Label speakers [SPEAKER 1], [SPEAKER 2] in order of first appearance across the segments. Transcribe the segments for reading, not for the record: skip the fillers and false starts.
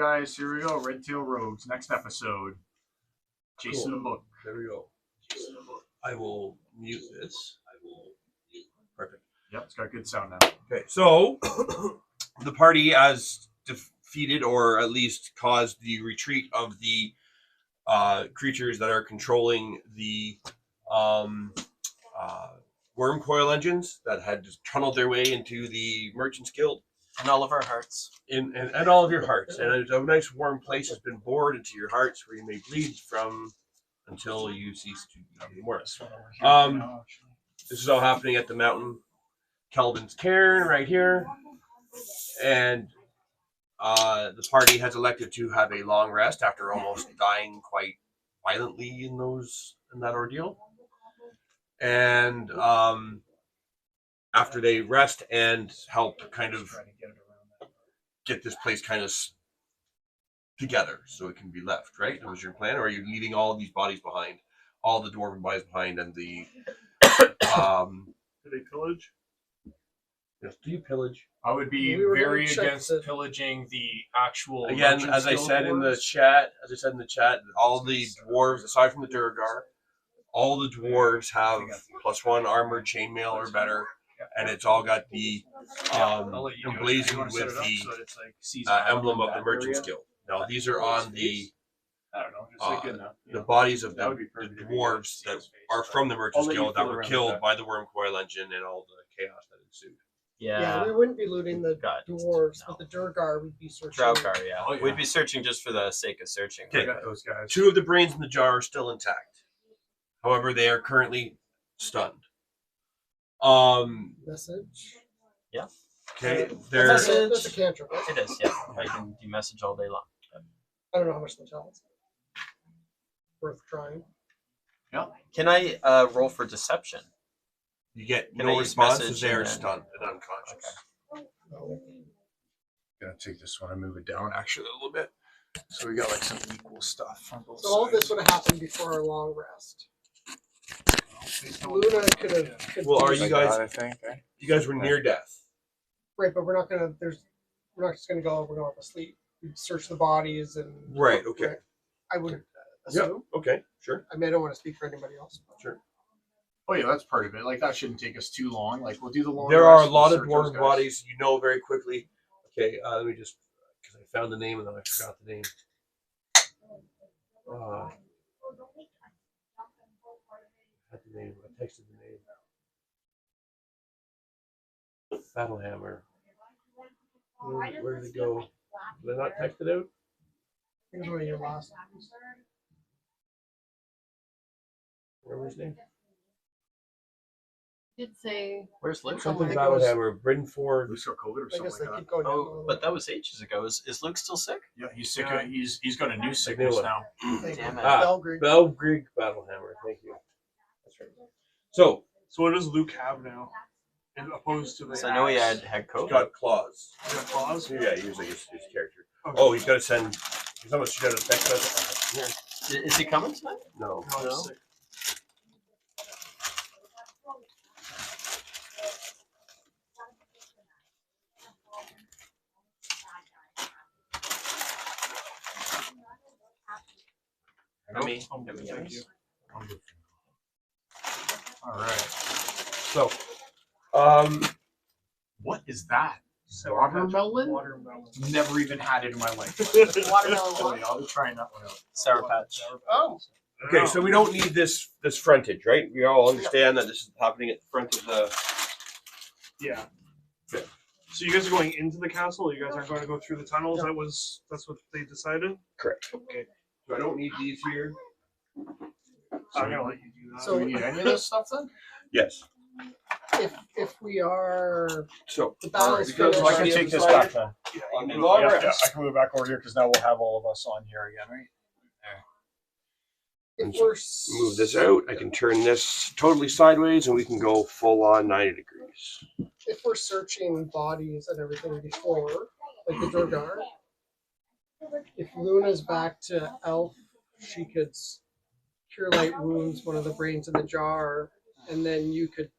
[SPEAKER 1] guys. Here we go. Red Tail Rogues. Next episode. Chasing the book.
[SPEAKER 2] There we go. I will mute this. Perfect.
[SPEAKER 1] Yep, it's got good sound now.
[SPEAKER 2] Okay, so the party has defeated or at least caused the retreat of the creatures that are controlling the worm coil engines that had just tunneled their way into the Merchants Guild.
[SPEAKER 3] And all of our hearts.
[SPEAKER 2] And all of your hearts. And a nice warm place has been bored into your hearts where you may bleed from until you cease to be anymore. This is all happening at the mountain Kelvin's Cairn right here. And the party has elected to have a long rest after almost dying quite violently in that ordeal. And after they rest and help kind of get this place kind of together so it can be left, right? That was your plan? Or are you leaving all these bodies behind? All the dwarven bodies behind and the...
[SPEAKER 4] Do they pillage?
[SPEAKER 2] Yes, do you pillage?
[SPEAKER 1] I would be very against pillaging the actual...
[SPEAKER 2] Again, as I said in the chat, all the dwarves, aside from the Durgar, all the dwarves have +1 armored chainmail or better. And it's all got the emblazoned with the emblem of the Merchants Guild. Now these are on the bodies of the dwarves that are from the Merchants Guild that were killed by the worm coil engine and all the chaos that ensued.
[SPEAKER 5] Yeah, we wouldn't be looting the dwarves, but the Durgar we'd be searching.
[SPEAKER 3] Draugr, yeah. We'd be searching just for the sake of searching.
[SPEAKER 2] Okay.
[SPEAKER 1] Those guys.
[SPEAKER 2] 2 of the brains in the jar are still intact. However, they are currently stunned.
[SPEAKER 5] Message.
[SPEAKER 3] Yeah.
[SPEAKER 2] Okay.
[SPEAKER 5] That's a cantrip.
[SPEAKER 3] It is, yeah. I can do message all day long.
[SPEAKER 5] I don't know how much they tell us. Worth trying.
[SPEAKER 1] Yeah.
[SPEAKER 3] Can I roll for deception?
[SPEAKER 2] You get
[SPEAKER 3] Can
[SPEAKER 2] no
[SPEAKER 3] I use
[SPEAKER 2] response
[SPEAKER 3] message
[SPEAKER 2] as they are
[SPEAKER 3] and then-
[SPEAKER 2] stunned and unconscious.
[SPEAKER 3] Okay.
[SPEAKER 5] No.
[SPEAKER 1] Gonna take this one and move it down actually a little bit. So we got like some equal stuff on both
[SPEAKER 5] So all
[SPEAKER 1] sides.
[SPEAKER 5] this would have happened before our long rest. Luna could have.
[SPEAKER 2] Well, are you guys?
[SPEAKER 1] I think.
[SPEAKER 2] You guys were near death.
[SPEAKER 5] Right, but we're not gonna. We're not just gonna go. We're going to sleep. We'd search the bodies and.
[SPEAKER 2] Right. Okay.
[SPEAKER 5] I would assume.
[SPEAKER 2] Yeah. Okay. Sure.
[SPEAKER 5] I mean, I don't want to speak for anybody else.
[SPEAKER 2] Sure.
[SPEAKER 1] Oh yeah, that's part of it. Like that shouldn't take us too long. Like we'll do the long.
[SPEAKER 2] There are a
[SPEAKER 1] rest,
[SPEAKER 2] lot
[SPEAKER 1] we'll
[SPEAKER 2] of
[SPEAKER 1] search those
[SPEAKER 2] dwarven
[SPEAKER 1] guys.
[SPEAKER 2] bodies. You know very quickly. Okay. Let me just because I found the name and then I forgot the name. I had the name. I texted the name. Battlehammer. Where did it go? Did I not text it out?
[SPEAKER 5] I think it's one of your last.
[SPEAKER 2] Remember his name?
[SPEAKER 6] Did say
[SPEAKER 3] Where's Luke?
[SPEAKER 2] Something
[SPEAKER 5] think it was-
[SPEAKER 2] Battlehammer. Brinford.
[SPEAKER 1] Luke's got COVID or
[SPEAKER 5] I
[SPEAKER 1] something
[SPEAKER 5] guess they
[SPEAKER 1] like that.
[SPEAKER 5] keep going down.
[SPEAKER 3] Oh, but that was ages ago. Is Luke still sick?
[SPEAKER 1] Yeah, he's sick. He's got a new sickness
[SPEAKER 2] one.
[SPEAKER 1] now.
[SPEAKER 3] Damn it.
[SPEAKER 5] Belgrade.
[SPEAKER 2] Belgrade Battlehammer. Thank you. That's right. So
[SPEAKER 4] So what does Luke have now? As opposed to the
[SPEAKER 3] So I know he
[SPEAKER 4] axe?
[SPEAKER 3] had
[SPEAKER 2] he's
[SPEAKER 3] COVID.
[SPEAKER 2] got claws.
[SPEAKER 4] He got claws?
[SPEAKER 2] Yeah, he was like his character.
[SPEAKER 4] Okay.
[SPEAKER 2] Oh, he's got to send. He's almost shoot out a text message. Here.
[SPEAKER 3] Is he coming tonight?
[SPEAKER 2] No.
[SPEAKER 4] No, he's sick.
[SPEAKER 3] Yummy.
[SPEAKER 4] Thank you.
[SPEAKER 1] All right.
[SPEAKER 2] So,
[SPEAKER 1] What is that? Watermelon?
[SPEAKER 4] Watermelon.
[SPEAKER 1] Never even had it in my life.
[SPEAKER 5] Watermelon.
[SPEAKER 1] Oh, yeah, I'll be trying that one out.
[SPEAKER 3] Sour Patch.
[SPEAKER 5] Oh,
[SPEAKER 2] okay, so we don't need this frontage, right? We all understand that this is happening at the front of the.
[SPEAKER 4] Yeah.
[SPEAKER 2] Okay.
[SPEAKER 4] So you guys are going into the castle? You guys aren't going to go through the tunnels? That's what they decided?
[SPEAKER 2] Correct.
[SPEAKER 4] Okay.
[SPEAKER 2] So I don't need these here.
[SPEAKER 4] I'm gonna let you do that.
[SPEAKER 1] Do we need any of this stuff then?
[SPEAKER 2] Yes.
[SPEAKER 5] if we are
[SPEAKER 2] So
[SPEAKER 5] the battle's
[SPEAKER 2] because
[SPEAKER 5] finished,
[SPEAKER 1] I can
[SPEAKER 2] Yeah,
[SPEAKER 1] take this
[SPEAKER 2] fire.
[SPEAKER 1] back then.
[SPEAKER 2] on the long
[SPEAKER 1] Yeah,
[SPEAKER 2] rest.
[SPEAKER 1] I can move back over here because now we'll have all of us on here again, right?
[SPEAKER 5] if we're
[SPEAKER 2] Move this out. I can turn this totally sideways, and we can go full on 90 degrees.
[SPEAKER 5] if we're searching bodies and everything before, like the Durgar, if Luna's back to Elf, she could cure light wounds, one of the brains in the jar, and then you could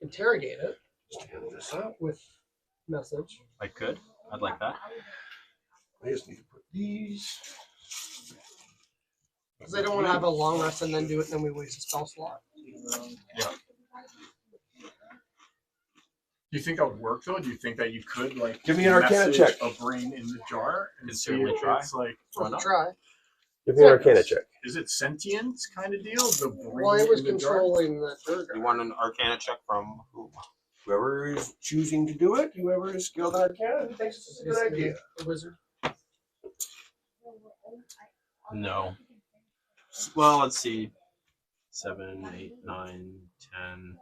[SPEAKER 5] interrogate it
[SPEAKER 2] Stand this up.
[SPEAKER 5] with message.
[SPEAKER 3] I could. I'd like that.
[SPEAKER 2] I just need to put
[SPEAKER 1] these.
[SPEAKER 5] Because I don't want to have a long rest and then do it, and then we waste a spell slot.
[SPEAKER 1] Yeah. Do you think that would work though? Do you think that you could like
[SPEAKER 2] Give me an Arcana
[SPEAKER 1] message
[SPEAKER 2] check.
[SPEAKER 1] a brain in the jar and
[SPEAKER 3] Could
[SPEAKER 1] see
[SPEAKER 3] certainly
[SPEAKER 1] if
[SPEAKER 3] try.
[SPEAKER 1] it's like
[SPEAKER 3] Why not?
[SPEAKER 5] Try.
[SPEAKER 2] Give me an Arcana check.
[SPEAKER 1] is it sentient kind of deal? The brain
[SPEAKER 5] Well, I was
[SPEAKER 1] in the jar?
[SPEAKER 5] controlling the
[SPEAKER 3] You
[SPEAKER 5] Durgar.
[SPEAKER 3] want an Arcana check from who?
[SPEAKER 2] Whoever is choosing to do it, whoever is skilled in Arcana, thinks it's a good idea.
[SPEAKER 5] The wizard.
[SPEAKER 3] No. Well, let's see. 7, 8, 9, 10.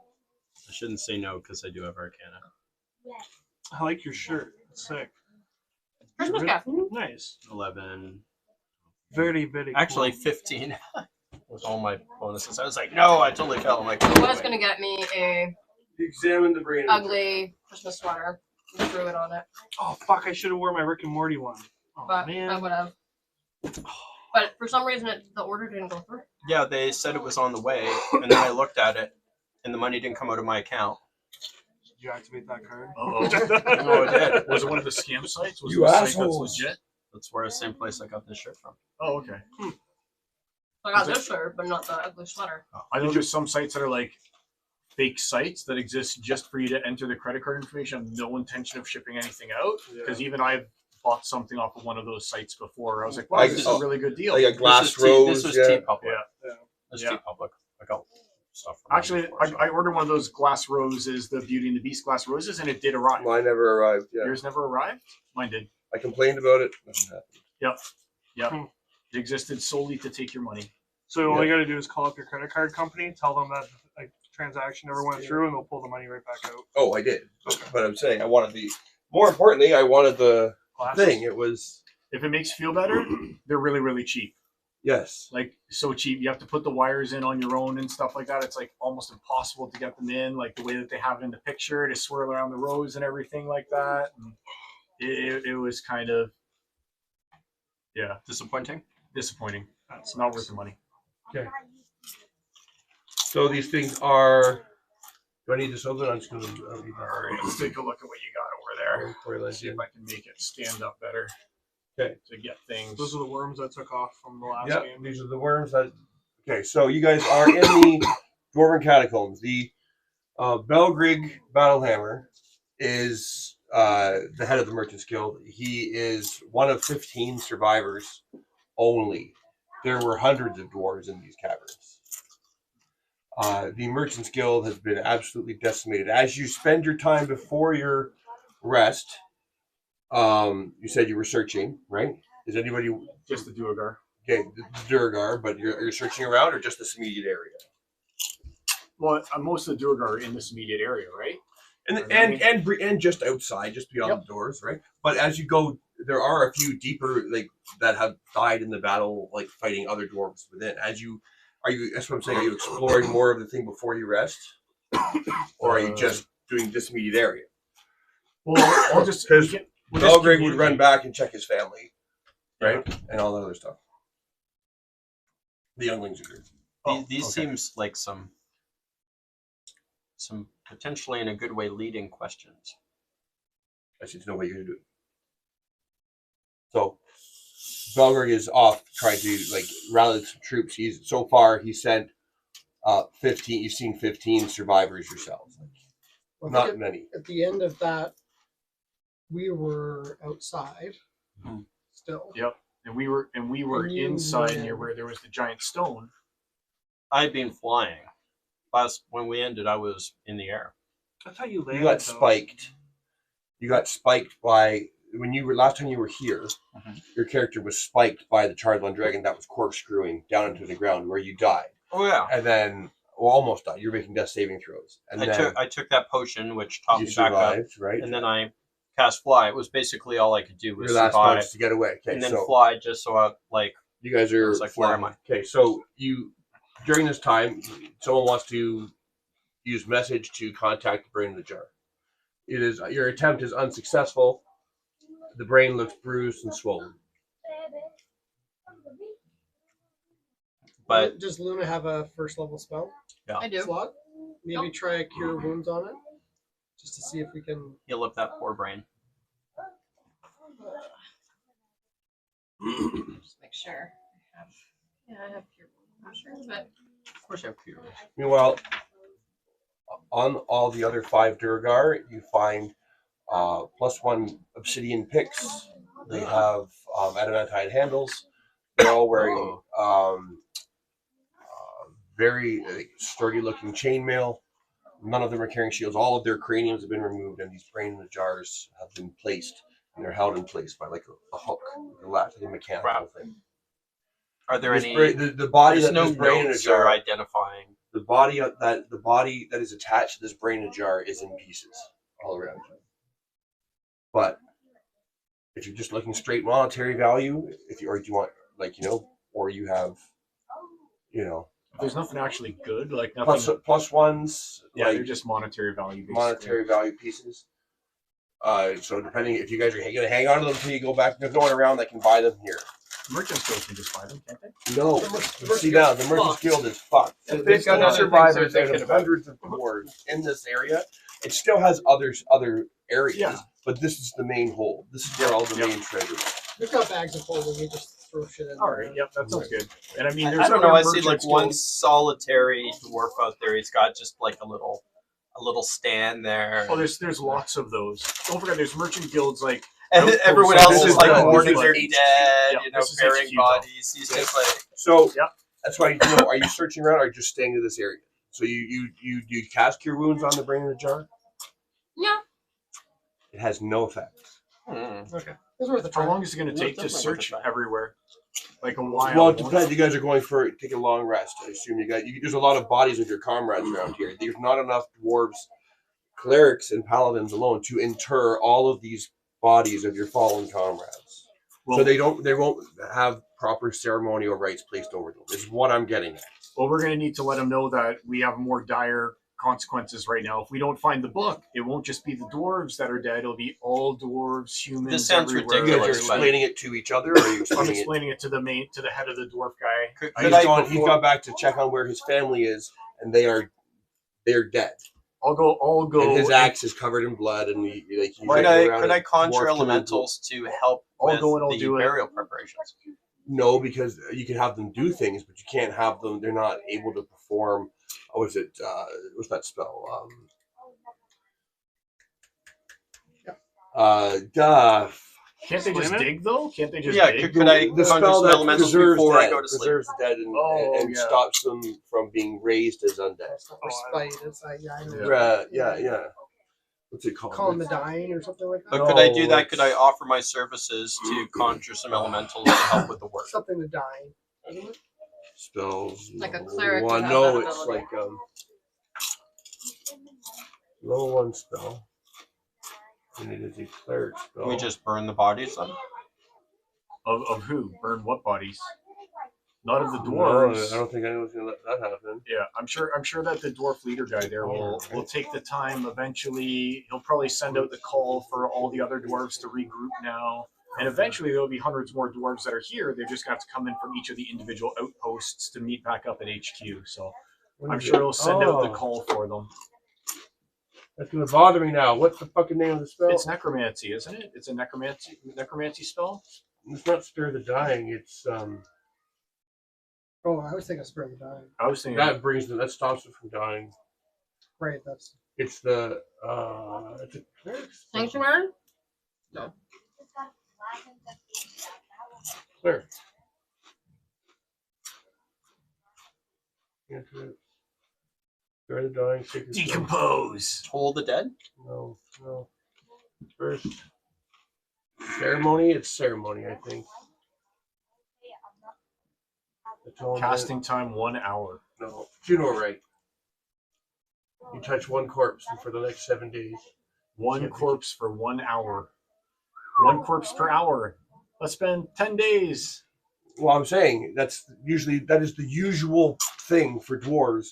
[SPEAKER 3] I shouldn't say no because I do have Arcana.
[SPEAKER 4] I like your shirt. It's sick.
[SPEAKER 6] Christmas gift.
[SPEAKER 4] Nice.
[SPEAKER 3] 11.
[SPEAKER 4] Very, very
[SPEAKER 3] Actually,
[SPEAKER 4] cool.
[SPEAKER 3] 15 with all my bonuses. I was like, no, I totally fell. I'm like,
[SPEAKER 6] He was gonna get me a
[SPEAKER 2] Examine the brain.
[SPEAKER 6] ugly Christmas sweater and threw it on it,
[SPEAKER 4] Oh, fuck. I should have worn my Rick and Morty one. Oh,
[SPEAKER 6] but I
[SPEAKER 4] man.
[SPEAKER 6] would have. But for some reason, the order didn't go through.
[SPEAKER 3] yeah, they said it was on the way, and then I looked at it, and the money didn't come out of my account.
[SPEAKER 4] Did you activate that card?
[SPEAKER 1] Uh-oh.
[SPEAKER 3] No, it did.
[SPEAKER 1] Was it one of the scam sites? Was
[SPEAKER 2] You
[SPEAKER 1] it a site
[SPEAKER 2] assholes.
[SPEAKER 1] that's legit?
[SPEAKER 3] That's where the same place I got this shirt from.
[SPEAKER 1] Oh, okay.
[SPEAKER 6] So I got this shirt, but not the ugly sweater.
[SPEAKER 1] I know there's some sites that are like fake sites that exist just for you to enter the credit card information. I have no intention of shipping anything out because even I've bought something off of one of those sites before. I was like, wow, this is a really good deal.
[SPEAKER 2] Like a glass rose.
[SPEAKER 3] This was
[SPEAKER 2] yeah.
[SPEAKER 3] T-Public.
[SPEAKER 1] Yeah.
[SPEAKER 3] This is
[SPEAKER 1] Yeah.
[SPEAKER 3] T-Public. I got stuff from
[SPEAKER 1] Actually,
[SPEAKER 3] them before, so-
[SPEAKER 1] I ordered one of those glass roses, the Beauty and the Beast glass roses, and it did arrive.
[SPEAKER 2] Mine never arrived. Yeah.
[SPEAKER 1] Yours never arrived? Mine did.
[SPEAKER 2] I complained about it. Nothing happened.
[SPEAKER 1] Yep. It existed solely to take your money.
[SPEAKER 4] So all you got to do is call up your credit card company, tell them that a transaction never went through, and they'll pull the money right back out.
[SPEAKER 2] Oh, I did. But I'm saying I wanted the. More importantly, I wanted the
[SPEAKER 4] Glasses.
[SPEAKER 2] thing. It was
[SPEAKER 1] If it makes you feel better, they're really, really cheap.
[SPEAKER 2] yes.
[SPEAKER 1] Like so cheap. You have to put the wires in on your own and stuff like that. It's like almost impossible to get them in. Like the way that they have it in the picture to swirl around the rows and everything like that. And it was kind of
[SPEAKER 3] Disappointing.
[SPEAKER 1] disappointing.
[SPEAKER 4] That
[SPEAKER 1] It's not
[SPEAKER 4] sucks.
[SPEAKER 1] worth the money.
[SPEAKER 2] So these things are. Do I need this open? I'm just gonna.
[SPEAKER 1] All right, let's take a look at what you got over there. See if I can make it stand up better.
[SPEAKER 2] Okay.
[SPEAKER 1] To get things.
[SPEAKER 4] Those are the worms I took off from the last
[SPEAKER 2] Yep.
[SPEAKER 4] game.
[SPEAKER 2] These are the worms that. Okay, so you guys are in the Dwarven Catacombs. The Belgrig Battlehammer is the head of the Merchants Guild. He is one of 15 survivors only. There were hundreds of dwarves in these caverns. The Merchants Guild has been absolutely decimated. As you spend your time before your rest, you said you were searching, right? Is anybody
[SPEAKER 1] Just the Duergar.
[SPEAKER 2] okay? The Durgar, but you're searching around or just this immediate area?
[SPEAKER 1] Well, most of the Duergar are in this immediate area, right?
[SPEAKER 2] And just outside, just beyond the doors, right? But as you go, there are a few deeper like that have died in the battle, like fighting other dwarves within. That's what I'm saying. Are you exploring more of the thing before you rest, or are you just doing this immediate area?
[SPEAKER 1] Well, I'll just
[SPEAKER 2] Because
[SPEAKER 1] we'll just
[SPEAKER 2] Belgrade would
[SPEAKER 1] communicate.
[SPEAKER 2] run back and check his family, right, and all that other stuff. The younglings are good.
[SPEAKER 1] Oh,
[SPEAKER 3] These
[SPEAKER 1] okay.
[SPEAKER 3] seems like some potentially in a good way leading questions.
[SPEAKER 2] I just know what you're gonna do. So Belgrade is off trying to like rally some troops. He sent 15. You've seen 15 survivors yourselves.
[SPEAKER 5] Well, I
[SPEAKER 2] Not
[SPEAKER 5] think
[SPEAKER 2] many.
[SPEAKER 5] at the end of that, we were outside still.
[SPEAKER 1] Yep. And we were
[SPEAKER 5] And you
[SPEAKER 1] inside
[SPEAKER 5] ran.
[SPEAKER 1] near where there was the giant stone.
[SPEAKER 3] I'd been flying. When we ended, I was in the air.
[SPEAKER 4] I thought you landed.
[SPEAKER 2] You got
[SPEAKER 4] though.
[SPEAKER 2] spiked. You got spiked by when you were last time you were here.
[SPEAKER 3] Mhm.
[SPEAKER 2] Your character was spiked by the Chardlon dragon that was corkscrewing down into the ground where you died,
[SPEAKER 3] Oh yeah.
[SPEAKER 2] and then almost died. You're making death saving throws, and then
[SPEAKER 3] I took that potion, which taught
[SPEAKER 2] you
[SPEAKER 3] me back up,
[SPEAKER 2] survived, right?
[SPEAKER 3] and then I cast fly. It was basically all I could do
[SPEAKER 2] Your
[SPEAKER 3] was
[SPEAKER 2] last
[SPEAKER 3] survive,
[SPEAKER 2] punch to get away. Okay,
[SPEAKER 3] and then
[SPEAKER 2] so
[SPEAKER 3] fly just so I like.
[SPEAKER 2] you guys are
[SPEAKER 3] It's like, where am
[SPEAKER 2] flying. Okay, so you during this time, someone wants to use message to contact the brain in the jar. It is your attempt is unsuccessful. The brain looks bruised and swollen.
[SPEAKER 3] But
[SPEAKER 5] Does Luna have a first level spell
[SPEAKER 6] I do.
[SPEAKER 5] slot? Maybe try a cure wounds on it, just to see if we can.
[SPEAKER 3] heal up that poor brain.
[SPEAKER 6] Just make sure. I have pure wound. I'm sure, but
[SPEAKER 3] Of course, I have pure.
[SPEAKER 2] Meanwhile, on all the other 5 Durgar, you find +1 obsidian picks. They have adamantine handles. They're all wearing very sturdy-looking chainmail. None of them are carrying shields. All of their craniums have been removed, and these brain in the jars have been placed, and they're held in place by like a hook, like a mechanical thing.
[SPEAKER 3] Are there
[SPEAKER 2] This
[SPEAKER 3] any?
[SPEAKER 2] the body
[SPEAKER 3] There's
[SPEAKER 2] that
[SPEAKER 3] no
[SPEAKER 2] this brain in a
[SPEAKER 3] notes
[SPEAKER 2] jar.
[SPEAKER 3] or identifying.
[SPEAKER 2] The body that is attached to this brain in a jar is in pieces all around you. But if you're just looking straight monetary value, if you do you want or you have,
[SPEAKER 1] There's nothing actually good, like nothing.
[SPEAKER 2] plus ones,
[SPEAKER 1] Yeah,
[SPEAKER 2] like
[SPEAKER 1] they're just monetary value. Basically.
[SPEAKER 2] monetary value pieces. So depending if you guys are gonna hang on to them until you go back, there's no one around that can buy them here.
[SPEAKER 1] Merchants guilds can just buy them, can't they?
[SPEAKER 2] No, see now the Merchants Guild is fucked.
[SPEAKER 5] Yeah,
[SPEAKER 2] If
[SPEAKER 5] they've
[SPEAKER 2] it's
[SPEAKER 5] got
[SPEAKER 2] got
[SPEAKER 5] other
[SPEAKER 2] survivors
[SPEAKER 5] things they're
[SPEAKER 2] out of
[SPEAKER 5] thinking about.
[SPEAKER 2] hundreds of dwarves in this area, it still has other areas.
[SPEAKER 1] Yeah.
[SPEAKER 2] But this is the main hole. This is where all the main treasure is.
[SPEAKER 5] We've got bags of holding. We just throw shit in.
[SPEAKER 1] All
[SPEAKER 5] there.
[SPEAKER 1] right, yep, that sounds good. And I mean,
[SPEAKER 3] I
[SPEAKER 1] there's
[SPEAKER 3] don't know.
[SPEAKER 1] other
[SPEAKER 3] I see like
[SPEAKER 1] merchants
[SPEAKER 3] one
[SPEAKER 1] guilds-
[SPEAKER 3] solitary dwarf out there. He's got just like a little stand there.
[SPEAKER 1] Oh, there's lots of those. Don't forget, there's merchant guilds like.
[SPEAKER 3] And
[SPEAKER 1] outposts.
[SPEAKER 3] everyone
[SPEAKER 1] So
[SPEAKER 3] else
[SPEAKER 1] this
[SPEAKER 3] is
[SPEAKER 1] is
[SPEAKER 3] like
[SPEAKER 1] the-
[SPEAKER 3] mourning
[SPEAKER 1] this is
[SPEAKER 3] their
[SPEAKER 1] HQ.
[SPEAKER 3] dead,
[SPEAKER 1] Yeah, this is
[SPEAKER 3] burying
[SPEAKER 1] HQ, though.
[SPEAKER 3] bodies. He's just like,
[SPEAKER 2] So
[SPEAKER 1] Yep.
[SPEAKER 2] that's why are you searching around or are you just staying to this area? So you cast your wounds on the brain in the jar?
[SPEAKER 6] yeah.
[SPEAKER 2] It has no effect.
[SPEAKER 5] Okay. It's worth a
[SPEAKER 1] How
[SPEAKER 5] try.
[SPEAKER 1] long is it going to
[SPEAKER 3] Well,
[SPEAKER 1] take to
[SPEAKER 3] definitely worth a
[SPEAKER 1] search
[SPEAKER 3] try.
[SPEAKER 1] everywhere? Like a while.
[SPEAKER 2] Well, it depends. You guys are going for take a long rest. I assume there's a lot of bodies of your comrades around here. There's not enough dwarves, clerics, and paladins alone to inter all of these bodies of your fallen comrades.
[SPEAKER 1] Well,
[SPEAKER 2] So they won't have proper ceremonial rites placed over them. Is what I'm getting at.
[SPEAKER 1] well, we're going to need to let them know that we have more dire consequences right now. If we don't find the book, it won't just be the dwarves that are dead. It'll be all dwarves, humans.
[SPEAKER 3] This sounds
[SPEAKER 1] everywhere.
[SPEAKER 2] You guys are
[SPEAKER 3] ridiculous, but-
[SPEAKER 2] explaining it to each other, or are you
[SPEAKER 1] I'm
[SPEAKER 2] explaining it?
[SPEAKER 1] explaining it to the head of the dwarf guy.
[SPEAKER 2] He's gone back to check on where his family is, and they're dead.
[SPEAKER 1] I'll go.
[SPEAKER 2] And his axe is covered in blood, and he's
[SPEAKER 3] could
[SPEAKER 2] running around
[SPEAKER 3] I
[SPEAKER 2] and
[SPEAKER 3] conjure
[SPEAKER 2] morphed into a
[SPEAKER 3] elementals to help
[SPEAKER 1] I'll
[SPEAKER 3] with
[SPEAKER 1] go and I'll
[SPEAKER 3] the
[SPEAKER 1] do it.
[SPEAKER 3] burial preparations?
[SPEAKER 2] No, because you can have them do things, but you can't have them. They're not able to perform. What's that spell?
[SPEAKER 1] Can't they just
[SPEAKER 4] Explain it?
[SPEAKER 1] dig though? Can't they just
[SPEAKER 3] Yeah,
[SPEAKER 1] dig?
[SPEAKER 3] could I
[SPEAKER 2] the
[SPEAKER 3] conjure
[SPEAKER 2] spell
[SPEAKER 3] some
[SPEAKER 2] that
[SPEAKER 3] elementals
[SPEAKER 2] preserves
[SPEAKER 3] before I
[SPEAKER 2] dead,
[SPEAKER 3] go to sleep?
[SPEAKER 2] preserves dead and
[SPEAKER 1] Oh, yeah.
[SPEAKER 2] stops them from being raised as undead.
[SPEAKER 5] That's not for spite. It's like, I know.
[SPEAKER 2] Yeah. What's it called?
[SPEAKER 5] Call them the dying or something like that.
[SPEAKER 3] But could I do
[SPEAKER 2] No,
[SPEAKER 3] that? Could I offer my services to conjure some elementals to help with the work?
[SPEAKER 5] Something to dying. Isn't it?
[SPEAKER 2] Spells.
[SPEAKER 6] Like a
[SPEAKER 2] level
[SPEAKER 6] cleric would
[SPEAKER 2] one.
[SPEAKER 6] have
[SPEAKER 2] No,
[SPEAKER 6] that
[SPEAKER 2] it's
[SPEAKER 6] ability.
[SPEAKER 2] like level 1 spell. And it is a cleric spell.
[SPEAKER 3] Can we just burn the bodies then?
[SPEAKER 1] Of who? Burn what bodies? Not of the
[SPEAKER 2] No,
[SPEAKER 1] dwarves.
[SPEAKER 2] I don't think anyone's gonna let that happen.
[SPEAKER 1] Yeah, I'm sure that the dwarf leader guy there will take the time. Eventually, he'll probably send out the call for all the other dwarves to regroup now. And eventually, there'll be hundreds more dwarves that are here. They're just gonna have to come in from each of the individual outposts to meet back up at HQ. So I'm sure he'll send out the call for them.
[SPEAKER 2] That's gonna bother me now. What's the fucking name of the spell?
[SPEAKER 1] It's necromancy, isn't it? It's a necromancy spell.
[SPEAKER 2] It's not Stir the Dying. It's
[SPEAKER 5] Oh, I was thinking spare the dying.
[SPEAKER 1] I was thinking
[SPEAKER 2] that stops it from dying.
[SPEAKER 5] Right, that's
[SPEAKER 2] It's the it's a cleric spell.
[SPEAKER 6] Sanctuary?
[SPEAKER 2] Cleric. Stir the Dying. Sacred Spell.
[SPEAKER 1] decompose.
[SPEAKER 3] Toll the dead?
[SPEAKER 2] No. First ceremony. It's ceremony, I think. Atonement.
[SPEAKER 1] Casting time 1 hour.
[SPEAKER 2] No, you know right. You touch one corpse, and for the next 7 days.
[SPEAKER 1] One corpse for 1 hour. 1 corpse per hour. Let's spend 10 days.
[SPEAKER 2] Well, I'm saying that is the usual thing for dwarves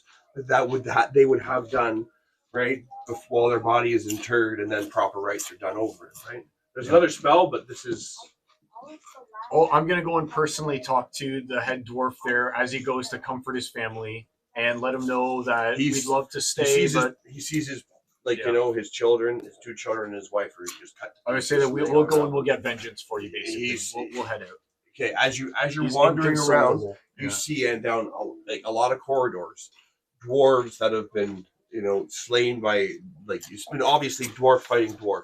[SPEAKER 2] they would have done, right, while their body is interred, and then proper rites are done over it, right? There's another spell, but this is.
[SPEAKER 1] Oh, I'm gonna go and personally talk to the head dwarf there as he goes to comfort his family and let him know that we'd love to stay, but
[SPEAKER 2] he sees his
[SPEAKER 1] Yeah.
[SPEAKER 2] his children, his 2 children, and his wife are just cut.
[SPEAKER 1] I would say that we'll go and we'll get vengeance for you. Basically,
[SPEAKER 2] He's-
[SPEAKER 1] we'll head out.
[SPEAKER 2] Okay, as you're
[SPEAKER 1] He's
[SPEAKER 2] wandering around,
[SPEAKER 1] inconsolable.
[SPEAKER 2] you
[SPEAKER 1] Yeah.
[SPEAKER 2] see and down like a lot of corridors, dwarves that have been slain by like it's been obviously dwarf fighting dwarf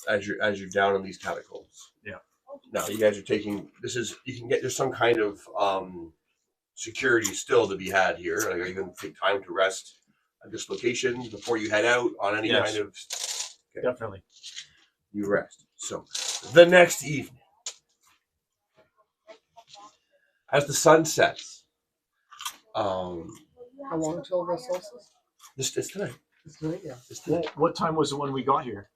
[SPEAKER 2] as you're down in these catacombs.
[SPEAKER 1] Yeah.
[SPEAKER 2] Now you guys are taking there's some kind of security still to be had here. Like, are you going to take time to rest at this location before you head out on any
[SPEAKER 1] Yes.
[SPEAKER 2] kind of? Okay.
[SPEAKER 1] Definitely.
[SPEAKER 2] You rest. So the next evening, as the sun sets,
[SPEAKER 5] How long till the solstice?
[SPEAKER 2] this tonight.
[SPEAKER 5] It's tonight, yeah.
[SPEAKER 2] This
[SPEAKER 1] Well,
[SPEAKER 2] tonight.
[SPEAKER 1] what time was it when we got here?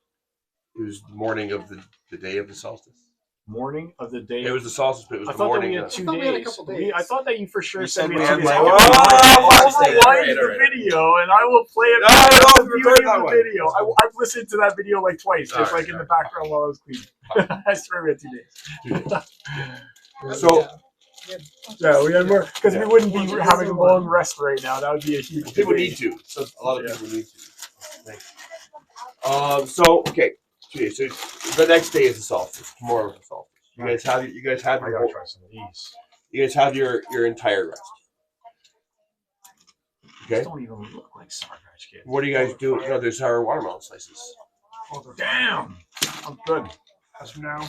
[SPEAKER 2] It was the morning of the day of the solstice.
[SPEAKER 1] Morning of the day.
[SPEAKER 2] It was the solstice, but it was
[SPEAKER 1] I
[SPEAKER 2] the
[SPEAKER 1] thought that
[SPEAKER 2] morning.
[SPEAKER 1] we had
[SPEAKER 2] of-
[SPEAKER 1] 2
[SPEAKER 5] I thought we had a
[SPEAKER 1] days.
[SPEAKER 5] couple days.
[SPEAKER 1] I thought that you for sure
[SPEAKER 3] You
[SPEAKER 1] said
[SPEAKER 3] said
[SPEAKER 1] we
[SPEAKER 3] we
[SPEAKER 1] had
[SPEAKER 3] had
[SPEAKER 1] 2 days.
[SPEAKER 3] like-
[SPEAKER 1] I
[SPEAKER 2] Oh,
[SPEAKER 1] will
[SPEAKER 2] alright,
[SPEAKER 1] rewind the
[SPEAKER 2] alright.
[SPEAKER 1] video and I will play it.
[SPEAKER 2] No, I
[SPEAKER 1] back.
[SPEAKER 2] don't
[SPEAKER 1] The
[SPEAKER 2] record
[SPEAKER 1] beauty
[SPEAKER 2] that
[SPEAKER 1] of the
[SPEAKER 2] one.
[SPEAKER 1] video. I've listened to that video like twice, just
[SPEAKER 2] Alright,
[SPEAKER 1] like in the background while I was cleaning. I swear we had 2 days.
[SPEAKER 2] So
[SPEAKER 1] Yeah, we had more because
[SPEAKER 2] Yeah.
[SPEAKER 1] we wouldn't be having a long rest right now. That would be a huge.
[SPEAKER 2] people
[SPEAKER 1] debate.
[SPEAKER 2] need to. So a lot of
[SPEAKER 1] Yeah.
[SPEAKER 2] people need to. Thanks. So okay. 2 days. So the next day is the solstice. Tomorrow is the solstice. You guys have
[SPEAKER 1] I
[SPEAKER 2] your
[SPEAKER 1] gotta try some of these.
[SPEAKER 2] you guys have your entire rest. Okay.
[SPEAKER 1] These don't even look like Sour Patch Kids.
[SPEAKER 2] What do you guys do? No, there's our watermelon slices.
[SPEAKER 1] Damn, I'm good.
[SPEAKER 4] As from now,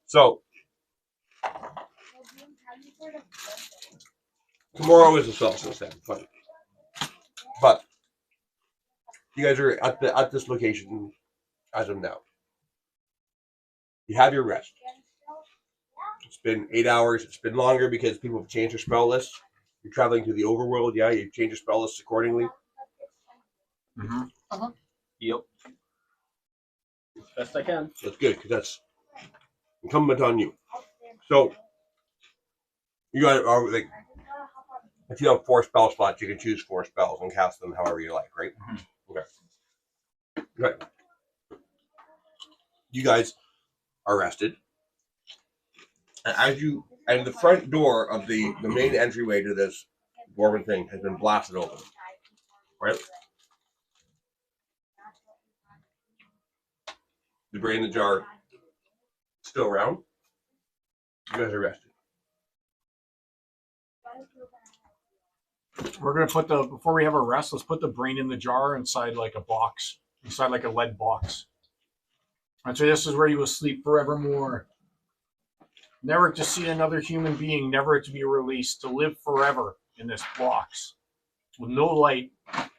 [SPEAKER 2] So tomorrow is the solstice then, but you guys are at this location as of now. You have your rest. It's been 8 hours. It's been longer because people have changed their spell list. You're traveling to the overworld, yeah. You change your spell list accordingly.
[SPEAKER 1] Mm-hmm.
[SPEAKER 3] Yep. Best I can.
[SPEAKER 2] That's good because that's incumbent on you. So you got like if you have 4 spell slots, you can choose 4 spells and cast them however you like, right? Okay. Right. You guys are rested. And the front door of the main entryway to this dwarven thing has been blasted open. Right? The brain in the jar still around. You guys are rested.
[SPEAKER 1] We're gonna put before we have our rest. Let's put the brain in the jar inside like a box, inside like a lead box. And so this is where you will sleep forevermore. Never to see another human being, never to be released, to live forever in this box. With no light,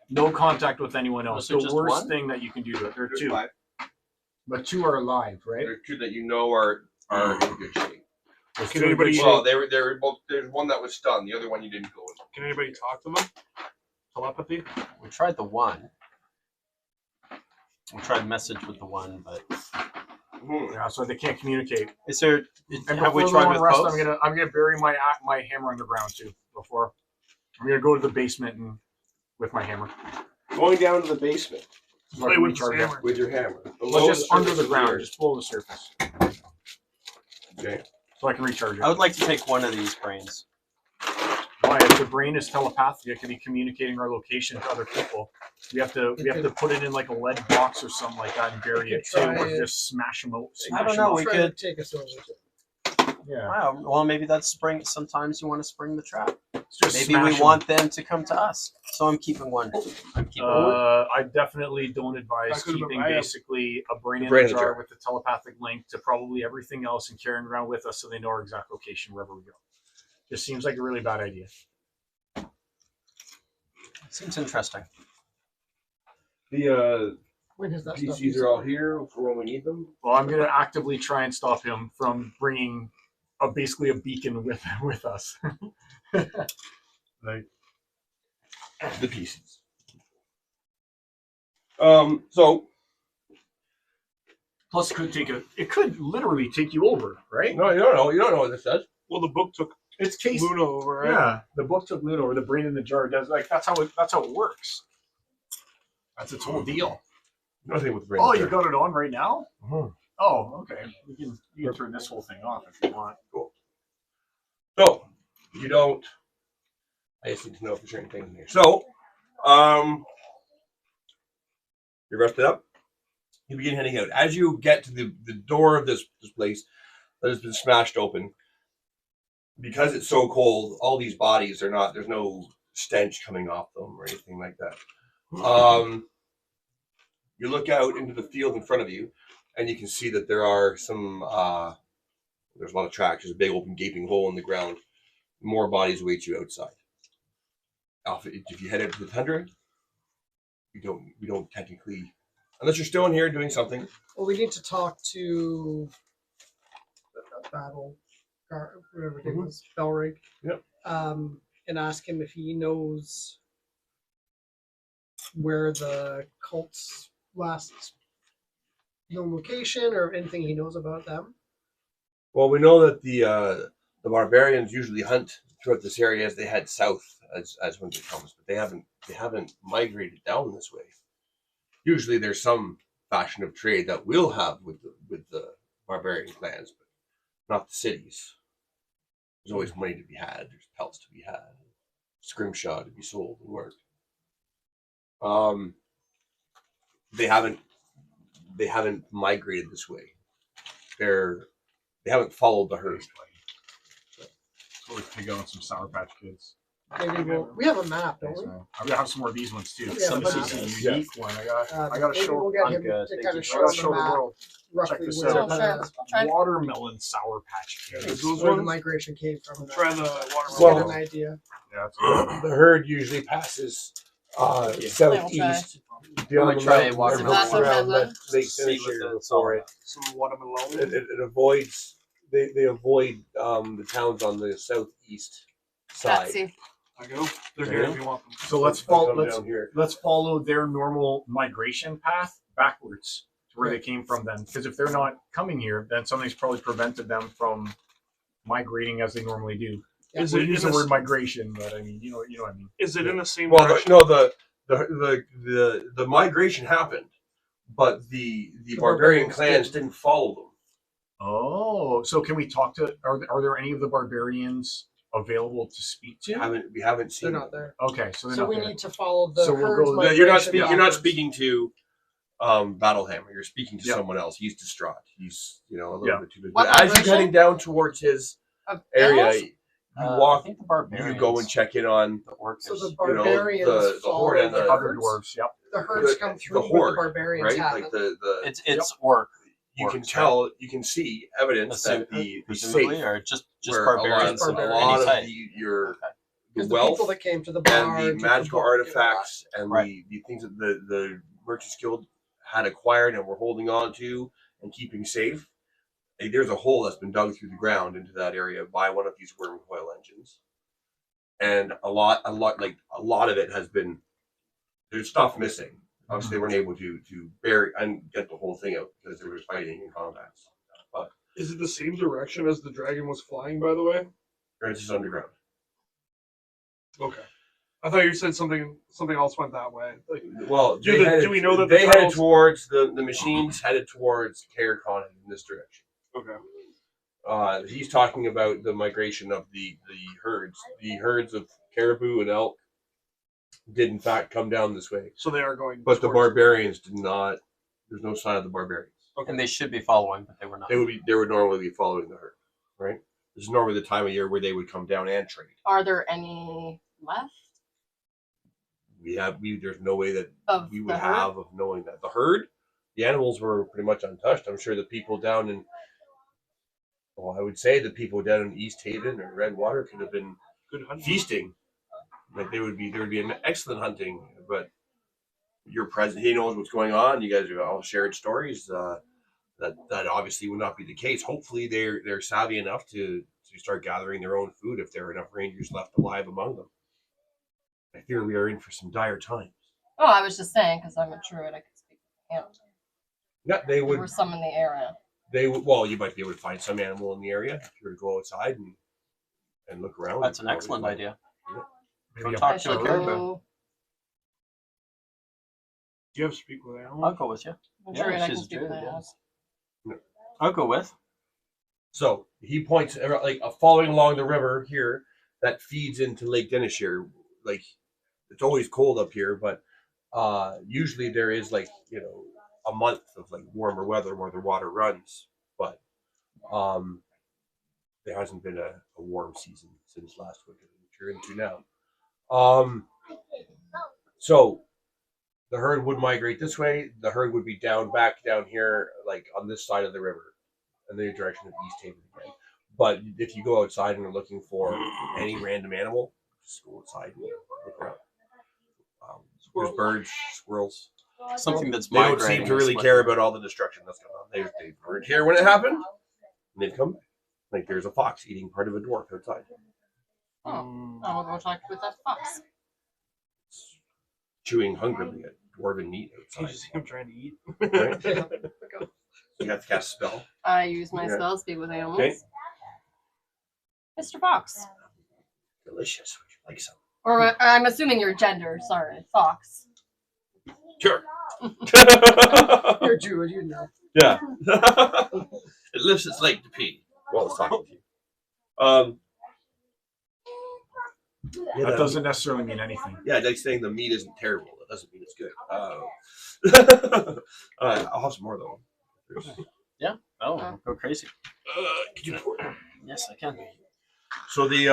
[SPEAKER 1] no contact with anyone else.
[SPEAKER 3] Was there
[SPEAKER 1] The
[SPEAKER 3] just
[SPEAKER 1] worst
[SPEAKER 3] one?
[SPEAKER 1] thing that you can do to it. There are
[SPEAKER 2] There's
[SPEAKER 1] 2.
[SPEAKER 2] 5.
[SPEAKER 1] But 2 are alive, right?
[SPEAKER 2] There are 2 that you know are in good shape.
[SPEAKER 1] There's
[SPEAKER 4] Can
[SPEAKER 1] 2 in good
[SPEAKER 4] anybody-
[SPEAKER 1] shape.
[SPEAKER 2] Well, they were both. There's one that was stunned. The other one you didn't go with.
[SPEAKER 4] can anybody talk to them? Telepathy.
[SPEAKER 3] We tried the one. We tried message with the one, but
[SPEAKER 1] Yeah, so they can't communicate.
[SPEAKER 3] is there?
[SPEAKER 1] And
[SPEAKER 3] Have we
[SPEAKER 1] before
[SPEAKER 3] tried
[SPEAKER 1] going
[SPEAKER 3] with
[SPEAKER 1] rest,
[SPEAKER 3] both?
[SPEAKER 1] I'm gonna bury my hammer underground too. Before I'm gonna go to the basement and with my hammer.
[SPEAKER 2] Going down to the basement
[SPEAKER 1] So I
[SPEAKER 4] Play
[SPEAKER 1] can
[SPEAKER 4] with
[SPEAKER 1] recharge
[SPEAKER 4] his
[SPEAKER 1] it.
[SPEAKER 4] hammer.
[SPEAKER 2] with your hammer.
[SPEAKER 1] But just under the ground, just below the surface,
[SPEAKER 2] Okay.
[SPEAKER 1] so I can recharge it.
[SPEAKER 3] I would like to take one of these brains.
[SPEAKER 1] Why? If the brain is telepathic, it can be communicating our location to other people. We have to put it in like a lead box or something like that and bury it too,
[SPEAKER 5] Try
[SPEAKER 1] or
[SPEAKER 5] it.
[SPEAKER 1] just smash them out.
[SPEAKER 3] I don't
[SPEAKER 1] Smash 'em
[SPEAKER 3] know,
[SPEAKER 1] out.
[SPEAKER 3] we
[SPEAKER 5] Try
[SPEAKER 3] could-
[SPEAKER 5] to take us over.
[SPEAKER 1] Yeah.
[SPEAKER 3] Wow. Well, maybe that's spring. Sometimes you want to spring the trap.
[SPEAKER 1] Just
[SPEAKER 3] Maybe
[SPEAKER 1] smash
[SPEAKER 3] we
[SPEAKER 1] 'em.
[SPEAKER 3] want them to come to us. So I'm keeping one. I'm keeping one.
[SPEAKER 1] I definitely don't advise
[SPEAKER 4] That could've been
[SPEAKER 1] keeping
[SPEAKER 4] my-
[SPEAKER 1] basically a brain in
[SPEAKER 2] Brain
[SPEAKER 1] the
[SPEAKER 2] in the
[SPEAKER 1] jar
[SPEAKER 2] jar.
[SPEAKER 1] with the telepathic link to probably everything else and carrying around with us so they know our exact location wherever we go. Just seems like a really bad idea.
[SPEAKER 3] Seems interesting.
[SPEAKER 2] The
[SPEAKER 5] When has that stuff
[SPEAKER 2] PCs are all here for when we need them.
[SPEAKER 1] Well, I'm going to actively try and stop him from bringing basically a beacon with us. Like,
[SPEAKER 2] The PCs. So
[SPEAKER 1] plus, it could literally take you over, right?
[SPEAKER 2] no, you don't know. You don't know what this says.
[SPEAKER 4] Well, the book took
[SPEAKER 1] It's case.
[SPEAKER 4] Luna over, right?
[SPEAKER 1] Yeah, the book took Luna over. The brain in the jar does that's how it works. That's its whole deal.
[SPEAKER 2] Nothing with the brain.
[SPEAKER 1] Oh, you got it on right now?
[SPEAKER 2] Mhm.
[SPEAKER 1] Oh, okay. You can turn this whole thing off if you want.
[SPEAKER 2] Cool. So you don't. I just need to know if there's anything in here. So, you're rested up. You begin heading out. As you get to the door of this place that has been smashed open, because it's so cold, all these bodies are not. There's no stench coming off them or anything like that. You look out into the field in front of you, and you can see that there are some. There's a lot of tracks. There's a big open gaping hole in the ground. More bodies await you outside. If you head out to the tundra, we don't technically, unless you're still in here doing something.
[SPEAKER 5] Well, we need to talk to Battle Guard, whatever it was, Belrig.
[SPEAKER 2] Yep.
[SPEAKER 5] And ask him if he knows where the cult's last known location or anything he knows about them.
[SPEAKER 2] Well, we know that the barbarians usually hunt throughout this area as they head south as winter comes, but they haven't migrated down this way. Usually, there's some fashion of trade that we'll have with the barbarian clans, but not the cities. There's always money to be had. There's pelts to be had, scrimshaw to be sold and worked. They haven't migrated this way. They haven't followed the herd.
[SPEAKER 1] So we pick on some Sour Patch Kids.
[SPEAKER 5] Maybe we have a map, don't
[SPEAKER 1] Thanks,
[SPEAKER 5] we?
[SPEAKER 1] man. I'm gonna have some more of these ones too.
[SPEAKER 5] Yeah,
[SPEAKER 1] Some
[SPEAKER 5] but-
[SPEAKER 1] this is a unique one. I gotta
[SPEAKER 5] maybe
[SPEAKER 1] show.
[SPEAKER 5] we'll get
[SPEAKER 3] I'm
[SPEAKER 5] him
[SPEAKER 3] good,
[SPEAKER 5] to
[SPEAKER 3] thank
[SPEAKER 5] kind
[SPEAKER 3] you.
[SPEAKER 5] of
[SPEAKER 1] I
[SPEAKER 5] show
[SPEAKER 1] gotta
[SPEAKER 5] the
[SPEAKER 1] show the
[SPEAKER 5] map
[SPEAKER 1] world.
[SPEAKER 5] roughly
[SPEAKER 1] this
[SPEAKER 5] where
[SPEAKER 1] out.
[SPEAKER 6] Oh, sure. I'll try.
[SPEAKER 1] Watermelon Sour Patch Kids.
[SPEAKER 4] Those
[SPEAKER 5] where the
[SPEAKER 4] ones?
[SPEAKER 5] migration came from.
[SPEAKER 4] We'll try the
[SPEAKER 5] Let's
[SPEAKER 4] watermelon.
[SPEAKER 5] get an idea.
[SPEAKER 1] Yeah, it's
[SPEAKER 2] The herd usually passes southeast. Beyond the
[SPEAKER 3] try
[SPEAKER 2] mountain,
[SPEAKER 3] watermelon.
[SPEAKER 2] and around
[SPEAKER 6] Watermelon.
[SPEAKER 2] Lake
[SPEAKER 3] See
[SPEAKER 2] Finisher
[SPEAKER 3] what that's
[SPEAKER 2] before
[SPEAKER 3] all
[SPEAKER 2] it.
[SPEAKER 4] Some watermelon.
[SPEAKER 2] It avoids. They avoid the towns on the southeast side.
[SPEAKER 6] Patsy.
[SPEAKER 4] I go. They're here if you want them.
[SPEAKER 1] So let's
[SPEAKER 2] They'll
[SPEAKER 1] follow.
[SPEAKER 2] come down here.
[SPEAKER 1] Let's follow their normal migration path backwards to where they came from. Then, because if they're not coming here, then something's probably prevented them from migrating as they normally do.
[SPEAKER 4] Is
[SPEAKER 1] We
[SPEAKER 4] it
[SPEAKER 1] use
[SPEAKER 4] in
[SPEAKER 1] the
[SPEAKER 4] the
[SPEAKER 1] word migration, but I mean, you know what I mean.
[SPEAKER 4] Is it in the same
[SPEAKER 2] Well,
[SPEAKER 4] direction?
[SPEAKER 2] the migration happened, but the barbarian clans didn't follow them.
[SPEAKER 1] Oh, so can we talk to? Are there any of the barbarians available to speak to?
[SPEAKER 2] We haven't
[SPEAKER 5] They're
[SPEAKER 2] seen.
[SPEAKER 5] not there.
[SPEAKER 1] Okay, so they're
[SPEAKER 5] So
[SPEAKER 1] not
[SPEAKER 5] we
[SPEAKER 1] there.
[SPEAKER 5] need to follow the
[SPEAKER 1] So we'll
[SPEAKER 5] herd's
[SPEAKER 1] go-
[SPEAKER 2] No, you're not
[SPEAKER 5] migration
[SPEAKER 2] speaking. You're not
[SPEAKER 5] backwards.
[SPEAKER 2] speaking to Battlehammer. You're speaking to
[SPEAKER 1] Yep.
[SPEAKER 2] someone else. He's distraught. He's a little
[SPEAKER 1] Yeah.
[SPEAKER 2] bit too big.
[SPEAKER 6] What
[SPEAKER 2] But as you're
[SPEAKER 6] migration?
[SPEAKER 2] heading down towards his
[SPEAKER 6] Of
[SPEAKER 2] area,
[SPEAKER 6] animals?
[SPEAKER 2] you
[SPEAKER 3] I
[SPEAKER 2] walk.
[SPEAKER 3] think the
[SPEAKER 2] You
[SPEAKER 3] barbarians.
[SPEAKER 2] go and check in on
[SPEAKER 3] the orcs.
[SPEAKER 5] So the
[SPEAKER 2] you know,
[SPEAKER 5] barbarians
[SPEAKER 2] the
[SPEAKER 5] follow
[SPEAKER 2] horde and
[SPEAKER 5] the
[SPEAKER 2] the
[SPEAKER 1] Other
[SPEAKER 5] herds.
[SPEAKER 1] dwarves, yep.
[SPEAKER 5] The herds
[SPEAKER 2] the-
[SPEAKER 5] come
[SPEAKER 2] the
[SPEAKER 5] through, but
[SPEAKER 2] horde,
[SPEAKER 5] the barbarians
[SPEAKER 2] right?
[SPEAKER 5] haven't.
[SPEAKER 2] Like the
[SPEAKER 3] It's orc.
[SPEAKER 2] you can
[SPEAKER 3] orcs,
[SPEAKER 2] tell, you can see evidence that the
[SPEAKER 3] presumably,
[SPEAKER 2] safe
[SPEAKER 3] or just
[SPEAKER 2] where
[SPEAKER 3] barbarians.
[SPEAKER 2] a
[SPEAKER 3] of
[SPEAKER 2] lot,
[SPEAKER 3] any
[SPEAKER 2] a lot of
[SPEAKER 3] type.
[SPEAKER 2] your
[SPEAKER 3] Okay.
[SPEAKER 2] the
[SPEAKER 5] Because the
[SPEAKER 2] wealth
[SPEAKER 5] people that came to the bar
[SPEAKER 2] and the
[SPEAKER 5] took
[SPEAKER 2] magical
[SPEAKER 5] book and
[SPEAKER 2] artifacts and
[SPEAKER 3] Right.
[SPEAKER 2] the things that the Merchants Guild had acquired and were holding on to and keeping safe. Like, there's a hole that's been dug through the ground into that area by one of these worm coil engines, and a lot of it has been. There's stuff missing. Obviously, they weren't able to bury and get the whole thing out because they were fighting in combat. But
[SPEAKER 4] Is it the same direction as the dragon was flying, by the way?
[SPEAKER 2] it's just underground.
[SPEAKER 4] Okay. I thought you said something else went that way. Like,
[SPEAKER 2] Well,
[SPEAKER 4] do we know that the
[SPEAKER 2] they headed
[SPEAKER 4] tunnels-
[SPEAKER 2] towards the machines headed towards Caricon in this direction.
[SPEAKER 4] okay.
[SPEAKER 2] He's talking about the migration of the herds. The herds of caribou and elk did in fact come down this way,
[SPEAKER 4] So they are going.
[SPEAKER 2] but the
[SPEAKER 4] towards-
[SPEAKER 2] barbarians did not. There's no sign of the barbarians.
[SPEAKER 4] Okay.
[SPEAKER 3] And they should be following, but they were not.
[SPEAKER 2] They would normally be following the herd, right? This is normally the time of year where they would come down and trade.
[SPEAKER 6] Are there any left
[SPEAKER 2] There's no way that
[SPEAKER 6] of
[SPEAKER 2] we
[SPEAKER 6] the
[SPEAKER 2] would
[SPEAKER 6] herd?
[SPEAKER 2] have of knowing that the herd, the animals were pretty much untouched. I'm sure the people down in, well, I would say the people down in East Haven or Redwater could have been
[SPEAKER 4] Good hunting.
[SPEAKER 2] feasting. Like there would be an excellent hunting, but you're present. He knows what's going on. You guys have all shared stories. That obviously would not be the case. Hopefully they're savvy enough to start gathering their own food if there are enough rangers left alive among them. I fear we are in for some dire times.
[SPEAKER 6] Oh, I was just saying because I'm a druid. I could speak with animals.
[SPEAKER 2] Yeah, they
[SPEAKER 6] There
[SPEAKER 2] would.
[SPEAKER 6] were some in the area.
[SPEAKER 2] They would. Well, you might be able to find some animal in the area if you were to go outside and look around.
[SPEAKER 3] That's an excellent idea.
[SPEAKER 1] Maybe a
[SPEAKER 3] talk
[SPEAKER 6] I
[SPEAKER 3] to
[SPEAKER 6] should
[SPEAKER 3] a caribou.
[SPEAKER 6] go.
[SPEAKER 4] Do you have to speak with
[SPEAKER 3] I'll
[SPEAKER 4] animals?
[SPEAKER 3] go with you.
[SPEAKER 6] I'm
[SPEAKER 3] Yeah,
[SPEAKER 6] druid. I can
[SPEAKER 3] she's a
[SPEAKER 6] speak with
[SPEAKER 3] druid, yeah.
[SPEAKER 6] animals.
[SPEAKER 3] I'll go with.
[SPEAKER 2] So he points like following along the river here that feeds into Lake Denishire. Like it's always cold up here, but usually there is like a month of like warmer weather where the water runs, but there hasn't been a warm season since last winter, which you're into now. So the herd would migrate this way. The herd would be back down here, like on this side of the river, in the direction of East Haven again. But if you go outside and are looking for any random animal, just go outside and look around. There's birds, squirrels.
[SPEAKER 3] Something that's
[SPEAKER 2] They don't
[SPEAKER 3] migrating
[SPEAKER 2] seem to
[SPEAKER 3] is
[SPEAKER 2] really
[SPEAKER 3] what-
[SPEAKER 2] care about all the destruction that's going on. They weren't here when it happened, and they've come back. Like there's a fox eating part of a dwarf outside.
[SPEAKER 6] Oh, I'll go talk with that fox.
[SPEAKER 2] Chewing hungrily at dwarven meat
[SPEAKER 4] You
[SPEAKER 2] outside.
[SPEAKER 4] just see him trying to eat.
[SPEAKER 2] Right?
[SPEAKER 5] Yeah.
[SPEAKER 2] You have to cast a spell.
[SPEAKER 6] I use my
[SPEAKER 2] Yeah.
[SPEAKER 6] spell speak with animals.
[SPEAKER 2] Okay.
[SPEAKER 6] Mr. Fox.
[SPEAKER 2] Delicious. Would you like some?
[SPEAKER 6] Or I'm assuming your gender. Sorry, fox.
[SPEAKER 2] Sure.
[SPEAKER 5] You're a Druid, you know.
[SPEAKER 2] Yeah. It lifts its leg to pee while it's talking to you. Yeah,
[SPEAKER 1] That doesn't necessarily mean anything.
[SPEAKER 2] Yeah, like saying the meat isn't terrible. That doesn't mean it's good. I'll have some more though.
[SPEAKER 3] Oh, go crazy.
[SPEAKER 2] Could you pour?
[SPEAKER 3] Yes, I can.
[SPEAKER 2] So the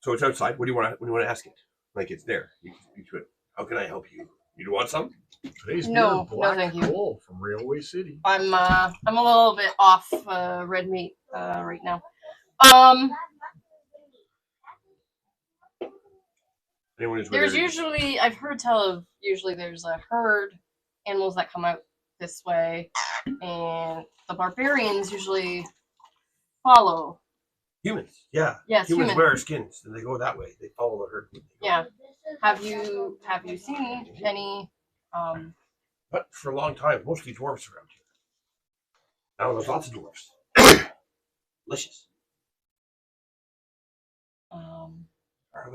[SPEAKER 2] so it's outside. What do you want to ask it? Like it's there. You can speak to it. How can I help you? You want some?
[SPEAKER 1] Today's
[SPEAKER 6] No,
[SPEAKER 1] beer, black
[SPEAKER 6] no, thank you.
[SPEAKER 1] coal from Railway City.
[SPEAKER 6] I'm a little bit off red meat right now.
[SPEAKER 2] Anyone who's
[SPEAKER 6] There's
[SPEAKER 2] whether-
[SPEAKER 6] usually I've heard tell of there's a herd animals that come out this way, and the barbarians usually follow.
[SPEAKER 2] humans. Yeah.
[SPEAKER 6] Yes,
[SPEAKER 2] Humans
[SPEAKER 6] human.
[SPEAKER 2] wear skins and they go that way. They follow the herd.
[SPEAKER 6] Yeah. Have you seen any?
[SPEAKER 2] But for a long time, mostly dwarves around here. Now there's lots of dwarves. Delicious.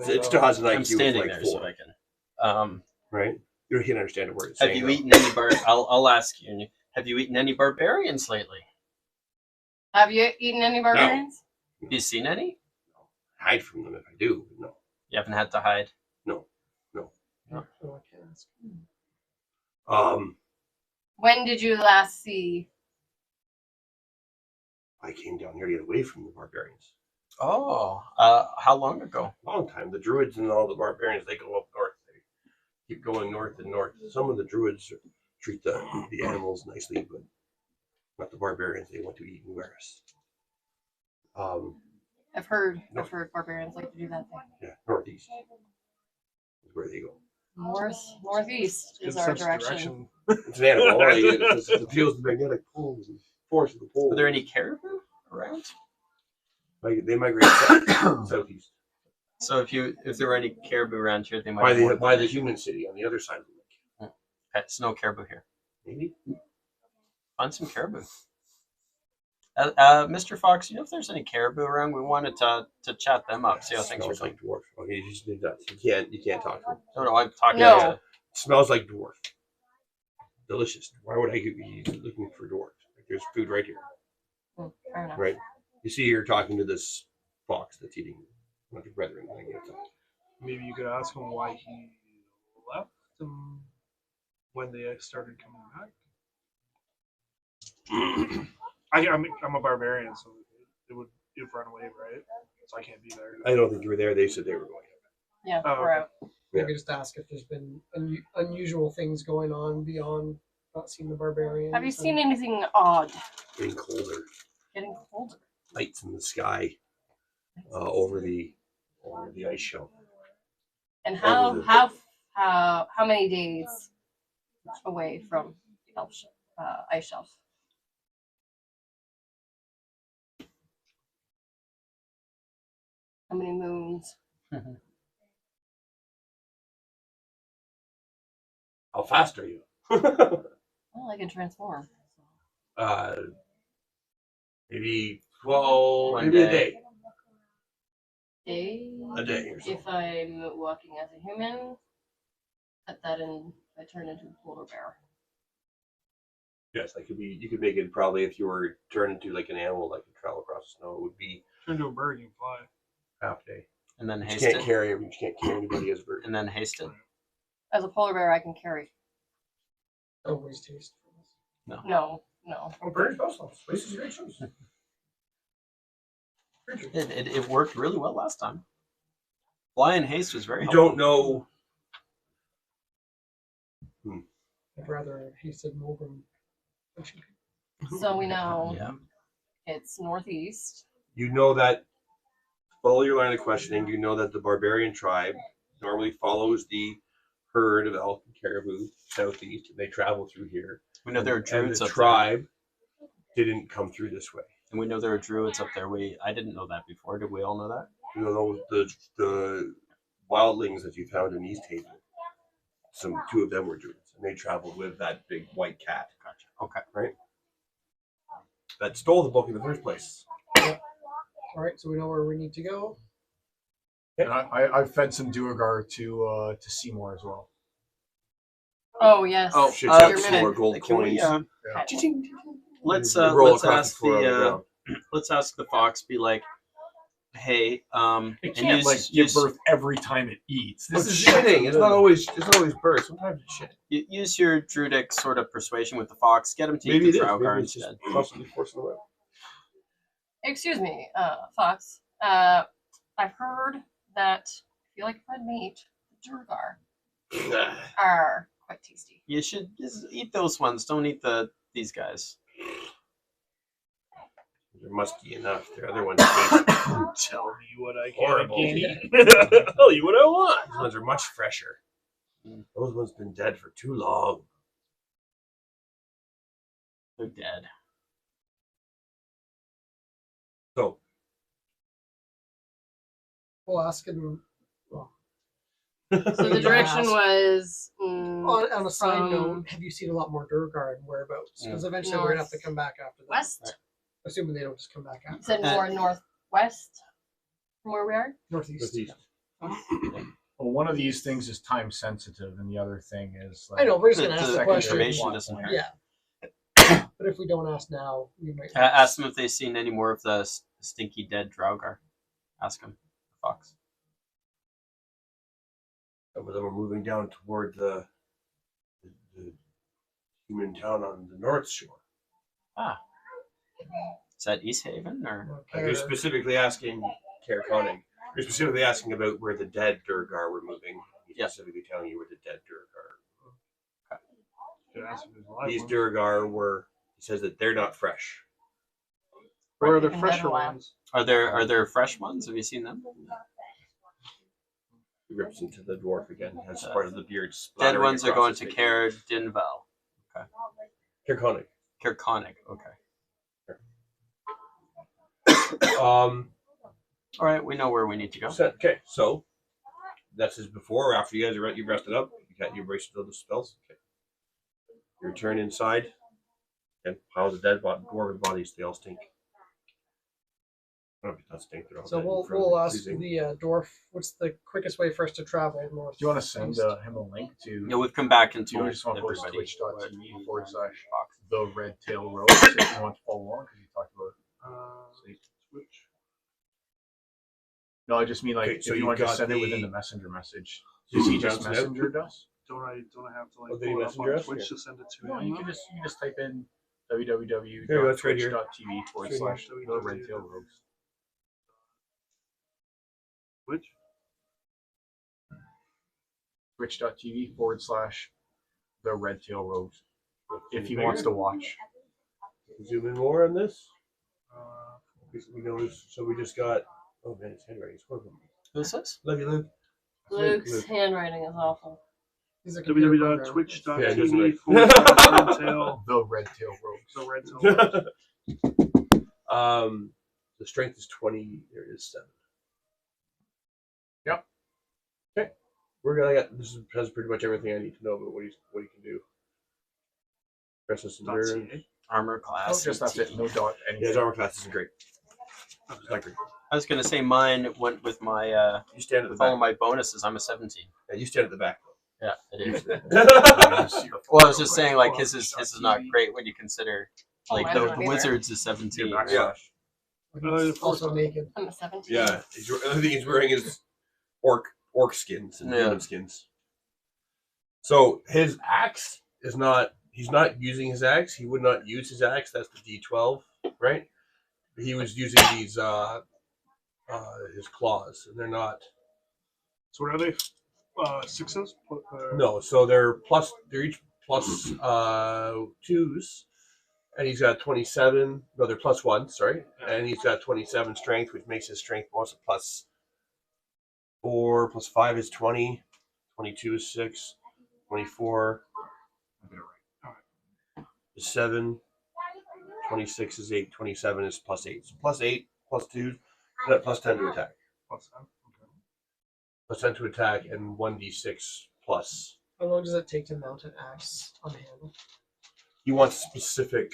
[SPEAKER 2] It still has an IQ
[SPEAKER 3] I'm
[SPEAKER 2] of
[SPEAKER 3] standing
[SPEAKER 2] like
[SPEAKER 3] there
[SPEAKER 2] 4,
[SPEAKER 3] so I can.
[SPEAKER 2] right? You can't understand a word it's
[SPEAKER 3] Have
[SPEAKER 2] saying.
[SPEAKER 3] you
[SPEAKER 2] though.
[SPEAKER 3] eaten any I'll ask you. Have you eaten any barbarians lately?
[SPEAKER 6] Have you eaten any barbarians?
[SPEAKER 3] Have you seen any?
[SPEAKER 2] Hide from them if I do. But no.
[SPEAKER 3] You haven't had to hide.
[SPEAKER 5] Oh, I can't ask.
[SPEAKER 6] When did you last see?
[SPEAKER 2] I came down here to get away from the barbarians.
[SPEAKER 3] Oh, how long ago?
[SPEAKER 2] Long time. The druids and all the barbarians, they go up north. They keep going north and north. Some of the druids treat the animals nicely, but not the barbarians. They want to eat and wear us.
[SPEAKER 6] I've heard barbarians like to do that thing.
[SPEAKER 2] Yeah, northeast is where they go.
[SPEAKER 6] Northeast is
[SPEAKER 4] Good
[SPEAKER 6] our
[SPEAKER 4] sense of
[SPEAKER 6] direction.
[SPEAKER 2] It's an animal. Like, it feels the magnetic pull and force of the pole.
[SPEAKER 3] Are there any caribou around?
[SPEAKER 2] Like, they migrate southeast
[SPEAKER 3] So if there were any caribou around here, they might
[SPEAKER 2] by the human city on the other side of the lake.
[SPEAKER 3] It's no caribou here.
[SPEAKER 2] Maybe.
[SPEAKER 3] Find some caribou. Mr. Fox, you know if there's any caribou around? We wanted to chat them up, see how things are
[SPEAKER 2] Smells
[SPEAKER 3] going.
[SPEAKER 2] like dwarf. Okay, you just did that. You can't talk to them.
[SPEAKER 3] No, I'm talking
[SPEAKER 6] No.
[SPEAKER 3] to
[SPEAKER 2] Smells like dwarf. Delicious. Why would I be looking for dwarf? Like, there's food right here.
[SPEAKER 6] Fair enough.
[SPEAKER 2] Right. You see, you're talking to this fox that's eating like your brethren. Like,
[SPEAKER 4] Maybe you could ask him why he left when they started coming back. I'm a barbarian, so it would run away, right? So I can't be there.
[SPEAKER 2] I don't think you were there. They said they were going.
[SPEAKER 6] Yeah,
[SPEAKER 4] Oh,
[SPEAKER 6] we're
[SPEAKER 4] okay.
[SPEAKER 6] out.
[SPEAKER 5] Maybe just ask if there's been unusual things going on beyond not seeing the barbarians.
[SPEAKER 6] Have you seen anything odd?
[SPEAKER 2] Getting colder.
[SPEAKER 6] Getting colder.
[SPEAKER 2] Lights in the sky over the ice shelf.
[SPEAKER 6] And
[SPEAKER 2] Over
[SPEAKER 6] how many days away from the ice shelf? How many moons?
[SPEAKER 2] How fast are you?
[SPEAKER 6] Well, I can transform.
[SPEAKER 2] Maybe 12,
[SPEAKER 3] One
[SPEAKER 2] maybe a
[SPEAKER 3] day.
[SPEAKER 2] day.
[SPEAKER 6] A
[SPEAKER 2] A day or so.
[SPEAKER 6] If I'm walking as a human, cut that in, I turn into a polar bear.
[SPEAKER 2] Yes, that could be. You could make it probably if you were turned into like an animal that could travel across the snow. It would be
[SPEAKER 4] Turn into a bird, you can fly.
[SPEAKER 2] half day.
[SPEAKER 3] and then
[SPEAKER 2] You
[SPEAKER 3] haste
[SPEAKER 2] can't
[SPEAKER 3] it.
[SPEAKER 2] carry. You can't carry anybody as a bird.
[SPEAKER 3] And then haste it.
[SPEAKER 6] As a polar bear, I can carry.
[SPEAKER 5] Always taste.
[SPEAKER 6] No.
[SPEAKER 2] Oh, British Belfast. Places great choice.
[SPEAKER 3] It worked really well last time. Fly in haste was very
[SPEAKER 2] You
[SPEAKER 3] helpful.
[SPEAKER 2] don't know.
[SPEAKER 5] I'd rather he said Mulgrim.
[SPEAKER 6] So we know
[SPEAKER 3] Yeah.
[SPEAKER 6] it's northeast.
[SPEAKER 2] You know that. Follow your line of questioning. You know that the barbarian tribe normally follows the herd of elk and caribou southeast, and they travel through here.
[SPEAKER 3] We know there are
[SPEAKER 2] And
[SPEAKER 3] druids
[SPEAKER 2] the
[SPEAKER 3] up
[SPEAKER 2] tribe didn't come through this way.
[SPEAKER 3] there. And we know there are druids up there. I didn't know that before. Did we all know that?
[SPEAKER 2] You know the wildlings that you found in East Haven. Two of them were druids, and they traveled with that big white cat.
[SPEAKER 3] Gotcha. Okay.
[SPEAKER 2] Right. That stole the book in the first place.
[SPEAKER 5] All right, so we know where we need to go.
[SPEAKER 1] And I've fed some Duergar to Seymour as well.
[SPEAKER 6] Oh yes.
[SPEAKER 3] Oh,
[SPEAKER 2] Shit,
[SPEAKER 6] your
[SPEAKER 2] some
[SPEAKER 6] minute.
[SPEAKER 2] more gold
[SPEAKER 3] Can we,
[SPEAKER 2] coins.
[SPEAKER 3] let's
[SPEAKER 2] You roll
[SPEAKER 3] let's
[SPEAKER 2] across
[SPEAKER 3] ask
[SPEAKER 2] the floor on
[SPEAKER 3] the
[SPEAKER 2] ground.
[SPEAKER 3] let's ask the fox. Be like, hey,
[SPEAKER 1] It
[SPEAKER 3] and
[SPEAKER 1] can't give birth every time it eats.
[SPEAKER 2] This
[SPEAKER 1] This
[SPEAKER 2] is
[SPEAKER 1] is
[SPEAKER 2] shitting. It's not always birth. Sometimes it's shit.
[SPEAKER 3] use your druidic sort of persuasion with the fox. Get him to
[SPEAKER 2] Maybe
[SPEAKER 3] eat
[SPEAKER 2] it
[SPEAKER 3] the
[SPEAKER 2] is.
[SPEAKER 3] Draugr
[SPEAKER 2] Maybe it's just
[SPEAKER 3] instead.
[SPEAKER 2] constantly forcing them out.
[SPEAKER 6] Excuse me, Fox. I've heard that if you like red meat, the Duergar are quite tasty.
[SPEAKER 3] You should just eat those ones. Don't eat these guys.
[SPEAKER 2] They're musky enough. The other ones taste
[SPEAKER 4] Tell me what I
[SPEAKER 2] horrible.
[SPEAKER 4] Tell you what I want.
[SPEAKER 2] These ones are much fresher.
[SPEAKER 3] Mm.
[SPEAKER 2] Those ones been dead for too long.
[SPEAKER 3] They're dead.
[SPEAKER 2] So
[SPEAKER 5] We'll ask him. Well,
[SPEAKER 6] So the direction was
[SPEAKER 5] on a side
[SPEAKER 6] from
[SPEAKER 5] note, have you seen a lot more Durgar and whereabouts? Because eventually we're gonna have to come back after that.
[SPEAKER 6] west.
[SPEAKER 5] Assuming they don't just come back
[SPEAKER 6] You
[SPEAKER 5] after.
[SPEAKER 6] said more northwest from where we are.
[SPEAKER 5] Northeast.
[SPEAKER 2] northeast.
[SPEAKER 1] Well, one of these things is time sensitive, and the other thing is like
[SPEAKER 5] I know, we're just
[SPEAKER 3] The-
[SPEAKER 5] gonna ask
[SPEAKER 3] the
[SPEAKER 5] the question.
[SPEAKER 3] information doesn't hurt.
[SPEAKER 5] Yeah. But if we don't ask now, we might.
[SPEAKER 3] Ask them if they've seen any more of the stinky dead Draugr. Ask them, fox.
[SPEAKER 2] Some of them are moving down toward the human town on the north shore.
[SPEAKER 3] Is that East Haven or?
[SPEAKER 2] Like you're specifically asking Care Konig. You're specifically asking about where the dead Durgar were moving. He's
[SPEAKER 3] Yeah.
[SPEAKER 2] specifically telling you where the dead Durgar.
[SPEAKER 4] Could ask if there's a live
[SPEAKER 2] These
[SPEAKER 4] one.
[SPEAKER 2] Durgar were. He says that they're not fresh.
[SPEAKER 4] Where are the
[SPEAKER 6] And
[SPEAKER 4] fresher
[SPEAKER 6] Netherland.
[SPEAKER 4] ones?
[SPEAKER 3] Are there fresh ones? Have you seen them?
[SPEAKER 2] He rips into the dwarf again as part of the beard.
[SPEAKER 3] Dead
[SPEAKER 2] splattering
[SPEAKER 3] ones are
[SPEAKER 2] across
[SPEAKER 3] going
[SPEAKER 2] his
[SPEAKER 3] to
[SPEAKER 2] face.
[SPEAKER 3] Caer Dinval.
[SPEAKER 2] Care Konig.
[SPEAKER 3] Kirkonic. Okay.
[SPEAKER 2] Um.
[SPEAKER 3] All right, we know where we need to go.
[SPEAKER 2] Okay, so that's his before or after you guys are you rested up. You got your braced of the spells. Okay. You return inside. And piles of dead dwarven bodies. They all stink. I don't know if not stink. They're all
[SPEAKER 5] So
[SPEAKER 2] dead and
[SPEAKER 5] we'll
[SPEAKER 2] frozen,
[SPEAKER 5] ask
[SPEAKER 2] freezing.
[SPEAKER 5] the dwarf. What's the quickest way for us to travel north?
[SPEAKER 1] Do you want to send him a link to?
[SPEAKER 3] Yeah, we've come back into
[SPEAKER 1] You just want to go to
[SPEAKER 3] everybody.
[SPEAKER 1] twitch.tv/the Red Tail Road if you want to follow along because you talked about.
[SPEAKER 4] Switch.
[SPEAKER 1] No, I just mean like
[SPEAKER 2] Okay, so
[SPEAKER 1] if you
[SPEAKER 2] you've
[SPEAKER 1] want to
[SPEAKER 2] got
[SPEAKER 1] send it within
[SPEAKER 2] the-
[SPEAKER 1] the messenger message.
[SPEAKER 2] So
[SPEAKER 1] Does he
[SPEAKER 2] you
[SPEAKER 1] just
[SPEAKER 2] bounce it out?
[SPEAKER 1] messenger us?
[SPEAKER 4] Don't I have to like
[SPEAKER 2] Oh, did he
[SPEAKER 4] pull it up
[SPEAKER 2] messenger
[SPEAKER 4] on
[SPEAKER 2] us?
[SPEAKER 4] Twitch
[SPEAKER 2] Yeah.
[SPEAKER 4] to send it to
[SPEAKER 1] No,
[SPEAKER 4] him?
[SPEAKER 1] you can just type in
[SPEAKER 2] There you go, it's right here.
[SPEAKER 1] www.twitch.tv/the Red Tail Rogues.
[SPEAKER 4] Which?
[SPEAKER 1] twitch.tv/the Red Tail Rogues. If he wants to watch.
[SPEAKER 2] Zoom in more on this.
[SPEAKER 4] Uh,
[SPEAKER 2] We know this, so we just got. Oh man, his handwriting's horrible.
[SPEAKER 3] Who's this?
[SPEAKER 2] Love you, Luke.
[SPEAKER 6] Luke's
[SPEAKER 2] Luke.
[SPEAKER 6] handwriting is awful.
[SPEAKER 5] He's a computer programmer.
[SPEAKER 2] Yeah,
[SPEAKER 4] www.twitch.tv
[SPEAKER 2] doesn't
[SPEAKER 1] The Red Tail Rogues.
[SPEAKER 4] The red zone.
[SPEAKER 2] The strength is 20. There it is 7.
[SPEAKER 1] Yep.
[SPEAKER 2] Okay. We're gonna get this has pretty much everything I need to know about what he can do. Restless endurance.
[SPEAKER 4] .ca.
[SPEAKER 3] Armor
[SPEAKER 1] Oh,
[SPEAKER 3] class.
[SPEAKER 1] just that's it. No dot.
[SPEAKER 2] Yeah, his
[SPEAKER 1] Anything.
[SPEAKER 2] armor class isn't great. It's not great.
[SPEAKER 3] I was gonna say mine went with my
[SPEAKER 2] You stand at the
[SPEAKER 3] with all
[SPEAKER 2] back.
[SPEAKER 3] my bonuses. I'm a 17.
[SPEAKER 2] Yeah, you stand at the back
[SPEAKER 3] Yeah, it is.
[SPEAKER 2] though.
[SPEAKER 3] Well, I was just saying like his is not great when you consider
[SPEAKER 6] Oh,
[SPEAKER 3] like
[SPEAKER 6] mine's
[SPEAKER 3] the
[SPEAKER 6] not either.
[SPEAKER 3] wizards is 17.
[SPEAKER 1] Your
[SPEAKER 2] Yeah.
[SPEAKER 5] He's also naked.
[SPEAKER 6] I'm a 17.
[SPEAKER 2] Yeah, the other thing he's wearing is orc skins and
[SPEAKER 3] Yeah.
[SPEAKER 2] human skins. So his axe is not he's not using his axe. He would not use his axe. That's the D12, right? He was using these his claws, and they're not.
[SPEAKER 4] So what are they? Sixes?
[SPEAKER 2] No, so they're each plus 2s, and he's got 27. No, they're plus 1. Sorry, and he's got 27 strength, which makes his strength bonus a plus 4. Plus 5 is 20. 22 is 6. 24 is 7. 26 is 8. 27 is plus 8. So plus 8, plus 2, plus 10 to attack.
[SPEAKER 4] Plus 10. Okay.
[SPEAKER 2] Plus 10 to attack, and 1d6 plus.
[SPEAKER 5] How long does it take to mount an axe on the handle?
[SPEAKER 2] He wants specific.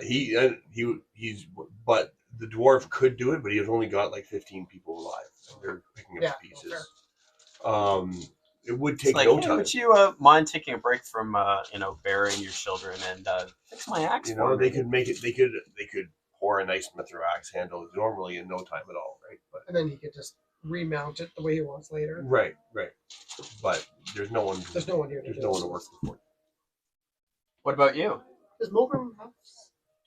[SPEAKER 2] He's but the dwarf could do it, but he's only got like 15 people alive. So they're picking up the pieces. It would take
[SPEAKER 3] It's like,
[SPEAKER 2] no
[SPEAKER 3] hey,
[SPEAKER 2] time.
[SPEAKER 3] would you mind taking a break from burying your children and fix my axe?
[SPEAKER 2] You
[SPEAKER 3] for
[SPEAKER 2] know,
[SPEAKER 3] me?
[SPEAKER 2] they could make it. They could pour a nice mithril axe handle normally in no time at all, right? But
[SPEAKER 5] And then he could just remount it the way he wants later.
[SPEAKER 2] right. But there's no one.
[SPEAKER 5] There's no one here to
[SPEAKER 2] There's
[SPEAKER 5] do
[SPEAKER 2] no
[SPEAKER 5] it.
[SPEAKER 2] one to work for.
[SPEAKER 3] What about you?
[SPEAKER 5] Does Mulgrim have?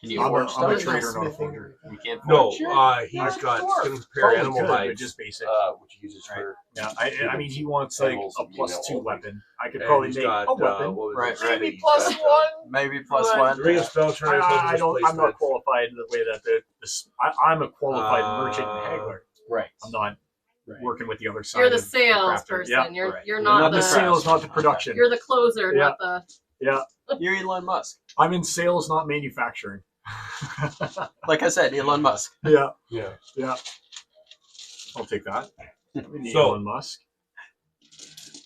[SPEAKER 3] Can you
[SPEAKER 1] I'm
[SPEAKER 3] forge
[SPEAKER 1] a
[SPEAKER 3] stuff?
[SPEAKER 1] trader, not a
[SPEAKER 5] Smithing.
[SPEAKER 1] forger.
[SPEAKER 3] You can't
[SPEAKER 2] No,
[SPEAKER 3] forge shit?
[SPEAKER 2] he's got
[SPEAKER 3] dwarf.
[SPEAKER 2] skin repair
[SPEAKER 1] Probably
[SPEAKER 2] animal
[SPEAKER 1] could, but
[SPEAKER 2] hides,
[SPEAKER 1] just basic.
[SPEAKER 2] which he uses for.
[SPEAKER 1] Yeah, I mean, he wants like
[SPEAKER 2] Animals
[SPEAKER 1] a
[SPEAKER 2] and
[SPEAKER 1] plus 2
[SPEAKER 2] female
[SPEAKER 1] weapon. I could
[SPEAKER 2] And
[SPEAKER 1] probably
[SPEAKER 2] he's
[SPEAKER 1] make
[SPEAKER 2] got,
[SPEAKER 1] a weapon.
[SPEAKER 2] what was
[SPEAKER 3] Right,
[SPEAKER 2] it?
[SPEAKER 3] right.
[SPEAKER 2] He's
[SPEAKER 5] Maybe plus
[SPEAKER 2] got,
[SPEAKER 5] one.
[SPEAKER 3] Maybe plus
[SPEAKER 5] Right.
[SPEAKER 3] one.
[SPEAKER 2] Ring of spell turner.
[SPEAKER 1] I'm not qualified in the way that I'm a qualified merchant and haggler.
[SPEAKER 3] Right.
[SPEAKER 1] I'm not
[SPEAKER 3] Right.
[SPEAKER 1] working with the other side.
[SPEAKER 6] You're the
[SPEAKER 1] of
[SPEAKER 6] salesperson.
[SPEAKER 1] Yeah,
[SPEAKER 6] You're
[SPEAKER 3] right.
[SPEAKER 6] you're
[SPEAKER 3] You're
[SPEAKER 6] not
[SPEAKER 1] not
[SPEAKER 6] the.
[SPEAKER 1] the sales, not the production.
[SPEAKER 6] You're the closer,
[SPEAKER 1] Yeah.
[SPEAKER 6] not the.
[SPEAKER 1] Yeah,
[SPEAKER 3] You're Elon Musk.
[SPEAKER 1] I'm in sales, not manufacturing.
[SPEAKER 3] Like I said, Elon Musk.
[SPEAKER 1] Yeah,
[SPEAKER 2] Yeah.
[SPEAKER 1] yeah. I'll take that.
[SPEAKER 2] So-
[SPEAKER 1] Elon Musk.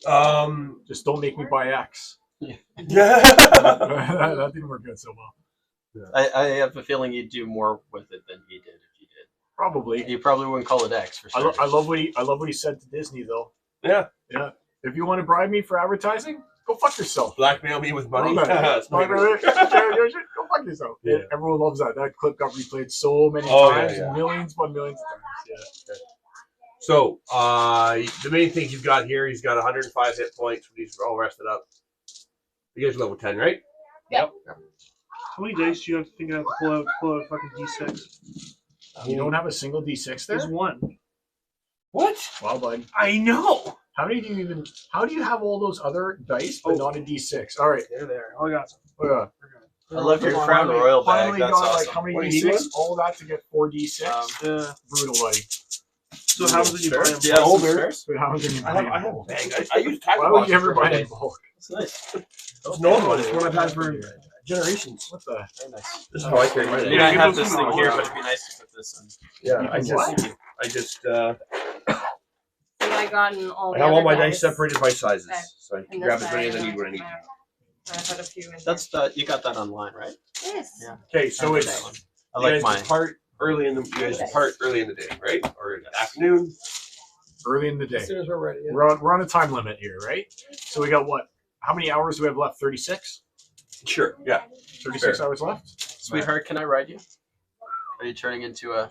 [SPEAKER 2] Um.
[SPEAKER 1] Just don't make me buy X.
[SPEAKER 2] Yeah.
[SPEAKER 1] that didn't work out so well.
[SPEAKER 3] I have a feeling you'd do more with it than he did if you did.
[SPEAKER 1] Probably.
[SPEAKER 3] You probably wouldn't call it X for sure.
[SPEAKER 1] I love what he said to Disney though.
[SPEAKER 2] Yeah.
[SPEAKER 1] Yeah. If you want to bribe me for advertising, go fuck yourself.
[SPEAKER 2] Blackmail me with money.
[SPEAKER 1] Go
[SPEAKER 2] It's not good.
[SPEAKER 1] fuck yourself.
[SPEAKER 2] Yeah.
[SPEAKER 1] Everyone loves that. That clip got replayed so many
[SPEAKER 2] Oh, yeah,
[SPEAKER 1] times,
[SPEAKER 2] yeah.
[SPEAKER 1] millions upon millions of times. Yeah.
[SPEAKER 2] So, the main things you've got here, he's got 105 hit points when he's all rested up. You guys are level 10, right?
[SPEAKER 4] How many dice do you have to think I have to pull out a fucking D6?
[SPEAKER 1] You don't have a single D6 there?
[SPEAKER 4] There's one.
[SPEAKER 2] What?
[SPEAKER 1] Wow, bud.
[SPEAKER 4] I know.
[SPEAKER 1] How do you have all those other dice but not a D6? All right.
[SPEAKER 4] They're there. I got some.
[SPEAKER 1] Oh, yeah.
[SPEAKER 3] I love your
[SPEAKER 1] Come on,
[SPEAKER 3] Crown
[SPEAKER 1] finally-
[SPEAKER 3] Royal bag.
[SPEAKER 1] Finally
[SPEAKER 3] That's
[SPEAKER 1] got
[SPEAKER 3] awesome.
[SPEAKER 1] like how many
[SPEAKER 2] What do you
[SPEAKER 1] D6?
[SPEAKER 2] need?
[SPEAKER 1] All that to get 4 D6?
[SPEAKER 4] Yeah.
[SPEAKER 1] Brutal, buddy.
[SPEAKER 4] So how many do you buy them?
[SPEAKER 3] Do you have some
[SPEAKER 1] Older.
[SPEAKER 3] spares?
[SPEAKER 1] But how many
[SPEAKER 2] I have a bag. I use tackle
[SPEAKER 1] Why would
[SPEAKER 2] boxes
[SPEAKER 1] you ever
[SPEAKER 2] for my
[SPEAKER 1] buy it in
[SPEAKER 2] days.
[SPEAKER 1] bulk?
[SPEAKER 3] That's nice.
[SPEAKER 2] It's normal. It's what I've had for generations.
[SPEAKER 1] What the?
[SPEAKER 3] Very nice.
[SPEAKER 2] This is how I carry my
[SPEAKER 3] I
[SPEAKER 2] days.
[SPEAKER 3] mean, I
[SPEAKER 4] give
[SPEAKER 3] have
[SPEAKER 4] those
[SPEAKER 3] this
[SPEAKER 4] to
[SPEAKER 3] thing
[SPEAKER 4] me.
[SPEAKER 3] here, but it'd be nice to put this in.
[SPEAKER 2] Yeah,
[SPEAKER 1] You can what?
[SPEAKER 2] I just
[SPEAKER 6] Think I gotten all
[SPEAKER 2] I
[SPEAKER 6] the
[SPEAKER 2] have all
[SPEAKER 6] other
[SPEAKER 2] my dice
[SPEAKER 6] dice
[SPEAKER 2] separated by sizes,
[SPEAKER 6] Okay.
[SPEAKER 2] so I can
[SPEAKER 6] in
[SPEAKER 2] grab
[SPEAKER 6] this
[SPEAKER 2] as many as I
[SPEAKER 6] bag,
[SPEAKER 2] need when I need.
[SPEAKER 6] I put a few in.
[SPEAKER 3] That's you got that online, right?
[SPEAKER 6] Yes.
[SPEAKER 3] Yeah.
[SPEAKER 2] Okay, so
[SPEAKER 3] I
[SPEAKER 2] it's
[SPEAKER 3] that one. I
[SPEAKER 2] you
[SPEAKER 3] like
[SPEAKER 2] guys
[SPEAKER 3] mine.
[SPEAKER 2] depart early in the day, right? Or in the afternoon.
[SPEAKER 1] Early in the day.
[SPEAKER 5] As soon as we're ready. Yeah.
[SPEAKER 1] We're on a time limit here, right? So we got what? How many hours do we have left? 36?
[SPEAKER 2] Sure. Yeah.
[SPEAKER 1] 36
[SPEAKER 2] Fair.
[SPEAKER 1] hours left?
[SPEAKER 3] Sweetheart, can I ride you? Are you turning into a?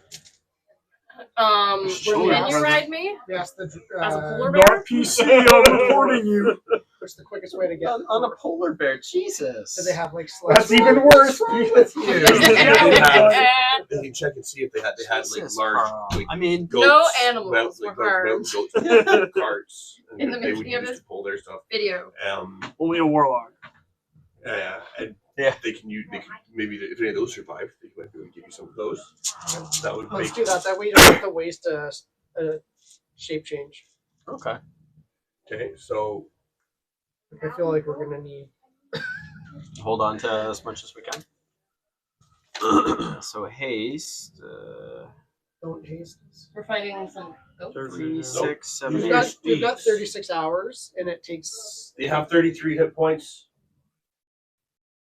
[SPEAKER 6] Can you ride me
[SPEAKER 5] Yes,
[SPEAKER 6] as a polar
[SPEAKER 5] uh,
[SPEAKER 6] bear?
[SPEAKER 1] Not PC, I'm reporting you.
[SPEAKER 5] what's the quickest way to get
[SPEAKER 3] On a polar bear, Jesus.
[SPEAKER 5] Do they have like sleds?
[SPEAKER 1] That's even worse.
[SPEAKER 2] They can check and see if they had like
[SPEAKER 3] Jesus,
[SPEAKER 2] large
[SPEAKER 3] Carl.
[SPEAKER 2] like
[SPEAKER 3] I mean,
[SPEAKER 2] goats,
[SPEAKER 6] No animals
[SPEAKER 2] like,
[SPEAKER 6] were
[SPEAKER 2] mountain
[SPEAKER 6] harmed.
[SPEAKER 2] goats, carts, and
[SPEAKER 6] In the
[SPEAKER 2] they would
[SPEAKER 6] making of
[SPEAKER 2] use
[SPEAKER 6] this
[SPEAKER 2] to pull their stuff.
[SPEAKER 6] Video.
[SPEAKER 4] Only a warlock.
[SPEAKER 2] And
[SPEAKER 3] Yeah.
[SPEAKER 2] they can use. They can, maybe if any of those survive, they might be able to give you some of those. That would
[SPEAKER 5] Let's
[SPEAKER 2] make.
[SPEAKER 5] do that. That way you don't have to waste a shape change.
[SPEAKER 3] okay.
[SPEAKER 2] Okay, so
[SPEAKER 5] Like, I feel like we're gonna need.
[SPEAKER 3] Hold on to as much as we can. So haste.
[SPEAKER 5] Don't haste us.
[SPEAKER 6] We're fighting some goats.
[SPEAKER 3] 36, 7,
[SPEAKER 5] We've got 36 hours, and it takes.
[SPEAKER 2] they have 33 hit points.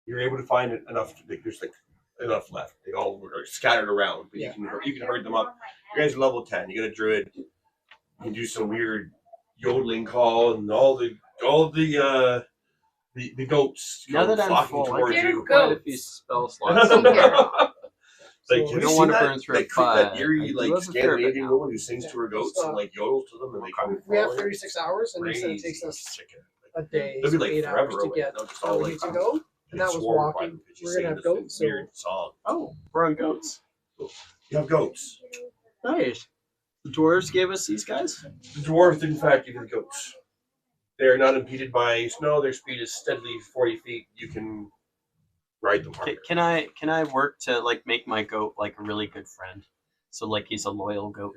[SPEAKER 2] You're able to find enough. There's like enough left. They all are scattered around, but
[SPEAKER 5] Yeah.
[SPEAKER 2] you can herd them up. You guys are level 10. You got a druid. You can do some weird yodeling call, and all the goats
[SPEAKER 3] Now that I'm
[SPEAKER 2] flocking
[SPEAKER 3] full,
[SPEAKER 2] towards
[SPEAKER 6] Here
[SPEAKER 2] you.
[SPEAKER 6] go.
[SPEAKER 3] quite a few spell slots.
[SPEAKER 6] Come here.
[SPEAKER 2] Like,
[SPEAKER 5] So
[SPEAKER 2] have
[SPEAKER 3] don't
[SPEAKER 2] you
[SPEAKER 3] wanna
[SPEAKER 2] seen
[SPEAKER 3] burn
[SPEAKER 2] that,
[SPEAKER 3] through
[SPEAKER 2] like,
[SPEAKER 3] it, but
[SPEAKER 2] that eerie,
[SPEAKER 3] I do
[SPEAKER 2] like,
[SPEAKER 3] have a fair bit
[SPEAKER 2] Scandinavian
[SPEAKER 3] now.
[SPEAKER 2] woman who sings to her goats and, like, yodels to them and they come and
[SPEAKER 5] We have
[SPEAKER 2] fall in?
[SPEAKER 5] 36 hours, and you said it takes
[SPEAKER 2] Crazy
[SPEAKER 5] us.
[SPEAKER 2] chicken. Like,
[SPEAKER 5] a day,
[SPEAKER 2] It'll be like
[SPEAKER 5] 8
[SPEAKER 2] forever
[SPEAKER 5] hours to
[SPEAKER 2] away.
[SPEAKER 5] get
[SPEAKER 2] They'll just
[SPEAKER 5] where
[SPEAKER 2] all
[SPEAKER 5] we
[SPEAKER 2] like
[SPEAKER 5] need to go. And that was
[SPEAKER 2] swarmed by
[SPEAKER 5] walking.
[SPEAKER 2] them because she's
[SPEAKER 5] We're gonna
[SPEAKER 2] singing
[SPEAKER 5] have
[SPEAKER 2] this
[SPEAKER 5] goats. So
[SPEAKER 2] weird song.
[SPEAKER 3] Oh, we're on goats.
[SPEAKER 2] You have goats.
[SPEAKER 3] Nice. The dwarves gave us these guys.
[SPEAKER 2] The dwarves, in fact, give you the goats. They are not impeded by snow. Their speed is steadily 40 feet. You can ride them hard.
[SPEAKER 3] Can I work to like make my goat like a really good friend? So like he's a loyal goat.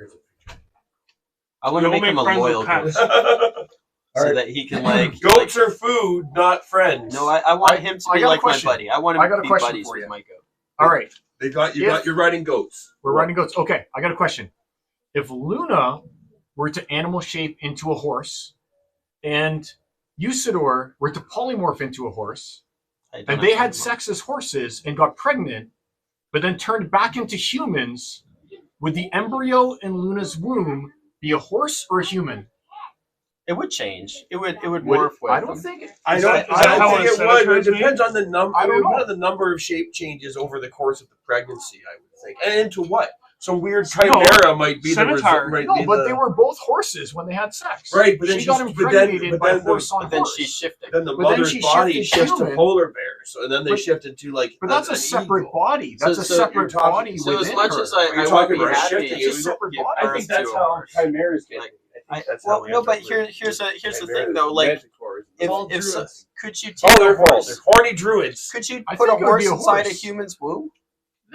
[SPEAKER 3] I want to
[SPEAKER 4] Don't
[SPEAKER 3] make him a
[SPEAKER 4] friends
[SPEAKER 3] loyal
[SPEAKER 4] with
[SPEAKER 3] goat
[SPEAKER 4] pets.
[SPEAKER 3] so
[SPEAKER 2] Alright.
[SPEAKER 3] that he can like.
[SPEAKER 2] Goats are food, not friends.
[SPEAKER 3] No, I want him to
[SPEAKER 1] I
[SPEAKER 3] be
[SPEAKER 1] got a
[SPEAKER 3] like my
[SPEAKER 1] question.
[SPEAKER 3] buddy. I want
[SPEAKER 1] I
[SPEAKER 3] him
[SPEAKER 1] got
[SPEAKER 3] to
[SPEAKER 1] a
[SPEAKER 3] be
[SPEAKER 1] question
[SPEAKER 3] buddies
[SPEAKER 1] for
[SPEAKER 3] with
[SPEAKER 1] you.
[SPEAKER 3] my goat.
[SPEAKER 1] All right,
[SPEAKER 2] You're riding goats.
[SPEAKER 1] we're riding goats. Okay, I got a question. If Luna were to animal shape into a horse, and Usador were to polymorph into a horse,
[SPEAKER 3] I don't
[SPEAKER 1] and
[SPEAKER 3] have
[SPEAKER 1] they
[SPEAKER 3] to
[SPEAKER 1] had
[SPEAKER 3] do
[SPEAKER 1] sex as horses and got pregnant, but then turned back into humans, would the embryo in Luna's womb be a horse or a human?
[SPEAKER 3] It would change. It would
[SPEAKER 1] Would
[SPEAKER 3] morph
[SPEAKER 1] it?
[SPEAKER 3] with.
[SPEAKER 1] I don't
[SPEAKER 3] them.
[SPEAKER 1] think.
[SPEAKER 2] I
[SPEAKER 4] Is
[SPEAKER 2] don't,
[SPEAKER 4] that- is
[SPEAKER 2] I
[SPEAKER 4] that
[SPEAKER 2] don't
[SPEAKER 4] how
[SPEAKER 2] think
[SPEAKER 4] a
[SPEAKER 2] it would. But it
[SPEAKER 4] senator's
[SPEAKER 2] depends on the number.
[SPEAKER 1] I don't
[SPEAKER 2] It would
[SPEAKER 1] know.
[SPEAKER 2] depend on the number of shape changes over the course of the pregnancy. I would think, and into what? Some weird chimera might be the
[SPEAKER 4] Centaur.
[SPEAKER 2] result. Might
[SPEAKER 1] No,
[SPEAKER 2] be
[SPEAKER 1] but
[SPEAKER 2] the,
[SPEAKER 1] they were both horses when they had sex.
[SPEAKER 2] Right, but then
[SPEAKER 1] she got
[SPEAKER 2] she's-
[SPEAKER 1] impregnated by
[SPEAKER 2] but then the-
[SPEAKER 1] horse on
[SPEAKER 3] But then
[SPEAKER 1] horse.
[SPEAKER 3] she shifted.
[SPEAKER 2] then the
[SPEAKER 1] But then
[SPEAKER 2] mother's
[SPEAKER 1] she
[SPEAKER 2] body
[SPEAKER 1] shifted
[SPEAKER 2] shifts to
[SPEAKER 1] human.
[SPEAKER 2] polar bears, and then they
[SPEAKER 1] But-
[SPEAKER 2] shifted to like.
[SPEAKER 1] But that's a
[SPEAKER 2] an
[SPEAKER 1] separate
[SPEAKER 2] eagle.
[SPEAKER 1] body. That's
[SPEAKER 3] So-
[SPEAKER 1] a
[SPEAKER 3] so
[SPEAKER 1] separate
[SPEAKER 2] you're talking-
[SPEAKER 1] body
[SPEAKER 3] So
[SPEAKER 1] within
[SPEAKER 3] as much
[SPEAKER 1] her.
[SPEAKER 3] as I
[SPEAKER 2] You're
[SPEAKER 3] would
[SPEAKER 2] talking
[SPEAKER 3] be
[SPEAKER 2] about
[SPEAKER 3] happy
[SPEAKER 2] shifting.
[SPEAKER 3] to
[SPEAKER 1] It's a separate
[SPEAKER 3] give
[SPEAKER 1] body.
[SPEAKER 2] I
[SPEAKER 3] birth
[SPEAKER 2] think that's
[SPEAKER 3] to a
[SPEAKER 2] how
[SPEAKER 3] horse.
[SPEAKER 2] chimeras get.
[SPEAKER 3] Like,
[SPEAKER 2] I think that's how we
[SPEAKER 3] no,
[SPEAKER 2] end up
[SPEAKER 3] but here's
[SPEAKER 2] with
[SPEAKER 3] the
[SPEAKER 2] chimeras.
[SPEAKER 3] thing though. Like
[SPEAKER 2] Manticores.
[SPEAKER 3] if
[SPEAKER 5] all
[SPEAKER 3] if so,
[SPEAKER 5] druids.
[SPEAKER 3] could you
[SPEAKER 2] Oh,
[SPEAKER 3] take
[SPEAKER 2] they're
[SPEAKER 3] a horse?
[SPEAKER 2] They're horny druids.
[SPEAKER 3] Could you
[SPEAKER 1] I
[SPEAKER 3] put a
[SPEAKER 1] think it would be
[SPEAKER 3] horse
[SPEAKER 1] a
[SPEAKER 3] inside a
[SPEAKER 1] horse.
[SPEAKER 3] human's womb?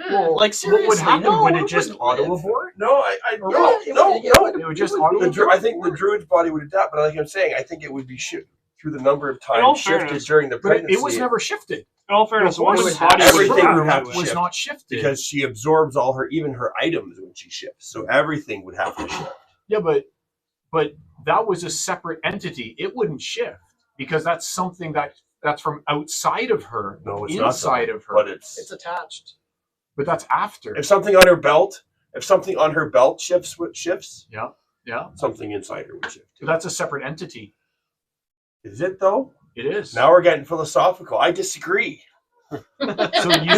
[SPEAKER 1] Well,
[SPEAKER 3] Like,
[SPEAKER 1] what would
[SPEAKER 3] seriously,
[SPEAKER 1] happen?
[SPEAKER 3] no,
[SPEAKER 1] would
[SPEAKER 3] it
[SPEAKER 1] it just
[SPEAKER 3] wouldn't
[SPEAKER 1] auto
[SPEAKER 3] live.
[SPEAKER 1] abort?
[SPEAKER 2] No,
[SPEAKER 1] It would just auto
[SPEAKER 2] I think the druid's body would adapt, but like I'm saying, I think it would be through the number of
[SPEAKER 4] In all
[SPEAKER 2] times shifted
[SPEAKER 4] fairness,
[SPEAKER 2] during the
[SPEAKER 1] But
[SPEAKER 2] pregnancy.
[SPEAKER 1] it was never shifted.
[SPEAKER 4] In all fairness,
[SPEAKER 1] The
[SPEAKER 4] a woman's
[SPEAKER 1] horse
[SPEAKER 4] body
[SPEAKER 1] had-
[SPEAKER 4] would
[SPEAKER 2] everything
[SPEAKER 4] burn
[SPEAKER 2] would have
[SPEAKER 4] anyway.
[SPEAKER 2] to
[SPEAKER 1] was
[SPEAKER 2] shift.
[SPEAKER 1] not shifted.
[SPEAKER 2] because she absorbs all her, even her items when she shifts. So everything would have to shift.
[SPEAKER 1] Yeah, but that was a separate entity. It wouldn't shift because that's something that's from outside of her,
[SPEAKER 2] No, it's not
[SPEAKER 1] inside
[SPEAKER 2] something,
[SPEAKER 1] of her.
[SPEAKER 2] but
[SPEAKER 5] it's attached.
[SPEAKER 1] But that's after.
[SPEAKER 2] if something on her belt, shifts,
[SPEAKER 1] Yeah,
[SPEAKER 2] something inside her would shift.
[SPEAKER 1] but that's a separate entity.
[SPEAKER 2] Is it though?
[SPEAKER 1] It is.
[SPEAKER 2] Now we're getting philosophical. I disagree.
[SPEAKER 1] So you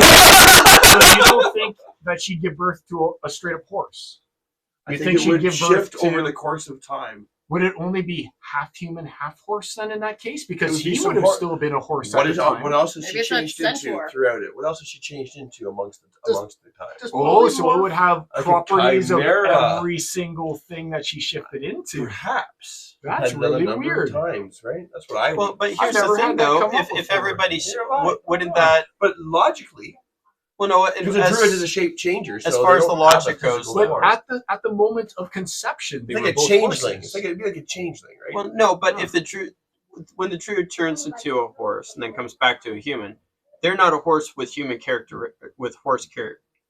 [SPEAKER 1] don't think that she'd give birth to a straight up horse?
[SPEAKER 2] I
[SPEAKER 1] You
[SPEAKER 2] think
[SPEAKER 1] think
[SPEAKER 2] it
[SPEAKER 1] she'd
[SPEAKER 2] would
[SPEAKER 1] give birth
[SPEAKER 2] shift
[SPEAKER 1] to-
[SPEAKER 2] over the course of time.
[SPEAKER 1] Would it only be half human, half horse then in that case?
[SPEAKER 2] It
[SPEAKER 1] Because
[SPEAKER 2] would be
[SPEAKER 1] he
[SPEAKER 2] some
[SPEAKER 1] would have
[SPEAKER 2] hor-
[SPEAKER 1] still been a horse
[SPEAKER 2] What
[SPEAKER 1] at
[SPEAKER 2] is
[SPEAKER 1] the time.
[SPEAKER 2] what else has
[SPEAKER 6] Maybe
[SPEAKER 2] she
[SPEAKER 6] it's a
[SPEAKER 2] changed into
[SPEAKER 6] centaur.
[SPEAKER 2] throughout it? What else has she changed into amongst the time?
[SPEAKER 5] Just
[SPEAKER 1] Oh, so it would have
[SPEAKER 2] Like a
[SPEAKER 1] properties of
[SPEAKER 2] chimera.
[SPEAKER 1] every single thing that she shifted into.
[SPEAKER 2] Perhaps.
[SPEAKER 1] That's
[SPEAKER 2] Depends on the
[SPEAKER 1] really
[SPEAKER 2] number
[SPEAKER 1] weird.
[SPEAKER 2] of times, right? That's what I
[SPEAKER 3] Well,
[SPEAKER 2] would.
[SPEAKER 3] but
[SPEAKER 1] I've
[SPEAKER 3] here's the
[SPEAKER 1] never
[SPEAKER 3] thing
[SPEAKER 1] had that
[SPEAKER 3] though.
[SPEAKER 1] come up
[SPEAKER 3] If
[SPEAKER 1] before.
[SPEAKER 3] everybody,
[SPEAKER 2] Neither have I.
[SPEAKER 3] wouldn't that?
[SPEAKER 2] But logically,
[SPEAKER 3] Well, no.
[SPEAKER 2] because a druid is a shape changer.
[SPEAKER 3] as
[SPEAKER 2] so
[SPEAKER 3] far
[SPEAKER 2] they
[SPEAKER 3] as
[SPEAKER 2] don't
[SPEAKER 3] the
[SPEAKER 2] have a
[SPEAKER 3] logic goes,
[SPEAKER 2] physical
[SPEAKER 1] But
[SPEAKER 2] form.
[SPEAKER 1] at the moment of conception, they
[SPEAKER 2] It's
[SPEAKER 1] were
[SPEAKER 2] like a
[SPEAKER 1] both
[SPEAKER 2] changeling.
[SPEAKER 1] horses.
[SPEAKER 2] It'd be like a changeling, right?
[SPEAKER 3] Well, no, but if the druid, when the druid turns into a horse and then comes back to a human, they're not a horse with human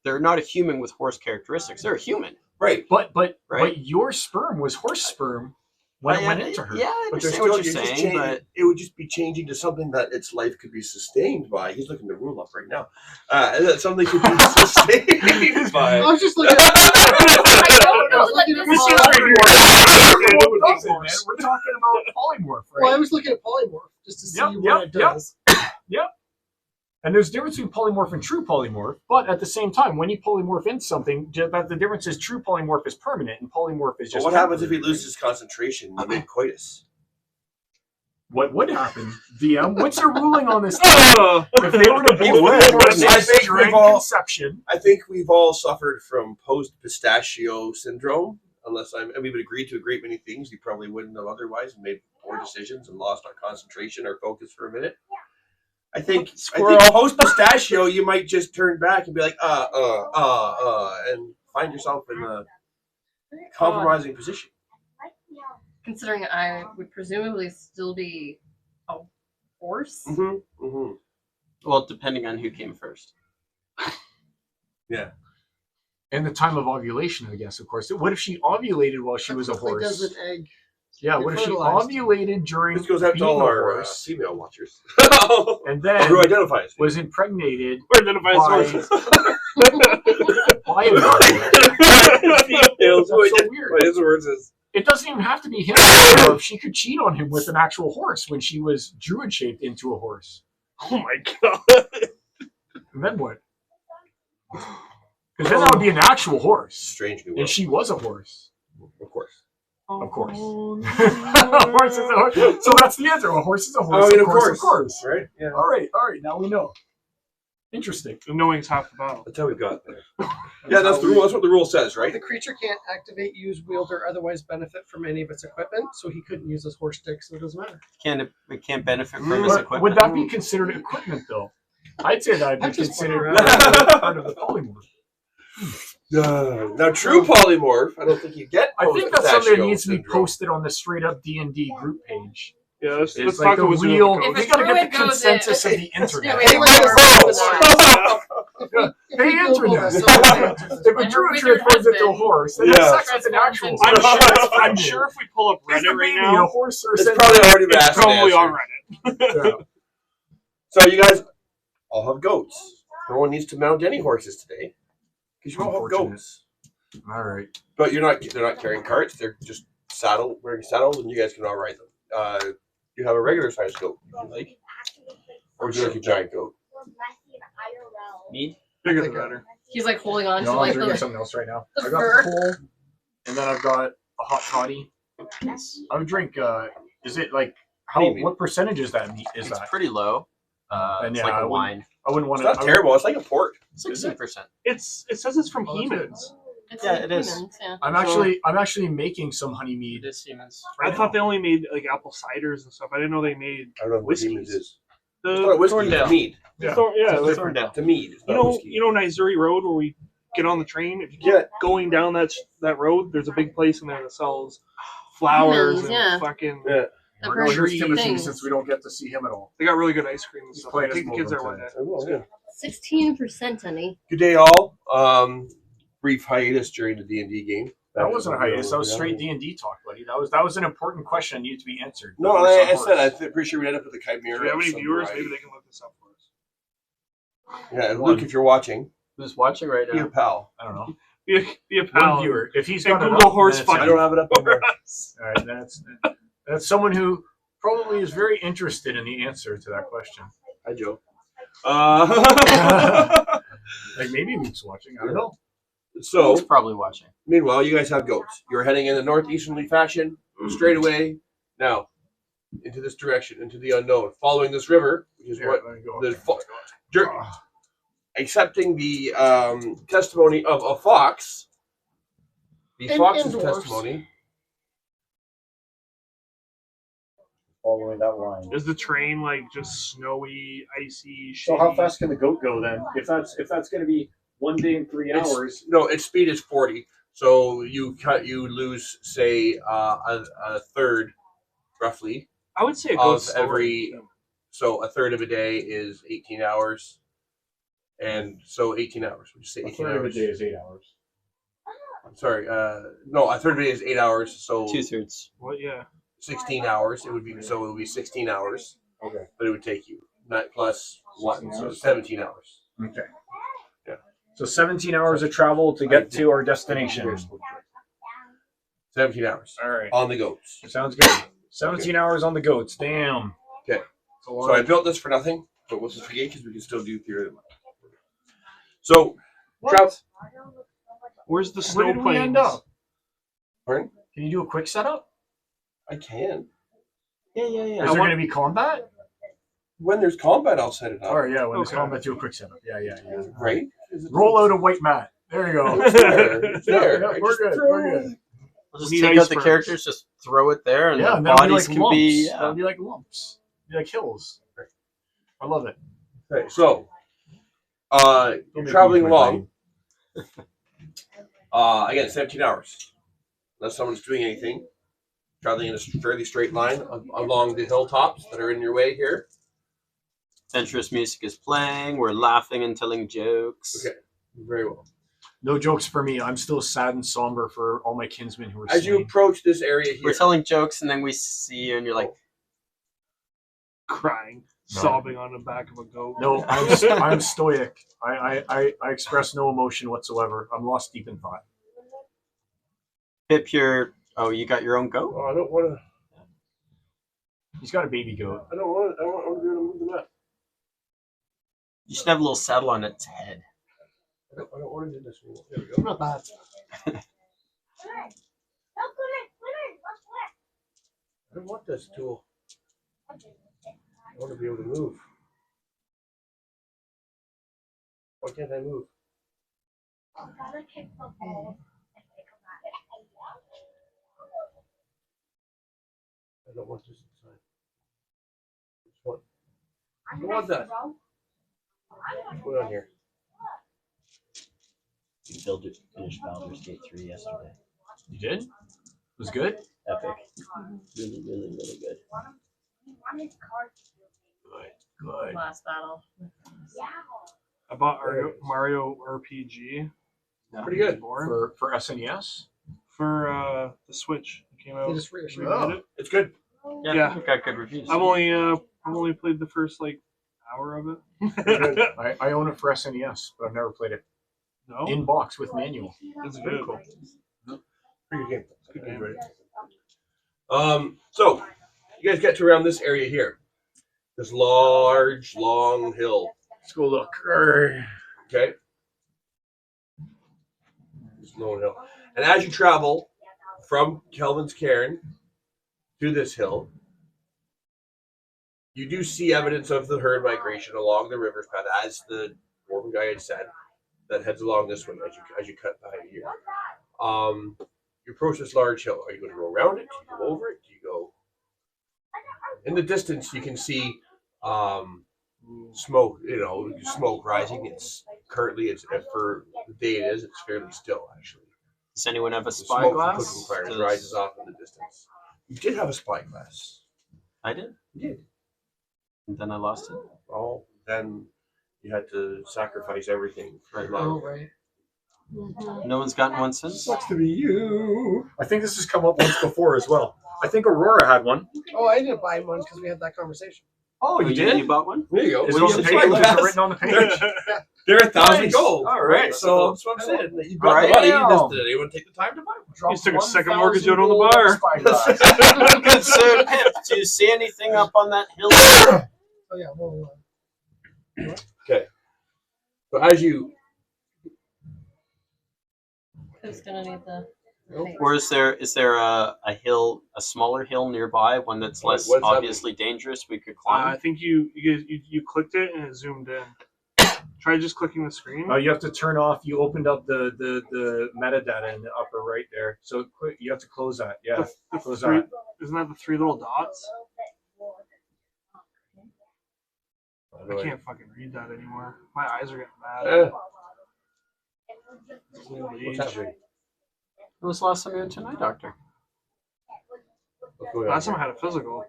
[SPEAKER 3] They're not a human with horse characteristics. They're a human.
[SPEAKER 2] right.
[SPEAKER 1] But
[SPEAKER 3] Right.
[SPEAKER 1] your sperm was horse sperm when it went into her.
[SPEAKER 3] Yeah, I
[SPEAKER 2] But they're
[SPEAKER 3] understand
[SPEAKER 2] still,
[SPEAKER 3] what you're
[SPEAKER 2] just
[SPEAKER 3] saying, but
[SPEAKER 2] it would just be changing to something that its life could be sustained by. He's looking to rule up right now. That something could be sustained by.
[SPEAKER 5] I was just looking.
[SPEAKER 6] I don't know that this
[SPEAKER 4] This
[SPEAKER 6] is
[SPEAKER 4] is
[SPEAKER 6] what-
[SPEAKER 1] We're talking about polymorph, right?
[SPEAKER 5] Well, I was looking at polymorph just to see
[SPEAKER 1] Yep,
[SPEAKER 5] what
[SPEAKER 1] yep,
[SPEAKER 5] it does.
[SPEAKER 1] And there's a difference between polymorph and true polymorph, but at the same time, when you polymorph into something, the difference is true polymorph is permanent and polymorph is
[SPEAKER 2] But
[SPEAKER 1] just.
[SPEAKER 2] what happens if he
[SPEAKER 1] temporary.
[SPEAKER 2] loses concentration mid coitus?
[SPEAKER 1] What would happen? DM, what's your ruling on this?
[SPEAKER 4] Oh,
[SPEAKER 1] If they were to
[SPEAKER 2] He
[SPEAKER 1] both
[SPEAKER 2] would.
[SPEAKER 1] divorce
[SPEAKER 2] I think
[SPEAKER 1] during
[SPEAKER 2] we've all-
[SPEAKER 1] conception,
[SPEAKER 2] I think we've all suffered from post-pistachio syndrome. Unless we would agree to a great many things we probably wouldn't have otherwise, and made poor decisions and lost our concentration, our focus for a minute. I think post pistachio, you might just turn back and be like, and find yourself in a compromising position.
[SPEAKER 6] Considering I would presumably still be a horse.
[SPEAKER 2] Mm-hmm. Mm-hmm.
[SPEAKER 3] well, depending on who came first.
[SPEAKER 1] and the time of ovulation, I guess, of course. What if she ovulated while she was a
[SPEAKER 5] Like does
[SPEAKER 1] horse?
[SPEAKER 5] an egg.
[SPEAKER 1] Yeah,
[SPEAKER 5] get
[SPEAKER 1] what if she
[SPEAKER 5] fertilized.
[SPEAKER 1] ovulated during
[SPEAKER 2] This goes out to
[SPEAKER 1] being
[SPEAKER 2] all
[SPEAKER 1] a
[SPEAKER 2] our
[SPEAKER 1] horse
[SPEAKER 2] female watchers.
[SPEAKER 1] and
[SPEAKER 2] Who
[SPEAKER 1] then
[SPEAKER 2] identifies?
[SPEAKER 1] was impregnated
[SPEAKER 4] we're identifying
[SPEAKER 1] by,
[SPEAKER 4] sources.
[SPEAKER 1] by a horse?
[SPEAKER 2] Females who
[SPEAKER 1] That's so
[SPEAKER 2] identify
[SPEAKER 1] weird.
[SPEAKER 2] as horses.
[SPEAKER 1] It doesn't even have to be him. Or she could cheat on him with an actual horse when she was druid shaped into a horse.
[SPEAKER 4] Oh my god.
[SPEAKER 1] And then what? Because then that would be an actual horse.
[SPEAKER 2] Strange new
[SPEAKER 1] And
[SPEAKER 2] world.
[SPEAKER 1] she was a horse.
[SPEAKER 2] Of course.
[SPEAKER 1] Of course. A horse is a horse. So that's the answer. A horse is a horse.
[SPEAKER 2] Oh, I mean,
[SPEAKER 1] of course.
[SPEAKER 2] right? Yeah.
[SPEAKER 1] All right. Now we know. Interesting.
[SPEAKER 4] Knowing's half the battle.
[SPEAKER 2] That's how we got there. Yeah, that's the rule. That's what the rule says, right?
[SPEAKER 5] The creature can't activate, use, wield, or otherwise benefit from any of its equipment, so he couldn't use his horse stick, so it doesn't matter.
[SPEAKER 3] It can't benefit from his equipment.
[SPEAKER 1] Would that be considered equipment, though? I'd say that would be
[SPEAKER 5] That's just
[SPEAKER 1] considered
[SPEAKER 5] fun.
[SPEAKER 1] part of the polymorph.
[SPEAKER 2] Now, true polymorph, I don't think you get.
[SPEAKER 1] I think that's something that
[SPEAKER 2] pistachio
[SPEAKER 1] needs to be
[SPEAKER 2] syndrome.
[SPEAKER 1] posted on the straight up D&D group page.
[SPEAKER 4] Yeah, let's
[SPEAKER 1] It's
[SPEAKER 4] talk
[SPEAKER 1] like the
[SPEAKER 4] about Wizard
[SPEAKER 1] real.
[SPEAKER 4] of the
[SPEAKER 6] If
[SPEAKER 1] We
[SPEAKER 6] a
[SPEAKER 1] gotta get
[SPEAKER 6] druid
[SPEAKER 1] the
[SPEAKER 6] goes
[SPEAKER 1] consensus
[SPEAKER 6] in-
[SPEAKER 1] of the internet.
[SPEAKER 6] Yeah, we
[SPEAKER 1] Hey, internet! If a druid transforms into a horse, then
[SPEAKER 2] Yeah.
[SPEAKER 1] has sex with an actual
[SPEAKER 6] I'm
[SPEAKER 1] horse.
[SPEAKER 4] I'm sure if we pull up
[SPEAKER 1] Is the
[SPEAKER 4] Reddit right
[SPEAKER 1] baby
[SPEAKER 4] now,
[SPEAKER 1] a horse or
[SPEAKER 2] It's
[SPEAKER 1] something?
[SPEAKER 2] probably already been
[SPEAKER 4] it's
[SPEAKER 2] asked and
[SPEAKER 4] probably on
[SPEAKER 2] answered.
[SPEAKER 4] Reddit.
[SPEAKER 1] Yeah.
[SPEAKER 2] So you guys all have goats. No one needs to mount any horses today because you all have
[SPEAKER 1] Unfortunate.
[SPEAKER 2] goats.
[SPEAKER 1] All right.
[SPEAKER 2] But they're not carrying carts. They're just wearing saddles, and you guys can all ride them. You have a regular sized goat, if you like, or would you like a giant goat?
[SPEAKER 3] Me?
[SPEAKER 4] Bigger the better.
[SPEAKER 6] He's like holding on to
[SPEAKER 1] No, I'm
[SPEAKER 6] like
[SPEAKER 1] drinking
[SPEAKER 6] the.
[SPEAKER 1] something else right now.
[SPEAKER 6] the
[SPEAKER 1] I got
[SPEAKER 6] fur.
[SPEAKER 1] the coal, and then I've got a hot toddy. I would drink. Is it like how?
[SPEAKER 2] What do you mean?
[SPEAKER 1] What percentage is that? Is
[SPEAKER 3] It's
[SPEAKER 1] that?
[SPEAKER 3] pretty low.
[SPEAKER 1] And
[SPEAKER 3] It's
[SPEAKER 1] yeah,
[SPEAKER 3] like
[SPEAKER 1] I
[SPEAKER 3] a
[SPEAKER 1] wouldn't-
[SPEAKER 3] wine.
[SPEAKER 1] I wouldn't want
[SPEAKER 2] It's
[SPEAKER 1] to.
[SPEAKER 2] not terrible. It's like a port.
[SPEAKER 3] It's like
[SPEAKER 1] Is it?
[SPEAKER 3] 6%.
[SPEAKER 4] It says it's from
[SPEAKER 1] Oh, that's good.
[SPEAKER 4] Hemans.
[SPEAKER 6] It's
[SPEAKER 3] Yeah,
[SPEAKER 6] like
[SPEAKER 3] it is.
[SPEAKER 6] humans, yeah.
[SPEAKER 1] I'm actually making some honey mead.
[SPEAKER 3] It is Siemens.
[SPEAKER 4] I thought they only made like apple ciders and stuff. I didn't know they made
[SPEAKER 2] I don't know what
[SPEAKER 4] Whiskeys.
[SPEAKER 2] Siemens is.
[SPEAKER 4] the
[SPEAKER 2] It's not a whiskey. It's
[SPEAKER 3] Thorndale.
[SPEAKER 2] a mead.
[SPEAKER 1] Yeah.
[SPEAKER 4] yeah,
[SPEAKER 3] It's
[SPEAKER 4] like,
[SPEAKER 3] Thorndale.
[SPEAKER 2] It's a mead. It's
[SPEAKER 4] you
[SPEAKER 2] not
[SPEAKER 4] know,
[SPEAKER 2] whiskey.
[SPEAKER 4] Nizuri Road where we get on the train. If you keep
[SPEAKER 2] Yeah.
[SPEAKER 4] going down that road, there's a big place in there that sells flowers
[SPEAKER 6] Humans,
[SPEAKER 4] and
[SPEAKER 6] yeah.
[SPEAKER 4] fucking.
[SPEAKER 2] Yeah.
[SPEAKER 6] I've
[SPEAKER 1] We're
[SPEAKER 6] heard
[SPEAKER 1] going to Timothy
[SPEAKER 6] things.
[SPEAKER 1] since we don't get to see him at all.
[SPEAKER 4] They got really good ice cream and
[SPEAKER 1] He's
[SPEAKER 4] stuff.
[SPEAKER 1] playing
[SPEAKER 4] Take the
[SPEAKER 1] his
[SPEAKER 4] kids there
[SPEAKER 1] mobile
[SPEAKER 4] one day.
[SPEAKER 2] I will, yeah.
[SPEAKER 6] 16%, honey.
[SPEAKER 2] Good day, all. Brief hiatus during the D&D game.
[SPEAKER 1] That wasn't a hiatus. That was straight D&D talk, buddy. That was an important question that needed to be answered.
[SPEAKER 2] No, I said I'm pretty sure we ended up with a chimera.
[SPEAKER 4] Do we have
[SPEAKER 2] of
[SPEAKER 4] any
[SPEAKER 2] some
[SPEAKER 4] viewers?
[SPEAKER 2] variety.
[SPEAKER 4] Maybe they can look this up for us.
[SPEAKER 2] Yeah, and Luke, if you're watching,
[SPEAKER 3] Who's watching right
[SPEAKER 2] be a
[SPEAKER 3] now?
[SPEAKER 2] pal.
[SPEAKER 1] I don't know.
[SPEAKER 4] Be a
[SPEAKER 1] One
[SPEAKER 4] pal.
[SPEAKER 1] viewer. If he's
[SPEAKER 4] And
[SPEAKER 1] got it
[SPEAKER 4] Google
[SPEAKER 1] up,
[SPEAKER 4] horse
[SPEAKER 1] then it's
[SPEAKER 4] fucking
[SPEAKER 2] I don't have it up on there.
[SPEAKER 1] All right, that's someone who probably is very interested in the answer to that question.
[SPEAKER 2] Hi, Joe.
[SPEAKER 1] Like maybe Luke's watching. I don't know.
[SPEAKER 2] So,
[SPEAKER 3] He's probably watching.
[SPEAKER 2] meanwhile, you guys have goats. You're heading in the northeasterly fashion, straight away, now, into this direction, into the unknown, following this river, which is
[SPEAKER 1] Here,
[SPEAKER 2] what
[SPEAKER 1] let me go.
[SPEAKER 2] the accepting the testimony of a fox. The
[SPEAKER 5] And
[SPEAKER 2] fox's
[SPEAKER 5] dwarves.
[SPEAKER 2] testimony.
[SPEAKER 7] Following that line.
[SPEAKER 4] Is the train like just snowy, icy?
[SPEAKER 7] So how
[SPEAKER 4] shitty?
[SPEAKER 7] fast can the goat go then? If that's going to be 1 day and 3
[SPEAKER 2] It's-
[SPEAKER 7] hours,
[SPEAKER 2] No, its speed is 40. So you lose, say, a third, roughly,
[SPEAKER 4] I would say it
[SPEAKER 2] of
[SPEAKER 4] goes slower.
[SPEAKER 2] every. So a third of a day is 18 hours, and so 18 hours. Would you say
[SPEAKER 7] a
[SPEAKER 2] 18
[SPEAKER 7] third of a
[SPEAKER 2] hours?
[SPEAKER 7] day is 8 hours.
[SPEAKER 2] Sorry, no, a third of a day is 8 hours. So
[SPEAKER 3] 2/3.
[SPEAKER 4] Well, yeah.
[SPEAKER 2] 16 hours. It would be 16 hours,
[SPEAKER 7] Okay.
[SPEAKER 2] but it would take you not plus 1,
[SPEAKER 7] 16
[SPEAKER 2] so
[SPEAKER 7] hours.
[SPEAKER 2] 17 hours.
[SPEAKER 1] Okay.
[SPEAKER 2] Yeah.
[SPEAKER 1] So 17 hours of travel to get to our destination.
[SPEAKER 2] 17 hours
[SPEAKER 1] All right.
[SPEAKER 2] on the goats.
[SPEAKER 1] Sounds good. 17 hours on the goats. Damn.
[SPEAKER 2] Okay.
[SPEAKER 1] It's a lot
[SPEAKER 2] So I
[SPEAKER 1] of-
[SPEAKER 2] built this for nothing, but we'll just forget because we can still do theory. So,
[SPEAKER 1] What?
[SPEAKER 2] travel.
[SPEAKER 4] Where's the
[SPEAKER 1] Where
[SPEAKER 4] snow
[SPEAKER 1] did we end
[SPEAKER 4] plains?
[SPEAKER 1] up?
[SPEAKER 2] Pardon?
[SPEAKER 1] Can you do a quick setup?
[SPEAKER 2] I can.
[SPEAKER 3] Yeah.
[SPEAKER 1] Is there going to be combat?
[SPEAKER 2] When there's combat, I'll set it up.
[SPEAKER 1] All right, yeah. When there's
[SPEAKER 4] Okay.
[SPEAKER 1] combat, do a quick setup. Yeah.
[SPEAKER 2] Right?
[SPEAKER 1] Roll out a white mat. There you go.
[SPEAKER 2] It's there. It's there.
[SPEAKER 1] Yeah,
[SPEAKER 2] I
[SPEAKER 1] we're
[SPEAKER 2] just
[SPEAKER 1] good.
[SPEAKER 2] throw
[SPEAKER 1] We're
[SPEAKER 2] it.
[SPEAKER 1] good.
[SPEAKER 3] We'll just
[SPEAKER 4] Need
[SPEAKER 3] take out the
[SPEAKER 4] icebergs.
[SPEAKER 3] characters, just throw it there, and
[SPEAKER 1] Yeah,
[SPEAKER 3] the
[SPEAKER 1] and that'll be
[SPEAKER 3] bodies
[SPEAKER 1] like
[SPEAKER 3] can
[SPEAKER 1] lumps.
[SPEAKER 3] be.
[SPEAKER 1] That'll be like lumps. Be like hills. I love it.
[SPEAKER 2] Okay, so
[SPEAKER 1] Don't
[SPEAKER 2] you're
[SPEAKER 1] make
[SPEAKER 2] traveling
[SPEAKER 1] me use my
[SPEAKER 2] along. Again, 17 hours. Unless someone's doing anything. Traveling in a fairly straight line along the hilltops that are in your way here.
[SPEAKER 3] Adventurous music is playing. We're laughing and telling jokes.
[SPEAKER 2] Okay, very well.
[SPEAKER 1] No jokes for me. I'm still sad and somber for all my kinsmen who are
[SPEAKER 2] As you
[SPEAKER 1] slain.
[SPEAKER 2] approach this area here,
[SPEAKER 3] We're telling jokes, and then we see you, and you're like,
[SPEAKER 4] Crying,
[SPEAKER 1] No.
[SPEAKER 4] sobbing on the back of a goat.
[SPEAKER 1] No, I'm stoic. I express no emotion whatsoever. I'm lost deep in thought.
[SPEAKER 3] Pip, oh, you got your own goat?
[SPEAKER 2] oh, I don't want to.
[SPEAKER 1] He's got a baby goat.
[SPEAKER 2] I don't want to be able to move the map.
[SPEAKER 3] You should have a little saddle on its head.
[SPEAKER 2] I don't want to do this anymore. There we go.
[SPEAKER 5] Not bad.
[SPEAKER 2] I don't want this tool. I want to be able to move. Why can't I move? I don't want this inside. What? I don't want that. What's going on here?
[SPEAKER 3] We finished Baldur's Gate 3 yesterday.
[SPEAKER 1] You did? It was good?
[SPEAKER 3] Epic. Really, really, really good.
[SPEAKER 1] Good.
[SPEAKER 6] Last battle.
[SPEAKER 4] I bought Mario RPG.
[SPEAKER 2] Pretty good.
[SPEAKER 1] For SNES?
[SPEAKER 4] For the Switch. It came out.
[SPEAKER 5] They just reissued
[SPEAKER 1] Oh.
[SPEAKER 5] it.
[SPEAKER 2] It's good.
[SPEAKER 3] Yeah, we've got good reviews.
[SPEAKER 4] I've only played the first like hour of it.
[SPEAKER 1] I own it for SNES, but I've never played it
[SPEAKER 4] No,
[SPEAKER 1] in box with manual.
[SPEAKER 4] it's
[SPEAKER 1] Very
[SPEAKER 4] good.
[SPEAKER 1] cool.
[SPEAKER 2] Pretty good game.
[SPEAKER 4] Good game.
[SPEAKER 2] So you guys get to around this area here. This large, long hill.
[SPEAKER 1] Let's go look.
[SPEAKER 2] Okay. This long hill. And as you travel from Kelvin's Cairn to this hill, you do see evidence of the herd migration along the river's path, as the dwarven guy had said, that heads along this way as you cut behind here. You approach this large hill. Are you going to go around it? Do you go over it? Do you go? In the distance, you can see smoke. Smoke rising. It's currently for the day it is. It's fairly still, actually.
[SPEAKER 3] Does anyone have a
[SPEAKER 2] The
[SPEAKER 3] spy
[SPEAKER 2] smoke from
[SPEAKER 3] glass?
[SPEAKER 2] cooking fires rises off in the distance. You did have a spy glass.
[SPEAKER 3] I did.
[SPEAKER 2] You did.
[SPEAKER 3] And then I lost it.
[SPEAKER 2] Oh, then you had to sacrifice everything for
[SPEAKER 3] Right.
[SPEAKER 5] Oh,
[SPEAKER 2] love.
[SPEAKER 5] right.
[SPEAKER 3] No one's gotten one since.
[SPEAKER 1] Sucks to be you. I think this has come up once before as well. I think Aurora had one.
[SPEAKER 5] Oh, I didn't buy one because we had that conversation.
[SPEAKER 1] Oh, you did?
[SPEAKER 3] You bought one?
[SPEAKER 2] There you go.
[SPEAKER 1] Is
[SPEAKER 3] Well,
[SPEAKER 1] it on
[SPEAKER 3] you
[SPEAKER 1] the
[SPEAKER 3] should
[SPEAKER 1] page?
[SPEAKER 3] buy
[SPEAKER 1] Is
[SPEAKER 3] glass.
[SPEAKER 1] it written on the page?
[SPEAKER 2] They're 1,000
[SPEAKER 1] Nice.
[SPEAKER 2] gold.
[SPEAKER 1] All right.
[SPEAKER 2] So that's what I'm saying. You got
[SPEAKER 3] Right.
[SPEAKER 2] the money.
[SPEAKER 1] Damn.
[SPEAKER 2] Did anyone take the time to buy one?
[SPEAKER 1] Dropped
[SPEAKER 4] He's took a second
[SPEAKER 1] 1,000
[SPEAKER 4] mortgage out on the
[SPEAKER 1] gold
[SPEAKER 4] bar.
[SPEAKER 1] spyglass.
[SPEAKER 3] Good sir, Pip. Do you see anything up on that hill?
[SPEAKER 5] Oh yeah, well,
[SPEAKER 2] So as you
[SPEAKER 6] Who's gonna need the?
[SPEAKER 3] Or is there a hill, a smaller hill nearby, one that's less
[SPEAKER 2] What's that
[SPEAKER 3] obviously dangerous we could
[SPEAKER 4] I
[SPEAKER 3] climb?
[SPEAKER 4] think you clicked it and it zoomed in. Try just clicking the screen.
[SPEAKER 1] You have to turn off. You opened up the metadata in the upper right there. So you have to close that. Yeah,
[SPEAKER 4] The
[SPEAKER 1] close
[SPEAKER 4] three,
[SPEAKER 1] that.
[SPEAKER 4] isn't that the three little dots? I can't fucking read that anymore. My eyes are getting bad. Old
[SPEAKER 2] What's
[SPEAKER 4] age.
[SPEAKER 2] happening?
[SPEAKER 3] When was the last time you went to an eye doctor?
[SPEAKER 2] What's going on?
[SPEAKER 4] Last time I had a physical.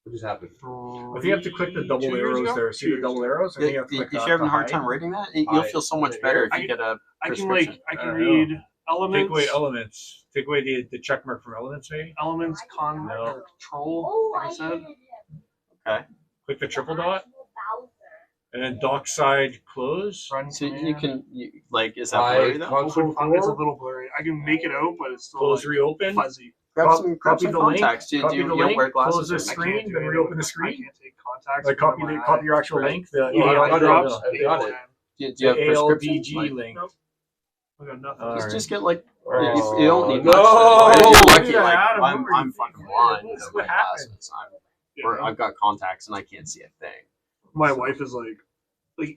[SPEAKER 2] What just happened?
[SPEAKER 1] I think you have to click the double
[SPEAKER 4] 2 years
[SPEAKER 1] arrows
[SPEAKER 4] ago?
[SPEAKER 1] there. See
[SPEAKER 4] 2
[SPEAKER 1] the
[SPEAKER 4] years
[SPEAKER 1] double
[SPEAKER 4] ago.
[SPEAKER 1] arrows? I think you have
[SPEAKER 3] If
[SPEAKER 1] to click
[SPEAKER 3] you're
[SPEAKER 1] that
[SPEAKER 3] having a
[SPEAKER 1] to
[SPEAKER 3] hard
[SPEAKER 1] hide.
[SPEAKER 3] time reading that, you'll
[SPEAKER 2] I-
[SPEAKER 3] feel so much better if you get a
[SPEAKER 4] I can
[SPEAKER 3] prescription.
[SPEAKER 4] I can
[SPEAKER 1] I don't
[SPEAKER 4] read
[SPEAKER 1] Take
[SPEAKER 4] elements,
[SPEAKER 1] away elements. Take away the check mark from elements, maybe.
[SPEAKER 4] elements,
[SPEAKER 1] No.
[SPEAKER 4] or control. Like I said,
[SPEAKER 1] Click the triple dot, and then dockside close.
[SPEAKER 4] run.
[SPEAKER 3] So
[SPEAKER 4] command.
[SPEAKER 3] you can, like, is that blurry though?
[SPEAKER 2] Console
[SPEAKER 4] Open, it's a
[SPEAKER 2] 4.
[SPEAKER 4] little blurry. I can make it out, but it's still
[SPEAKER 1] Close,
[SPEAKER 4] like,
[SPEAKER 1] reopen.
[SPEAKER 4] fuzzy.
[SPEAKER 3] Grab
[SPEAKER 1] Cop-
[SPEAKER 3] some
[SPEAKER 1] copy the link,
[SPEAKER 3] contacts. Do
[SPEAKER 1] copy
[SPEAKER 3] you
[SPEAKER 1] the
[SPEAKER 3] don't
[SPEAKER 1] link,
[SPEAKER 3] wear glasses?
[SPEAKER 1] close the
[SPEAKER 3] or-
[SPEAKER 4] I
[SPEAKER 1] screen,
[SPEAKER 4] can't do
[SPEAKER 1] then
[SPEAKER 4] anything
[SPEAKER 1] reopen the
[SPEAKER 4] with-
[SPEAKER 1] screen.
[SPEAKER 4] I can't take contacts.
[SPEAKER 1] Like
[SPEAKER 4] because of
[SPEAKER 1] copy
[SPEAKER 4] my
[SPEAKER 1] copy your actual
[SPEAKER 3] Right.
[SPEAKER 1] link. The
[SPEAKER 2] Oh, I got it.
[SPEAKER 1] ALDG
[SPEAKER 2] I've got it.
[SPEAKER 3] Do you have prescriptions?
[SPEAKER 1] ALDG
[SPEAKER 3] Like,
[SPEAKER 1] link.
[SPEAKER 4] I got nothing.
[SPEAKER 1] All right.
[SPEAKER 3] just get like
[SPEAKER 2] Oh,
[SPEAKER 3] you don't need
[SPEAKER 2] no.
[SPEAKER 3] much.
[SPEAKER 1] Oh,
[SPEAKER 3] You're lucky.
[SPEAKER 1] yeah,
[SPEAKER 3] Like
[SPEAKER 1] Adam,
[SPEAKER 3] I'm
[SPEAKER 1] what were you
[SPEAKER 3] fucking
[SPEAKER 1] thinking?
[SPEAKER 3] blind.
[SPEAKER 1] What's-
[SPEAKER 3] with
[SPEAKER 1] what
[SPEAKER 3] my
[SPEAKER 1] happened?
[SPEAKER 3] glasses.
[SPEAKER 4] Yeah.
[SPEAKER 3] Or I've got contacts and I can't see a thing.
[SPEAKER 4] My wife is like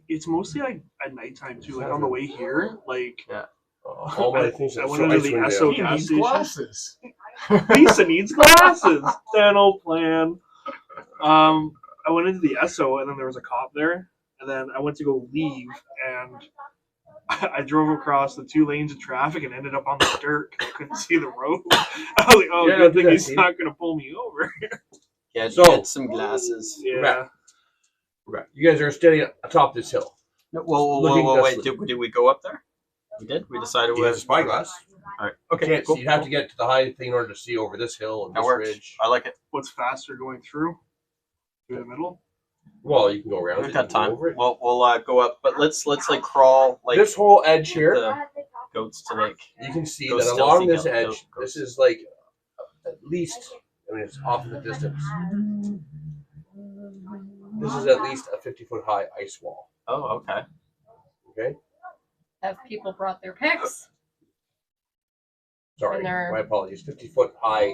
[SPEAKER 4] it's mostly like at nighttime too. Like on the way here, like
[SPEAKER 2] All my things
[SPEAKER 4] I
[SPEAKER 2] are
[SPEAKER 4] went
[SPEAKER 2] so
[SPEAKER 4] into
[SPEAKER 2] ice
[SPEAKER 4] the
[SPEAKER 2] window.
[SPEAKER 4] SO
[SPEAKER 1] He
[SPEAKER 4] gas
[SPEAKER 1] needs
[SPEAKER 4] station.
[SPEAKER 1] glasses.
[SPEAKER 4] Lisa needs glasses. Dental plan. I went into the SO and then there was a cop there, and then I went to go leave and I drove across the 2 lanes of traffic and ended up on the dirt 'cause I couldn't see the road. I was like, oh,
[SPEAKER 2] Yeah,
[SPEAKER 4] good
[SPEAKER 2] do
[SPEAKER 4] thing
[SPEAKER 2] that,
[SPEAKER 4] he's
[SPEAKER 2] Steve.
[SPEAKER 4] not gonna pull me over.
[SPEAKER 3] Yeah,
[SPEAKER 2] So-
[SPEAKER 3] get some glasses.
[SPEAKER 4] Yeah.
[SPEAKER 2] Right. You guys are standing atop this hill.
[SPEAKER 3] No, whoa,
[SPEAKER 2] Looking
[SPEAKER 3] wait.
[SPEAKER 2] desolate.
[SPEAKER 3] Did we go up there? We did. We decided
[SPEAKER 2] He
[SPEAKER 3] we
[SPEAKER 2] has a spyglass.
[SPEAKER 3] All right.
[SPEAKER 2] You
[SPEAKER 3] Okay.
[SPEAKER 2] can't
[SPEAKER 3] Cool.
[SPEAKER 2] see. You'd have to get to the high thing in order to see over this hill and
[SPEAKER 3] That
[SPEAKER 2] this
[SPEAKER 3] works.
[SPEAKER 2] ridge.
[SPEAKER 3] I like it.
[SPEAKER 4] What's faster going through the middle?
[SPEAKER 2] Well, you can go around.
[SPEAKER 3] We've
[SPEAKER 2] it,
[SPEAKER 3] got
[SPEAKER 2] you can go
[SPEAKER 3] time.
[SPEAKER 2] over it.
[SPEAKER 3] We'll go up, but let's like crawl like
[SPEAKER 2] This whole edge here,
[SPEAKER 3] the goats to like.
[SPEAKER 2] you can see
[SPEAKER 3] Go
[SPEAKER 2] that
[SPEAKER 3] stealthy,
[SPEAKER 2] along this
[SPEAKER 3] go-
[SPEAKER 2] edge,
[SPEAKER 3] go-
[SPEAKER 2] this is like at least. I mean, it's off in the distance. This is at least a 50-foot high ice wall.
[SPEAKER 3] Oh, okay.
[SPEAKER 2] Okay.
[SPEAKER 6] Have people brought their picks?
[SPEAKER 2] Sorry,
[SPEAKER 6] And they're-
[SPEAKER 2] my apologies. 50-foot high,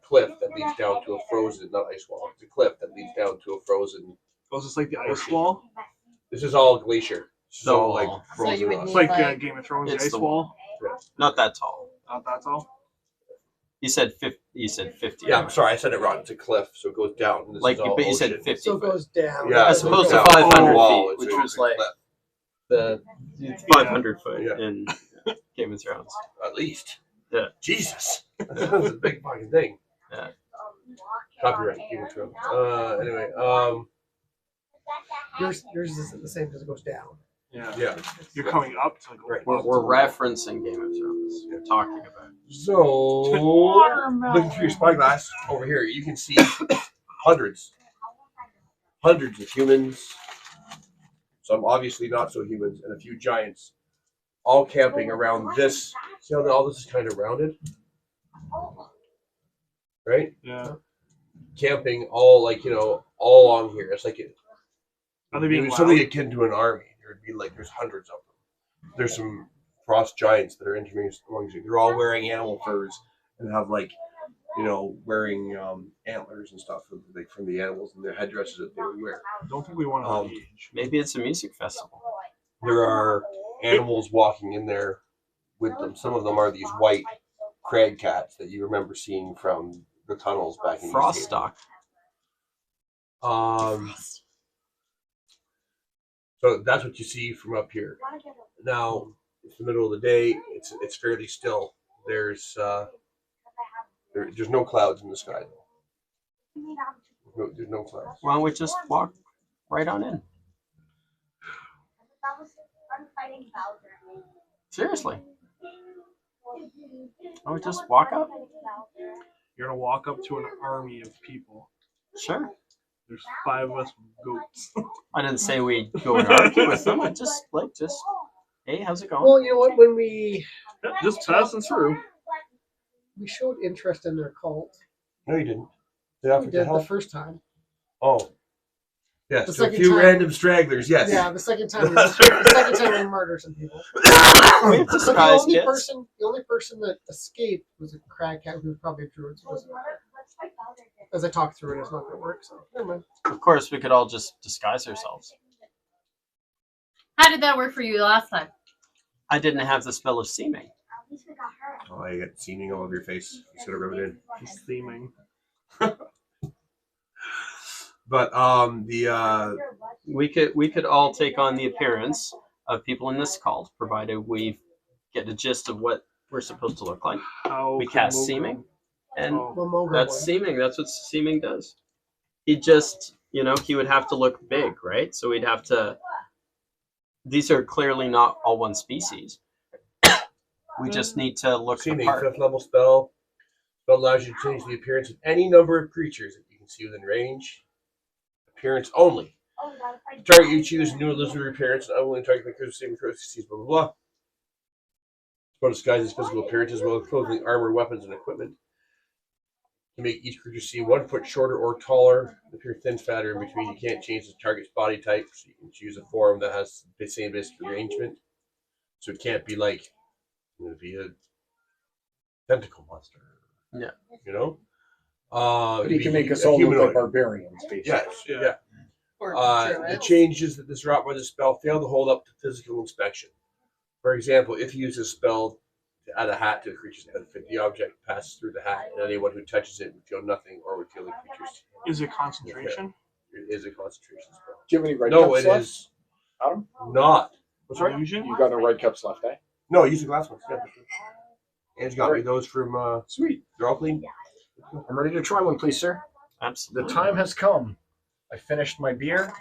[SPEAKER 2] cliff that leads down to a frozen, not ice wall. It's a cliff that leads down to a frozen.
[SPEAKER 4] Was this like the ice wall?
[SPEAKER 2] This is all glacier. This is
[SPEAKER 3] The
[SPEAKER 2] all like
[SPEAKER 3] wall.
[SPEAKER 6] So you
[SPEAKER 2] frozen
[SPEAKER 6] would
[SPEAKER 2] rock.
[SPEAKER 4] It's
[SPEAKER 6] need-
[SPEAKER 4] like
[SPEAKER 6] Like-
[SPEAKER 4] Game of Thrones, the
[SPEAKER 3] It's
[SPEAKER 4] ice
[SPEAKER 3] the
[SPEAKER 4] wall.
[SPEAKER 3] Not that tall.
[SPEAKER 4] Not that tall.
[SPEAKER 3] You said 50. You said 50.
[SPEAKER 2] Yeah, I'm sorry, I said it wrong. It's a cliff, so it goes down. And this
[SPEAKER 3] Like,
[SPEAKER 2] is all
[SPEAKER 3] but you said
[SPEAKER 2] ocean.
[SPEAKER 3] 50.
[SPEAKER 5] So it goes down.
[SPEAKER 2] Yeah,
[SPEAKER 3] As opposed to
[SPEAKER 2] down.
[SPEAKER 3] 500
[SPEAKER 2] Wall,
[SPEAKER 3] feet,
[SPEAKER 2] it's
[SPEAKER 3] which
[SPEAKER 2] a
[SPEAKER 3] was like
[SPEAKER 2] cliff,
[SPEAKER 3] the 500 foot
[SPEAKER 2] Yeah.
[SPEAKER 3] in Game of Thrones.
[SPEAKER 2] at least.
[SPEAKER 3] Yeah.
[SPEAKER 2] Jesus, that's a big fucking thing.
[SPEAKER 3] Yeah.
[SPEAKER 2] Copyright Game of Thrones. Anyway,
[SPEAKER 5] Yours isn't the same because it goes down.
[SPEAKER 4] Yeah.
[SPEAKER 2] yeah.
[SPEAKER 4] You're coming up to like
[SPEAKER 2] Right.
[SPEAKER 3] We're referencing Game of Thrones. We're talking about.
[SPEAKER 2] So, looking through your spyglass over here, you can see hundreds of humans, some obviously not so humans, and a few giants, all camping around this. See how all this is kind of rounded? Right?
[SPEAKER 4] Yeah.
[SPEAKER 2] Camping all all along here. It's like
[SPEAKER 4] Are they being
[SPEAKER 2] it's something
[SPEAKER 4] loud?
[SPEAKER 2] akin to an army. There'd be like there's hundreds of them. There's some frost giants that are intermixed amongst you. They're all wearing animal furs and have wearing antlers and stuff from the animals and their headdresses that they would wear.
[SPEAKER 4] I don't think we want to engage.
[SPEAKER 3] Maybe it's a music festival.
[SPEAKER 2] There are animals walking in there with them. Some of them are these white crag cats that you remember seeing from the tunnels back in
[SPEAKER 3] Frost
[SPEAKER 2] East
[SPEAKER 3] stock.
[SPEAKER 2] Haven. So that's what you see from up here. Now it's the middle of the day. It's fairly still. There's no clouds in the sky though. There's no clouds.
[SPEAKER 3] Why don't we just walk right on in? Seriously. Why don't we just walk up?
[SPEAKER 4] You're gonna walk up to an army of people.
[SPEAKER 3] Sure.
[SPEAKER 4] There's 5 of us goats.
[SPEAKER 3] I didn't say we go and argue with them. I just hey, how's it going?
[SPEAKER 5] Well, you know what? When we
[SPEAKER 4] Just passing through.
[SPEAKER 5] showed interest in their cult,
[SPEAKER 2] No, you didn't. They
[SPEAKER 5] we
[SPEAKER 2] offered to
[SPEAKER 5] did the
[SPEAKER 2] help.
[SPEAKER 5] first time.
[SPEAKER 2] Oh. Yes,
[SPEAKER 5] The
[SPEAKER 2] to a
[SPEAKER 5] second
[SPEAKER 2] few
[SPEAKER 5] time-
[SPEAKER 2] random stragglers, yes.
[SPEAKER 5] Yeah, the second time we murdered some people.
[SPEAKER 3] we have
[SPEAKER 5] But the
[SPEAKER 3] disguise
[SPEAKER 5] only
[SPEAKER 3] kits.
[SPEAKER 5] person that escaped was a crag cat who was probably a druid. So it doesn't matter. As I talk through it, it's not going to work. So never mind.
[SPEAKER 3] Of course, we could all just disguise ourselves.
[SPEAKER 6] How did that work for you last time?
[SPEAKER 3] I didn't have the spell of seeming.
[SPEAKER 2] Oh, you got seaming all over your face. You should have rubbed it in.
[SPEAKER 4] Just theming.
[SPEAKER 2] But
[SPEAKER 3] We could all take on the appearance of people in this cult, provided we get a gist of what we're supposed to look like.
[SPEAKER 4] How
[SPEAKER 3] We
[SPEAKER 4] can
[SPEAKER 3] cast
[SPEAKER 4] Mogo-
[SPEAKER 3] seeming, and
[SPEAKER 4] Oh.
[SPEAKER 5] Well, Mogo
[SPEAKER 3] that's
[SPEAKER 5] would.
[SPEAKER 3] seeming. That's what seeming does. He just, he would have to look big, right? So we'd have to. These are clearly not all one species. We just need to look
[SPEAKER 2] seaming,
[SPEAKER 3] apart.
[SPEAKER 2] 5th level spell. Spell allows you to change the appearance of any number of creatures that you can see within range. Appearance only. The target you choose, new illusory appearance, and unwilling target the creature same sees blah blah blah. Spell disguises physical appearance as well as clothing, armor, weapons, and equipment. To make each creature seem 1 foot shorter or taller, appear thin, fat, or in between. You can't change the target's body type, so you can choose a form that has the same basic arrangement. So it can't be like it would be a tentacle monster.
[SPEAKER 3] Yeah.
[SPEAKER 2] You know?
[SPEAKER 7] But he
[SPEAKER 2] it'd
[SPEAKER 7] can
[SPEAKER 2] be
[SPEAKER 7] make us
[SPEAKER 2] a
[SPEAKER 7] all look
[SPEAKER 2] humanoid.
[SPEAKER 7] like barbarians, basically.
[SPEAKER 2] Yes,
[SPEAKER 4] Yeah.
[SPEAKER 2] yeah.
[SPEAKER 6] Or
[SPEAKER 2] The
[SPEAKER 6] druids?
[SPEAKER 2] changes that this wrought by the spell fail to hold up to physical inspection. For example, if you use a spell to add a hat to a creature's outfit, the object passes through the hat, and anyone who touches it would feel nothing or would feel the creature's.
[SPEAKER 4] Is it concentration?
[SPEAKER 2] It is a concentration spell.
[SPEAKER 7] Do you have any red
[SPEAKER 2] No,
[SPEAKER 7] cups
[SPEAKER 2] it
[SPEAKER 7] left?
[SPEAKER 2] is
[SPEAKER 7] Adam?
[SPEAKER 2] not. What's right?
[SPEAKER 4] Illusion?
[SPEAKER 7] You got no red cups left, eh?
[SPEAKER 2] No, use the glass ones. Yeah. Anne's got me those from.
[SPEAKER 7] Sweet.
[SPEAKER 2] They're all clean.
[SPEAKER 1] I'm ready to try one, please, sir. The
[SPEAKER 3] Absolutely.
[SPEAKER 1] time has come. I finished my beer.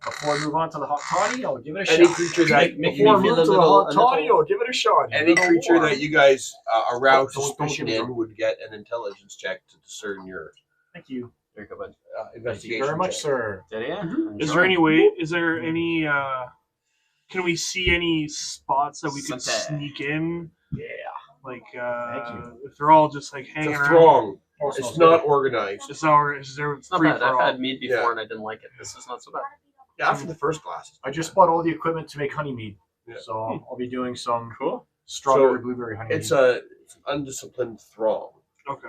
[SPEAKER 1] Before I move on to the hot toddy, I'll give it a
[SPEAKER 2] Any
[SPEAKER 1] shot.
[SPEAKER 2] creature that
[SPEAKER 1] Before I
[SPEAKER 3] feel
[SPEAKER 1] move
[SPEAKER 3] a
[SPEAKER 1] to the
[SPEAKER 3] little-
[SPEAKER 1] hot
[SPEAKER 3] a
[SPEAKER 1] toddy,
[SPEAKER 3] little-
[SPEAKER 1] I'll give it a shot.
[SPEAKER 2] any creature that you guys arouse
[SPEAKER 1] Don't
[SPEAKER 2] suspicion
[SPEAKER 1] get me
[SPEAKER 2] in
[SPEAKER 1] drunk.
[SPEAKER 2] would get an intelligence check to discern your
[SPEAKER 1] Thank you.
[SPEAKER 3] Very good, bud.
[SPEAKER 1] Thank
[SPEAKER 2] investigation.
[SPEAKER 1] you very much,
[SPEAKER 2] check.
[SPEAKER 1] sir.
[SPEAKER 3] Did ya?
[SPEAKER 4] Is there any way? Is there any? Can we see any spots that we could
[SPEAKER 3] Something.
[SPEAKER 4] sneak in?
[SPEAKER 1] Yeah.
[SPEAKER 4] Like,
[SPEAKER 1] Thank
[SPEAKER 4] if they're all just like
[SPEAKER 2] It's
[SPEAKER 4] hanging
[SPEAKER 2] a
[SPEAKER 4] around.
[SPEAKER 2] throng.
[SPEAKER 1] Oh,
[SPEAKER 2] It's
[SPEAKER 1] smells
[SPEAKER 2] not
[SPEAKER 1] good.
[SPEAKER 2] organized.
[SPEAKER 4] Is there
[SPEAKER 3] It's not
[SPEAKER 4] free
[SPEAKER 3] bad.
[SPEAKER 4] for
[SPEAKER 3] I've
[SPEAKER 4] all?
[SPEAKER 3] had mead before
[SPEAKER 2] Yeah.
[SPEAKER 3] and I didn't like it. This is not so bad.
[SPEAKER 2] Yeah, after the first glass.
[SPEAKER 1] I just bought all the equipment to make honey mead.
[SPEAKER 2] Yeah.
[SPEAKER 1] So I'll be doing some
[SPEAKER 3] Cool.
[SPEAKER 1] strawberry
[SPEAKER 2] So,
[SPEAKER 1] blueberry honey
[SPEAKER 2] It's
[SPEAKER 1] mead.
[SPEAKER 2] it's an undisciplined throng.
[SPEAKER 4] Okay.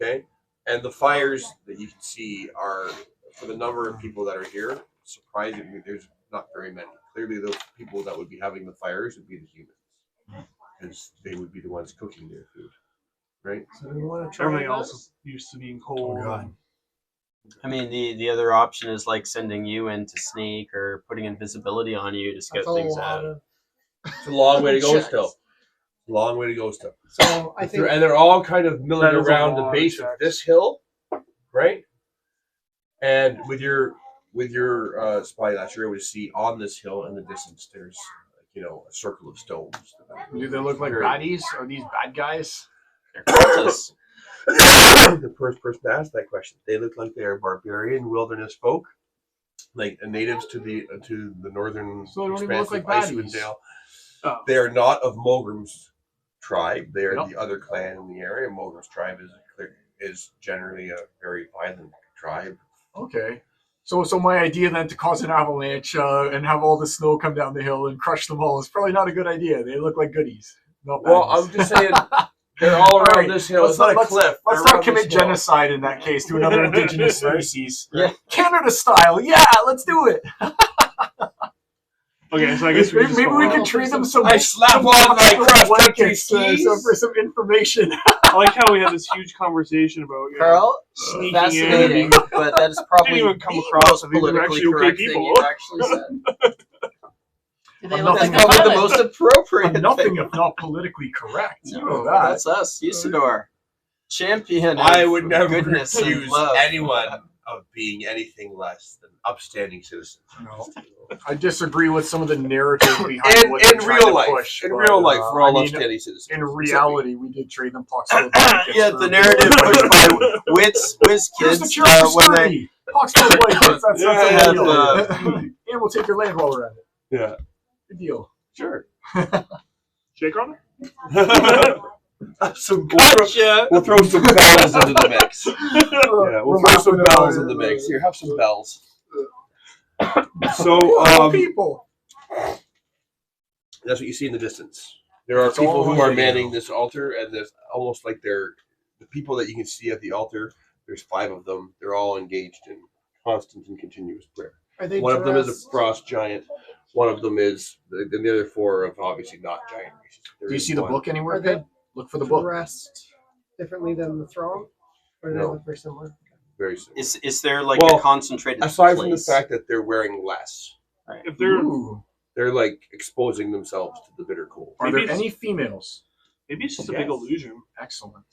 [SPEAKER 2] Okay, and the fires that you can see are, for the number of people that are here, surprisingly, there's not very many. Clearly, those people that would be having the fires would be the humans, because they would be the ones cooking their food, right?
[SPEAKER 5] So do we want to try
[SPEAKER 4] Everything
[SPEAKER 5] this?
[SPEAKER 4] else is used to being cold.
[SPEAKER 1] Oh, God.
[SPEAKER 3] I mean, the other option is like sending you in to sneak or putting invisibility on you to scout
[SPEAKER 5] That's a
[SPEAKER 3] things
[SPEAKER 5] lot
[SPEAKER 3] out.
[SPEAKER 5] of.
[SPEAKER 2] It's a long way to go
[SPEAKER 5] Checks.
[SPEAKER 2] still. Long way to go still.
[SPEAKER 5] So I think
[SPEAKER 2] And they're all kind of milling
[SPEAKER 4] That is a
[SPEAKER 2] around the
[SPEAKER 4] lot of
[SPEAKER 2] base of
[SPEAKER 4] checks.
[SPEAKER 2] this hill, right? And with your spyglass, you're able to see on this hill in the distance. There's a circle of stones.
[SPEAKER 1] Do they look like baddies? Are these bad guys?
[SPEAKER 3] They're cultists.
[SPEAKER 2] The first person to ask that question. They look like they are barbarian wilderness folk, like natives to the northern
[SPEAKER 1] So they don't even look
[SPEAKER 2] expanse of
[SPEAKER 1] like
[SPEAKER 2] Icewind
[SPEAKER 1] baddies.
[SPEAKER 2] Dale.
[SPEAKER 4] Oh.
[SPEAKER 2] They are not of Mogrim's tribe. They are
[SPEAKER 1] Yep.
[SPEAKER 2] the other clan in the area. Mogrim's tribe is generally a very violent tribe.
[SPEAKER 1] Okay. So my idea then to cause an avalanche and have all the snow come down the hill and crush them all is probably not a good idea. They look like goodies. Not
[SPEAKER 2] Well,
[SPEAKER 1] baddies.
[SPEAKER 2] I'm just saying they're all around
[SPEAKER 1] Alright,
[SPEAKER 2] this hill.
[SPEAKER 1] let's
[SPEAKER 2] It's not a
[SPEAKER 1] not-
[SPEAKER 2] cliff.
[SPEAKER 1] Let's
[SPEAKER 2] They're
[SPEAKER 1] not
[SPEAKER 2] around
[SPEAKER 1] commit
[SPEAKER 2] this hill.
[SPEAKER 1] genocide in that case to another indigenous species.
[SPEAKER 3] Yeah.
[SPEAKER 1] Canada style. Yeah, let's do it.
[SPEAKER 4] Okay, so I guess we
[SPEAKER 1] Maybe
[SPEAKER 4] just
[SPEAKER 1] we
[SPEAKER 4] go
[SPEAKER 1] can
[SPEAKER 4] on.
[SPEAKER 1] trade them some.
[SPEAKER 2] I slap
[SPEAKER 1] some
[SPEAKER 2] on my cross-country
[SPEAKER 1] blankets
[SPEAKER 2] skis.
[SPEAKER 1] for some information.
[SPEAKER 4] I like how we had this huge conversation about
[SPEAKER 3] Carl,
[SPEAKER 4] sneaking
[SPEAKER 3] fascinating,
[SPEAKER 4] in.
[SPEAKER 3] but that is probably
[SPEAKER 4] Didn't even come
[SPEAKER 3] the
[SPEAKER 4] across
[SPEAKER 3] most
[SPEAKER 4] that these were
[SPEAKER 3] politically
[SPEAKER 4] actually okay
[SPEAKER 3] correct thing
[SPEAKER 4] people.
[SPEAKER 3] you've actually said.
[SPEAKER 6] Do they
[SPEAKER 1] I'm
[SPEAKER 6] look
[SPEAKER 3] That's
[SPEAKER 1] nothing
[SPEAKER 6] like
[SPEAKER 3] probably
[SPEAKER 6] they're
[SPEAKER 3] the
[SPEAKER 6] violent?
[SPEAKER 3] most appropriate
[SPEAKER 1] Nothing
[SPEAKER 3] thing.
[SPEAKER 1] if not politically correct. You know
[SPEAKER 3] No,
[SPEAKER 1] that.
[SPEAKER 3] that's us, Usador. Champion
[SPEAKER 2] I
[SPEAKER 3] of
[SPEAKER 2] would never
[SPEAKER 3] goodness and
[SPEAKER 2] accuse
[SPEAKER 3] love.
[SPEAKER 2] anyone of being anything less than upstanding citizens.
[SPEAKER 1] No. I disagree with some of the narrative behind what they're
[SPEAKER 2] In
[SPEAKER 1] trying
[SPEAKER 2] real
[SPEAKER 1] to
[SPEAKER 2] life,
[SPEAKER 1] push,
[SPEAKER 2] in
[SPEAKER 1] but,
[SPEAKER 2] real life, we're all
[SPEAKER 1] I mean,
[SPEAKER 2] upstanding citizens.
[SPEAKER 1] in reality, we did trade them Poxville blankets.
[SPEAKER 3] Yeah,
[SPEAKER 1] for-
[SPEAKER 3] the narrative pushed by Whiz
[SPEAKER 1] Here's the
[SPEAKER 3] kids
[SPEAKER 1] cure for
[SPEAKER 3] when they
[SPEAKER 1] scurvy. Poxville blankets. That's
[SPEAKER 2] Yeah,
[SPEAKER 1] a deal.
[SPEAKER 3] yeah.
[SPEAKER 1] And we'll take your land while we're at it.
[SPEAKER 2] Yeah,
[SPEAKER 1] Good deal.
[SPEAKER 2] sure.
[SPEAKER 4] Shake on
[SPEAKER 2] We'll throw some bells into the mix. Yeah, we'll throw some bells in the mix. Here, have some bells. So,
[SPEAKER 1] People.
[SPEAKER 2] that's what you see in the distance. There are
[SPEAKER 1] It's
[SPEAKER 2] people
[SPEAKER 1] all
[SPEAKER 2] who
[SPEAKER 1] on
[SPEAKER 2] are
[SPEAKER 1] video.
[SPEAKER 2] manning this altar, and there's almost like they're the people that you can see at the altar. There's 5 of them. They're all engaged in constant and continuous prayer.
[SPEAKER 5] are they
[SPEAKER 2] One of them is
[SPEAKER 5] dressed-
[SPEAKER 2] a frost giant. One of them is the other 4 of obviously not giant races. There
[SPEAKER 1] Do you
[SPEAKER 2] is
[SPEAKER 1] see the
[SPEAKER 2] one.
[SPEAKER 1] book anywhere?
[SPEAKER 5] Are they
[SPEAKER 1] Pip? Look for the book.
[SPEAKER 5] dressed differently than the throng? Or do they
[SPEAKER 2] No.
[SPEAKER 5] look very similar?
[SPEAKER 2] Very similar.
[SPEAKER 3] is there like
[SPEAKER 2] Well,
[SPEAKER 3] a concentrated
[SPEAKER 2] Aside from the
[SPEAKER 3] place?
[SPEAKER 2] fact that they're wearing less,
[SPEAKER 4] If they're
[SPEAKER 1] Ooh.
[SPEAKER 2] they're like exposing themselves to the bitter cold.
[SPEAKER 1] Are
[SPEAKER 4] Maybe
[SPEAKER 1] there
[SPEAKER 4] it's-
[SPEAKER 1] any females?
[SPEAKER 4] maybe it's just a big
[SPEAKER 2] Yes.
[SPEAKER 4] illusion.
[SPEAKER 1] Excellent.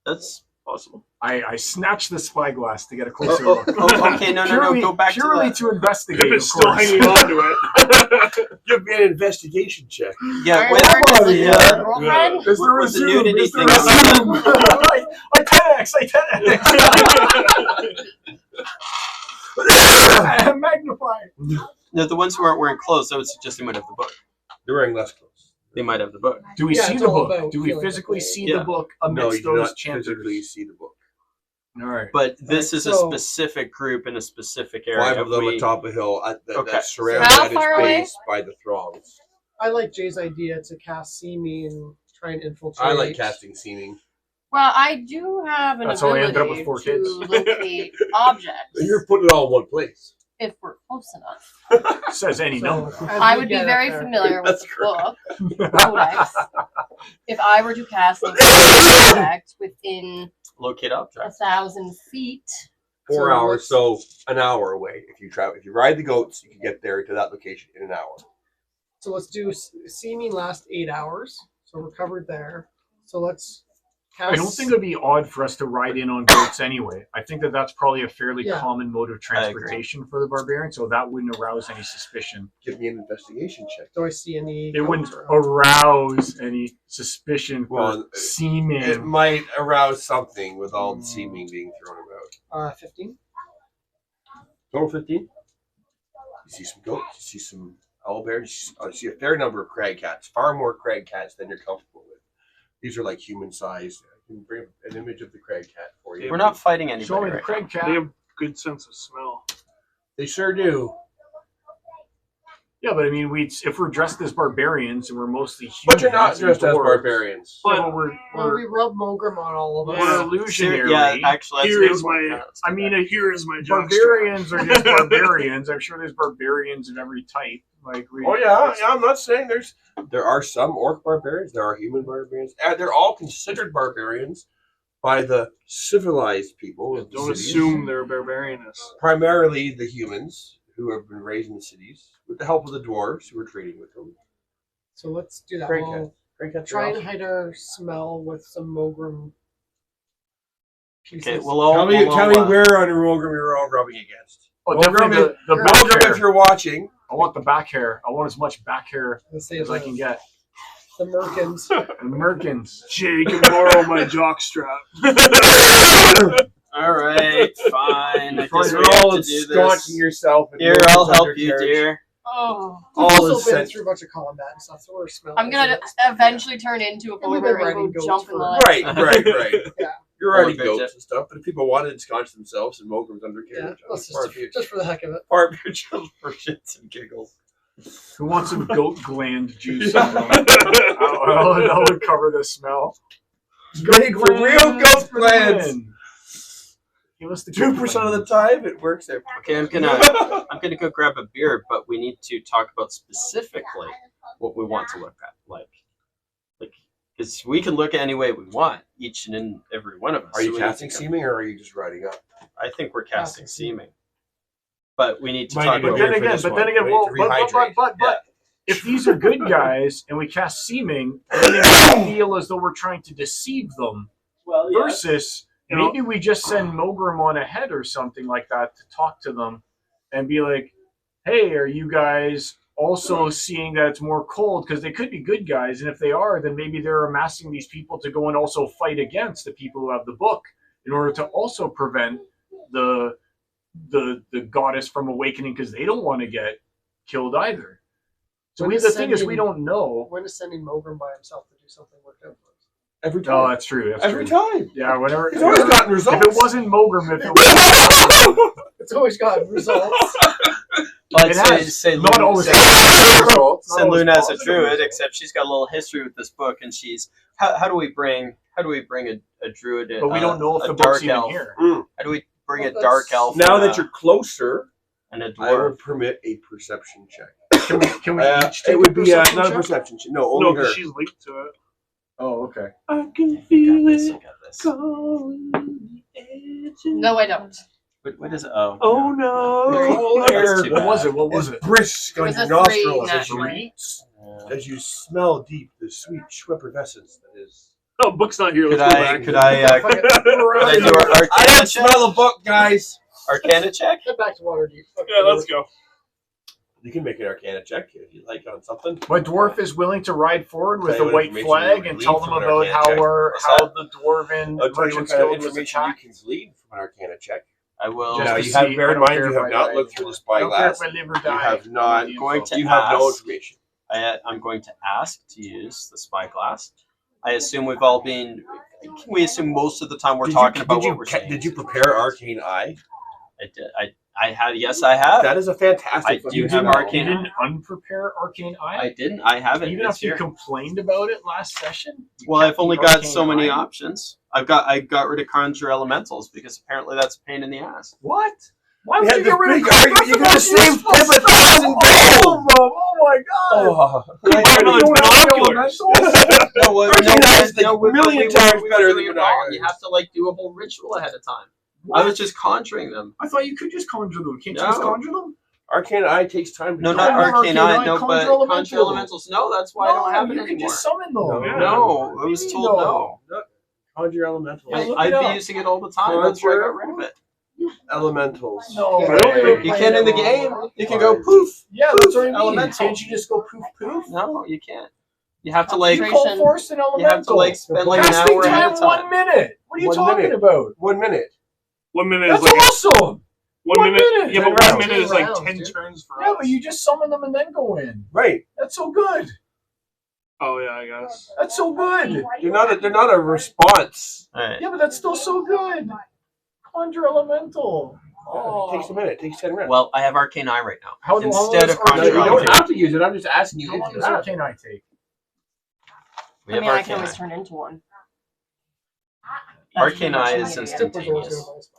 [SPEAKER 3] That's possible.
[SPEAKER 1] I snatched the spyglass to get a closer
[SPEAKER 3] Oh,
[SPEAKER 1] look.
[SPEAKER 3] okay, no, go back
[SPEAKER 1] purely
[SPEAKER 3] to that.
[SPEAKER 1] investigate.
[SPEAKER 4] If
[SPEAKER 1] Of
[SPEAKER 4] it's still
[SPEAKER 1] course.
[SPEAKER 4] hanging on to it.
[SPEAKER 2] Give me an investigation check.
[SPEAKER 3] Yeah,
[SPEAKER 6] Iron
[SPEAKER 3] with,
[SPEAKER 6] Heart is
[SPEAKER 3] with
[SPEAKER 6] it
[SPEAKER 3] the,
[SPEAKER 6] your girlfriend?
[SPEAKER 1] Is there a
[SPEAKER 3] with the
[SPEAKER 1] zoom?
[SPEAKER 3] nudity
[SPEAKER 1] Is there
[SPEAKER 3] thing
[SPEAKER 1] a
[SPEAKER 3] on
[SPEAKER 1] zoom? I 10x. I 10x. Magnify.
[SPEAKER 3] the ones who aren't wearing clothes, I would suggest they might have the book.
[SPEAKER 2] They're wearing less clothes.
[SPEAKER 3] They might have the book.
[SPEAKER 1] Do we
[SPEAKER 5] Yeah,
[SPEAKER 1] see
[SPEAKER 5] it's
[SPEAKER 1] the
[SPEAKER 5] all
[SPEAKER 1] book?
[SPEAKER 5] about
[SPEAKER 1] Do we
[SPEAKER 5] feeling
[SPEAKER 1] physically
[SPEAKER 5] the
[SPEAKER 1] see
[SPEAKER 3] Yeah.
[SPEAKER 1] the book
[SPEAKER 2] No,
[SPEAKER 1] amidst
[SPEAKER 2] you do
[SPEAKER 1] those
[SPEAKER 2] not
[SPEAKER 1] chanters?
[SPEAKER 2] physically see the book.
[SPEAKER 1] All right.
[SPEAKER 3] But this
[SPEAKER 5] Right,
[SPEAKER 3] is a
[SPEAKER 5] so-
[SPEAKER 3] specific group in a specific area.
[SPEAKER 2] 5 of them
[SPEAKER 3] We-
[SPEAKER 2] atop a hill
[SPEAKER 3] Okay.
[SPEAKER 2] that's surrounded
[SPEAKER 6] How
[SPEAKER 2] at
[SPEAKER 6] far
[SPEAKER 2] its
[SPEAKER 6] away?
[SPEAKER 2] base by the throngs.
[SPEAKER 5] I like Jay's idea to cast See Me and try and infiltrate.
[SPEAKER 2] I like casting seeming.
[SPEAKER 6] Well, I do have an
[SPEAKER 1] That's how I
[SPEAKER 6] ability
[SPEAKER 1] ended up with 4
[SPEAKER 6] to
[SPEAKER 1] kids.
[SPEAKER 6] locate objects
[SPEAKER 2] You're putting it all in one place.
[SPEAKER 6] if we're close enough.
[SPEAKER 1] Says any number.
[SPEAKER 5] as
[SPEAKER 6] I
[SPEAKER 5] we
[SPEAKER 6] would be
[SPEAKER 5] get up
[SPEAKER 6] very
[SPEAKER 5] there-
[SPEAKER 6] familiar with
[SPEAKER 2] That's
[SPEAKER 6] the book Codex if I were to cast an object within
[SPEAKER 3] locate objects.
[SPEAKER 6] 1,000 feet.
[SPEAKER 2] 4
[SPEAKER 5] So
[SPEAKER 2] hours,
[SPEAKER 5] what's-
[SPEAKER 2] so an hour away. If you ride the goats, you can get there to that location in an hour.
[SPEAKER 5] So let's do See Me last 8 hours. So we're covered there. So let's cast.
[SPEAKER 1] I don't think it'd be odd for us to ride in on goats anyway. I think that that's probably a fairly
[SPEAKER 5] Yeah.
[SPEAKER 1] common mode of transportation for the barbarian, so that wouldn't arouse any suspicion.
[SPEAKER 2] Give me an investigation check.
[SPEAKER 5] Do I see any?
[SPEAKER 1] It wouldn't
[SPEAKER 5] goats around?
[SPEAKER 1] arouse any suspicion for
[SPEAKER 2] Well,
[SPEAKER 1] seeming.
[SPEAKER 2] It might arouse something with all the seeming being thrown about.
[SPEAKER 5] 15.
[SPEAKER 2] Total 15. You see some goats. You see some owlbears. You see a fair number of crag cats. Far more crag cats than you're comfortable with. These are like human sized. I can bring up an image of the crag cat for you.
[SPEAKER 3] We're not fighting
[SPEAKER 1] Show
[SPEAKER 3] anybody
[SPEAKER 1] me the
[SPEAKER 3] right
[SPEAKER 1] Craig
[SPEAKER 4] They
[SPEAKER 1] cat.
[SPEAKER 4] have good sense of smell.
[SPEAKER 2] They sure do.
[SPEAKER 1] Yeah, but I mean, if we're dressed as barbarians and we're mostly humans,
[SPEAKER 2] But you're not dressed as
[SPEAKER 1] dwarves,
[SPEAKER 2] barbarians.
[SPEAKER 1] yeah,
[SPEAKER 4] But-
[SPEAKER 1] but
[SPEAKER 5] Well, we rub Mogrim on all of us.
[SPEAKER 4] Yeah.
[SPEAKER 1] we're illusionary.
[SPEAKER 3] Yeah, actually, that's
[SPEAKER 4] Here
[SPEAKER 3] a good
[SPEAKER 4] is
[SPEAKER 3] point.
[SPEAKER 4] my-
[SPEAKER 3] Yeah, that's
[SPEAKER 1] I
[SPEAKER 3] good.
[SPEAKER 1] mean,
[SPEAKER 4] Here is my
[SPEAKER 1] barbarians are just barbarians. I'm sure there's barbarians of every type. Like,
[SPEAKER 2] Oh yeah, yeah. I'm not saying there are some orc barbarians. There are human barbarians. And they're all considered barbarians by the civilized people. Of the
[SPEAKER 4] Don't
[SPEAKER 2] cities.
[SPEAKER 4] assume they're barbarianists.
[SPEAKER 2] Primarily the humans who have been raised in the cities, with the help of the dwarves who are trading with them.
[SPEAKER 5] So let's do that.
[SPEAKER 2] Great
[SPEAKER 5] We'll
[SPEAKER 2] Great catch.
[SPEAKER 5] try and hide our smell with some Mogrim pieces.
[SPEAKER 3] Okay, we'll all
[SPEAKER 2] Tell me,
[SPEAKER 3] we'll
[SPEAKER 2] tell
[SPEAKER 3] all,
[SPEAKER 2] me where on Rogram you're all rubbing against.
[SPEAKER 1] oh,
[SPEAKER 2] Well,
[SPEAKER 1] definitely the
[SPEAKER 5] you're-
[SPEAKER 1] back
[SPEAKER 2] Rogram,
[SPEAKER 1] hair.
[SPEAKER 2] if you're watching,
[SPEAKER 1] I want the back hair. I want as much back hair
[SPEAKER 5] Let's say
[SPEAKER 1] as I can get.
[SPEAKER 5] the Merkins.
[SPEAKER 1] And Merkins.
[SPEAKER 4] Jay can borrow my jockstrap.
[SPEAKER 3] All right, fine. I guess
[SPEAKER 2] you're
[SPEAKER 3] we have
[SPEAKER 2] all
[SPEAKER 3] to do
[SPEAKER 2] ensconcing
[SPEAKER 3] this.
[SPEAKER 2] yourself. in
[SPEAKER 3] Here,
[SPEAKER 2] Rogam's
[SPEAKER 3] I'll help you,
[SPEAKER 2] undercarriage.
[SPEAKER 3] dear.
[SPEAKER 6] Oh,
[SPEAKER 5] We've
[SPEAKER 2] All
[SPEAKER 5] also
[SPEAKER 2] is
[SPEAKER 5] been
[SPEAKER 2] sent-
[SPEAKER 5] through a bunch of combat and stuff, so we're smelling.
[SPEAKER 6] I'm gonna eventually turn into a
[SPEAKER 5] And we've been
[SPEAKER 6] boulder and
[SPEAKER 5] riding
[SPEAKER 6] go
[SPEAKER 5] goats
[SPEAKER 6] jump in the
[SPEAKER 5] for-
[SPEAKER 6] lake.
[SPEAKER 2] Right.
[SPEAKER 5] Yeah.
[SPEAKER 2] You're already
[SPEAKER 3] Polar bear
[SPEAKER 2] goats and stuff, but if people wanted to ensconce themselves in Mogram's
[SPEAKER 5] Yeah,
[SPEAKER 2] undercarriage,
[SPEAKER 5] let's
[SPEAKER 2] part of you-
[SPEAKER 5] just for the heck of it.
[SPEAKER 2] part of you just for shits and giggles.
[SPEAKER 1] Who wants some goat gland juice? On them? that would cover the smell.
[SPEAKER 2] Made for real goat glands.
[SPEAKER 1] Give us the
[SPEAKER 2] 2% of the time, it works out.
[SPEAKER 3] Okay, I'm gonna go grab a beer, but we need to talk about specifically what we want to look at, like, because we can look at any way we want, each and every one of us.
[SPEAKER 2] Are
[SPEAKER 3] So
[SPEAKER 2] you
[SPEAKER 3] we need
[SPEAKER 2] casting
[SPEAKER 3] to go-
[SPEAKER 2] seeming or are you just riding up?
[SPEAKER 3] I think we're casting
[SPEAKER 5] Casting seeming.
[SPEAKER 3] seeming, but we need to
[SPEAKER 2] Might
[SPEAKER 3] talk
[SPEAKER 2] need to
[SPEAKER 1] But
[SPEAKER 2] be
[SPEAKER 3] about.
[SPEAKER 1] then
[SPEAKER 2] for
[SPEAKER 1] again,
[SPEAKER 2] this
[SPEAKER 1] but
[SPEAKER 2] one.
[SPEAKER 1] then again,
[SPEAKER 2] We
[SPEAKER 1] well,
[SPEAKER 2] need to rehydrate.
[SPEAKER 1] but if these are good guys and we cast seeming, then it might feel as though we're trying to deceive them.
[SPEAKER 7] Well,
[SPEAKER 1] Versus
[SPEAKER 4] You know-
[SPEAKER 1] maybe we just send Mogrim on ahead or something like that to talk to them and be like, "Hey, are you guys also seeing that it's more cold?" Because they could be good guys, and if they are, then maybe they're amassing these people to go and also fight against the people who have the book in order to also prevent the goddess from awakening because they don't want to get killed either. So
[SPEAKER 5] When
[SPEAKER 1] the
[SPEAKER 5] is
[SPEAKER 1] thing is, we
[SPEAKER 5] sending-
[SPEAKER 1] don't know.
[SPEAKER 5] When is sending Mogrim by himself to do something worked out for us?
[SPEAKER 2] Every
[SPEAKER 1] Oh,
[SPEAKER 2] time.
[SPEAKER 1] that's true. That's
[SPEAKER 2] Every
[SPEAKER 1] true.
[SPEAKER 2] time.
[SPEAKER 1] Yeah, whenever.
[SPEAKER 2] He's always gotten
[SPEAKER 1] If
[SPEAKER 2] results.
[SPEAKER 1] it wasn't Mogrim, if it was
[SPEAKER 5] It's always got results.
[SPEAKER 3] But
[SPEAKER 1] It
[SPEAKER 3] say,
[SPEAKER 1] has.
[SPEAKER 3] say
[SPEAKER 1] not
[SPEAKER 3] Luna,
[SPEAKER 1] always
[SPEAKER 3] say,
[SPEAKER 1] results. not
[SPEAKER 3] say
[SPEAKER 1] always
[SPEAKER 3] Luna as a
[SPEAKER 1] positive
[SPEAKER 3] druid,
[SPEAKER 1] results.
[SPEAKER 3] except she's got a little history with this book, and she's how do we bring a druid?
[SPEAKER 1] But we don't know if
[SPEAKER 3] a
[SPEAKER 1] the book's
[SPEAKER 3] dark
[SPEAKER 1] even
[SPEAKER 3] elf.
[SPEAKER 1] here.
[SPEAKER 3] How do we bring
[SPEAKER 5] Well,
[SPEAKER 3] a dark
[SPEAKER 5] that's-
[SPEAKER 3] elf?
[SPEAKER 2] Now
[SPEAKER 3] and
[SPEAKER 2] that you're closer,
[SPEAKER 3] and a
[SPEAKER 2] I
[SPEAKER 3] dwarf?
[SPEAKER 2] would permit a perception check.
[SPEAKER 1] Can we each take
[SPEAKER 2] It would
[SPEAKER 1] a
[SPEAKER 2] be
[SPEAKER 1] perception
[SPEAKER 2] not a
[SPEAKER 1] check?
[SPEAKER 2] perception check. No,
[SPEAKER 4] No,
[SPEAKER 2] only her.
[SPEAKER 4] because she's linked to it.
[SPEAKER 1] Oh, okay.
[SPEAKER 4] I can
[SPEAKER 3] I got
[SPEAKER 4] feel
[SPEAKER 3] this.
[SPEAKER 4] it
[SPEAKER 3] I got this.
[SPEAKER 4] calling the edges.
[SPEAKER 6] No, I don't.
[SPEAKER 3] What is it? Oh,
[SPEAKER 4] Oh no!
[SPEAKER 3] That's
[SPEAKER 2] Air.
[SPEAKER 3] too
[SPEAKER 1] What
[SPEAKER 3] bad.
[SPEAKER 1] was it? What was
[SPEAKER 2] It's
[SPEAKER 1] it?
[SPEAKER 2] brisk
[SPEAKER 6] It
[SPEAKER 2] on
[SPEAKER 6] was
[SPEAKER 2] your
[SPEAKER 6] a 3
[SPEAKER 2] nostrils
[SPEAKER 6] naturally.
[SPEAKER 2] as you smell deep the sweet effervescence that is.
[SPEAKER 4] Oh, book's not here.
[SPEAKER 3] Could
[SPEAKER 4] Let's go
[SPEAKER 3] I?
[SPEAKER 4] back.
[SPEAKER 3] Could I?
[SPEAKER 5] Fuck it.
[SPEAKER 3] Could I do our
[SPEAKER 2] I
[SPEAKER 3] Arcana
[SPEAKER 2] didn't
[SPEAKER 3] check?
[SPEAKER 2] smell a book, guys.
[SPEAKER 3] Arcana check?
[SPEAKER 5] Head back to Waterdeep. Fuck
[SPEAKER 4] Yeah,
[SPEAKER 5] the
[SPEAKER 4] let's go.
[SPEAKER 2] You can make an Arcana check if you like on something.
[SPEAKER 1] My dwarf is willing to ride forward with
[SPEAKER 2] Tell you
[SPEAKER 1] a
[SPEAKER 2] what
[SPEAKER 1] white
[SPEAKER 2] information
[SPEAKER 1] flag
[SPEAKER 2] you
[SPEAKER 1] and
[SPEAKER 2] can
[SPEAKER 1] tell
[SPEAKER 2] glean
[SPEAKER 1] them
[SPEAKER 2] from an
[SPEAKER 1] about
[SPEAKER 2] Arcana check. What's
[SPEAKER 1] how
[SPEAKER 2] that?
[SPEAKER 1] the dwarven
[SPEAKER 2] I'll tell you what
[SPEAKER 1] merchant's
[SPEAKER 2] kind of
[SPEAKER 1] guild was
[SPEAKER 2] information you
[SPEAKER 1] attacked.
[SPEAKER 2] can glean from an Arcana check.
[SPEAKER 3] I will.
[SPEAKER 1] Just
[SPEAKER 2] Now
[SPEAKER 1] to
[SPEAKER 2] you have
[SPEAKER 1] see-
[SPEAKER 2] bear
[SPEAKER 1] I
[SPEAKER 2] in
[SPEAKER 1] don't
[SPEAKER 2] mind
[SPEAKER 1] care
[SPEAKER 2] you
[SPEAKER 1] if
[SPEAKER 2] have
[SPEAKER 1] I
[SPEAKER 2] not
[SPEAKER 1] die
[SPEAKER 2] looked through
[SPEAKER 1] anymore.
[SPEAKER 2] the
[SPEAKER 1] I don't care if
[SPEAKER 2] spyglass.
[SPEAKER 1] I live or
[SPEAKER 2] You
[SPEAKER 1] die.
[SPEAKER 2] have not.
[SPEAKER 1] The
[SPEAKER 3] Going
[SPEAKER 1] info.
[SPEAKER 3] to
[SPEAKER 2] You have no
[SPEAKER 3] ask.
[SPEAKER 2] information.
[SPEAKER 3] I'm going to ask to use the spyglass. I assume we've all been. Can we assume most of the time we're talking about what we're saying?
[SPEAKER 2] Did you prepare Arcane Eye?
[SPEAKER 3] I did. I have. Yes, I have.
[SPEAKER 2] That is a fantastic.
[SPEAKER 3] I
[SPEAKER 2] fucking
[SPEAKER 3] do have
[SPEAKER 2] spell.
[SPEAKER 1] You
[SPEAKER 3] Arcane
[SPEAKER 1] didn't unprepare Arcane Eye?
[SPEAKER 3] I didn't. I have it.
[SPEAKER 1] Even
[SPEAKER 3] It's
[SPEAKER 1] after you
[SPEAKER 3] here.
[SPEAKER 1] complained about it last session? You
[SPEAKER 3] Well,
[SPEAKER 1] kept
[SPEAKER 3] I've only
[SPEAKER 1] the
[SPEAKER 3] got
[SPEAKER 1] Arcane
[SPEAKER 3] so many
[SPEAKER 1] Eye?
[SPEAKER 3] options. I got rid of conjure elementals because apparently that's a pain in the ass.
[SPEAKER 1] What? Why
[SPEAKER 2] We
[SPEAKER 1] would
[SPEAKER 2] had
[SPEAKER 1] you get
[SPEAKER 2] this
[SPEAKER 1] rid of
[SPEAKER 2] big argument. You could have saved Pip a thousand gold.
[SPEAKER 1] Oh my god!
[SPEAKER 2] Oh,
[SPEAKER 4] Buy another binoculars.
[SPEAKER 3] No, well,
[SPEAKER 2] Arcane Eye is like
[SPEAKER 3] we-
[SPEAKER 2] a million
[SPEAKER 3] we-
[SPEAKER 2] times
[SPEAKER 3] we were
[SPEAKER 2] better
[SPEAKER 3] doing
[SPEAKER 2] than
[SPEAKER 3] it wrong.
[SPEAKER 2] binoculars.
[SPEAKER 3] You have to like do a whole ritual ahead of time.
[SPEAKER 1] What?
[SPEAKER 3] I was just conjuring them.
[SPEAKER 1] I thought you could just conjure them. Can't you
[SPEAKER 3] No.
[SPEAKER 1] just conjure them?
[SPEAKER 2] Arcane Eye takes time to
[SPEAKER 3] No,
[SPEAKER 2] do.
[SPEAKER 3] not
[SPEAKER 1] Arcane
[SPEAKER 3] arcane
[SPEAKER 1] Eye,
[SPEAKER 3] eye. No,
[SPEAKER 1] conjure
[SPEAKER 3] but
[SPEAKER 1] elementals.
[SPEAKER 3] conjure elementals. No, that's why I don't have it
[SPEAKER 1] you
[SPEAKER 3] anymore.
[SPEAKER 1] can just summon them.
[SPEAKER 2] No.
[SPEAKER 3] No, I was
[SPEAKER 1] Maybe
[SPEAKER 3] told
[SPEAKER 1] no.
[SPEAKER 3] no.
[SPEAKER 2] Conjure elementals.
[SPEAKER 1] Yeah, look
[SPEAKER 3] I'd
[SPEAKER 1] it
[SPEAKER 3] be
[SPEAKER 1] up.
[SPEAKER 3] using it all the time. That's why I got rid of it.
[SPEAKER 2] Elementals.
[SPEAKER 1] No,
[SPEAKER 5] Yeah,
[SPEAKER 1] way.
[SPEAKER 4] I don't
[SPEAKER 3] You can in the game. You can go poof.
[SPEAKER 1] Yeah, that's what I mean.
[SPEAKER 3] Elemental.
[SPEAKER 1] Can't you just go poof poof?
[SPEAKER 3] No, you can't. You have to like.
[SPEAKER 1] You
[SPEAKER 6] Concentration.
[SPEAKER 1] call force an elemental.
[SPEAKER 3] You have to like spend like an
[SPEAKER 1] Casting
[SPEAKER 3] hour ahead
[SPEAKER 1] time
[SPEAKER 3] of time.
[SPEAKER 1] 1 minute. What are you
[SPEAKER 2] 1
[SPEAKER 1] talking
[SPEAKER 2] minute.
[SPEAKER 1] about?
[SPEAKER 2] 1 minute.
[SPEAKER 4] 1 minute
[SPEAKER 1] That's
[SPEAKER 4] is like
[SPEAKER 1] awesome.
[SPEAKER 4] 1
[SPEAKER 1] 1
[SPEAKER 4] minute.
[SPEAKER 1] minute.
[SPEAKER 4] Yeah, but
[SPEAKER 2] 10
[SPEAKER 4] 1 minute is like
[SPEAKER 5] rounds,
[SPEAKER 4] 10
[SPEAKER 5] dude.
[SPEAKER 4] turns for
[SPEAKER 1] Yeah,
[SPEAKER 4] us.
[SPEAKER 1] but you just summon them and then go in.
[SPEAKER 2] Right.
[SPEAKER 1] That's so good.
[SPEAKER 4] Oh yeah, I guess.
[SPEAKER 1] That's so good.
[SPEAKER 2] They're not a response.
[SPEAKER 3] Alright.
[SPEAKER 1] Yeah, but that's still so good. Conjure elemental.
[SPEAKER 2] Oh, it takes a minute. It takes 10 minutes.
[SPEAKER 3] Well, I have Arcane Eye right now.
[SPEAKER 1] How long
[SPEAKER 3] Instead
[SPEAKER 1] does
[SPEAKER 3] of
[SPEAKER 2] No, you
[SPEAKER 1] Arcane Eye
[SPEAKER 2] don't
[SPEAKER 3] Conjure,
[SPEAKER 1] take?
[SPEAKER 2] have to use it. I'm just asking you
[SPEAKER 1] How
[SPEAKER 2] if
[SPEAKER 1] long
[SPEAKER 2] you
[SPEAKER 1] does
[SPEAKER 2] have.
[SPEAKER 1] Arcane Eye take?
[SPEAKER 3] we
[SPEAKER 6] I
[SPEAKER 3] have
[SPEAKER 6] mean, I can
[SPEAKER 3] Arcane
[SPEAKER 6] always
[SPEAKER 3] Eye.
[SPEAKER 6] turn into one.
[SPEAKER 3] Arcane Eye is
[SPEAKER 6] That's
[SPEAKER 3] instantaneous.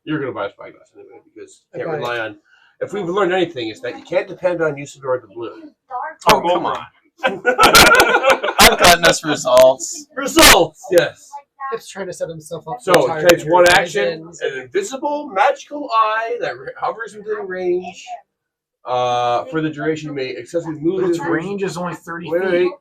[SPEAKER 2] You're going to buy a spyglass anyway because you can't
[SPEAKER 5] Okay.
[SPEAKER 2] rely on. If we've learned anything, it's that you can't depend on Usador the Blue.
[SPEAKER 3] Oh, come on. I've gotten us results.
[SPEAKER 2] Results, yes.
[SPEAKER 5] Kip's trying to set himself up.
[SPEAKER 2] So
[SPEAKER 5] for
[SPEAKER 2] it takes one
[SPEAKER 5] retirement.
[SPEAKER 2] action, an invisible magical eye that hovers within range. For the duration, you may excessively move
[SPEAKER 1] But its
[SPEAKER 2] this
[SPEAKER 1] range is only 30
[SPEAKER 2] Wait,
[SPEAKER 1] feet.
[SPEAKER 2] wait, wait.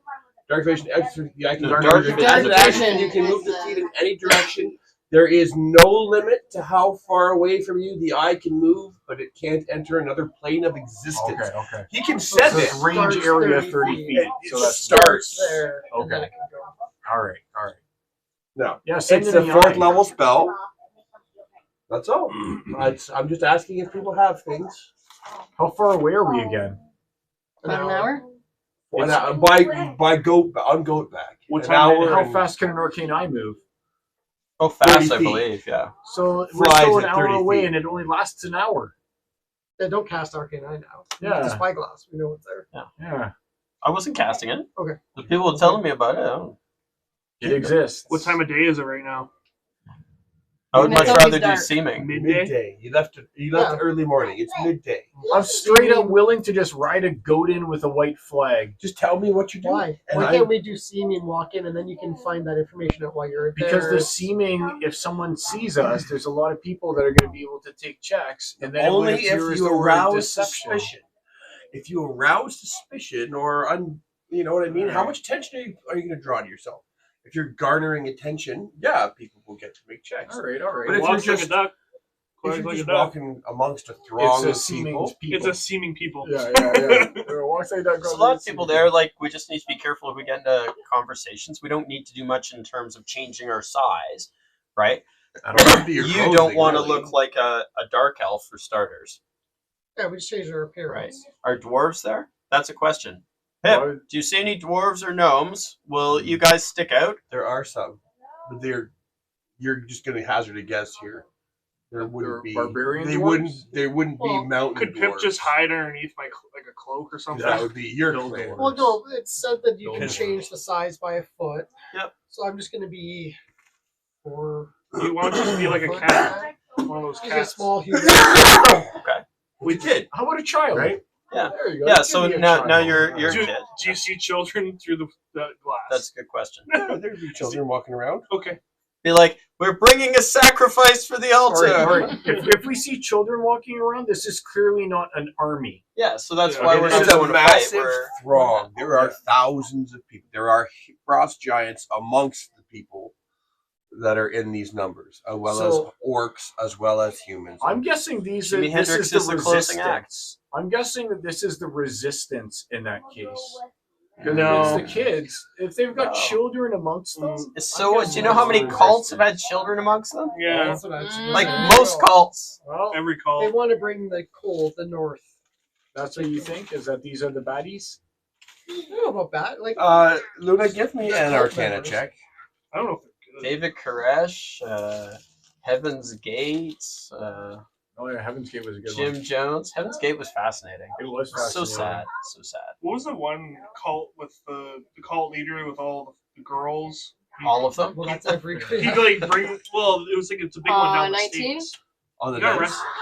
[SPEAKER 2] Dark vision. Yeah, I can
[SPEAKER 3] Dark
[SPEAKER 2] dark
[SPEAKER 3] vision.
[SPEAKER 2] vision. As an
[SPEAKER 6] Dark
[SPEAKER 2] action,
[SPEAKER 6] vision
[SPEAKER 2] you can move
[SPEAKER 6] is,
[SPEAKER 2] the feet in any direction. There is no limit to how far away from you the eye can move, but it can't enter another plane of existence.
[SPEAKER 1] Okay, okay.
[SPEAKER 2] He can set
[SPEAKER 1] So
[SPEAKER 2] this.
[SPEAKER 1] it's range
[SPEAKER 5] Starts
[SPEAKER 1] area
[SPEAKER 5] 30
[SPEAKER 1] 30
[SPEAKER 5] feet.
[SPEAKER 1] feet.
[SPEAKER 2] It
[SPEAKER 1] So that's
[SPEAKER 2] starts.
[SPEAKER 5] there. and then
[SPEAKER 1] Okay.
[SPEAKER 5] it can go.
[SPEAKER 1] all right, all right.
[SPEAKER 2] No,
[SPEAKER 1] Yeah, send
[SPEAKER 2] it's
[SPEAKER 1] in
[SPEAKER 2] a
[SPEAKER 1] the
[SPEAKER 2] 4th
[SPEAKER 1] eye.
[SPEAKER 2] level spell. That's all. I'm just asking if people have things.
[SPEAKER 1] How far away are we again?
[SPEAKER 6] About an hour?
[SPEAKER 2] By goat on goat back.
[SPEAKER 4] What
[SPEAKER 2] An
[SPEAKER 4] time-
[SPEAKER 2] hour
[SPEAKER 1] How
[SPEAKER 2] and-
[SPEAKER 1] fast can an arcane eye move?
[SPEAKER 3] Oh, fast,
[SPEAKER 2] 30
[SPEAKER 3] I
[SPEAKER 2] feet.
[SPEAKER 3] believe, yeah.
[SPEAKER 1] So we're
[SPEAKER 2] Flies
[SPEAKER 1] still an
[SPEAKER 2] at
[SPEAKER 1] hour
[SPEAKER 2] 30
[SPEAKER 1] away,
[SPEAKER 2] feet.
[SPEAKER 1] and it only lasts an hour.
[SPEAKER 5] Yeah, don't cast Arcane Eye now.
[SPEAKER 1] Yeah.
[SPEAKER 5] The spyglass. We know it's there.
[SPEAKER 1] Yeah,
[SPEAKER 3] I wasn't casting it.
[SPEAKER 5] Okay.
[SPEAKER 3] The people were telling me about it.
[SPEAKER 1] it exists.
[SPEAKER 4] What time of day is it right now?
[SPEAKER 3] I would
[SPEAKER 6] And it's
[SPEAKER 3] much
[SPEAKER 6] always
[SPEAKER 3] rather do
[SPEAKER 6] dark.
[SPEAKER 3] seeming.
[SPEAKER 4] Midday?
[SPEAKER 2] Midday. You left early morning. It's midday.
[SPEAKER 1] I'm straight up willing to just ride a goat in with a white flag
[SPEAKER 2] Just tell me what you do.
[SPEAKER 5] Why?
[SPEAKER 2] And
[SPEAKER 5] Why
[SPEAKER 2] I-
[SPEAKER 5] can't we do seeming walk in and then you can find that information out while you're
[SPEAKER 1] because
[SPEAKER 5] there?
[SPEAKER 1] the seeming, if someone sees us, there's a lot of people that are going to be able to take checks, and then
[SPEAKER 2] Only
[SPEAKER 1] it would
[SPEAKER 2] if
[SPEAKER 1] appear as
[SPEAKER 2] you
[SPEAKER 1] though we're
[SPEAKER 2] arouse
[SPEAKER 1] deception.
[SPEAKER 2] suspicion. If you arouse suspicion, or you know what I mean. How much attention are you going to draw to yourself? If you're garnering attention, yeah, people will get to make checks.
[SPEAKER 1] All right, all right.
[SPEAKER 2] But if
[SPEAKER 4] Walks
[SPEAKER 2] you're
[SPEAKER 4] like a
[SPEAKER 2] just-
[SPEAKER 4] duck.
[SPEAKER 2] If
[SPEAKER 4] Quacks
[SPEAKER 2] you're
[SPEAKER 4] like a
[SPEAKER 2] just
[SPEAKER 4] duck.
[SPEAKER 2] walking amongst a throng
[SPEAKER 1] it's a
[SPEAKER 2] of
[SPEAKER 1] seeming
[SPEAKER 2] people,
[SPEAKER 1] people.
[SPEAKER 4] It's a seeming people.
[SPEAKER 1] yeah, yeah. Walks like that
[SPEAKER 3] There's a lot of people there. Like, we just need to be careful if we get into conversations. We don't need to do much in terms of changing our size, right?
[SPEAKER 2] I don't have to be your
[SPEAKER 3] You
[SPEAKER 2] clothing,
[SPEAKER 3] don't want to
[SPEAKER 2] really.
[SPEAKER 3] look like a dark elf for starters,
[SPEAKER 5] Yeah, we just changed our
[SPEAKER 3] right?
[SPEAKER 5] appearance.
[SPEAKER 3] Are dwarves there? That's a question. Pip,
[SPEAKER 1] Well,
[SPEAKER 3] do you see any dwarves or gnomes? Will you guys stick out?
[SPEAKER 2] There are some, but you're just going to hazard a guess here. There wouldn't
[SPEAKER 1] They're
[SPEAKER 2] be
[SPEAKER 1] barbarian
[SPEAKER 2] They
[SPEAKER 1] dwarves?
[SPEAKER 2] wouldn't. They wouldn't
[SPEAKER 5] Well,
[SPEAKER 2] be mountain.
[SPEAKER 4] Could Pip
[SPEAKER 2] dwarves.
[SPEAKER 4] just hide underneath like a cloak or something?
[SPEAKER 2] That would be your
[SPEAKER 1] No
[SPEAKER 2] claim.
[SPEAKER 1] dwarves.
[SPEAKER 5] Well, no, it said that you can
[SPEAKER 1] Those-
[SPEAKER 5] change the size by a foot.
[SPEAKER 3] Yep.
[SPEAKER 5] So I'm just going to be 4.
[SPEAKER 4] You want to just be like a
[SPEAKER 5] foot
[SPEAKER 4] cat?
[SPEAKER 5] back.
[SPEAKER 4] One of those
[SPEAKER 5] Just a
[SPEAKER 4] cats.
[SPEAKER 5] small human.
[SPEAKER 2] We did,
[SPEAKER 1] How about a child?
[SPEAKER 2] right?
[SPEAKER 3] Yeah.
[SPEAKER 1] There you go.
[SPEAKER 3] Yeah,
[SPEAKER 1] Give
[SPEAKER 3] so
[SPEAKER 1] me a
[SPEAKER 3] now
[SPEAKER 1] child.
[SPEAKER 3] you're
[SPEAKER 4] Do,
[SPEAKER 3] a kid.
[SPEAKER 4] do you see children through the glass?
[SPEAKER 3] That's a good question.
[SPEAKER 2] Yeah, there'd be children walking around.
[SPEAKER 4] okay.
[SPEAKER 3] Be like, we're bringing a sacrifice for the
[SPEAKER 1] All
[SPEAKER 3] altar.
[SPEAKER 1] right, all right. If we see children walking around, this is clearly not an army.
[SPEAKER 3] Yeah, so that's
[SPEAKER 4] Yeah,
[SPEAKER 3] why
[SPEAKER 4] okay,
[SPEAKER 3] we're
[SPEAKER 4] this
[SPEAKER 3] not
[SPEAKER 2] It's a
[SPEAKER 3] going to fight.
[SPEAKER 2] massive
[SPEAKER 3] We're
[SPEAKER 2] throng. There are thousands of people. There are frost giants amongst the people that are in these numbers, as well
[SPEAKER 1] So-
[SPEAKER 2] as orcs, as well as humans.
[SPEAKER 1] I'm guessing these are
[SPEAKER 3] Jimi
[SPEAKER 1] this
[SPEAKER 3] Hendrix
[SPEAKER 1] is the
[SPEAKER 3] is the closing act.
[SPEAKER 1] resistance. I'm guessing that this is the resistance in that case. Because
[SPEAKER 4] No.
[SPEAKER 1] if it's the kids, if they've got
[SPEAKER 3] No.
[SPEAKER 1] children amongst them,
[SPEAKER 3] So, do you know how many cults have had children amongst them?
[SPEAKER 4] Yeah.
[SPEAKER 5] That's what I was
[SPEAKER 6] Mm.
[SPEAKER 3] Like
[SPEAKER 6] Yeah.
[SPEAKER 3] most cults.
[SPEAKER 1] well,
[SPEAKER 4] Every
[SPEAKER 5] They
[SPEAKER 4] call.
[SPEAKER 5] want to bring the cold, the north.
[SPEAKER 1] that's what you think is that these are the baddies.
[SPEAKER 5] I don't know about that. Like,
[SPEAKER 2] Luna, give me an Arcana check.
[SPEAKER 4] I don't know if they're good.
[SPEAKER 3] David Koresh, Heaven's Gate,
[SPEAKER 1] Oh yeah, Heaven's Gate was a good
[SPEAKER 3] Jim
[SPEAKER 1] one.
[SPEAKER 3] Jones. Heaven's Gate was fascinating.
[SPEAKER 1] It was
[SPEAKER 3] So
[SPEAKER 1] fascinating.
[SPEAKER 3] sad. So sad.
[SPEAKER 4] What was the one cult with the cult leader with all the girls?
[SPEAKER 3] All of them?
[SPEAKER 5] well, that's every.
[SPEAKER 4] He like bring. Well, it was like it's a big one down the
[SPEAKER 6] 19?
[SPEAKER 4] states.
[SPEAKER 2] On the
[SPEAKER 4] He got
[SPEAKER 2] dice.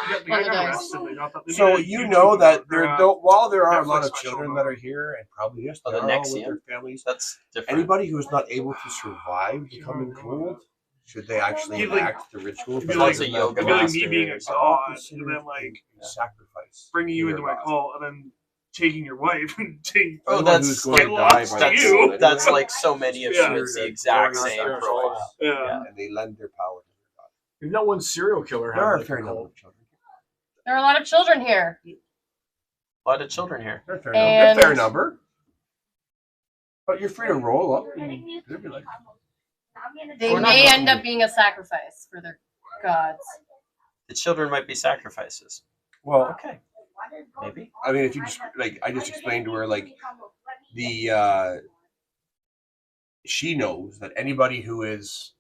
[SPEAKER 4] arrested. The
[SPEAKER 6] On
[SPEAKER 4] guy
[SPEAKER 6] the
[SPEAKER 4] got
[SPEAKER 6] dice.
[SPEAKER 4] arrested. They got they
[SPEAKER 2] So
[SPEAKER 4] did a
[SPEAKER 2] you
[SPEAKER 4] YouTube
[SPEAKER 2] know that
[SPEAKER 4] or,
[SPEAKER 2] while there are a lot
[SPEAKER 4] Netflix
[SPEAKER 2] of
[SPEAKER 4] special
[SPEAKER 2] children
[SPEAKER 4] about
[SPEAKER 2] that are here, and probably yes,
[SPEAKER 3] Oh,
[SPEAKER 2] they
[SPEAKER 3] the
[SPEAKER 2] are all with
[SPEAKER 3] Nexium?
[SPEAKER 2] their families.
[SPEAKER 3] That's different.
[SPEAKER 2] Anybody who is not able to survive becoming cold, should they actually
[SPEAKER 4] He'd, like-
[SPEAKER 2] enact the ritual?
[SPEAKER 4] It'd be
[SPEAKER 3] Lots
[SPEAKER 4] like,
[SPEAKER 3] of yoga
[SPEAKER 4] it'd be like me being a
[SPEAKER 3] masters.
[SPEAKER 4] god, and then like
[SPEAKER 2] sacrifice,
[SPEAKER 4] bringing you
[SPEAKER 2] to
[SPEAKER 4] into
[SPEAKER 2] your
[SPEAKER 4] my
[SPEAKER 2] god.
[SPEAKER 4] cult, and then taking your wife and taking.
[SPEAKER 3] Oh,
[SPEAKER 2] Anyone
[SPEAKER 3] that's
[SPEAKER 2] who's going to
[SPEAKER 4] like
[SPEAKER 2] die
[SPEAKER 4] lots
[SPEAKER 2] by
[SPEAKER 4] to
[SPEAKER 2] the
[SPEAKER 4] you.
[SPEAKER 2] sword anyway,
[SPEAKER 3] That's like so many of
[SPEAKER 4] Yeah.
[SPEAKER 3] you. It's the exact
[SPEAKER 2] Glorious
[SPEAKER 3] same
[SPEAKER 2] sacrifice,
[SPEAKER 3] profile.
[SPEAKER 4] Yeah.
[SPEAKER 2] and they lend their power to their god.
[SPEAKER 1] No one serial killer
[SPEAKER 2] There are
[SPEAKER 1] had
[SPEAKER 2] a
[SPEAKER 1] like
[SPEAKER 2] fair
[SPEAKER 1] a
[SPEAKER 2] number
[SPEAKER 1] cult.
[SPEAKER 2] of children.
[SPEAKER 6] There are a lot of children here.
[SPEAKER 3] A lot of children here.
[SPEAKER 2] They're a fair
[SPEAKER 6] And-
[SPEAKER 2] number. They're a fair number. But you're free to roll up. And they'll be like,
[SPEAKER 6] They
[SPEAKER 3] We're not
[SPEAKER 6] may
[SPEAKER 3] going
[SPEAKER 6] end
[SPEAKER 3] to-
[SPEAKER 6] up being a sacrifice for their gods.
[SPEAKER 3] The children might be sacrifices.
[SPEAKER 2] well,
[SPEAKER 3] Okay. Maybe.
[SPEAKER 2] I mean, if you just like, I just explained to her like the she knows that anybody who is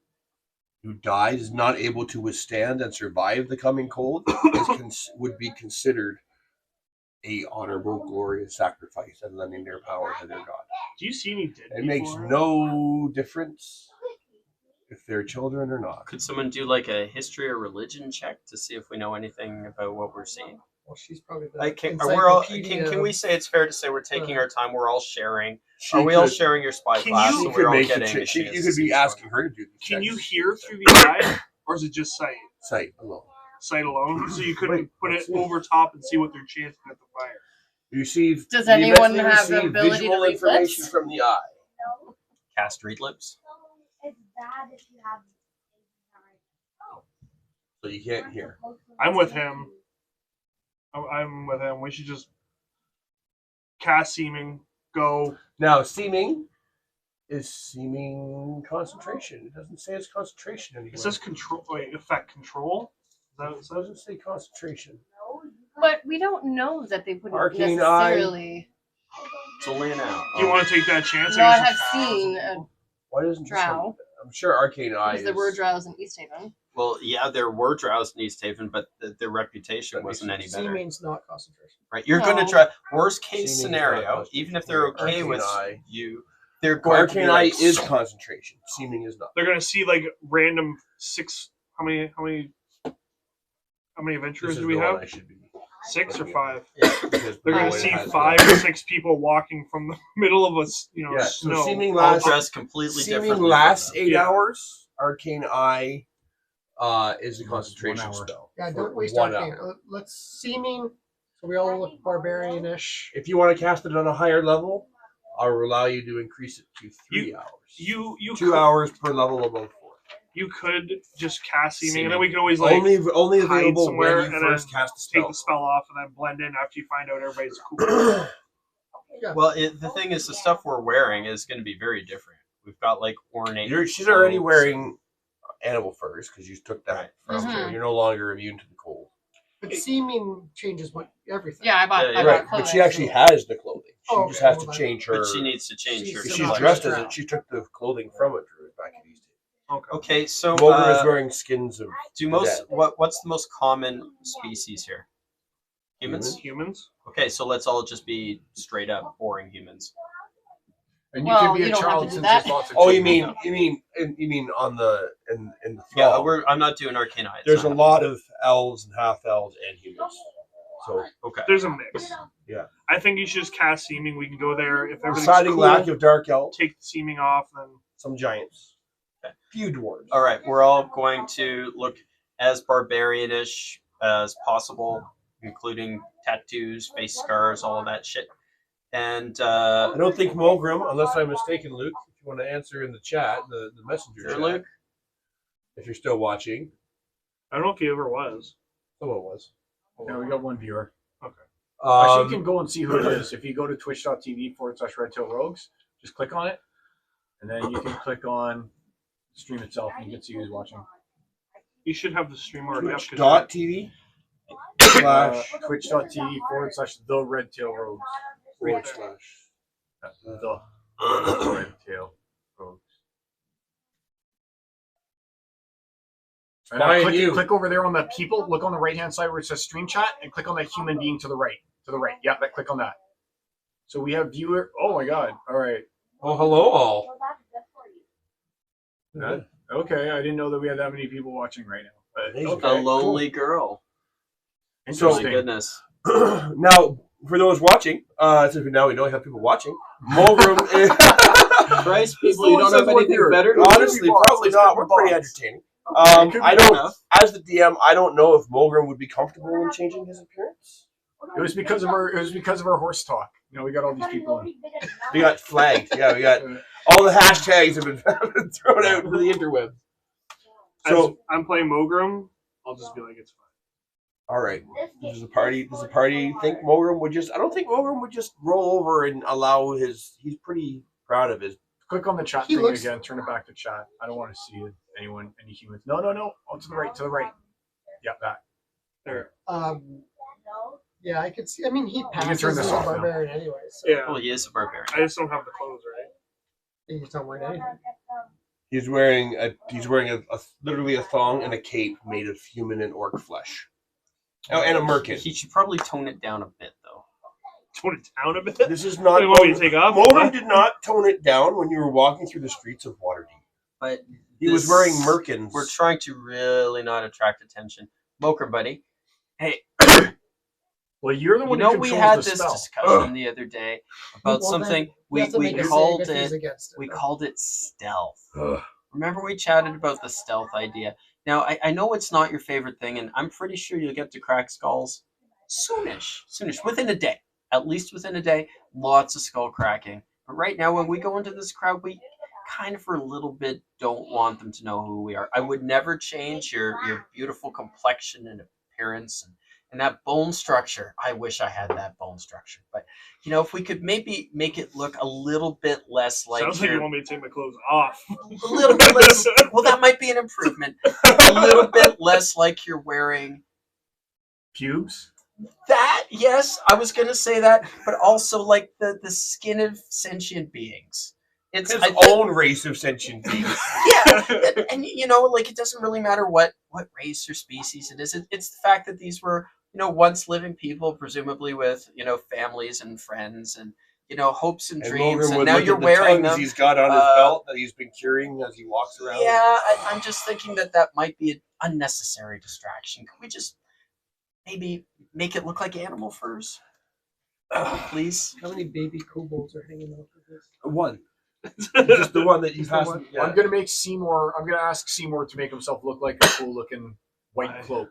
[SPEAKER 2] who dies is not able to withstand and survive the coming cold would be considered a honorable, glorious sacrifice and lending their power to their god.
[SPEAKER 4] Do you see any dead
[SPEAKER 2] It makes
[SPEAKER 4] people?
[SPEAKER 2] no difference if they're children or not.
[SPEAKER 3] Could someone do like a history or religion check to see if we know anything about what we're seeing?
[SPEAKER 5] Well, she's probably the
[SPEAKER 3] Like, can we
[SPEAKER 5] encyclopedia.
[SPEAKER 3] say it's fair to say we're taking our time? We're all sharing.
[SPEAKER 2] She
[SPEAKER 3] Are we all
[SPEAKER 2] could-
[SPEAKER 3] sharing your spy
[SPEAKER 4] Can
[SPEAKER 3] class?
[SPEAKER 4] you-
[SPEAKER 3] So
[SPEAKER 2] She
[SPEAKER 3] we're
[SPEAKER 2] could
[SPEAKER 3] all
[SPEAKER 2] make
[SPEAKER 3] getting.
[SPEAKER 2] the
[SPEAKER 3] a
[SPEAKER 2] check.
[SPEAKER 3] chance
[SPEAKER 2] You
[SPEAKER 3] to
[SPEAKER 2] could be
[SPEAKER 3] see
[SPEAKER 2] asking her to do the
[SPEAKER 4] Can you
[SPEAKER 2] checks.
[SPEAKER 4] hear through the eye, or is it just sight?
[SPEAKER 2] Sight alone.
[SPEAKER 4] Sight alone, so you couldn't
[SPEAKER 2] Wait,
[SPEAKER 4] put it
[SPEAKER 2] let's see.
[SPEAKER 4] over top and see what they're chancing at the fire.
[SPEAKER 2] You receive.
[SPEAKER 6] Does
[SPEAKER 2] you
[SPEAKER 6] anyone
[SPEAKER 2] eventually
[SPEAKER 6] have the
[SPEAKER 2] receive
[SPEAKER 6] ability to
[SPEAKER 2] visual
[SPEAKER 6] read
[SPEAKER 2] information
[SPEAKER 6] lips?
[SPEAKER 2] from the eye?
[SPEAKER 3] Cast read lips.
[SPEAKER 8] It's bad if you have.
[SPEAKER 2] So you can't hear.
[SPEAKER 4] I'm with him. I'm with him. We should just cast seeming. Go.
[SPEAKER 2] Now, seeming is seeming concentration. It doesn't say it's concentration anywhere.
[SPEAKER 4] It says control. Wait, effect control. Is that what it
[SPEAKER 2] It
[SPEAKER 4] says?
[SPEAKER 2] doesn't say concentration.
[SPEAKER 6] But we don't know that they wouldn't
[SPEAKER 2] Arcane eye.
[SPEAKER 6] necessarily.
[SPEAKER 3] It's only now.
[SPEAKER 4] Do you want to take that chance?
[SPEAKER 6] No, I
[SPEAKER 4] guess
[SPEAKER 6] have
[SPEAKER 4] it's
[SPEAKER 6] seen a
[SPEAKER 2] Why doesn't this
[SPEAKER 6] drow.
[SPEAKER 2] have- I'm sure Arcane Eye
[SPEAKER 6] because there were drows in East Haven.
[SPEAKER 3] Well, yeah, there were drows in East Haven, but their reputation
[SPEAKER 2] That makes
[SPEAKER 3] wasn't any
[SPEAKER 2] sense.
[SPEAKER 3] better.
[SPEAKER 5] Seeming's not concentration.
[SPEAKER 3] Right? You're going
[SPEAKER 6] No.
[SPEAKER 3] to try. Worst case
[SPEAKER 2] Seeming is not
[SPEAKER 3] scenario,
[SPEAKER 2] concentration.
[SPEAKER 3] even if they're okay
[SPEAKER 2] Arcane
[SPEAKER 3] with
[SPEAKER 2] eye.
[SPEAKER 3] you, they're going to be
[SPEAKER 2] Arcane Eye
[SPEAKER 3] like,
[SPEAKER 2] is concentration. Seeming is not.
[SPEAKER 4] They're gonna see like random six. How many adventurers
[SPEAKER 2] This is
[SPEAKER 4] do we
[SPEAKER 2] the one
[SPEAKER 4] have?
[SPEAKER 2] I should be.
[SPEAKER 4] 6 or 5?
[SPEAKER 2] Because
[SPEAKER 4] They're gonna
[SPEAKER 2] Blue
[SPEAKER 4] see
[SPEAKER 2] has
[SPEAKER 4] 5
[SPEAKER 2] that.
[SPEAKER 4] or 6 people walking from the middle of us.
[SPEAKER 2] Yeah, so
[SPEAKER 4] snow.
[SPEAKER 2] seeming
[SPEAKER 3] all
[SPEAKER 2] lasts.
[SPEAKER 3] dressed completely
[SPEAKER 2] Seeming
[SPEAKER 3] differently.
[SPEAKER 2] lasts
[SPEAKER 3] from
[SPEAKER 2] 8
[SPEAKER 4] Yeah.
[SPEAKER 2] hours. Arcane Eye is a
[SPEAKER 1] Lasts
[SPEAKER 2] concentration
[SPEAKER 1] 1 hour.
[SPEAKER 2] spell.
[SPEAKER 5] Yeah,
[SPEAKER 2] for
[SPEAKER 5] don't waste
[SPEAKER 2] 1
[SPEAKER 5] arcane.
[SPEAKER 2] hour.
[SPEAKER 5] Let's seeming. So we all look barbarian-ish.
[SPEAKER 2] If you want to cast it on a higher level, I'll allow you to increase it to 3 hours.
[SPEAKER 4] You
[SPEAKER 2] 2
[SPEAKER 4] could,
[SPEAKER 2] hours per level above 4.
[SPEAKER 4] You could just cast seeming, and
[SPEAKER 3] Seeming.
[SPEAKER 4] then we can always like
[SPEAKER 2] Only
[SPEAKER 4] hide
[SPEAKER 2] available
[SPEAKER 4] somewhere
[SPEAKER 2] when you
[SPEAKER 4] and
[SPEAKER 2] first
[SPEAKER 4] then
[SPEAKER 2] cast the
[SPEAKER 4] take
[SPEAKER 2] spell.
[SPEAKER 4] the spell off and then blend in after you find out everybody's cool.
[SPEAKER 3] Well, the thing is, the stuff we're wearing is going to be very different. We've got like ornate.
[SPEAKER 2] She's already
[SPEAKER 3] clothes.
[SPEAKER 2] wearing animal furs because you took that
[SPEAKER 3] Right.
[SPEAKER 2] from her.
[SPEAKER 6] Mhm.
[SPEAKER 2] You're no longer immune to the cold.
[SPEAKER 5] But seeming changes what everything.
[SPEAKER 6] Yeah, I bought.
[SPEAKER 3] Yeah,
[SPEAKER 6] I
[SPEAKER 3] yeah.
[SPEAKER 6] bought
[SPEAKER 2] Right, but
[SPEAKER 6] clothes.
[SPEAKER 2] she actually has the clothing. She
[SPEAKER 5] Oh,
[SPEAKER 2] just
[SPEAKER 5] okay,
[SPEAKER 2] has
[SPEAKER 5] well
[SPEAKER 2] to
[SPEAKER 5] then-
[SPEAKER 2] change her.
[SPEAKER 3] But she needs to change
[SPEAKER 5] She's
[SPEAKER 3] her.
[SPEAKER 2] Because
[SPEAKER 5] so
[SPEAKER 2] she's
[SPEAKER 5] much
[SPEAKER 2] dressed as
[SPEAKER 5] drow.
[SPEAKER 2] it. She took the clothing from a druid back in East
[SPEAKER 4] Okay.
[SPEAKER 3] Okay, so
[SPEAKER 2] Haven. Mulder is wearing skins of
[SPEAKER 3] do most
[SPEAKER 2] dead.
[SPEAKER 3] what's the most common species here? Humans.
[SPEAKER 4] Humans.
[SPEAKER 3] Okay, so let's all just be straight up boring humans.
[SPEAKER 1] And you
[SPEAKER 6] Well,
[SPEAKER 1] can be
[SPEAKER 6] you
[SPEAKER 1] a
[SPEAKER 6] don't have
[SPEAKER 1] child
[SPEAKER 6] to do
[SPEAKER 1] since
[SPEAKER 6] that.
[SPEAKER 1] there's lots of
[SPEAKER 2] Oh, you
[SPEAKER 1] children.
[SPEAKER 2] mean on the in the
[SPEAKER 3] Yeah,
[SPEAKER 2] thrall.
[SPEAKER 3] I'm not doing Arcane Eye. It's
[SPEAKER 2] There's a
[SPEAKER 3] not-
[SPEAKER 2] lot of elves and half elves and humans. So
[SPEAKER 3] Okay.
[SPEAKER 4] There's a mix.
[SPEAKER 2] Yeah.
[SPEAKER 4] I think you should just cast seeming. We can go there if everything's
[SPEAKER 2] deciding
[SPEAKER 4] cool.
[SPEAKER 2] lack of dark elf,
[SPEAKER 4] Take the seeming off, then
[SPEAKER 2] some giants,
[SPEAKER 3] Okay.
[SPEAKER 2] few dwarves.
[SPEAKER 3] All right, we're all going to look as barbarianish as possible, including tattoos, face scars, all of that shit. And
[SPEAKER 2] I don't think Mulgrim, unless I'm mistaken, Luke. If you want to answer in the chat, the messenger
[SPEAKER 3] Sure,
[SPEAKER 2] chat,
[SPEAKER 3] Luke.
[SPEAKER 2] if you're still watching,
[SPEAKER 4] I don't know if he ever was.
[SPEAKER 2] someone was.
[SPEAKER 1] Yeah, we got 1 viewer. Actually,
[SPEAKER 2] Um,
[SPEAKER 1] you can go and see who it is. If you go to twitch.tv/redtailrogues, just click on it, and then you can click on the stream itself, and you can see who's watching.
[SPEAKER 4] You should have the stream already up. 'cause
[SPEAKER 2] Twitch.tv /
[SPEAKER 1] Twitch.tv/the_redtailrogues. The Redtail Rogues. And now
[SPEAKER 2] Fine, you.
[SPEAKER 1] click over there on the people. Look on the right hand side where it says stream chat, and click on that human being to the right. To the right. Yeah, click on that. So we have viewer. Oh my god. All right.
[SPEAKER 2] Oh, hello all.
[SPEAKER 8] Well, that's good for you.
[SPEAKER 1] Okay, I didn't know that we had that many people watching right now. But
[SPEAKER 2] Amazing.
[SPEAKER 3] a
[SPEAKER 1] okay,
[SPEAKER 3] lonely girl.
[SPEAKER 2] So-
[SPEAKER 3] My
[SPEAKER 1] interesting.
[SPEAKER 3] goodness.
[SPEAKER 2] Now, for those watching, since now we know we have people watching, Mulgrim is
[SPEAKER 3] Christ,
[SPEAKER 1] people,
[SPEAKER 3] people,
[SPEAKER 1] you don't have anything better to do?
[SPEAKER 2] honestly probably not. We're pretty entertaining. I don't. As the DM, I don't know if Mulgrim would be comfortable in changing his appearance.
[SPEAKER 1] It was because of our horse talk. You know, we got all these people in.
[SPEAKER 2] We got flagged. Yeah, we got all the hashtags have been thrown out into the interweb.
[SPEAKER 4] As
[SPEAKER 2] So,
[SPEAKER 4] I'm playing Mogrim, I'll just be like, it's fine.
[SPEAKER 2] all right. Does the party think Mulgrim would just? I don't think Mulgrim would just roll over and allow his. He's pretty proud of his.
[SPEAKER 1] Click on the chat
[SPEAKER 5] He
[SPEAKER 1] thing
[SPEAKER 5] looks-
[SPEAKER 1] again. Turn it back to chat. I don't want to see any humans. No. Oh, to the right. To the right. Yeah, that.
[SPEAKER 4] There.
[SPEAKER 5] Yeah, I could see. I mean, he
[SPEAKER 1] can
[SPEAKER 5] passes
[SPEAKER 1] turn
[SPEAKER 5] as
[SPEAKER 1] this
[SPEAKER 5] a
[SPEAKER 1] off now.
[SPEAKER 5] barbarian anyway. So
[SPEAKER 4] Yeah.
[SPEAKER 3] Well, he is a barbarian.
[SPEAKER 4] I just don't have the clothes, right?
[SPEAKER 5] you just don't wear anything.
[SPEAKER 2] He's wearing a literally a thong and a cape made of human and orc flesh. Oh, and a merkin.
[SPEAKER 3] He should probably tone it down a bit, though.
[SPEAKER 4] Tone it down a bit.
[SPEAKER 2] This is not.
[SPEAKER 4] What do you want me to take off?
[SPEAKER 2] Moldrum did not tone it down when you were walking through the streets of Waterdeep.
[SPEAKER 3] But
[SPEAKER 2] He was wearing merkins.
[SPEAKER 3] We're trying to really not attract attention. Moker, buddy. Hey,
[SPEAKER 1] Well, you're the
[SPEAKER 3] you
[SPEAKER 1] one
[SPEAKER 3] know
[SPEAKER 1] who
[SPEAKER 3] we
[SPEAKER 1] controls
[SPEAKER 3] had
[SPEAKER 1] the
[SPEAKER 3] this
[SPEAKER 1] spell.
[SPEAKER 3] discussion the other day about
[SPEAKER 5] Well, then
[SPEAKER 3] something
[SPEAKER 5] We have to
[SPEAKER 3] we
[SPEAKER 5] make a
[SPEAKER 3] called
[SPEAKER 5] save if he's
[SPEAKER 3] it.
[SPEAKER 5] against it.
[SPEAKER 3] We
[SPEAKER 5] though.
[SPEAKER 3] called it stealth.
[SPEAKER 2] Ugh.
[SPEAKER 3] Remember we chatted about the stealth idea. Now I know it's not your favorite thing, and I'm pretty sure you'll get to crack skulls soonish, within a day, at least within a day. Lots of skull cracking. But right now, when we go into this crowd, we kind of for a little bit don't want them to know who we are. I would never change your beautiful complexion and appearance and that bone structure. I wish I had that bone structure, but you know, if we could maybe make it look a little bit less like
[SPEAKER 4] Sounds like you want me to take my clothes off.
[SPEAKER 3] a little bit less. Well, that might be an improvement. A little bit less like you're wearing
[SPEAKER 1] Pubes?
[SPEAKER 3] that. Yes, I was gonna say that, but also like the skin of sentient beings. It's
[SPEAKER 2] His
[SPEAKER 3] I think-
[SPEAKER 2] own race of sentient beings.
[SPEAKER 3] yeah, and you know, like it doesn't really matter what race or species it is. It's the fact that these were, you know, once living people, presumably with, you know, families and friends and, you know, hopes and dreams,
[SPEAKER 2] Logan
[SPEAKER 3] and
[SPEAKER 2] would
[SPEAKER 3] now
[SPEAKER 2] look
[SPEAKER 3] you're
[SPEAKER 2] at the
[SPEAKER 3] wearing
[SPEAKER 2] tongues
[SPEAKER 3] them.
[SPEAKER 2] he's got on his belt that he's been curing as he walks around.
[SPEAKER 3] Yeah, I'm just thinking that might be an unnecessary distraction. Can we just maybe make it look like animal furs, please?
[SPEAKER 5] How many baby kobolds are hanging out with this?
[SPEAKER 2] One. Just the one that you
[SPEAKER 5] Just the
[SPEAKER 2] passed.
[SPEAKER 5] one?
[SPEAKER 2] Yeah.
[SPEAKER 1] I'm gonna ask Seymour to make himself look like a cool looking white cloak.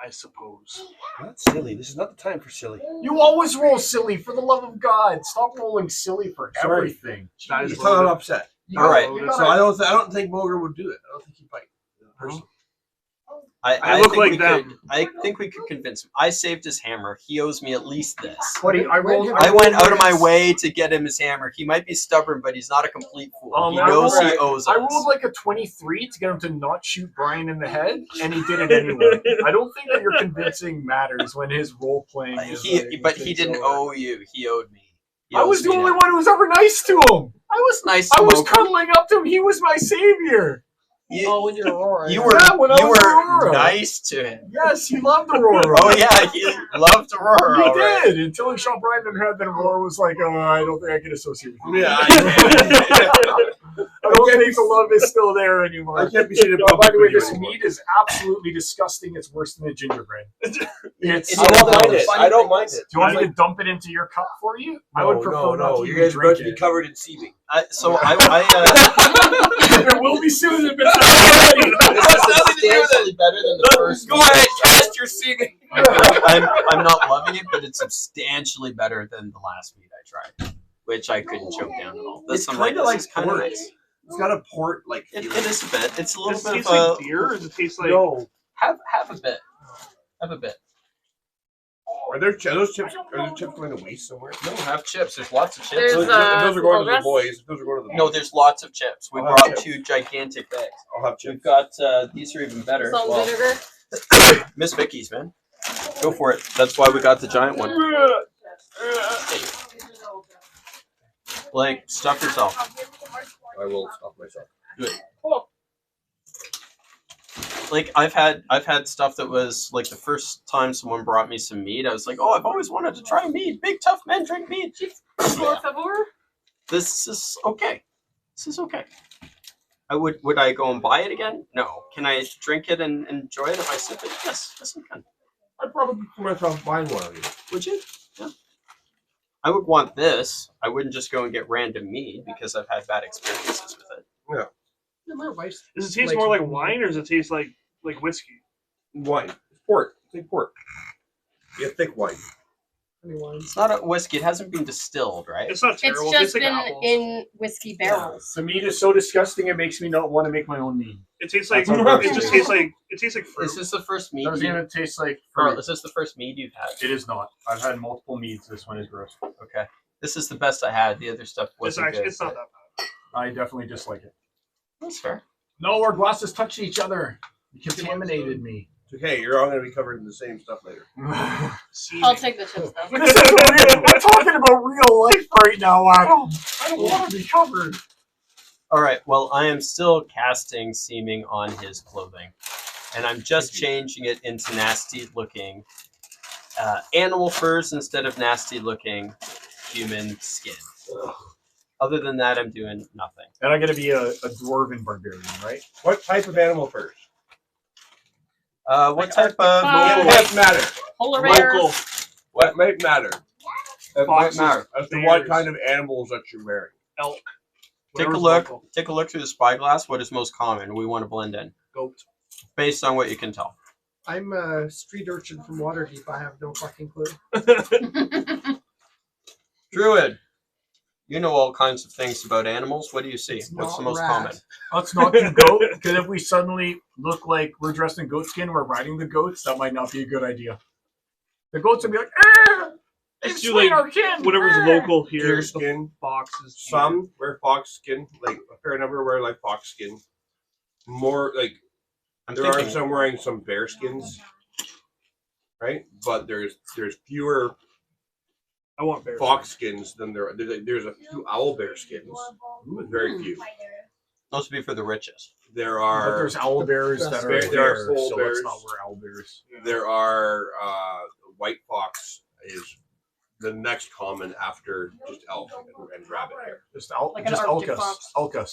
[SPEAKER 4] I suppose.
[SPEAKER 2] Not silly. This is not the time for silly.
[SPEAKER 1] You always roll silly, for the love of God. Stop rolling silly for
[SPEAKER 2] Sorry.
[SPEAKER 1] everything.
[SPEAKER 4] That
[SPEAKER 2] He's
[SPEAKER 4] is
[SPEAKER 2] not upset.
[SPEAKER 3] All right.
[SPEAKER 1] You
[SPEAKER 2] So
[SPEAKER 1] gotta-
[SPEAKER 2] I don't think Moger would do it. I don't think he'd fight. Personally.
[SPEAKER 4] I look
[SPEAKER 3] think
[SPEAKER 4] like
[SPEAKER 3] we
[SPEAKER 4] them.
[SPEAKER 3] could- I think we could convince him. I saved his hammer. He owes me at least this.
[SPEAKER 1] Buddy, I rolled.
[SPEAKER 3] I went out of my
[SPEAKER 1] like-
[SPEAKER 3] way to get him his hammer. He might be stubborn, but he's not a complete fool. He
[SPEAKER 1] I
[SPEAKER 3] knows
[SPEAKER 1] rolled-
[SPEAKER 3] he owes
[SPEAKER 1] I
[SPEAKER 3] us.
[SPEAKER 1] rolled like a 23 to get him to not shoot Brian in the head, and he did it anyway. I don't think that your convincing matters when his role playing is.
[SPEAKER 3] But he didn't owe you. He owed me. He
[SPEAKER 1] I was
[SPEAKER 3] owes
[SPEAKER 1] the
[SPEAKER 3] me
[SPEAKER 1] only
[SPEAKER 3] now.
[SPEAKER 1] one who was ever nice to him.
[SPEAKER 3] I was nice to
[SPEAKER 1] I was
[SPEAKER 3] Moker.
[SPEAKER 1] cuddling up to him. He was my savior.
[SPEAKER 3] You,
[SPEAKER 5] Oh, when you're Aurora.
[SPEAKER 3] you
[SPEAKER 5] yeah.
[SPEAKER 3] were
[SPEAKER 1] Yeah, when I
[SPEAKER 3] you
[SPEAKER 1] was
[SPEAKER 3] were
[SPEAKER 1] Aurora.
[SPEAKER 3] nice to him.
[SPEAKER 1] Yes, he loved Aurora.
[SPEAKER 3] Oh yeah, he loved Aurora.
[SPEAKER 1] He
[SPEAKER 3] all right.
[SPEAKER 1] did until he shot Brian in the head. Then Aurora was like, "Oh, I don't think I can associate with you.
[SPEAKER 2] Yeah.
[SPEAKER 1] I don't think the love is still there anymore."
[SPEAKER 2] I can't be seen in
[SPEAKER 1] Oh, by
[SPEAKER 2] public
[SPEAKER 1] the way,
[SPEAKER 2] with you
[SPEAKER 1] this
[SPEAKER 2] anymore.
[SPEAKER 1] meat is absolutely disgusting. It's worse than a gingerbread. It's.
[SPEAKER 3] It's
[SPEAKER 2] I don't
[SPEAKER 3] all
[SPEAKER 2] mind
[SPEAKER 3] the
[SPEAKER 2] it.
[SPEAKER 3] funny
[SPEAKER 2] I don't
[SPEAKER 3] thing
[SPEAKER 2] mind
[SPEAKER 3] is-
[SPEAKER 2] it.
[SPEAKER 1] Do you want me to dump it into your cup for you? I would prefer not
[SPEAKER 2] no.
[SPEAKER 1] to
[SPEAKER 2] You
[SPEAKER 1] even
[SPEAKER 2] guys are about
[SPEAKER 1] drink
[SPEAKER 2] to be
[SPEAKER 1] it.
[SPEAKER 2] covered in seaweed.
[SPEAKER 1] There will be soon if it's not ready.
[SPEAKER 3] substantially better than the first.
[SPEAKER 2] Go
[SPEAKER 3] meat.
[SPEAKER 2] ahead, cast your seaweed.
[SPEAKER 3] I'm not loving it, but it's substantially better than the last meat I tried, which I couldn't choke down at all.
[SPEAKER 2] It's
[SPEAKER 3] I'm
[SPEAKER 2] kinda
[SPEAKER 3] this
[SPEAKER 2] like
[SPEAKER 3] is kind of
[SPEAKER 2] pork.
[SPEAKER 3] nice.
[SPEAKER 2] It's got a port like.
[SPEAKER 3] It is a bit. It's a little
[SPEAKER 4] Does it
[SPEAKER 3] bit
[SPEAKER 4] taste
[SPEAKER 3] of
[SPEAKER 4] like deer, or does it taste like?
[SPEAKER 2] No.
[SPEAKER 3] have a bit. Have a bit.
[SPEAKER 2] Are those chips going to waste somewhere?
[SPEAKER 3] No, have chips. There's lots of chips.
[SPEAKER 6] There's,
[SPEAKER 2] Those are going to the
[SPEAKER 6] progress.
[SPEAKER 2] boys. Those are going to the.
[SPEAKER 3] No, there's lots of chips. We
[SPEAKER 2] I'll have
[SPEAKER 3] brought
[SPEAKER 2] chips.
[SPEAKER 3] 2 gigantic bags.
[SPEAKER 2] I'll have
[SPEAKER 3] We've
[SPEAKER 2] chips.
[SPEAKER 3] got these are even better.
[SPEAKER 6] Salt
[SPEAKER 3] Well,
[SPEAKER 6] vinegar.
[SPEAKER 3] Miss Vicky's, man. Go for it. That's why we got the giant one. Like, stuff yourself.
[SPEAKER 2] I will stop myself.
[SPEAKER 3] Like I've had stuff that was like the first time someone brought me some meat, I was like, oh, I've always wanted to try meat. Big tough men drink meat.
[SPEAKER 6] Por favor.
[SPEAKER 3] This is okay. This is okay. Would I go and buy it again? No. Can I drink it and enjoy it if I sip it? Yes, I can.
[SPEAKER 2] I'd probably put myself buying one of these.
[SPEAKER 3] Would you? Yeah. I would want this. I wouldn't just go and get random meat because I've had bad experiences with it.
[SPEAKER 5] Yeah, my wife's
[SPEAKER 4] Does it taste
[SPEAKER 5] likes
[SPEAKER 4] more like
[SPEAKER 5] meat.
[SPEAKER 4] wine, or does it taste like whiskey?
[SPEAKER 2] Wine. Port. Think port. Yeah, thick wine.
[SPEAKER 5] honey wine.
[SPEAKER 3] It's not a whiskey. It hasn't been distilled, right?
[SPEAKER 4] It's not
[SPEAKER 6] It's
[SPEAKER 4] terrible.
[SPEAKER 6] just
[SPEAKER 4] it tastes like
[SPEAKER 6] been
[SPEAKER 4] apples.
[SPEAKER 6] in whiskey barrels.
[SPEAKER 1] The meat is so disgusting it makes me not want to make my own meat.
[SPEAKER 4] It tastes like
[SPEAKER 1] That's how
[SPEAKER 4] it just tastes like fruit.
[SPEAKER 3] Is this the first meat?
[SPEAKER 1] That was gonna taste like
[SPEAKER 3] Carl,
[SPEAKER 1] fruit.
[SPEAKER 3] is this the first meat you've had?
[SPEAKER 1] It is not. I've had multiple meats. This one is gross.
[SPEAKER 3] Okay. This is the best I had. The other stuff
[SPEAKER 4] It's
[SPEAKER 3] wasn't
[SPEAKER 4] actually
[SPEAKER 3] good.
[SPEAKER 4] it's not that bad.
[SPEAKER 1] I definitely dislike it.
[SPEAKER 3] That's fair.
[SPEAKER 1] No, our glasses touched each other. You contaminated me.
[SPEAKER 2] It's okay. You're all going to be covered in the same stuff later.
[SPEAKER 6] I'll take the chips though.
[SPEAKER 1] This is real. We're talking about real life right now, Adam. I don't want to be covered.
[SPEAKER 3] All right. Well, I am still casting seeming on his clothing, and I'm just changing it into nasty-looking animal furs instead of nasty-looking human skin. Other than that, I'm doing nothing.
[SPEAKER 1] And I'm gonna be a dwarven barbarian, right?
[SPEAKER 2] What type of animal first?
[SPEAKER 3] What type of?
[SPEAKER 2] It might matter.
[SPEAKER 6] Polar bears.
[SPEAKER 4] Local.
[SPEAKER 2] What might matter? It might
[SPEAKER 4] Foxes,
[SPEAKER 2] matter as to what
[SPEAKER 4] bears.
[SPEAKER 2] kind of animals that you're wearing.
[SPEAKER 4] Elk.
[SPEAKER 3] Take a
[SPEAKER 4] Whatever's
[SPEAKER 3] look.
[SPEAKER 4] local.
[SPEAKER 3] Take a look through the spyglass. What is most common? We want to blend in
[SPEAKER 4] Goat.
[SPEAKER 3] based on what you can tell.
[SPEAKER 5] I'm a street urchin from Waterdeep. I have no fucking clue.
[SPEAKER 3] Druid, you know all kinds of things about animals. What do you see?
[SPEAKER 5] It's
[SPEAKER 3] What's
[SPEAKER 5] not
[SPEAKER 3] the most
[SPEAKER 5] rat.
[SPEAKER 3] common?
[SPEAKER 1] Let's not do goat, because if we suddenly look like we're dressed in goat skin, we're riding the goats, that might not be a good idea. The goats would be like,
[SPEAKER 4] Just
[SPEAKER 1] it's
[SPEAKER 4] do, like,
[SPEAKER 1] our kin.
[SPEAKER 4] Whatever's
[SPEAKER 1] ah."
[SPEAKER 4] local here.
[SPEAKER 2] Deer
[SPEAKER 4] The
[SPEAKER 2] skin.
[SPEAKER 4] foxes.
[SPEAKER 2] Some wear fox skin, like a fair number wear like fox skin. More like there are some wearing some bear skins, right? But there's fewer
[SPEAKER 4] I want bears.
[SPEAKER 2] fox skins than there's a few owl bear skins, but very few.
[SPEAKER 3] Those would be for the richest.
[SPEAKER 2] There
[SPEAKER 1] But
[SPEAKER 2] are
[SPEAKER 1] there's owl bears that are
[SPEAKER 2] There are
[SPEAKER 1] there,
[SPEAKER 2] full
[SPEAKER 1] so
[SPEAKER 2] bears.
[SPEAKER 1] let's not wear owl bears.
[SPEAKER 2] there are white fox is the next common after just elk and rabbit hair.
[SPEAKER 1] Just
[SPEAKER 6] Like an
[SPEAKER 1] just
[SPEAKER 6] Arctic
[SPEAKER 1] Elkus.
[SPEAKER 6] fox.
[SPEAKER 1] Elkus.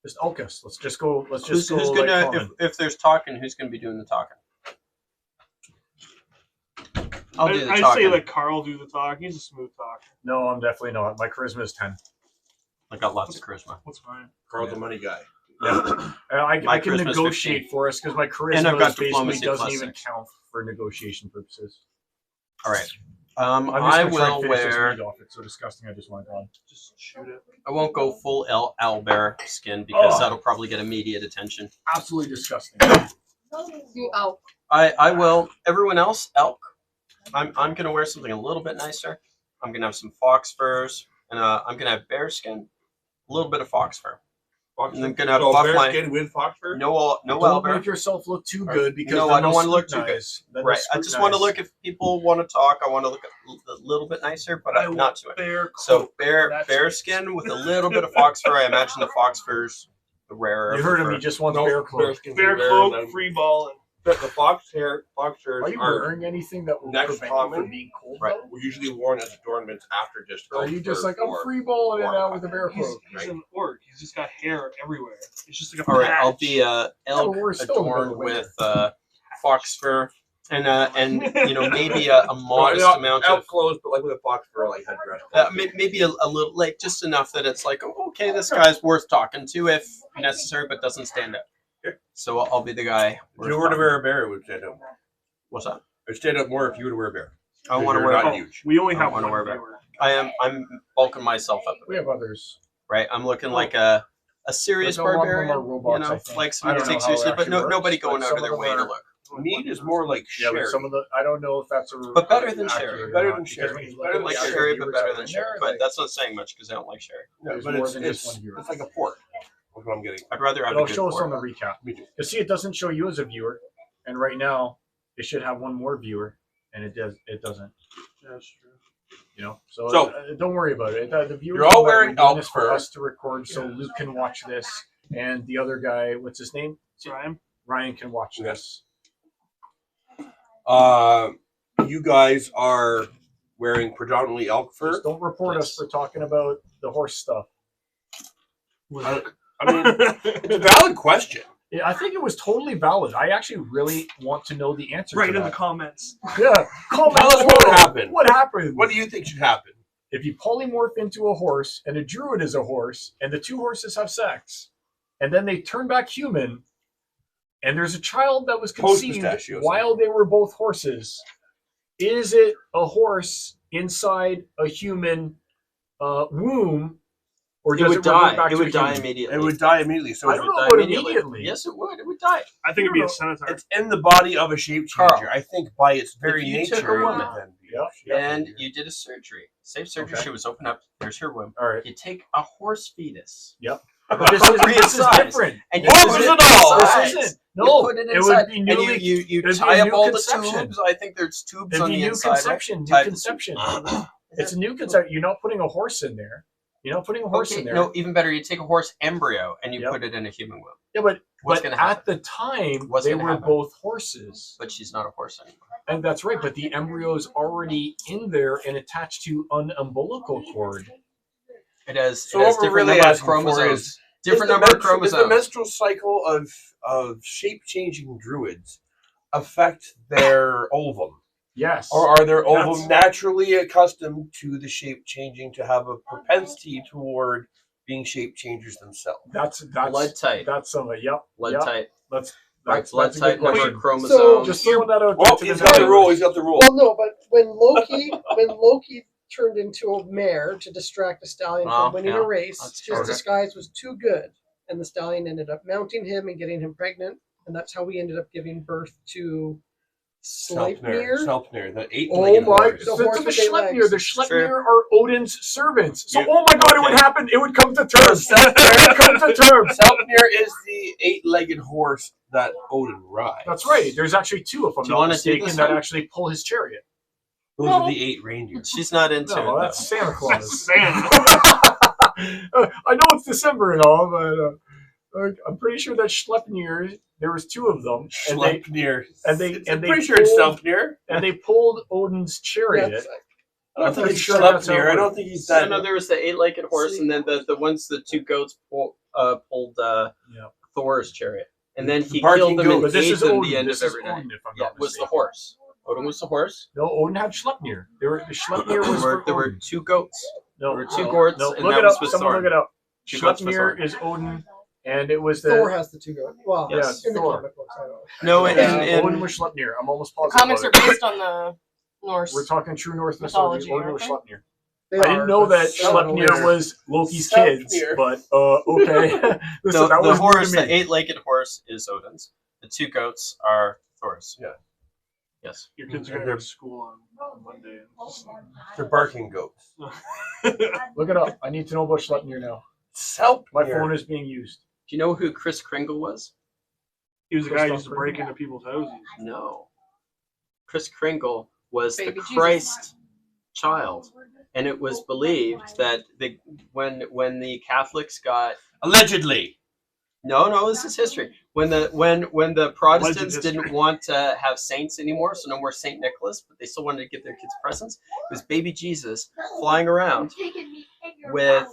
[SPEAKER 1] Just Elkus. Let's just go. Let's
[SPEAKER 3] Who's,
[SPEAKER 1] just go.
[SPEAKER 3] who's
[SPEAKER 1] like
[SPEAKER 3] gonna?
[SPEAKER 1] common.
[SPEAKER 3] If there's talking, who's gonna be doing the talking? I'll do the
[SPEAKER 4] I'd
[SPEAKER 3] talking.
[SPEAKER 4] say let Carl do the talk. He's a smooth talker.
[SPEAKER 1] No, I'm definitely not. My charisma is 10.
[SPEAKER 3] I got lots of charisma.
[SPEAKER 4] What's mine?
[SPEAKER 2] Carl's the money guy.
[SPEAKER 1] I
[SPEAKER 3] My
[SPEAKER 1] can
[SPEAKER 3] charisma's
[SPEAKER 1] negotiate
[SPEAKER 3] 15.
[SPEAKER 1] for us because my
[SPEAKER 3] And
[SPEAKER 1] charisma
[SPEAKER 3] I've got
[SPEAKER 1] basically
[SPEAKER 3] diplomacy
[SPEAKER 1] doesn't
[SPEAKER 3] plus
[SPEAKER 1] even
[SPEAKER 3] 6.
[SPEAKER 1] count for negotiation purposes.
[SPEAKER 3] All right.
[SPEAKER 1] I'm just
[SPEAKER 3] I
[SPEAKER 1] gonna try
[SPEAKER 3] will
[SPEAKER 1] and finish this
[SPEAKER 3] wear.
[SPEAKER 1] meat off. It's so disgusting. I just want it gone.
[SPEAKER 4] Just shoot it.
[SPEAKER 3] I won't go full owlbear skin because
[SPEAKER 1] Oh.
[SPEAKER 3] that'll probably get immediate attention.
[SPEAKER 1] Absolutely disgusting.
[SPEAKER 6] Oh,
[SPEAKER 3] I will. Everyone else, elk. I'm gonna wear something a little bit nicer. I'm gonna have some fox furs, and I'm gonna have bear skin, a little bit of fox fur.
[SPEAKER 2] Fox
[SPEAKER 3] And I'm gonna
[SPEAKER 2] so
[SPEAKER 3] buff
[SPEAKER 2] bear
[SPEAKER 3] my
[SPEAKER 2] skin with fox fur.
[SPEAKER 3] no
[SPEAKER 1] Don't
[SPEAKER 3] owlbear.
[SPEAKER 1] make yourself look too good because
[SPEAKER 3] No,
[SPEAKER 1] then
[SPEAKER 3] I don't
[SPEAKER 1] they'll
[SPEAKER 3] wanna look too
[SPEAKER 1] scrutinize. Then
[SPEAKER 3] Right.
[SPEAKER 1] they'll
[SPEAKER 3] I just want to
[SPEAKER 1] scrutinize.
[SPEAKER 3] look if people want to talk. I want to look a little bit nicer, but
[SPEAKER 4] I
[SPEAKER 3] I'm not to it.
[SPEAKER 4] Bear
[SPEAKER 3] So
[SPEAKER 4] coat.
[SPEAKER 3] bear
[SPEAKER 4] That's it.
[SPEAKER 3] skin with a little bit of fox fur. I imagine the fox fur's the rarer.
[SPEAKER 1] You
[SPEAKER 3] of
[SPEAKER 1] heard
[SPEAKER 3] the
[SPEAKER 1] him.
[SPEAKER 3] fur.
[SPEAKER 1] He just wants
[SPEAKER 2] No,
[SPEAKER 1] bear clothes.
[SPEAKER 2] skins
[SPEAKER 4] Bear
[SPEAKER 2] are rarer
[SPEAKER 4] cloak,
[SPEAKER 2] than-
[SPEAKER 4] free balling.
[SPEAKER 2] The fox furs
[SPEAKER 1] Are you
[SPEAKER 2] are
[SPEAKER 1] wearing anything that will
[SPEAKER 2] next
[SPEAKER 1] prevent you
[SPEAKER 2] common?
[SPEAKER 1] from being cold?
[SPEAKER 3] Right.
[SPEAKER 1] though?
[SPEAKER 2] usually worn as adornments after just.
[SPEAKER 1] Or are you
[SPEAKER 2] elk
[SPEAKER 1] just
[SPEAKER 2] fur
[SPEAKER 1] like, I'm
[SPEAKER 2] or-
[SPEAKER 1] free balling it
[SPEAKER 2] or-
[SPEAKER 1] out with a bear
[SPEAKER 4] He's,
[SPEAKER 1] clothes?
[SPEAKER 4] he's an orc. He's just got hair everywhere. It's just like a
[SPEAKER 3] All right, I'll
[SPEAKER 4] patch.
[SPEAKER 3] be elk
[SPEAKER 1] we're still in the middle
[SPEAKER 3] adorned
[SPEAKER 1] of winter.
[SPEAKER 3] with fox fur and maybe a modest
[SPEAKER 2] No,
[SPEAKER 3] amount
[SPEAKER 2] elk
[SPEAKER 3] of
[SPEAKER 2] clothes, but like with a fox fur, like headdress.
[SPEAKER 3] maybe a little, like just enough that it's like, oh, okay, this guy's worth talking to if necessary, but doesn't stand out.
[SPEAKER 2] Okay.
[SPEAKER 3] So I'll be the guy.
[SPEAKER 2] If
[SPEAKER 3] worth
[SPEAKER 2] you were to
[SPEAKER 3] talking
[SPEAKER 2] wear a bear, it would stand out more.
[SPEAKER 3] What's that?
[SPEAKER 2] It would stand out more if you were to wear a bear.
[SPEAKER 3] I want to
[SPEAKER 2] You're
[SPEAKER 3] wear.
[SPEAKER 2] not
[SPEAKER 4] Oh,
[SPEAKER 2] huge.
[SPEAKER 4] we only
[SPEAKER 3] I don't
[SPEAKER 4] have
[SPEAKER 3] wanna
[SPEAKER 4] one
[SPEAKER 3] wear bear.
[SPEAKER 4] viewer.
[SPEAKER 3] I'm bulking myself up.
[SPEAKER 1] We have others.
[SPEAKER 3] Right, I'm looking like a serious
[SPEAKER 1] Like a lot of them
[SPEAKER 3] barbarian.
[SPEAKER 1] are robots, I
[SPEAKER 3] you
[SPEAKER 1] think.
[SPEAKER 3] know, like
[SPEAKER 1] I
[SPEAKER 3] somebody
[SPEAKER 1] don't know
[SPEAKER 3] takes
[SPEAKER 1] how it
[SPEAKER 3] seriously, but
[SPEAKER 1] actually works,
[SPEAKER 3] nobody
[SPEAKER 1] but
[SPEAKER 3] going out
[SPEAKER 1] some
[SPEAKER 3] of their
[SPEAKER 1] of
[SPEAKER 3] way
[SPEAKER 1] them
[SPEAKER 3] to
[SPEAKER 1] are-
[SPEAKER 3] look.
[SPEAKER 2] Mead is more like
[SPEAKER 1] Yeah,
[SPEAKER 2] sherry.
[SPEAKER 1] but some of the I don't know if that's a
[SPEAKER 3] But better than
[SPEAKER 1] accurate
[SPEAKER 3] sherry.
[SPEAKER 1] or
[SPEAKER 2] Better
[SPEAKER 1] not,
[SPEAKER 2] than
[SPEAKER 1] because
[SPEAKER 2] sherry.
[SPEAKER 1] when you look
[SPEAKER 2] Better
[SPEAKER 1] at
[SPEAKER 2] than
[SPEAKER 3] Like
[SPEAKER 1] the
[SPEAKER 3] sherry,
[SPEAKER 1] actual
[SPEAKER 3] but better
[SPEAKER 1] viewers
[SPEAKER 3] than
[SPEAKER 1] out
[SPEAKER 3] sherry.
[SPEAKER 1] there,
[SPEAKER 3] But
[SPEAKER 1] like,
[SPEAKER 3] that's not saying much because I don't like sherry.
[SPEAKER 2] No,
[SPEAKER 1] There's
[SPEAKER 2] but
[SPEAKER 1] more
[SPEAKER 2] it's
[SPEAKER 1] than just one viewer.
[SPEAKER 2] it's like a port. That's what I'm getting.
[SPEAKER 3] I'd rather have
[SPEAKER 1] It'll
[SPEAKER 3] a good
[SPEAKER 1] show us on
[SPEAKER 3] pork.
[SPEAKER 1] the recap.
[SPEAKER 2] Me too.
[SPEAKER 1] You see, it doesn't show you as a viewer, and right now it should have one more viewer, and it does. It doesn't.
[SPEAKER 4] That's true.
[SPEAKER 1] You know, so,
[SPEAKER 2] So-
[SPEAKER 1] don't worry about it. The viewers
[SPEAKER 2] You're all
[SPEAKER 1] know that
[SPEAKER 2] wearing
[SPEAKER 1] we're doing
[SPEAKER 2] elk
[SPEAKER 1] this for
[SPEAKER 2] fur.
[SPEAKER 1] us to record, so Luke can watch this, and the other guy, what's his name?
[SPEAKER 4] Ryan?
[SPEAKER 1] Ryan can watch
[SPEAKER 2] Yeah.
[SPEAKER 1] this.
[SPEAKER 2] You guys are wearing predominantly elk fur.
[SPEAKER 1] Just don't report us
[SPEAKER 3] Yes.
[SPEAKER 1] for talking about the horse stuff.
[SPEAKER 2] I mean, it's a valid question.
[SPEAKER 1] Yeah, I think it was totally valid. I actually really want to know the answer.
[SPEAKER 4] Right
[SPEAKER 1] to
[SPEAKER 4] in the
[SPEAKER 1] that.
[SPEAKER 4] comments.
[SPEAKER 1] Yeah, comment
[SPEAKER 2] Tell us what
[SPEAKER 1] below.
[SPEAKER 2] happened.
[SPEAKER 1] What happened?
[SPEAKER 2] What do you think should happen?
[SPEAKER 1] If you polymorph into a horse and a druid is a horse and the two horses have sex and then they turn back human and there's a child that was conceived
[SPEAKER 2] Post-pistachios.
[SPEAKER 1] while they were both horses, is it a horse inside a human womb or
[SPEAKER 3] It
[SPEAKER 1] does
[SPEAKER 3] would
[SPEAKER 1] it revert
[SPEAKER 3] die.
[SPEAKER 1] back
[SPEAKER 3] It
[SPEAKER 1] to
[SPEAKER 3] would
[SPEAKER 1] a
[SPEAKER 3] die
[SPEAKER 1] human?
[SPEAKER 3] immediately.
[SPEAKER 2] It would die immediately. So
[SPEAKER 1] I
[SPEAKER 2] it's,
[SPEAKER 1] don't know
[SPEAKER 3] Die
[SPEAKER 1] about
[SPEAKER 3] immediately.
[SPEAKER 1] immediately.
[SPEAKER 3] Yes, it would. It would die.
[SPEAKER 4] I think it'd be
[SPEAKER 1] No,
[SPEAKER 4] a centaur.
[SPEAKER 2] it's in the body of a shape
[SPEAKER 3] Carl,
[SPEAKER 2] changer. I think by its very
[SPEAKER 3] if you
[SPEAKER 2] nature,
[SPEAKER 3] took a
[SPEAKER 2] it would
[SPEAKER 3] woman,
[SPEAKER 2] then be
[SPEAKER 1] Yeah,
[SPEAKER 2] a shape
[SPEAKER 3] And
[SPEAKER 2] changer.
[SPEAKER 3] you did a surgery. Safe surgery.
[SPEAKER 1] Okay.
[SPEAKER 3] She was open up. There's her womb.
[SPEAKER 1] All right.
[SPEAKER 3] You take a horse fetus.
[SPEAKER 1] But this is
[SPEAKER 3] Size.
[SPEAKER 1] different.
[SPEAKER 3] And
[SPEAKER 2] What
[SPEAKER 3] you
[SPEAKER 2] was
[SPEAKER 3] put
[SPEAKER 2] it
[SPEAKER 3] it
[SPEAKER 2] all?
[SPEAKER 3] inside.
[SPEAKER 1] This isn't.
[SPEAKER 3] You
[SPEAKER 1] No,
[SPEAKER 3] put it
[SPEAKER 1] it
[SPEAKER 3] inside.
[SPEAKER 1] would be
[SPEAKER 3] And
[SPEAKER 1] newly.
[SPEAKER 3] you
[SPEAKER 1] it'd be
[SPEAKER 3] tie
[SPEAKER 1] a
[SPEAKER 3] up
[SPEAKER 1] new
[SPEAKER 3] all the
[SPEAKER 1] conception.
[SPEAKER 3] tubes. I think there's tubes
[SPEAKER 1] It'd
[SPEAKER 3] on
[SPEAKER 1] be
[SPEAKER 3] the
[SPEAKER 1] new
[SPEAKER 3] inside.
[SPEAKER 1] conception. New
[SPEAKER 3] Type-
[SPEAKER 1] conception. It's a new conception. You're not putting a horse in there. You know, putting a horse
[SPEAKER 3] Okay,
[SPEAKER 1] in there.
[SPEAKER 3] no, even better. You take a horse embryo and you
[SPEAKER 1] Yep.
[SPEAKER 3] put it in a human womb.
[SPEAKER 1] Yeah, but
[SPEAKER 3] What's
[SPEAKER 1] but
[SPEAKER 3] gonna
[SPEAKER 1] at
[SPEAKER 3] happen?
[SPEAKER 1] the time
[SPEAKER 3] What's
[SPEAKER 1] they
[SPEAKER 3] gonna
[SPEAKER 1] were
[SPEAKER 3] happen?
[SPEAKER 1] both horses,
[SPEAKER 3] But she's not a horse anymore.
[SPEAKER 1] and that's right. But the embryo is already in there and attached to an umbilical cord.
[SPEAKER 3] It has,
[SPEAKER 2] So
[SPEAKER 3] it has
[SPEAKER 2] what we're
[SPEAKER 3] different
[SPEAKER 2] really
[SPEAKER 3] number of
[SPEAKER 2] asking for
[SPEAKER 3] chromosomes.
[SPEAKER 2] is
[SPEAKER 3] Different
[SPEAKER 2] the
[SPEAKER 3] number of
[SPEAKER 2] menstrual-
[SPEAKER 3] chromosomes.
[SPEAKER 2] Does the menstrual cycle of shape changing druids affect their ovum?
[SPEAKER 1] Yes.
[SPEAKER 2] Or are their
[SPEAKER 1] That's-
[SPEAKER 2] ovum naturally accustomed to the shape changing to have a propensity toward being shape changers themselves?
[SPEAKER 1] That's
[SPEAKER 3] Blood type.
[SPEAKER 1] That's some of it. Yep.
[SPEAKER 3] Blood
[SPEAKER 1] yep.
[SPEAKER 3] type.
[SPEAKER 1] That's
[SPEAKER 3] Right, blood
[SPEAKER 1] that's a
[SPEAKER 3] type,
[SPEAKER 1] good
[SPEAKER 3] number
[SPEAKER 1] question.
[SPEAKER 3] of chromosomes.
[SPEAKER 1] Just throwing that out.
[SPEAKER 2] Oh,
[SPEAKER 1] there to
[SPEAKER 2] he's
[SPEAKER 1] the
[SPEAKER 2] got the
[SPEAKER 1] viewers.
[SPEAKER 2] rule. He's got the rule.
[SPEAKER 5] Well, no, but when Loki turned into a mare to distract a stallion
[SPEAKER 3] Oh,
[SPEAKER 5] from winning
[SPEAKER 3] yeah.
[SPEAKER 5] a race,
[SPEAKER 3] That's
[SPEAKER 5] his
[SPEAKER 3] true.
[SPEAKER 5] disguise was too good, and the stallion ended up mounting him and getting him pregnant, and that's how we ended up giving birth to Sleipnir.
[SPEAKER 2] Sleipnir, the
[SPEAKER 1] Oh
[SPEAKER 2] eight-legged
[SPEAKER 1] my!
[SPEAKER 2] horse.
[SPEAKER 5] The
[SPEAKER 1] The
[SPEAKER 5] horse with eight
[SPEAKER 1] Schleppnir.
[SPEAKER 5] legs.
[SPEAKER 1] The Schleppnir are Odin's servants. So,
[SPEAKER 2] You-
[SPEAKER 1] oh my God, it would
[SPEAKER 3] okay.
[SPEAKER 1] happen. It would come to terms. It would come to terms.
[SPEAKER 2] Sleipnir is the eight-legged horse that Odin rides.
[SPEAKER 1] That's right. There's actually two, if I'm
[SPEAKER 3] Do you
[SPEAKER 1] not
[SPEAKER 3] wanna do
[SPEAKER 1] mistaken,
[SPEAKER 3] this
[SPEAKER 1] that
[SPEAKER 3] one?
[SPEAKER 1] actually pull his chariot.
[SPEAKER 2] Those
[SPEAKER 6] No.
[SPEAKER 2] are the 8 reindeer.
[SPEAKER 3] She's not into
[SPEAKER 1] No,
[SPEAKER 3] it.
[SPEAKER 1] that's
[SPEAKER 3] though.
[SPEAKER 1] Santa Claus.
[SPEAKER 4] Santa.
[SPEAKER 1] I know it's December and all, but I'm pretty sure that Schleppnir. There was two of them,
[SPEAKER 2] Sleipnir.
[SPEAKER 1] and they-
[SPEAKER 2] I'm
[SPEAKER 1] and they
[SPEAKER 2] pretty sure it's
[SPEAKER 1] pulled-
[SPEAKER 2] Sleipnir.
[SPEAKER 1] and they pulled Odin's chariot.
[SPEAKER 5] That's-
[SPEAKER 2] I don't think
[SPEAKER 1] pretty
[SPEAKER 2] it's
[SPEAKER 1] sure that's how it
[SPEAKER 2] Sleipnir. I don't
[SPEAKER 1] works.
[SPEAKER 2] think he's
[SPEAKER 3] So,
[SPEAKER 2] that.
[SPEAKER 3] no, there was the 8-legged horse, and then the two goats pulled
[SPEAKER 1] Yeah.
[SPEAKER 3] Thor's chariot, and then he
[SPEAKER 2] barking
[SPEAKER 3] killed them
[SPEAKER 2] goat.
[SPEAKER 3] and
[SPEAKER 1] But this
[SPEAKER 3] ate
[SPEAKER 1] is
[SPEAKER 3] them
[SPEAKER 1] Odin.
[SPEAKER 3] the end
[SPEAKER 1] This
[SPEAKER 3] of
[SPEAKER 1] is
[SPEAKER 3] every night.
[SPEAKER 1] Odin, if I'm
[SPEAKER 3] Yeah,
[SPEAKER 1] not
[SPEAKER 3] it was the
[SPEAKER 1] mistaken.
[SPEAKER 3] horse. Odin was the horse.
[SPEAKER 1] No, Odin had Schleppnir. The Schleppnir was
[SPEAKER 3] There
[SPEAKER 1] for
[SPEAKER 3] were
[SPEAKER 1] Odin.
[SPEAKER 3] 2 goats.
[SPEAKER 1] No,
[SPEAKER 3] there were 2
[SPEAKER 1] no,
[SPEAKER 3] goats,
[SPEAKER 1] No,
[SPEAKER 3] and
[SPEAKER 1] look
[SPEAKER 3] that
[SPEAKER 1] it
[SPEAKER 3] was
[SPEAKER 1] up.
[SPEAKER 3] with
[SPEAKER 1] Someone
[SPEAKER 3] Thor.
[SPEAKER 1] look it up.
[SPEAKER 3] 2 goats with
[SPEAKER 1] Schleppnir
[SPEAKER 3] Thor.
[SPEAKER 1] is Odin, and it was the
[SPEAKER 5] Thor has the two goats. Well,
[SPEAKER 3] Yes.
[SPEAKER 5] in the
[SPEAKER 1] Thor.
[SPEAKER 5] comic books, I know.
[SPEAKER 3] No,
[SPEAKER 1] Odin
[SPEAKER 3] and
[SPEAKER 1] was Schleppnir. I'm almost
[SPEAKER 6] The
[SPEAKER 1] positive.
[SPEAKER 6] comics are
[SPEAKER 1] about it.
[SPEAKER 6] based on the Norse.
[SPEAKER 1] We're talking true Norse
[SPEAKER 6] mythology,
[SPEAKER 1] mythology. Odin
[SPEAKER 6] aren't
[SPEAKER 1] was
[SPEAKER 6] they?
[SPEAKER 1] Schleppnir.
[SPEAKER 5] They
[SPEAKER 1] I didn't
[SPEAKER 5] are,
[SPEAKER 1] know
[SPEAKER 5] but
[SPEAKER 1] that
[SPEAKER 5] still a
[SPEAKER 1] Schleppnir
[SPEAKER 5] little-
[SPEAKER 1] was Loki's
[SPEAKER 2] Sleipnir.
[SPEAKER 1] kids, but okay. Listen, that
[SPEAKER 3] the
[SPEAKER 1] was
[SPEAKER 3] horse,
[SPEAKER 1] new to
[SPEAKER 3] the
[SPEAKER 1] me.
[SPEAKER 3] 8-legged horse, is Odin's. The 2 goats are Thor's.
[SPEAKER 2] Yeah.
[SPEAKER 3] Yes.
[SPEAKER 4] Your kids are going to go to school on Monday.
[SPEAKER 2] They're barking goats.
[SPEAKER 1] Look it up. I need to know about Schleppnir now.
[SPEAKER 2] Sleipnir.
[SPEAKER 1] My phone is being used.
[SPEAKER 3] Do you know who Kris Kringle was?
[SPEAKER 4] He was the guy who used to break into people's houses.
[SPEAKER 3] No. Kris Kringle was
[SPEAKER 6] Baby
[SPEAKER 3] the
[SPEAKER 6] Jesus.
[SPEAKER 3] Christ child, and it was believed that when the Catholics got
[SPEAKER 2] Allegedly.
[SPEAKER 3] no, this is history. When the Protestants
[SPEAKER 4] Alleged
[SPEAKER 3] didn't
[SPEAKER 4] history.
[SPEAKER 3] want to have saints anymore, so no more Saint Nicholas, but they still wanted to give their kids presents. It was baby Jesus flying around with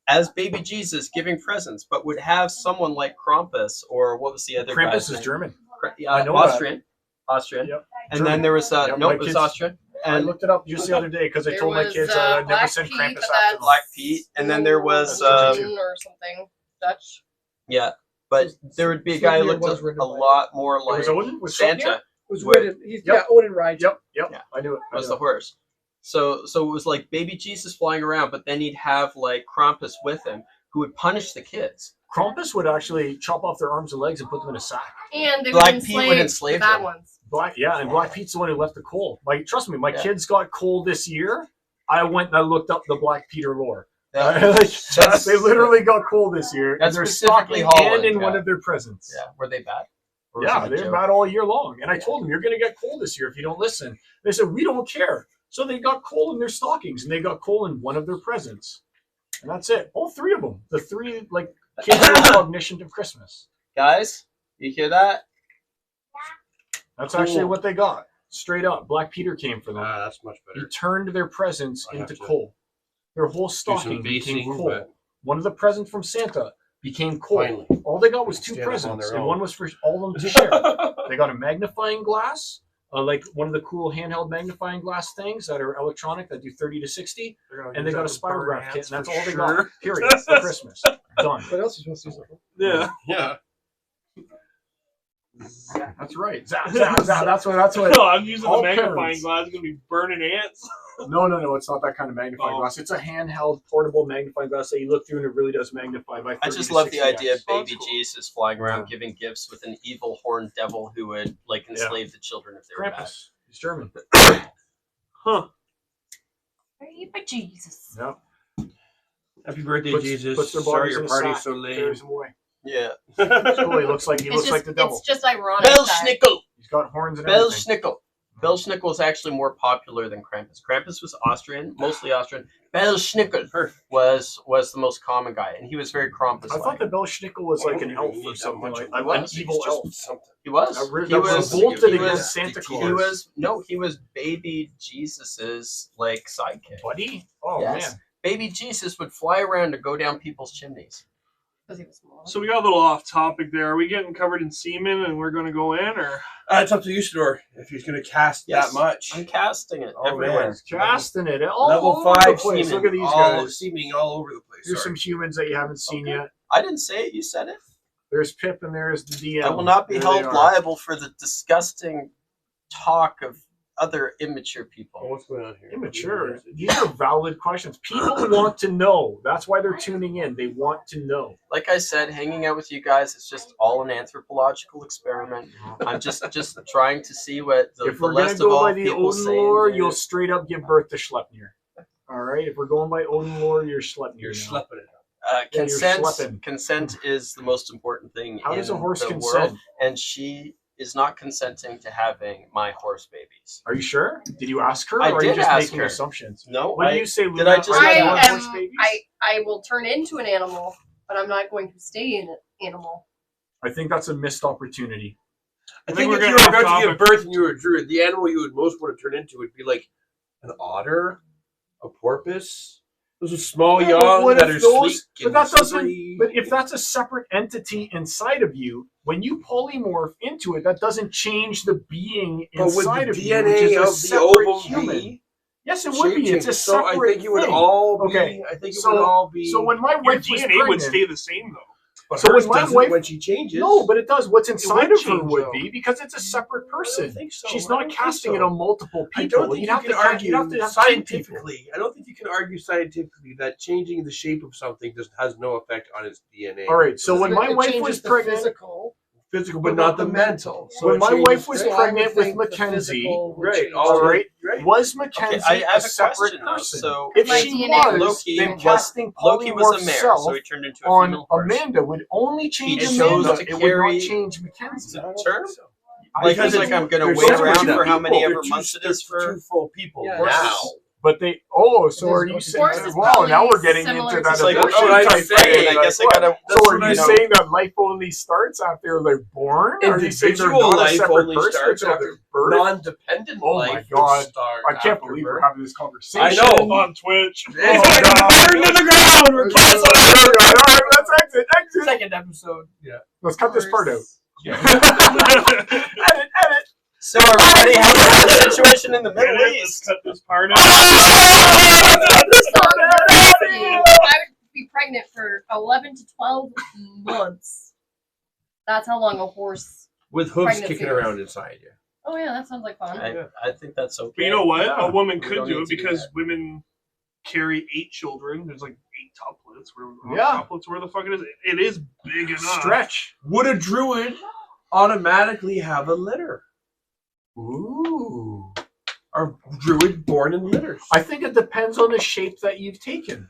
[SPEAKER 3] as baby Jesus giving presents, but would have someone like Krampus or what was the other
[SPEAKER 1] Krampus
[SPEAKER 3] guy's
[SPEAKER 1] is
[SPEAKER 3] name?
[SPEAKER 1] German.
[SPEAKER 3] Yeah,
[SPEAKER 1] I know that.
[SPEAKER 3] Austrian.
[SPEAKER 1] Yep.
[SPEAKER 3] And
[SPEAKER 1] German.
[SPEAKER 3] then there was
[SPEAKER 1] Yep,
[SPEAKER 3] no,
[SPEAKER 1] my
[SPEAKER 3] it was
[SPEAKER 1] kids-
[SPEAKER 3] Austrian.
[SPEAKER 1] I
[SPEAKER 3] And
[SPEAKER 1] looked it up just the other day because I
[SPEAKER 6] There
[SPEAKER 1] told my
[SPEAKER 6] was,
[SPEAKER 1] kids I'd never
[SPEAKER 6] Black
[SPEAKER 1] send
[SPEAKER 6] Pete,
[SPEAKER 1] Krampus
[SPEAKER 6] but
[SPEAKER 1] after
[SPEAKER 6] that's-
[SPEAKER 1] them.
[SPEAKER 3] Black Pete, and then there was
[SPEAKER 1] That's
[SPEAKER 6] German or something Dutch.
[SPEAKER 3] yeah, but there would be a guy who
[SPEAKER 5] Sleipnir
[SPEAKER 3] looked
[SPEAKER 5] was
[SPEAKER 3] a
[SPEAKER 5] written by-
[SPEAKER 3] lot more
[SPEAKER 1] It
[SPEAKER 3] like
[SPEAKER 1] was Odin? Was Schleppnir?
[SPEAKER 3] Santa
[SPEAKER 5] was
[SPEAKER 3] Wait.
[SPEAKER 5] written. He's,
[SPEAKER 1] Yep.
[SPEAKER 5] Yeah, Odin rides.
[SPEAKER 1] Yep,
[SPEAKER 3] Yeah.
[SPEAKER 1] I knew it. I
[SPEAKER 3] was
[SPEAKER 1] knew
[SPEAKER 3] the
[SPEAKER 1] it.
[SPEAKER 3] horse. So it was like baby Jesus flying around, but then he'd have like Krampus with him, who would punish the kids.
[SPEAKER 1] Krampus would actually chop off their arms and legs and put them in a sack.
[SPEAKER 6] And they
[SPEAKER 3] Black
[SPEAKER 6] would
[SPEAKER 3] Pete would enslave
[SPEAKER 6] the bad
[SPEAKER 3] them.
[SPEAKER 6] ones.
[SPEAKER 1] And Black Pete's the one who left the coal. Like, trust me, my
[SPEAKER 3] Yeah.
[SPEAKER 1] kids got coal this year. I went and I looked up the Black Peter lore.
[SPEAKER 3] That's-
[SPEAKER 1] They literally got coal this year.
[SPEAKER 3] That's
[SPEAKER 1] and they're
[SPEAKER 3] specifically
[SPEAKER 1] stocking
[SPEAKER 3] Holland,
[SPEAKER 1] and in one
[SPEAKER 3] yeah.
[SPEAKER 1] of their presents.
[SPEAKER 3] Yeah, were they bad? Or was
[SPEAKER 1] Yeah,
[SPEAKER 3] it a
[SPEAKER 1] they're
[SPEAKER 3] joke?
[SPEAKER 1] bad all year long. And I told them, you're going to get coal this year if you don't listen. They said, we don't care. So they got coal in their stockings and they got coal in one of their presents. And that's it. All 3 of them. The 3, like, kids are cognition of Christmas.
[SPEAKER 3] Guys, you hear that?
[SPEAKER 1] That's
[SPEAKER 2] Cool.
[SPEAKER 1] actually what they got. Straight up. Black Peter came for them.
[SPEAKER 2] That's much
[SPEAKER 1] He
[SPEAKER 2] better.
[SPEAKER 1] turned their presents
[SPEAKER 2] I have
[SPEAKER 1] into
[SPEAKER 2] to
[SPEAKER 1] coal. Their whole
[SPEAKER 2] Do
[SPEAKER 1] stocking
[SPEAKER 2] some
[SPEAKER 1] became
[SPEAKER 2] basing,
[SPEAKER 1] coal.
[SPEAKER 2] but
[SPEAKER 1] One of the presents from Santa became coal.
[SPEAKER 2] finally.
[SPEAKER 1] All they got was 2
[SPEAKER 2] Stand up on
[SPEAKER 1] presents,
[SPEAKER 2] their
[SPEAKER 1] and
[SPEAKER 2] own.
[SPEAKER 1] one was for all of them to share. They got a magnifying glass, like one of the cool handheld magnifying glass things that are electronic that do 30 to 60, and they got a spirograph kit, and that's all they got. Period. For Christmas. Done.
[SPEAKER 5] What else are you supposed to use it for?
[SPEAKER 4] Yeah.
[SPEAKER 2] Yeah.
[SPEAKER 1] That's right. Zap, zap, zap. That's what.
[SPEAKER 4] No, I'm using the
[SPEAKER 1] all
[SPEAKER 4] magnifying
[SPEAKER 1] parents-
[SPEAKER 4] glass. It's going to be burning ants.
[SPEAKER 1] No. It's not that kind of magnifying
[SPEAKER 4] Oh.
[SPEAKER 1] glass. It's a handheld portable magnifying glass that you look through and it really does magnify by 30
[SPEAKER 3] I just
[SPEAKER 1] to
[SPEAKER 3] love the
[SPEAKER 1] 60x.
[SPEAKER 3] idea of
[SPEAKER 4] Oh,
[SPEAKER 3] baby
[SPEAKER 4] that's cool.
[SPEAKER 3] Jesus flying around giving gifts with an evil horned devil who would like enslave the children if they were bad.
[SPEAKER 1] Krampus. He's German.
[SPEAKER 4] Huh.
[SPEAKER 6] Baby Jesus.
[SPEAKER 1] Yeah.
[SPEAKER 2] Happy birthday,
[SPEAKER 1] Puts-
[SPEAKER 2] Jesus.
[SPEAKER 1] puts their
[SPEAKER 2] Sorry
[SPEAKER 1] bodies
[SPEAKER 2] your
[SPEAKER 1] in a
[SPEAKER 2] party's
[SPEAKER 1] sack,
[SPEAKER 2] so lame.
[SPEAKER 1] carries him away.
[SPEAKER 3] Yeah.
[SPEAKER 1] It's cool. He looks like
[SPEAKER 6] It's
[SPEAKER 1] the devil.
[SPEAKER 6] just ironic.
[SPEAKER 3] Bell
[SPEAKER 6] that
[SPEAKER 3] Schnickel!
[SPEAKER 1] He's got horns and
[SPEAKER 3] Bell
[SPEAKER 1] everything.
[SPEAKER 3] Schnickel! Belschnickel was actually more popular than Krampus. Krampus was Austrian, mostly Austrian. Belschnickel was the most common guy, and he was very Krampus.
[SPEAKER 1] I thought the Belschnickel was like an elf or something, like an evil elf.
[SPEAKER 3] He was.
[SPEAKER 1] He
[SPEAKER 3] He
[SPEAKER 1] was
[SPEAKER 3] was.
[SPEAKER 1] bolted
[SPEAKER 3] He
[SPEAKER 1] against
[SPEAKER 3] was.
[SPEAKER 1] Santa Claus.
[SPEAKER 3] He was. No, he was baby Jesus's like sidekick.
[SPEAKER 1] Buddy? Oh
[SPEAKER 3] Yes.
[SPEAKER 1] man.
[SPEAKER 3] Baby Jesus would fly around to go down people's chimneys.
[SPEAKER 6] Because he was small.
[SPEAKER 4] So we got a little off topic there. Are we getting covered in semen and we're going to go in, or?
[SPEAKER 2] It's up to Usador if he's going to cast
[SPEAKER 3] Yes.
[SPEAKER 2] that much.
[SPEAKER 3] I'm casting it
[SPEAKER 2] Oh,
[SPEAKER 3] everywhere.
[SPEAKER 2] man.
[SPEAKER 1] Casting it all
[SPEAKER 2] Level
[SPEAKER 1] over the
[SPEAKER 2] 5
[SPEAKER 1] place.
[SPEAKER 2] semen.
[SPEAKER 1] Look at these
[SPEAKER 2] all
[SPEAKER 1] guys.
[SPEAKER 2] seeming all over the place.
[SPEAKER 1] Here's
[SPEAKER 2] Sorry.
[SPEAKER 1] some humans that you haven't seen yet.
[SPEAKER 3] I didn't say it. You said it.
[SPEAKER 1] There's Pip and there's the DM.
[SPEAKER 3] I will not be
[SPEAKER 1] There they
[SPEAKER 3] held
[SPEAKER 1] are.
[SPEAKER 3] liable for the disgusting talk of other immature
[SPEAKER 2] Oh,
[SPEAKER 3] people.
[SPEAKER 2] what's going on here?
[SPEAKER 1] Immature. These are valid questions. People want to know. That's why they're tuning in. They want to know.
[SPEAKER 3] Like I said, hanging out with you guys is just all an anthropological experiment. I'm just trying to see what the,
[SPEAKER 1] If
[SPEAKER 3] the
[SPEAKER 1] we're gonna
[SPEAKER 3] list of
[SPEAKER 1] go
[SPEAKER 3] all
[SPEAKER 1] by the
[SPEAKER 3] people
[SPEAKER 1] Odin
[SPEAKER 3] say.
[SPEAKER 1] lore,
[SPEAKER 3] and do
[SPEAKER 1] you'll
[SPEAKER 3] it.
[SPEAKER 1] straight up give birth to Schleppnir. All right. If we're going by Odin lore, you're Schleppnir.
[SPEAKER 2] You're
[SPEAKER 1] now.
[SPEAKER 2] schlepping it.
[SPEAKER 1] Yeah, you're
[SPEAKER 3] Consent.
[SPEAKER 1] schlepping.
[SPEAKER 3] Consent is the most important thing.
[SPEAKER 1] How does
[SPEAKER 3] in
[SPEAKER 1] a horse
[SPEAKER 3] the
[SPEAKER 1] consent?
[SPEAKER 3] world, and she is not consenting to having my horse babies.
[SPEAKER 1] Are you sure? Did you ask her,
[SPEAKER 3] I
[SPEAKER 1] or are you
[SPEAKER 3] did
[SPEAKER 1] just
[SPEAKER 3] ask
[SPEAKER 1] making
[SPEAKER 3] her.
[SPEAKER 1] assumptions?
[SPEAKER 3] No,
[SPEAKER 1] What do you say, Luna?
[SPEAKER 3] did I just-
[SPEAKER 1] Are you
[SPEAKER 6] I
[SPEAKER 1] on
[SPEAKER 6] am.
[SPEAKER 1] horse babies?
[SPEAKER 6] I will turn into an animal, but I'm not going to stay an animal.
[SPEAKER 1] I think that's a missed opportunity.
[SPEAKER 2] I
[SPEAKER 4] I
[SPEAKER 2] think
[SPEAKER 4] think
[SPEAKER 2] if
[SPEAKER 4] we're
[SPEAKER 2] you were
[SPEAKER 4] getting
[SPEAKER 2] about
[SPEAKER 4] off
[SPEAKER 2] to give
[SPEAKER 4] topic.
[SPEAKER 2] birth and you were a druid, the animal you would most want to turn into would be like an otter, a porpoise. Those are small
[SPEAKER 1] Yeah, but
[SPEAKER 2] young
[SPEAKER 1] what
[SPEAKER 2] that
[SPEAKER 1] if
[SPEAKER 2] are
[SPEAKER 1] those-
[SPEAKER 2] sleek
[SPEAKER 1] but
[SPEAKER 2] and
[SPEAKER 1] that doesn't-
[SPEAKER 2] slippery.
[SPEAKER 1] But if that's a separate entity inside of you, when you polymorph into it, that doesn't change the being
[SPEAKER 2] But would
[SPEAKER 1] inside
[SPEAKER 2] the
[SPEAKER 1] of you, which
[SPEAKER 2] DNA
[SPEAKER 1] is a
[SPEAKER 2] of the
[SPEAKER 1] separate
[SPEAKER 2] ovum
[SPEAKER 1] human.
[SPEAKER 2] be
[SPEAKER 1] Yes, it would be. It's a
[SPEAKER 2] shape-changing? So
[SPEAKER 1] separate
[SPEAKER 2] I think it would
[SPEAKER 1] thing.
[SPEAKER 2] all be.
[SPEAKER 1] Okay,
[SPEAKER 2] I think it
[SPEAKER 1] so-
[SPEAKER 2] would all be.
[SPEAKER 1] So when my
[SPEAKER 4] Your
[SPEAKER 1] wife was
[SPEAKER 4] DNA
[SPEAKER 1] pregnant,
[SPEAKER 4] would stay the same, though.
[SPEAKER 2] but
[SPEAKER 1] so
[SPEAKER 2] hers
[SPEAKER 1] when my
[SPEAKER 2] doesn't
[SPEAKER 1] wife-
[SPEAKER 2] when she changes.
[SPEAKER 1] no, but it does. What's inside
[SPEAKER 4] would
[SPEAKER 1] of her
[SPEAKER 4] change,
[SPEAKER 1] would
[SPEAKER 4] though.
[SPEAKER 1] be because it's a separate
[SPEAKER 2] I don't
[SPEAKER 1] person.
[SPEAKER 2] think so.
[SPEAKER 1] She's
[SPEAKER 2] I don't
[SPEAKER 1] not
[SPEAKER 2] think
[SPEAKER 1] casting
[SPEAKER 2] so.
[SPEAKER 1] it on multiple people.
[SPEAKER 2] I don't think
[SPEAKER 1] You'd
[SPEAKER 2] you
[SPEAKER 1] have
[SPEAKER 2] can
[SPEAKER 1] to
[SPEAKER 2] argue
[SPEAKER 1] have two people.
[SPEAKER 2] scientifically. I don't think you can argue scientifically that changing the shape of something just has no effect on its DNA.
[SPEAKER 1] All right, so when my
[SPEAKER 5] It
[SPEAKER 1] wife
[SPEAKER 5] changes
[SPEAKER 1] was
[SPEAKER 5] the
[SPEAKER 1] pregnant,
[SPEAKER 5] physical,
[SPEAKER 2] physical, but not the mental. So
[SPEAKER 1] when
[SPEAKER 2] it
[SPEAKER 1] my
[SPEAKER 2] changes
[SPEAKER 1] wife was
[SPEAKER 2] things.
[SPEAKER 5] so I would
[SPEAKER 1] pregnant with
[SPEAKER 5] think the
[SPEAKER 1] Mackenzie,
[SPEAKER 5] physical would
[SPEAKER 2] right?
[SPEAKER 5] change.
[SPEAKER 1] all right,
[SPEAKER 2] right.
[SPEAKER 1] was Mackenzie
[SPEAKER 3] Okay, I
[SPEAKER 1] a
[SPEAKER 3] have a
[SPEAKER 1] separate
[SPEAKER 3] question though.
[SPEAKER 1] person?
[SPEAKER 3] So
[SPEAKER 1] If
[SPEAKER 6] My
[SPEAKER 1] she
[SPEAKER 6] DNA
[SPEAKER 1] was,
[SPEAKER 3] Loki
[SPEAKER 1] then
[SPEAKER 3] was-
[SPEAKER 1] casting
[SPEAKER 3] Loki was
[SPEAKER 1] polymorph
[SPEAKER 3] a mare,
[SPEAKER 1] self
[SPEAKER 3] so he turned into a
[SPEAKER 1] on
[SPEAKER 3] female horse.
[SPEAKER 1] Amanda would only change
[SPEAKER 3] He
[SPEAKER 1] Amanda.
[SPEAKER 3] chose to
[SPEAKER 1] It would
[SPEAKER 3] carry-
[SPEAKER 1] not change Mackenzie.
[SPEAKER 2] I don't
[SPEAKER 3] Term?
[SPEAKER 2] think so.
[SPEAKER 3] Like
[SPEAKER 2] Because
[SPEAKER 3] it's like I'm gonna
[SPEAKER 2] there's
[SPEAKER 3] wait
[SPEAKER 2] so
[SPEAKER 3] around
[SPEAKER 2] two
[SPEAKER 3] for how many
[SPEAKER 2] people.
[SPEAKER 3] ever
[SPEAKER 2] They're
[SPEAKER 3] months it is
[SPEAKER 2] they're
[SPEAKER 3] for.
[SPEAKER 2] two full people
[SPEAKER 5] Yeah.
[SPEAKER 2] now.
[SPEAKER 1] But they, oh, so
[SPEAKER 5] It is
[SPEAKER 1] are you
[SPEAKER 5] what-
[SPEAKER 1] saying?
[SPEAKER 6] Horse is
[SPEAKER 1] Wow, now we're
[SPEAKER 6] probably
[SPEAKER 1] getting
[SPEAKER 6] similar
[SPEAKER 1] into
[SPEAKER 6] to
[SPEAKER 1] that
[SPEAKER 3] It's like,
[SPEAKER 1] abortion
[SPEAKER 2] oh, I
[SPEAKER 1] type
[SPEAKER 2] was
[SPEAKER 1] thing.
[SPEAKER 2] saying,
[SPEAKER 1] Like,
[SPEAKER 3] I guess I
[SPEAKER 1] what?
[SPEAKER 3] gotta.
[SPEAKER 1] So are
[SPEAKER 2] what I
[SPEAKER 1] you
[SPEAKER 2] know.
[SPEAKER 1] saying that life only starts after they're born? Or are you saying they're
[SPEAKER 2] Individual
[SPEAKER 1] not a
[SPEAKER 2] life
[SPEAKER 1] separate
[SPEAKER 2] only
[SPEAKER 1] person
[SPEAKER 2] starts
[SPEAKER 1] until
[SPEAKER 2] after
[SPEAKER 1] they're birth?
[SPEAKER 2] non-dependent
[SPEAKER 1] Oh my
[SPEAKER 2] life. will
[SPEAKER 1] God.
[SPEAKER 2] start
[SPEAKER 1] I can't
[SPEAKER 2] after
[SPEAKER 1] believe
[SPEAKER 2] birth.
[SPEAKER 1] we're having this conversation.
[SPEAKER 2] I know.
[SPEAKER 4] On Twitch.
[SPEAKER 2] It's
[SPEAKER 1] Oh,
[SPEAKER 2] like
[SPEAKER 1] God.
[SPEAKER 2] burned to the ground. We're canceled.
[SPEAKER 1] All right, let's exit.
[SPEAKER 2] Second episode. Yeah.
[SPEAKER 1] Let's cut this part out.
[SPEAKER 6] Horse.
[SPEAKER 1] Edit.
[SPEAKER 3] So everybody has a situation in the Middle
[SPEAKER 4] Let's
[SPEAKER 3] East.
[SPEAKER 4] cut this part out.
[SPEAKER 6] So I would be pregnant for 11 to 12 months. That's how long a horse.
[SPEAKER 2] With hooves
[SPEAKER 6] Pregnancy.
[SPEAKER 2] kicking around inside you.
[SPEAKER 6] Oh yeah, that sounds like fun.
[SPEAKER 3] I think that's okay.
[SPEAKER 4] But you know what?
[SPEAKER 1] Yeah.
[SPEAKER 4] A woman
[SPEAKER 3] We
[SPEAKER 4] could
[SPEAKER 3] don't
[SPEAKER 4] do
[SPEAKER 3] need
[SPEAKER 4] it
[SPEAKER 3] to do
[SPEAKER 4] because
[SPEAKER 3] that.
[SPEAKER 4] women carry 8 children. There's like 8 tuplets.
[SPEAKER 1] Yeah.
[SPEAKER 4] Tuplets, where the fuck it is? It is big enough.
[SPEAKER 1] Stretch.
[SPEAKER 2] Would a druid automatically have a litter?
[SPEAKER 1] Ooh.
[SPEAKER 2] Are druid born in litters?
[SPEAKER 1] I think it depends on the shape that you've taken.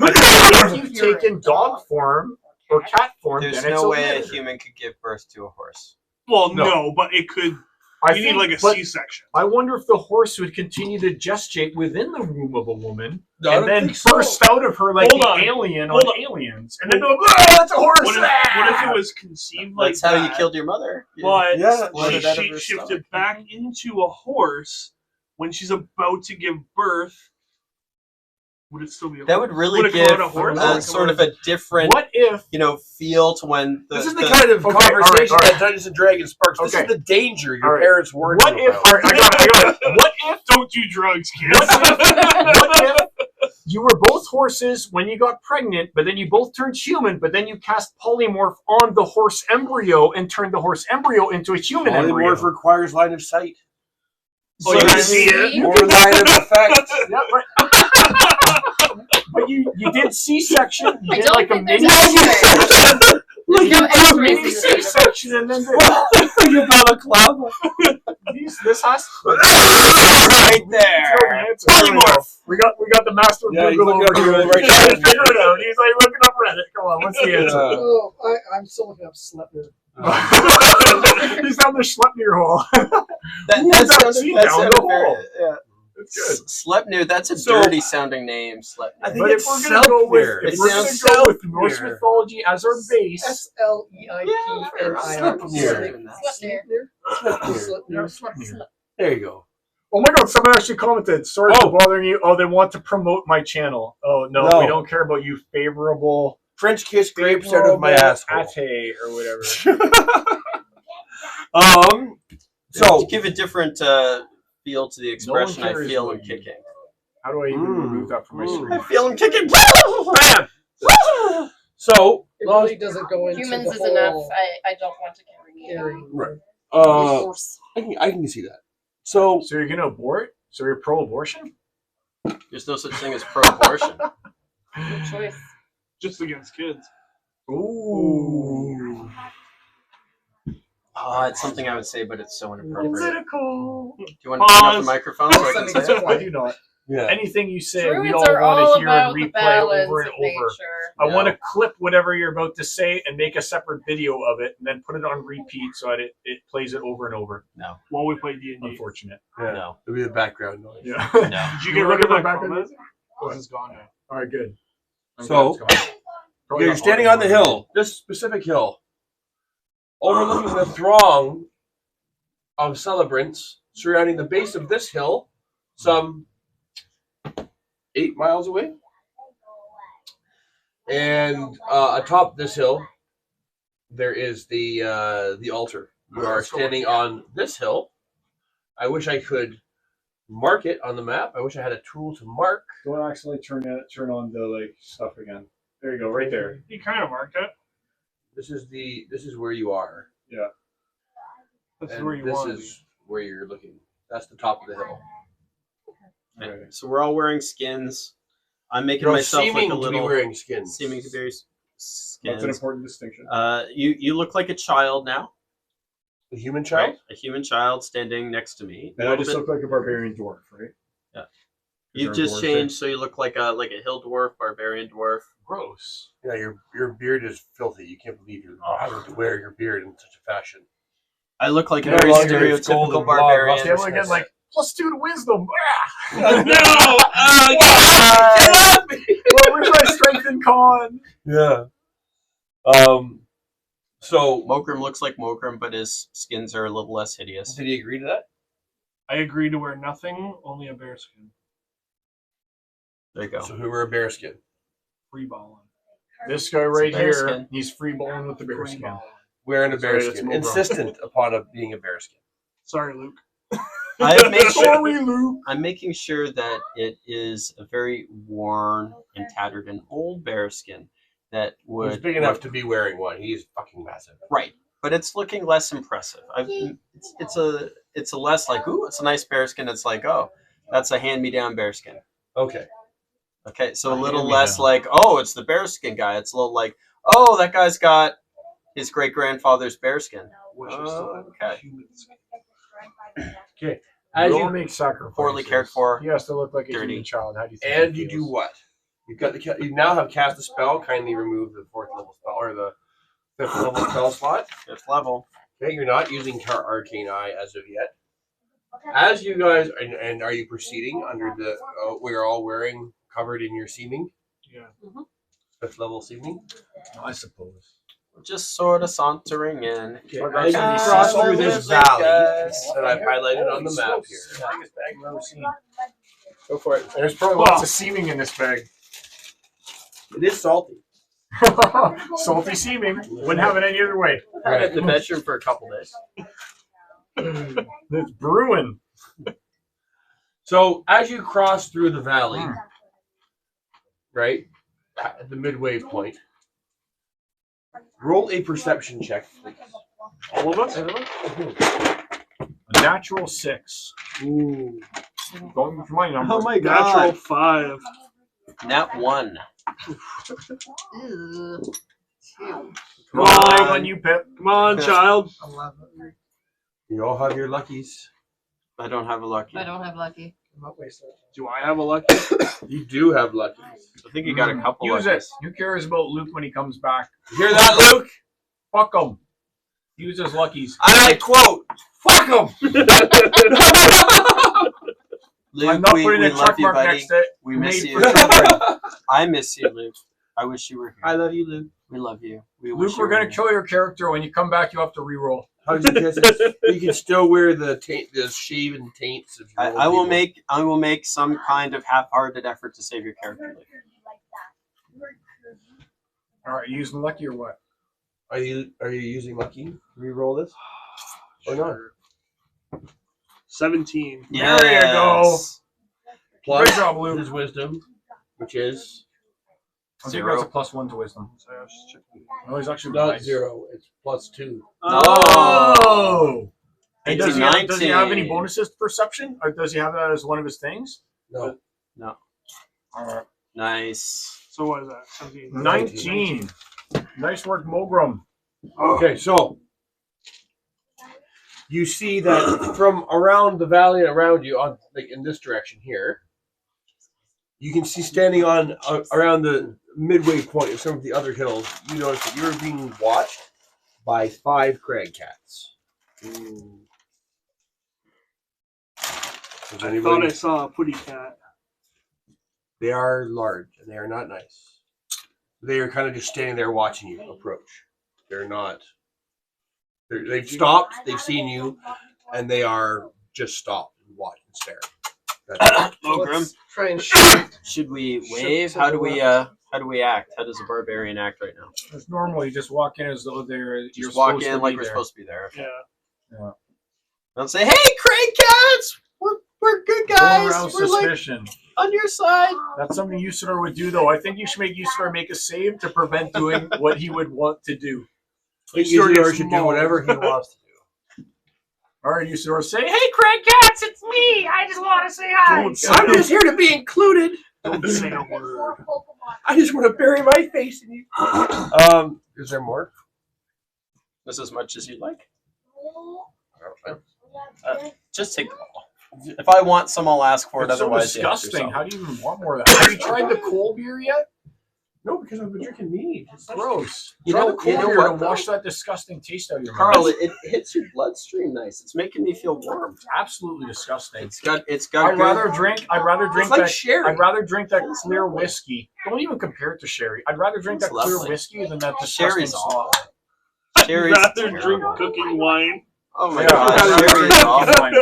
[SPEAKER 1] I think if you've
[SPEAKER 6] You're a
[SPEAKER 1] taken dog form or cat form,
[SPEAKER 3] There's
[SPEAKER 1] then it's
[SPEAKER 3] no way a
[SPEAKER 1] litter.
[SPEAKER 3] human could give birth to a horse.
[SPEAKER 4] Well,
[SPEAKER 1] No.
[SPEAKER 4] no, but it could.
[SPEAKER 1] I
[SPEAKER 4] You need
[SPEAKER 1] think-
[SPEAKER 4] like a
[SPEAKER 1] but
[SPEAKER 4] C-section.
[SPEAKER 1] I wonder if the horse would continue to gestate within the womb of a woman
[SPEAKER 2] No, I
[SPEAKER 1] and
[SPEAKER 2] don't
[SPEAKER 1] then
[SPEAKER 2] think so.
[SPEAKER 1] burst out of her like
[SPEAKER 4] Hold
[SPEAKER 1] the
[SPEAKER 4] on.
[SPEAKER 1] alien
[SPEAKER 4] Hold
[SPEAKER 1] on
[SPEAKER 4] on.
[SPEAKER 1] Aliens. And then go, oh, that's a horse!
[SPEAKER 4] What if it was conceived like
[SPEAKER 3] That's how
[SPEAKER 4] that,
[SPEAKER 3] you killed your mother. You
[SPEAKER 4] but
[SPEAKER 2] Yeah,
[SPEAKER 4] she
[SPEAKER 3] let it out of her
[SPEAKER 4] shifted
[SPEAKER 3] stomach.
[SPEAKER 4] back into a horse when she's about to give birth? Would it still be a
[SPEAKER 3] That
[SPEAKER 4] horse?
[SPEAKER 3] would really
[SPEAKER 4] Would it
[SPEAKER 3] give
[SPEAKER 4] come out a horse?
[SPEAKER 3] a sort of a different,
[SPEAKER 1] What if
[SPEAKER 3] feel to when
[SPEAKER 2] This is the kind of
[SPEAKER 1] Okay,
[SPEAKER 2] conversation
[SPEAKER 1] all right.
[SPEAKER 2] that Dungeons and Dragons sparks. This
[SPEAKER 1] Okay.
[SPEAKER 2] is the danger your
[SPEAKER 1] All right.
[SPEAKER 2] parents warned
[SPEAKER 1] what
[SPEAKER 2] you
[SPEAKER 1] if
[SPEAKER 2] about.
[SPEAKER 1] all right, I got it. What if
[SPEAKER 4] Don't do drugs, kids.
[SPEAKER 1] what if you were both horses when you got pregnant, but then you both turned human, but then you cast polymorph on the horse embryo and turned the horse embryo into a human embryo?
[SPEAKER 2] Polymorph requires line of sight
[SPEAKER 4] Oh, you can see it.
[SPEAKER 2] or line of effect.
[SPEAKER 1] Yeah, but you did C-section. You
[SPEAKER 6] I
[SPEAKER 1] did
[SPEAKER 6] don't
[SPEAKER 1] like a
[SPEAKER 6] think there's
[SPEAKER 1] mini
[SPEAKER 6] X-ray.
[SPEAKER 1] like you
[SPEAKER 6] no
[SPEAKER 1] did a
[SPEAKER 6] X-rays
[SPEAKER 1] mini
[SPEAKER 6] in this.
[SPEAKER 1] C-section, and then
[SPEAKER 2] You got a club.
[SPEAKER 1] this has
[SPEAKER 3] right there.
[SPEAKER 1] polymorph. We got the master of
[SPEAKER 2] Yeah, he's
[SPEAKER 1] Google
[SPEAKER 2] looking
[SPEAKER 1] over
[SPEAKER 2] up
[SPEAKER 1] here.
[SPEAKER 2] Google right now.
[SPEAKER 1] Trying to figure it out. He's like looking up Reddit. Come on, what's the answer?
[SPEAKER 5] Oh, I'm still looking up Sleipnir.
[SPEAKER 1] He's down the Schleppnir hole. that scene down the hole.
[SPEAKER 3] Yeah.
[SPEAKER 1] That's good.
[SPEAKER 3] Slepnir, that's a
[SPEAKER 2] So-
[SPEAKER 3] dirty sounding name, Slepnir.
[SPEAKER 2] I think
[SPEAKER 1] But
[SPEAKER 2] it's
[SPEAKER 1] if we're gonna go with
[SPEAKER 2] Selknir.
[SPEAKER 1] if
[SPEAKER 3] It
[SPEAKER 1] we're gonna
[SPEAKER 3] sounds
[SPEAKER 1] go with Norse
[SPEAKER 2] Selknir.
[SPEAKER 1] mythology as our base,
[SPEAKER 5] Sleipnir.
[SPEAKER 2] Sleipnir. There you go.
[SPEAKER 1] oh my god, someone actually commented. Sorry
[SPEAKER 2] Oh.
[SPEAKER 1] for bothering you. Oh, they want to promote my channel. Oh no,
[SPEAKER 2] No.
[SPEAKER 1] we don't care about you. Favorable
[SPEAKER 2] French kiss grapes out of my asshole.
[SPEAKER 1] Ate or whatever.
[SPEAKER 2] So
[SPEAKER 3] To give a different feel to the expression, I
[SPEAKER 1] cares
[SPEAKER 3] feel
[SPEAKER 1] about
[SPEAKER 3] him
[SPEAKER 1] you.
[SPEAKER 3] kicking.
[SPEAKER 1] How do I even remove that from my screen?
[SPEAKER 3] I feel him kicking.
[SPEAKER 2] bam. So
[SPEAKER 5] It really doesn't go into
[SPEAKER 6] Humans
[SPEAKER 5] the
[SPEAKER 6] is
[SPEAKER 5] whole
[SPEAKER 6] enough. I don't want to carry you.
[SPEAKER 5] carrying.
[SPEAKER 2] Right.
[SPEAKER 6] Horse.
[SPEAKER 2] I can see that. So
[SPEAKER 1] So you're gonna abort? So you're pro-abortion?
[SPEAKER 3] There's no such thing as pro-abortion.
[SPEAKER 6] Good choice.
[SPEAKER 4] Just against kids.
[SPEAKER 1] Ooh.
[SPEAKER 3] Oh, it's something I would say, but it's so inappropriate.
[SPEAKER 1] Political.
[SPEAKER 3] Do you want to turn off the
[SPEAKER 4] Pause.
[SPEAKER 3] microphone so I can say it?
[SPEAKER 1] I do not.
[SPEAKER 2] yeah.
[SPEAKER 1] Anything you say, we
[SPEAKER 6] Druids
[SPEAKER 1] all
[SPEAKER 6] are
[SPEAKER 1] want
[SPEAKER 6] all
[SPEAKER 1] to hear and
[SPEAKER 6] about the
[SPEAKER 1] replay
[SPEAKER 6] balance
[SPEAKER 1] over and
[SPEAKER 6] of
[SPEAKER 1] over.
[SPEAKER 6] nature.
[SPEAKER 1] I
[SPEAKER 3] No.
[SPEAKER 1] want to clip whatever you're about to say and make a separate video of it, and then put it on repeat so that it plays it over and over.
[SPEAKER 4] While we play D&D.
[SPEAKER 1] Unfortunate.
[SPEAKER 2] Yeah.
[SPEAKER 3] No.
[SPEAKER 2] It'll be the background noise.
[SPEAKER 1] Yeah.
[SPEAKER 3] No.
[SPEAKER 4] Did you get rid of my comment?
[SPEAKER 1] What?
[SPEAKER 4] This is gone now.
[SPEAKER 1] All right, good. I'm
[SPEAKER 2] So-
[SPEAKER 1] glad it's gone. Probably
[SPEAKER 2] You're
[SPEAKER 1] not
[SPEAKER 2] standing on the hill, this specific hill, overlooking the throng of celebrants surrounding the base of this hill, some 8 miles away. And atop this hill, there is the altar. You are standing on this hill. I wish I could mark it on the map. I wish I had a tool to mark.
[SPEAKER 1] Don't accidentally turn on the stuff again. There you go, right there.
[SPEAKER 4] You kind of marked it.
[SPEAKER 2] This is where you are.
[SPEAKER 4] That's
[SPEAKER 2] And
[SPEAKER 4] where you
[SPEAKER 2] this
[SPEAKER 4] want
[SPEAKER 2] is where you're looking. That's the top of the hill.
[SPEAKER 1] Okay.
[SPEAKER 3] So we're all wearing skins. I'm making
[SPEAKER 2] You're
[SPEAKER 3] myself
[SPEAKER 2] seeming
[SPEAKER 3] like a
[SPEAKER 2] to be
[SPEAKER 3] little
[SPEAKER 2] wearing skins.
[SPEAKER 3] seeming to be
[SPEAKER 1] That's an
[SPEAKER 3] skins.
[SPEAKER 1] important distinction.
[SPEAKER 3] You look like a child now,
[SPEAKER 2] A human child?
[SPEAKER 3] right? A human child standing next to me.
[SPEAKER 1] And I just look like a barbarian dwarf, right?
[SPEAKER 3] You've
[SPEAKER 1] Is there a
[SPEAKER 3] just
[SPEAKER 1] dwarf
[SPEAKER 3] changed, so you look like a hill dwarf, barbarian dwarf.
[SPEAKER 1] Gross.
[SPEAKER 2] Yeah, your beard is filthy. You can't believe you're having to wear your beard in such a fashion.
[SPEAKER 3] I look like a
[SPEAKER 2] No
[SPEAKER 3] very
[SPEAKER 2] longer it's golden
[SPEAKER 3] stereotypical
[SPEAKER 2] blonde,
[SPEAKER 3] barbarian.
[SPEAKER 2] lustrous.
[SPEAKER 1] Say again, like +2 to wisdom.
[SPEAKER 2] No! Oh,
[SPEAKER 1] Well, where's my strength in con?
[SPEAKER 2] yeah. So,
[SPEAKER 3] Mokrim looks like Mokrim, but his skins are a little less hideous.
[SPEAKER 2] did he agree to that?
[SPEAKER 4] I agreed to wear nothing, only a bearskin.
[SPEAKER 3] There you go.
[SPEAKER 2] So, who were a bearskin?
[SPEAKER 4] Free balling.
[SPEAKER 1] This guy right
[SPEAKER 3] bear
[SPEAKER 1] here,
[SPEAKER 3] skin.
[SPEAKER 1] he's free balling with the bear
[SPEAKER 4] Free
[SPEAKER 1] skin.
[SPEAKER 4] balling.
[SPEAKER 2] Wearing a
[SPEAKER 1] Sorry, that's
[SPEAKER 2] bearskin.
[SPEAKER 1] Mo Brown.
[SPEAKER 2] Insistent upon being a bearskin.
[SPEAKER 4] Sorry, Luke.
[SPEAKER 3] I have made sure,
[SPEAKER 1] Sorry, Luke.
[SPEAKER 3] I'm making sure that it is a very worn and tattered and old bearskin that would
[SPEAKER 2] He's big enough to be wearing one. He's fucking massive.
[SPEAKER 3] right, but it's looking less impressive. It's a less like, ooh, it's a nice bearskin. It's like, oh, that's a hand-me-down bearskin.
[SPEAKER 2] Okay.
[SPEAKER 3] Okay, so a
[SPEAKER 1] A
[SPEAKER 3] little
[SPEAKER 1] hand-me-down.
[SPEAKER 3] less like, oh, it's the bearskin guy. It's a little like, oh, that guy's got his great-grandfather's bearskin.
[SPEAKER 4] Which is still
[SPEAKER 3] Okay.
[SPEAKER 4] human skin.
[SPEAKER 2] As
[SPEAKER 1] We all
[SPEAKER 2] you
[SPEAKER 1] make sacrifices.
[SPEAKER 3] Poorly cared for,
[SPEAKER 1] He has to look like a
[SPEAKER 3] dirty.
[SPEAKER 1] human child. How do you think?
[SPEAKER 2] and
[SPEAKER 1] he
[SPEAKER 2] you do
[SPEAKER 1] feels?
[SPEAKER 2] what? You now have cast a spell. Kindly remove the 4th level spell or the 5th level spell slot.
[SPEAKER 3] 5th level.
[SPEAKER 2] Okay, you're not using Arcane Eye as of yet. As you guys, and are you proceeding under the? We're all wearing covered in your seeming.
[SPEAKER 4] Yeah.
[SPEAKER 2] 5th level seeming.
[SPEAKER 1] I suppose.
[SPEAKER 3] Just sort of sauntering in.
[SPEAKER 2] As you
[SPEAKER 1] Guys,
[SPEAKER 2] cross
[SPEAKER 3] I'm
[SPEAKER 2] through
[SPEAKER 3] living,
[SPEAKER 2] this valley
[SPEAKER 3] guys.
[SPEAKER 2] that I've highlighted on the map here.
[SPEAKER 1] Biggest bag I've ever seen.
[SPEAKER 3] Go for it.
[SPEAKER 1] There's probably lots of seeming in this bag.
[SPEAKER 2] It is salty.
[SPEAKER 1] Salty seeming. Wouldn't have it any other way.
[SPEAKER 3] I've had it in the bedroom for a couple days.
[SPEAKER 1] It's brewing.
[SPEAKER 2] So as you cross through the valley, right at the midway point, roll a perception check, please.
[SPEAKER 4] All of us?
[SPEAKER 1] A natural 6.
[SPEAKER 2] Ooh.
[SPEAKER 1] Going for my number.
[SPEAKER 3] Oh my
[SPEAKER 4] Natural 5.
[SPEAKER 3] Nat 1.
[SPEAKER 6] Ew. 2.
[SPEAKER 1] Come on, you Pip.
[SPEAKER 4] Come on, child.
[SPEAKER 5] 11.
[SPEAKER 2] You all have your luckies.
[SPEAKER 3] I don't have a lucky.
[SPEAKER 6] I don't have lucky.
[SPEAKER 5] I'm not wasting it.
[SPEAKER 4] Do I have a lucky?
[SPEAKER 2] You do have luckies.
[SPEAKER 3] I think you got a couple
[SPEAKER 1] Use
[SPEAKER 3] luckies.
[SPEAKER 1] it. Who cares about Luke when he comes back?
[SPEAKER 2] You hear that, Luke?
[SPEAKER 1] Fuck him. Use his luckies.
[SPEAKER 2] And I quote, Fuck them.
[SPEAKER 3] Luke,
[SPEAKER 1] I'm not
[SPEAKER 3] we
[SPEAKER 1] putting a
[SPEAKER 3] love
[SPEAKER 1] check
[SPEAKER 3] you,
[SPEAKER 1] mark
[SPEAKER 3] buddy.
[SPEAKER 1] next to it.
[SPEAKER 3] We miss
[SPEAKER 1] Made
[SPEAKER 3] you.
[SPEAKER 1] for children.
[SPEAKER 3] I miss you, Luke. I wish you were here.
[SPEAKER 2] I love you, Luke.
[SPEAKER 3] We love you. We wish
[SPEAKER 1] Luke,
[SPEAKER 3] you
[SPEAKER 1] we're
[SPEAKER 3] were
[SPEAKER 1] gonna
[SPEAKER 3] here.
[SPEAKER 1] kill your character. When you come back, you have to re-roll.
[SPEAKER 2] How did you guys? You can still wear the shaven taints. Of your
[SPEAKER 3] I will make some kind of half-hearted effort to save your character, Luke.
[SPEAKER 1] All right, you using lucky or what?
[SPEAKER 2] Are you using lucky? Re-roll this or not?
[SPEAKER 4] 17.
[SPEAKER 1] There you go.
[SPEAKER 3] Yes.
[SPEAKER 2] Plus
[SPEAKER 1] Good job, Luke.
[SPEAKER 2] his wisdom, which is
[SPEAKER 1] I think
[SPEAKER 3] 0.
[SPEAKER 1] that's a +1 to wisdom.
[SPEAKER 4] So I was just checking.
[SPEAKER 1] No, he's actually
[SPEAKER 2] not
[SPEAKER 1] nice.
[SPEAKER 2] 0. It's +2.
[SPEAKER 1] Oh. And does he have any
[SPEAKER 3] 19.
[SPEAKER 1] bonuses to perception, or does he have that as one of his things?
[SPEAKER 2] No.
[SPEAKER 1] All right.
[SPEAKER 3] Nice.
[SPEAKER 4] So what is that? 17.
[SPEAKER 1] 19. Nice work, Mogram.
[SPEAKER 2] Okay, so you see that from around the valley around you, on like in this direction here, you can see standing on around the midway point of some of the other hills. You notice that you're being watched by 5 crag cats. Does
[SPEAKER 4] I
[SPEAKER 2] anybody-
[SPEAKER 4] thought I saw a putty cat.
[SPEAKER 2] They are large and they are not nice. They are kind of just standing there watching you approach. They're not. They've stopped. They've seen you, and they are just stopped and watching and staring. That's it.
[SPEAKER 5] Let's try and shift.
[SPEAKER 3] Should we
[SPEAKER 5] Shift
[SPEAKER 3] wave?
[SPEAKER 5] to
[SPEAKER 3] How
[SPEAKER 5] the
[SPEAKER 3] do we act? How does a barbarian act right now?
[SPEAKER 1] As normal, you just walk in as though you're
[SPEAKER 3] Just walk
[SPEAKER 1] supposed
[SPEAKER 3] in
[SPEAKER 1] to
[SPEAKER 3] like
[SPEAKER 1] be
[SPEAKER 3] we're
[SPEAKER 1] there.
[SPEAKER 3] supposed to be there.
[SPEAKER 4] Yeah.
[SPEAKER 3] Don't say, "Hey, Craig Cats, we're good
[SPEAKER 1] Go
[SPEAKER 3] guys.
[SPEAKER 1] around
[SPEAKER 3] We're like
[SPEAKER 1] suspicion.
[SPEAKER 3] on your side."
[SPEAKER 1] That's something Usador would do, though. I think you should make Usador make a save to prevent doing what he would want to do.
[SPEAKER 2] Usador should do whatever he wants to do.
[SPEAKER 1] All right, Usador, say, "Hey, Craig Cats, it's me. I just want to say hi."
[SPEAKER 4] Don't say
[SPEAKER 2] I'm just here to be included.
[SPEAKER 4] Don't say a word.
[SPEAKER 2] I just want to bury my face in you. Is there more?
[SPEAKER 3] Just as much as you like. Just take the ball. If I want some, I'll ask for it.
[SPEAKER 1] It's so
[SPEAKER 3] Otherwise, you have to
[SPEAKER 1] disgusting.
[SPEAKER 3] yourself.
[SPEAKER 1] How do you even want more of that? Have you tried the coal beer yet?
[SPEAKER 2] No, because I've been drinking mead.
[SPEAKER 1] It's gross.
[SPEAKER 3] You
[SPEAKER 1] Try
[SPEAKER 3] know-
[SPEAKER 1] the coal
[SPEAKER 3] you know
[SPEAKER 1] beer
[SPEAKER 3] what,
[SPEAKER 1] to
[SPEAKER 3] though?
[SPEAKER 1] wash that disgusting taste out of your
[SPEAKER 3] Carl,
[SPEAKER 1] mouth.
[SPEAKER 3] it hits your bloodstream nice. It's making me feel warm.
[SPEAKER 1] It's absolutely disgusting.
[SPEAKER 3] It's got
[SPEAKER 1] I'd
[SPEAKER 3] good.
[SPEAKER 1] rather drink
[SPEAKER 2] It's like
[SPEAKER 1] that.
[SPEAKER 2] sherry.
[SPEAKER 1] I'd rather drink that
[SPEAKER 3] It's
[SPEAKER 1] clear
[SPEAKER 3] lovely.
[SPEAKER 1] whiskey. Don't even compare it to sherry. I'd rather drink
[SPEAKER 3] It's
[SPEAKER 1] that clear
[SPEAKER 3] lovely.
[SPEAKER 1] whiskey than that disgusting
[SPEAKER 3] Sherry's
[SPEAKER 1] slop.
[SPEAKER 3] awful. Sherry's
[SPEAKER 4] Rather drink
[SPEAKER 3] terrible.
[SPEAKER 4] cooking wine.
[SPEAKER 3] Oh my
[SPEAKER 1] Yeah,
[SPEAKER 3] god,
[SPEAKER 1] I'd rather
[SPEAKER 3] sherry is
[SPEAKER 1] drink
[SPEAKER 3] awful.
[SPEAKER 1] wine.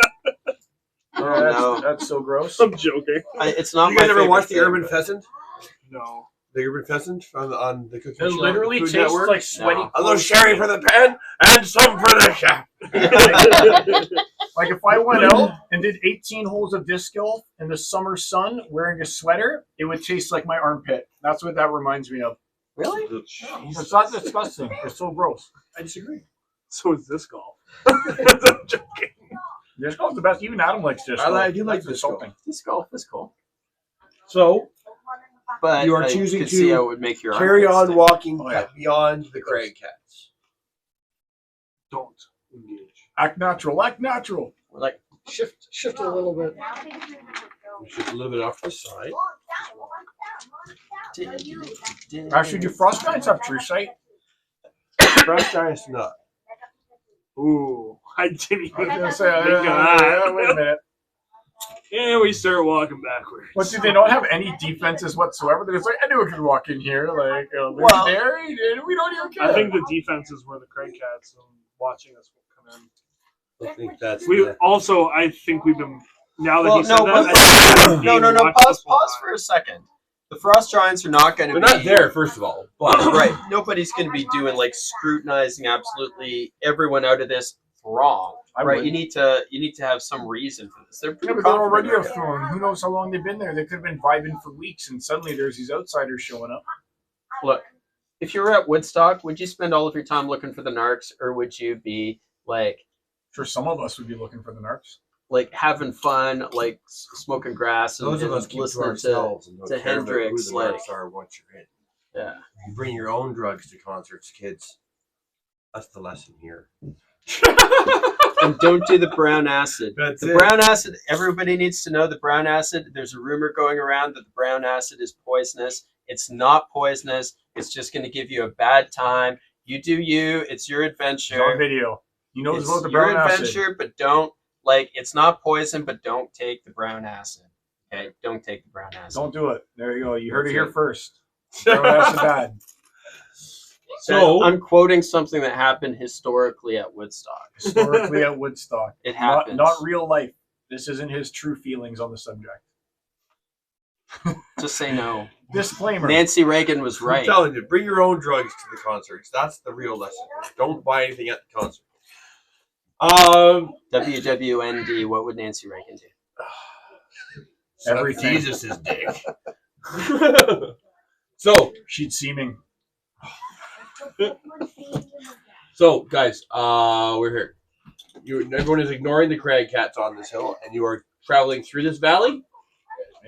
[SPEAKER 3] Oh,
[SPEAKER 1] that's,
[SPEAKER 3] no.
[SPEAKER 1] that's so gross.
[SPEAKER 4] I'm joking.
[SPEAKER 3] It's not
[SPEAKER 2] You guys
[SPEAKER 3] my
[SPEAKER 2] ever
[SPEAKER 3] favorite
[SPEAKER 2] watched the
[SPEAKER 3] thing,
[SPEAKER 2] Urban
[SPEAKER 3] but-
[SPEAKER 2] Pheasant?
[SPEAKER 4] No.
[SPEAKER 2] The Urban Pheasant on the cooking
[SPEAKER 1] It
[SPEAKER 2] show?
[SPEAKER 1] literally
[SPEAKER 2] Food
[SPEAKER 1] tastes
[SPEAKER 2] Network?
[SPEAKER 1] like sweaty.
[SPEAKER 3] No.
[SPEAKER 2] A little sherry for the pan and some for the chef.
[SPEAKER 1] Like if I went out and did 18 holes of disc golf in the summer sun wearing a sweater, it would taste like my armpit. That's what that reminds me of.
[SPEAKER 3] Really?
[SPEAKER 1] It's not disgusting. It's so gross.
[SPEAKER 2] I disagree.
[SPEAKER 4] So is this golf. I'm joking.
[SPEAKER 1] Disc golf's the best. Even Adam likes disc golf.
[SPEAKER 2] I do like
[SPEAKER 1] That's
[SPEAKER 2] disc golf.
[SPEAKER 1] insulting.
[SPEAKER 3] Disc golf is cool.
[SPEAKER 2] So
[SPEAKER 3] But
[SPEAKER 2] You are
[SPEAKER 3] I
[SPEAKER 2] choosing
[SPEAKER 3] could
[SPEAKER 2] to
[SPEAKER 3] see how it would make your
[SPEAKER 2] carry
[SPEAKER 3] armpits
[SPEAKER 2] on
[SPEAKER 3] stink.
[SPEAKER 2] walking
[SPEAKER 1] Oh, yeah.
[SPEAKER 2] beyond the crag cats.
[SPEAKER 4] Don't engage.
[SPEAKER 1] Act natural. Act natural.
[SPEAKER 3] Like,
[SPEAKER 5] Shift a little bit.
[SPEAKER 2] You should live it off the side.
[SPEAKER 1] Actually, do frost giants have true sight?
[SPEAKER 2] Frost giants not.
[SPEAKER 4] Ooh, I didn't
[SPEAKER 1] I was
[SPEAKER 4] even
[SPEAKER 1] gonna say,
[SPEAKER 4] think of that.
[SPEAKER 1] wait a minute.
[SPEAKER 4] And we start walking backwards.
[SPEAKER 1] What, do they not have any defenses whatsoever? They're just like, anyone can walk in here. Like,
[SPEAKER 3] Well-
[SPEAKER 1] there, and we don't even care.
[SPEAKER 4] I think the defenses were the Craig Cats watching us come in.
[SPEAKER 2] I think that's
[SPEAKER 4] We
[SPEAKER 2] the-
[SPEAKER 4] also, I think we've been now that
[SPEAKER 3] well,
[SPEAKER 4] he said
[SPEAKER 3] no,
[SPEAKER 4] that. I
[SPEAKER 3] but-
[SPEAKER 4] think we're
[SPEAKER 3] no.
[SPEAKER 4] being watched
[SPEAKER 3] Pause
[SPEAKER 4] this whole
[SPEAKER 3] for
[SPEAKER 4] time.
[SPEAKER 3] a second. The frost giants are not going to
[SPEAKER 2] They're
[SPEAKER 3] be
[SPEAKER 2] not there, first of all. But
[SPEAKER 3] right. Nobody's going to be doing like scrutinizing absolutely everyone out of this wrong.
[SPEAKER 1] I
[SPEAKER 3] Right?
[SPEAKER 1] would.
[SPEAKER 3] You need to have some reason for this. They're
[SPEAKER 1] Yeah,
[SPEAKER 3] pretty
[SPEAKER 1] but they're
[SPEAKER 3] confident
[SPEAKER 1] already
[SPEAKER 3] they're
[SPEAKER 1] a throne. Who knows how long they've been there? They could have been vibing for weeks, and suddenly there's these outsiders showing up.
[SPEAKER 3] Look, if you were at Woodstock, would you spend all of your time looking for the narcs, or would you be like
[SPEAKER 1] Sure, some of us would be looking for the narcs.
[SPEAKER 3] having fun, like smoking grass and,
[SPEAKER 2] those of
[SPEAKER 3] and
[SPEAKER 2] us keep to
[SPEAKER 3] listening to?
[SPEAKER 2] ourselves and don't
[SPEAKER 3] to
[SPEAKER 2] care about who
[SPEAKER 3] Hendrix,
[SPEAKER 2] the
[SPEAKER 3] like-
[SPEAKER 2] narcs are once you're in.
[SPEAKER 3] Yeah.
[SPEAKER 2] You bring your own drugs to concerts, kids. That's the lesson here.
[SPEAKER 3] And don't do the brown acid.
[SPEAKER 2] That's
[SPEAKER 3] The
[SPEAKER 2] it.
[SPEAKER 3] brown acid, everybody needs to know the brown acid. There's a rumor going around that the brown acid is poisonous. It's not poisonous. It's just going to give you a bad time. You do you. It's your
[SPEAKER 1] It's on
[SPEAKER 3] adventure.
[SPEAKER 1] video. He knows
[SPEAKER 3] It's
[SPEAKER 1] about the
[SPEAKER 3] your
[SPEAKER 1] brown acid.
[SPEAKER 3] adventure, but don't like. It's not poison, but don't take the brown acid. Okay, don't take the brown acid.
[SPEAKER 1] Don't do it. There you go. You heard it
[SPEAKER 3] That's
[SPEAKER 1] here
[SPEAKER 3] it.
[SPEAKER 1] first. Brown acid bad.
[SPEAKER 2] So
[SPEAKER 3] I'm quoting something that happened historically at Woodstock.
[SPEAKER 1] Historically at Woodstock.
[SPEAKER 3] It
[SPEAKER 1] Not,
[SPEAKER 3] happens.
[SPEAKER 1] not real life. This isn't his true feelings on the subject.
[SPEAKER 3] Just say no.
[SPEAKER 1] Disclaimer.
[SPEAKER 3] Nancy Reagan was
[SPEAKER 2] I'm
[SPEAKER 3] right.
[SPEAKER 2] telling you, bring your own drugs to the concerts. That's the real lesson. Don't buy anything at the concert.
[SPEAKER 3] WWND. What would Nancy Reagan do?
[SPEAKER 1] Everything.
[SPEAKER 2] Jesus' dick. So,
[SPEAKER 1] She'd seeming.
[SPEAKER 2] guys, we're here. Everyone is ignoring the crag cats on this hill, and you are traveling through this valley.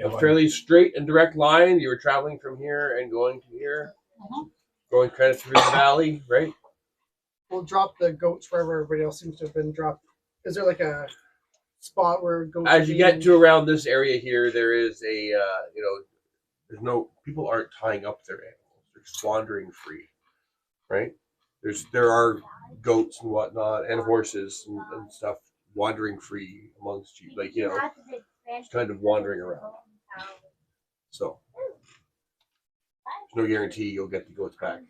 [SPEAKER 2] A fairly straight and direct line. You were traveling from here and going to here, going kind of through the valley, right?
[SPEAKER 5] We'll drop the goats wherever everybody else seems to have been dropped. Is there like a spot where goats?
[SPEAKER 2] As
[SPEAKER 5] are
[SPEAKER 2] you get
[SPEAKER 5] being-
[SPEAKER 2] to around this area here, there is a there's no people aren't tying up their animals; they're just wandering free, right? There are goats and whatnot, and horses and stuff wandering free amongst you, like just kind of wandering around. So there's no guarantee you'll get the goats back.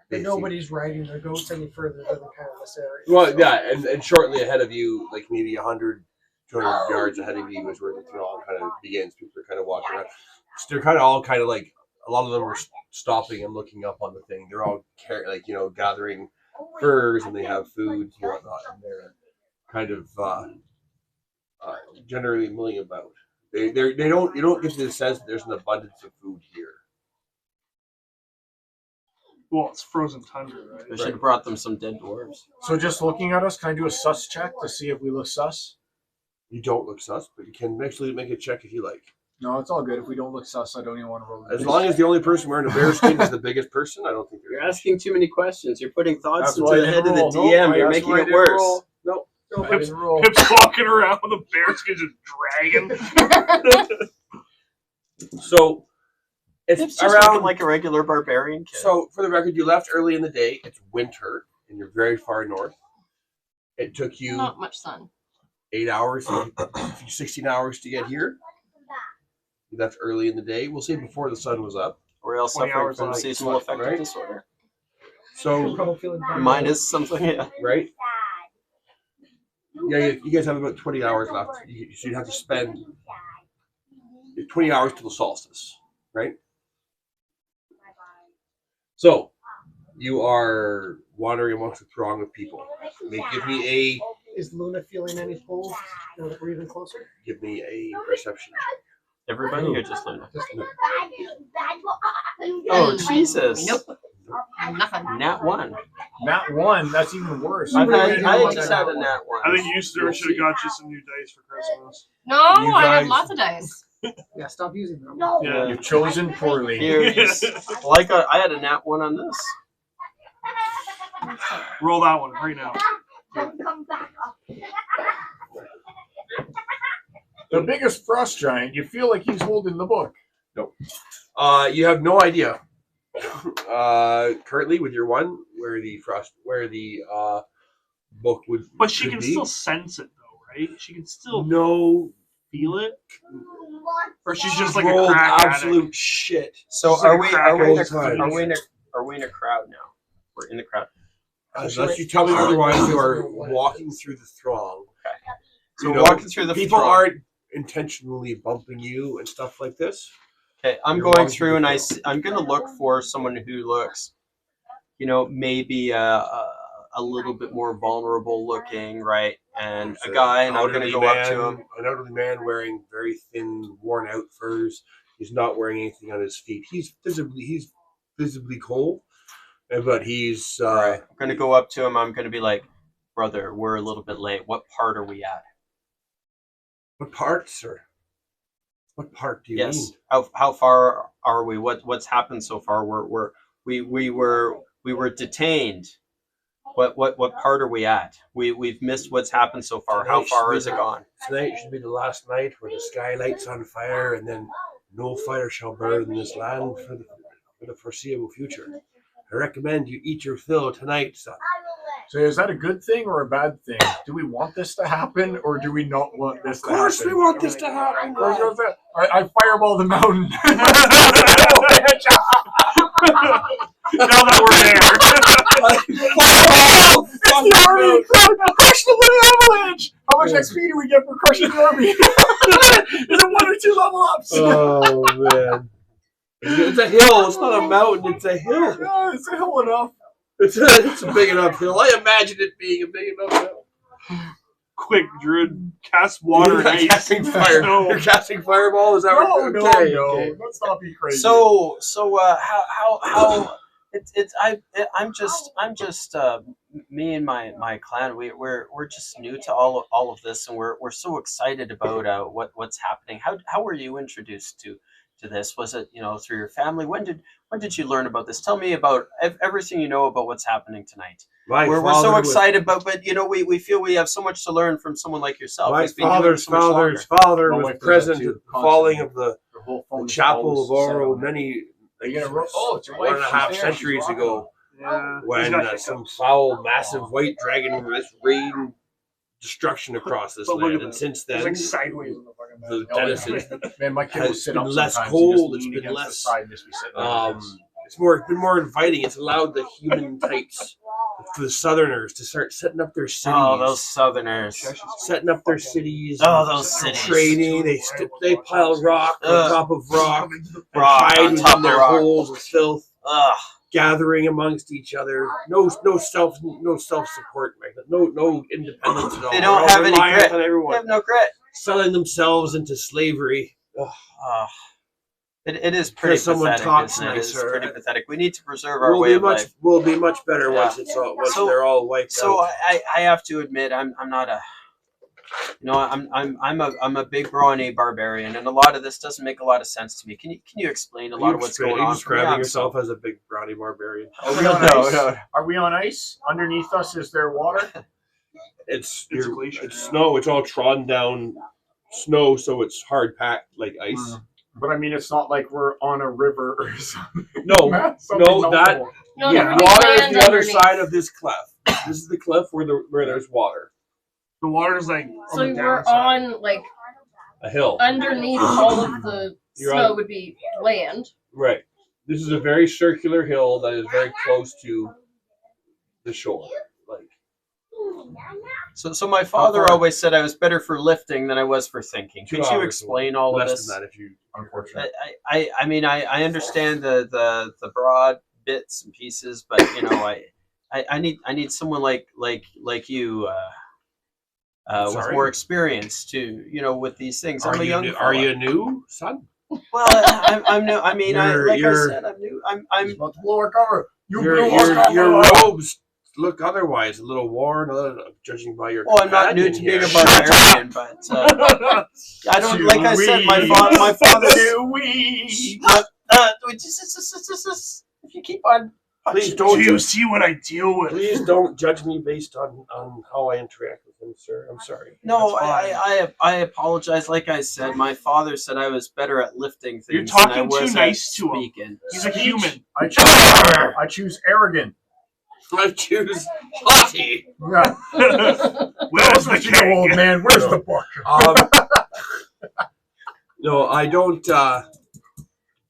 [SPEAKER 5] But nobody's riding their goats any further than kind of this area.
[SPEAKER 2] Well,
[SPEAKER 5] so-
[SPEAKER 2] yeah, and shortly ahead of you, like maybe 100, 200 yards ahead of you is where the throng kind of begins. People are kind of walking around. So they're kind of all kind of like, a lot of them are stopping and looking up on the thing. They're all gathering furs, and they have food and whatnot, and they're kind of generally milling about. You don't get the sense that there's an abundance of food here.
[SPEAKER 4] Well, it's frozen tundra, right?
[SPEAKER 3] I should have brought them some dead dwarves.
[SPEAKER 1] So just looking at us, can I do a sus check to see if we look sus?
[SPEAKER 2] You don't look sus, but you can actually make a check if you like.
[SPEAKER 1] No, it's all good. If we don't look sus, I don't even want to roll.
[SPEAKER 2] As long as the only person wearing a bear skin is the biggest person, I don't think
[SPEAKER 3] You're
[SPEAKER 2] there's
[SPEAKER 3] asking too many questions. You're putting thoughts
[SPEAKER 1] That's why I
[SPEAKER 3] into the head
[SPEAKER 1] didn't
[SPEAKER 3] of the
[SPEAKER 1] roll.
[SPEAKER 3] DM.
[SPEAKER 1] Nope,
[SPEAKER 3] You're
[SPEAKER 1] that's
[SPEAKER 3] making
[SPEAKER 1] why I
[SPEAKER 3] it
[SPEAKER 1] didn't
[SPEAKER 3] worse.
[SPEAKER 1] roll.
[SPEAKER 2] Nope.
[SPEAKER 1] No, I didn't roll.
[SPEAKER 4] Pip's walking around with a bear skin just dragging.
[SPEAKER 2] So
[SPEAKER 3] It's
[SPEAKER 2] it's
[SPEAKER 3] just
[SPEAKER 2] around.
[SPEAKER 3] looking like a regular barbarian kid.
[SPEAKER 2] So for the record, you left early in the day. It's winter, and you're very far north. It took you
[SPEAKER 6] Not much sun.
[SPEAKER 2] 8 hours, 16 hours to get here. You left early in the day. We'll say before the sun was up.
[SPEAKER 3] We're all
[SPEAKER 4] 20
[SPEAKER 3] suffering
[SPEAKER 4] hours
[SPEAKER 3] from
[SPEAKER 4] on
[SPEAKER 3] seasonal affective
[SPEAKER 2] right?
[SPEAKER 3] disorder.
[SPEAKER 2] So
[SPEAKER 5] Probably feeling bad.
[SPEAKER 3] Mine is something. Yeah.
[SPEAKER 2] right. Yeah, you guys have about 20 hours left. So you have to spend 20 hours till the solstice, right? So you are wandering amongst a throng of people. Give me
[SPEAKER 5] Is Luna feeling any pulls now that we're even closer?
[SPEAKER 2] a perception.
[SPEAKER 3] Everybody or just Luna?
[SPEAKER 5] Just
[SPEAKER 3] Oh, Jesus.
[SPEAKER 6] Nope. Nothing.
[SPEAKER 3] Nat 1.
[SPEAKER 1] Nat 1, that's even worse.
[SPEAKER 3] I just had a nat 1.
[SPEAKER 4] I think you should have got you some new dice for Christmas.
[SPEAKER 6] No,
[SPEAKER 2] You
[SPEAKER 6] I have
[SPEAKER 2] guys-
[SPEAKER 6] lots of dice.
[SPEAKER 5] Yeah, stop using them.
[SPEAKER 4] Yeah.
[SPEAKER 1] You've chosen poorly.
[SPEAKER 3] Here, like I had a nat 1 on this.
[SPEAKER 4] Roll that one right now.
[SPEAKER 8] Come back up.
[SPEAKER 1] The biggest frost giant, you feel like he's holding the book.
[SPEAKER 2] You have no idea. Currently, with your one, where the book would.
[SPEAKER 4] But she
[SPEAKER 2] could
[SPEAKER 4] can
[SPEAKER 2] be.
[SPEAKER 4] still sense it, though, right? She can still
[SPEAKER 2] No.
[SPEAKER 4] feel it, or she's just like
[SPEAKER 2] rolled
[SPEAKER 4] a crack
[SPEAKER 2] absolute
[SPEAKER 4] addict.
[SPEAKER 2] shit.
[SPEAKER 3] So
[SPEAKER 4] It's like
[SPEAKER 3] are
[SPEAKER 4] a
[SPEAKER 3] we
[SPEAKER 4] crack
[SPEAKER 3] are we in
[SPEAKER 2] all the time.
[SPEAKER 3] a crowd now? We're in the crowd.
[SPEAKER 2] Unless you tell me otherwise, you are walking through the throng.
[SPEAKER 3] So
[SPEAKER 2] You
[SPEAKER 3] we're
[SPEAKER 2] know,
[SPEAKER 3] walking through the
[SPEAKER 2] People
[SPEAKER 3] throng.
[SPEAKER 2] aren't intentionally bumping you and stuff like this.
[SPEAKER 3] Okay, I'm
[SPEAKER 2] You're
[SPEAKER 3] going
[SPEAKER 2] walking
[SPEAKER 3] through
[SPEAKER 2] through
[SPEAKER 3] and
[SPEAKER 2] the
[SPEAKER 3] I'm going to look for someone who looks, maybe a little bit more vulnerable looking, right? And
[SPEAKER 2] It's
[SPEAKER 3] a guy, and I'm going
[SPEAKER 2] elderly
[SPEAKER 3] to go up to
[SPEAKER 2] man-
[SPEAKER 3] him.
[SPEAKER 2] An elderly man wearing very thin, worn out furs. He's not wearing anything on his feet. He's visibly cold, but he's
[SPEAKER 3] I'm going to go up to him. I'm going to be like, brother, we're a little bit late. What part are we at?
[SPEAKER 2] What part, sir? What part do you
[SPEAKER 3] Yes.
[SPEAKER 2] mean?
[SPEAKER 3] How far are we? What's happened so far? We were detained. What part are we at? We've missed what's happened so far. How far is it gone?
[SPEAKER 2] Tonight should be the last night where the sky lights on fire, and then no fire shall burn in this land for the foreseeable future. I recommend you eat your fill tonight, son.
[SPEAKER 1] So is that a good thing or a bad thing? Do we want this to happen or do we not want this to happen?
[SPEAKER 2] Of course we want this to happen.
[SPEAKER 1] I fireball the mountain.
[SPEAKER 4] Now that we're there.
[SPEAKER 1] It's the army! Crush the little avalanche! How much XP do we get for crushing the army? Is it 1 or 2 level ups?
[SPEAKER 2] Oh man. It's a hill. It's not a mountain. It's a hill.
[SPEAKER 1] Yeah, it's a hill enough.
[SPEAKER 2] It's a big enough hill. I imagine it being a big enough hill.
[SPEAKER 4] Quick, Druid, cast water and ice.
[SPEAKER 2] Casting fire.
[SPEAKER 4] No.
[SPEAKER 2] You're casting fireball. Is that what?
[SPEAKER 1] No,
[SPEAKER 2] Okay.
[SPEAKER 1] let's not be crazy.
[SPEAKER 3] So how I'm just me and my clan we're just new to all of this, and we're so excited about what's happening. How were you introduced to this? Was it through your family? When did you learn about this? Tell me about everything you know about what's happening tonight. We're so excited but we feel we have so much to learn from someone like yourself.
[SPEAKER 2] My
[SPEAKER 3] who's been doing this so much longer.
[SPEAKER 2] father
[SPEAKER 1] My
[SPEAKER 2] was
[SPEAKER 1] wife does
[SPEAKER 2] present
[SPEAKER 1] that
[SPEAKER 2] at
[SPEAKER 1] too,
[SPEAKER 2] the falling of the
[SPEAKER 1] whole phone is
[SPEAKER 2] chapel of
[SPEAKER 1] always set
[SPEAKER 2] Oro
[SPEAKER 1] on.
[SPEAKER 2] many
[SPEAKER 1] Are you gonna it's your wife.
[SPEAKER 2] 1.5
[SPEAKER 1] She's there.
[SPEAKER 2] centuries
[SPEAKER 1] She's
[SPEAKER 2] ago,
[SPEAKER 4] Yeah.
[SPEAKER 2] when
[SPEAKER 4] He's got
[SPEAKER 2] some
[SPEAKER 4] hiccups.
[SPEAKER 2] foul, massive white dragon rained destruction across this
[SPEAKER 4] But look
[SPEAKER 2] land,
[SPEAKER 4] at
[SPEAKER 2] and
[SPEAKER 4] this.
[SPEAKER 2] since
[SPEAKER 4] It's
[SPEAKER 2] then,
[SPEAKER 4] like sideways in the fucking
[SPEAKER 2] the
[SPEAKER 1] Oh, yeah.
[SPEAKER 2] denizens,
[SPEAKER 1] Man, my kid will
[SPEAKER 2] has
[SPEAKER 1] sit
[SPEAKER 2] been
[SPEAKER 1] up
[SPEAKER 2] less
[SPEAKER 1] sometimes
[SPEAKER 2] cold,
[SPEAKER 1] and just
[SPEAKER 2] it's
[SPEAKER 1] lean
[SPEAKER 2] been
[SPEAKER 1] against
[SPEAKER 2] less,
[SPEAKER 1] the side and just be sitting there.
[SPEAKER 2] it's been more inviting. It's allowed the human types, the Southerners, to start setting up their cities.
[SPEAKER 3] Oh, those Southerners.
[SPEAKER 2] Setting up their cities.
[SPEAKER 3] Oh, those cities.
[SPEAKER 2] Trading. They pile rock on top of rock.
[SPEAKER 3] Rock
[SPEAKER 2] hide
[SPEAKER 3] on top
[SPEAKER 2] in their
[SPEAKER 3] of rock.
[SPEAKER 2] holes with filth.
[SPEAKER 3] Ugh.
[SPEAKER 2] Gathering amongst each other. No self support. No independence at all.
[SPEAKER 3] They don't
[SPEAKER 2] They're
[SPEAKER 3] have any
[SPEAKER 2] reliant
[SPEAKER 3] grit.
[SPEAKER 2] on
[SPEAKER 3] They
[SPEAKER 2] everyone.
[SPEAKER 3] have no grit.
[SPEAKER 2] Selling themselves into slavery.
[SPEAKER 3] It is pretty
[SPEAKER 2] Because someone
[SPEAKER 3] pathetic,
[SPEAKER 2] talks
[SPEAKER 3] isn't it? It's
[SPEAKER 2] nicer.
[SPEAKER 3] pretty pathetic. We need to preserve our way of life.
[SPEAKER 2] We'll be much better
[SPEAKER 3] Yeah.
[SPEAKER 2] once
[SPEAKER 3] So-
[SPEAKER 2] they're all wiped
[SPEAKER 3] So
[SPEAKER 2] out.
[SPEAKER 3] I have to admit I'm not a I'm a big brawny barbarian, and a lot of this doesn't make a lot of sense to me. Can you explain a lot of what's going on?
[SPEAKER 2] Are you describing yourself as a big brownie barbarian?
[SPEAKER 1] Are we on
[SPEAKER 3] No,
[SPEAKER 1] ice?
[SPEAKER 3] no.
[SPEAKER 1] Are we on ice? Underneath us is there water?
[SPEAKER 2] It's
[SPEAKER 4] a glacier.
[SPEAKER 2] It's snow. It's all trodden down snow, so it's hard packed like ice.
[SPEAKER 1] But I mean, it's not like we're on a river or something.
[SPEAKER 2] No,
[SPEAKER 1] Something
[SPEAKER 2] no, that
[SPEAKER 1] normal.
[SPEAKER 6] No,
[SPEAKER 2] yeah,
[SPEAKER 6] there would be
[SPEAKER 2] water is
[SPEAKER 6] land
[SPEAKER 2] the other
[SPEAKER 6] underneath.
[SPEAKER 2] side of this cliff. This is the cliff where there's water.
[SPEAKER 4] The water's like
[SPEAKER 6] So
[SPEAKER 4] on the
[SPEAKER 6] we're
[SPEAKER 4] downside.
[SPEAKER 6] on like
[SPEAKER 2] A hill.
[SPEAKER 6] underneath all of the
[SPEAKER 2] You're
[SPEAKER 6] snow
[SPEAKER 2] on-
[SPEAKER 6] would be land.
[SPEAKER 2] Right. This is a very circular hill that is very close to the shore. Like
[SPEAKER 3] So my father always said I was better for lifting than I was for thinking.
[SPEAKER 2] 2
[SPEAKER 3] Could you
[SPEAKER 2] hours,
[SPEAKER 3] explain all of
[SPEAKER 2] less
[SPEAKER 3] this?
[SPEAKER 2] than that if you
[SPEAKER 1] Unfortunately.
[SPEAKER 3] I mean I understand the broad bits and pieces, but I need someone like you with
[SPEAKER 2] Sorry?
[SPEAKER 3] more experience to with these things. I'm a young
[SPEAKER 2] are
[SPEAKER 3] fella.
[SPEAKER 2] you new, son?
[SPEAKER 3] Well, I'm new. I mean, I said, I'm new.
[SPEAKER 1] He's about to blow our cover. You
[SPEAKER 2] Your
[SPEAKER 1] blew our cover.
[SPEAKER 2] your robes look otherwise a little worn, judging by your.
[SPEAKER 3] Well, I'm not new to
[SPEAKER 2] companion
[SPEAKER 3] being a
[SPEAKER 2] here.
[SPEAKER 3] barbarian, but I don't. Like I said, my father's. If you keep on.
[SPEAKER 2] Please
[SPEAKER 4] Do
[SPEAKER 2] don't.
[SPEAKER 4] you see what I deal with?
[SPEAKER 2] Please don't judge me based on how I interact with him, sir. I'm sorry.
[SPEAKER 3] No,
[SPEAKER 4] That's
[SPEAKER 3] I apologize. Like I said, my father said I was better at lifting things.
[SPEAKER 4] You're
[SPEAKER 3] than I
[SPEAKER 4] talking too
[SPEAKER 3] was
[SPEAKER 4] nice
[SPEAKER 3] at
[SPEAKER 4] to him.
[SPEAKER 3] speaking.
[SPEAKER 4] He's a human.
[SPEAKER 1] I choose arrogant.
[SPEAKER 2] I choose haughty.
[SPEAKER 1] Yeah.
[SPEAKER 4] Where's the
[SPEAKER 1] What you know, old
[SPEAKER 4] king?
[SPEAKER 1] man? Where's the book?
[SPEAKER 2] No, I don't.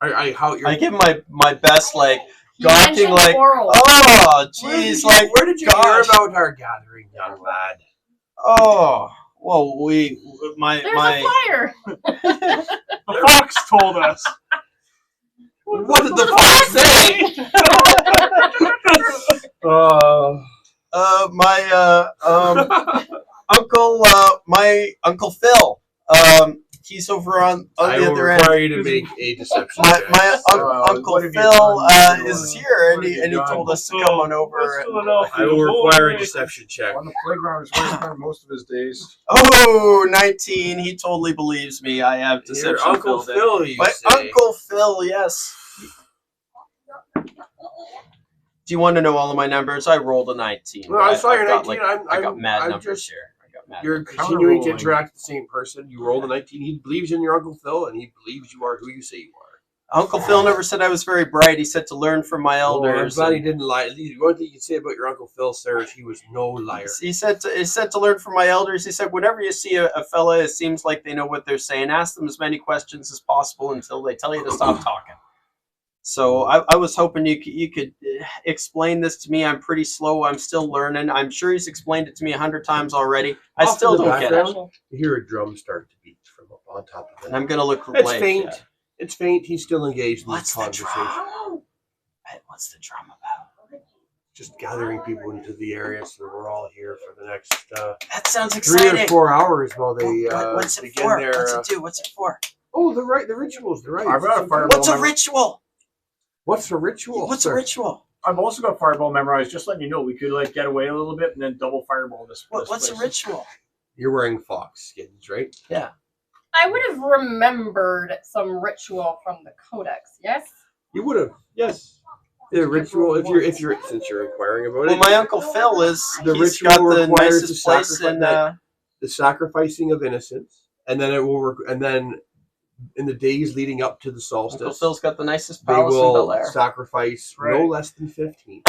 [SPEAKER 3] I give my best, like
[SPEAKER 6] You
[SPEAKER 3] gawking,
[SPEAKER 6] mentioned
[SPEAKER 3] like
[SPEAKER 6] oral.
[SPEAKER 3] oh, jeez, like
[SPEAKER 2] where did you
[SPEAKER 3] gosh.
[SPEAKER 2] hear about our gathering, young lad?
[SPEAKER 3] Oh, well,
[SPEAKER 6] There's a fire.
[SPEAKER 4] The fox told us.
[SPEAKER 2] What did the fox say?
[SPEAKER 3] My uncle Phil. He's over on
[SPEAKER 2] I
[SPEAKER 3] the
[SPEAKER 2] will
[SPEAKER 3] other end.
[SPEAKER 2] require you to make a deception check.
[SPEAKER 3] My Uncle
[SPEAKER 1] what have you
[SPEAKER 3] Phil
[SPEAKER 1] done?
[SPEAKER 3] is here, and
[SPEAKER 1] What have
[SPEAKER 3] he
[SPEAKER 1] you
[SPEAKER 3] told
[SPEAKER 1] done?
[SPEAKER 3] us to come on over.
[SPEAKER 4] West
[SPEAKER 3] And,
[SPEAKER 4] Philadelphia,
[SPEAKER 2] I will require a
[SPEAKER 4] boy.
[SPEAKER 2] deception check.
[SPEAKER 1] On the playground is where he spent most of his days.
[SPEAKER 3] oh, 19. He totally believes me. I have
[SPEAKER 2] Your
[SPEAKER 3] deception
[SPEAKER 2] Uncle
[SPEAKER 3] Phil.
[SPEAKER 2] Phil, you
[SPEAKER 3] My
[SPEAKER 2] say.
[SPEAKER 3] Uncle Phil, yes. Do you want to know all of my numbers? I rolled a 19.
[SPEAKER 2] No, I saw your
[SPEAKER 3] got,
[SPEAKER 2] 19.
[SPEAKER 3] I got mad
[SPEAKER 2] I'm
[SPEAKER 3] numbers
[SPEAKER 2] just-
[SPEAKER 3] here. I got mad
[SPEAKER 2] You're
[SPEAKER 3] numbers.
[SPEAKER 2] continuing to
[SPEAKER 1] Counter-rolling.
[SPEAKER 2] interact with the same person. You rolled a 19. He believes in your Uncle Phil, and he believes you are who you say you are.
[SPEAKER 3] Uncle Phil never said I was very bright. He said to learn from my
[SPEAKER 2] Oh, I'm
[SPEAKER 3] elders.
[SPEAKER 2] glad he didn't lie. One thing you can say about your Uncle Phil, sir, is he was no liar.
[SPEAKER 3] He said to learn from my elders. He said, whenever you see a fella, it seems like they know what they're saying. Ask them as many questions as possible until they tell you to stop talking. So I was hoping you could explain this to me. I'm pretty slow. I'm still learning. I'm sure he's explained it to me 100 times already. I
[SPEAKER 2] Off
[SPEAKER 3] still
[SPEAKER 2] in the
[SPEAKER 3] don't get it.
[SPEAKER 2] background, you hear a drum start to beat from up on top of it.
[SPEAKER 3] And I'm gonna look.
[SPEAKER 2] It's
[SPEAKER 3] like,
[SPEAKER 2] faint. It's faint. He's still engaged in
[SPEAKER 3] What's
[SPEAKER 2] this
[SPEAKER 3] the
[SPEAKER 2] conversation.
[SPEAKER 3] drum? What's the drum about?
[SPEAKER 2] Just gathering people into the area so that we're all here for the next
[SPEAKER 3] That sounds
[SPEAKER 2] 3
[SPEAKER 3] exciting.
[SPEAKER 2] or 4 hours while they
[SPEAKER 3] What's it
[SPEAKER 2] begin
[SPEAKER 3] for?
[SPEAKER 2] their.
[SPEAKER 3] What's it do? What's it for?
[SPEAKER 2] Oh, the rituals. The right.
[SPEAKER 1] I've got a fireball.
[SPEAKER 3] What's a ritual?
[SPEAKER 2] What's a ritual?
[SPEAKER 3] What's a ritual?
[SPEAKER 1] I've also got fireball memorized. Just letting you know, we could like get away a little bit and then double fireball this.
[SPEAKER 3] What's a
[SPEAKER 1] place.
[SPEAKER 3] ritual?
[SPEAKER 2] You're wearing fox skins, right?
[SPEAKER 3] Yeah.
[SPEAKER 6] I would have remembered some ritual from the Codex. Yes.
[SPEAKER 2] You would have. Yes. The ritual. If you're since you're inquiring about
[SPEAKER 3] Well,
[SPEAKER 2] it.
[SPEAKER 3] my uncle Phil is.
[SPEAKER 2] The
[SPEAKER 3] He's
[SPEAKER 2] ritual
[SPEAKER 3] got the
[SPEAKER 2] requires
[SPEAKER 3] nicest
[SPEAKER 2] the
[SPEAKER 3] place
[SPEAKER 2] sacrifice-
[SPEAKER 3] in.
[SPEAKER 2] the sacrificing of innocents, and then it will. And then in the days leading up to the
[SPEAKER 3] Uncle
[SPEAKER 2] solstice,
[SPEAKER 3] Phil's got the nicest
[SPEAKER 2] they
[SPEAKER 3] palace in Bel
[SPEAKER 2] will
[SPEAKER 3] Air.
[SPEAKER 2] sacrifice no
[SPEAKER 4] Right.
[SPEAKER 2] less than 15,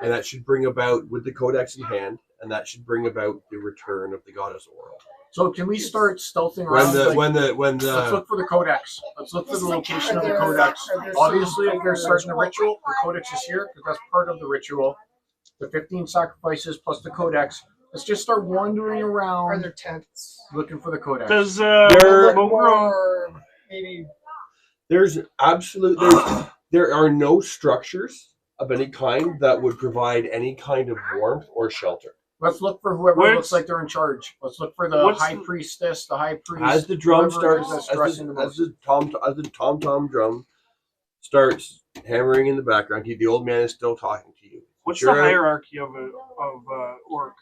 [SPEAKER 2] and that should bring about with the codex in hand, and that should bring about the return of the goddess Oral.
[SPEAKER 1] So can we start stealthing around?
[SPEAKER 2] When
[SPEAKER 1] like,
[SPEAKER 2] the
[SPEAKER 1] let's look for the codex. Let's look for the location of the
[SPEAKER 5] Are there-
[SPEAKER 1] codex.
[SPEAKER 5] are there
[SPEAKER 1] Obviously,
[SPEAKER 5] some
[SPEAKER 1] if they're starting the
[SPEAKER 5] ritual?
[SPEAKER 1] ritual, the codex is here because that's part of the ritual. The 15 sacrifices plus the codex. Let's just start wandering
[SPEAKER 5] Are
[SPEAKER 1] around
[SPEAKER 5] there tents?
[SPEAKER 1] looking for the codex.
[SPEAKER 4] Does
[SPEAKER 2] There-
[SPEAKER 4] Mogro-
[SPEAKER 5] Or maybe
[SPEAKER 2] there's there are no structures of any kind that would provide any kind of warmth or shelter.
[SPEAKER 1] Let's look for whoever
[SPEAKER 4] What's-
[SPEAKER 1] looks like they're in charge. Let's look for the
[SPEAKER 4] What's
[SPEAKER 1] high
[SPEAKER 4] the-
[SPEAKER 1] priestess, the high priest.
[SPEAKER 2] As the drum
[SPEAKER 1] whoever it
[SPEAKER 2] starts,
[SPEAKER 1] is that's stressing the most.
[SPEAKER 2] as the tom tom drum starts hammering in the background, the old man is still talking to you.
[SPEAKER 4] What's
[SPEAKER 2] You're
[SPEAKER 4] the
[SPEAKER 2] a-
[SPEAKER 4] hierarchy of orc?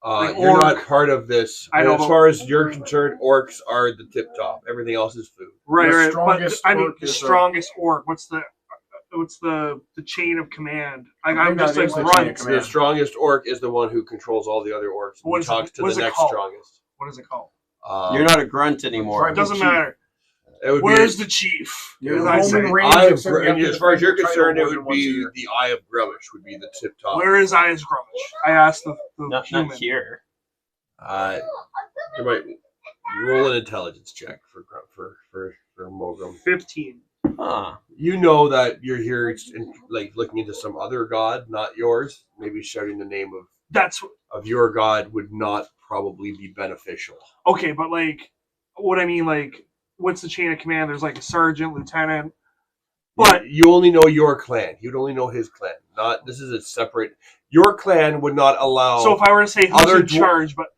[SPEAKER 4] Like
[SPEAKER 2] You're
[SPEAKER 4] orc.
[SPEAKER 2] not part of this.
[SPEAKER 4] I know,
[SPEAKER 2] As
[SPEAKER 4] but-
[SPEAKER 2] far as you're concerned, orcs are the tip top. Everything else is food.
[SPEAKER 4] Right,
[SPEAKER 1] The
[SPEAKER 4] right. But
[SPEAKER 1] strongest
[SPEAKER 4] I mean,
[SPEAKER 1] orc
[SPEAKER 4] the
[SPEAKER 1] is a-
[SPEAKER 4] strongest orc. What's the chain of command? Like,
[SPEAKER 1] I
[SPEAKER 4] I'm
[SPEAKER 1] think
[SPEAKER 4] just
[SPEAKER 1] that
[SPEAKER 4] like
[SPEAKER 1] is the chain of
[SPEAKER 4] grunt.
[SPEAKER 1] command.
[SPEAKER 2] The strongest orc is the one who controls all the other orcs.
[SPEAKER 4] What
[SPEAKER 2] He
[SPEAKER 4] is it-
[SPEAKER 2] talks to
[SPEAKER 4] what
[SPEAKER 2] the
[SPEAKER 4] is it
[SPEAKER 2] next
[SPEAKER 4] called?
[SPEAKER 2] strongest.
[SPEAKER 4] What is it called?
[SPEAKER 3] You're not a grunt anymore.
[SPEAKER 1] Right.
[SPEAKER 4] It doesn't
[SPEAKER 1] chief.
[SPEAKER 4] matter.
[SPEAKER 2] It would
[SPEAKER 4] Where's
[SPEAKER 2] be,
[SPEAKER 4] the chief?
[SPEAKER 1] You're
[SPEAKER 4] As
[SPEAKER 1] the
[SPEAKER 4] I say.
[SPEAKER 1] Roman reigns,
[SPEAKER 2] Eye of,
[SPEAKER 1] except you have to
[SPEAKER 2] as far as you're
[SPEAKER 1] defend the
[SPEAKER 2] concerned, it
[SPEAKER 1] title
[SPEAKER 2] would
[SPEAKER 1] more than once a
[SPEAKER 2] be
[SPEAKER 1] year.
[SPEAKER 2] the Eye of Grumish would be the tip top.
[SPEAKER 4] Where is Eyes Grummish? I asked the
[SPEAKER 3] Not
[SPEAKER 4] human.
[SPEAKER 3] here.
[SPEAKER 2] You might roll an intelligence check for Mogum.
[SPEAKER 4] 15.
[SPEAKER 3] Huh.
[SPEAKER 2] You know that you're here, like looking into some other god, not yours. Maybe shouting the name
[SPEAKER 4] That's
[SPEAKER 2] of your god would not probably be beneficial.
[SPEAKER 4] okay, but like, what I mean, like, what's the chain of command? There's like a sergeant, lieutenant. But
[SPEAKER 2] you only know your clan. You'd only know his clan. Not this is a separate. Your clan would not allow.
[SPEAKER 4] so if I were to say who's
[SPEAKER 2] Other
[SPEAKER 4] in charge, but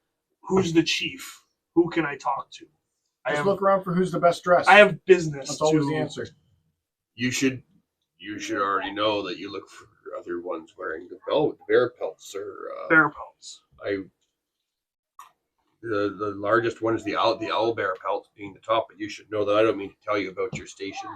[SPEAKER 4] who's the chief? Who can I talk to?
[SPEAKER 1] Just look around for who's the best dressed.
[SPEAKER 4] I have business.
[SPEAKER 1] That's always
[SPEAKER 4] to-
[SPEAKER 1] the answer.
[SPEAKER 2] you should already know that you look for other ones wearing the bear pelts or
[SPEAKER 4] Bear pelts.
[SPEAKER 2] the largest one is the owl bear pelt being the top, but you should know that I don't mean to tell you about your station.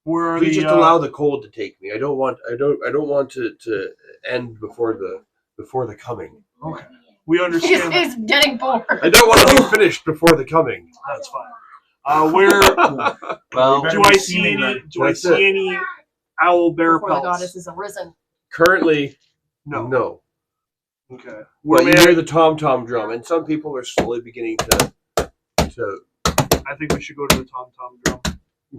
[SPEAKER 4] Where are
[SPEAKER 2] Please
[SPEAKER 4] the
[SPEAKER 2] just allow the cold to take me. I don't want to end before the coming.
[SPEAKER 4] Okay, we understand. that.
[SPEAKER 6] He's getting bored.
[SPEAKER 2] I don't want to be finished before the coming.
[SPEAKER 4] That's fine. Where
[SPEAKER 3] Well,
[SPEAKER 1] better
[SPEAKER 4] do
[SPEAKER 1] be
[SPEAKER 4] I
[SPEAKER 1] seeing
[SPEAKER 4] see any?
[SPEAKER 1] that.
[SPEAKER 4] Do I
[SPEAKER 2] That's
[SPEAKER 4] see
[SPEAKER 2] it.
[SPEAKER 4] any owl bear
[SPEAKER 6] Before the
[SPEAKER 4] pelts?
[SPEAKER 6] goddess is arisen.
[SPEAKER 2] Currently,
[SPEAKER 4] No.
[SPEAKER 2] no.
[SPEAKER 4] Okay.
[SPEAKER 2] Well,
[SPEAKER 4] Where
[SPEAKER 2] you
[SPEAKER 4] may
[SPEAKER 2] hear
[SPEAKER 4] I,
[SPEAKER 2] the tom-tom drum, and some people are slowly beginning to
[SPEAKER 4] I think we should go to the tom tom drum.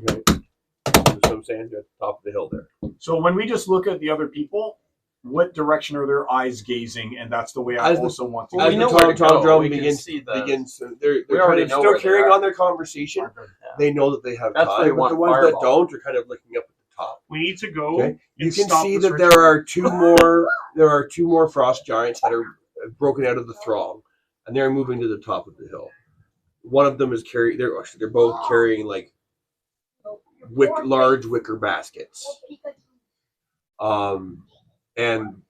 [SPEAKER 2] okay. That's what I'm saying, at the top of the hill there.
[SPEAKER 1] So when we just look at the other people, what direction are their eyes gazing? And that's the way I
[SPEAKER 2] As the-
[SPEAKER 1] also want to.
[SPEAKER 3] Well,
[SPEAKER 2] As
[SPEAKER 3] we
[SPEAKER 2] the
[SPEAKER 3] know where to
[SPEAKER 2] tom-tom
[SPEAKER 3] go.
[SPEAKER 2] drum
[SPEAKER 3] We can
[SPEAKER 2] begins,
[SPEAKER 3] see the-
[SPEAKER 2] they're
[SPEAKER 3] We already
[SPEAKER 2] kind of
[SPEAKER 3] know
[SPEAKER 2] still
[SPEAKER 3] where they're
[SPEAKER 2] carrying
[SPEAKER 3] at.
[SPEAKER 2] on their conversation.
[SPEAKER 3] Yeah.
[SPEAKER 2] They know that they have
[SPEAKER 3] That's where
[SPEAKER 2] time,
[SPEAKER 3] they
[SPEAKER 2] but
[SPEAKER 3] want
[SPEAKER 2] the ones
[SPEAKER 3] fireball.
[SPEAKER 2] that don't are kind of looking up at the top.
[SPEAKER 4] We need to go.
[SPEAKER 2] Okay, you
[SPEAKER 4] and
[SPEAKER 2] can
[SPEAKER 4] stop
[SPEAKER 2] see
[SPEAKER 4] this
[SPEAKER 2] that
[SPEAKER 4] ritual.
[SPEAKER 2] there are two more frost giants that are broken out of the throng, and they're moving to the top of the hill. One of them is carrying. They're both carrying like large wicker baskets. And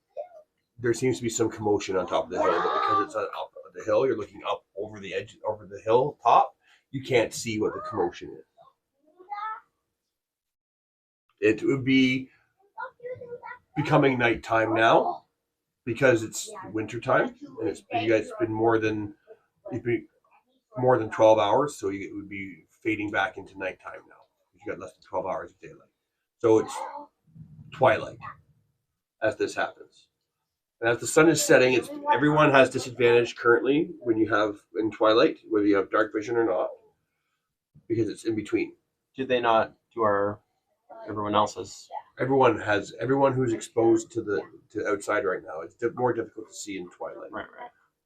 [SPEAKER 2] there seems to be some commotion on top of the hill, but because it's on up of the hill, you're looking up over the edge, over the hill top. You can't see what the commotion is. It would be becoming nighttime now because it's wintertime, and you guys been more than 12 hours, so it would be fading back into nighttime now. you got less than 12 hours of daylight. So it's twilight as this happens. And as the sun is setting, everyone has disadvantage currently when you have in twilight, whether you have dark vision or not, because it's in between.
[SPEAKER 3] Do they not do everyone else's?
[SPEAKER 2] Everyone who's exposed to outside right now. It's more difficult to see in twilight.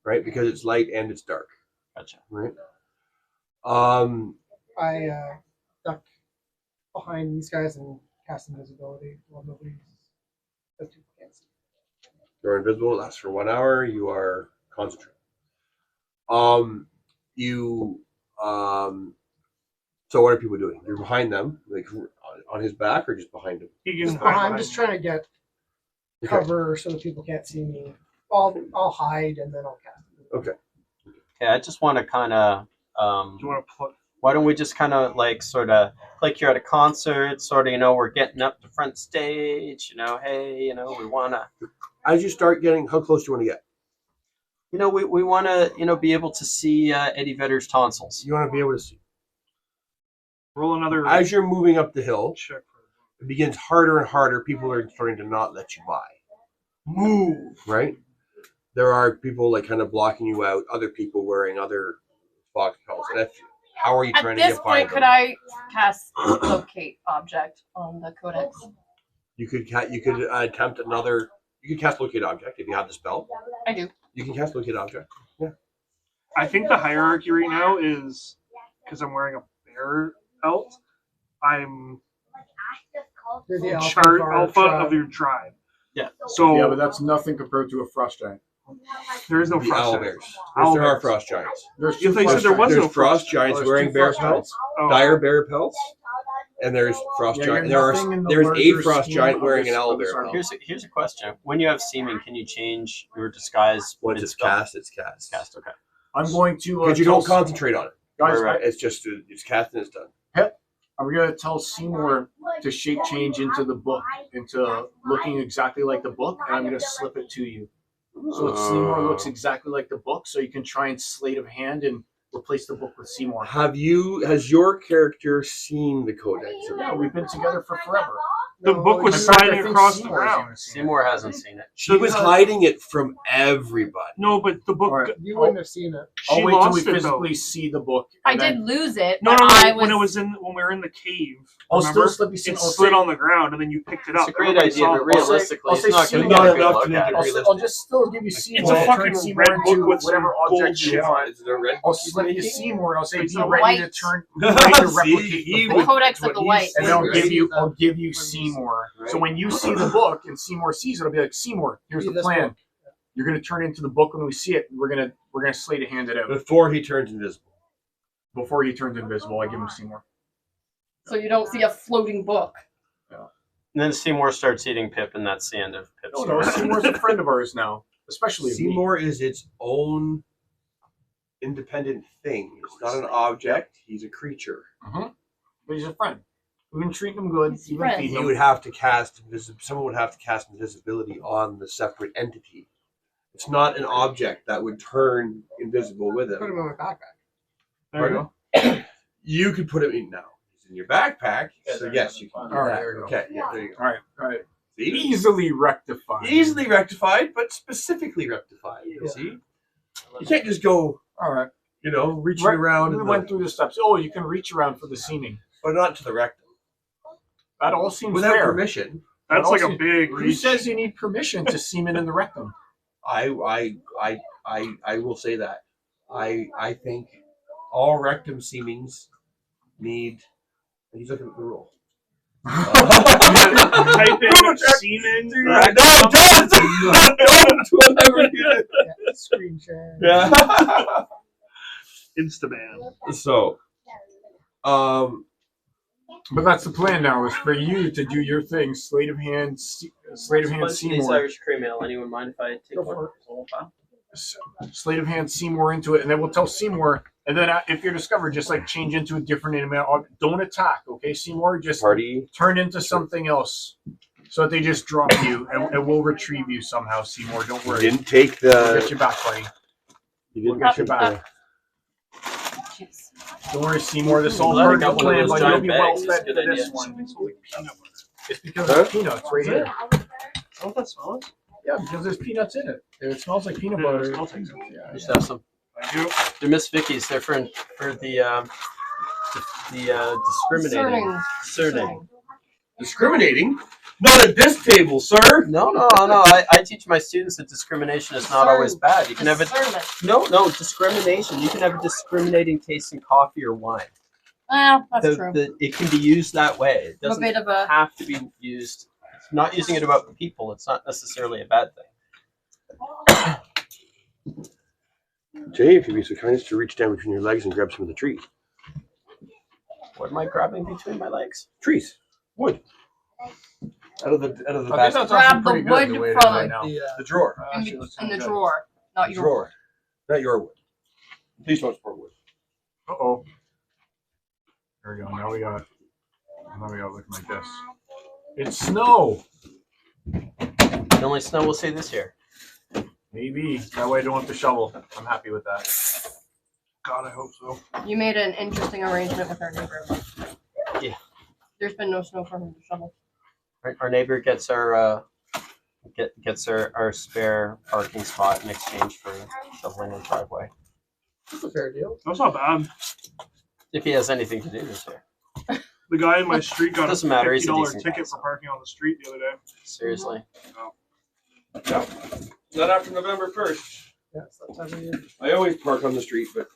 [SPEAKER 2] Right, because it's light and it's dark.
[SPEAKER 3] Gotcha.
[SPEAKER 2] Right.
[SPEAKER 5] I duck behind these guys and cast invisibility while nobody's. Because people can't see.
[SPEAKER 2] You're invisible. It lasts for 1 hour. You are concentrating. So what are people doing? You're behind them, like on his back, or just behind him?
[SPEAKER 5] I'm just trying to get cover so that people can't see me. I'll hide and then I'll cast.
[SPEAKER 2] Okay.
[SPEAKER 3] Okay, I just want to kind of.
[SPEAKER 4] Do you want to plug?
[SPEAKER 3] Why don't we just kind of like sort of like you're at a concert, sort of, you know, we're getting up to front stage, you know, hey, you know, we want to.
[SPEAKER 2] As you start getting, how close do you want to get?
[SPEAKER 3] You know, we want to, you know, be able to see Eddie Vedder's tonsils.
[SPEAKER 2] You want to be able to see.
[SPEAKER 4] Roll another.
[SPEAKER 2] As you're moving up the hill,
[SPEAKER 4] check.
[SPEAKER 2] It begins harder and harder. People are starting to not let you by. Move, right? There are people like kind of blocking you out. Other people wearing other fox pelts. And how are you trying to
[SPEAKER 6] At this
[SPEAKER 2] get by
[SPEAKER 6] point,
[SPEAKER 2] them?
[SPEAKER 6] could I cast locate object on the codex?
[SPEAKER 2] You could attempt another. You could cast locate object if you have the spell.
[SPEAKER 6] I do.
[SPEAKER 2] You can cast locate object. Yeah.
[SPEAKER 4] I think the hierarchy right now is because I'm wearing a bear pelt. I'm
[SPEAKER 5] You're the
[SPEAKER 4] alpha of your tribe.
[SPEAKER 3] Yeah.
[SPEAKER 4] So
[SPEAKER 1] Yeah, but that's nothing compared to a frost giant.
[SPEAKER 4] there is no
[SPEAKER 2] The
[SPEAKER 4] frost
[SPEAKER 2] owl
[SPEAKER 4] giant.
[SPEAKER 2] bears.
[SPEAKER 4] Owl
[SPEAKER 2] Yes, there are
[SPEAKER 4] bears.
[SPEAKER 2] frost giants.
[SPEAKER 1] There's
[SPEAKER 4] You think so there was
[SPEAKER 2] There's
[SPEAKER 4] no
[SPEAKER 2] frost giants
[SPEAKER 1] there's
[SPEAKER 2] wearing
[SPEAKER 1] two
[SPEAKER 2] bear
[SPEAKER 1] frost
[SPEAKER 2] pelts,
[SPEAKER 4] Oh.
[SPEAKER 2] dire bear pelts, and there's frost
[SPEAKER 1] Yeah,
[SPEAKER 2] giant.
[SPEAKER 1] you're nothing in the
[SPEAKER 2] There's a
[SPEAKER 1] larger
[SPEAKER 2] frost
[SPEAKER 1] scheme
[SPEAKER 2] giant
[SPEAKER 1] of
[SPEAKER 2] wearing
[SPEAKER 1] this-
[SPEAKER 2] an owl
[SPEAKER 1] of this
[SPEAKER 2] bear
[SPEAKER 1] army.
[SPEAKER 2] pelt.
[SPEAKER 3] Here's a question. When you have seeming, can you change your disguise?
[SPEAKER 2] Once it's
[SPEAKER 3] mid-spell?
[SPEAKER 2] cast, it's cast.
[SPEAKER 3] Cast, okay.
[SPEAKER 1] I'm going to
[SPEAKER 2] Because you
[SPEAKER 1] tell
[SPEAKER 2] don't concentrate on it.
[SPEAKER 1] guys.
[SPEAKER 3] Right.
[SPEAKER 2] It's just it's cast and it's done.
[SPEAKER 1] I'm going to tell Seymour to shape change into the book, into looking exactly like the book, and I'm going to slip it to you. So Seymour looks exactly like the book, so you can try and sleight of hand and replace the book with Seymour.
[SPEAKER 2] Has your character seen the codex?
[SPEAKER 1] Yeah, we've been together for forever.
[SPEAKER 4] The book was
[SPEAKER 1] In fact, I
[SPEAKER 4] sliding
[SPEAKER 1] think
[SPEAKER 4] across the
[SPEAKER 1] Seymour's
[SPEAKER 4] ground.
[SPEAKER 1] even seen it.
[SPEAKER 3] Seymour hasn't seen it.
[SPEAKER 2] She was hiding it from everybody.
[SPEAKER 4] No, but the book.
[SPEAKER 1] All right.
[SPEAKER 5] You wouldn't have seen it.
[SPEAKER 4] She
[SPEAKER 1] I'll wait till we
[SPEAKER 4] lost it though.
[SPEAKER 1] physically see the book.
[SPEAKER 6] I
[SPEAKER 1] and
[SPEAKER 6] did
[SPEAKER 1] then
[SPEAKER 6] lose it.
[SPEAKER 4] No,
[SPEAKER 6] but
[SPEAKER 4] no,
[SPEAKER 6] I
[SPEAKER 4] no. When we were in the cave,
[SPEAKER 1] I'll
[SPEAKER 4] remember?
[SPEAKER 1] still slip you
[SPEAKER 4] It
[SPEAKER 1] I'll
[SPEAKER 4] slid
[SPEAKER 1] say-
[SPEAKER 4] on the ground, and then you picked it
[SPEAKER 3] It's
[SPEAKER 4] up.
[SPEAKER 3] a great
[SPEAKER 4] Everybody
[SPEAKER 3] idea,
[SPEAKER 4] saw
[SPEAKER 3] but
[SPEAKER 4] it.
[SPEAKER 3] realistically,
[SPEAKER 1] I'll say
[SPEAKER 3] it's not going to
[SPEAKER 1] Seymour-
[SPEAKER 3] get a good
[SPEAKER 2] Not
[SPEAKER 3] look
[SPEAKER 2] enough
[SPEAKER 3] at
[SPEAKER 2] to
[SPEAKER 3] it.
[SPEAKER 2] make it
[SPEAKER 1] I'll just still give you Seymour.
[SPEAKER 4] It's a
[SPEAKER 1] I'll
[SPEAKER 4] fucking
[SPEAKER 1] turn Seymour
[SPEAKER 4] red book
[SPEAKER 1] into
[SPEAKER 4] with some
[SPEAKER 1] whatever object you
[SPEAKER 4] bullshit.
[SPEAKER 1] want.
[SPEAKER 2] Is it a red
[SPEAKER 1] I'll
[SPEAKER 2] book?
[SPEAKER 1] slip you Seymour and I'll say
[SPEAKER 6] It's
[SPEAKER 1] be
[SPEAKER 6] a
[SPEAKER 1] ready to
[SPEAKER 6] white.
[SPEAKER 1] turn ready to
[SPEAKER 2] See,
[SPEAKER 1] replicate
[SPEAKER 2] he
[SPEAKER 1] the
[SPEAKER 6] the
[SPEAKER 1] book.
[SPEAKER 6] codex
[SPEAKER 2] what
[SPEAKER 6] of the
[SPEAKER 2] he
[SPEAKER 6] white.
[SPEAKER 1] And then
[SPEAKER 2] said.
[SPEAKER 1] I'll give you Seymour. So when you see the book and Seymour sees it, I'll be like, Seymour, here's
[SPEAKER 5] See
[SPEAKER 1] the
[SPEAKER 5] this
[SPEAKER 1] plan.
[SPEAKER 5] book.
[SPEAKER 1] You're gonna turn into the book when we see it. We're gonna slate to hand it out.
[SPEAKER 2] Before he turns invisible.
[SPEAKER 1] Before he turns invisible, I give him Seymour.
[SPEAKER 6] So you don't see a floating book.
[SPEAKER 3] And then Seymour starts eating Pip, and that's the end of Pip's
[SPEAKER 1] No, no,
[SPEAKER 3] story.
[SPEAKER 1] Seymour's a friend of ours now, especially of me.
[SPEAKER 2] Seymour is its own independent thing. It's not an object. He's a creature.
[SPEAKER 1] But he's a friend. We've been treating him good.
[SPEAKER 6] He's a
[SPEAKER 1] We've been
[SPEAKER 6] friend.
[SPEAKER 1] feeding
[SPEAKER 2] He
[SPEAKER 1] him.
[SPEAKER 2] would have to cast someone would have to cast invisibility on the separate entity. It's not an object that would turn invisible with
[SPEAKER 5] Put him
[SPEAKER 2] him.
[SPEAKER 5] in my backpack.
[SPEAKER 4] There you go.
[SPEAKER 2] You could put him in now. He's in your backpack, so yes, you can do
[SPEAKER 1] All right,
[SPEAKER 2] that.
[SPEAKER 1] there you go.
[SPEAKER 2] Okay, yeah, there you go.
[SPEAKER 1] All right.
[SPEAKER 2] See?
[SPEAKER 1] Easily rectified.
[SPEAKER 2] Easily rectified, but specifically rectified. You
[SPEAKER 5] Yeah.
[SPEAKER 2] see? You can't just go,
[SPEAKER 1] All right.
[SPEAKER 2] reaching
[SPEAKER 1] Right,
[SPEAKER 2] around,
[SPEAKER 1] We
[SPEAKER 2] in
[SPEAKER 1] went
[SPEAKER 2] the,
[SPEAKER 1] through the steps. Oh, you can reach around for the seeming.
[SPEAKER 2] but not to the rectum.
[SPEAKER 1] That all seems
[SPEAKER 2] Without
[SPEAKER 1] fair.
[SPEAKER 2] permission.
[SPEAKER 4] That's
[SPEAKER 1] That
[SPEAKER 4] like
[SPEAKER 1] all
[SPEAKER 4] a
[SPEAKER 1] seems-
[SPEAKER 4] big
[SPEAKER 1] Who
[SPEAKER 4] reach.
[SPEAKER 1] says you need permission to semen in the rectum?
[SPEAKER 2] I will say that. I think all rectum seemings need. He's looking at the rule.
[SPEAKER 4] Type in semen.
[SPEAKER 2] No, don't ever do that.
[SPEAKER 5] Yeah, screen share.
[SPEAKER 2] Yeah.
[SPEAKER 4] Instaban.
[SPEAKER 2] So,
[SPEAKER 1] But that's the plan now, is for you to do your thing. Sleight of hand
[SPEAKER 3] These
[SPEAKER 1] Seymour.
[SPEAKER 3] Irish cream ale. Anyone mind if I take
[SPEAKER 5] Go
[SPEAKER 3] one?
[SPEAKER 5] for it.
[SPEAKER 3] It's a whole pile.
[SPEAKER 1] Sleight of hand Seymour into it, and then we'll tell Seymour. And then if you're discovered, just like change into a different animal. Don't attack, okay, Seymour? Just
[SPEAKER 2] party.
[SPEAKER 1] turn into something else, so that they just drop you, and we'll retrieve you somehow, Seymour. Don't
[SPEAKER 2] You
[SPEAKER 1] worry.
[SPEAKER 2] didn't take
[SPEAKER 1] We'll
[SPEAKER 2] the.
[SPEAKER 1] get you back, buddy.
[SPEAKER 2] You didn't
[SPEAKER 1] We'll get
[SPEAKER 2] take
[SPEAKER 1] you back.
[SPEAKER 6] Jeez.
[SPEAKER 1] Don't worry, Seymour. This is all
[SPEAKER 3] Glad I
[SPEAKER 1] part of
[SPEAKER 3] got
[SPEAKER 1] the
[SPEAKER 3] one of
[SPEAKER 1] plan,
[SPEAKER 3] those
[SPEAKER 1] but you'll
[SPEAKER 3] giant
[SPEAKER 1] be well
[SPEAKER 3] bags. It's a
[SPEAKER 1] fed
[SPEAKER 3] good
[SPEAKER 1] for this
[SPEAKER 3] idea.
[SPEAKER 1] one.
[SPEAKER 4] Peanut butter.
[SPEAKER 1] It's because
[SPEAKER 2] Huh?
[SPEAKER 1] of peanuts right here.
[SPEAKER 4] Oh, that smells.
[SPEAKER 1] Yeah, because there's peanuts in it. It smells like peanut
[SPEAKER 4] Yeah, it
[SPEAKER 1] butter.
[SPEAKER 4] smells like it.
[SPEAKER 1] Yeah,
[SPEAKER 3] You should have some.
[SPEAKER 4] Thank you.
[SPEAKER 3] They're Miss Vicky's. They're for the discriminating. Discerning.
[SPEAKER 2] Discriminating? Not at this table, sir.
[SPEAKER 3] No. I teach my students that discrimination is not always bad. You can have a
[SPEAKER 6] Discernment.
[SPEAKER 3] no discrimination. You can have a discriminating taste in coffee or wine.
[SPEAKER 6] Well, that's true.
[SPEAKER 3] It can be used that way. It
[SPEAKER 6] I'm a
[SPEAKER 3] doesn't
[SPEAKER 6] bit of a
[SPEAKER 3] have to be used. Not using it about people. It's not necessarily a bad thing.
[SPEAKER 2] Jay, if you'd be so kind as to reach down between your legs and grab some of the trees.
[SPEAKER 3] What am I grabbing between my legs?
[SPEAKER 2] Trees. Wood. Out of the
[SPEAKER 1] I think
[SPEAKER 3] basket.
[SPEAKER 1] that's
[SPEAKER 6] Grab
[SPEAKER 1] actually
[SPEAKER 6] the
[SPEAKER 1] pretty good
[SPEAKER 6] wood
[SPEAKER 1] the way it is
[SPEAKER 6] from
[SPEAKER 1] right now.
[SPEAKER 2] the drawer.
[SPEAKER 6] in the drawer, not your
[SPEAKER 2] Drawer. Not your wood. Please don't support wood.
[SPEAKER 1] Uh-oh. There we go. Now we got looking like this. It's snow.
[SPEAKER 3] The only snow we'll see this year.
[SPEAKER 1] Maybe. That way I don't have to shovel. I'm happy with that.
[SPEAKER 4] God, I hope so.
[SPEAKER 6] You made an interesting arrangement with our neighbor.
[SPEAKER 3] Yeah.
[SPEAKER 6] There's been no snow for him to shovel.
[SPEAKER 3] Our neighbor gets our spare parking spot in exchange for shoveling the driveway.
[SPEAKER 5] That's a fair deal.
[SPEAKER 4] That's not bad.
[SPEAKER 3] If he has anything to do this year.
[SPEAKER 4] The guy in my street got
[SPEAKER 3] Doesn't
[SPEAKER 4] a
[SPEAKER 3] matter, he's a
[SPEAKER 4] $50
[SPEAKER 3] decent
[SPEAKER 4] ticket
[SPEAKER 3] guy,
[SPEAKER 4] for
[SPEAKER 3] so.
[SPEAKER 4] parking on the street the other day.
[SPEAKER 3] Seriously.
[SPEAKER 2] Not after November 1st.
[SPEAKER 5] Yeah, it's that time of year.
[SPEAKER 2] I always park on the street, but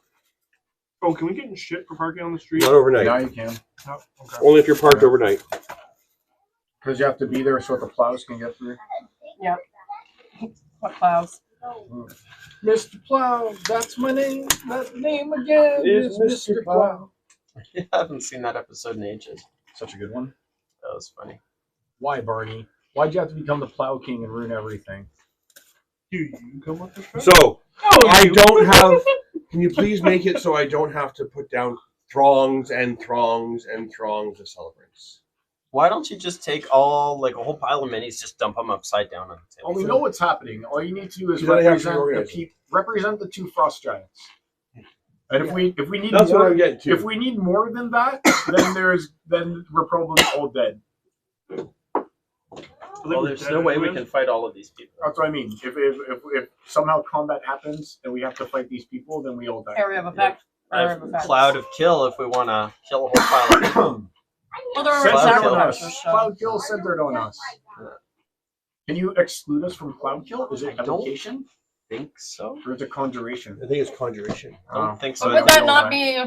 [SPEAKER 4] Oh, can we get in shit for parking on the street?
[SPEAKER 2] not overnight.
[SPEAKER 1] Yeah, you can.
[SPEAKER 4] No? Okay.
[SPEAKER 2] Only if you're parked overnight.
[SPEAKER 1] Because you have to be there so the plows can get through.
[SPEAKER 6] What plows?
[SPEAKER 1] Mr. Plow, that's my name. That name again is Mr. Plow.
[SPEAKER 3] I haven't seen that episode in ages.
[SPEAKER 1] Such a good one.
[SPEAKER 3] That was funny.
[SPEAKER 1] Why, Barney? Why'd you have to become the Plow King and ruin everything?
[SPEAKER 4] You come with this?
[SPEAKER 2] So, I don't have. Can you please make it so I don't have to put down throngs and throngs and throngs of celebrants?
[SPEAKER 3] Why don't you just take a whole pile of minis, just dump them upside down on the table?
[SPEAKER 1] Oh, we know what's happening. All you need to do is
[SPEAKER 2] You gotta have to
[SPEAKER 1] represent the two frost giants. And if we need
[SPEAKER 2] That's what
[SPEAKER 1] more,
[SPEAKER 2] I'm getting to.
[SPEAKER 1] if we need more than that, then we're probably all dead.
[SPEAKER 3] Well, there's no way we can fight all of these people.
[SPEAKER 1] That's what I mean. If somehow combat happens and we have to fight these people, then we all die.
[SPEAKER 6] Area of effect.
[SPEAKER 3] I
[SPEAKER 6] Area
[SPEAKER 3] have
[SPEAKER 6] of effect.
[SPEAKER 3] Cloud of Kill if we want to kill a whole pile of people.
[SPEAKER 6] Well, there are
[SPEAKER 1] Centered
[SPEAKER 3] Cloud
[SPEAKER 1] on
[SPEAKER 3] kill.
[SPEAKER 1] us.
[SPEAKER 6] sacrifices. So.
[SPEAKER 1] Cloud kill centered on us. Can you exclude us from cloud kill? Is it
[SPEAKER 3] I don't-
[SPEAKER 1] evocation
[SPEAKER 3] Think so?
[SPEAKER 1] or is it conjuration?
[SPEAKER 2] I think it's conjuration.
[SPEAKER 3] I don't think so.
[SPEAKER 6] But would that not be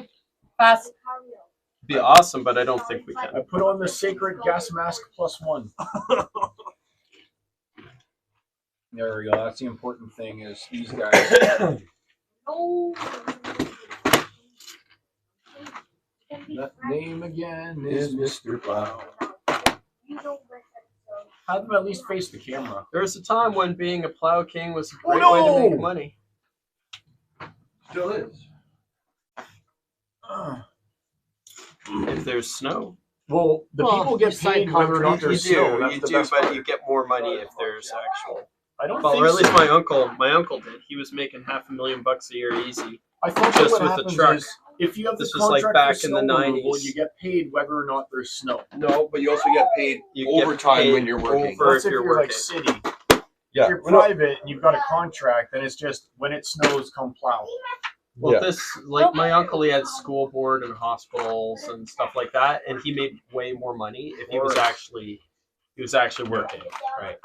[SPEAKER 6] fast?
[SPEAKER 3] It'd be awesome, but I don't think we
[SPEAKER 1] I
[SPEAKER 3] can.
[SPEAKER 1] put on the sacred gas mask +1. There we go. That's the important thing is these guys.
[SPEAKER 8] No.
[SPEAKER 1] That name again is Mr. Plow.
[SPEAKER 8] You don't listen.
[SPEAKER 1] Have them at least face the camera.
[SPEAKER 3] There was a time when being a plow king was a great
[SPEAKER 1] Oh,
[SPEAKER 3] way to
[SPEAKER 1] no!
[SPEAKER 3] make money.
[SPEAKER 2] Still is.
[SPEAKER 3] If there's snow.
[SPEAKER 1] Well, the
[SPEAKER 6] Well,
[SPEAKER 1] people
[SPEAKER 6] you
[SPEAKER 1] get
[SPEAKER 6] sign
[SPEAKER 1] paid whether or not
[SPEAKER 3] You
[SPEAKER 1] there's snow. That's the
[SPEAKER 3] do,
[SPEAKER 1] best
[SPEAKER 3] but
[SPEAKER 1] part.
[SPEAKER 3] you get more money if there's actual.
[SPEAKER 1] I don't
[SPEAKER 3] Well,
[SPEAKER 1] think
[SPEAKER 3] or at least
[SPEAKER 1] so.
[SPEAKER 3] my uncle did. He was making $500,000 a year easy.
[SPEAKER 1] I thought
[SPEAKER 3] just
[SPEAKER 1] what
[SPEAKER 3] with the
[SPEAKER 1] happens
[SPEAKER 3] truck.
[SPEAKER 1] is if you have
[SPEAKER 3] This
[SPEAKER 1] the
[SPEAKER 3] was like
[SPEAKER 1] contract
[SPEAKER 3] back
[SPEAKER 1] for
[SPEAKER 3] in the
[SPEAKER 1] snow removal,
[SPEAKER 3] 90s.
[SPEAKER 1] you get paid whether or not there's snow.
[SPEAKER 2] No, but you also get paid
[SPEAKER 3] You get
[SPEAKER 2] overtime
[SPEAKER 3] paid
[SPEAKER 2] when you're working.
[SPEAKER 3] over-
[SPEAKER 1] That's
[SPEAKER 3] if
[SPEAKER 1] if
[SPEAKER 3] you're
[SPEAKER 1] you're like
[SPEAKER 3] working.
[SPEAKER 1] city.
[SPEAKER 2] Yeah.
[SPEAKER 1] If you're private and you've got a contract, then it's just when it snows, come plow.
[SPEAKER 3] Well,
[SPEAKER 2] Yeah.
[SPEAKER 3] this, like my uncle, he had school board and hospitals and stuff like that, and he made way more money if he was actually working, right?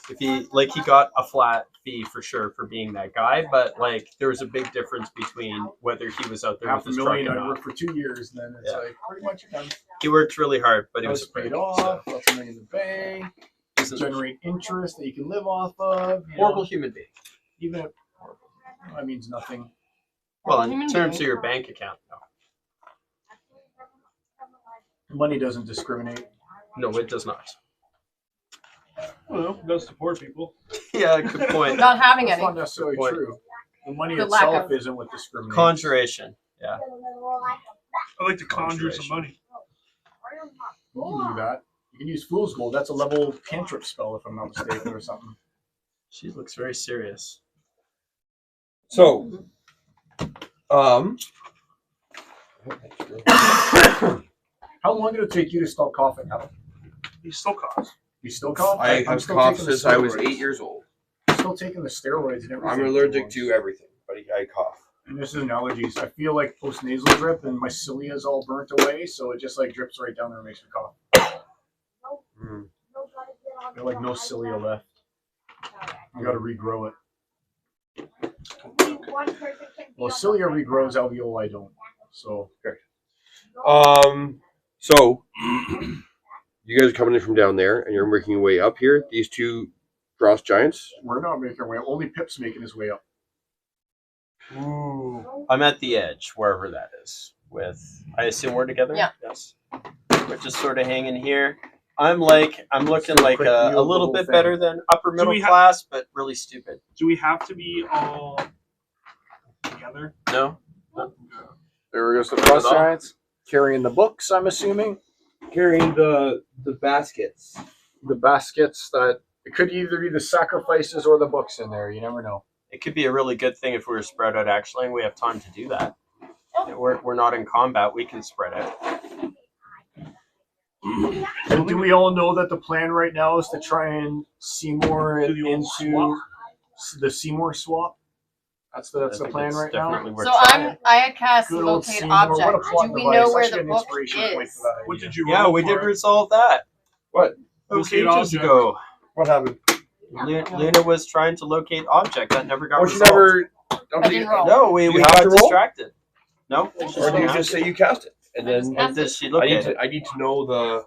[SPEAKER 3] If he got a flat fee for sure for being that guy, but like there was a big difference between whether he was out there with his truck
[SPEAKER 1] $500,000.
[SPEAKER 3] or
[SPEAKER 1] I
[SPEAKER 3] not.
[SPEAKER 1] worked for 2 years, and then it's
[SPEAKER 3] Yeah.
[SPEAKER 1] like pretty much you're done.
[SPEAKER 3] He worked really hard, but he
[SPEAKER 1] I
[SPEAKER 3] was
[SPEAKER 1] was
[SPEAKER 3] a prick,
[SPEAKER 1] paid off, lots of money in the bank,
[SPEAKER 3] He's a
[SPEAKER 1] generate interest that you can live off of. You
[SPEAKER 3] horrible
[SPEAKER 1] know,
[SPEAKER 3] human being.
[SPEAKER 1] even if that means nothing.
[SPEAKER 3] Well, in
[SPEAKER 6] Human
[SPEAKER 3] terms
[SPEAKER 6] being.
[SPEAKER 3] of your bank account,
[SPEAKER 1] Money doesn't discriminate.
[SPEAKER 3] no, it does not.
[SPEAKER 4] Well, it does support people.
[SPEAKER 3] Yeah, good point.
[SPEAKER 6] Not having
[SPEAKER 1] That's
[SPEAKER 6] any.
[SPEAKER 1] not necessarily
[SPEAKER 3] Point.
[SPEAKER 1] true. The money
[SPEAKER 6] The lack
[SPEAKER 1] itself
[SPEAKER 6] of-
[SPEAKER 1] isn't what discriminates.
[SPEAKER 3] Conjuration.
[SPEAKER 4] I like to conjure some money.
[SPEAKER 1] You can do that. You can use Fool's Gold. That's a level cantrip spell, if I'm not mistaken, or something.
[SPEAKER 3] She looks very serious.
[SPEAKER 2] So,
[SPEAKER 1] How long did it take you to stop coughing, Adam?
[SPEAKER 4] He still coughs.
[SPEAKER 1] You still cough?
[SPEAKER 2] I
[SPEAKER 1] I'm
[SPEAKER 2] have
[SPEAKER 1] still
[SPEAKER 2] coughed
[SPEAKER 1] taking the
[SPEAKER 2] since I was
[SPEAKER 1] steroids.
[SPEAKER 2] 8 years old.
[SPEAKER 1] I'm still taking the steroids and everything.
[SPEAKER 2] I'm allergic to everything, but I cough.
[SPEAKER 1] And this is an allergies. I feel like post-nasal drip and my cilia is all burnt away, so it just like drips right down there and makes me cough.
[SPEAKER 2] Mm.
[SPEAKER 1] I feel like no cilia left. I gotta regrow it. Well, cilia regrows, alveoli don't. So
[SPEAKER 2] So you guys are coming in from down there, and you're making your way up here. These two frost giants.
[SPEAKER 1] we're not making our way. Only Pip's making his way up.
[SPEAKER 3] Ooh. I'm at the edge, wherever that is. I assume we're together?
[SPEAKER 6] Yeah.
[SPEAKER 3] Yes. We're just sort of hanging here. I'm looking like
[SPEAKER 1] quick view of
[SPEAKER 3] a
[SPEAKER 1] the
[SPEAKER 3] little
[SPEAKER 1] whole
[SPEAKER 3] bit
[SPEAKER 1] thing.
[SPEAKER 3] better than upper middle
[SPEAKER 4] we
[SPEAKER 3] class, but really stupid.
[SPEAKER 4] Do we have to be all together?
[SPEAKER 3] No?
[SPEAKER 1] There goes the frost giants carrying the books. I'm assuming
[SPEAKER 2] Carrying the baskets.
[SPEAKER 1] the baskets that it could either be the sacrifices or the books in there. You never know.
[SPEAKER 3] It could be a really good thing if we were spread out, actually, and we have time to do that. We're not in combat. We can spread out.
[SPEAKER 1] And do we all know that the plan right now is to try and Seymour it
[SPEAKER 4] Do the old
[SPEAKER 1] into
[SPEAKER 4] swap?
[SPEAKER 1] the Seymour swap? That's the
[SPEAKER 3] I think
[SPEAKER 1] plan
[SPEAKER 3] it's
[SPEAKER 1] right now.
[SPEAKER 3] definitely worth
[SPEAKER 6] So
[SPEAKER 3] trying.
[SPEAKER 6] I had cast
[SPEAKER 1] Good old
[SPEAKER 6] locate
[SPEAKER 1] Seymour. What a
[SPEAKER 6] object.
[SPEAKER 1] plot
[SPEAKER 6] Do we
[SPEAKER 1] device.
[SPEAKER 6] know
[SPEAKER 1] I
[SPEAKER 6] where
[SPEAKER 1] should
[SPEAKER 6] the
[SPEAKER 1] get an
[SPEAKER 6] book
[SPEAKER 1] inspiration point
[SPEAKER 6] is?
[SPEAKER 1] for that
[SPEAKER 4] What
[SPEAKER 1] idea.
[SPEAKER 4] did you
[SPEAKER 3] Yeah,
[SPEAKER 4] roll
[SPEAKER 3] we
[SPEAKER 4] for
[SPEAKER 3] did
[SPEAKER 4] it?
[SPEAKER 3] resolve that.
[SPEAKER 2] What?
[SPEAKER 3] Those
[SPEAKER 4] Locate
[SPEAKER 3] ages
[SPEAKER 4] object.
[SPEAKER 3] ago.
[SPEAKER 2] What happened?
[SPEAKER 3] Luna was trying to locate object. That never got
[SPEAKER 2] Well, she
[SPEAKER 3] resolved.
[SPEAKER 2] never.
[SPEAKER 6] I didn't roll.
[SPEAKER 3] No, we
[SPEAKER 2] You
[SPEAKER 3] we
[SPEAKER 2] have
[SPEAKER 3] got
[SPEAKER 2] to roll?
[SPEAKER 3] distracted. No?
[SPEAKER 2] Or do you just say you cast it, and
[SPEAKER 6] I just
[SPEAKER 2] then
[SPEAKER 6] cast
[SPEAKER 3] And did she
[SPEAKER 2] I
[SPEAKER 3] locate
[SPEAKER 2] need
[SPEAKER 3] it?
[SPEAKER 2] to know the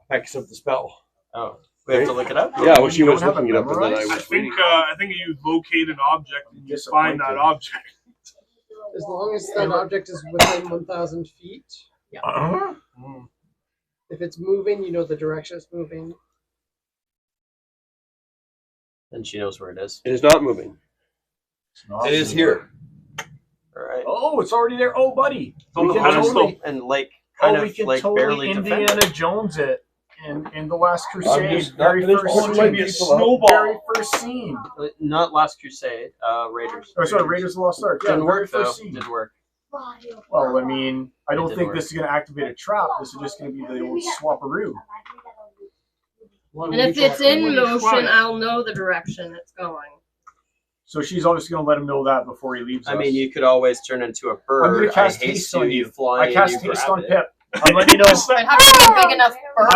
[SPEAKER 2] effects of the spell.
[SPEAKER 3] Oh, we have to look it up?
[SPEAKER 2] Yeah, well, she
[SPEAKER 1] You
[SPEAKER 2] was
[SPEAKER 1] don't have
[SPEAKER 2] looking
[SPEAKER 1] it
[SPEAKER 2] it up, and then I
[SPEAKER 1] memorized?
[SPEAKER 2] was reading.
[SPEAKER 4] I think you locate an object and you find that
[SPEAKER 1] Disappointed.
[SPEAKER 4] object.
[SPEAKER 5] As long as that object is within 1,000 feet.
[SPEAKER 1] Uh-huh.
[SPEAKER 5] If it's moving, you know the direction it's moving.
[SPEAKER 3] And she knows where it is.
[SPEAKER 2] It is not moving.
[SPEAKER 1] It's not
[SPEAKER 2] It is
[SPEAKER 1] Seymour.
[SPEAKER 2] here.
[SPEAKER 3] All right.
[SPEAKER 1] Oh, it's already there. Oh, buddy.
[SPEAKER 4] on
[SPEAKER 1] We
[SPEAKER 4] the
[SPEAKER 1] can
[SPEAKER 4] pedestal.
[SPEAKER 1] totally,
[SPEAKER 3] And like kind
[SPEAKER 1] we
[SPEAKER 3] of
[SPEAKER 1] can
[SPEAKER 3] like
[SPEAKER 1] totally
[SPEAKER 3] barely defend
[SPEAKER 1] Indiana
[SPEAKER 3] it.
[SPEAKER 1] Jones it in the Last Crusade.
[SPEAKER 2] just not
[SPEAKER 1] Very
[SPEAKER 2] finished
[SPEAKER 1] first
[SPEAKER 2] pulling
[SPEAKER 1] scene.
[SPEAKER 2] my people up.
[SPEAKER 4] Snowball.
[SPEAKER 1] Very first scene.
[SPEAKER 3] Not Last Crusade, Raiders.
[SPEAKER 1] Oh, sorry, Raiders of the Lost Ark. Yeah,
[SPEAKER 3] Didn't
[SPEAKER 1] very
[SPEAKER 3] work though.
[SPEAKER 1] first scene.
[SPEAKER 3] Didn't work.
[SPEAKER 1] Well, I mean, I don't
[SPEAKER 3] didn't
[SPEAKER 1] think
[SPEAKER 3] work.
[SPEAKER 1] this is going to activate a trap. This is just going to be the old swaparoo.
[SPEAKER 6] And if it's in motion, I'll know the direction it's going.
[SPEAKER 1] So she's obviously going to let him know that before he leaves
[SPEAKER 3] I
[SPEAKER 1] us.
[SPEAKER 3] mean, you could always turn into a
[SPEAKER 1] I'm going
[SPEAKER 3] bird.
[SPEAKER 1] to cast
[SPEAKER 3] I
[SPEAKER 1] haste
[SPEAKER 3] you,
[SPEAKER 1] on
[SPEAKER 3] you
[SPEAKER 1] you.
[SPEAKER 3] fly,
[SPEAKER 1] I
[SPEAKER 3] and
[SPEAKER 1] cast
[SPEAKER 3] you
[SPEAKER 1] haste
[SPEAKER 3] grab
[SPEAKER 1] on
[SPEAKER 3] it.
[SPEAKER 1] Pip. I'm letting you know.
[SPEAKER 6] I'd have to be a big enough bird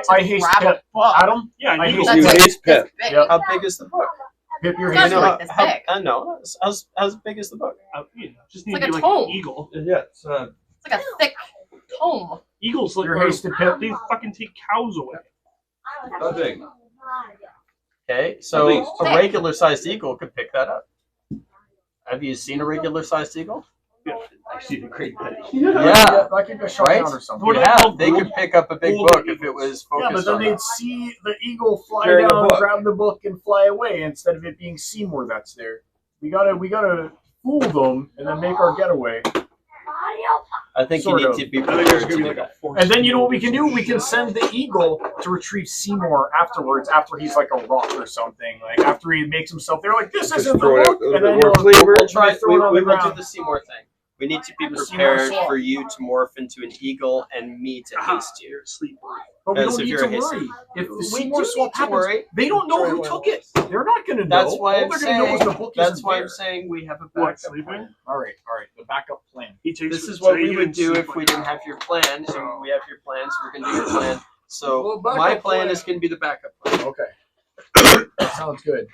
[SPEAKER 1] I
[SPEAKER 6] to
[SPEAKER 1] haste
[SPEAKER 6] grab
[SPEAKER 1] Pip.
[SPEAKER 6] a book.
[SPEAKER 1] Adam,
[SPEAKER 4] Yeah,
[SPEAKER 1] I
[SPEAKER 4] you
[SPEAKER 1] hate
[SPEAKER 4] go.
[SPEAKER 2] You
[SPEAKER 6] That's
[SPEAKER 2] haste Pip.
[SPEAKER 6] It's big.
[SPEAKER 1] Yep.
[SPEAKER 3] How big is the book?
[SPEAKER 1] Pip, you're
[SPEAKER 6] It's gotta be
[SPEAKER 1] hasting.
[SPEAKER 6] like this big.
[SPEAKER 3] I know. How's big is the book?
[SPEAKER 4] Just
[SPEAKER 6] It's
[SPEAKER 4] need
[SPEAKER 6] like
[SPEAKER 4] to be
[SPEAKER 6] a
[SPEAKER 4] like
[SPEAKER 6] tome.
[SPEAKER 4] an eagle.
[SPEAKER 2] Yeah, it's
[SPEAKER 6] It's like a thick tome.
[SPEAKER 4] Eagles like
[SPEAKER 1] You're hasted, Pip.
[SPEAKER 4] they fucking take cows away.
[SPEAKER 2] not big.
[SPEAKER 3] Okay,
[SPEAKER 2] At
[SPEAKER 3] so
[SPEAKER 2] least.
[SPEAKER 3] a regular sized eagle could pick that up. Have you seen a regular sized eagle?
[SPEAKER 2] I see the great thing.
[SPEAKER 3] Yeah.
[SPEAKER 1] That could get shot
[SPEAKER 3] Right?
[SPEAKER 1] down or something.
[SPEAKER 4] What are they
[SPEAKER 3] Yeah,
[SPEAKER 4] called?
[SPEAKER 3] they could pick up a big
[SPEAKER 4] Golden
[SPEAKER 3] book if it
[SPEAKER 4] eagles.
[SPEAKER 3] was
[SPEAKER 1] Yeah, but
[SPEAKER 3] focused
[SPEAKER 1] then
[SPEAKER 3] on
[SPEAKER 1] they'd
[SPEAKER 3] that.
[SPEAKER 1] see the eagle fly
[SPEAKER 2] Carrying a
[SPEAKER 1] down,
[SPEAKER 2] book.
[SPEAKER 1] grab the book, and fly away instead of it being Seymour that's there. We gotta fool them and then make our getaway.
[SPEAKER 3] I think you
[SPEAKER 1] Sort
[SPEAKER 3] need
[SPEAKER 1] of.
[SPEAKER 3] to be
[SPEAKER 4] I think there's
[SPEAKER 3] prepared to
[SPEAKER 4] gonna be
[SPEAKER 3] do
[SPEAKER 4] like a
[SPEAKER 3] that.
[SPEAKER 4] force.
[SPEAKER 1] And then you know what we can do? We can send the eagle to retrieve Seymour afterwards, after he's like a rock or something. Like after he makes himself, they're like, "This
[SPEAKER 2] Just
[SPEAKER 1] isn't the
[SPEAKER 2] throw it
[SPEAKER 1] book,"
[SPEAKER 2] out a little
[SPEAKER 1] and then
[SPEAKER 2] bit more
[SPEAKER 1] he'll
[SPEAKER 2] flavor.
[SPEAKER 3] We'll try.
[SPEAKER 1] throw it on
[SPEAKER 3] We
[SPEAKER 1] the
[SPEAKER 3] will do
[SPEAKER 1] ground.
[SPEAKER 3] the Seymour thing. We need to be
[SPEAKER 1] The Seymour
[SPEAKER 3] prepared
[SPEAKER 1] swap.
[SPEAKER 3] for you to morph into an eagle and me to haste you.
[SPEAKER 4] Sleep.
[SPEAKER 1] But we
[SPEAKER 3] Because
[SPEAKER 1] don't
[SPEAKER 3] if
[SPEAKER 1] need
[SPEAKER 3] you're
[SPEAKER 1] to
[SPEAKER 3] a hasty-
[SPEAKER 1] worry. If the
[SPEAKER 3] We
[SPEAKER 1] Seymour
[SPEAKER 3] do
[SPEAKER 1] swap
[SPEAKER 3] need to
[SPEAKER 1] happens,
[SPEAKER 3] worry.
[SPEAKER 1] they don't know who took it. They're not going to know.
[SPEAKER 3] That's why
[SPEAKER 1] All
[SPEAKER 3] I'm
[SPEAKER 1] they're going to know is
[SPEAKER 3] saying.
[SPEAKER 1] the book
[SPEAKER 3] That's
[SPEAKER 1] isn't
[SPEAKER 3] why
[SPEAKER 1] there.
[SPEAKER 3] I'm saying we have a
[SPEAKER 4] What,
[SPEAKER 3] backup
[SPEAKER 4] sleeping?
[SPEAKER 3] plan.
[SPEAKER 1] All right, the backup plan.
[SPEAKER 4] He takes
[SPEAKER 3] This is
[SPEAKER 4] so
[SPEAKER 3] what we
[SPEAKER 4] you
[SPEAKER 3] would
[SPEAKER 4] didn't
[SPEAKER 3] do
[SPEAKER 4] sleep
[SPEAKER 3] if we
[SPEAKER 4] like
[SPEAKER 3] didn't
[SPEAKER 4] that.
[SPEAKER 3] have your plan, and we have your plan, so we're going to do your plan. So
[SPEAKER 1] Well, backup
[SPEAKER 3] my plan
[SPEAKER 1] plan.
[SPEAKER 3] is going to be the backup plan.
[SPEAKER 1] Okay. That sounds good.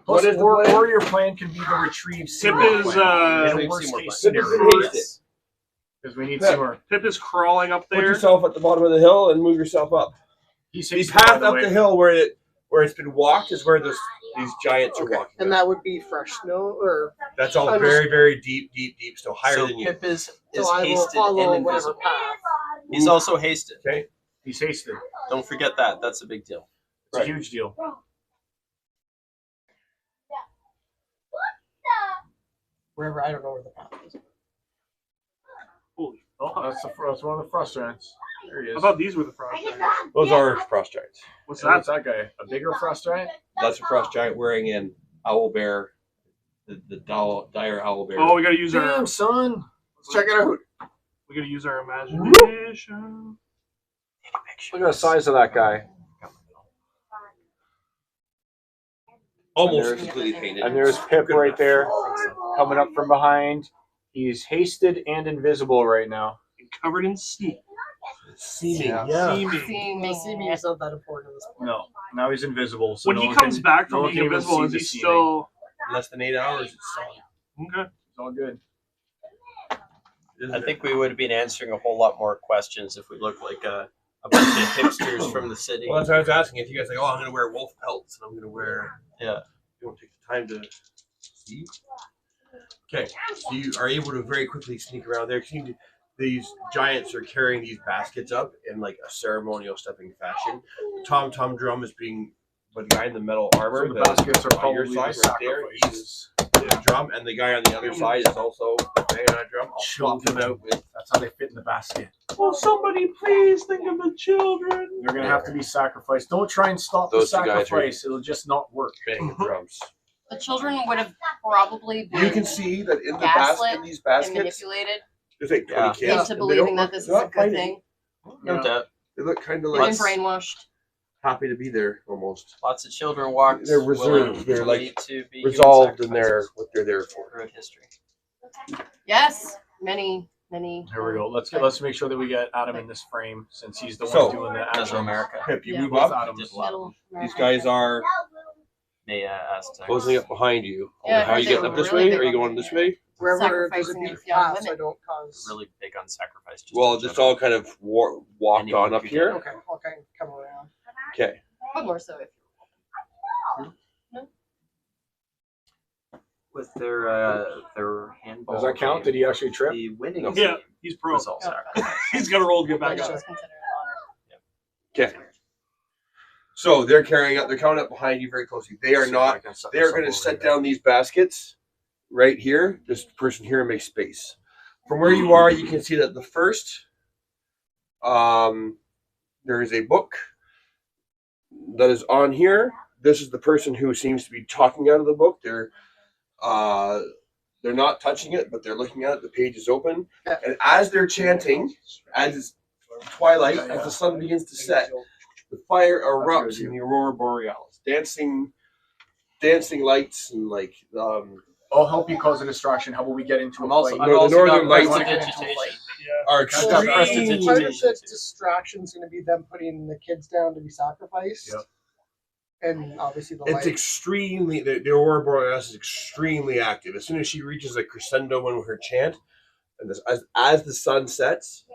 [SPEAKER 2] What
[SPEAKER 1] Plus,
[SPEAKER 2] is the
[SPEAKER 1] or,
[SPEAKER 2] plan?
[SPEAKER 1] or your plan can be the retrieve
[SPEAKER 4] Tip
[SPEAKER 1] Seymour
[SPEAKER 4] is,
[SPEAKER 1] plan. In a
[SPEAKER 3] Retrieve
[SPEAKER 1] worst
[SPEAKER 3] Seymour
[SPEAKER 1] case
[SPEAKER 3] plan.
[SPEAKER 2] Tip is
[SPEAKER 1] scenario.
[SPEAKER 2] in haste.
[SPEAKER 3] Yes.
[SPEAKER 1] Because we need
[SPEAKER 2] Yeah.
[SPEAKER 1] Seymour.
[SPEAKER 4] Pip is crawling up
[SPEAKER 2] Put
[SPEAKER 4] there.
[SPEAKER 2] yourself at the bottom of the hill and move yourself up.
[SPEAKER 1] He's
[SPEAKER 2] The
[SPEAKER 1] hasted, by
[SPEAKER 2] path
[SPEAKER 1] the
[SPEAKER 2] up
[SPEAKER 1] way.
[SPEAKER 2] the hill where it's been walked is where these giants are walking.
[SPEAKER 5] And that would be fresh snow, or
[SPEAKER 2] That's all
[SPEAKER 5] I'm
[SPEAKER 2] very, very deep snow, higher
[SPEAKER 3] So
[SPEAKER 2] than you.
[SPEAKER 3] Pip is
[SPEAKER 5] so I will
[SPEAKER 3] hasted
[SPEAKER 5] follow
[SPEAKER 3] and
[SPEAKER 5] whatever
[SPEAKER 3] invisible.
[SPEAKER 5] path.
[SPEAKER 3] He's also hasted.
[SPEAKER 2] Okay.
[SPEAKER 1] He's hasted.
[SPEAKER 3] Don't forget that. That's a big deal.
[SPEAKER 1] It's
[SPEAKER 2] Right.
[SPEAKER 1] a huge deal.
[SPEAKER 5] Wherever, I don't know where the path is.
[SPEAKER 4] Holy
[SPEAKER 1] Oh,
[SPEAKER 4] fuck.
[SPEAKER 1] that's one of the frost giants. There he is.
[SPEAKER 4] I thought these were the frost giants.
[SPEAKER 2] Those are frost giants.
[SPEAKER 4] What's
[SPEAKER 1] What's
[SPEAKER 4] that?
[SPEAKER 1] that guy? A bigger frost giant?
[SPEAKER 2] That's a frost giant wearing an owl bear, the dire owl bear.
[SPEAKER 4] Oh, we gotta use our.
[SPEAKER 1] Damn, son. Let's check it out.
[SPEAKER 4] We gotta use our imagination.
[SPEAKER 7] Look at the size of that guy.
[SPEAKER 2] Almost
[SPEAKER 7] there's-
[SPEAKER 2] completely painted.
[SPEAKER 7] And there's Pip
[SPEAKER 2] Good
[SPEAKER 7] right
[SPEAKER 2] enough.
[SPEAKER 7] there, coming up from behind. He's hasted and invisible right now.
[SPEAKER 4] Covered in steam.
[SPEAKER 2] Seeming.
[SPEAKER 7] Yeah.
[SPEAKER 4] Steaming.
[SPEAKER 6] Seeming.
[SPEAKER 5] is not that important at this point.
[SPEAKER 1] No, now he's invisible. So
[SPEAKER 4] When
[SPEAKER 1] no
[SPEAKER 4] he
[SPEAKER 1] one
[SPEAKER 4] comes
[SPEAKER 1] can-
[SPEAKER 4] back
[SPEAKER 1] no
[SPEAKER 4] from
[SPEAKER 1] one
[SPEAKER 4] being
[SPEAKER 1] can even
[SPEAKER 4] invisible,
[SPEAKER 1] see
[SPEAKER 4] is
[SPEAKER 1] the
[SPEAKER 4] he
[SPEAKER 1] seaming.
[SPEAKER 4] still
[SPEAKER 2] Less than 8 hours. It's solid.
[SPEAKER 4] okay?
[SPEAKER 1] It's all good.
[SPEAKER 2] Isn't
[SPEAKER 3] I
[SPEAKER 2] it?
[SPEAKER 3] think we would have been answering a whole lot more questions if we looked like a bunch of hipsters from the city.
[SPEAKER 2] Well, that's what I was asking. If you guys like, oh, I'm going to wear wolf pelts and I'm going to wear.
[SPEAKER 3] Yeah.
[SPEAKER 2] You won't take the time to see. Okay, so you are able to very quickly sneak around there. These giants are carrying these baskets up in like a ceremonial stepping fashion. The tom drum is being, but the guy in the metal armor,
[SPEAKER 1] So the baskets are
[SPEAKER 2] on your
[SPEAKER 1] probably
[SPEAKER 2] side
[SPEAKER 1] the
[SPEAKER 2] right there.
[SPEAKER 1] sacrifices.
[SPEAKER 2] The drum, and the guy on the other side is also banging on a drum. I'll swap him out with.
[SPEAKER 1] That's how they fit in the basket.
[SPEAKER 4] Will somebody please think of the children?
[SPEAKER 1] They're gonna have to be sacrificed. Don't try and stop
[SPEAKER 2] Those
[SPEAKER 1] the
[SPEAKER 2] two guys are-
[SPEAKER 1] sacrifice. It'll just not work.
[SPEAKER 2] Banging drums.
[SPEAKER 6] The children would have probably been
[SPEAKER 2] You can see that in the
[SPEAKER 6] Gaslit
[SPEAKER 2] in these
[SPEAKER 6] and
[SPEAKER 2] baskets,
[SPEAKER 6] manipulated
[SPEAKER 2] there's like 20
[SPEAKER 3] Yeah.
[SPEAKER 2] kids.
[SPEAKER 6] into
[SPEAKER 2] and they
[SPEAKER 6] believing
[SPEAKER 2] don't
[SPEAKER 6] that
[SPEAKER 2] look-
[SPEAKER 6] this is
[SPEAKER 2] they're
[SPEAKER 6] a
[SPEAKER 2] not
[SPEAKER 6] good
[SPEAKER 2] fighting.
[SPEAKER 6] thing.
[SPEAKER 3] No doubt.
[SPEAKER 2] They look kind of
[SPEAKER 6] They've
[SPEAKER 2] like
[SPEAKER 6] been brainwashed.
[SPEAKER 2] happy to be there almost.
[SPEAKER 3] Lots of children walked.
[SPEAKER 2] They're reserved. They're, like,
[SPEAKER 3] willing to be human
[SPEAKER 2] Resolved in their
[SPEAKER 3] sacrifices
[SPEAKER 2] what they're there for.
[SPEAKER 3] throughout history.
[SPEAKER 6] Yes, many.
[SPEAKER 1] Here we go. Let's make sure that we get Adam in this frame since he's the
[SPEAKER 2] So-
[SPEAKER 1] one doing the
[SPEAKER 3] That's
[SPEAKER 1] action.
[SPEAKER 3] America.
[SPEAKER 2] Pip, you
[SPEAKER 6] Yeah.
[SPEAKER 2] move
[SPEAKER 1] With
[SPEAKER 2] up.
[SPEAKER 1] Adam.
[SPEAKER 3] Did a lot of them.
[SPEAKER 6] Middle
[SPEAKER 2] These guys are
[SPEAKER 3] They Aztecs.
[SPEAKER 2] closing up behind you.
[SPEAKER 6] Yeah,
[SPEAKER 2] How are you
[SPEAKER 6] they
[SPEAKER 2] getting
[SPEAKER 6] were
[SPEAKER 2] up this
[SPEAKER 6] really
[SPEAKER 2] way?
[SPEAKER 6] big
[SPEAKER 2] Are you
[SPEAKER 6] on
[SPEAKER 2] going
[SPEAKER 6] that.
[SPEAKER 2] this way?
[SPEAKER 5] Wherever there's a
[SPEAKER 6] Sacrificing
[SPEAKER 5] deep
[SPEAKER 6] young
[SPEAKER 5] path, so
[SPEAKER 6] women.
[SPEAKER 5] I don't cause.
[SPEAKER 3] Really big on sacrifice. just
[SPEAKER 2] Well,
[SPEAKER 3] in
[SPEAKER 2] it's
[SPEAKER 3] general.
[SPEAKER 2] all kind of walked
[SPEAKER 3] Anyone
[SPEAKER 2] on up
[SPEAKER 3] could
[SPEAKER 2] here.
[SPEAKER 5] Okay, okay, come around.
[SPEAKER 2] Okay.
[SPEAKER 6] But more so if
[SPEAKER 3] with their handball.
[SPEAKER 1] Does that count? Did
[SPEAKER 3] game,
[SPEAKER 1] he actually trip?
[SPEAKER 3] the winning
[SPEAKER 2] No.
[SPEAKER 4] Yeah,
[SPEAKER 3] team
[SPEAKER 4] he's pro.
[SPEAKER 3] was all
[SPEAKER 6] Yeah.
[SPEAKER 3] sacrifice.
[SPEAKER 4] He's got to roll to get back
[SPEAKER 6] it's
[SPEAKER 4] up.
[SPEAKER 6] just considered an honor.
[SPEAKER 2] Okay. So they're carrying up. They're coming up behind you very closely. They are not. They are going to set down these baskets right here. This person here makes space. From where you are, you can see that the first, there is a book that is on here. This is the person who seems to be talking out of the book. They're not touching it, but they're looking at it. The page is open, and as they're chanting, as it's twilight, as the sun begins to set, the fire erupts in the aurora borealis, dancing lights and like.
[SPEAKER 1] I'll help you cause a distraction. How about we get into a
[SPEAKER 3] I'm also,
[SPEAKER 1] fight?
[SPEAKER 3] I've
[SPEAKER 2] No, the
[SPEAKER 3] also
[SPEAKER 2] northern
[SPEAKER 3] got
[SPEAKER 2] lights-
[SPEAKER 3] prestidigitation.
[SPEAKER 2] Are
[SPEAKER 1] That's got
[SPEAKER 2] extreme.
[SPEAKER 3] prestidigitation.
[SPEAKER 5] Part of the distraction is going to be them putting the kids down to be sacrificed.
[SPEAKER 1] Yep.
[SPEAKER 5] And obviously the
[SPEAKER 2] It's
[SPEAKER 5] light.
[SPEAKER 2] extremely the aurora borealis is extremely active. As soon as she reaches a crescendo in her chant, and this, as the sun sets,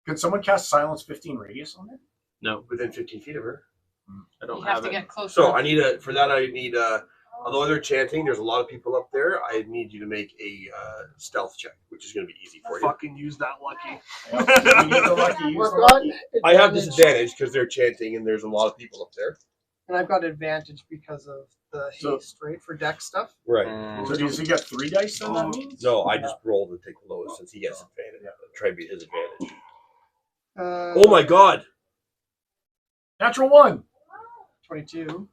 [SPEAKER 1] Could someone cast silence 15 radius on it?
[SPEAKER 3] No,
[SPEAKER 2] within 15 feet of her.
[SPEAKER 3] I
[SPEAKER 6] You
[SPEAKER 3] don't
[SPEAKER 6] have
[SPEAKER 3] have
[SPEAKER 6] to
[SPEAKER 3] it.
[SPEAKER 6] get closer.
[SPEAKER 2] So I need although they're chanting, there's a lot of people up there. I need you to make a stealth check, which is going to be easy for you.
[SPEAKER 4] Fucking use that lucky.
[SPEAKER 1] You need the lucky, use
[SPEAKER 5] We've
[SPEAKER 1] the
[SPEAKER 5] got
[SPEAKER 1] lucky.
[SPEAKER 2] I have
[SPEAKER 5] advantage-
[SPEAKER 2] disadvantage because they're chanting and there's a lot of people up there.
[SPEAKER 5] And I've got advantage because of the
[SPEAKER 1] So-
[SPEAKER 5] haste, right? For deck stuff.
[SPEAKER 2] Right.
[SPEAKER 1] So does he get 3 dice then? That means?
[SPEAKER 2] No, I just rolled to take the lowest since he gets advantage. Try to beat his advantage.
[SPEAKER 5] Uh,
[SPEAKER 2] Oh my god!
[SPEAKER 1] Natural 1.
[SPEAKER 5] 22.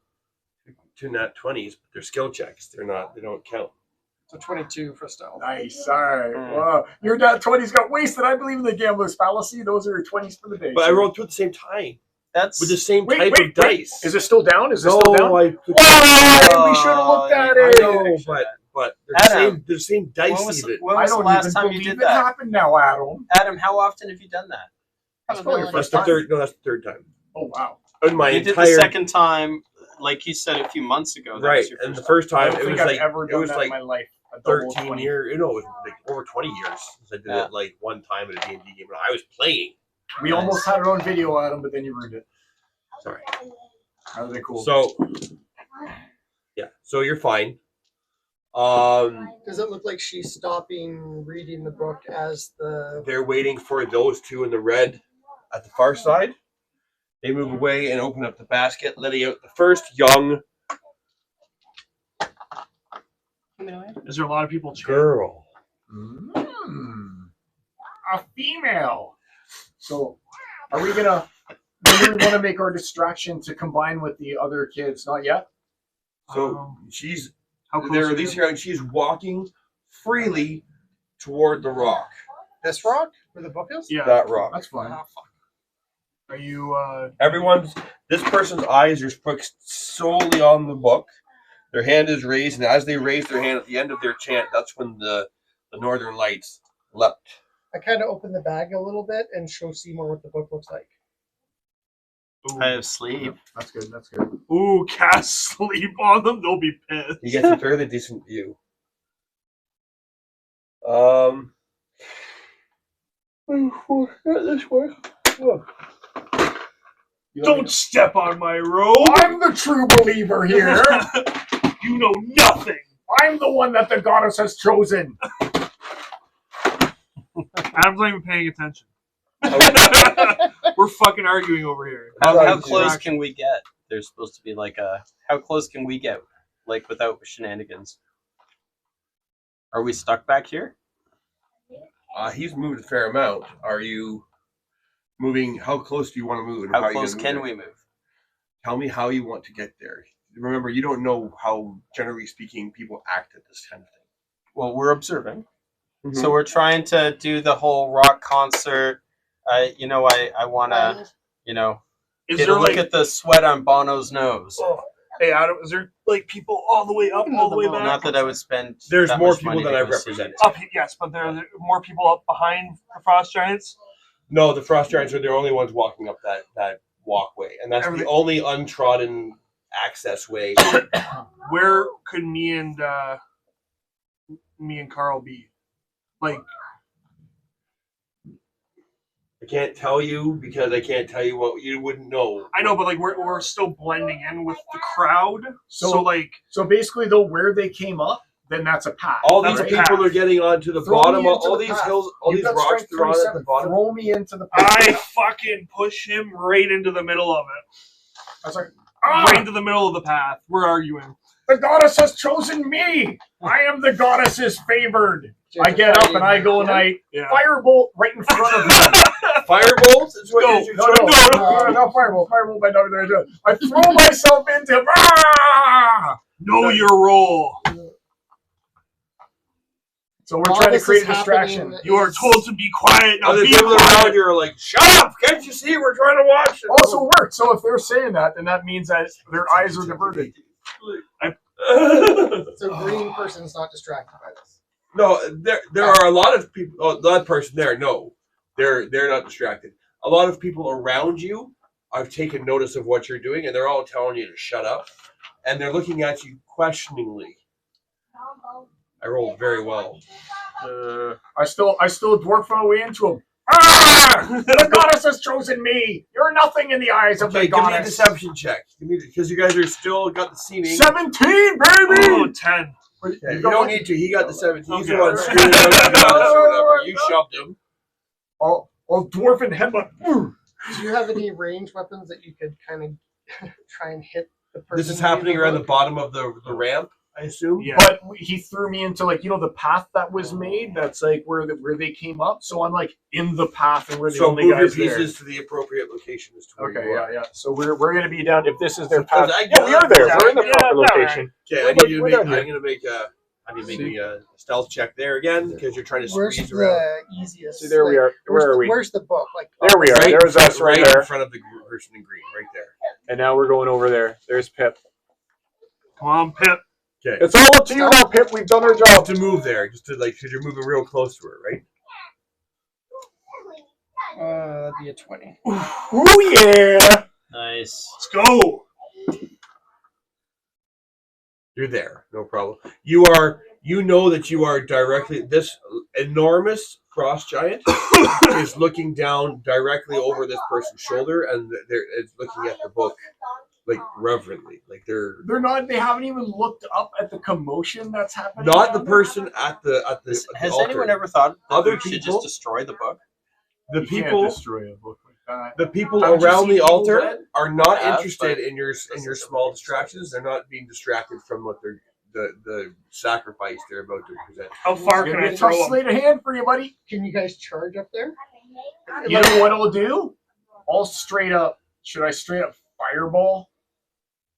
[SPEAKER 2] 2 nat 20s, but they're skill checks. They don't count.
[SPEAKER 5] So 22 for stealth.
[SPEAKER 1] Nice. All right. Wow. Your nat 20s got wasted. I believe in the gambler's fallacy. Those are 20s for the day.
[SPEAKER 2] But I rolled two at the same time
[SPEAKER 3] That's
[SPEAKER 2] with the same
[SPEAKER 1] Wait,
[SPEAKER 2] type
[SPEAKER 1] wait,
[SPEAKER 2] of dice.
[SPEAKER 1] Is it still down? Is it
[SPEAKER 2] No,
[SPEAKER 1] still down?
[SPEAKER 2] I
[SPEAKER 1] Why? We should have looked at
[SPEAKER 2] I
[SPEAKER 1] it.
[SPEAKER 2] know, but they're
[SPEAKER 3] Adam,
[SPEAKER 2] the same dice
[SPEAKER 3] when was,
[SPEAKER 2] even.
[SPEAKER 3] when
[SPEAKER 1] I
[SPEAKER 3] was the
[SPEAKER 1] don't
[SPEAKER 3] last
[SPEAKER 1] even
[SPEAKER 3] time
[SPEAKER 1] believe
[SPEAKER 3] you did
[SPEAKER 1] it
[SPEAKER 3] that?
[SPEAKER 1] happened now, Adam.
[SPEAKER 3] Adam, how often have you done that?
[SPEAKER 1] probably
[SPEAKER 6] Probability.
[SPEAKER 2] That's the third. No, that's the third time.
[SPEAKER 1] Oh, wow.
[SPEAKER 2] In my
[SPEAKER 3] You did
[SPEAKER 2] entire
[SPEAKER 3] the second time, like you said a few months ago. That
[SPEAKER 2] right,
[SPEAKER 3] was your
[SPEAKER 2] and the
[SPEAKER 3] first
[SPEAKER 2] first
[SPEAKER 1] I
[SPEAKER 2] time
[SPEAKER 1] don't
[SPEAKER 2] it
[SPEAKER 1] think
[SPEAKER 2] was
[SPEAKER 1] I've
[SPEAKER 2] like
[SPEAKER 1] ever
[SPEAKER 2] it
[SPEAKER 1] done
[SPEAKER 2] was
[SPEAKER 1] that
[SPEAKER 2] like
[SPEAKER 1] in my life. A double
[SPEAKER 2] 13
[SPEAKER 1] 20.
[SPEAKER 2] years. You know, it was like over 20 years since I did
[SPEAKER 3] Yeah.
[SPEAKER 2] it like one time at a D&D game when I was playing.
[SPEAKER 1] We almost had it on video, Adam, but then you ruined it.
[SPEAKER 2] Sorry.
[SPEAKER 1] That was cool.
[SPEAKER 2] So yeah, so you're fine.
[SPEAKER 5] Does it look like she's stopping reading the book as the.
[SPEAKER 2] They're waiting for those two in the red at the far side. They move away and open up the basket, letting out the first young
[SPEAKER 6] Humanoid.
[SPEAKER 4] Is there a lot of people cheering?
[SPEAKER 2] girl.
[SPEAKER 1] A female. So, are we gonna? Maybe we want to make our distraction to combine with the other kids. Not yet.
[SPEAKER 2] So she's
[SPEAKER 4] How close
[SPEAKER 2] there.
[SPEAKER 4] are
[SPEAKER 2] These
[SPEAKER 4] you?
[SPEAKER 2] young. She's walking freely toward the rock.
[SPEAKER 5] This rock where the book is?
[SPEAKER 4] Yeah.
[SPEAKER 2] That rock.
[SPEAKER 1] That's fine.
[SPEAKER 5] Ah, fuck.
[SPEAKER 4] Are you?
[SPEAKER 2] This person's eyes are fixed solely on the book. Their hand is raised, and as they raise their hand at the end of their chant, that's when the northern lights leapt.
[SPEAKER 5] I kind of open the bag a little bit and show Seymour what the book looks like.
[SPEAKER 3] I have sleep.
[SPEAKER 1] That's good. That's good.
[SPEAKER 4] Ooh, cast sleep on them. They'll be pissed.
[SPEAKER 2] He gets a fairly decent view. This way.
[SPEAKER 4] Don't step on my robe.
[SPEAKER 1] I'm the true believer here.
[SPEAKER 4] You know nothing.
[SPEAKER 1] I'm the one that the goddess has chosen.
[SPEAKER 4] Adam's not even paying attention. We're fucking arguing over here.
[SPEAKER 3] How close can we get? There's supposed to be like a. How close can we get, like without shenanigans? Are we stuck back here?
[SPEAKER 2] He's moved a fair amount. Are you moving? How close do you want to move? And
[SPEAKER 3] How
[SPEAKER 2] are you
[SPEAKER 3] close
[SPEAKER 2] gonna
[SPEAKER 3] can
[SPEAKER 2] move
[SPEAKER 3] we
[SPEAKER 2] it?
[SPEAKER 3] move?
[SPEAKER 2] Tell me how you want to get there. Remember, you don't know how, generally speaking, people act at this kind of thing.
[SPEAKER 3] Well, we're observing.
[SPEAKER 2] Mhm.
[SPEAKER 3] So we're trying to do the whole rock concert. I want to,
[SPEAKER 4] Is
[SPEAKER 3] get
[SPEAKER 4] there
[SPEAKER 3] a look
[SPEAKER 4] like?
[SPEAKER 3] at the sweat on Bono's nose.
[SPEAKER 4] Oh, hey, Adam. Is there like people all the way up, all the way back?
[SPEAKER 3] Not that I would spend.
[SPEAKER 2] There's
[SPEAKER 3] that
[SPEAKER 2] more
[SPEAKER 3] much
[SPEAKER 2] people
[SPEAKER 3] money
[SPEAKER 2] than
[SPEAKER 3] to
[SPEAKER 2] I've
[SPEAKER 3] go see
[SPEAKER 2] represented.
[SPEAKER 3] it.
[SPEAKER 4] Up, yes, but there are more people up behind the frost giants.
[SPEAKER 2] No, the frost giants are the only ones walking up that walkway, and that's the only untrodden access way.
[SPEAKER 4] Where could me and Carl be? Like,
[SPEAKER 2] I can't tell you because I can't tell you what you wouldn't know.
[SPEAKER 4] I know, but like we're still blending in with the crowd.
[SPEAKER 1] So
[SPEAKER 4] like,
[SPEAKER 1] So basically, though, where they came up, then that's a path.
[SPEAKER 2] All
[SPEAKER 4] That's
[SPEAKER 2] these
[SPEAKER 4] a
[SPEAKER 2] people
[SPEAKER 4] path.
[SPEAKER 2] are getting onto the
[SPEAKER 1] Throw
[SPEAKER 2] bottom
[SPEAKER 1] me
[SPEAKER 2] of
[SPEAKER 1] into
[SPEAKER 2] all
[SPEAKER 1] the
[SPEAKER 2] these
[SPEAKER 1] path.
[SPEAKER 2] hills, all
[SPEAKER 1] You've
[SPEAKER 2] these
[SPEAKER 1] got
[SPEAKER 2] rocks
[SPEAKER 1] strength
[SPEAKER 2] they're on at the
[SPEAKER 1] 37.
[SPEAKER 2] bottom.
[SPEAKER 1] Throw me into the
[SPEAKER 4] I
[SPEAKER 1] path.
[SPEAKER 4] fucking push him right into the middle of it.
[SPEAKER 1] I was like,
[SPEAKER 4] Right into the middle of the path. We're arguing.
[SPEAKER 1] the goddess has chosen me. I am the goddess's favored. I get up and I go and I
[SPEAKER 4] Yeah.
[SPEAKER 1] firebolt right in front of him.
[SPEAKER 2] Firebolts is what
[SPEAKER 4] No,
[SPEAKER 2] is your
[SPEAKER 1] No,
[SPEAKER 2] choice?
[SPEAKER 1] not firebolt. Firebolt by WWE. I throw myself into him. Ah!
[SPEAKER 4] Know your role.
[SPEAKER 1] So we're
[SPEAKER 5] While
[SPEAKER 1] trying to
[SPEAKER 5] this
[SPEAKER 1] create
[SPEAKER 5] is
[SPEAKER 1] a distraction.
[SPEAKER 5] happening,
[SPEAKER 4] You are told to be quiet. Now
[SPEAKER 2] Other
[SPEAKER 4] be
[SPEAKER 2] people around
[SPEAKER 4] quiet.
[SPEAKER 2] you are like, "Shut up! Can't you see? We're trying to watch." it."
[SPEAKER 1] Also works. So if they're saying that, then that means that their eyes are diverted.
[SPEAKER 5] So green person's not distracted by this.
[SPEAKER 2] No, there are a lot of people. Oh, that person there, no, they're not distracted. A lot of people around you have taken notice of what you're doing, and they're all telling you to shut up, and they're looking at you questioningly. I rolled very well.
[SPEAKER 1] I still dwarf my way into him. Ah! The goddess has chosen me. You're nothing in the eyes of
[SPEAKER 2] Okay,
[SPEAKER 1] the
[SPEAKER 2] give me a
[SPEAKER 1] goddess.
[SPEAKER 2] deception check. Because you guys are still got the seeming.
[SPEAKER 1] 17, baby.
[SPEAKER 4] Oh, 10.
[SPEAKER 2] Okay, you don't need to. He got the 17. He's the
[SPEAKER 4] Okay.
[SPEAKER 2] one screwing out the goddess or whatever. You shoved him.
[SPEAKER 1] I'll dwarf and headbutt.
[SPEAKER 5] Do you have any range weapons that you could kind of try and hit the person?
[SPEAKER 2] This is happening around the bottom of the ramp, I assume.
[SPEAKER 4] Yeah.
[SPEAKER 1] But he threw me into the path that was made. That's like where they came up. So I'm like in the path and we're the
[SPEAKER 2] So
[SPEAKER 1] only
[SPEAKER 2] move your
[SPEAKER 1] guys there.
[SPEAKER 2] pieces to the appropriate location as to where
[SPEAKER 1] Okay,
[SPEAKER 2] you are.
[SPEAKER 1] yeah. So we're gonna be down. If this is their
[SPEAKER 2] So
[SPEAKER 1] path,
[SPEAKER 2] I-
[SPEAKER 1] yeah, we are there. We're in the
[SPEAKER 4] yeah,
[SPEAKER 1] proper
[SPEAKER 4] yeah,
[SPEAKER 1] location.
[SPEAKER 2] Okay,
[SPEAKER 1] We're
[SPEAKER 2] I need you to
[SPEAKER 1] we're
[SPEAKER 2] make.
[SPEAKER 1] down here.
[SPEAKER 2] I'm gonna make a. I need to make me a stealth check there again because you're trying to
[SPEAKER 5] Where's
[SPEAKER 2] squeeze around.
[SPEAKER 5] the easiest?
[SPEAKER 1] See, there we are. Where are we?
[SPEAKER 5] Where's the book? Like
[SPEAKER 1] There we are.
[SPEAKER 2] Right,
[SPEAKER 1] There's us right
[SPEAKER 2] in
[SPEAKER 1] there.
[SPEAKER 2] front of the person in green, right there.
[SPEAKER 1] And now we're going over there. There's Pip.
[SPEAKER 4] Come on, Pip.
[SPEAKER 2] Okay,
[SPEAKER 1] It's all up to you now, Pip. We've done our job.
[SPEAKER 2] to move there, just to because you're moving real close to her, right?
[SPEAKER 5] that'd be a 20.
[SPEAKER 1] Oh yeah!
[SPEAKER 3] Nice.
[SPEAKER 4] Let's go.
[SPEAKER 2] You're there, no problem. You know that you are directly. This enormous frost giant is looking down directly over this person's shoulder, and it's looking at the book like reverently, like they're
[SPEAKER 1] Not. They haven't even looked up at the commotion that's happening.
[SPEAKER 2] not the
[SPEAKER 1] down
[SPEAKER 2] person at the
[SPEAKER 3] Has
[SPEAKER 2] altar.
[SPEAKER 3] anyone ever thought that
[SPEAKER 2] Other
[SPEAKER 3] we should
[SPEAKER 2] people-
[SPEAKER 3] just destroy the book?
[SPEAKER 2] The
[SPEAKER 1] there. You can't
[SPEAKER 2] people,
[SPEAKER 1] destroy a book like that.
[SPEAKER 2] the people
[SPEAKER 1] Haven't you
[SPEAKER 2] around
[SPEAKER 1] seen
[SPEAKER 2] the
[SPEAKER 1] Evil
[SPEAKER 2] altar
[SPEAKER 1] Dead?
[SPEAKER 2] are not
[SPEAKER 3] Yeah,
[SPEAKER 2] interested
[SPEAKER 3] but
[SPEAKER 2] in your small distractions. They're not being distracted from what they're the sacrifice they're about to present.
[SPEAKER 4] How far
[SPEAKER 1] It's
[SPEAKER 4] can
[SPEAKER 1] gonna be
[SPEAKER 4] I
[SPEAKER 1] a tough
[SPEAKER 4] throw him?
[SPEAKER 1] sleight of hand for you, buddy.
[SPEAKER 5] Can you guys charge up there?
[SPEAKER 1] You know what I'll do? I'll straight up. Should I straight up fireball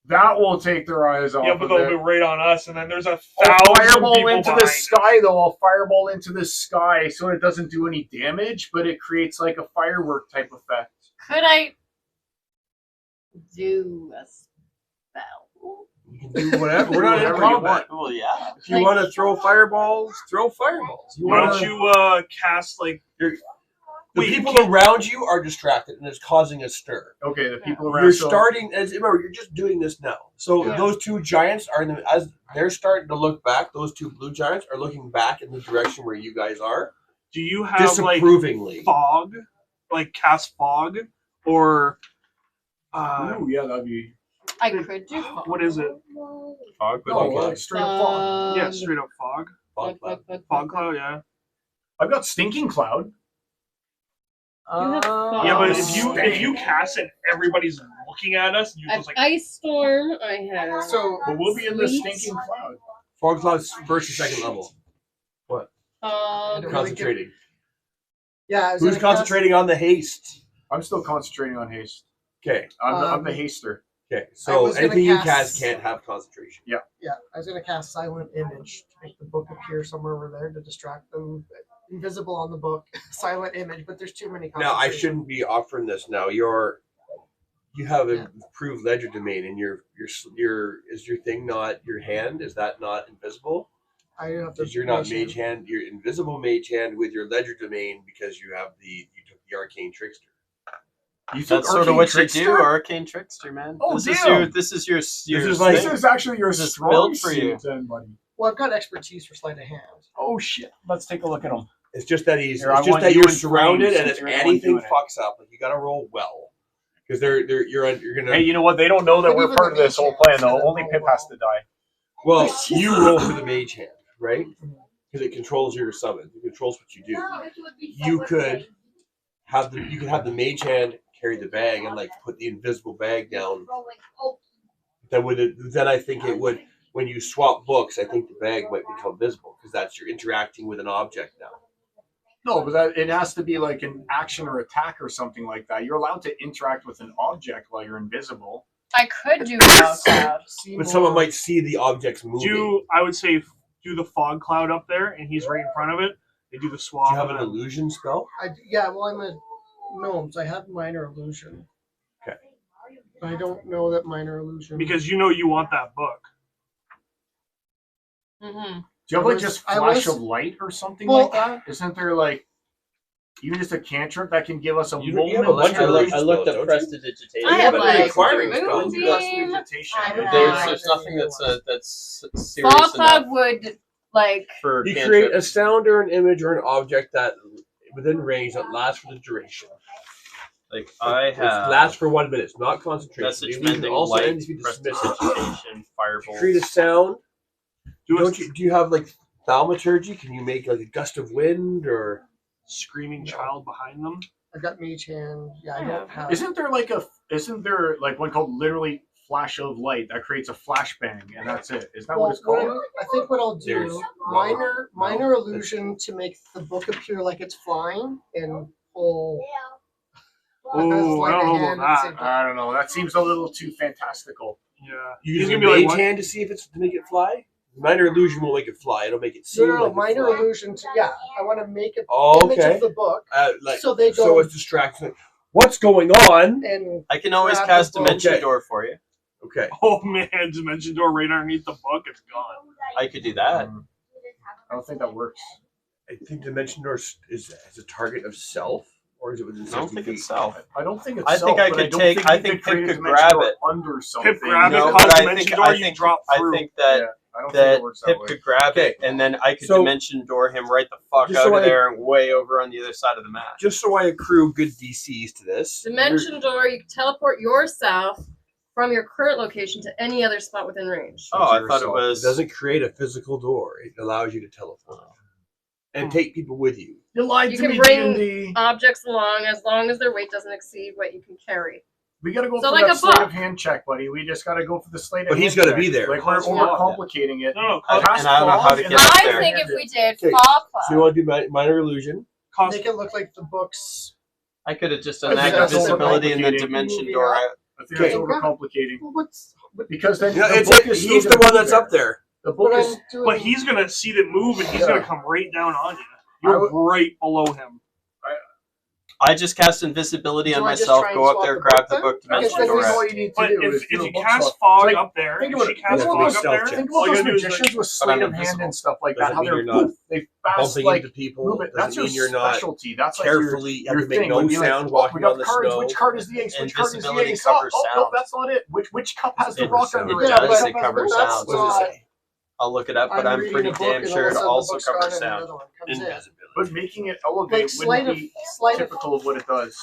[SPEAKER 1] That will take their eyes off.
[SPEAKER 4] Yeah, but
[SPEAKER 1] of
[SPEAKER 4] they'll
[SPEAKER 1] it.
[SPEAKER 4] be right on us, and then there's a
[SPEAKER 1] I'll
[SPEAKER 4] thousand
[SPEAKER 1] fireball
[SPEAKER 4] people
[SPEAKER 1] into
[SPEAKER 4] behind
[SPEAKER 1] the
[SPEAKER 4] us.
[SPEAKER 1] sky, though. I'll fireball into the sky so it doesn't do any damage, but it creates like a firework type effect.
[SPEAKER 6] Could I do a spell?
[SPEAKER 2] You can do whatever. We're not in
[SPEAKER 1] Whatever you
[SPEAKER 2] combat.
[SPEAKER 3] Well, yeah.
[SPEAKER 2] If you want to throw fireballs, throw fireballs. You
[SPEAKER 4] Why
[SPEAKER 2] want
[SPEAKER 4] don't
[SPEAKER 2] to?
[SPEAKER 4] you cast like?
[SPEAKER 2] The
[SPEAKER 4] Wait,
[SPEAKER 2] people
[SPEAKER 4] can-
[SPEAKER 2] around you are distracted, and it's causing a stir.
[SPEAKER 1] Okay, the people around.
[SPEAKER 2] You're
[SPEAKER 1] so-
[SPEAKER 2] starting as remember. You're just doing this now. So
[SPEAKER 6] Yeah.
[SPEAKER 2] those two giants are in the, as they're starting to look back. Those two blue giants are looking back in the direction where you guys are,
[SPEAKER 4] Do you have like
[SPEAKER 2] disapprovingly.
[SPEAKER 4] fog, like cast fog, or
[SPEAKER 1] Ooh, yeah, that'd be.
[SPEAKER 6] I could do fog.
[SPEAKER 4] what is it?
[SPEAKER 3] Fog, but
[SPEAKER 1] No,
[SPEAKER 3] okay.
[SPEAKER 1] like straight up fog.
[SPEAKER 4] Yeah, straight up fog.
[SPEAKER 2] Fog cloud.
[SPEAKER 4] Fog cloud. Yeah.
[SPEAKER 1] I've got stinking cloud.
[SPEAKER 6] have fog.
[SPEAKER 4] Yeah, but
[SPEAKER 6] Oh,
[SPEAKER 4] if you cast it, everybody's looking at us. And you
[SPEAKER 6] I have
[SPEAKER 4] just like
[SPEAKER 6] ice storm. I have.
[SPEAKER 5] So
[SPEAKER 1] But we'll be in the
[SPEAKER 6] Sweet.
[SPEAKER 1] stinking cloud.
[SPEAKER 2] Fog cloud's first and second level.
[SPEAKER 6] Fog.
[SPEAKER 5] Really
[SPEAKER 2] Concentrating.
[SPEAKER 5] yeah, I was
[SPEAKER 2] Who's
[SPEAKER 5] gonna cast-
[SPEAKER 2] concentrating on the haste?
[SPEAKER 1] I'm still concentrating on haste.
[SPEAKER 2] Okay.
[SPEAKER 1] I'm the haster.
[SPEAKER 2] Okay.
[SPEAKER 5] I
[SPEAKER 2] So
[SPEAKER 5] was gonna
[SPEAKER 2] anything you
[SPEAKER 5] cast-
[SPEAKER 2] cast can't have concentration.
[SPEAKER 5] Yeah, I was gonna cast Silent Image to make the book appear somewhere over there to distract them. Invisible on the book, Silent Image, but there's too many.
[SPEAKER 2] Now I
[SPEAKER 5] concentration.
[SPEAKER 2] shouldn't be offering this. Now you have
[SPEAKER 5] Yeah.
[SPEAKER 2] improved ledger domain, and your is your thing not your hand? Is that not invisible?
[SPEAKER 5] I have to.
[SPEAKER 2] Because you're not mage hand. You're invisible mage hand with your ledger domain because you took the arcane trickster.
[SPEAKER 1] You took
[SPEAKER 3] That's sort of
[SPEAKER 1] Arcane
[SPEAKER 3] what
[SPEAKER 1] Trickster?
[SPEAKER 3] you do, Arcane Trickster, man.
[SPEAKER 1] Oh,
[SPEAKER 3] this is
[SPEAKER 1] damn.
[SPEAKER 3] your this is your
[SPEAKER 2] is like-
[SPEAKER 1] This
[SPEAKER 3] thing.
[SPEAKER 1] is actually your
[SPEAKER 3] This is
[SPEAKER 1] strong
[SPEAKER 3] built for you.
[SPEAKER 1] suit, then, buddy.
[SPEAKER 5] Well, I've got expertise for sleight of hand.
[SPEAKER 1] Oh shit! Let's take a look at him.
[SPEAKER 2] It's just that he's.
[SPEAKER 1] Here, I
[SPEAKER 2] it's just
[SPEAKER 1] want
[SPEAKER 2] that
[SPEAKER 1] you
[SPEAKER 2] you're
[SPEAKER 1] in
[SPEAKER 2] surrounded,
[SPEAKER 1] flames
[SPEAKER 2] and if
[SPEAKER 1] since you're the one
[SPEAKER 2] anything
[SPEAKER 1] doing it.
[SPEAKER 2] fucks up, like you got to roll well, because you're gonna.
[SPEAKER 1] Hey, you know what? They don't know that
[SPEAKER 5] But
[SPEAKER 1] we're
[SPEAKER 5] even
[SPEAKER 1] part
[SPEAKER 5] the
[SPEAKER 1] of this
[SPEAKER 5] mage
[SPEAKER 1] whole
[SPEAKER 5] hand
[SPEAKER 1] plan,
[SPEAKER 5] said
[SPEAKER 1] though.
[SPEAKER 5] it
[SPEAKER 1] Only
[SPEAKER 5] roll
[SPEAKER 1] Pip
[SPEAKER 5] well.
[SPEAKER 1] has to die.
[SPEAKER 2] Well, you roll for the mage hand, right? Because it controls your summon. It controls what you do. You could have the mage hand carry the bag and like put the invisible bag down. Then I think it would when you swap books. I think the bag might become visible because that's you're interacting with an object now.
[SPEAKER 1] No, but it has to be like an action or attack or something like that. You're allowed to interact with an object while you're invisible.
[SPEAKER 6] I could do fog cloud.
[SPEAKER 2] But someone might see the objects moving.
[SPEAKER 4] I would say do the fog cloud up there, and he's right in front of it. They do the
[SPEAKER 2] Do
[SPEAKER 4] swap.
[SPEAKER 2] you have an
[SPEAKER 4] and then-
[SPEAKER 2] illusion spell?
[SPEAKER 5] Yeah, well, I'm a gnome, so I have minor illusion.
[SPEAKER 2] Okay.
[SPEAKER 5] I don't know that minor illusion
[SPEAKER 4] because you know you want that book.
[SPEAKER 6] Mm-hmm.
[SPEAKER 1] Do you have like
[SPEAKER 5] was-
[SPEAKER 1] just
[SPEAKER 5] I
[SPEAKER 1] flash
[SPEAKER 5] was-
[SPEAKER 1] of light or something
[SPEAKER 5] Well-
[SPEAKER 1] like that? Isn't there like even just a cantrip that can give us a
[SPEAKER 2] You
[SPEAKER 1] moment?
[SPEAKER 2] have a bunch
[SPEAKER 3] I,
[SPEAKER 2] of
[SPEAKER 3] look,
[SPEAKER 2] illusion
[SPEAKER 3] I looked
[SPEAKER 2] spells,
[SPEAKER 3] up
[SPEAKER 2] don't you?
[SPEAKER 3] prestidigitation.
[SPEAKER 6] I have
[SPEAKER 2] but
[SPEAKER 6] like
[SPEAKER 2] acquiring spells.
[SPEAKER 6] moonbeam.
[SPEAKER 1] Prestidigitation.
[SPEAKER 6] I have-
[SPEAKER 3] There's nothing that's serious
[SPEAKER 6] Fog cloud
[SPEAKER 3] enough
[SPEAKER 6] would like.
[SPEAKER 3] for
[SPEAKER 2] You
[SPEAKER 3] cantrip.
[SPEAKER 2] create a sound or an image or an object that within range that lasts for the duration.
[SPEAKER 3] Like I
[SPEAKER 2] It
[SPEAKER 3] have
[SPEAKER 2] lasts for 1 minute. It's not concentration.
[SPEAKER 3] message
[SPEAKER 2] The illusion
[SPEAKER 3] mending,
[SPEAKER 2] also
[SPEAKER 3] light,
[SPEAKER 2] ends if you dismiss it.
[SPEAKER 3] prestidigitation, fireballs.
[SPEAKER 2] Create a sound.
[SPEAKER 4] Do a
[SPEAKER 2] Do you have like thaumaturgy? Can you make like a gust of wind or?
[SPEAKER 4] screaming child behind them.
[SPEAKER 5] I've got mage hand. Yeah, I don't have.
[SPEAKER 1] Isn't there like one called literally flash of light that creates a flashbang and that's it? Is that
[SPEAKER 5] Well,
[SPEAKER 1] what it's called?
[SPEAKER 5] I think what I'll
[SPEAKER 2] There's
[SPEAKER 5] do
[SPEAKER 2] no-
[SPEAKER 5] minor illusion to make the book appear like it's flying and pull.
[SPEAKER 4] Ooh,
[SPEAKER 5] sleight
[SPEAKER 4] I
[SPEAKER 5] of
[SPEAKER 4] don't know
[SPEAKER 5] hand
[SPEAKER 4] about
[SPEAKER 5] at the same
[SPEAKER 4] that.
[SPEAKER 5] time.
[SPEAKER 1] I don't know. That seems a little too fantastical.
[SPEAKER 4] Yeah,
[SPEAKER 2] You
[SPEAKER 4] he's
[SPEAKER 2] use
[SPEAKER 4] gonna
[SPEAKER 2] a
[SPEAKER 4] be like,
[SPEAKER 2] mage
[SPEAKER 4] what?
[SPEAKER 2] hand to see if it's to make it fly. Minor illusion will make it fly. It'll make it seem
[SPEAKER 5] No,
[SPEAKER 2] like
[SPEAKER 5] minor
[SPEAKER 2] it's fly.
[SPEAKER 5] illusion to I want to make an
[SPEAKER 2] Oh,
[SPEAKER 5] image
[SPEAKER 2] okay.
[SPEAKER 5] of the book
[SPEAKER 2] Like
[SPEAKER 5] so they
[SPEAKER 2] so
[SPEAKER 5] go
[SPEAKER 2] it's distracting. What's going on?
[SPEAKER 5] and
[SPEAKER 3] I can always
[SPEAKER 5] grab
[SPEAKER 3] cast
[SPEAKER 5] the book.
[SPEAKER 3] Dimension
[SPEAKER 2] Okay.
[SPEAKER 3] Door for you.
[SPEAKER 2] Okay.
[SPEAKER 4] Oh man, dimension door right underneath the book. It's gone.
[SPEAKER 3] I could do that.
[SPEAKER 1] I don't think that works.
[SPEAKER 2] I think Dimension Door is a target of self, or is it within 60
[SPEAKER 3] I don't think
[SPEAKER 2] feet?
[SPEAKER 3] it's self.
[SPEAKER 1] I don't think it's
[SPEAKER 3] I think I
[SPEAKER 1] but
[SPEAKER 3] could
[SPEAKER 1] don't
[SPEAKER 3] take-
[SPEAKER 1] think
[SPEAKER 3] I
[SPEAKER 1] you
[SPEAKER 3] think
[SPEAKER 1] create
[SPEAKER 3] Pip
[SPEAKER 1] a
[SPEAKER 3] could
[SPEAKER 1] dimension
[SPEAKER 3] grab
[SPEAKER 1] door
[SPEAKER 3] it.
[SPEAKER 1] under something.
[SPEAKER 4] Pip grab it,
[SPEAKER 3] No,
[SPEAKER 4] cause
[SPEAKER 3] but I
[SPEAKER 4] dimension
[SPEAKER 3] think
[SPEAKER 4] door,
[SPEAKER 3] I
[SPEAKER 4] you
[SPEAKER 3] think
[SPEAKER 4] drop
[SPEAKER 3] I
[SPEAKER 4] through.
[SPEAKER 3] think that
[SPEAKER 1] Yeah, I don't think
[SPEAKER 3] that
[SPEAKER 1] it works that
[SPEAKER 3] Pip
[SPEAKER 1] way.
[SPEAKER 3] could grab
[SPEAKER 2] Okay.
[SPEAKER 3] it, and then I could
[SPEAKER 2] So-
[SPEAKER 3] Dimension Door him right the fuck
[SPEAKER 2] Just
[SPEAKER 3] out
[SPEAKER 2] so
[SPEAKER 3] of
[SPEAKER 2] I-
[SPEAKER 3] there and way over on the other side of the map.
[SPEAKER 2] Just so I accrue good DCs to this.
[SPEAKER 6] Dimension door, you can teleport yourself from your current location to any other spot within range.
[SPEAKER 3] Oh, I thought it
[SPEAKER 1] yourself.
[SPEAKER 2] It
[SPEAKER 3] was.
[SPEAKER 2] doesn't create a physical door. It allows you to teleport and take people with you.
[SPEAKER 1] You lied
[SPEAKER 6] You
[SPEAKER 1] to
[SPEAKER 6] can
[SPEAKER 1] me,
[SPEAKER 6] bring-
[SPEAKER 1] D&D.
[SPEAKER 6] Objects along as long as their weight doesn't exceed what you can carry.
[SPEAKER 1] We gotta go
[SPEAKER 6] So
[SPEAKER 1] for
[SPEAKER 6] like
[SPEAKER 1] that
[SPEAKER 6] a
[SPEAKER 1] sleight
[SPEAKER 6] book.
[SPEAKER 1] of hand check, buddy. We just gotta go for the sleight of
[SPEAKER 2] But
[SPEAKER 1] hand
[SPEAKER 2] he's gotta
[SPEAKER 1] check.
[SPEAKER 2] be there.
[SPEAKER 1] Like we're
[SPEAKER 4] Cause what?
[SPEAKER 1] overcomplicating it.
[SPEAKER 4] No,
[SPEAKER 1] It has
[SPEAKER 3] and I don't know how
[SPEAKER 1] fog
[SPEAKER 3] to
[SPEAKER 1] and
[SPEAKER 3] get up
[SPEAKER 1] it's
[SPEAKER 6] I
[SPEAKER 3] there.
[SPEAKER 6] think if we did
[SPEAKER 2] Okay.
[SPEAKER 6] fog
[SPEAKER 2] So you want to do minor illusion?
[SPEAKER 4] cost
[SPEAKER 5] make it look like the books.
[SPEAKER 3] I could have just
[SPEAKER 1] I think
[SPEAKER 3] enacted
[SPEAKER 1] that's
[SPEAKER 3] visibility and then
[SPEAKER 1] overcomplicating.
[SPEAKER 3] Dimension
[SPEAKER 5] Moving
[SPEAKER 3] Door
[SPEAKER 5] up.
[SPEAKER 3] out.
[SPEAKER 1] I think that's
[SPEAKER 5] Okay.
[SPEAKER 1] overcomplicating.
[SPEAKER 5] Well,
[SPEAKER 1] Because then
[SPEAKER 2] Yeah,
[SPEAKER 1] the
[SPEAKER 2] it's
[SPEAKER 1] book is still
[SPEAKER 2] he's the
[SPEAKER 1] gonna
[SPEAKER 2] one
[SPEAKER 1] be
[SPEAKER 2] that's
[SPEAKER 1] there.
[SPEAKER 2] up there.
[SPEAKER 1] The book
[SPEAKER 5] But
[SPEAKER 1] is.
[SPEAKER 5] I'm doing
[SPEAKER 4] But he's gonna see them move, and he's
[SPEAKER 1] Yeah.
[SPEAKER 4] gonna come right down on you.
[SPEAKER 1] I
[SPEAKER 4] You're
[SPEAKER 1] would-
[SPEAKER 4] right below him.
[SPEAKER 3] I just cast invisibility
[SPEAKER 5] Do
[SPEAKER 3] on
[SPEAKER 5] I just
[SPEAKER 3] myself,
[SPEAKER 5] try and
[SPEAKER 3] go up
[SPEAKER 5] swap
[SPEAKER 3] there,
[SPEAKER 5] the
[SPEAKER 3] grab
[SPEAKER 5] book
[SPEAKER 3] the
[SPEAKER 5] then?
[SPEAKER 3] book,
[SPEAKER 1] That's
[SPEAKER 3] dimension
[SPEAKER 5] Because
[SPEAKER 3] door.
[SPEAKER 1] all you need to
[SPEAKER 4] But
[SPEAKER 1] do
[SPEAKER 4] if
[SPEAKER 1] is do
[SPEAKER 4] you
[SPEAKER 1] a book
[SPEAKER 4] cast
[SPEAKER 1] swap.
[SPEAKER 4] fog
[SPEAKER 1] Like,
[SPEAKER 4] up there,
[SPEAKER 1] think
[SPEAKER 4] if
[SPEAKER 1] about
[SPEAKER 4] she
[SPEAKER 1] it.
[SPEAKER 4] casts
[SPEAKER 2] Yeah,
[SPEAKER 4] fog up
[SPEAKER 2] stealth
[SPEAKER 4] there,
[SPEAKER 2] check.
[SPEAKER 1] Think
[SPEAKER 4] all
[SPEAKER 1] about
[SPEAKER 4] you
[SPEAKER 1] those
[SPEAKER 4] gotta do is
[SPEAKER 1] magicians with
[SPEAKER 3] But I'm
[SPEAKER 1] sleight of hand
[SPEAKER 3] invisible.
[SPEAKER 1] and stuff like
[SPEAKER 2] Doesn't
[SPEAKER 1] that. How
[SPEAKER 2] mean
[SPEAKER 1] they're
[SPEAKER 2] you're not
[SPEAKER 1] they fast
[SPEAKER 2] bumping
[SPEAKER 1] like
[SPEAKER 2] into people.
[SPEAKER 1] move it. That's
[SPEAKER 2] Doesn't
[SPEAKER 1] your
[SPEAKER 2] mean you're not
[SPEAKER 1] specialty. That's like your
[SPEAKER 2] carefully. You have to make
[SPEAKER 1] thing.
[SPEAKER 2] no
[SPEAKER 1] Would be like,
[SPEAKER 2] sound
[SPEAKER 1] oh,
[SPEAKER 2] walking
[SPEAKER 1] we got
[SPEAKER 2] on the
[SPEAKER 1] cards.
[SPEAKER 2] snow.
[SPEAKER 1] Which card is the ace? Which card is the
[SPEAKER 3] Invisibility
[SPEAKER 1] ace? Oh,
[SPEAKER 3] covers
[SPEAKER 1] oh, no,
[SPEAKER 3] sound.
[SPEAKER 1] that's not it. Which cup has the
[SPEAKER 2] It
[SPEAKER 1] rock
[SPEAKER 2] sounds-
[SPEAKER 1] under
[SPEAKER 3] It
[SPEAKER 1] it?
[SPEAKER 5] Yeah,
[SPEAKER 3] does,
[SPEAKER 5] but
[SPEAKER 3] it covers
[SPEAKER 5] that's
[SPEAKER 3] sound.
[SPEAKER 2] What does it
[SPEAKER 5] not-
[SPEAKER 2] say?
[SPEAKER 3] I'll look it up, but I'm
[SPEAKER 5] reading
[SPEAKER 3] pretty
[SPEAKER 5] a book
[SPEAKER 3] damn
[SPEAKER 5] and
[SPEAKER 3] sure
[SPEAKER 5] all of
[SPEAKER 3] it
[SPEAKER 5] a sudden the
[SPEAKER 3] also
[SPEAKER 5] book's gone
[SPEAKER 3] covers
[SPEAKER 5] and
[SPEAKER 3] sound.
[SPEAKER 5] another one comes in.
[SPEAKER 2] Invisibility.
[SPEAKER 1] But making it elevate
[SPEAKER 5] Like sleight
[SPEAKER 1] wouldn't
[SPEAKER 5] of
[SPEAKER 1] be
[SPEAKER 5] sleight of
[SPEAKER 1] typical of what it does.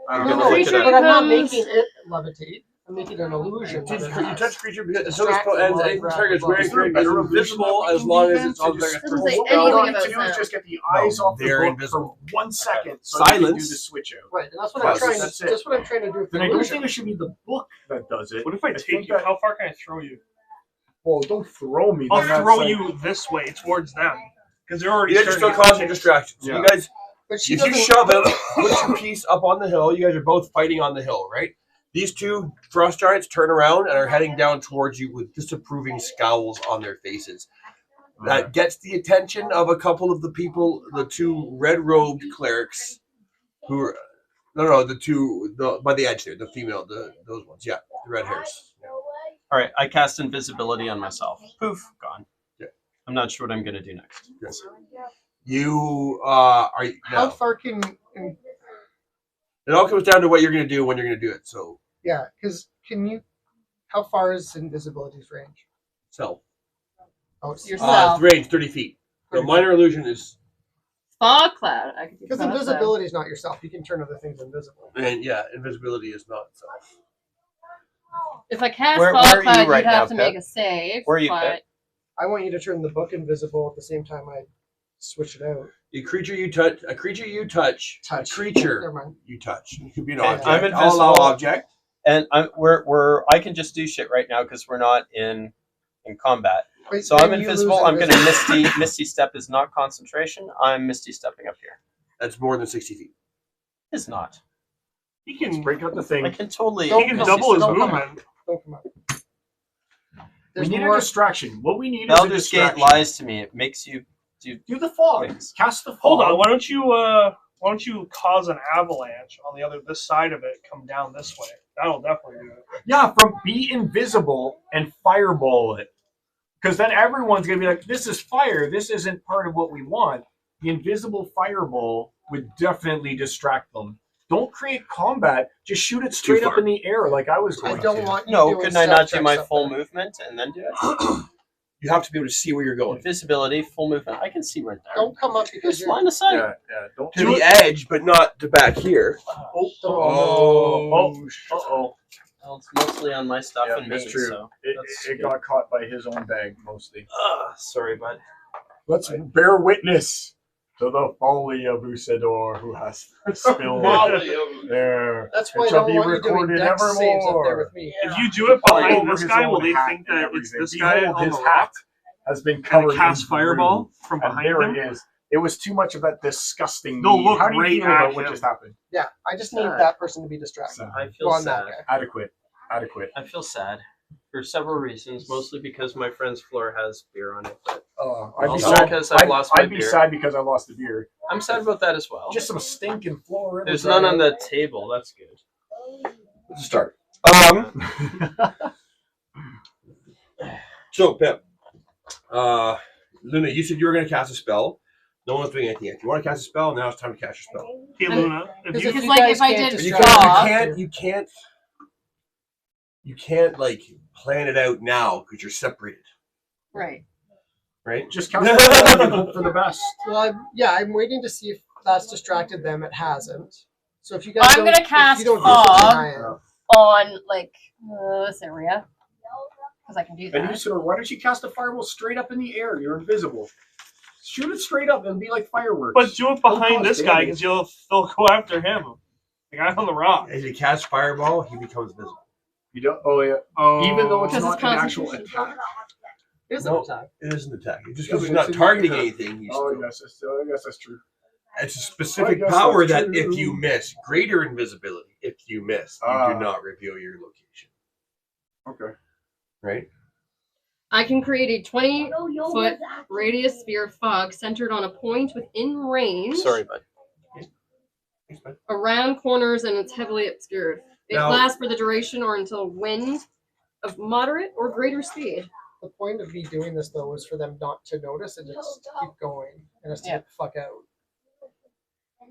[SPEAKER 1] I don't
[SPEAKER 3] Gonna
[SPEAKER 1] know.
[SPEAKER 3] look it
[SPEAKER 6] Creature
[SPEAKER 3] up.
[SPEAKER 5] but I'm not
[SPEAKER 6] becomes-
[SPEAKER 5] making it levitate. I'm making an illusion.
[SPEAKER 2] You
[SPEAKER 5] that it has.
[SPEAKER 2] touch creature because until
[SPEAKER 5] Distract
[SPEAKER 2] this
[SPEAKER 5] them
[SPEAKER 2] ends,
[SPEAKER 5] while I
[SPEAKER 2] anything
[SPEAKER 5] grab
[SPEAKER 2] target's
[SPEAKER 5] the book.
[SPEAKER 2] wearing
[SPEAKER 1] Is there a
[SPEAKER 2] creature is
[SPEAKER 1] better illusion
[SPEAKER 2] invisible
[SPEAKER 1] that we
[SPEAKER 2] as
[SPEAKER 1] can
[SPEAKER 2] long
[SPEAKER 1] do
[SPEAKER 2] as
[SPEAKER 1] then
[SPEAKER 2] it's
[SPEAKER 1] to
[SPEAKER 2] on
[SPEAKER 1] just-
[SPEAKER 2] their
[SPEAKER 6] Doesn't say
[SPEAKER 1] What we
[SPEAKER 6] anything
[SPEAKER 1] want
[SPEAKER 6] about
[SPEAKER 1] to do is
[SPEAKER 6] sound.
[SPEAKER 1] just get the eyes
[SPEAKER 2] No,
[SPEAKER 1] off the
[SPEAKER 2] they're
[SPEAKER 1] book
[SPEAKER 2] invisible.
[SPEAKER 1] for 1 second so you can do
[SPEAKER 2] Silence.
[SPEAKER 1] the switch out.
[SPEAKER 5] Right, and that's what
[SPEAKER 2] Plus,
[SPEAKER 5] I'm trying.
[SPEAKER 1] that's it.
[SPEAKER 5] That's what I'm trying to do with the
[SPEAKER 1] Then I don't
[SPEAKER 5] illusion.
[SPEAKER 1] think it should be the book that does it.
[SPEAKER 4] what if I
[SPEAKER 1] think
[SPEAKER 4] take you?
[SPEAKER 1] that-
[SPEAKER 4] How far can I throw you?
[SPEAKER 1] Well, don't throw me.
[SPEAKER 4] I'll
[SPEAKER 1] then that's
[SPEAKER 4] throw
[SPEAKER 1] like-
[SPEAKER 4] you this way towards them because they're already.
[SPEAKER 2] You guys are still
[SPEAKER 4] starting to
[SPEAKER 2] causing distraction. So
[SPEAKER 1] Yeah.
[SPEAKER 2] you guys,
[SPEAKER 5] But she
[SPEAKER 2] if you
[SPEAKER 5] doesn't.
[SPEAKER 2] shove him, put your piece up on the hill. You guys are both fighting on the hill, right? These two frost giants turn around and are heading down towards you with disapproving scowls on their faces. That gets the attention of a couple of the people, the two red-robed clerics, who are the two by the edge there, the female, those ones, yeah, the red hairs. Yeah.
[SPEAKER 3] All right, I cast invisibility on myself. Poof, gone.
[SPEAKER 2] Yeah.
[SPEAKER 3] I'm not sure what I'm gonna do next.
[SPEAKER 2] Yes. You are
[SPEAKER 5] How
[SPEAKER 2] now.
[SPEAKER 5] far can?
[SPEAKER 2] It all comes down to what you're going to do when you're going to do it. So,
[SPEAKER 5] Yeah, because can you? How far is invisibility's range?
[SPEAKER 2] so
[SPEAKER 5] Oh, it's
[SPEAKER 6] Yourself.
[SPEAKER 2] range 30 feet. The minor illusion is,
[SPEAKER 6] Fog cloud. I could do
[SPEAKER 5] Because
[SPEAKER 6] fog cloud.
[SPEAKER 5] invisibility is not yourself. You can turn other things invisible.
[SPEAKER 2] and yeah, invisibility is not so.
[SPEAKER 6] If I cast
[SPEAKER 3] Where
[SPEAKER 6] fog
[SPEAKER 3] are you
[SPEAKER 6] cloud,
[SPEAKER 3] right
[SPEAKER 6] you'd have
[SPEAKER 3] now,
[SPEAKER 6] to
[SPEAKER 3] Pip?
[SPEAKER 6] make a save.
[SPEAKER 3] Where are you,
[SPEAKER 6] but
[SPEAKER 3] Pip?
[SPEAKER 5] I want you to turn the book invisible at the same time I switch it out.
[SPEAKER 2] A creature you touch, a creature you touch,
[SPEAKER 5] Touch.
[SPEAKER 2] a creature
[SPEAKER 5] Never mind.
[SPEAKER 2] you touch. It could be an
[SPEAKER 3] Okay,
[SPEAKER 2] object.
[SPEAKER 3] I'm
[SPEAKER 2] I'll allow
[SPEAKER 3] invisible.
[SPEAKER 2] object.
[SPEAKER 3] And I can just do shit right now because we're not in combat.
[SPEAKER 5] Wait,
[SPEAKER 3] So I'm
[SPEAKER 5] then you
[SPEAKER 3] invisible.
[SPEAKER 5] lose
[SPEAKER 3] I'm gonna
[SPEAKER 5] invisibility.
[SPEAKER 3] misty step is not concentration. I'm misty stepping up here.
[SPEAKER 2] That's more than 60 feet.
[SPEAKER 3] It's not.
[SPEAKER 4] He
[SPEAKER 1] Let's
[SPEAKER 4] can.
[SPEAKER 1] break out the
[SPEAKER 3] I
[SPEAKER 1] thing.
[SPEAKER 3] can totally.
[SPEAKER 4] He can
[SPEAKER 3] misty
[SPEAKER 4] double his
[SPEAKER 3] step.
[SPEAKER 4] movement.
[SPEAKER 5] Don't come up.
[SPEAKER 1] We
[SPEAKER 5] There's
[SPEAKER 1] need
[SPEAKER 5] more.
[SPEAKER 1] a distraction. What we need is a
[SPEAKER 3] Baldur's Gate
[SPEAKER 1] distraction.
[SPEAKER 3] lies to me. It makes you do.
[SPEAKER 1] Do the fog.
[SPEAKER 3] Things.
[SPEAKER 1] Cast the fog.
[SPEAKER 4] Hold on. Why don't you cause an avalanche on the other this side of it? Come down this way. That'll definitely do it.
[SPEAKER 1] Yeah, from be invisible and fireball it. Because then everyone's going to be like, this is fire. This isn't part of what we want. The invisible fireball would definitely distract them. Don't create combat. Just shoot it straight up
[SPEAKER 2] far.
[SPEAKER 1] in the air like I was
[SPEAKER 5] I
[SPEAKER 1] going
[SPEAKER 5] don't
[SPEAKER 1] to.
[SPEAKER 5] want you
[SPEAKER 3] No,
[SPEAKER 5] doing
[SPEAKER 3] couldn't I
[SPEAKER 5] stealth
[SPEAKER 3] not do
[SPEAKER 5] checks
[SPEAKER 3] my
[SPEAKER 5] up
[SPEAKER 3] full
[SPEAKER 5] there.
[SPEAKER 3] movement and then do it?
[SPEAKER 2] You have to be able to see where you're going.
[SPEAKER 3] Invisibility, full movement. I can see right there.
[SPEAKER 5] Don't come up because
[SPEAKER 3] Just
[SPEAKER 5] you're.
[SPEAKER 3] line of sight.
[SPEAKER 1] Yeah. Don't
[SPEAKER 2] To the edge, but not to back here.
[SPEAKER 1] Oh.
[SPEAKER 3] Well, it's mostly on my stuff
[SPEAKER 1] Yeah,
[SPEAKER 3] and me.
[SPEAKER 1] that's true.
[SPEAKER 3] So
[SPEAKER 1] It
[SPEAKER 3] that's
[SPEAKER 1] it
[SPEAKER 3] good.
[SPEAKER 1] got caught by his own bag mostly.
[SPEAKER 3] Sorry, bud.
[SPEAKER 1] Let's bear witness to the folly of Usador who has spilled there.
[SPEAKER 5] That's why
[SPEAKER 1] It
[SPEAKER 5] I
[SPEAKER 1] shall
[SPEAKER 5] don't
[SPEAKER 1] be
[SPEAKER 5] want you doing
[SPEAKER 1] recorded
[SPEAKER 5] dex saves up there
[SPEAKER 1] evermore.
[SPEAKER 5] with me.
[SPEAKER 4] If you do it
[SPEAKER 1] All
[SPEAKER 4] behind
[SPEAKER 1] over
[SPEAKER 4] this
[SPEAKER 1] his
[SPEAKER 4] guy,
[SPEAKER 1] own
[SPEAKER 4] will they
[SPEAKER 1] hat
[SPEAKER 4] think
[SPEAKER 1] and
[SPEAKER 4] that it's
[SPEAKER 1] everything.
[SPEAKER 4] this guy
[SPEAKER 1] Behold,
[SPEAKER 4] on
[SPEAKER 1] his
[SPEAKER 4] the
[SPEAKER 1] hat
[SPEAKER 4] rock
[SPEAKER 1] has been
[SPEAKER 4] and
[SPEAKER 1] covered
[SPEAKER 4] a cast
[SPEAKER 1] in
[SPEAKER 4] fireball
[SPEAKER 1] blue.
[SPEAKER 4] from
[SPEAKER 1] And
[SPEAKER 4] behind
[SPEAKER 1] there
[SPEAKER 4] him?
[SPEAKER 1] it is. It was too much of that disgusting.
[SPEAKER 4] They'll
[SPEAKER 1] meat.
[SPEAKER 4] look
[SPEAKER 1] How do you
[SPEAKER 4] right
[SPEAKER 1] feel about
[SPEAKER 4] at
[SPEAKER 1] what
[SPEAKER 4] him.
[SPEAKER 1] just happened?
[SPEAKER 5] Yeah, I just need
[SPEAKER 3] Sad.
[SPEAKER 5] that person to be distracted.
[SPEAKER 1] Sad.
[SPEAKER 3] I feel
[SPEAKER 5] Go on
[SPEAKER 3] sad.
[SPEAKER 5] that guy.
[SPEAKER 1] Adequate.
[SPEAKER 3] I feel sad for several reasons. Mostly because my friend's floor has beer on it. But
[SPEAKER 1] I'd be
[SPEAKER 3] also
[SPEAKER 1] sad
[SPEAKER 3] because I've lost my
[SPEAKER 1] I'd be
[SPEAKER 3] beer.
[SPEAKER 1] sad because I lost the beer.
[SPEAKER 3] I'm sad about that as well.
[SPEAKER 1] Just some stinking floor. in
[SPEAKER 3] There's
[SPEAKER 1] the
[SPEAKER 3] none on the table. That's good.
[SPEAKER 2] Let's start. So Pip, Luna, you said you were going to cast a spell. No one's doing anything yet. If you want to cast a spell, now it's time to cast your spell.
[SPEAKER 4] Hey Luna, if
[SPEAKER 5] Because
[SPEAKER 4] you
[SPEAKER 6] Because,
[SPEAKER 5] you
[SPEAKER 6] like,
[SPEAKER 5] guys
[SPEAKER 6] if I
[SPEAKER 5] can't
[SPEAKER 6] did
[SPEAKER 2] You
[SPEAKER 6] fog,
[SPEAKER 2] can't like plan it out now because you're separated,
[SPEAKER 6] right?
[SPEAKER 2] right?
[SPEAKER 1] Just count it and hope for the best.
[SPEAKER 5] Well, I'm waiting to see if that's distracted them. It hasn't. So if you guys
[SPEAKER 6] I'm
[SPEAKER 5] don't,
[SPEAKER 6] gonna
[SPEAKER 5] if
[SPEAKER 6] cast
[SPEAKER 5] you don't do
[SPEAKER 6] fog.
[SPEAKER 5] something I am,
[SPEAKER 6] On like this area, because I can do
[SPEAKER 1] And
[SPEAKER 6] that.
[SPEAKER 1] you said, why don't you cast a fireball straight up in the air? You're invisible. Shoot it straight up and be like fireworks.
[SPEAKER 4] but do it behind
[SPEAKER 1] cause
[SPEAKER 4] this guy
[SPEAKER 1] damage.
[SPEAKER 4] because they'll go after him. The guy on the rock.
[SPEAKER 2] As you cast fireball, he becomes visible.
[SPEAKER 1] You don't. Oh yeah.
[SPEAKER 4] Oh,
[SPEAKER 1] Even though it's
[SPEAKER 6] Because
[SPEAKER 1] not
[SPEAKER 6] it's
[SPEAKER 1] an actual
[SPEAKER 6] concentration.
[SPEAKER 1] attack.
[SPEAKER 5] it's
[SPEAKER 2] No.
[SPEAKER 5] an attack.
[SPEAKER 2] It is an attack. Just
[SPEAKER 1] Yeah,
[SPEAKER 2] because he's
[SPEAKER 1] but
[SPEAKER 2] not
[SPEAKER 1] it's
[SPEAKER 2] targeting
[SPEAKER 1] an attack.
[SPEAKER 2] anything, he's
[SPEAKER 1] Oh
[SPEAKER 2] still,
[SPEAKER 1] yes, I guess that's true.
[SPEAKER 2] it's a specific
[SPEAKER 1] I guess
[SPEAKER 2] power
[SPEAKER 1] that's
[SPEAKER 2] that
[SPEAKER 1] true.
[SPEAKER 2] if you miss, greater invisibility. If you miss, you
[SPEAKER 1] Ah.
[SPEAKER 2] do not reveal your location.
[SPEAKER 1] Okay.
[SPEAKER 2] right?
[SPEAKER 6] I can create a 20
[SPEAKER 8] Yo,
[SPEAKER 6] foot
[SPEAKER 8] what's that?
[SPEAKER 6] radius sphere of fog centered on a point within range.
[SPEAKER 3] Sorry, bud.
[SPEAKER 2] Thanks, bud.
[SPEAKER 6] Around corners, and it's heavily obscured. It
[SPEAKER 2] Now-
[SPEAKER 6] lasts for the duration or until wind of moderate or greater speed.
[SPEAKER 5] The point of me doing this though is for them not to notice and just keep going and us to
[SPEAKER 6] Yeah.
[SPEAKER 5] get the fuck out.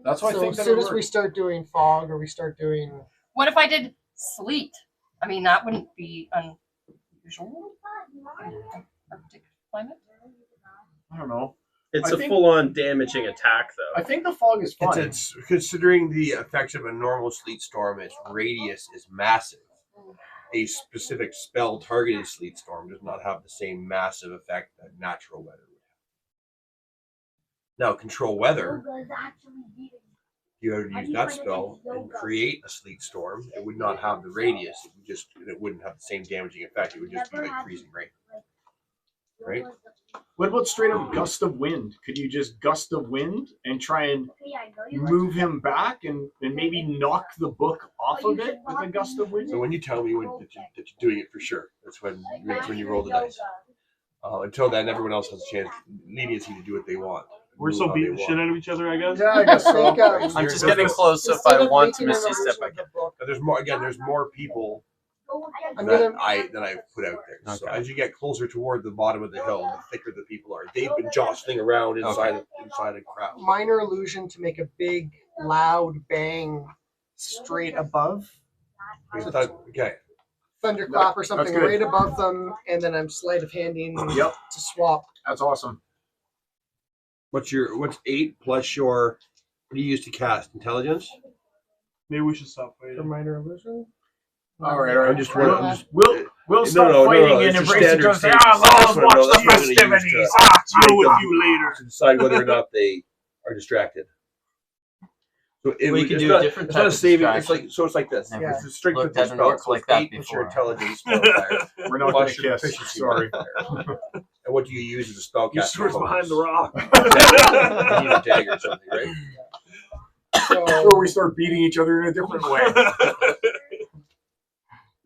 [SPEAKER 1] That's why I
[SPEAKER 5] So
[SPEAKER 1] think
[SPEAKER 5] as
[SPEAKER 1] that
[SPEAKER 5] soon
[SPEAKER 1] it
[SPEAKER 5] as we
[SPEAKER 1] works.
[SPEAKER 5] start doing fog or we start doing
[SPEAKER 6] What if I did sleet? I mean, that wouldn't be unusual in a particular climate.
[SPEAKER 1] I don't know.
[SPEAKER 3] It's
[SPEAKER 1] I
[SPEAKER 3] a
[SPEAKER 1] think-
[SPEAKER 3] full-on damaging attack, though.
[SPEAKER 1] I think the fog is fine.
[SPEAKER 2] It's considering the effects of a normal sleet storm, its radius is massive. A specific spell targeted sleet storm does not have the same massive effect that natural weather would have. Now, control weather,
[SPEAKER 8] Yoga's actually beating.
[SPEAKER 2] if you were to use that spell and create a sleet storm, it would not have the radius. It wouldn't have the same damaging effect. It would just be like freezing rain. Right?
[SPEAKER 1] What about straight up gust of wind? Could you just gust of wind and try and
[SPEAKER 8] Okay, I know you like
[SPEAKER 1] move him back and maybe knock the book off of it with a gust of wind?
[SPEAKER 2] So when you tell me that you're doing it for sure, that's when you roll the dice. Until then, everyone else has a chance, leniency to do what they want.
[SPEAKER 4] We're
[SPEAKER 2] Move
[SPEAKER 4] still
[SPEAKER 2] how they
[SPEAKER 4] beating the
[SPEAKER 2] want.
[SPEAKER 4] shit out of each other, I guess.
[SPEAKER 1] Yeah, I guess so.
[SPEAKER 5] Think,
[SPEAKER 3] I'm just getting close, so if
[SPEAKER 5] instead
[SPEAKER 3] I
[SPEAKER 5] of
[SPEAKER 3] want to
[SPEAKER 5] making an
[SPEAKER 3] misty step,
[SPEAKER 5] illusion
[SPEAKER 3] I
[SPEAKER 5] of
[SPEAKER 3] can.
[SPEAKER 5] the book,
[SPEAKER 2] But there's more people
[SPEAKER 5] I'm
[SPEAKER 2] that
[SPEAKER 5] gonna
[SPEAKER 2] I put out there. So
[SPEAKER 3] Okay.
[SPEAKER 2] as you get closer toward the bottom of the hill, the thicker the people are. They've been jostling around inside a crowd.
[SPEAKER 5] minor illusion to make a big loud bang straight above.
[SPEAKER 2] Okay.
[SPEAKER 5] Thunderclap or something
[SPEAKER 1] good.
[SPEAKER 5] right above them, and then I'm sleight of handing
[SPEAKER 1] Yep,
[SPEAKER 5] to swap.
[SPEAKER 1] that's awesome.
[SPEAKER 2] What's 8 plus your what do you use to cast? Intelligence?
[SPEAKER 4] Maybe we should stop
[SPEAKER 5] For
[SPEAKER 4] waiting.
[SPEAKER 5] minor illusion.
[SPEAKER 1] All right, all right.
[SPEAKER 2] I'm just
[SPEAKER 5] We'll-
[SPEAKER 2] wondering- I'm just-
[SPEAKER 1] We'll stop fighting and
[SPEAKER 2] it's a
[SPEAKER 1] embrace each
[SPEAKER 2] standard
[SPEAKER 1] other.
[SPEAKER 2] saving
[SPEAKER 1] Ah,
[SPEAKER 2] throw.
[SPEAKER 1] let's
[SPEAKER 2] That's what I
[SPEAKER 1] watch
[SPEAKER 2] know.
[SPEAKER 1] the
[SPEAKER 2] That's what I'm gonna use
[SPEAKER 1] festivities.
[SPEAKER 2] to-
[SPEAKER 1] Ah,
[SPEAKER 4] Deal with you later.
[SPEAKER 2] to decide whether or not they are distracted. So
[SPEAKER 3] We
[SPEAKER 2] would-
[SPEAKER 3] can
[SPEAKER 2] it's
[SPEAKER 3] do
[SPEAKER 2] not,
[SPEAKER 3] a different
[SPEAKER 2] it's
[SPEAKER 3] type
[SPEAKER 2] not a
[SPEAKER 3] of
[SPEAKER 2] saving. It's
[SPEAKER 3] distraction.
[SPEAKER 2] like this.
[SPEAKER 3] Never
[SPEAKER 2] It's the strength
[SPEAKER 3] looked
[SPEAKER 2] of the
[SPEAKER 3] at an
[SPEAKER 2] spell.
[SPEAKER 3] orc
[SPEAKER 2] So
[SPEAKER 3] like
[SPEAKER 2] it's
[SPEAKER 3] that
[SPEAKER 2] 8 plus
[SPEAKER 3] before.
[SPEAKER 2] your intelligence modifier.
[SPEAKER 1] We're not
[SPEAKER 2] Plus
[SPEAKER 1] gonna
[SPEAKER 2] your
[SPEAKER 1] kiss.
[SPEAKER 2] proficiency
[SPEAKER 1] Sorry.
[SPEAKER 2] modifier. And what do you use as a spell
[SPEAKER 4] Your
[SPEAKER 2] casting?
[SPEAKER 4] sword's behind the rock.
[SPEAKER 2] You need a dagger or something, right?
[SPEAKER 5] So
[SPEAKER 1] Or we start beating each other in a different way.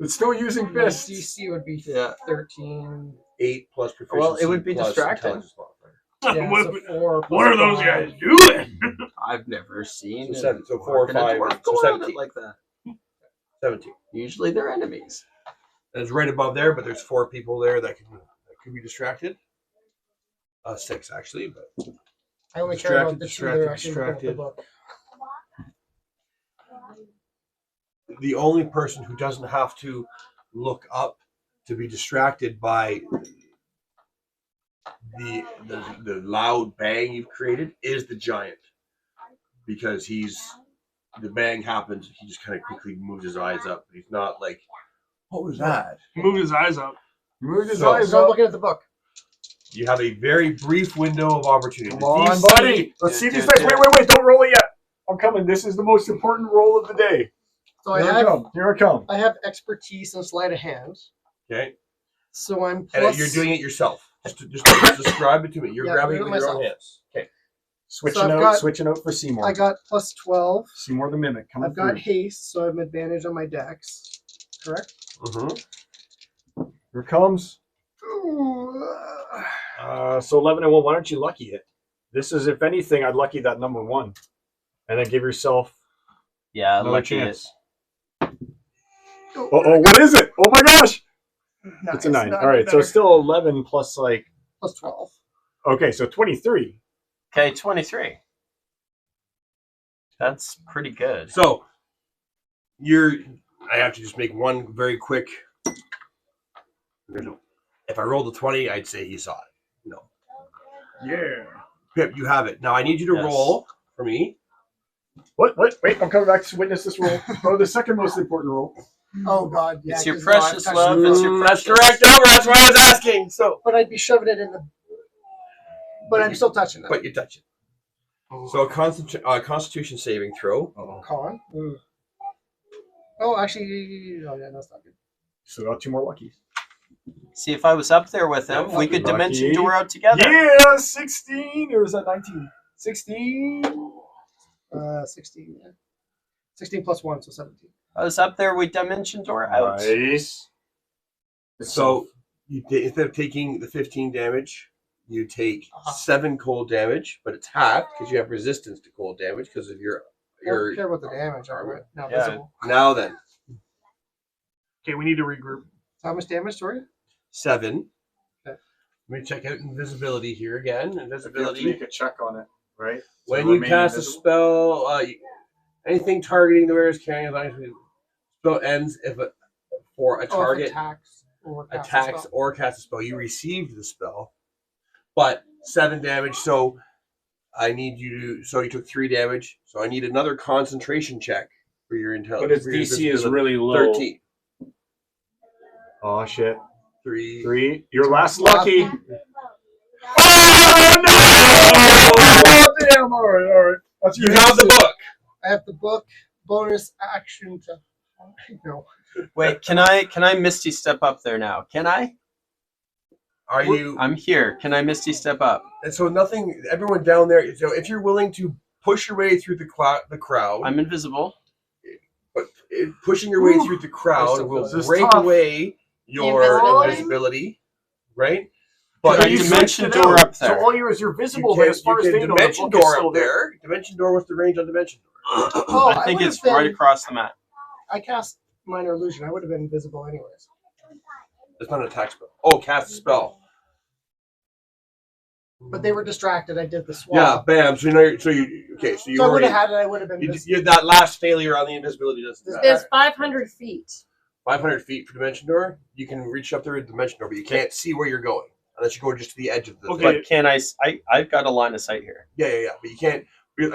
[SPEAKER 1] It's still using
[SPEAKER 5] my
[SPEAKER 1] fists.
[SPEAKER 5] DC would be
[SPEAKER 3] Yeah.
[SPEAKER 5] 13.
[SPEAKER 2] 8 plus proficiency.
[SPEAKER 3] Well, it would be
[SPEAKER 2] plus
[SPEAKER 3] distracting.
[SPEAKER 2] intelligence modifier.
[SPEAKER 5] Yeah,
[SPEAKER 4] What
[SPEAKER 5] so
[SPEAKER 4] if-
[SPEAKER 5] 4 plus
[SPEAKER 4] What are those
[SPEAKER 5] 5.
[SPEAKER 4] guys doing?
[SPEAKER 3] I've never seen
[SPEAKER 2] So seven- so
[SPEAKER 3] an
[SPEAKER 2] 4 or
[SPEAKER 3] orc and a
[SPEAKER 2] 5,
[SPEAKER 3] dwarf
[SPEAKER 2] so
[SPEAKER 3] go at it
[SPEAKER 2] 17.
[SPEAKER 3] like that.
[SPEAKER 2] 17.
[SPEAKER 3] Usually they're enemies.
[SPEAKER 2] And it's right above there, but there's 4 people there that could be distracted. 6 actually, but
[SPEAKER 5] I only care about the
[SPEAKER 2] Distracted,
[SPEAKER 5] two that are actually looking at the
[SPEAKER 2] distracted.
[SPEAKER 5] book.
[SPEAKER 2] the only person who doesn't have to look up to be distracted by the loud bang you've created is the giant, because the bang happens, he just kind of quickly moves his eyes up. He's not like, what was that?
[SPEAKER 4] He moved his eyes up.
[SPEAKER 1] Move his
[SPEAKER 2] So-
[SPEAKER 1] eyes
[SPEAKER 5] He's not
[SPEAKER 1] up.
[SPEAKER 5] looking at the book.
[SPEAKER 2] You have a very brief window of opportunity.
[SPEAKER 1] Come on,
[SPEAKER 2] DC
[SPEAKER 1] buddy. Let's see these dice. Wait. Don't roll it yet. I'm coming. This is the most important roll of the day.
[SPEAKER 5] So
[SPEAKER 1] Here I come. Here I come.
[SPEAKER 5] I have expertise in sleight of hand.
[SPEAKER 2] Okay,
[SPEAKER 5] So I'm
[SPEAKER 2] and
[SPEAKER 5] plus.
[SPEAKER 2] you're doing it yourself. Just describe it to me. You're
[SPEAKER 5] Yeah,
[SPEAKER 2] grabbing it
[SPEAKER 5] do
[SPEAKER 2] with
[SPEAKER 5] it
[SPEAKER 2] your own
[SPEAKER 5] myself.
[SPEAKER 2] hands. Okay.
[SPEAKER 1] Switching
[SPEAKER 5] I've
[SPEAKER 1] out.
[SPEAKER 5] got-
[SPEAKER 1] Switching out for Seymour.
[SPEAKER 5] I got plus 12.
[SPEAKER 1] Seymour the Mimic coming
[SPEAKER 5] I've got
[SPEAKER 1] through.
[SPEAKER 5] haste, so I have advantage on my dex. Correct?
[SPEAKER 2] Mm-hmm.
[SPEAKER 1] Here comes.
[SPEAKER 5] Ooh,
[SPEAKER 1] So 11 and 1. Why don't you lucky it? This is, if anything, I'd lucky that number 1, and then give yourself
[SPEAKER 3] Yeah,
[SPEAKER 1] another
[SPEAKER 3] lucky
[SPEAKER 1] chance. Oh, what is it? Oh my gosh! It's a 9.
[SPEAKER 5] not
[SPEAKER 1] All right, so
[SPEAKER 5] better.
[SPEAKER 1] it's still 11 plus like.
[SPEAKER 5] Plus 12.
[SPEAKER 1] Okay, so 23.
[SPEAKER 3] Okay, 23. That's pretty good.
[SPEAKER 2] So I have to just make one very quick. If I rolled a 20, I'd say he saw it. No.
[SPEAKER 1] Yeah.
[SPEAKER 2] Pip, you have it. Now I need you to
[SPEAKER 3] Yes.
[SPEAKER 2] roll for me.
[SPEAKER 1] What? Wait, I'm coming back to witness this roll. Oh, the second most important roll.
[SPEAKER 5] Oh, God. Yeah,
[SPEAKER 3] It's your
[SPEAKER 5] 'cause now I've
[SPEAKER 3] precious
[SPEAKER 5] touched
[SPEAKER 3] love.
[SPEAKER 5] the
[SPEAKER 3] It's
[SPEAKER 5] book.
[SPEAKER 3] your
[SPEAKER 2] That's
[SPEAKER 3] precious.
[SPEAKER 2] correct number. That's why I was asking. So,
[SPEAKER 5] But I'd be shoving it in the. But I'm still touching it.
[SPEAKER 2] but you touch it. So a Constitution saving throw.
[SPEAKER 5] Con. Oh, actually. Oh, yeah, that's not good.
[SPEAKER 1] So got 2 more luckies.
[SPEAKER 3] See, if I was up there with him, we could
[SPEAKER 1] Lucky.
[SPEAKER 3] dimension door out together.
[SPEAKER 1] Yeah, 16, or is that 19? 16.
[SPEAKER 5] 16. Yeah. 16 plus 1, so 17.
[SPEAKER 3] I was up there, we dimension door out.
[SPEAKER 1] Nice.
[SPEAKER 2] So instead of taking the 15 damage, you take 7 cold damage, but it's halved because you have resistance to cold damage because of your.
[SPEAKER 5] I don't care about the damage. I'm now
[SPEAKER 3] Yeah.
[SPEAKER 5] visible.
[SPEAKER 2] Now then,
[SPEAKER 4] Okay, we need to regroup.
[SPEAKER 5] How much damage, sorry?
[SPEAKER 2] 7.
[SPEAKER 5] Okay.
[SPEAKER 2] Let me check out invisibility here again.
[SPEAKER 1] You have to
[SPEAKER 2] Invisibility.
[SPEAKER 1] make a check on it, right?
[SPEAKER 2] When
[SPEAKER 1] So
[SPEAKER 2] you
[SPEAKER 1] remain
[SPEAKER 2] cast a
[SPEAKER 1] invisible?
[SPEAKER 2] spell, anything targeting the wearer's carrying as long as the spell ends for a target
[SPEAKER 5] Attacks or cast a
[SPEAKER 2] attacks
[SPEAKER 5] spell.
[SPEAKER 2] or casts a spell. You received the spell, but 7 damage. So I need you to. So you took 3 damage. So I need another concentration check for your intelligence.
[SPEAKER 7] But its DC is really low.
[SPEAKER 2] 13.
[SPEAKER 7] Oh shit.
[SPEAKER 2] 3.
[SPEAKER 7] 3. You're last lucky.
[SPEAKER 2] Oh no!
[SPEAKER 7] Oh damn! All right. That's
[SPEAKER 2] You have the book.
[SPEAKER 5] I have the book. Bonus action to. No.
[SPEAKER 3] Wait, can I Misty step up there now? Can I?
[SPEAKER 2] Are you?
[SPEAKER 3] I'm here. Can I Misty step up?
[SPEAKER 2] And so nothing. Everyone down there. So if you're willing to push your way through the crowd,
[SPEAKER 3] I'm invisible.
[SPEAKER 2] but pushing your way through the crowd will
[SPEAKER 7] This is
[SPEAKER 2] break
[SPEAKER 7] tough.
[SPEAKER 2] away your
[SPEAKER 6] Invisibility?
[SPEAKER 2] invisibility, right?
[SPEAKER 3] But
[SPEAKER 2] But
[SPEAKER 3] you
[SPEAKER 2] you
[SPEAKER 3] dimension
[SPEAKER 7] switched it
[SPEAKER 3] door
[SPEAKER 7] out.
[SPEAKER 3] up there.
[SPEAKER 7] So all you're visible,
[SPEAKER 2] you
[SPEAKER 7] but
[SPEAKER 2] can,
[SPEAKER 7] as far as
[SPEAKER 2] you
[SPEAKER 7] they
[SPEAKER 2] can
[SPEAKER 7] know, the
[SPEAKER 2] dimension
[SPEAKER 7] book is
[SPEAKER 2] door
[SPEAKER 7] still
[SPEAKER 2] up
[SPEAKER 7] there.
[SPEAKER 2] there. Dimension door. What's the range on dimension door?
[SPEAKER 5] Oh,
[SPEAKER 3] I think
[SPEAKER 5] would've
[SPEAKER 3] it's right
[SPEAKER 5] been-
[SPEAKER 3] across the map.
[SPEAKER 5] I cast minor illusion. I would have been invisible anyways.
[SPEAKER 2] It's not an attack spell. Oh, cast a spell.
[SPEAKER 5] But they were distracted. I did the swap.
[SPEAKER 2] Yeah, bam. So you So you
[SPEAKER 5] So I would
[SPEAKER 2] already.
[SPEAKER 5] have had it. I would have been visible.
[SPEAKER 2] That last failure on the invisibility doesn't matter.
[SPEAKER 6] It's 500 feet.
[SPEAKER 2] 500 feet for dimension door. You can reach up there with dimension door, but you can't see where you're going unless you go just to the edge of the.
[SPEAKER 4] Okay.
[SPEAKER 2] thing.
[SPEAKER 3] But can I've got a line of sight here.
[SPEAKER 2] Yeah. But you can't.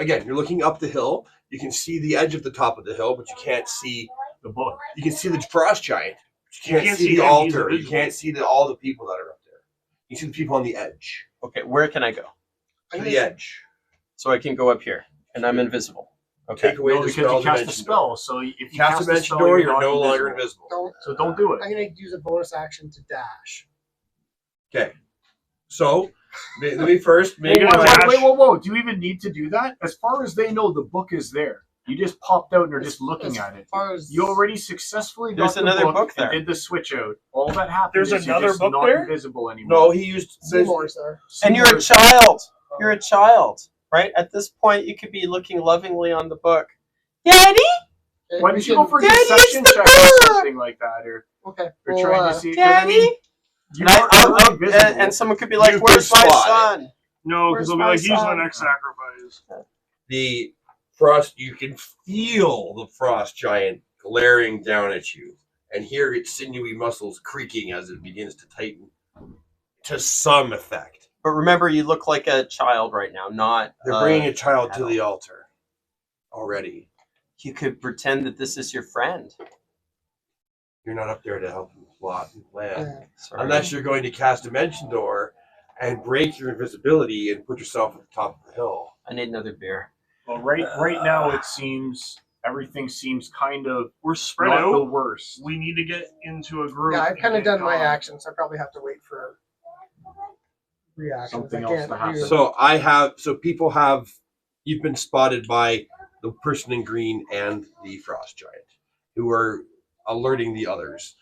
[SPEAKER 2] Again, you're looking up the hill. You can see the edge of the top of the hill, but you can't see
[SPEAKER 7] The book.
[SPEAKER 2] You can see the frost giant. But you can't,
[SPEAKER 4] can't
[SPEAKER 2] see
[SPEAKER 4] see
[SPEAKER 2] the
[SPEAKER 4] him, he's
[SPEAKER 2] altar. You
[SPEAKER 4] invisible.
[SPEAKER 2] can't see all the people that are up there. You see the people on the edge.
[SPEAKER 3] Okay, where can I go?
[SPEAKER 2] To the edge.
[SPEAKER 3] So I can go up here, and I'm invisible. Okay.
[SPEAKER 2] Take away
[SPEAKER 7] No,
[SPEAKER 2] the
[SPEAKER 7] because
[SPEAKER 2] spell
[SPEAKER 7] you cast a
[SPEAKER 2] dimension
[SPEAKER 7] spell.
[SPEAKER 2] door.
[SPEAKER 7] So if you
[SPEAKER 2] Cast
[SPEAKER 7] cast
[SPEAKER 2] a dimension
[SPEAKER 7] spell,
[SPEAKER 2] door, you're
[SPEAKER 7] not
[SPEAKER 2] no longer invisible.
[SPEAKER 5] Don't.
[SPEAKER 7] So don't do it.
[SPEAKER 5] I'm gonna use a bonus action to dash.
[SPEAKER 2] Okay. So, let me first make
[SPEAKER 4] You're
[SPEAKER 2] it
[SPEAKER 4] gonna
[SPEAKER 2] my-
[SPEAKER 4] dash.
[SPEAKER 1] Whoa! Do you even need to do that? As far as they know, the book is there. You just popped out and are just looking at it.
[SPEAKER 5] As far as
[SPEAKER 1] You already successfully
[SPEAKER 3] There's
[SPEAKER 1] got the
[SPEAKER 3] another
[SPEAKER 1] book
[SPEAKER 3] book
[SPEAKER 1] and
[SPEAKER 3] there.
[SPEAKER 1] did the switch out. All that happened
[SPEAKER 4] There's
[SPEAKER 1] is
[SPEAKER 4] another
[SPEAKER 1] you're just
[SPEAKER 4] book
[SPEAKER 1] not
[SPEAKER 4] there?
[SPEAKER 1] invisible anymore.
[SPEAKER 2] No, he used.
[SPEAKER 5] Seymour's there.
[SPEAKER 3] And you're a child. You're a child, right? At this point, you could be looking lovingly on the book. Daddy,
[SPEAKER 1] Why
[SPEAKER 5] We
[SPEAKER 1] don't you go
[SPEAKER 5] can-
[SPEAKER 1] for a
[SPEAKER 3] Daddy,
[SPEAKER 1] deception
[SPEAKER 3] it's the
[SPEAKER 1] check or
[SPEAKER 3] book!
[SPEAKER 1] something like that, or
[SPEAKER 5] Okay.
[SPEAKER 1] you're
[SPEAKER 5] well,
[SPEAKER 1] trying to see? 'cause I
[SPEAKER 3] Daddy.
[SPEAKER 1] mean, you
[SPEAKER 3] And,
[SPEAKER 1] are invisible.
[SPEAKER 3] and someone could be like,
[SPEAKER 2] You
[SPEAKER 3] "Where's my
[SPEAKER 2] spot it.
[SPEAKER 3] son?"
[SPEAKER 4] No,
[SPEAKER 3] Where's
[SPEAKER 4] because they'll be
[SPEAKER 3] my
[SPEAKER 4] like, he's the
[SPEAKER 3] son?
[SPEAKER 4] next sacrifice.
[SPEAKER 2] The frost, you can feel the frost giant glaring down at you and hear its sinewy muscles creaking as it begins to tighten to some effect.
[SPEAKER 3] But remember, you look like a child right now, not.
[SPEAKER 2] They're bringing a child to the altar already.
[SPEAKER 3] You could pretend that this is your friend.
[SPEAKER 2] You're not up there to help them plot and plan.
[SPEAKER 5] Yeah.
[SPEAKER 3] Sorry.
[SPEAKER 2] Unless you're going to cast Dimension Door and break your invisibility and put yourself at the top of the hill.
[SPEAKER 3] I need another beer.
[SPEAKER 1] Well, right now it seems everything seems kind of
[SPEAKER 4] We're spread
[SPEAKER 1] not the
[SPEAKER 4] out.
[SPEAKER 1] worst.
[SPEAKER 4] We need to get into a group.
[SPEAKER 5] Yeah, I've
[SPEAKER 4] and
[SPEAKER 5] kind of
[SPEAKER 4] get
[SPEAKER 5] done my
[SPEAKER 4] going.
[SPEAKER 5] actions. I probably have to wait for reactions.
[SPEAKER 1] Something
[SPEAKER 5] I
[SPEAKER 1] else
[SPEAKER 5] can't
[SPEAKER 1] to happen.
[SPEAKER 5] do-
[SPEAKER 2] So people have, you've been spotted by the person in green and the frost giant, who are alerting the others.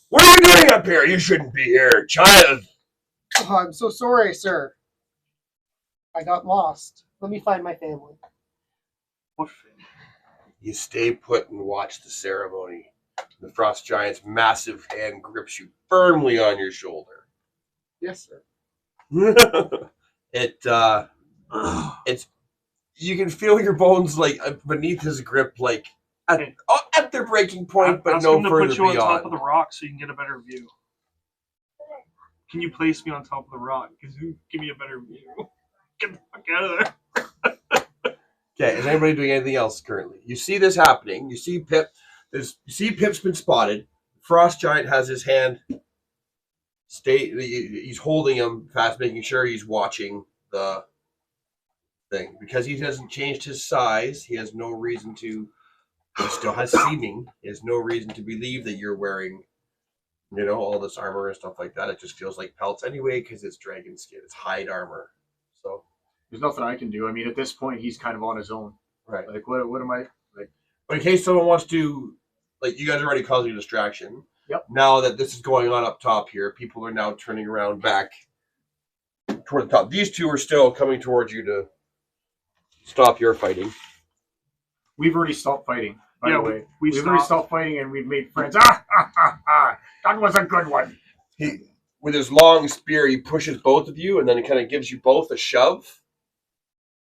[SPEAKER 2] What are you doing up here? You shouldn't be here, child.
[SPEAKER 5] Oh, I'm so sorry, sir. I got lost. Let me find my family.
[SPEAKER 4] What
[SPEAKER 2] You stay put and watch the ceremony. The frost giant's massive hand grips you firmly on your shoulder.
[SPEAKER 5] Yes, sir.
[SPEAKER 2] It's you can feel your bones like beneath his grip, like at their breaking point, but
[SPEAKER 4] Ask
[SPEAKER 2] no
[SPEAKER 4] him to
[SPEAKER 2] further
[SPEAKER 4] put you on top of
[SPEAKER 2] beyond.
[SPEAKER 4] the rock so you can get a better view. Can you place me on top of the rock? Because you give me a better view. Get the fuck out of there.
[SPEAKER 2] Okay, is anybody doing anything else currently? You see this happening. You see Pip. You see Pip's been spotted. Frost Giant has his hand. He's holding him fast, making sure he's watching the thing because he hasn't changed his size. He has no reason to. He still has seeming. He has no reason to believe that you're wearing, all this armor and stuff like that. It just feels like pelts anyway because it's dragon skin. It's hide armor. So
[SPEAKER 1] There's nothing I can do. I mean, at this point, he's kind of on his own.
[SPEAKER 2] right.
[SPEAKER 1] Like, what am I?
[SPEAKER 2] But in case someone wants to, like, you guys are already causing a distraction.
[SPEAKER 1] Yep.
[SPEAKER 2] Now that this is going on up top here, people are now turning around back toward the top. These two are still coming towards you to stop your fighting.
[SPEAKER 1] We've already stopped fighting. By the way,
[SPEAKER 4] we've
[SPEAKER 1] already stopped fighting and we've made friends. That was a good one.
[SPEAKER 2] He, with his long spear, he pushes both of you, and then he kind of gives you both a shove.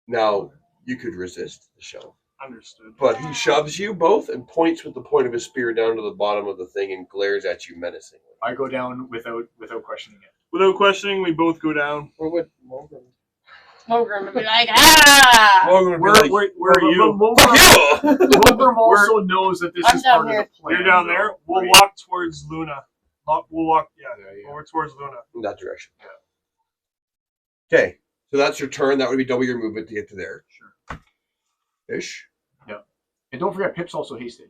[SPEAKER 2] Now you could resist the shove.
[SPEAKER 4] Understood.
[SPEAKER 2] But he shoves you both and points with the point of his spear down to the bottom of the thing and glares at you menacingly.
[SPEAKER 1] I go down without questioning it.
[SPEAKER 4] Without questioning, we both go down.
[SPEAKER 5] Where would Morgan?
[SPEAKER 6] Mogrim would be like, ah!
[SPEAKER 2] Morgan would be like,
[SPEAKER 4] Where are you?
[SPEAKER 1] Mogrim also knows that this
[SPEAKER 6] I'm
[SPEAKER 1] is
[SPEAKER 6] down
[SPEAKER 1] part
[SPEAKER 6] here.
[SPEAKER 1] of the plan.
[SPEAKER 4] You're down there. We'll
[SPEAKER 1] Right.
[SPEAKER 4] walk towards Luna. We'll walk,
[SPEAKER 1] Yeah.
[SPEAKER 4] over towards Luna.
[SPEAKER 2] in that direction. Okay, so that's your turn. That would be double your movement to get to there.
[SPEAKER 1] Sure.
[SPEAKER 2] Ish.
[SPEAKER 1] And don't forget, Pip's also hasted.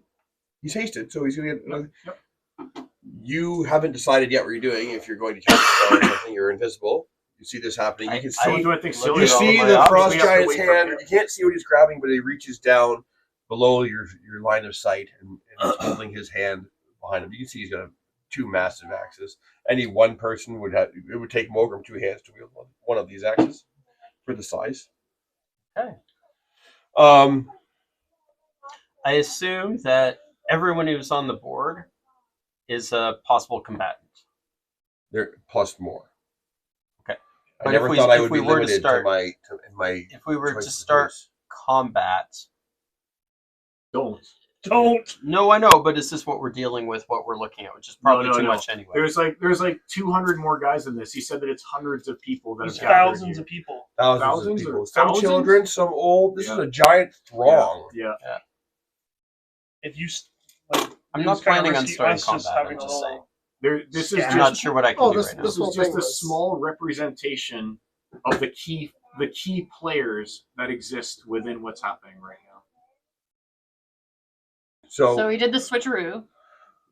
[SPEAKER 2] He's hasted, so he's going to get another.
[SPEAKER 1] Yep.
[SPEAKER 2] You haven't decided yet what you're doing. If you're going to cast a spell or something, you're invisible. You see this happening. You can
[SPEAKER 1] So
[SPEAKER 2] see.
[SPEAKER 1] do I think
[SPEAKER 3] look
[SPEAKER 1] silly?
[SPEAKER 2] You
[SPEAKER 3] at all
[SPEAKER 2] see
[SPEAKER 3] of my
[SPEAKER 2] the
[SPEAKER 3] options.
[SPEAKER 2] frost
[SPEAKER 1] We have to
[SPEAKER 2] giant's
[SPEAKER 1] wait for
[SPEAKER 2] hand.
[SPEAKER 1] him.
[SPEAKER 2] You can't see what he's grabbing, but he reaches down below your line of sight and is holding his hand behind him. You can see he's got two massive axes. Any one person would have. It would take Mogrim 2 hands to wield one of these axes for the size.
[SPEAKER 3] Okay.
[SPEAKER 2] I
[SPEAKER 3] I assume that everyone who's on the board is a possible combatant.
[SPEAKER 2] There plus more.
[SPEAKER 3] Okay.
[SPEAKER 2] I
[SPEAKER 3] But
[SPEAKER 2] never
[SPEAKER 3] if we-
[SPEAKER 2] thought I
[SPEAKER 3] if
[SPEAKER 2] would
[SPEAKER 3] we
[SPEAKER 2] be
[SPEAKER 3] were to
[SPEAKER 2] limited
[SPEAKER 3] start-
[SPEAKER 2] to my.
[SPEAKER 3] If we were to
[SPEAKER 2] choices.
[SPEAKER 3] start combat,
[SPEAKER 1] Don't.
[SPEAKER 3] no, I know, but is this what we're dealing with? What we're looking at, which is probably
[SPEAKER 1] No.
[SPEAKER 3] too much anyway.
[SPEAKER 1] There's like 200 more guys in this. He said that it's hundreds of people that
[SPEAKER 4] There's
[SPEAKER 1] have gathered
[SPEAKER 4] thousands
[SPEAKER 1] here.
[SPEAKER 4] of people.
[SPEAKER 2] Thousands of
[SPEAKER 1] Thousands or
[SPEAKER 2] people. Some
[SPEAKER 1] thousands?
[SPEAKER 2] children, some old. This
[SPEAKER 1] Yeah.
[SPEAKER 2] is a giant throng.
[SPEAKER 1] Yeah.
[SPEAKER 4] If you
[SPEAKER 3] I'm not
[SPEAKER 4] it's kinda
[SPEAKER 3] planning on
[SPEAKER 4] risky
[SPEAKER 3] starting
[SPEAKER 4] us just
[SPEAKER 3] combat.
[SPEAKER 4] having
[SPEAKER 3] I'm
[SPEAKER 4] a
[SPEAKER 3] just saying.
[SPEAKER 1] There. This is
[SPEAKER 4] Yeah.
[SPEAKER 3] I'm not
[SPEAKER 1] just
[SPEAKER 3] sure what I can
[SPEAKER 5] Oh,
[SPEAKER 3] do
[SPEAKER 5] this-
[SPEAKER 3] right now.
[SPEAKER 5] this-
[SPEAKER 1] this is
[SPEAKER 5] whole
[SPEAKER 1] just
[SPEAKER 5] thing
[SPEAKER 1] a
[SPEAKER 5] was-
[SPEAKER 1] small representation of the key players that exist within what's happening right now.
[SPEAKER 6] So we did the switcheroo.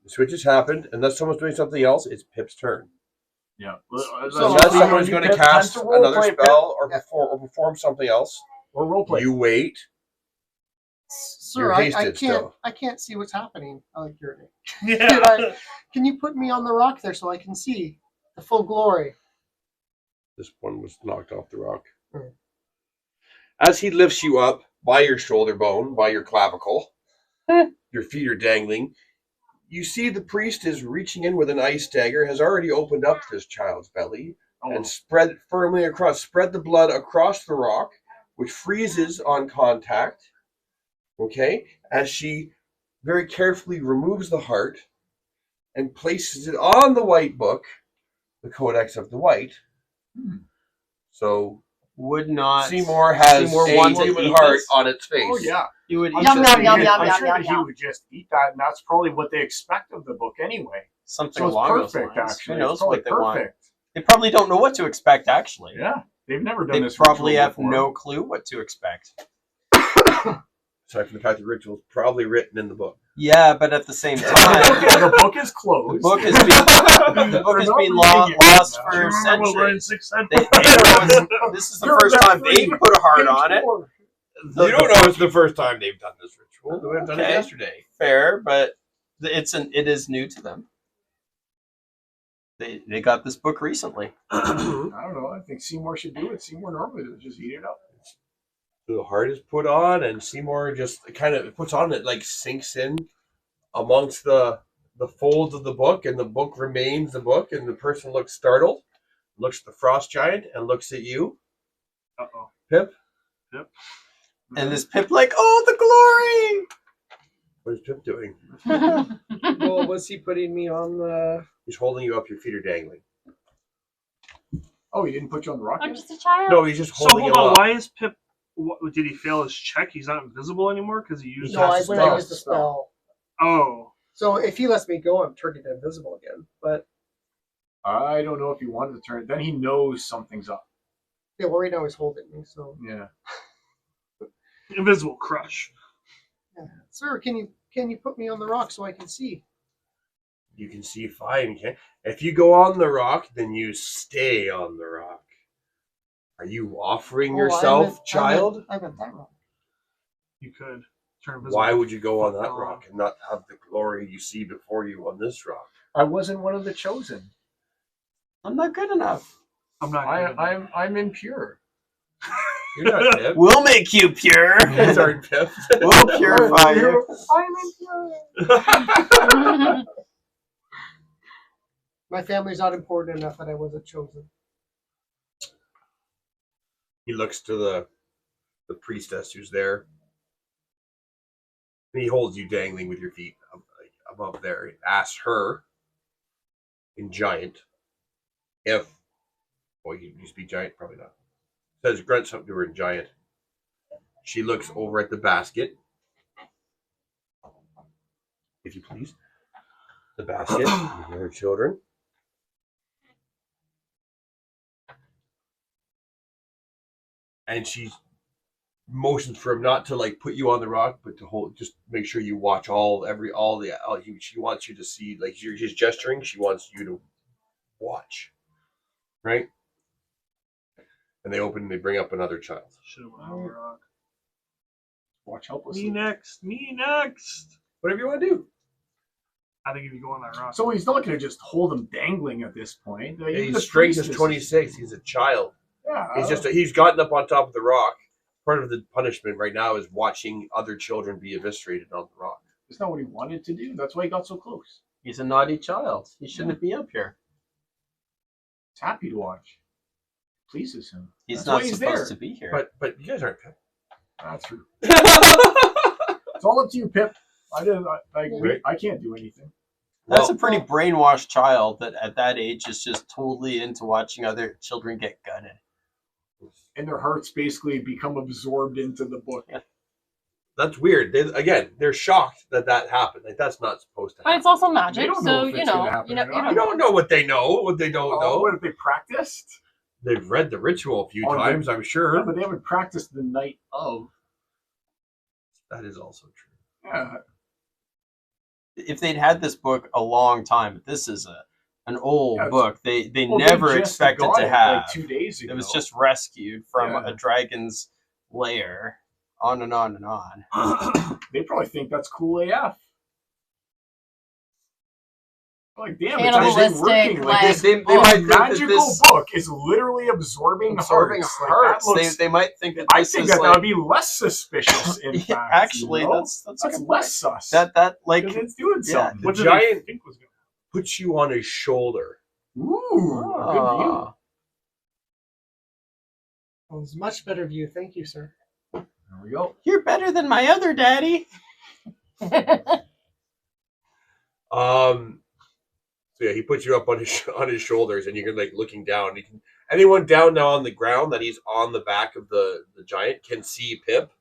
[SPEAKER 2] The switches happened, unless someone's doing something else, it's Pip's turn.
[SPEAKER 1] Yeah.
[SPEAKER 2] Unless someone's going to cast another spell or perform something else,
[SPEAKER 1] or roleplay.
[SPEAKER 2] you wait.
[SPEAKER 5] Sir,
[SPEAKER 2] You're
[SPEAKER 5] I
[SPEAKER 2] hasted
[SPEAKER 5] can't.
[SPEAKER 2] still.
[SPEAKER 5] I can't see what's happening. I like your name.
[SPEAKER 4] Yeah.
[SPEAKER 5] Can you put me on the rock there so I can see the full glory?
[SPEAKER 2] This one was knocked off the rock.
[SPEAKER 5] Hmm.
[SPEAKER 2] As he lifts you up by your shoulder bone, by your clavicle, your feet are dangling. You see the priest is reaching in with an ice dagger, has already opened up this child's belly and spread the blood across the rock, which freezes on contact. Okay, as she very carefully removes the heart and places it on the white book, the Codex of the White. So
[SPEAKER 3] Would not
[SPEAKER 2] Seymour has
[SPEAKER 3] Seymour
[SPEAKER 2] a
[SPEAKER 3] want to
[SPEAKER 2] human
[SPEAKER 3] eat
[SPEAKER 2] heart
[SPEAKER 3] this?
[SPEAKER 2] on its face.
[SPEAKER 1] Oh yeah.
[SPEAKER 3] You would
[SPEAKER 1] I'm
[SPEAKER 3] eat
[SPEAKER 6] Yum,
[SPEAKER 1] sure
[SPEAKER 3] this
[SPEAKER 6] yum,
[SPEAKER 1] that
[SPEAKER 6] yum,
[SPEAKER 1] he-
[SPEAKER 6] yum,
[SPEAKER 1] I'm
[SPEAKER 6] yum,
[SPEAKER 1] sure
[SPEAKER 6] yum,
[SPEAKER 1] that he
[SPEAKER 6] yum.
[SPEAKER 1] would just eat that, and that's probably what they expect of the book anyway.
[SPEAKER 3] something
[SPEAKER 1] So it's
[SPEAKER 3] along those
[SPEAKER 1] perfect,
[SPEAKER 3] lines.
[SPEAKER 1] actually.
[SPEAKER 3] Who knows
[SPEAKER 1] It's probably
[SPEAKER 3] what they want?
[SPEAKER 1] perfect.
[SPEAKER 3] They probably don't know what to expect. Actually,
[SPEAKER 1] Yeah, they've never done
[SPEAKER 3] they
[SPEAKER 1] this.
[SPEAKER 3] probably
[SPEAKER 1] ritual
[SPEAKER 3] have
[SPEAKER 1] before.
[SPEAKER 3] no clue what to expect.
[SPEAKER 2] Aside from the fact the ritual is probably written in the book.
[SPEAKER 3] Yeah, but at the same time,
[SPEAKER 1] the book is closed.
[SPEAKER 3] the book has been the book
[SPEAKER 1] They're
[SPEAKER 3] has
[SPEAKER 1] not
[SPEAKER 3] been
[SPEAKER 1] reading it
[SPEAKER 3] lost
[SPEAKER 1] now.
[SPEAKER 3] for
[SPEAKER 4] Remember when we're in
[SPEAKER 3] centuries.
[SPEAKER 4] 6th
[SPEAKER 3] This is the first time they've put a heart on it.
[SPEAKER 2] You don't know it's the first time they've done this ritual. They have done it
[SPEAKER 3] Okay.
[SPEAKER 2] yesterday.
[SPEAKER 3] Fair, but it is new to them. They got this book recently.
[SPEAKER 1] I don't know. I think Seymour should do it. Seymour normally does just eat it up.
[SPEAKER 2] The heart is put on, and Seymour just kind of puts on it, like sinks in amongst the folds of the book, and the book remains the book, and the person looks startled, looks at the frost giant, and looks at you,
[SPEAKER 4] Uh-oh.
[SPEAKER 2] Pip.
[SPEAKER 4] Yep.
[SPEAKER 3] And this Pip like, oh,
[SPEAKER 2] What is Pip doing?
[SPEAKER 5] Well, was he putting me on the?
[SPEAKER 2] He's holding you up. Your feet are dangling.
[SPEAKER 1] Oh, he didn't put you on the rocket?
[SPEAKER 6] I'm just a child.
[SPEAKER 2] No, he's just
[SPEAKER 4] So
[SPEAKER 2] holding
[SPEAKER 4] hold
[SPEAKER 2] you
[SPEAKER 4] on,
[SPEAKER 2] up.
[SPEAKER 4] why is Pip? Did he fail his check? He's not invisible anymore because he used.
[SPEAKER 5] No, I
[SPEAKER 2] cast a
[SPEAKER 5] when I
[SPEAKER 2] spell.
[SPEAKER 5] used the spell.
[SPEAKER 4] Oh,
[SPEAKER 5] So if he lets me go, I'm turning invisible again. But
[SPEAKER 1] I don't know if he wanted to turn it. Then he knows something's up.
[SPEAKER 5] yeah, well, right now he's holding me. So,
[SPEAKER 1] Yeah.
[SPEAKER 4] invisible crush.
[SPEAKER 5] sir, can you put me on the rock so I can see?
[SPEAKER 2] You can see fine. Okay? If you go on the rock, then you stay on the rock. Are you offering yourself, child?
[SPEAKER 5] I meant that rock.
[SPEAKER 4] You could turn invisible.
[SPEAKER 2] Why would you go on that rock and not have the glory you see before you on this rock?
[SPEAKER 1] I wasn't one of the chosen.
[SPEAKER 3] I'm not good enough.
[SPEAKER 4] I'm not. Good enough.
[SPEAKER 1] I'm impure.
[SPEAKER 2] You're not Pip.
[SPEAKER 3] We'll make you pure.
[SPEAKER 2] These aren't Pip.
[SPEAKER 3] We'll purify you.
[SPEAKER 5] I'm impure. My family's not important enough that I wasn't chosen.
[SPEAKER 2] He looks to the priestess who's there. And he holds you dangling with your feet above there. He asks her in giant if, well, you speak giant? Probably not. Says grunt something to her in giant. She looks over at the basket. If you please. The basket with her children. And she motions for him not to like put you on the rock, but to hold, just make sure you watch she wants you to see, like she's gesturing, she wants you to watch. Right? And they bring up another child.
[SPEAKER 4] Should have went on the rock.
[SPEAKER 1] Watch helplessly.
[SPEAKER 4] Me next. Me next.
[SPEAKER 2] Whatever you want to do.
[SPEAKER 4] I think if you go on that rock.
[SPEAKER 1] So he's not going to just hold him dangling at this point. Like, even
[SPEAKER 2] His
[SPEAKER 1] the
[SPEAKER 2] strength is
[SPEAKER 1] priestess
[SPEAKER 2] 26. He's a child.
[SPEAKER 1] Yeah.
[SPEAKER 2] He's gotten up on top of the rock. Part of the punishment right now is watching other children be eviscerated on the rock.
[SPEAKER 1] It's not what he wanted to do. That's why he got so close.
[SPEAKER 3] He's a naughty child. He shouldn't be up here.
[SPEAKER 1] He's happy to watch. Pleases him.
[SPEAKER 3] He's
[SPEAKER 1] That's
[SPEAKER 3] not
[SPEAKER 1] why he's
[SPEAKER 3] supposed
[SPEAKER 1] there.
[SPEAKER 3] to be here.
[SPEAKER 2] But you guys aren't Pip.
[SPEAKER 1] That's true. It's all up to you, Pip. I can't do anything.
[SPEAKER 3] That's a pretty brainwashed child that at that age is just totally into watching other children get gutted.
[SPEAKER 1] And their hearts basically become absorbed into the book.
[SPEAKER 2] That's weird. They're shocked that happened. Like that's not supposed to
[SPEAKER 6] But
[SPEAKER 2] happen.
[SPEAKER 6] it's also
[SPEAKER 1] They
[SPEAKER 6] magic,
[SPEAKER 1] don't
[SPEAKER 6] so
[SPEAKER 1] know if
[SPEAKER 6] you
[SPEAKER 1] it's gonna
[SPEAKER 6] know,
[SPEAKER 1] happen
[SPEAKER 6] you know,
[SPEAKER 1] or
[SPEAKER 6] you
[SPEAKER 1] not.
[SPEAKER 6] don't
[SPEAKER 2] You don't know what they know. What they don't know.
[SPEAKER 1] What have they practiced?
[SPEAKER 2] They've read the ritual a few
[SPEAKER 1] Oh,
[SPEAKER 2] times, I'm
[SPEAKER 1] Yeah,
[SPEAKER 2] sure.
[SPEAKER 1] but they haven't practiced the night of.
[SPEAKER 2] That is also true.
[SPEAKER 1] Yeah.
[SPEAKER 3] If they'd had this book a long time, but this is an old book. They
[SPEAKER 1] Well,
[SPEAKER 3] never
[SPEAKER 1] they just
[SPEAKER 3] expected
[SPEAKER 1] got
[SPEAKER 3] to
[SPEAKER 1] it,
[SPEAKER 3] have.
[SPEAKER 1] like 2 days ago.
[SPEAKER 3] It was just rescued from
[SPEAKER 1] Yeah.
[SPEAKER 3] a dragon's lair. On and on and on.
[SPEAKER 1] They probably think that's cool AF. Like, damn, it's
[SPEAKER 6] Cannibalistic,
[SPEAKER 1] actually working. Like, this
[SPEAKER 3] they might think that
[SPEAKER 1] magical
[SPEAKER 3] this
[SPEAKER 1] book is literally absorbing hearts. Like,
[SPEAKER 3] hearts.
[SPEAKER 1] that looks,
[SPEAKER 3] They might think that
[SPEAKER 1] I
[SPEAKER 3] this
[SPEAKER 1] think
[SPEAKER 3] is
[SPEAKER 1] that
[SPEAKER 3] like,
[SPEAKER 1] would be less suspicious, in
[SPEAKER 3] Yeah,
[SPEAKER 1] fact.
[SPEAKER 3] actually,
[SPEAKER 1] you know?
[SPEAKER 3] that's a
[SPEAKER 1] that's
[SPEAKER 3] good
[SPEAKER 1] less sus.
[SPEAKER 3] that like
[SPEAKER 1] Because it's doing
[SPEAKER 3] yeah.
[SPEAKER 1] something.
[SPEAKER 4] What
[SPEAKER 2] The
[SPEAKER 4] did they
[SPEAKER 2] giant
[SPEAKER 4] think was going
[SPEAKER 2] puts you on his shoulder.
[SPEAKER 1] Ooh, a good view.
[SPEAKER 3] ah,
[SPEAKER 5] Well, it's a much better view. Thank you, sir.
[SPEAKER 1] There we go.
[SPEAKER 3] you're better than my other daddy.
[SPEAKER 2] So yeah, he puts you up on his shoulders, and you can like looking down. Anyone down now on the ground that he's on the back of the giant can see Pip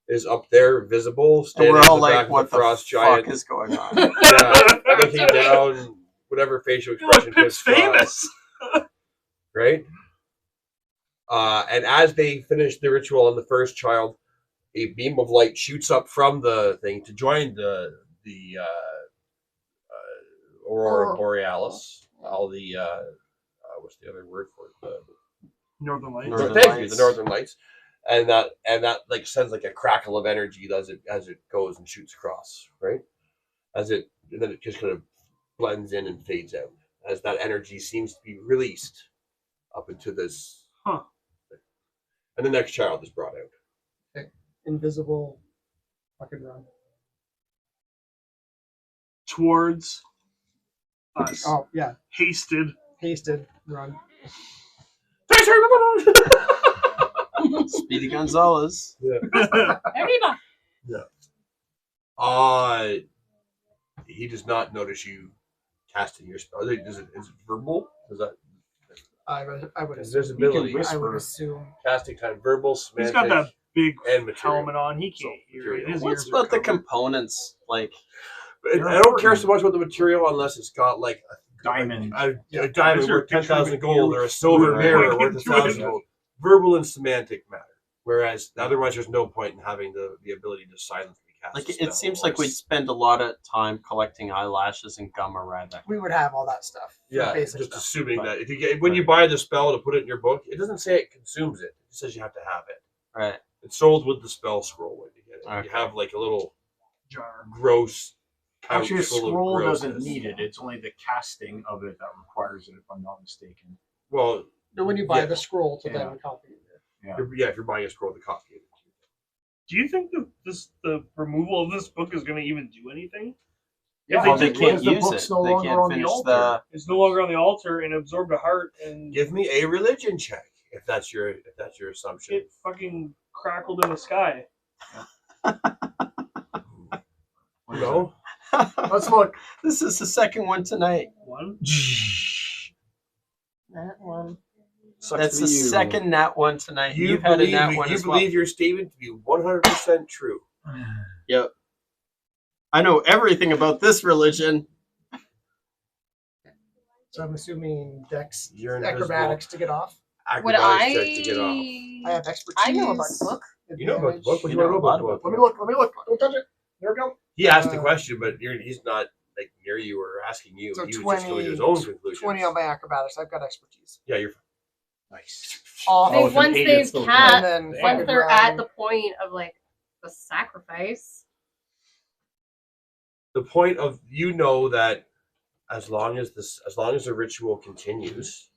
[SPEAKER 2] is up there visible,
[SPEAKER 3] And
[SPEAKER 2] standing
[SPEAKER 3] we're
[SPEAKER 2] on
[SPEAKER 3] all
[SPEAKER 2] the
[SPEAKER 3] like,
[SPEAKER 2] back
[SPEAKER 3] what
[SPEAKER 2] of the
[SPEAKER 3] the
[SPEAKER 2] frost
[SPEAKER 3] fuck
[SPEAKER 2] giant.
[SPEAKER 3] is going on?
[SPEAKER 2] Yeah, looking down, whatever facial
[SPEAKER 4] on. Look,
[SPEAKER 2] expression
[SPEAKER 4] Pip's
[SPEAKER 2] got,
[SPEAKER 4] famous.
[SPEAKER 2] right? And as they finish the ritual on the first child, a beam of light shoots up from the thing to join the Aurora Borealis. All the what's the other word for it?
[SPEAKER 4] Northern Lights.
[SPEAKER 3] Northern
[SPEAKER 2] Thank you,
[SPEAKER 3] Lights.
[SPEAKER 2] the Northern Lights, and that like sends like a crackle of energy as it goes and shoots across, right? And then it just kind of blends in and fades out as that energy seems to be released up into this.
[SPEAKER 4] Huh.
[SPEAKER 2] And the next child is brought out.
[SPEAKER 5] Invisible fucking run.
[SPEAKER 4] Towards us.
[SPEAKER 5] Oh, yeah.
[SPEAKER 4] Hasted.
[SPEAKER 5] Hasted run.
[SPEAKER 3] Speedy Gonzalez.
[SPEAKER 6] Arriba.
[SPEAKER 2] He does not notice you casting your spell. Is it verbal? Is that
[SPEAKER 5] I would
[SPEAKER 2] is
[SPEAKER 5] assume.
[SPEAKER 2] visibility?
[SPEAKER 5] I would assume.
[SPEAKER 2] Casting time, verbal,
[SPEAKER 4] He's
[SPEAKER 2] semantic,
[SPEAKER 4] got that big
[SPEAKER 2] and material.
[SPEAKER 4] helmet on. He can't hear it. His
[SPEAKER 3] What's
[SPEAKER 4] ears are
[SPEAKER 3] about the
[SPEAKER 4] covered.
[SPEAKER 3] components? Like,
[SPEAKER 2] I don't care so much about the material unless it's got like
[SPEAKER 1] Diamond.
[SPEAKER 2] a diamond
[SPEAKER 4] Is there a
[SPEAKER 2] worth
[SPEAKER 4] picture
[SPEAKER 2] 10,000
[SPEAKER 4] of
[SPEAKER 2] gold
[SPEAKER 4] you
[SPEAKER 2] or a silver
[SPEAKER 3] Right.
[SPEAKER 2] mirror worth
[SPEAKER 4] into
[SPEAKER 2] 1,000
[SPEAKER 4] it?
[SPEAKER 2] gold. Verbal and semantic matter. Whereas otherwise, there's no point in having the ability to silently cast.
[SPEAKER 3] like
[SPEAKER 2] a spell
[SPEAKER 3] it seems
[SPEAKER 2] or
[SPEAKER 3] like we'd spend a lot of time collecting eyelashes and gum around that.
[SPEAKER 5] We would have all that stuff. The
[SPEAKER 2] yeah,
[SPEAKER 5] basic
[SPEAKER 2] just
[SPEAKER 5] stuff.
[SPEAKER 2] assuming
[SPEAKER 3] But-
[SPEAKER 2] that if you get when you buy the spell to put it in your book, it doesn't say it consumes it. It says you have to have it.
[SPEAKER 3] Right.
[SPEAKER 2] It's sold with the spell scroll when you get it.
[SPEAKER 3] Okay.
[SPEAKER 2] You have like a little
[SPEAKER 4] Jar.
[SPEAKER 2] gross pouch
[SPEAKER 1] Actually, a
[SPEAKER 2] full of
[SPEAKER 1] scroll doesn't
[SPEAKER 2] grossness.
[SPEAKER 1] need it. It's only the casting of it that requires it, if I'm not mistaken.
[SPEAKER 2] Well,
[SPEAKER 5] And when you buy
[SPEAKER 2] Yeah.
[SPEAKER 5] the scroll to
[SPEAKER 1] Yeah.
[SPEAKER 5] then copy it.
[SPEAKER 2] if you're buying a scroll to copy it.
[SPEAKER 4] Do you think that the removal of this book is going to even do anything?
[SPEAKER 1] Yeah,
[SPEAKER 3] Well, they
[SPEAKER 1] because
[SPEAKER 3] can't
[SPEAKER 1] the
[SPEAKER 3] use
[SPEAKER 1] book's
[SPEAKER 3] it.
[SPEAKER 1] no
[SPEAKER 3] They
[SPEAKER 1] longer
[SPEAKER 3] can't
[SPEAKER 1] on the
[SPEAKER 3] finish
[SPEAKER 1] altar.
[SPEAKER 3] the.
[SPEAKER 4] It's no longer on the altar and absorbed a heart, and
[SPEAKER 2] Give me a religion check if that's your assumption.
[SPEAKER 4] it fucking crackled in the sky.
[SPEAKER 2] No.
[SPEAKER 1] Let's look.
[SPEAKER 3] This is the second one tonight.
[SPEAKER 4] One.
[SPEAKER 6] That one.
[SPEAKER 7] Sucks
[SPEAKER 3] That's
[SPEAKER 7] to
[SPEAKER 3] the
[SPEAKER 7] be you.
[SPEAKER 3] second nat one tonight.
[SPEAKER 2] You
[SPEAKER 3] You've had a
[SPEAKER 2] believe
[SPEAKER 3] nat one
[SPEAKER 2] you
[SPEAKER 3] as
[SPEAKER 2] believe your statement to be 100% true.
[SPEAKER 3] well. Yep. I know everything about this religion.
[SPEAKER 5] So I'm assuming Dex
[SPEAKER 2] You're invisible.
[SPEAKER 5] acrobatics to get off.
[SPEAKER 6] Would
[SPEAKER 2] Acrobatics check to get off.
[SPEAKER 5] I have expertise.
[SPEAKER 6] I know about the book.
[SPEAKER 2] You know about the book. What do
[SPEAKER 3] You
[SPEAKER 2] you want to
[SPEAKER 3] know
[SPEAKER 2] know
[SPEAKER 3] a lot
[SPEAKER 2] about the book?
[SPEAKER 1] Let me look. Let me look.
[SPEAKER 5] Don't touch it. There we go.
[SPEAKER 2] He asked the question, but he's not like near you or asking you.
[SPEAKER 5] So
[SPEAKER 2] He was just going to his own conclusions.
[SPEAKER 5] 20 on my acrobatics. I've got expertise.
[SPEAKER 2] Yeah, you're fine.
[SPEAKER 1] Nice.
[SPEAKER 5] Off.
[SPEAKER 6] They,
[SPEAKER 1] with an
[SPEAKER 6] once
[SPEAKER 1] eight,
[SPEAKER 6] they've
[SPEAKER 1] it's still
[SPEAKER 6] cast,
[SPEAKER 5] and then
[SPEAKER 6] once
[SPEAKER 5] fucking
[SPEAKER 6] they're
[SPEAKER 5] run.
[SPEAKER 6] at the point of like the sacrifice.
[SPEAKER 2] The point of that as long as the ritual continues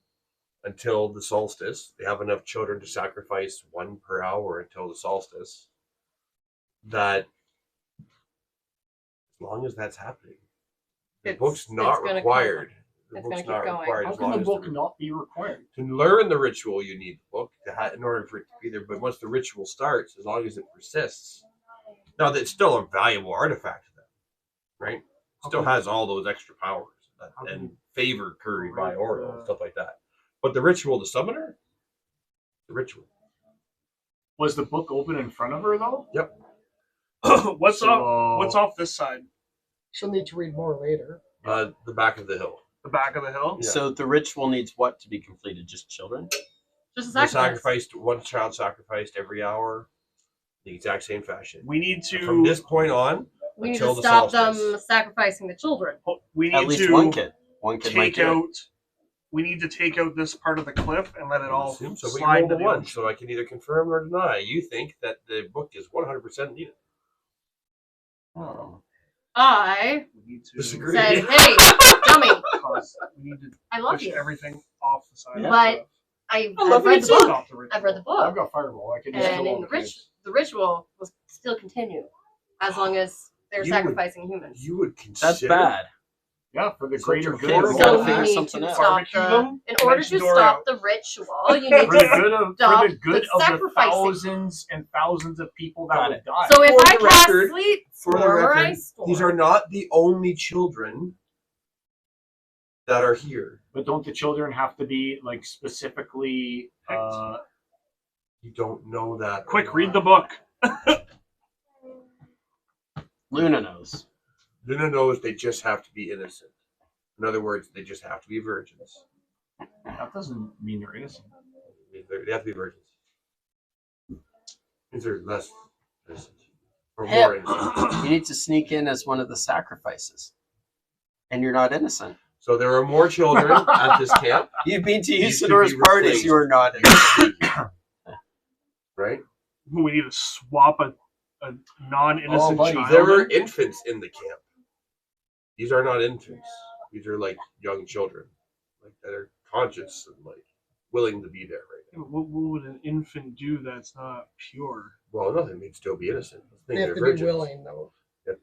[SPEAKER 2] until the solstice, they have enough children to sacrifice one per hour until the solstice. That as long as that's happening, the book's not
[SPEAKER 6] gonna
[SPEAKER 2] required. The
[SPEAKER 6] It's
[SPEAKER 2] book's
[SPEAKER 6] gonna
[SPEAKER 2] not
[SPEAKER 6] keep going.
[SPEAKER 2] required
[SPEAKER 1] How
[SPEAKER 2] as
[SPEAKER 1] can
[SPEAKER 2] long
[SPEAKER 1] the
[SPEAKER 2] as
[SPEAKER 1] book not be required?
[SPEAKER 2] to learn the ritual. You need the book in order for it to be there. But once the ritual starts, as long as it persists, now that's still a valuable artifact to them, right? Still has all those extra powers and favor curried by Oriole and stuff like that. But the ritual, the summoner, the ritual.
[SPEAKER 1] Was the book open in front of her though?
[SPEAKER 2] Yep.
[SPEAKER 4] What's
[SPEAKER 1] So-
[SPEAKER 4] off? What's off this side?
[SPEAKER 5] She'll need to read more later.
[SPEAKER 2] The back of the hill.
[SPEAKER 4] The back of the hill.
[SPEAKER 2] Yeah.
[SPEAKER 3] So the ritual needs what to be completed? Just children?
[SPEAKER 6] Just a
[SPEAKER 2] They
[SPEAKER 6] sacrifice.
[SPEAKER 2] sacrificed one child sacrificed every hour, the exact same fashion.
[SPEAKER 4] We need to.
[SPEAKER 2] From this point on,
[SPEAKER 6] We need
[SPEAKER 2] until
[SPEAKER 6] to
[SPEAKER 2] the
[SPEAKER 6] stop
[SPEAKER 2] solstice.
[SPEAKER 6] them sacrificing the children.
[SPEAKER 4] We
[SPEAKER 3] At
[SPEAKER 4] need
[SPEAKER 3] least
[SPEAKER 4] to
[SPEAKER 3] one kid. One kid might
[SPEAKER 4] take
[SPEAKER 3] do it.
[SPEAKER 4] out. We need to take out this part of the cliff and let it all
[SPEAKER 2] assume so, but you
[SPEAKER 4] slide
[SPEAKER 2] rolled
[SPEAKER 4] to
[SPEAKER 2] a
[SPEAKER 4] the
[SPEAKER 2] one,
[SPEAKER 4] ocean.
[SPEAKER 2] so I can either confirm or deny. You think that the book is 100% needed.
[SPEAKER 1] Oh.
[SPEAKER 6] I
[SPEAKER 4] We need to
[SPEAKER 2] Disagree.
[SPEAKER 6] said, "Hey, dummy,
[SPEAKER 4] We need to
[SPEAKER 6] I love
[SPEAKER 4] push
[SPEAKER 6] you,
[SPEAKER 4] everything off the side.
[SPEAKER 3] Yeah.
[SPEAKER 6] but I've
[SPEAKER 3] love
[SPEAKER 6] read
[SPEAKER 3] you
[SPEAKER 6] the
[SPEAKER 3] too.
[SPEAKER 6] book.
[SPEAKER 4] Stop the ritual.
[SPEAKER 6] I've read the
[SPEAKER 1] I've
[SPEAKER 6] book,
[SPEAKER 1] got fireball. I can just
[SPEAKER 6] and
[SPEAKER 1] kill all
[SPEAKER 6] in
[SPEAKER 1] the
[SPEAKER 6] the
[SPEAKER 1] kids.
[SPEAKER 6] ritual will still continue as long as they're
[SPEAKER 2] You would-
[SPEAKER 6] sacrificing humans.
[SPEAKER 2] You would
[SPEAKER 3] That's
[SPEAKER 2] consider
[SPEAKER 3] bad.
[SPEAKER 1] Yeah, for the
[SPEAKER 2] Such
[SPEAKER 1] greater
[SPEAKER 2] a
[SPEAKER 1] good.
[SPEAKER 2] horrible
[SPEAKER 1] of
[SPEAKER 3] gotta
[SPEAKER 6] So
[SPEAKER 1] all
[SPEAKER 6] we
[SPEAKER 3] figure
[SPEAKER 6] need
[SPEAKER 3] something
[SPEAKER 6] to
[SPEAKER 3] out.
[SPEAKER 6] stop
[SPEAKER 4] Barbecue
[SPEAKER 6] the.
[SPEAKER 4] them,
[SPEAKER 6] In order
[SPEAKER 4] next
[SPEAKER 6] to
[SPEAKER 4] door
[SPEAKER 6] stop
[SPEAKER 4] out.
[SPEAKER 6] the ritual, you need
[SPEAKER 1] For the
[SPEAKER 6] to.
[SPEAKER 1] good of
[SPEAKER 6] Stop
[SPEAKER 1] for the good
[SPEAKER 6] the
[SPEAKER 1] of the
[SPEAKER 6] sacrificing.
[SPEAKER 1] thousands and thousands of people that
[SPEAKER 3] Got
[SPEAKER 1] would
[SPEAKER 3] it.
[SPEAKER 1] die.
[SPEAKER 6] So if
[SPEAKER 2] For
[SPEAKER 6] I
[SPEAKER 2] the
[SPEAKER 6] cast
[SPEAKER 2] record-
[SPEAKER 6] sleep
[SPEAKER 2] for the
[SPEAKER 6] storm or
[SPEAKER 2] record,
[SPEAKER 6] ice storm,
[SPEAKER 2] these are not the only children that are here.
[SPEAKER 1] But don't the children have to be like specifically?
[SPEAKER 2] You don't know that.
[SPEAKER 4] Quick, read the book.
[SPEAKER 3] Luna knows.
[SPEAKER 2] Luna knows they just have to be innocent. In other words, they just have to be virgins.
[SPEAKER 1] That doesn't mean they're innocent.
[SPEAKER 2] They have to be virgins. Means they're less innocent. Or
[SPEAKER 3] Hey.
[SPEAKER 2] more innocent.
[SPEAKER 3] You need to sneak in as one of the sacrifices. And you're not innocent.
[SPEAKER 2] So there are more children at this camp,
[SPEAKER 3] You've been to
[SPEAKER 2] Needs to
[SPEAKER 3] Usador's
[SPEAKER 2] be
[SPEAKER 3] parties,
[SPEAKER 2] replaced.
[SPEAKER 3] you are not innocent.
[SPEAKER 2] right?
[SPEAKER 4] We need to swap a non-innocent
[SPEAKER 1] Oh, buddy,
[SPEAKER 4] child.
[SPEAKER 2] There are infants in the camp. These are not infants. These are like young children, like that are conscious and like willing to be there right now.
[SPEAKER 4] What would an infant do that's not pure?
[SPEAKER 2] Well, nothing. They'd still be innocent.
[SPEAKER 5] They
[SPEAKER 2] They're
[SPEAKER 5] have to
[SPEAKER 2] virgins.
[SPEAKER 5] be willing, though.
[SPEAKER 2] Yep.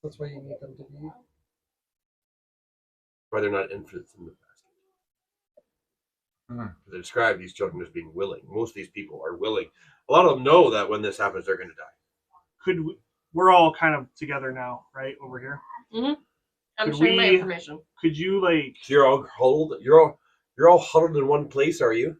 [SPEAKER 5] That's why you need them to be.
[SPEAKER 2] Why they're not infants in the basket. They describe these children as being willing. Most of these people are willing. A lot of them know that when this happens, they're going to die.
[SPEAKER 4] We're all kind of together now, right over here.
[SPEAKER 6] I'm
[SPEAKER 4] Could
[SPEAKER 6] sharing my
[SPEAKER 4] we-
[SPEAKER 6] information.
[SPEAKER 4] Could you like?
[SPEAKER 2] So you're all huddled. You're all huddled in one place, are you?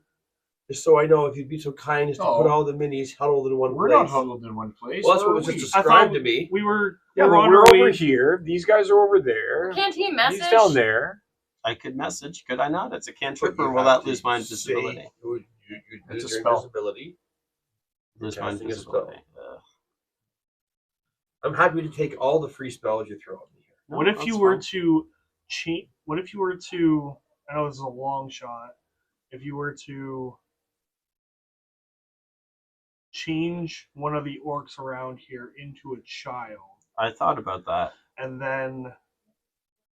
[SPEAKER 2] Just so I know, if you'd be so kind as to
[SPEAKER 1] No.
[SPEAKER 2] put all the minis huddled in one
[SPEAKER 1] We're
[SPEAKER 2] place.
[SPEAKER 1] not huddled in one place.
[SPEAKER 2] Well, that's
[SPEAKER 1] Where
[SPEAKER 2] what was
[SPEAKER 1] are
[SPEAKER 2] just
[SPEAKER 1] we?
[SPEAKER 4] I
[SPEAKER 2] described
[SPEAKER 4] thought
[SPEAKER 2] to me.
[SPEAKER 4] we were.
[SPEAKER 7] Yeah,
[SPEAKER 4] we were
[SPEAKER 7] but
[SPEAKER 4] on
[SPEAKER 7] we're
[SPEAKER 4] our
[SPEAKER 7] over
[SPEAKER 4] way.
[SPEAKER 7] here. These guys are over there.
[SPEAKER 6] Can't he message?
[SPEAKER 7] He's down there.
[SPEAKER 3] I could message, could I not? It's a
[SPEAKER 2] But
[SPEAKER 3] cantrip,
[SPEAKER 2] you
[SPEAKER 3] or will
[SPEAKER 2] have
[SPEAKER 3] that
[SPEAKER 2] to
[SPEAKER 3] lose my
[SPEAKER 2] say-
[SPEAKER 3] invisibility?
[SPEAKER 2] You
[SPEAKER 1] It's
[SPEAKER 2] lose
[SPEAKER 1] a
[SPEAKER 2] your
[SPEAKER 1] spell.
[SPEAKER 2] invisibility.
[SPEAKER 3] Lose my
[SPEAKER 2] casting a spell.
[SPEAKER 3] invisibility.
[SPEAKER 2] I'm happy to take all the free spells you throw at me here.
[SPEAKER 3] No,
[SPEAKER 4] What if
[SPEAKER 3] that's
[SPEAKER 4] you were
[SPEAKER 3] fine.
[SPEAKER 4] to change? What if you were to? I know this is a long shot. If you were to change one of the orcs around here into a child,
[SPEAKER 3] I thought about that.
[SPEAKER 4] and then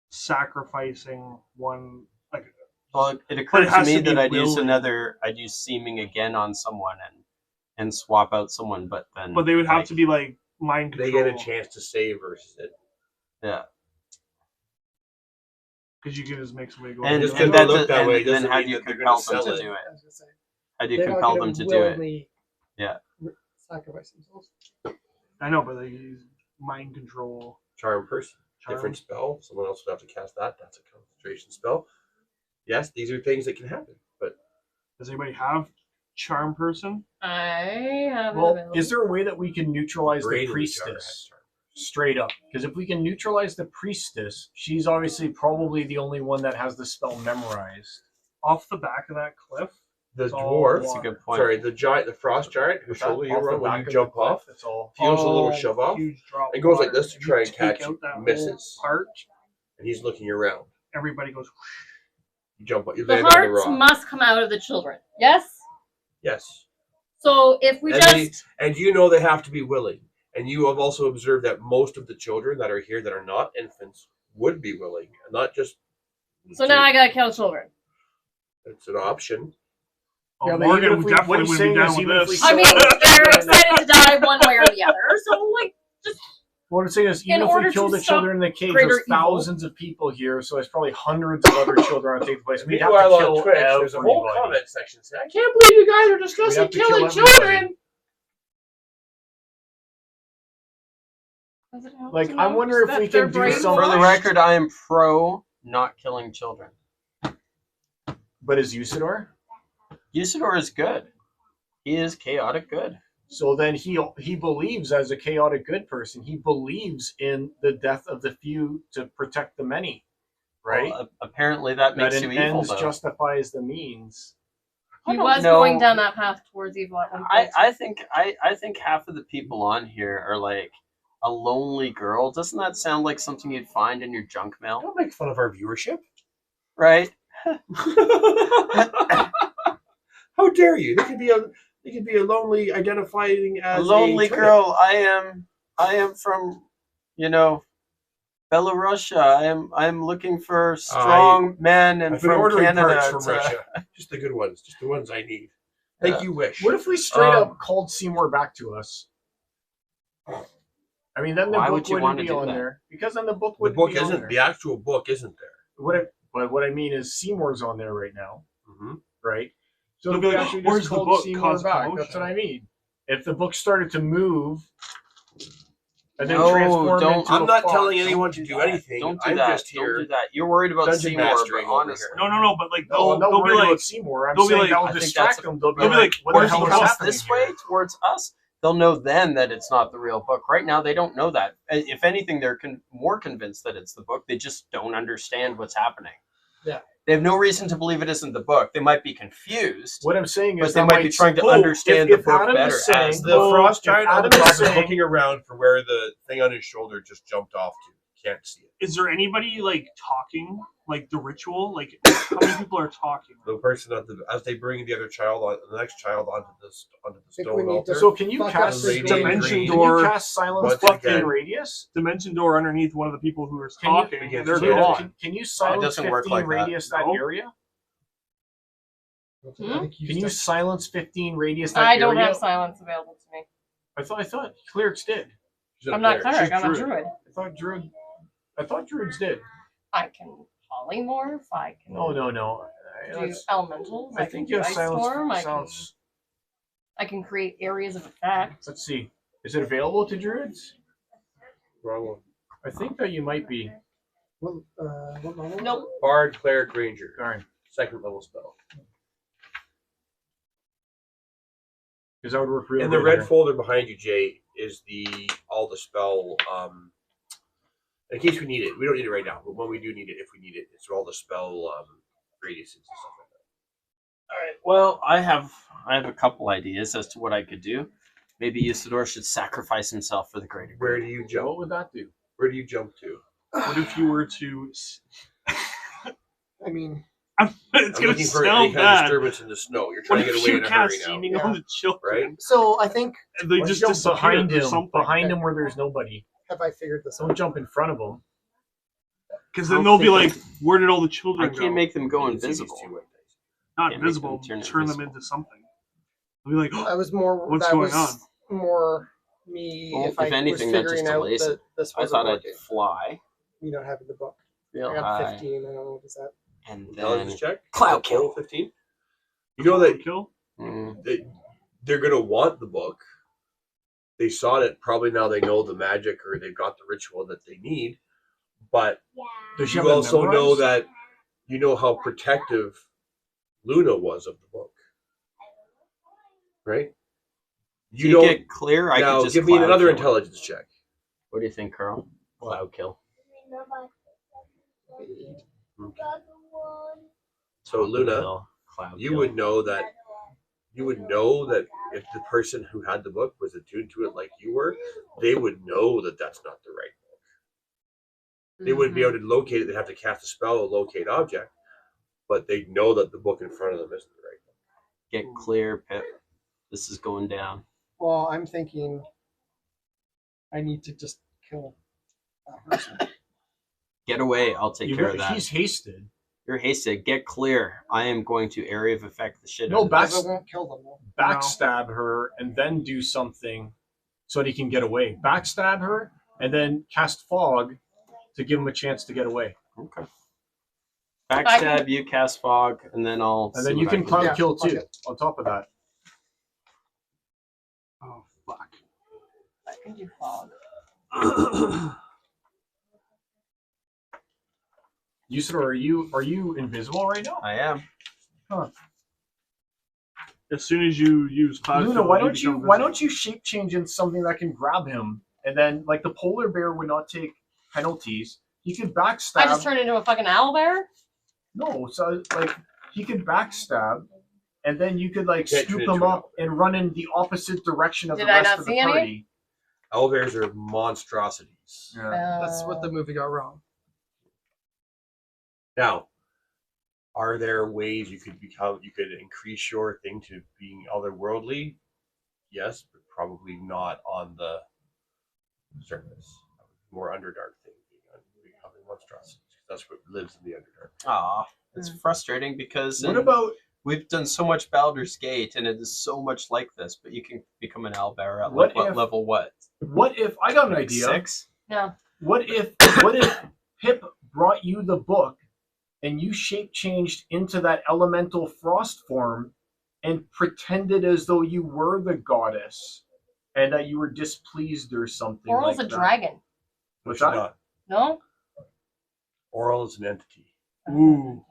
[SPEAKER 4] sacrificing one. Like,
[SPEAKER 3] Well, it
[SPEAKER 4] But
[SPEAKER 3] occurred
[SPEAKER 4] it
[SPEAKER 3] to
[SPEAKER 4] has
[SPEAKER 3] me
[SPEAKER 4] to be
[SPEAKER 3] that I'd use
[SPEAKER 4] willing.
[SPEAKER 3] I'd use seeming again on someone and swap out someone, but then.
[SPEAKER 4] but they would have
[SPEAKER 3] like,
[SPEAKER 4] to be like mind
[SPEAKER 2] They
[SPEAKER 4] control.
[SPEAKER 2] get a chance to save versus it.
[SPEAKER 3] Yeah.
[SPEAKER 4] Because you can just make somebody go.
[SPEAKER 3] And,
[SPEAKER 2] Just
[SPEAKER 3] and
[SPEAKER 2] because they
[SPEAKER 3] that,
[SPEAKER 2] look that way
[SPEAKER 3] and then
[SPEAKER 2] doesn't
[SPEAKER 3] how
[SPEAKER 2] mean
[SPEAKER 3] do you
[SPEAKER 2] that they're
[SPEAKER 3] compel
[SPEAKER 2] gonna
[SPEAKER 3] them
[SPEAKER 2] sell
[SPEAKER 3] to
[SPEAKER 2] it.
[SPEAKER 3] do it?
[SPEAKER 5] I was gonna say,
[SPEAKER 3] How do you
[SPEAKER 5] they're not
[SPEAKER 3] compel
[SPEAKER 5] gonna
[SPEAKER 3] them to do it?
[SPEAKER 5] willingly
[SPEAKER 3] Yeah.
[SPEAKER 5] Sacrifice themselves.
[SPEAKER 4] I know, but they use mind control.
[SPEAKER 2] Charm person.
[SPEAKER 4] Charm.
[SPEAKER 2] Different spell. Someone else would have to cast that. That's a concentration spell. Yes, these are things that can happen. But
[SPEAKER 4] Does anybody have charm person?
[SPEAKER 6] I have it
[SPEAKER 1] Well,
[SPEAKER 6] available.
[SPEAKER 1] is there a way that we can neutralize the
[SPEAKER 2] Braden Jar
[SPEAKER 1] priestess
[SPEAKER 2] has charm.
[SPEAKER 1] straight up? Because if we can neutralize the priestess, she's obviously probably the only one that has the spell memorized.
[SPEAKER 4] Off the back of that cliff.
[SPEAKER 2] The
[SPEAKER 4] It's all
[SPEAKER 2] dwarf,
[SPEAKER 3] That's a good point.
[SPEAKER 2] sorry, the giant, the frost giant, whose shoulder you run when you jump off,
[SPEAKER 1] That's all.
[SPEAKER 2] feels a little
[SPEAKER 4] Oh,
[SPEAKER 2] shove off,
[SPEAKER 4] Huge drop.
[SPEAKER 2] and goes like
[SPEAKER 4] water.
[SPEAKER 2] this to try and
[SPEAKER 4] You
[SPEAKER 2] catch
[SPEAKER 4] take
[SPEAKER 2] you.
[SPEAKER 4] out that whole
[SPEAKER 2] Misses.
[SPEAKER 4] part.
[SPEAKER 2] and he's looking around.
[SPEAKER 4] Everybody goes.
[SPEAKER 2] You jump, you
[SPEAKER 6] the
[SPEAKER 2] land on the
[SPEAKER 6] hearts
[SPEAKER 2] rock.
[SPEAKER 6] must come out of the children. Yes.
[SPEAKER 2] Yes,
[SPEAKER 6] So if we
[SPEAKER 2] And
[SPEAKER 6] just
[SPEAKER 2] and you know they have to be willing. And you have also observed that most of the children that are here that are not infants would be willing, and not just.
[SPEAKER 6] so now I gotta kill children.
[SPEAKER 2] It's an option.
[SPEAKER 4] Oh,
[SPEAKER 1] Yeah, but
[SPEAKER 4] Morgan
[SPEAKER 1] even if we-
[SPEAKER 4] definitely
[SPEAKER 1] what he's
[SPEAKER 4] would be
[SPEAKER 1] saying
[SPEAKER 4] down
[SPEAKER 1] is
[SPEAKER 4] with
[SPEAKER 1] even if we
[SPEAKER 4] this.
[SPEAKER 6] I mean,
[SPEAKER 1] So-
[SPEAKER 6] they're excited to die one way or the other. So like,
[SPEAKER 1] What I'm saying is, even
[SPEAKER 6] In
[SPEAKER 1] if
[SPEAKER 6] order
[SPEAKER 1] we kill
[SPEAKER 6] to
[SPEAKER 1] the
[SPEAKER 6] stop
[SPEAKER 1] children in the cage,
[SPEAKER 6] greater
[SPEAKER 1] there's
[SPEAKER 6] evil.
[SPEAKER 1] thousands of people here, so there's probably hundreds of other children on taking place. We'd have
[SPEAKER 2] Meanwhile,
[SPEAKER 1] to
[SPEAKER 2] on
[SPEAKER 1] kill
[SPEAKER 2] Twitch, there's a whole
[SPEAKER 1] everybody.
[SPEAKER 2] comment section saying, "I can't believe you guys are
[SPEAKER 1] We'd
[SPEAKER 2] discussing
[SPEAKER 1] have to
[SPEAKER 2] killing
[SPEAKER 1] kill everybody.
[SPEAKER 2] children."
[SPEAKER 6] does it help
[SPEAKER 1] Like,
[SPEAKER 6] to
[SPEAKER 1] I
[SPEAKER 6] know
[SPEAKER 1] wonder if
[SPEAKER 6] that
[SPEAKER 1] we
[SPEAKER 6] their
[SPEAKER 1] can do
[SPEAKER 6] brains
[SPEAKER 1] some-
[SPEAKER 3] For the
[SPEAKER 6] wash?
[SPEAKER 3] record, I am pro not killing children.
[SPEAKER 1] But is Usador?
[SPEAKER 3] Usador is good. He is chaotic good.
[SPEAKER 1] So then he believes, as a chaotic good person, he believes in the death of the few to protect the many, right?
[SPEAKER 3] Well, apparently that makes
[SPEAKER 1] that
[SPEAKER 3] you
[SPEAKER 1] an
[SPEAKER 3] evil,
[SPEAKER 1] ends
[SPEAKER 3] though.
[SPEAKER 1] justifies the means.
[SPEAKER 3] I
[SPEAKER 6] He
[SPEAKER 3] don't
[SPEAKER 6] was
[SPEAKER 3] know.
[SPEAKER 6] going down that path towards evil at one point.
[SPEAKER 3] I think half of the people on here are like a lonely girl. Doesn't that sound like something you'd find in your junk mail?
[SPEAKER 2] Don't make fun of our viewership.
[SPEAKER 3] Right?
[SPEAKER 2] How dare you? They could be a lonely identifying as
[SPEAKER 3] A lonely
[SPEAKER 2] turnip.
[SPEAKER 3] girl. I am from, Belarusia. I am looking for strong men and
[SPEAKER 2] I've been
[SPEAKER 3] from
[SPEAKER 2] ordering
[SPEAKER 3] Canada.
[SPEAKER 2] parts from
[SPEAKER 3] to-
[SPEAKER 2] Russia. Just the good ones. Just the ones I need. Thank
[SPEAKER 3] Yeah.
[SPEAKER 2] you, Wish.
[SPEAKER 1] What if we straight
[SPEAKER 2] Um,
[SPEAKER 1] up called Seymour back to us? I mean, then the
[SPEAKER 3] Why
[SPEAKER 1] book
[SPEAKER 3] would you
[SPEAKER 1] wouldn't
[SPEAKER 3] want to
[SPEAKER 1] be
[SPEAKER 3] do
[SPEAKER 1] on
[SPEAKER 3] that?
[SPEAKER 1] there. Because then the book
[SPEAKER 2] The
[SPEAKER 1] wouldn't
[SPEAKER 2] book
[SPEAKER 1] be on
[SPEAKER 2] isn't.
[SPEAKER 1] there.
[SPEAKER 2] The actual book isn't there.
[SPEAKER 1] But what I mean is Seymour's on there right now,
[SPEAKER 2] Mm-hmm.
[SPEAKER 1] right? So
[SPEAKER 4] They'll
[SPEAKER 1] if
[SPEAKER 4] be
[SPEAKER 1] we
[SPEAKER 4] like,
[SPEAKER 1] actually
[SPEAKER 4] "Where's
[SPEAKER 1] just
[SPEAKER 4] the
[SPEAKER 1] called
[SPEAKER 4] book?
[SPEAKER 1] Seymour
[SPEAKER 4] Cause
[SPEAKER 1] back,
[SPEAKER 4] commotion."
[SPEAKER 1] that's what I mean. If the book started to move and then
[SPEAKER 3] No,
[SPEAKER 1] transform
[SPEAKER 3] don't-
[SPEAKER 1] into
[SPEAKER 2] I'm
[SPEAKER 1] a
[SPEAKER 2] not
[SPEAKER 1] fox,
[SPEAKER 2] telling anyone to
[SPEAKER 3] Don't
[SPEAKER 2] do
[SPEAKER 3] that.
[SPEAKER 2] anything.
[SPEAKER 3] Don't do
[SPEAKER 2] I'm
[SPEAKER 3] that.
[SPEAKER 2] just here.
[SPEAKER 3] Don't do that. You're worried about
[SPEAKER 2] dungeon
[SPEAKER 3] Seymour,
[SPEAKER 2] mastering
[SPEAKER 3] but
[SPEAKER 2] over
[SPEAKER 3] honestly,
[SPEAKER 2] here.
[SPEAKER 4] No, but like
[SPEAKER 1] No, I'm not
[SPEAKER 4] they'll be
[SPEAKER 1] worried
[SPEAKER 4] like,
[SPEAKER 1] about Seymour. I'm
[SPEAKER 4] they'll be
[SPEAKER 1] saying
[SPEAKER 4] like-
[SPEAKER 1] that'll
[SPEAKER 3] I think
[SPEAKER 1] distract
[SPEAKER 3] that's-
[SPEAKER 1] them. They'll be
[SPEAKER 4] they'll be
[SPEAKER 1] like,
[SPEAKER 4] like,
[SPEAKER 1] what the
[SPEAKER 3] or if
[SPEAKER 4] "Where's
[SPEAKER 3] he
[SPEAKER 1] hell
[SPEAKER 4] the
[SPEAKER 1] is
[SPEAKER 3] comes
[SPEAKER 1] happening
[SPEAKER 3] this way
[SPEAKER 1] here?"
[SPEAKER 3] towards us, they'll know then that it's not the real book. Right now, they don't know that. If anything, they're more convinced that it's the book. They just don't understand what's happening.
[SPEAKER 5] Yeah.
[SPEAKER 3] They have no reason to believe it isn't the book. They might be confused,
[SPEAKER 1] What I'm saying is
[SPEAKER 3] but they
[SPEAKER 1] that
[SPEAKER 3] might be trying to understand
[SPEAKER 1] if
[SPEAKER 3] the book
[SPEAKER 1] Adam is
[SPEAKER 3] better.
[SPEAKER 1] saying-
[SPEAKER 3] as
[SPEAKER 2] The
[SPEAKER 1] Well,
[SPEAKER 2] frost
[SPEAKER 1] if
[SPEAKER 2] giant on the
[SPEAKER 1] Adam is
[SPEAKER 2] top is
[SPEAKER 1] saying-
[SPEAKER 2] looking around for where the thing on his shoulder just jumped off to. Can't see it.
[SPEAKER 4] is there anybody like talking, like the ritual? Like how many people are talking?
[SPEAKER 2] The person as they bring the other child on, the next child onto the
[SPEAKER 5] think
[SPEAKER 2] stone
[SPEAKER 5] we need
[SPEAKER 2] altar.
[SPEAKER 5] to-
[SPEAKER 1] So can you
[SPEAKER 5] Fuck
[SPEAKER 1] cast
[SPEAKER 5] us,
[SPEAKER 2] Lady
[SPEAKER 4] Dimension
[SPEAKER 2] Green.
[SPEAKER 1] Can
[SPEAKER 4] door.
[SPEAKER 1] you cast silence
[SPEAKER 2] Once
[SPEAKER 1] 15
[SPEAKER 2] again.
[SPEAKER 1] radius?
[SPEAKER 4] Dimension door underneath one of the people who are
[SPEAKER 1] Can you-
[SPEAKER 4] talking.
[SPEAKER 2] Against
[SPEAKER 4] They're
[SPEAKER 2] you.
[SPEAKER 4] gone.
[SPEAKER 1] Can you silence
[SPEAKER 3] doesn't work
[SPEAKER 1] 15
[SPEAKER 3] like that.
[SPEAKER 1] radius that
[SPEAKER 4] No.
[SPEAKER 1] area?
[SPEAKER 5] I think
[SPEAKER 1] Can you
[SPEAKER 5] stepped-
[SPEAKER 1] silence 15 radius that
[SPEAKER 6] I don't
[SPEAKER 1] area?
[SPEAKER 6] have silence available to me.
[SPEAKER 1] I thought clerics did.
[SPEAKER 2] She's up
[SPEAKER 6] I'm not
[SPEAKER 2] there.
[SPEAKER 6] cleric.
[SPEAKER 2] She's
[SPEAKER 6] I'm a
[SPEAKER 2] druid.
[SPEAKER 6] druid.
[SPEAKER 1] I thought druids did.
[SPEAKER 6] I can polymorph. I can
[SPEAKER 1] No.
[SPEAKER 6] do elementals.
[SPEAKER 1] I
[SPEAKER 6] I can
[SPEAKER 1] think
[SPEAKER 6] do
[SPEAKER 1] you have
[SPEAKER 6] ice
[SPEAKER 1] silence.
[SPEAKER 6] storm.
[SPEAKER 1] silence.
[SPEAKER 6] I can create areas of effect.
[SPEAKER 1] Let's see. Is it available to druids?
[SPEAKER 2] Wrong one.
[SPEAKER 1] I think that you might be.
[SPEAKER 5] What level?
[SPEAKER 6] Nope.
[SPEAKER 2] Bard, cleric, ranger.
[SPEAKER 1] Darn.
[SPEAKER 2] Second level spell.
[SPEAKER 1] Because that would work really
[SPEAKER 2] In the
[SPEAKER 1] good
[SPEAKER 2] red
[SPEAKER 1] here.
[SPEAKER 2] folder behind you, Jay, is all the spell. In case we need it, we don't need it right now, but when we do need it, if we need it, it's all the spell radiuses and stuff like that.
[SPEAKER 3] All right. Well, I have a couple ideas as to what I could do. Maybe Usador should sacrifice himself for the greater
[SPEAKER 2] Where
[SPEAKER 3] good.
[SPEAKER 2] do you
[SPEAKER 1] What
[SPEAKER 2] jump?
[SPEAKER 1] would that do?
[SPEAKER 2] Where do you jump to?
[SPEAKER 4] What if you were to?
[SPEAKER 5] I mean,
[SPEAKER 4] It's
[SPEAKER 2] I'm
[SPEAKER 4] gonna
[SPEAKER 2] looking for
[SPEAKER 4] smell
[SPEAKER 2] any kind of
[SPEAKER 4] bad.
[SPEAKER 2] disturbance in the snow. You're
[SPEAKER 4] What
[SPEAKER 2] trying to
[SPEAKER 4] if
[SPEAKER 2] get away
[SPEAKER 4] you
[SPEAKER 2] in a hurry
[SPEAKER 4] cast
[SPEAKER 2] now,
[SPEAKER 4] seeming
[SPEAKER 5] Yeah.
[SPEAKER 4] on the children?
[SPEAKER 2] right?
[SPEAKER 5] so I think
[SPEAKER 4] And they
[SPEAKER 1] Let's
[SPEAKER 4] just
[SPEAKER 1] jump
[SPEAKER 4] disappear
[SPEAKER 1] behind
[SPEAKER 4] or
[SPEAKER 1] him.
[SPEAKER 4] something.
[SPEAKER 1] Behind him where there's nobody.
[SPEAKER 5] have I figured this
[SPEAKER 1] Don't
[SPEAKER 5] out?
[SPEAKER 1] jump in front of them.
[SPEAKER 4] Because
[SPEAKER 3] I
[SPEAKER 4] then
[SPEAKER 3] don't
[SPEAKER 4] they'll be
[SPEAKER 3] think
[SPEAKER 4] like, "Where did all the
[SPEAKER 3] I
[SPEAKER 4] children
[SPEAKER 3] can't
[SPEAKER 4] go?"
[SPEAKER 3] make them go
[SPEAKER 2] You can see these
[SPEAKER 3] invisible.
[SPEAKER 2] two white dice.
[SPEAKER 4] Not
[SPEAKER 3] can't make
[SPEAKER 4] visible.
[SPEAKER 3] them turn
[SPEAKER 4] Turn them
[SPEAKER 3] invisible.
[SPEAKER 4] into something. They'll be like,
[SPEAKER 5] I was more.
[SPEAKER 4] What's
[SPEAKER 5] that
[SPEAKER 4] going
[SPEAKER 5] was more me.
[SPEAKER 3] Well,
[SPEAKER 5] if I
[SPEAKER 3] if anything,
[SPEAKER 5] was
[SPEAKER 3] that
[SPEAKER 5] figuring
[SPEAKER 3] just
[SPEAKER 5] out
[SPEAKER 3] delays
[SPEAKER 5] that
[SPEAKER 3] it.
[SPEAKER 5] this
[SPEAKER 3] I
[SPEAKER 5] wasn't
[SPEAKER 3] thought I'd
[SPEAKER 5] working.
[SPEAKER 3] fly
[SPEAKER 5] You not having the book.
[SPEAKER 3] real
[SPEAKER 5] I got
[SPEAKER 3] high
[SPEAKER 5] 15. I don't know what is that.
[SPEAKER 3] and then
[SPEAKER 2] Intelligence check.
[SPEAKER 3] cloud
[SPEAKER 2] Total
[SPEAKER 3] kill.
[SPEAKER 2] 15. You know that
[SPEAKER 4] kill.
[SPEAKER 2] they're going to want the book. They saw it. Probably now they know the magic or they've got the ritual that they need. But
[SPEAKER 1] Does she
[SPEAKER 2] you
[SPEAKER 1] have that
[SPEAKER 2] also know
[SPEAKER 1] memorized?
[SPEAKER 2] that you know how protective Luna was of the book, right?
[SPEAKER 3] Do you get clear? I
[SPEAKER 2] now
[SPEAKER 3] could just
[SPEAKER 2] give me
[SPEAKER 3] cloud
[SPEAKER 2] another
[SPEAKER 3] kill it.
[SPEAKER 2] intelligence check.
[SPEAKER 3] What do you think, Carl? Cloud kill.
[SPEAKER 2] So Luna,
[SPEAKER 3] Kill, cloud
[SPEAKER 2] you
[SPEAKER 3] kill.
[SPEAKER 2] would know that if the person who had the book was attuned to it like you were, they would know that that's not the right book. They wouldn't be able to locate it. They'd have to cast a spell to locate object, but they'd know that the book in front of them isn't the right book.
[SPEAKER 3] Get clear, Pip. This is going down.
[SPEAKER 5] Well, I'm thinking I need to just kill that person.
[SPEAKER 3] Get away. I'll take care of that.
[SPEAKER 1] He's hasted.
[SPEAKER 3] You're hasted. Get clear. I am going to area of effect the shit
[SPEAKER 1] No,
[SPEAKER 3] out of
[SPEAKER 1] back-
[SPEAKER 3] this.
[SPEAKER 5] Because I won't kill them. Though.
[SPEAKER 1] Backstab her and then do something so that he can get away. Backstab her and then cast fog to give him a chance to get away.
[SPEAKER 3] Okay. Backstab, you cast fog, and then I'll.
[SPEAKER 1] And
[SPEAKER 3] see
[SPEAKER 1] then you
[SPEAKER 3] what I
[SPEAKER 1] can cloud
[SPEAKER 5] Yeah,
[SPEAKER 1] kill
[SPEAKER 5] fuck
[SPEAKER 1] too.
[SPEAKER 5] it.
[SPEAKER 1] On top of that,
[SPEAKER 4] Oh fuck.
[SPEAKER 6] I can do fog.
[SPEAKER 1] Usador, are you invisible right now?
[SPEAKER 3] I am.
[SPEAKER 4] As soon as you use cloud
[SPEAKER 1] Luna,
[SPEAKER 4] kill,
[SPEAKER 1] why
[SPEAKER 4] you
[SPEAKER 1] don't you
[SPEAKER 4] become
[SPEAKER 1] shape change into something that can grab him, and then like the polar bear would not take penalties. He could backstab.
[SPEAKER 6] I just turned into a fucking owlbear?
[SPEAKER 1] No, so like he could backstab, and then you could like
[SPEAKER 2] Can't
[SPEAKER 1] scoop
[SPEAKER 2] turn
[SPEAKER 1] him
[SPEAKER 2] into an
[SPEAKER 1] up and run in the opposite direction of
[SPEAKER 6] Did
[SPEAKER 1] the
[SPEAKER 6] I
[SPEAKER 1] rest
[SPEAKER 6] not
[SPEAKER 1] of the
[SPEAKER 6] see any?
[SPEAKER 1] party.
[SPEAKER 2] Owlbears are monstrosities.
[SPEAKER 5] That's what the movie got wrong.
[SPEAKER 2] Now, are there ways you could increase your thing to being otherworldly? Yes, but probably not on the surface. More Underdark thing, becoming monstrosities. That's what lives in the Underdark.
[SPEAKER 3] Aw, it's frustrating because
[SPEAKER 1] What about
[SPEAKER 3] we've done so much Baldur's Gate, and it is so much like this. But you can become an owlbear at
[SPEAKER 1] What
[SPEAKER 3] what
[SPEAKER 1] if-
[SPEAKER 3] level? What?
[SPEAKER 1] what if I got an idea?
[SPEAKER 3] 6?
[SPEAKER 6] No.
[SPEAKER 1] What if Pip brought you the book and you shape changed into that elemental frost form and pretended as though you were the goddess and that you were displeased or something
[SPEAKER 6] Oral's
[SPEAKER 1] like
[SPEAKER 6] a
[SPEAKER 1] that?
[SPEAKER 6] dragon.
[SPEAKER 1] What's
[SPEAKER 2] She's
[SPEAKER 1] that?
[SPEAKER 2] not.
[SPEAKER 6] No?
[SPEAKER 2] Oral is an entity.
[SPEAKER 4] Ooh.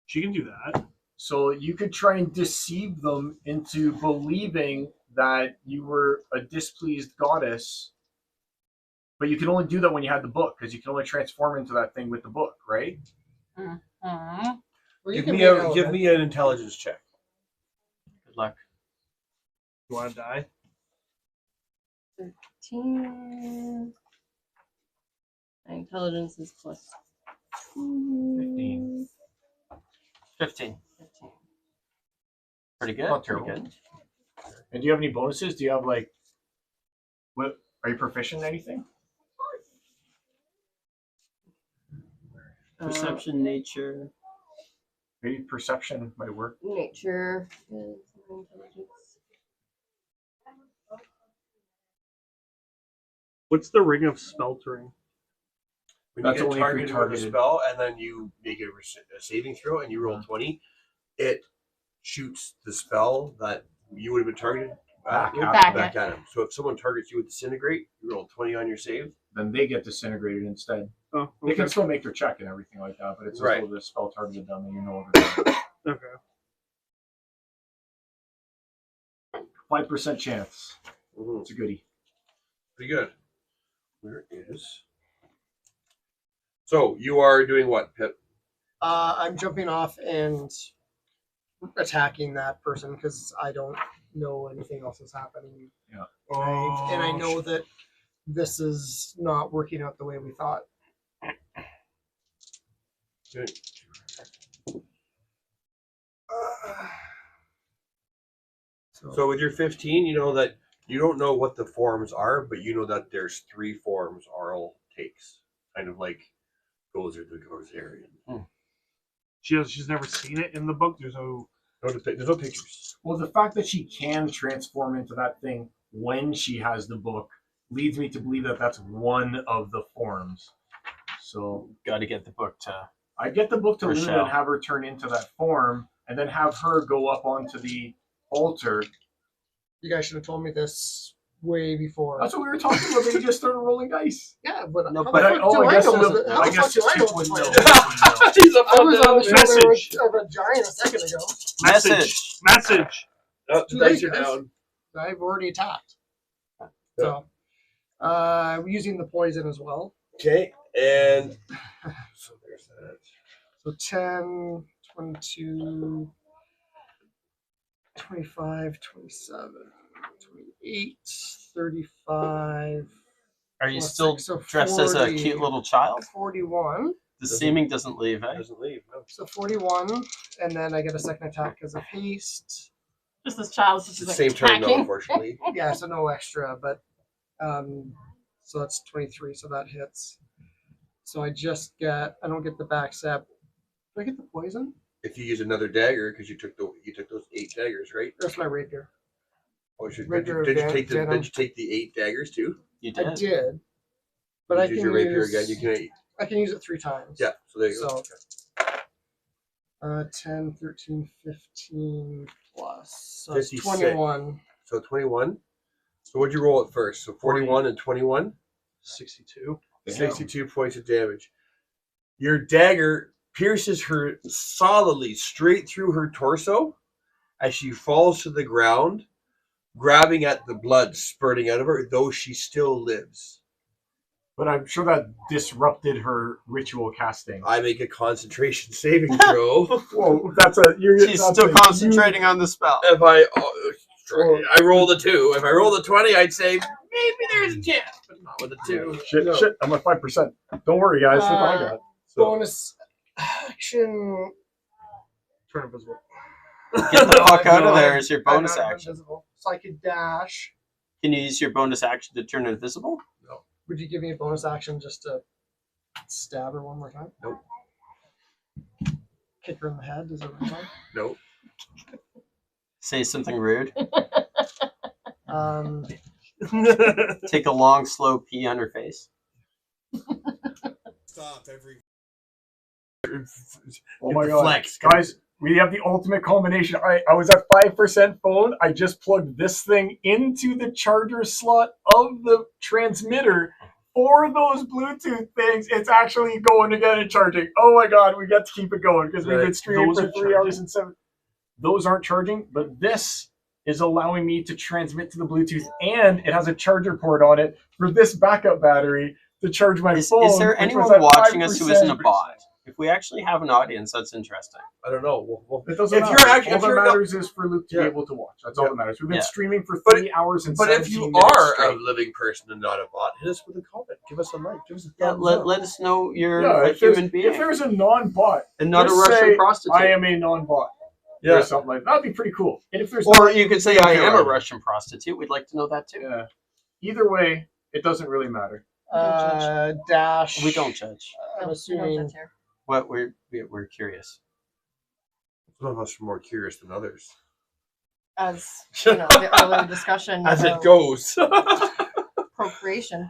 [SPEAKER 4] She can do that.
[SPEAKER 1] So you could try and deceive them into believing that you were a displeased goddess, but you can only do that when you had the book because you can only transform into that thing with the book, right?
[SPEAKER 6] Hmm.
[SPEAKER 5] Well, you
[SPEAKER 2] Give
[SPEAKER 5] can
[SPEAKER 2] me
[SPEAKER 5] be an
[SPEAKER 2] give
[SPEAKER 5] element.
[SPEAKER 2] me an intelligence check.
[SPEAKER 3] Good luck.
[SPEAKER 4] You want to die?
[SPEAKER 6] 13. My intelligence is plus 2.
[SPEAKER 1] 15.
[SPEAKER 3] 15.
[SPEAKER 6] 15.
[SPEAKER 3] Pretty good.
[SPEAKER 1] Not
[SPEAKER 3] Pretty
[SPEAKER 1] terrible.
[SPEAKER 3] good.
[SPEAKER 1] And do you have any bonuses? Do you have like, what? Are you proficient in anything?
[SPEAKER 3] Perception, nature.
[SPEAKER 1] Maybe perception might work.
[SPEAKER 6] Nature is my intelligence.
[SPEAKER 4] What's the ring of speltering?
[SPEAKER 2] When
[SPEAKER 1] That's
[SPEAKER 2] you
[SPEAKER 1] only
[SPEAKER 2] get
[SPEAKER 1] if you're
[SPEAKER 2] targeted with a
[SPEAKER 1] targeted.
[SPEAKER 2] spell and then you make a saving throw and you roll 20, it shoots the spell that you would have been targeted
[SPEAKER 1] Back
[SPEAKER 2] back at him. So if someone targets you with disintegrate, you roll 20 on your save.
[SPEAKER 1] Then they get disintegrated instead.
[SPEAKER 4] Oh,
[SPEAKER 1] They
[SPEAKER 4] okay.
[SPEAKER 1] can still make their check and everything like that, but it's
[SPEAKER 2] Right.
[SPEAKER 1] as though the spell targeted them and you know what
[SPEAKER 4] Okay.
[SPEAKER 1] 5% chance.
[SPEAKER 2] Mm-hmm.
[SPEAKER 1] It's a goodie.
[SPEAKER 2] Pretty good. Where is? So you are doing what, Pip?
[SPEAKER 5] I'm jumping off and attacking that person because I don't know anything else is happening.
[SPEAKER 1] Yeah.
[SPEAKER 5] And I know that this is not working out the way we thought.
[SPEAKER 2] Okay. So with your 15, you know that You don't know what the forms are, but you know that there's 3 forms Arl takes. Kind of like Gozer the Gozerian.
[SPEAKER 4] She's never seen it in the book. There's no
[SPEAKER 2] pictures.
[SPEAKER 1] Well, the fact that she can transform into that thing when she has the book leads me to believe that that's one of the forms. So
[SPEAKER 3] Got to get the book to.
[SPEAKER 1] I get the book to Luna
[SPEAKER 3] Rochelle.
[SPEAKER 1] and have her turn into that form, and then have her go up onto the altar.
[SPEAKER 5] You guys should have told me this way before.
[SPEAKER 1] That's what we were talking about. They just started rolling dice.
[SPEAKER 5] Yeah, but
[SPEAKER 3] No,
[SPEAKER 5] how
[SPEAKER 3] but
[SPEAKER 5] the
[SPEAKER 3] I-
[SPEAKER 5] fuck do
[SPEAKER 1] I guess
[SPEAKER 5] know
[SPEAKER 1] it was-
[SPEAKER 5] that- how
[SPEAKER 1] I
[SPEAKER 5] the
[SPEAKER 1] guess
[SPEAKER 5] fuck do I
[SPEAKER 1] Chip
[SPEAKER 5] know
[SPEAKER 1] would
[SPEAKER 5] the
[SPEAKER 1] know.
[SPEAKER 5] plan?
[SPEAKER 2] He's up
[SPEAKER 5] I was on the shoulder
[SPEAKER 4] Message.
[SPEAKER 5] of a giant a second ago.
[SPEAKER 4] Message.
[SPEAKER 2] Oh, the
[SPEAKER 5] Too
[SPEAKER 2] dice
[SPEAKER 5] late,
[SPEAKER 2] are
[SPEAKER 5] guys.
[SPEAKER 2] down.
[SPEAKER 5] I've already attacked. So, I'm using the poison as well.
[SPEAKER 2] Okay, and so there's that.
[SPEAKER 5] So 10, 22, 25, 27, 28, 35.
[SPEAKER 3] Are you
[SPEAKER 5] plus
[SPEAKER 3] still
[SPEAKER 5] 6, so
[SPEAKER 3] dressed as a
[SPEAKER 5] 40,
[SPEAKER 3] cute little child?
[SPEAKER 5] 41.
[SPEAKER 3] The seeming doesn't leave, eh?
[SPEAKER 2] Doesn't leave. No.
[SPEAKER 5] So 41, and then I get a second attack because of haste.
[SPEAKER 6] Just this child is
[SPEAKER 2] It's
[SPEAKER 6] just
[SPEAKER 2] the
[SPEAKER 6] like
[SPEAKER 2] same turn, though,
[SPEAKER 6] attacking.
[SPEAKER 2] unfortunately.
[SPEAKER 5] Yeah, so no extra, but so that's 23, so that hits. So I don't get the back step. Do I get the poison?
[SPEAKER 2] If you use another dagger, because you took those 8 daggers, right?
[SPEAKER 5] That's my rapier.
[SPEAKER 2] Or did
[SPEAKER 5] Rapier
[SPEAKER 2] you
[SPEAKER 5] of
[SPEAKER 2] take
[SPEAKER 5] Venom.
[SPEAKER 2] did you take the 8 daggers too?
[SPEAKER 3] You
[SPEAKER 5] I
[SPEAKER 3] did.
[SPEAKER 5] did, but
[SPEAKER 2] You
[SPEAKER 5] I
[SPEAKER 2] use
[SPEAKER 5] can
[SPEAKER 2] your rapier
[SPEAKER 5] use,
[SPEAKER 2] again. You can.
[SPEAKER 5] I can use it 3 times.
[SPEAKER 2] Yeah. So there you go.
[SPEAKER 5] So 10, 13, 15 plus. So it's
[SPEAKER 2] 56.
[SPEAKER 5] 21.
[SPEAKER 2] So 21. So what'd you roll at first? So 41 and 21.
[SPEAKER 4] 62.
[SPEAKER 2] 62 points of damage. Your dagger pierces her solidly straight through her torso as she falls to the ground, grabbing at the blood spurting out of her, though she still lives.
[SPEAKER 1] But I'm sure that disrupted her ritual casting.
[SPEAKER 2] I make a concentration saving throw.
[SPEAKER 1] Whoa, that's
[SPEAKER 3] She's still concentrating on the spell.
[SPEAKER 2] If I rolled a 2. If I rolled a 20, I'd say maybe there's a chance, but not with a 2.
[SPEAKER 1] Shit, I'm at 5%. Don't worry, guys. Look what I got. So,
[SPEAKER 5] Bonus action. Turn invisible.
[SPEAKER 3] Get the fuck out of there is your
[SPEAKER 5] I'm
[SPEAKER 3] bonus
[SPEAKER 5] not
[SPEAKER 3] action.
[SPEAKER 5] invisible. So I could dash.
[SPEAKER 3] Can you use your bonus action to turn invisible?
[SPEAKER 5] Would you give me a bonus action just to stab her one more time?
[SPEAKER 2] Nope.
[SPEAKER 5] Kick her in the head? Is it right?
[SPEAKER 2] Nope.
[SPEAKER 3] Say something rude. Take a long, slow pee on her face.
[SPEAKER 2] Stop every.
[SPEAKER 1] oh my god,
[SPEAKER 2] Flex.
[SPEAKER 1] guys, we have the ultimate culmination. I was at 5% phone. I just plugged this thing into the charger slot of the transmitter for those Bluetooth things. It's actually going to get it charging. Oh my god, we got to keep it going because we've been streaming
[SPEAKER 4] Those
[SPEAKER 1] for
[SPEAKER 4] are
[SPEAKER 1] 3 hours and 7. Those aren't charging, but this is allowing me to transmit to the Bluetooth, and it has a charger port on it for this backup battery to charge my phone.
[SPEAKER 3] Is there
[SPEAKER 1] which
[SPEAKER 3] anyone
[SPEAKER 1] was at
[SPEAKER 3] watching us who isn't a
[SPEAKER 1] 5%.
[SPEAKER 3] bot? If we actually have an audience, that's interesting.
[SPEAKER 2] I don't know.
[SPEAKER 1] It doesn't
[SPEAKER 2] If
[SPEAKER 1] matter.
[SPEAKER 2] you're actually-
[SPEAKER 1] all
[SPEAKER 2] if
[SPEAKER 1] that
[SPEAKER 2] you're not-
[SPEAKER 1] matters is for Luke to
[SPEAKER 2] Yeah.
[SPEAKER 1] be able to watch. That's all that matters. We've been
[SPEAKER 3] Yeah.
[SPEAKER 1] streaming for
[SPEAKER 2] But-
[SPEAKER 1] 3 hours and
[SPEAKER 2] But
[SPEAKER 1] 17
[SPEAKER 2] if you
[SPEAKER 1] minutes
[SPEAKER 2] are a
[SPEAKER 1] straight.
[SPEAKER 2] living person and not a bot, hit us with a comment. Give us a like. Give us a
[SPEAKER 3] Yeah,
[SPEAKER 2] thumbs up.
[SPEAKER 3] let us know you're
[SPEAKER 1] Yeah,
[SPEAKER 3] a
[SPEAKER 1] if there's-
[SPEAKER 3] human being
[SPEAKER 1] If there's a non-bot,
[SPEAKER 3] and not a
[SPEAKER 1] just
[SPEAKER 3] Russian
[SPEAKER 1] say,
[SPEAKER 3] prostitute.
[SPEAKER 1] I am a non-bot.
[SPEAKER 2] Yeah.
[SPEAKER 1] Or something like that. That'd be pretty cool. And if there's
[SPEAKER 3] Or
[SPEAKER 1] not,
[SPEAKER 3] you could say, I am a Russian prostitute. We'd like to know that too.
[SPEAKER 1] yeah. Either way, it doesn't really matter.
[SPEAKER 5] Dash.
[SPEAKER 3] We don't judge.
[SPEAKER 5] I'm
[SPEAKER 6] No,
[SPEAKER 5] assuming.
[SPEAKER 6] that's here.
[SPEAKER 3] What we're curious.
[SPEAKER 2] Some of us are more curious than others.
[SPEAKER 6] As you know, the earlier discussion
[SPEAKER 2] As it
[SPEAKER 6] about
[SPEAKER 2] goes.
[SPEAKER 6] procreation.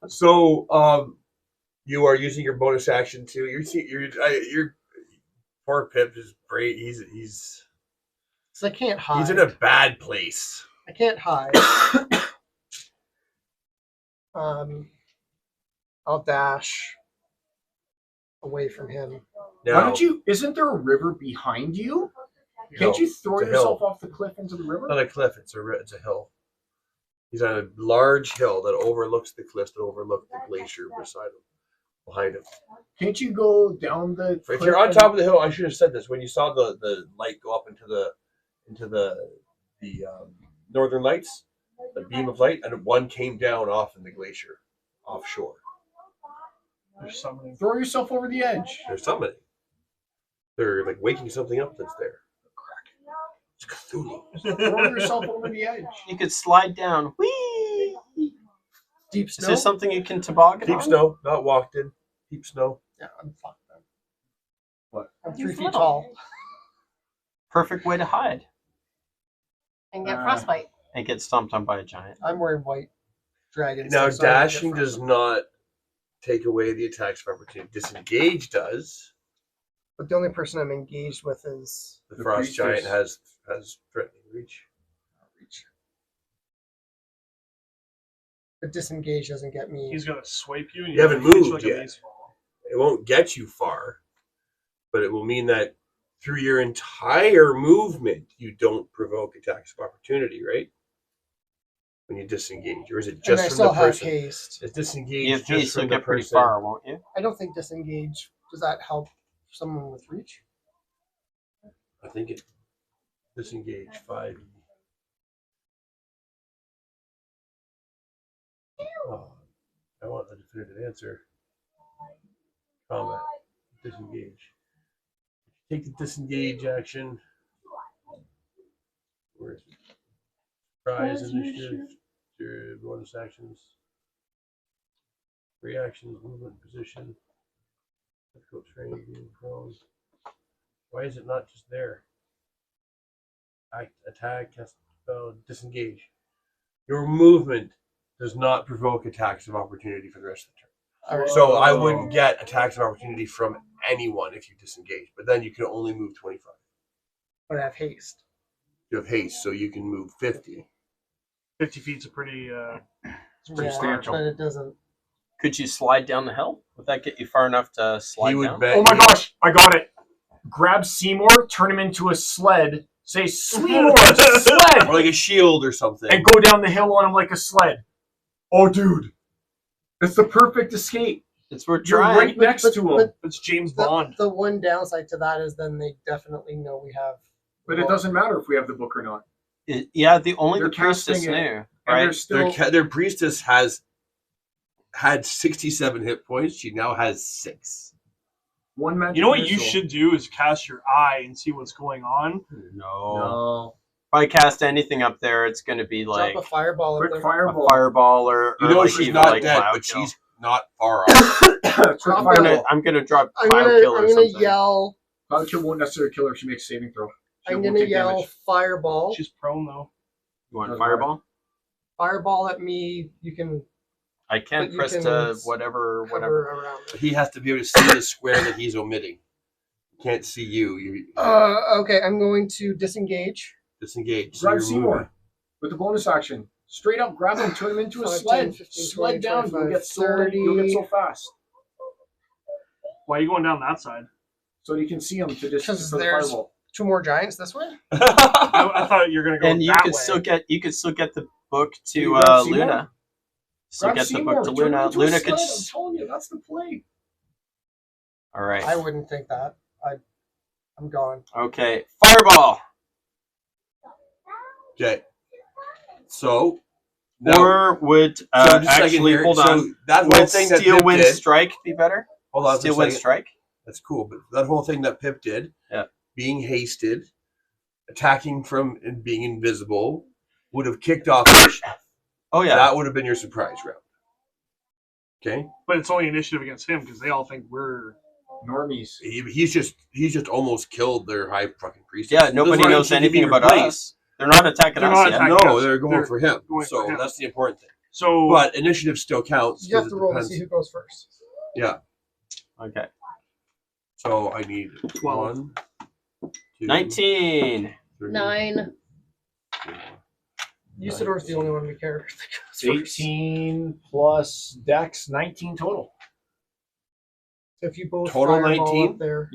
[SPEAKER 2] So, you are using your bonus action too. Your poor Pip is great. He's
[SPEAKER 5] So I can't hide.
[SPEAKER 2] he's in a bad place.
[SPEAKER 5] I can't hide. I'll dash away from him.
[SPEAKER 2] Now,
[SPEAKER 1] Why don't you? Isn't there a river behind you? Can't you throw
[SPEAKER 2] it's a
[SPEAKER 1] yourself
[SPEAKER 2] hill.
[SPEAKER 1] off the cliff into the river?
[SPEAKER 2] Not a cliff. It's a hill. He's on a large hill that overlooks the cliffs that overlook the glacier beside him, behind him.
[SPEAKER 1] Can't you go down the?
[SPEAKER 2] If
[SPEAKER 1] cliff
[SPEAKER 2] you're on
[SPEAKER 1] and-
[SPEAKER 2] top of the hill, I should have said this when you saw the light go up into the northern lights, the beam of light, and one came down off in the glacier, offshore.
[SPEAKER 4] There's somebody.
[SPEAKER 1] Throw yourself over the edge.
[SPEAKER 2] There's somebody. They're like waking something up that's there. Cthulhu.
[SPEAKER 5] Throw yourself over the edge.
[SPEAKER 3] You could slide down. Whee!
[SPEAKER 5] Deep
[SPEAKER 3] Is
[SPEAKER 5] snow.
[SPEAKER 3] there something you can toboggan
[SPEAKER 2] Deep
[SPEAKER 3] on?
[SPEAKER 2] snow, not walked in. Deep snow.
[SPEAKER 5] Yeah, I'm fucked. Then.
[SPEAKER 7] What?
[SPEAKER 5] I'm
[SPEAKER 6] He's
[SPEAKER 5] 3 feet
[SPEAKER 6] little.
[SPEAKER 5] tall.
[SPEAKER 3] Perfect way to hide
[SPEAKER 6] And get
[SPEAKER 7] Uh,
[SPEAKER 6] frostbite.
[SPEAKER 3] and get stomped on by a giant.
[SPEAKER 5] I'm wearing white dragons.
[SPEAKER 2] Now,
[SPEAKER 5] so I don't get
[SPEAKER 2] dashing does
[SPEAKER 5] frostbite.
[SPEAKER 2] not take away the attacks of opportunity. Disengage does.
[SPEAKER 5] But the only person I'm engaged with is
[SPEAKER 2] The
[SPEAKER 7] The
[SPEAKER 2] frost giant
[SPEAKER 7] priestess.
[SPEAKER 2] has threatening reach.
[SPEAKER 5] reach. But disengage doesn't get me.
[SPEAKER 4] He's gonna swipe you. And
[SPEAKER 2] You haven't
[SPEAKER 4] you're gonna
[SPEAKER 2] moved
[SPEAKER 4] like a
[SPEAKER 2] yet.
[SPEAKER 4] baseball.
[SPEAKER 2] It won't get you far, but it will mean that through your entire movement, you don't provoke attacks of opportunity, right? When you disengage, or is it
[SPEAKER 5] and
[SPEAKER 2] just
[SPEAKER 5] I
[SPEAKER 2] from
[SPEAKER 5] still
[SPEAKER 2] the
[SPEAKER 5] have
[SPEAKER 2] person?
[SPEAKER 5] haste.
[SPEAKER 2] Is disengage
[SPEAKER 3] You have
[SPEAKER 2] just
[SPEAKER 3] haste,
[SPEAKER 2] from
[SPEAKER 3] you'll
[SPEAKER 2] the
[SPEAKER 3] get pretty
[SPEAKER 2] person?
[SPEAKER 3] far, won't you?
[SPEAKER 5] I don't think disengage. Does that help someone with reach?
[SPEAKER 2] I think it disengage 5. Oh, I want a definitive answer. Combat. Disengage. Take the disengage action. Where is it? Surprise initiative. Your bonus actions. Reactions, movement, position. Difficult terrain, being prone. Why is it not just there? Attack, cast spell, disengage. Your movement does not provoke attacks of opportunity for the rest of the turn.
[SPEAKER 5] All right.
[SPEAKER 2] So I wouldn't get attacks of opportunity from anyone if you disengage, but then you can only move 25.
[SPEAKER 5] But I have haste.
[SPEAKER 2] You have haste, so you can move 50.
[SPEAKER 4] 50 feet's a pretty.
[SPEAKER 1] It's pretty
[SPEAKER 5] Yeah,
[SPEAKER 1] substantial.
[SPEAKER 5] but it doesn't.
[SPEAKER 3] Could you slide down the hill? Would that get you far enough to slide
[SPEAKER 2] He would
[SPEAKER 3] down?
[SPEAKER 2] bet.
[SPEAKER 1] Oh my gosh, I got it. Grab Seymour, turn him into a sled, say Seymour, sled,
[SPEAKER 2] Or like a shield or something.
[SPEAKER 1] and go down the hill on him like a sled. Oh, dude. It's the perfect escape.
[SPEAKER 3] It's we're
[SPEAKER 1] You're
[SPEAKER 3] trying.
[SPEAKER 1] right next to him.
[SPEAKER 5] But
[SPEAKER 4] It's James
[SPEAKER 5] the,
[SPEAKER 4] Bond.
[SPEAKER 5] the one downside to that is then they definitely know we have.
[SPEAKER 1] But it doesn't matter if we have the book or not.
[SPEAKER 3] Yeah, the only
[SPEAKER 1] They're
[SPEAKER 3] the priestess
[SPEAKER 1] casting it,
[SPEAKER 3] knew,
[SPEAKER 1] And
[SPEAKER 3] right?
[SPEAKER 1] there's still
[SPEAKER 2] Their priestess has had 67 hit points. She now has 6.
[SPEAKER 1] one magic
[SPEAKER 4] You know what you
[SPEAKER 1] missile.
[SPEAKER 4] should do is cast your eye and see what's going on.
[SPEAKER 3] No.
[SPEAKER 1] No.
[SPEAKER 3] If I cast anything up there, it's going to be like
[SPEAKER 5] Drop a fireball.
[SPEAKER 1] Quick
[SPEAKER 5] up there.
[SPEAKER 3] a
[SPEAKER 1] fireball.
[SPEAKER 3] fireball or
[SPEAKER 2] You know
[SPEAKER 3] like
[SPEAKER 2] she's
[SPEAKER 3] even
[SPEAKER 2] not
[SPEAKER 3] like
[SPEAKER 2] dead,
[SPEAKER 3] cloud
[SPEAKER 2] but
[SPEAKER 3] kill.
[SPEAKER 2] she's not far off.
[SPEAKER 1] Quick
[SPEAKER 5] I'm
[SPEAKER 1] fireball.
[SPEAKER 3] I'm gonna drop
[SPEAKER 5] I'm
[SPEAKER 3] cloud
[SPEAKER 5] gonna,
[SPEAKER 3] kill or
[SPEAKER 5] I'm gonna
[SPEAKER 3] something.
[SPEAKER 5] yell.
[SPEAKER 1] Cloud kill won't necessarily kill her if she makes a saving throw. She
[SPEAKER 5] I'm
[SPEAKER 1] won't
[SPEAKER 5] gonna
[SPEAKER 1] take
[SPEAKER 5] yell
[SPEAKER 1] damage.
[SPEAKER 5] fireball.
[SPEAKER 4] She's prone though.
[SPEAKER 3] You want
[SPEAKER 1] Doesn't
[SPEAKER 3] fireball?
[SPEAKER 5] Fireball at me. You can
[SPEAKER 3] I can
[SPEAKER 5] But you
[SPEAKER 3] press
[SPEAKER 5] can
[SPEAKER 3] to whatever.
[SPEAKER 5] cover around it.
[SPEAKER 2] He has to be able to see the square that he's omitting. He can't see you. You
[SPEAKER 5] Okay, I'm going to disengage.
[SPEAKER 2] disengage. So
[SPEAKER 1] Grab
[SPEAKER 2] you're
[SPEAKER 1] Seymour
[SPEAKER 2] moving.
[SPEAKER 1] with the bonus action. Straight up grab him, turn him into a
[SPEAKER 5] 5,
[SPEAKER 1] sled.
[SPEAKER 5] 10, 15,
[SPEAKER 1] Sled
[SPEAKER 5] 20,
[SPEAKER 1] down.
[SPEAKER 5] 25,
[SPEAKER 1] You'll get so
[SPEAKER 5] 30.
[SPEAKER 1] you'll get so fast.
[SPEAKER 4] Why are you going down that side?
[SPEAKER 1] So you can see him to distance
[SPEAKER 5] Because
[SPEAKER 1] for the
[SPEAKER 5] there's-
[SPEAKER 1] fireball.
[SPEAKER 5] 2 more giants this way.
[SPEAKER 4] I thought you were gonna go
[SPEAKER 3] And you
[SPEAKER 4] that
[SPEAKER 3] could
[SPEAKER 4] way.
[SPEAKER 3] still get the book
[SPEAKER 1] Can you
[SPEAKER 3] to
[SPEAKER 1] grab Seymour?
[SPEAKER 3] Luna. Still
[SPEAKER 1] Grab
[SPEAKER 3] get the
[SPEAKER 1] Seymour,
[SPEAKER 3] book to
[SPEAKER 1] turn him
[SPEAKER 3] Luna.
[SPEAKER 1] into a
[SPEAKER 3] Luna could.
[SPEAKER 1] sled. I'm telling you, that's the play.
[SPEAKER 3] All right.
[SPEAKER 5] I wouldn't think that. I'm gone.
[SPEAKER 3] Okay. Fireball.
[SPEAKER 2] Okay. So now,
[SPEAKER 3] Or would
[SPEAKER 2] so just a second
[SPEAKER 3] actually
[SPEAKER 2] here.
[SPEAKER 3] hold
[SPEAKER 2] So
[SPEAKER 3] on?
[SPEAKER 2] that whole
[SPEAKER 3] Would
[SPEAKER 2] thing that
[SPEAKER 3] Steel
[SPEAKER 2] Pip
[SPEAKER 3] Wind
[SPEAKER 2] did.
[SPEAKER 3] Strike be better?
[SPEAKER 2] Hold on.
[SPEAKER 3] Steel
[SPEAKER 2] for a
[SPEAKER 3] Wind
[SPEAKER 2] second.
[SPEAKER 3] Strike.
[SPEAKER 2] That's cool, but that whole thing that Pip did,
[SPEAKER 3] Yeah.
[SPEAKER 2] being hasted, attacking from and being invisible, would have kicked off initiative.
[SPEAKER 3] Oh yeah.
[SPEAKER 2] That would have been your surprise round. Okay,
[SPEAKER 4] But it's only initiative against him because they all think we're.
[SPEAKER 1] Normies.
[SPEAKER 2] he's just almost killed their high fucking priestess.
[SPEAKER 3] Yeah.
[SPEAKER 2] This
[SPEAKER 3] Nobody
[SPEAKER 2] is why
[SPEAKER 3] knows
[SPEAKER 2] she can be
[SPEAKER 3] anything about
[SPEAKER 2] replaced.
[SPEAKER 3] us. They're not attacking
[SPEAKER 4] They're
[SPEAKER 3] us
[SPEAKER 4] not
[SPEAKER 3] yet.
[SPEAKER 4] attacking
[SPEAKER 2] No,
[SPEAKER 4] us.
[SPEAKER 2] they're going
[SPEAKER 4] They're
[SPEAKER 2] for him.
[SPEAKER 4] going
[SPEAKER 2] So
[SPEAKER 4] for him.
[SPEAKER 2] that's the important thing.
[SPEAKER 4] So
[SPEAKER 2] But initiative still counts.
[SPEAKER 5] You have
[SPEAKER 2] 'cause
[SPEAKER 5] to
[SPEAKER 2] it
[SPEAKER 5] roll to
[SPEAKER 2] depends.
[SPEAKER 5] see who goes first.
[SPEAKER 2] Yeah.
[SPEAKER 3] Okay.
[SPEAKER 2] So I need
[SPEAKER 4] 12.
[SPEAKER 2] 1, 2,
[SPEAKER 3] 19.
[SPEAKER 2] 3,
[SPEAKER 6] 9.
[SPEAKER 2] 4.
[SPEAKER 5] Usador's the only one we care. that goes first.
[SPEAKER 7] 18 plus Dex, 19 total.
[SPEAKER 5] So if you both
[SPEAKER 2] Total
[SPEAKER 5] fireball
[SPEAKER 2] 19?
[SPEAKER 5] up there.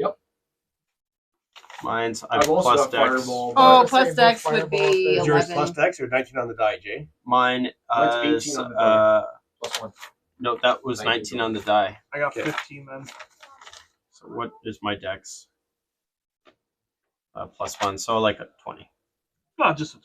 [SPEAKER 3] Mine's I've
[SPEAKER 1] I've also
[SPEAKER 3] plus
[SPEAKER 1] got
[SPEAKER 3] Dex.
[SPEAKER 1] fireball.
[SPEAKER 6] Oh,
[SPEAKER 5] Say
[SPEAKER 6] plus
[SPEAKER 5] both
[SPEAKER 6] Dex would
[SPEAKER 5] fireball
[SPEAKER 6] be
[SPEAKER 5] up there.
[SPEAKER 2] Is yours
[SPEAKER 6] 11.
[SPEAKER 2] plus Dex or 19 on the die, Jay?
[SPEAKER 3] Mine
[SPEAKER 1] Mine's
[SPEAKER 3] is
[SPEAKER 1] 18 on the die.
[SPEAKER 7] Plus 1.
[SPEAKER 3] no, that was 19 on the die.
[SPEAKER 4] I got
[SPEAKER 2] Okay.
[SPEAKER 4] 15 then.
[SPEAKER 3] So what is my Dex? Plus 1, so like a 20.
[SPEAKER 4] No, just a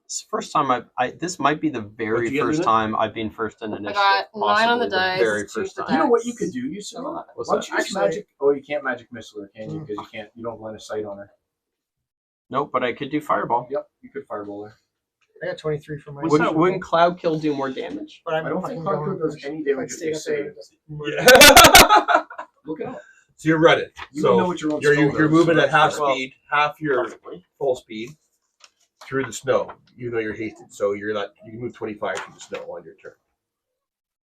[SPEAKER 3] It's the first time this might be the very
[SPEAKER 2] What'd you get,
[SPEAKER 3] first
[SPEAKER 2] Luna?
[SPEAKER 3] time I've been first in
[SPEAKER 6] I
[SPEAKER 3] initiative.
[SPEAKER 6] got 9 on the
[SPEAKER 3] possibly
[SPEAKER 6] dice.
[SPEAKER 3] very
[SPEAKER 6] choose
[SPEAKER 3] first
[SPEAKER 6] the
[SPEAKER 3] time.
[SPEAKER 7] You know what you
[SPEAKER 6] dex.
[SPEAKER 7] could do? You said,
[SPEAKER 6] So,
[SPEAKER 3] What's
[SPEAKER 7] why don't
[SPEAKER 3] that?
[SPEAKER 7] you use
[SPEAKER 5] Actually-
[SPEAKER 7] magic? Oh, you can't magic missile her, can you? Because you can't. You don't line a sight on her.
[SPEAKER 3] Nope, but I could do fireball.
[SPEAKER 7] Yep, you could fireball her.
[SPEAKER 5] I got 23 for my.
[SPEAKER 4] What's that?
[SPEAKER 3] Wouldn't cloud kill do more damage?
[SPEAKER 5] But I'm
[SPEAKER 7] I don't
[SPEAKER 5] fucking
[SPEAKER 7] think Cloud
[SPEAKER 5] going
[SPEAKER 7] Kill does
[SPEAKER 5] for-
[SPEAKER 7] any
[SPEAKER 5] if I
[SPEAKER 7] damage if
[SPEAKER 5] stayed
[SPEAKER 7] they
[SPEAKER 5] up there,
[SPEAKER 7] save.
[SPEAKER 5] just-
[SPEAKER 2] Yeah.
[SPEAKER 7] Look it up.
[SPEAKER 2] So you're running.
[SPEAKER 7] You
[SPEAKER 2] So
[SPEAKER 7] don't know what your own
[SPEAKER 2] you're
[SPEAKER 7] spell does,
[SPEAKER 2] moving
[SPEAKER 7] so
[SPEAKER 2] at half
[SPEAKER 7] that's
[SPEAKER 3] well-
[SPEAKER 2] speed, half your
[SPEAKER 3] Probably.
[SPEAKER 2] full speed through the snow. You know you're hasted, so you're not. You can move 25 through the snow on your turn.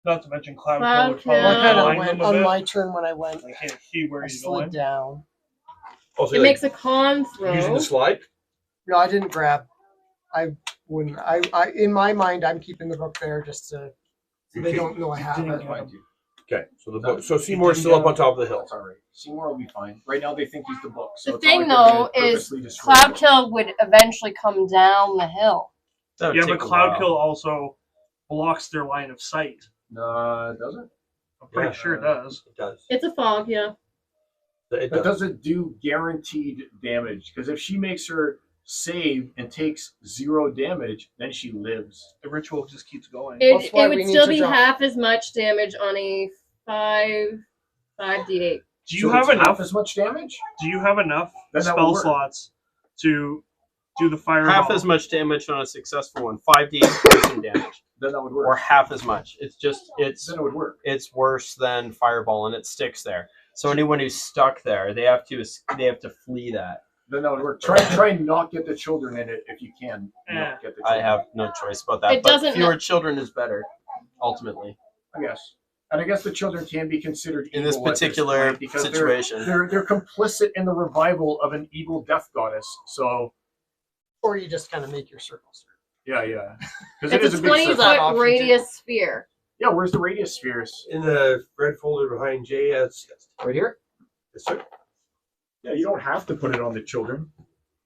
[SPEAKER 4] Not to mention Cloud
[SPEAKER 6] Cloud
[SPEAKER 4] Kill would probably
[SPEAKER 6] Kill.
[SPEAKER 5] I kind of
[SPEAKER 4] blind
[SPEAKER 5] went
[SPEAKER 4] them a
[SPEAKER 5] on
[SPEAKER 4] bit.
[SPEAKER 5] my turn when I went.
[SPEAKER 4] I can't see where
[SPEAKER 5] I
[SPEAKER 4] he's
[SPEAKER 5] slid
[SPEAKER 4] going.
[SPEAKER 5] down.
[SPEAKER 2] Also,
[SPEAKER 6] It
[SPEAKER 2] like,
[SPEAKER 6] makes a con throw.
[SPEAKER 2] using the slide.
[SPEAKER 5] No, I didn't grab. I wouldn't. I in my mind, I'm keeping the book there just to. So they don't know I have
[SPEAKER 4] Didn't
[SPEAKER 5] it.
[SPEAKER 4] get him.
[SPEAKER 2] Okay, so the book. So Seymour's still up on top of the hill.
[SPEAKER 7] That's all right. Seymour will be fine. Right now, they think he's the book. So
[SPEAKER 6] The
[SPEAKER 7] it's not
[SPEAKER 6] thing,
[SPEAKER 7] like they're gonna
[SPEAKER 6] though, is
[SPEAKER 7] purposely destroy
[SPEAKER 6] Cloud
[SPEAKER 7] the book.
[SPEAKER 6] Kill would eventually come down the hill.
[SPEAKER 3] That would
[SPEAKER 4] Yeah,
[SPEAKER 3] take
[SPEAKER 4] but
[SPEAKER 3] a
[SPEAKER 4] Cloud
[SPEAKER 3] while.
[SPEAKER 4] Kill also blocks their line of sight.
[SPEAKER 7] No, it doesn't.
[SPEAKER 4] I'm pretty
[SPEAKER 2] Yeah.
[SPEAKER 4] sure it does.
[SPEAKER 2] It does.
[SPEAKER 6] It's a fog, yeah.
[SPEAKER 2] It
[SPEAKER 7] But
[SPEAKER 2] does.
[SPEAKER 7] does it do guaranteed damage? Because if she makes her save and takes 0 damage, then she lives.
[SPEAKER 4] The ritual just keeps going.
[SPEAKER 5] That's
[SPEAKER 6] It
[SPEAKER 5] why
[SPEAKER 6] would
[SPEAKER 5] we need
[SPEAKER 6] still
[SPEAKER 5] to
[SPEAKER 6] be
[SPEAKER 5] drop-
[SPEAKER 6] half as much damage on a 5d8.
[SPEAKER 4] Do you
[SPEAKER 7] So
[SPEAKER 4] have
[SPEAKER 7] it's half
[SPEAKER 4] enough?
[SPEAKER 7] as much damage?
[SPEAKER 4] Do you have enough
[SPEAKER 7] Then that
[SPEAKER 4] spell
[SPEAKER 7] would work.
[SPEAKER 4] slots to do the fireball?
[SPEAKER 3] Half as much damage on a successful one. 5d8 poison damage,
[SPEAKER 7] Then that would work.
[SPEAKER 3] or half as much. It's just
[SPEAKER 7] Then it would work.
[SPEAKER 3] it's worse than fireball, and it sticks there. So anyone who's stuck there, they have to flee that.
[SPEAKER 7] Then that would work. Try and not get the children in it if you can.
[SPEAKER 4] Yeah.
[SPEAKER 7] Not get the
[SPEAKER 3] I
[SPEAKER 7] children.
[SPEAKER 3] have no choice about that.
[SPEAKER 6] It
[SPEAKER 3] but
[SPEAKER 6] doesn't
[SPEAKER 3] fewer
[SPEAKER 6] ma-
[SPEAKER 3] children is better, ultimately.
[SPEAKER 7] I guess. And I guess the children can be considered
[SPEAKER 3] In this
[SPEAKER 7] evil at
[SPEAKER 3] particular
[SPEAKER 7] point because
[SPEAKER 3] situation.
[SPEAKER 7] They're complicit in the revival of an evil death goddess. So
[SPEAKER 5] Or you just kind of make your circles.
[SPEAKER 7] yeah. Because it
[SPEAKER 6] It's
[SPEAKER 7] is
[SPEAKER 6] a
[SPEAKER 7] a big
[SPEAKER 6] 20
[SPEAKER 7] circle.
[SPEAKER 5] that
[SPEAKER 6] foot
[SPEAKER 5] option, too.
[SPEAKER 6] radius sphere.
[SPEAKER 7] Yeah, where's the radius spheres?
[SPEAKER 2] In the red folder behind Jay, yes,
[SPEAKER 7] Right here?
[SPEAKER 2] yes, sir.
[SPEAKER 7] Yeah, you don't have to put it on the children.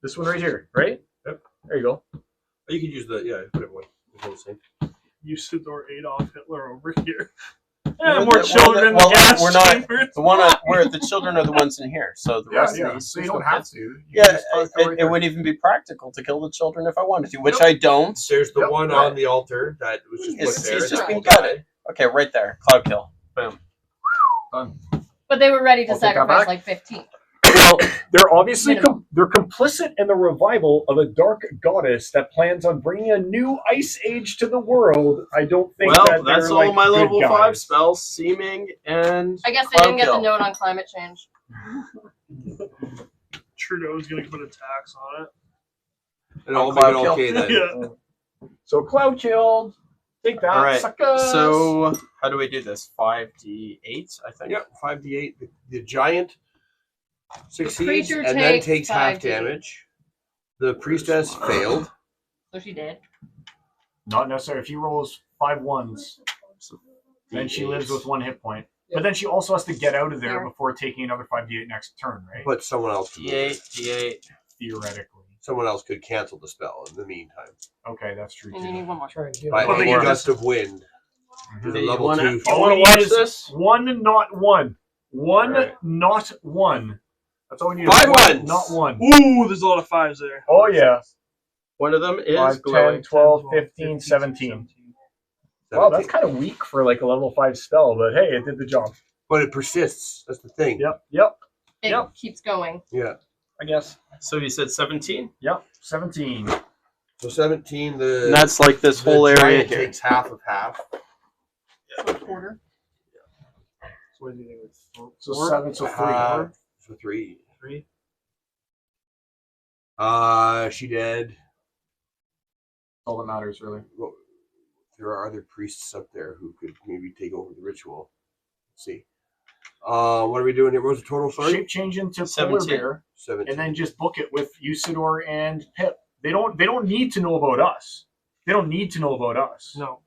[SPEAKER 7] This one right here, right?
[SPEAKER 2] Yep.
[SPEAKER 7] There you go.
[SPEAKER 2] You could use the whatever one. It's all the same.
[SPEAKER 4] Usador Adolf Hitler over here.
[SPEAKER 3] Well,
[SPEAKER 4] More
[SPEAKER 3] the-
[SPEAKER 4] children
[SPEAKER 3] well,
[SPEAKER 4] in gas
[SPEAKER 3] we're not-
[SPEAKER 4] chambers.
[SPEAKER 3] The one where the children are the ones in here, so the rest of these.
[SPEAKER 7] So you
[SPEAKER 3] there's
[SPEAKER 7] don't
[SPEAKER 3] no
[SPEAKER 7] have
[SPEAKER 3] kids.
[SPEAKER 7] to. You
[SPEAKER 3] Yeah,
[SPEAKER 7] can just toss them right
[SPEAKER 3] it
[SPEAKER 7] there.
[SPEAKER 3] wouldn't even be practical to kill the children if I wanted to, which I don't.
[SPEAKER 2] There's the
[SPEAKER 7] Yep.
[SPEAKER 2] one on the altar that was just
[SPEAKER 3] He's-
[SPEAKER 2] put there.
[SPEAKER 3] he's just
[SPEAKER 2] that
[SPEAKER 3] been
[SPEAKER 2] will
[SPEAKER 3] gutted.
[SPEAKER 2] die.
[SPEAKER 3] Okay, right there, cloud kill. Boom.
[SPEAKER 7] Done.
[SPEAKER 6] But they were ready to
[SPEAKER 7] I'll take that
[SPEAKER 6] sacrifice
[SPEAKER 7] back.
[SPEAKER 6] like 15.
[SPEAKER 7] Well, they're obviously
[SPEAKER 6] Minimum.
[SPEAKER 7] they're complicit in the revival of a dark goddess that plans on bringing a new ice age to the world. I don't think
[SPEAKER 3] Well,
[SPEAKER 7] that
[SPEAKER 3] that's
[SPEAKER 7] they're,
[SPEAKER 3] all
[SPEAKER 7] like,
[SPEAKER 3] my
[SPEAKER 7] good
[SPEAKER 3] level
[SPEAKER 7] guys.
[SPEAKER 3] 5 spells, seeming and
[SPEAKER 6] I guess they
[SPEAKER 3] Cloud
[SPEAKER 6] didn't get
[SPEAKER 3] kill.
[SPEAKER 6] the note on climate change.
[SPEAKER 4] Trudeau's gonna put a tax on it.
[SPEAKER 2] And I'll
[SPEAKER 3] On
[SPEAKER 2] make it
[SPEAKER 3] cloud kill.
[SPEAKER 2] okay then.
[SPEAKER 4] Yeah.
[SPEAKER 7] So cloud killed. Take that,
[SPEAKER 3] All right.
[SPEAKER 7] suckers.
[SPEAKER 3] So how do we do this? 5d8, I think.
[SPEAKER 2] Yep, 5d8. The giant succeeds
[SPEAKER 6] creature
[SPEAKER 2] and then
[SPEAKER 6] takes
[SPEAKER 2] takes half
[SPEAKER 6] 5d8.
[SPEAKER 2] damage. The priestess failed.
[SPEAKER 6] So she did.
[SPEAKER 7] Not necessary. If he rolls 5 ones, then she lives with 1 hit point. But then she also has to get out of there
[SPEAKER 6] Sure.
[SPEAKER 7] before taking another 5d8 next turn, right?
[SPEAKER 2] But someone else
[SPEAKER 3] D8.
[SPEAKER 7] Theoretically.
[SPEAKER 2] someone else could cancel the spell in the meantime.
[SPEAKER 7] Okay, that's true
[SPEAKER 6] And you
[SPEAKER 7] too.
[SPEAKER 6] need one more.
[SPEAKER 5] Try and heal.
[SPEAKER 2] By
[SPEAKER 4] Well,
[SPEAKER 2] a
[SPEAKER 4] they get
[SPEAKER 2] gust of wind.
[SPEAKER 7] Mhm.
[SPEAKER 2] The
[SPEAKER 3] You
[SPEAKER 2] level
[SPEAKER 3] wanna-
[SPEAKER 2] 2.
[SPEAKER 3] you
[SPEAKER 7] All
[SPEAKER 3] wanna
[SPEAKER 7] we
[SPEAKER 3] watch
[SPEAKER 7] need is
[SPEAKER 3] this?
[SPEAKER 7] 1, not 1. 1,
[SPEAKER 3] Alright.
[SPEAKER 7] not 1. That's all we need.
[SPEAKER 2] 5
[SPEAKER 7] is 1,
[SPEAKER 2] ones.
[SPEAKER 7] not 1.
[SPEAKER 4] Ooh, there's a lot of 5s there.
[SPEAKER 7] Oh yeah.
[SPEAKER 3] One of them is
[SPEAKER 7] 5, 10,
[SPEAKER 3] glowing.
[SPEAKER 7] 12, 15, 17. Wow, that's kind of weak for like a level 5 spell, but hey, it did the job.
[SPEAKER 2] But it persists. That's the thing.
[SPEAKER 7] Yep.
[SPEAKER 6] It
[SPEAKER 7] Yep.
[SPEAKER 6] keeps going.
[SPEAKER 2] Yeah.
[SPEAKER 7] I guess.
[SPEAKER 3] So you said 17?
[SPEAKER 7] Yep. 17.
[SPEAKER 2] So 17, the
[SPEAKER 3] And that's like this
[SPEAKER 2] the
[SPEAKER 3] whole area
[SPEAKER 2] giant
[SPEAKER 3] here.
[SPEAKER 2] takes half of half.
[SPEAKER 6] So a quarter.
[SPEAKER 4] So what do you think? It's
[SPEAKER 7] So
[SPEAKER 4] four?
[SPEAKER 7] 7, so 3.
[SPEAKER 2] So 3.
[SPEAKER 4] 3?
[SPEAKER 2] She dead.
[SPEAKER 7] All that matters, really.
[SPEAKER 2] Well, there are other priests up there who could maybe take over the ritual. Let's see. What are we doing here? What was the total? Sorry?
[SPEAKER 7] Shape change into Polar
[SPEAKER 3] 17.
[SPEAKER 7] Bear,
[SPEAKER 2] 17.
[SPEAKER 7] and then just book it with Usador and Pip. They don't need to know about us. They don't need to know about us.
[SPEAKER 4] No.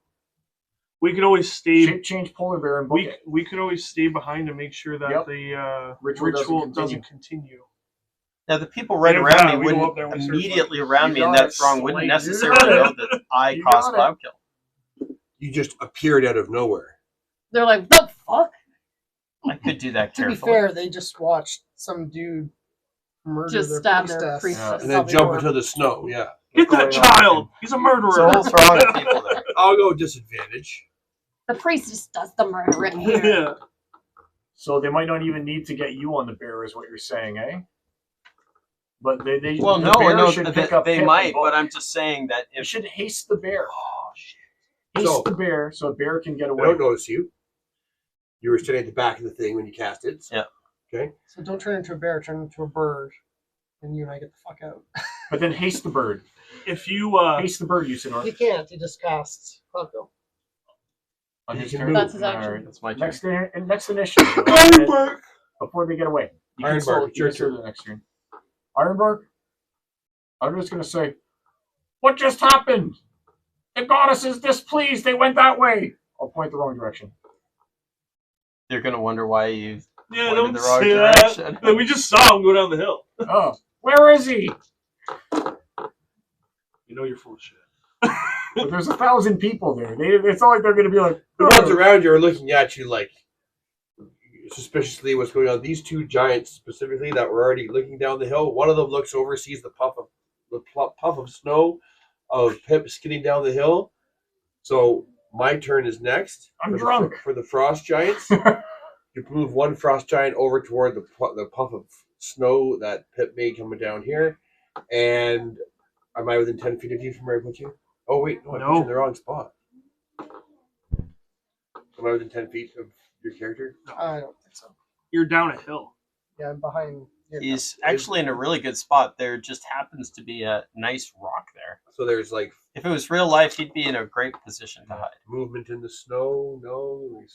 [SPEAKER 4] We can always stay.
[SPEAKER 7] Shape change Polar Bear and book it.
[SPEAKER 4] We could always stay behind to make sure that
[SPEAKER 7] Yep.
[SPEAKER 4] the
[SPEAKER 7] Ritual
[SPEAKER 4] ritual
[SPEAKER 7] doesn't
[SPEAKER 4] doesn't continue.
[SPEAKER 3] Now, the people right
[SPEAKER 4] And if
[SPEAKER 3] around
[SPEAKER 4] not,
[SPEAKER 3] me
[SPEAKER 4] we go
[SPEAKER 3] wouldn't
[SPEAKER 4] up there and we search
[SPEAKER 3] immediately
[SPEAKER 4] for it.
[SPEAKER 3] around
[SPEAKER 7] You
[SPEAKER 3] me in
[SPEAKER 7] got
[SPEAKER 3] that
[SPEAKER 7] it,
[SPEAKER 3] strong wouldn't
[SPEAKER 7] Slade. You
[SPEAKER 3] necessarily
[SPEAKER 7] got it.
[SPEAKER 3] know that I
[SPEAKER 7] You
[SPEAKER 3] caused
[SPEAKER 7] got it.
[SPEAKER 3] cloud kill.
[SPEAKER 2] You just appeared out of nowhere.
[SPEAKER 6] They're like, what the fuck?
[SPEAKER 3] I could do that
[SPEAKER 5] To be
[SPEAKER 3] carefully.
[SPEAKER 5] fair, they just watched some dude murder
[SPEAKER 6] Just
[SPEAKER 5] their
[SPEAKER 6] stab their
[SPEAKER 5] priestess.
[SPEAKER 6] priestess.
[SPEAKER 2] And then jump into the snow. Yeah.
[SPEAKER 4] Get that child. He's a murderer.
[SPEAKER 3] It's a whole throng of people there.
[SPEAKER 2] I'll go disadvantage.
[SPEAKER 6] The priestess does the murdering here.
[SPEAKER 4] Yeah.
[SPEAKER 1] So they might not even need to get you on the bear, is what you're saying, eh? But they
[SPEAKER 3] Well,
[SPEAKER 1] the
[SPEAKER 3] no,
[SPEAKER 1] bear
[SPEAKER 3] no,
[SPEAKER 1] should pick up
[SPEAKER 3] they
[SPEAKER 1] Pip
[SPEAKER 3] might,
[SPEAKER 1] and
[SPEAKER 3] but I'm just saying that
[SPEAKER 1] you
[SPEAKER 3] if
[SPEAKER 1] should haste the bear.
[SPEAKER 3] oh shit,
[SPEAKER 1] Haste
[SPEAKER 2] So-
[SPEAKER 1] the bear so a bear can get
[SPEAKER 2] I
[SPEAKER 1] away.
[SPEAKER 2] don't notice you. You were standing at the back of the thing when you cast it.
[SPEAKER 3] Yeah.
[SPEAKER 2] Okay.
[SPEAKER 5] So don't turn into a bear, turn into a bird. And you and I get the fuck out.
[SPEAKER 1] But then haste the bird.
[SPEAKER 4] If you
[SPEAKER 1] Haste the bird, Usador.
[SPEAKER 5] He can't, he just casts Cloudbill.
[SPEAKER 1] On
[SPEAKER 2] You
[SPEAKER 1] his
[SPEAKER 2] can
[SPEAKER 1] turn.
[SPEAKER 2] move.
[SPEAKER 6] That's his action.
[SPEAKER 1] Alright.
[SPEAKER 3] that's my turn.
[SPEAKER 1] Next initiative.
[SPEAKER 2] Ironbark.
[SPEAKER 1] Before they get away. You
[SPEAKER 2] Ironbark,
[SPEAKER 1] can still
[SPEAKER 2] it's your
[SPEAKER 1] enter the next turn. Ironbark? I'm just gonna say, what just happened? The goddess is displeased. They went that way. I'll point the wrong direction.
[SPEAKER 3] They're gonna wonder why you
[SPEAKER 4] yeah,
[SPEAKER 3] pointed
[SPEAKER 4] don't
[SPEAKER 3] the wrong
[SPEAKER 4] say
[SPEAKER 3] direction.
[SPEAKER 4] that. We just saw him go down the hill.
[SPEAKER 1] Oh, where is he?
[SPEAKER 4] You know you're full of shit.
[SPEAKER 1] But there's 1,000 people there. It's not like they're gonna be like,
[SPEAKER 2] The ones around you are looking at you like suspiciously what's going on. These two giants specifically that were already looking down the hill, one of them looks over, sees the puff of snow of Pip skidding down the hill. So my turn is next.
[SPEAKER 1] I'm
[SPEAKER 2] for
[SPEAKER 1] drunk.
[SPEAKER 2] For the frost giants. You move one frost giant over toward the puff of snow that Pip made coming down here. And am I within 10 feet of you from where I put you? Oh wait, no, I put you in the wrong spot. Am I within 10 feet of your character?
[SPEAKER 5] I don't think so.
[SPEAKER 4] You're down a hill.
[SPEAKER 5] Yeah, I'm behind.
[SPEAKER 3] He's actually in a really good spot. There just happens to be a nice rock there.
[SPEAKER 2] So there's like
[SPEAKER 3] If it was real life, he'd be in a great position to hide.
[SPEAKER 2] movement in the snow. No. Let me see.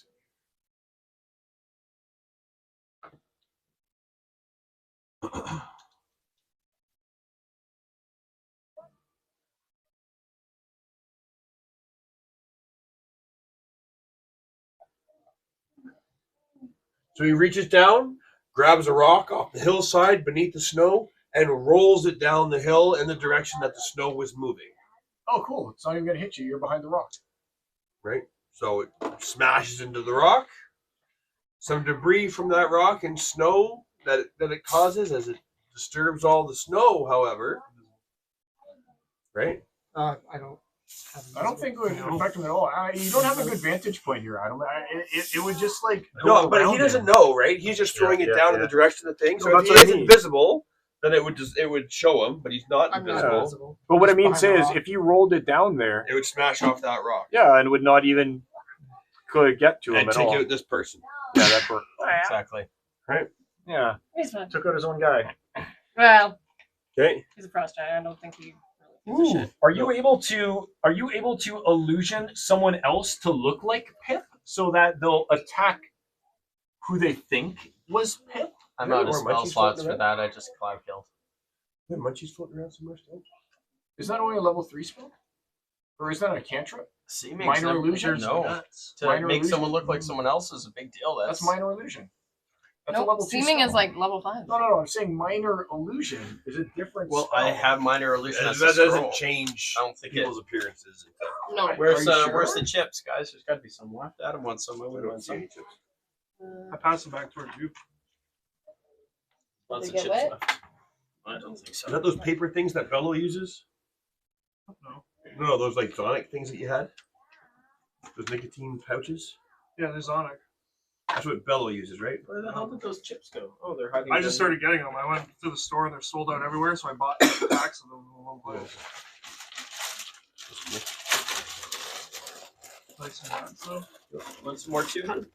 [SPEAKER 2] So he reaches down, grabs a rock off the hillside beneath the snow, and rolls it down the hill in the direction that the snow was moving.
[SPEAKER 1] oh, cool. It's not even gonna hit you. You're behind the rock.
[SPEAKER 2] Right? So it smashes into the rock. Some debris from that rock and snow that it causes as it disturbs all the snow, however. Right?
[SPEAKER 5] I don't.
[SPEAKER 1] I don't think it would affect him at all. You don't have a good vantage point here, Adam. It would just like
[SPEAKER 2] No,
[SPEAKER 1] go
[SPEAKER 2] but he
[SPEAKER 1] around
[SPEAKER 2] doesn't
[SPEAKER 1] him.
[SPEAKER 2] know, right? He's just throwing it down in the direction of the thing.
[SPEAKER 1] No,
[SPEAKER 2] So if
[SPEAKER 1] that's
[SPEAKER 2] he
[SPEAKER 1] what I
[SPEAKER 2] is
[SPEAKER 1] mean.
[SPEAKER 2] invisible, then it would show him, but he's not
[SPEAKER 5] I'm not
[SPEAKER 2] invisible.
[SPEAKER 5] invisible.
[SPEAKER 1] But what I
[SPEAKER 5] Just
[SPEAKER 1] mean
[SPEAKER 5] behind
[SPEAKER 1] say
[SPEAKER 5] the
[SPEAKER 1] is,
[SPEAKER 5] rock.
[SPEAKER 1] if you rolled it down there,
[SPEAKER 2] It would smash off that rock
[SPEAKER 1] yeah, and would not even could get to him
[SPEAKER 2] and
[SPEAKER 1] at
[SPEAKER 2] take
[SPEAKER 1] all.
[SPEAKER 2] out this person.
[SPEAKER 1] Yeah, that worked.
[SPEAKER 3] Exactly.
[SPEAKER 1] Yeah,
[SPEAKER 6] He's fine.
[SPEAKER 1] took out his own guy.
[SPEAKER 6] Well,
[SPEAKER 2] Okay.
[SPEAKER 6] he's a frost giant. I don't think he really gives a shit.
[SPEAKER 1] Are you able to illusion someone else to look like Pip so that they'll attack who they think was Pip?
[SPEAKER 3] I'm
[SPEAKER 2] Yeah,
[SPEAKER 3] out of
[SPEAKER 2] or
[SPEAKER 3] spell
[SPEAKER 2] munchies
[SPEAKER 3] slots
[SPEAKER 2] floating
[SPEAKER 3] for that. I just cloud killed.
[SPEAKER 2] Yeah, Munchie's floating around somewhere still.
[SPEAKER 1] Is that only a level 3 spell? Or is that a cantrip?
[SPEAKER 3] Seeming
[SPEAKER 1] Minor illusion?
[SPEAKER 3] No. To
[SPEAKER 1] Minor
[SPEAKER 3] make
[SPEAKER 1] illusion?
[SPEAKER 3] someone look like someone else is a big deal.
[SPEAKER 1] That's minor illusion. That's a
[SPEAKER 6] Nope.
[SPEAKER 1] level 2
[SPEAKER 6] Seeming
[SPEAKER 1] spell.
[SPEAKER 6] is like level 5.
[SPEAKER 1] No. I'm saying minor illusion is a different
[SPEAKER 3] Well,
[SPEAKER 1] spell.
[SPEAKER 3] I have minor illusion.
[SPEAKER 2] That
[SPEAKER 3] as a
[SPEAKER 2] doesn't
[SPEAKER 3] scroll.
[SPEAKER 2] change
[SPEAKER 3] I don't think
[SPEAKER 2] people's appearances.
[SPEAKER 6] No.
[SPEAKER 3] Where's
[SPEAKER 1] Are you sure?
[SPEAKER 3] where's the chips, guys? There's got to be some left. Adam wants some. I
[SPEAKER 2] I
[SPEAKER 3] would
[SPEAKER 2] don't
[SPEAKER 3] want
[SPEAKER 2] see
[SPEAKER 3] some.
[SPEAKER 2] any chips.
[SPEAKER 4] I passed it back towards you.
[SPEAKER 3] Lots
[SPEAKER 6] Did
[SPEAKER 3] of
[SPEAKER 6] they
[SPEAKER 3] chips
[SPEAKER 6] get
[SPEAKER 3] left. I don't think so.
[SPEAKER 2] Is that those paper things that Bello uses?
[SPEAKER 4] No.
[SPEAKER 2] No, those like Sonic things that you had. Those nicotine pouches.
[SPEAKER 4] Yeah, there's Onic.
[SPEAKER 2] That's what Bello uses, right?
[SPEAKER 3] Where the hell did those chips go? Oh, they're hiding.
[SPEAKER 4] I just
[SPEAKER 3] in-
[SPEAKER 4] started getting them. I went to the store and they're sold out everywhere, so I bought packs of them in one place. Nice and hot, so.
[SPEAKER 3] Want some more too, hun?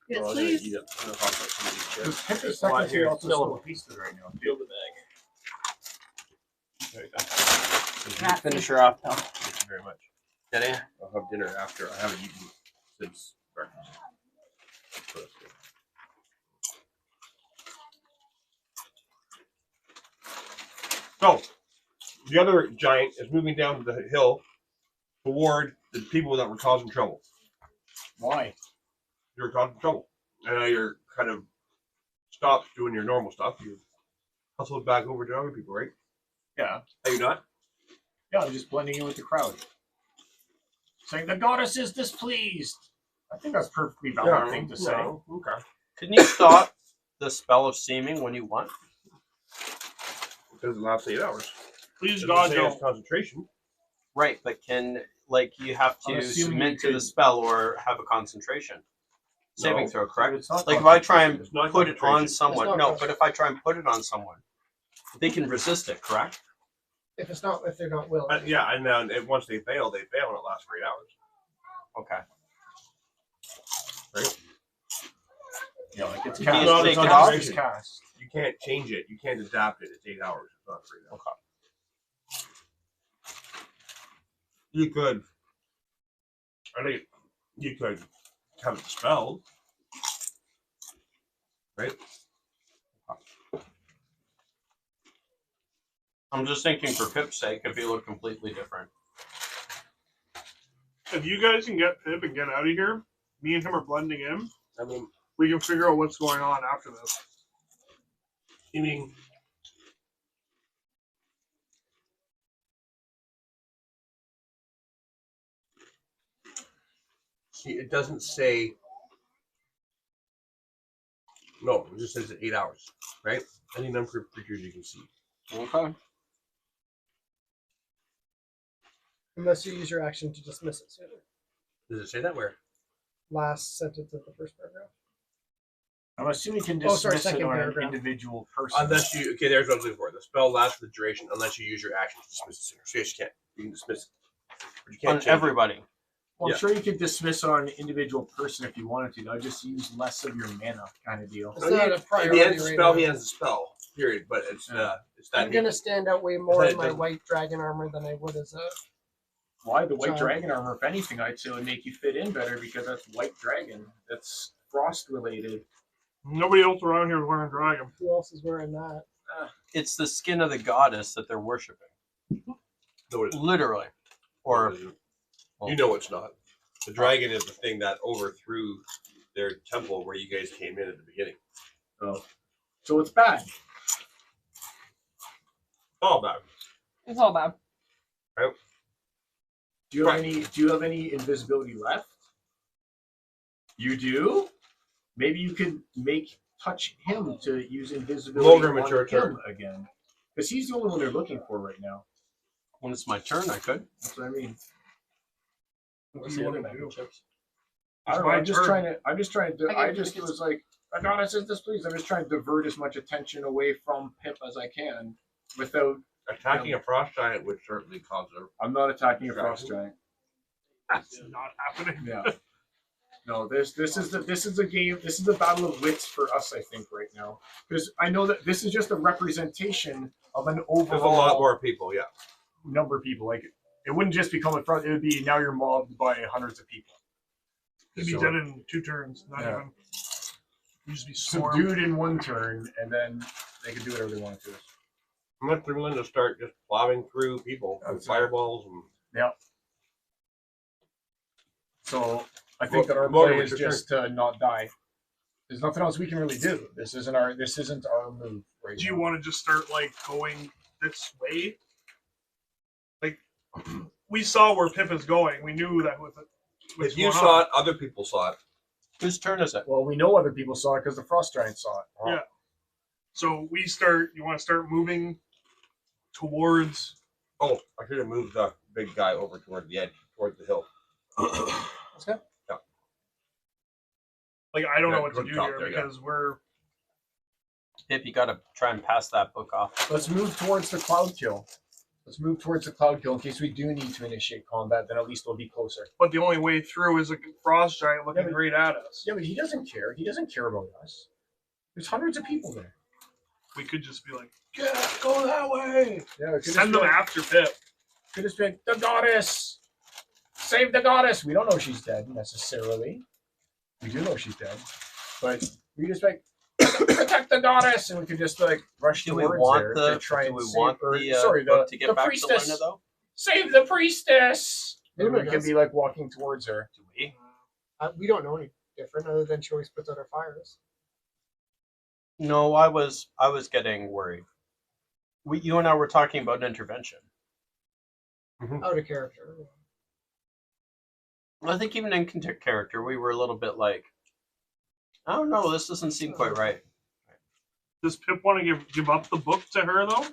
[SPEAKER 6] Yes,
[SPEAKER 3] Oh, I'm gonna
[SPEAKER 6] please.
[SPEAKER 3] eat up- I'm gonna hop up some of these chips.
[SPEAKER 1] Because Pip is
[SPEAKER 3] Why,
[SPEAKER 1] second to
[SPEAKER 3] here,
[SPEAKER 1] also
[SPEAKER 3] fill
[SPEAKER 1] still
[SPEAKER 3] them.
[SPEAKER 1] a pieces right now.
[SPEAKER 3] Fill the bag. There you go.
[SPEAKER 6] Grazie.
[SPEAKER 3] Finish her off, pal.
[SPEAKER 2] Thank you very much.
[SPEAKER 3] Get in.
[SPEAKER 2] I'll have dinner after. I haven't eaten since breakfast. So that's good. So, the other giant is moving down the hill toward the people that were causing trouble.
[SPEAKER 1] Why?
[SPEAKER 2] You were causing trouble. And now you're kind of stopped doing your normal stuff. You hustled back over to other people, right?
[SPEAKER 1] Yeah.
[SPEAKER 2] Are you not?
[SPEAKER 1] Yeah, I'm just blending in with the crowd. Saying the goddess is displeased. I think that's a perfectly valid thing to say.
[SPEAKER 2] No, okay.
[SPEAKER 3] Couldn't you stop the spell of seeming when you want?
[SPEAKER 2] It doesn't last 8 hours.
[SPEAKER 4] Please
[SPEAKER 2] Doesn't
[SPEAKER 4] God
[SPEAKER 2] say it's
[SPEAKER 4] don't.
[SPEAKER 2] concentration.
[SPEAKER 3] Right, but can like you have
[SPEAKER 1] I'm
[SPEAKER 3] to
[SPEAKER 1] assuming
[SPEAKER 3] submit
[SPEAKER 1] you
[SPEAKER 3] to the
[SPEAKER 1] could-
[SPEAKER 3] spell or have a concentration saving
[SPEAKER 2] No.
[SPEAKER 3] throw, correct?
[SPEAKER 1] It's not
[SPEAKER 3] Like if I try and
[SPEAKER 2] It's not
[SPEAKER 3] put it on
[SPEAKER 2] concentration.
[SPEAKER 3] someone,
[SPEAKER 5] It's not
[SPEAKER 3] no,
[SPEAKER 5] concentration.
[SPEAKER 3] but if I try and put it on someone, they can resist it, correct?
[SPEAKER 5] If they're not willing.
[SPEAKER 2] Yeah, and then once they fail, and it lasts for 8 hours.
[SPEAKER 3] Okay.
[SPEAKER 1] Yeah, like it's
[SPEAKER 3] You
[SPEAKER 1] cast.
[SPEAKER 3] just
[SPEAKER 1] It's
[SPEAKER 3] take it
[SPEAKER 1] cast,
[SPEAKER 3] off?
[SPEAKER 1] it's cast.
[SPEAKER 2] You can't change it. You can't adapt it. It's 8 hours. It's not 3 hours.
[SPEAKER 3] Okay.
[SPEAKER 2] You could. I think you could have it spelled, right?
[SPEAKER 3] I'm just thinking for Pip's sake, if he looked completely different.
[SPEAKER 4] If you guys can get Pip and get out of here, me and him are blending in.
[SPEAKER 2] I mean,
[SPEAKER 4] We can figure out what's going on after this.
[SPEAKER 2] you mean see, it doesn't say. No, it just says 8 hours, right? Any number of creatures you can see.
[SPEAKER 3] Okay.
[SPEAKER 5] Unless you use your action to dismiss it sooner.
[SPEAKER 2] Does it say that where?
[SPEAKER 5] Last sentence of the first paragraph.
[SPEAKER 1] I'm assuming you can
[SPEAKER 5] Oh, sorry,
[SPEAKER 1] dismiss it
[SPEAKER 5] second
[SPEAKER 1] on an
[SPEAKER 5] paragraph.
[SPEAKER 1] individual person.
[SPEAKER 2] Unless you there's what I was looking for. The spell lasts for the duration unless you use your action to dismiss it sooner. So yes, you can't. You can dismiss it. But you can't
[SPEAKER 3] On
[SPEAKER 2] change it.
[SPEAKER 3] everybody.
[SPEAKER 1] Well,
[SPEAKER 2] Yeah.
[SPEAKER 1] I'm sure you could dismiss it on an individual person if you wanted to. That would just use less of your mana, kind of deal.
[SPEAKER 5] It's not a
[SPEAKER 2] If
[SPEAKER 5] priority
[SPEAKER 2] he ends the
[SPEAKER 5] right
[SPEAKER 2] spell,
[SPEAKER 5] now.
[SPEAKER 2] he ends the spell. Period. But it's it's that.
[SPEAKER 5] I'm gonna stand out way more
[SPEAKER 2] It
[SPEAKER 5] in my
[SPEAKER 2] doesn't-
[SPEAKER 5] white dragon armor than I would as a.
[SPEAKER 1] Why the white
[SPEAKER 5] Child.
[SPEAKER 1] dragon armor? If anything, I'd say would make you fit in better because that's white dragon. That's frost related.
[SPEAKER 4] Nobody else around here is wearing dragon.
[SPEAKER 5] Who else is wearing that?
[SPEAKER 3] It's the skin of the goddess that they're worshiping.
[SPEAKER 2] No, it isn't.
[SPEAKER 3] Literally. Or
[SPEAKER 2] you know it's not. The dragon is the thing that overthrew their temple where you guys came in at the beginning.
[SPEAKER 1] Oh, so it's bad.
[SPEAKER 2] All bad.
[SPEAKER 6] It's all bad.
[SPEAKER 1] Do you have any? Do you have any invisibility left? You do. Maybe you could touch him to use invisibility
[SPEAKER 2] Mulgrim,
[SPEAKER 1] on
[SPEAKER 2] it's your
[SPEAKER 1] him
[SPEAKER 2] turn.
[SPEAKER 1] again, because he's the only one they're looking for right now.
[SPEAKER 3] when it's my turn, I could.
[SPEAKER 1] That's what I mean.
[SPEAKER 4] What do you want to do?
[SPEAKER 1] I don't know,
[SPEAKER 4] my
[SPEAKER 1] I'm just
[SPEAKER 4] turn.
[SPEAKER 1] trying to. I'm just trying to.
[SPEAKER 6] Okay.
[SPEAKER 1] I just was like, Adonis, is this please? I'm just trying to divert as much attention away from Pip as I can, without.
[SPEAKER 2] Attacking a frost giant would certainly cause a.
[SPEAKER 1] I'm not attacking a frost giant.
[SPEAKER 4] That's not happening.
[SPEAKER 1] Yeah. No, this is a game. This is a battle of wits for us, I think, right now, because I know that this is just a representation of an overall
[SPEAKER 2] There's a lot more people, yeah.
[SPEAKER 1] number of people. Like it wouldn't just become a front. It would be now you're mobbed by hundreds of people.
[SPEAKER 4] He'd be
[SPEAKER 1] So-
[SPEAKER 4] dead in 2 turns. Not
[SPEAKER 1] Yeah.
[SPEAKER 4] even. He'd just be swarmed.
[SPEAKER 1] Subdued in one turn, and then they could do whatever they want to.
[SPEAKER 2] Unless they're willing to start just plowing through people with
[SPEAKER 1] That's it.
[SPEAKER 2] fireballs and.
[SPEAKER 1] So I think that our
[SPEAKER 2] Morgan,
[SPEAKER 1] play
[SPEAKER 2] what's
[SPEAKER 1] is
[SPEAKER 2] your
[SPEAKER 1] just to not die. There's nothing else we can really do. This isn't our move right
[SPEAKER 4] Do you
[SPEAKER 1] now.
[SPEAKER 4] want to just start like going this way? Like we saw where Pip is going. We knew that with it.
[SPEAKER 2] If you saw it, other people saw it.
[SPEAKER 3] Whose turn is it?
[SPEAKER 1] Well, we know other people saw it because the frost giant saw it.
[SPEAKER 4] Yeah. So we start. You want to start moving towards.
[SPEAKER 2] Oh, I should have moved the big guy over toward the edge, toward the hill.
[SPEAKER 1] Let's go.
[SPEAKER 4] Like I don't
[SPEAKER 2] Yeah,
[SPEAKER 4] know what to
[SPEAKER 2] good
[SPEAKER 4] do
[SPEAKER 2] cop
[SPEAKER 4] here
[SPEAKER 2] there, yeah.
[SPEAKER 4] because we're.
[SPEAKER 3] Pip, you gotta try and pass that book off.
[SPEAKER 1] Let's move towards the cloud kill. Let's move towards the cloud kill in case we do need to initiate combat. Then at least we'll be closer.
[SPEAKER 4] But the only way through is a frost giant looking
[SPEAKER 1] Yeah, but-
[SPEAKER 4] right at us.
[SPEAKER 1] Yeah, but he doesn't care. He doesn't care about us. There's hundreds of people there.
[SPEAKER 4] We could just be like, "Yeah, go that way."
[SPEAKER 1] Yeah, it could
[SPEAKER 4] Send them after Pip.
[SPEAKER 1] Could just be like, the goddess! Save the goddess! We don't know she's dead necessarily. We do know she's dead. But we just like, protect the goddess! And we could just like rush
[SPEAKER 3] Do we
[SPEAKER 1] towards
[SPEAKER 3] want
[SPEAKER 1] there
[SPEAKER 3] the?
[SPEAKER 1] to try
[SPEAKER 3] Do
[SPEAKER 1] and
[SPEAKER 3] we
[SPEAKER 1] save
[SPEAKER 3] want
[SPEAKER 1] her.
[SPEAKER 3] the
[SPEAKER 1] Sorry,
[SPEAKER 3] book
[SPEAKER 1] the
[SPEAKER 3] to get back
[SPEAKER 1] priestess!
[SPEAKER 3] to Luna though?
[SPEAKER 1] Save the priestess! And we
[SPEAKER 5] Luna
[SPEAKER 1] can
[SPEAKER 5] does.
[SPEAKER 1] be like walking towards her.
[SPEAKER 3] Do we?
[SPEAKER 5] We don't know any different other than she always puts out her fires.
[SPEAKER 3] No, I was getting worried. You and I were talking about intervention.
[SPEAKER 5] Out of character.
[SPEAKER 3] I think even in character, we were a little bit like, I don't know, this doesn't seem quite right.
[SPEAKER 4] Does Pip want to give up the book to her though?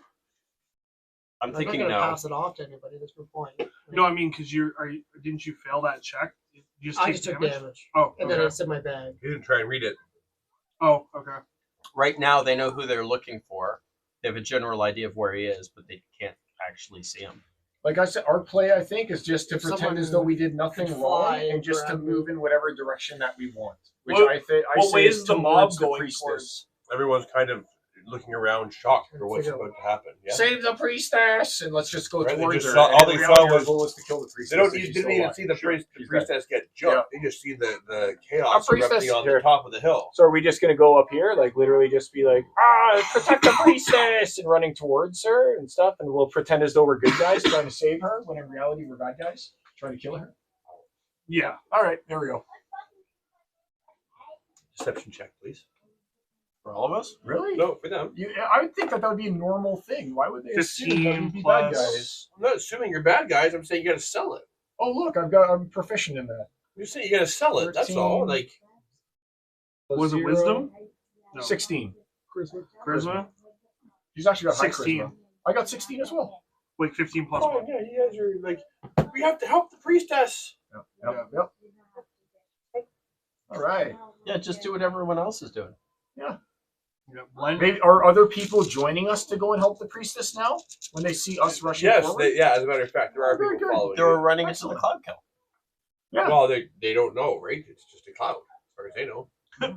[SPEAKER 3] I'm
[SPEAKER 5] I'm not
[SPEAKER 3] thinking
[SPEAKER 5] gonna
[SPEAKER 3] no.
[SPEAKER 5] pass it off to anybody. That's my point.
[SPEAKER 4] No, I mean, because didn't you fail that check? You just
[SPEAKER 5] I
[SPEAKER 4] take
[SPEAKER 5] just took
[SPEAKER 4] damage.
[SPEAKER 5] damage,
[SPEAKER 4] Oh,
[SPEAKER 5] and then
[SPEAKER 4] okay.
[SPEAKER 5] it's in my bag.
[SPEAKER 2] You didn't try and read it.
[SPEAKER 4] Oh, okay.
[SPEAKER 3] Right now, they know who they're looking for. They have a general idea of where he is, but they can't actually see him.
[SPEAKER 7] Like I said, our play, I think, is just to
[SPEAKER 5] If
[SPEAKER 7] pretend
[SPEAKER 5] someone
[SPEAKER 7] as though we did nothing
[SPEAKER 5] could
[SPEAKER 7] wrong
[SPEAKER 5] fly
[SPEAKER 7] and
[SPEAKER 5] and
[SPEAKER 7] just to
[SPEAKER 5] grab
[SPEAKER 7] move
[SPEAKER 5] me.
[SPEAKER 7] in whatever direction that we want. Which
[SPEAKER 4] What-
[SPEAKER 7] I think I
[SPEAKER 4] what
[SPEAKER 7] say
[SPEAKER 4] way
[SPEAKER 7] is
[SPEAKER 4] is the mob
[SPEAKER 7] towards
[SPEAKER 4] going
[SPEAKER 7] priestess.
[SPEAKER 4] towards?
[SPEAKER 2] Everyone's kind of looking around, shocked for what's
[SPEAKER 5] Figure-
[SPEAKER 2] about to happen. Yeah.
[SPEAKER 7] Save the priestess, and let's just go
[SPEAKER 2] Right, they
[SPEAKER 7] towards
[SPEAKER 2] just
[SPEAKER 7] her.
[SPEAKER 2] saw-
[SPEAKER 7] And
[SPEAKER 2] all
[SPEAKER 7] in
[SPEAKER 2] they
[SPEAKER 7] reality,
[SPEAKER 2] saw
[SPEAKER 7] our
[SPEAKER 2] was-
[SPEAKER 7] goal is to kill the priestess.
[SPEAKER 2] They don't.
[SPEAKER 7] if
[SPEAKER 2] You
[SPEAKER 7] she's
[SPEAKER 2] didn't
[SPEAKER 7] still
[SPEAKER 2] even
[SPEAKER 7] alive.
[SPEAKER 2] see the
[SPEAKER 7] Sure,
[SPEAKER 2] the
[SPEAKER 7] she's
[SPEAKER 2] priestess get jumped. They just see the chaos
[SPEAKER 7] priestess
[SPEAKER 2] erupting on
[SPEAKER 7] here.
[SPEAKER 2] the top of the hill.
[SPEAKER 7] So are we just going to go up here, like literally just be like, protect the priestess, and running towards her and stuff, and we'll pretend as though we're good guys trying to save her, when in reality we're bad guys trying to kill her?
[SPEAKER 4] Yeah.
[SPEAKER 7] All right, there we go.
[SPEAKER 2] Deception check, please.
[SPEAKER 3] For all of us?
[SPEAKER 7] Really?
[SPEAKER 2] No, for them.
[SPEAKER 7] I would think that would be a normal thing. Why would they assume that
[SPEAKER 4] 15
[SPEAKER 7] we'd be bad
[SPEAKER 4] plus-
[SPEAKER 7] guys?
[SPEAKER 2] I'm not assuming you're bad guys. I'm saying you got to sell it.
[SPEAKER 7] Oh look, I'm proficient in that.
[SPEAKER 2] You're saying you got to sell it. That's all.
[SPEAKER 7] 13.
[SPEAKER 2] Like
[SPEAKER 4] Was it
[SPEAKER 7] Zero,
[SPEAKER 4] wisdom? No.
[SPEAKER 7] 16.
[SPEAKER 4] Charisma?
[SPEAKER 7] He's actually got high
[SPEAKER 4] 16.
[SPEAKER 7] charisma. I got 16 as well.
[SPEAKER 4] Wait, 15 plus
[SPEAKER 2] oh
[SPEAKER 4] 1.
[SPEAKER 2] yeah, you guys are like, we have to help the priestess.
[SPEAKER 7] Yep. All right.
[SPEAKER 3] Yeah, just do what everyone else is doing.
[SPEAKER 4] Yeah, blend.
[SPEAKER 7] Maybe are other people joining us to go and help the priestess now when they see us rushing
[SPEAKER 2] Yes,
[SPEAKER 7] forward?
[SPEAKER 2] yeah. As a matter of fact, there are
[SPEAKER 7] Very
[SPEAKER 2] people
[SPEAKER 7] good.
[SPEAKER 2] following.
[SPEAKER 3] They were
[SPEAKER 2] you.
[SPEAKER 3] running into the cloud kill.
[SPEAKER 7] Yeah.
[SPEAKER 2] Well, they don't know, right? It's just a cloud, as far as they know.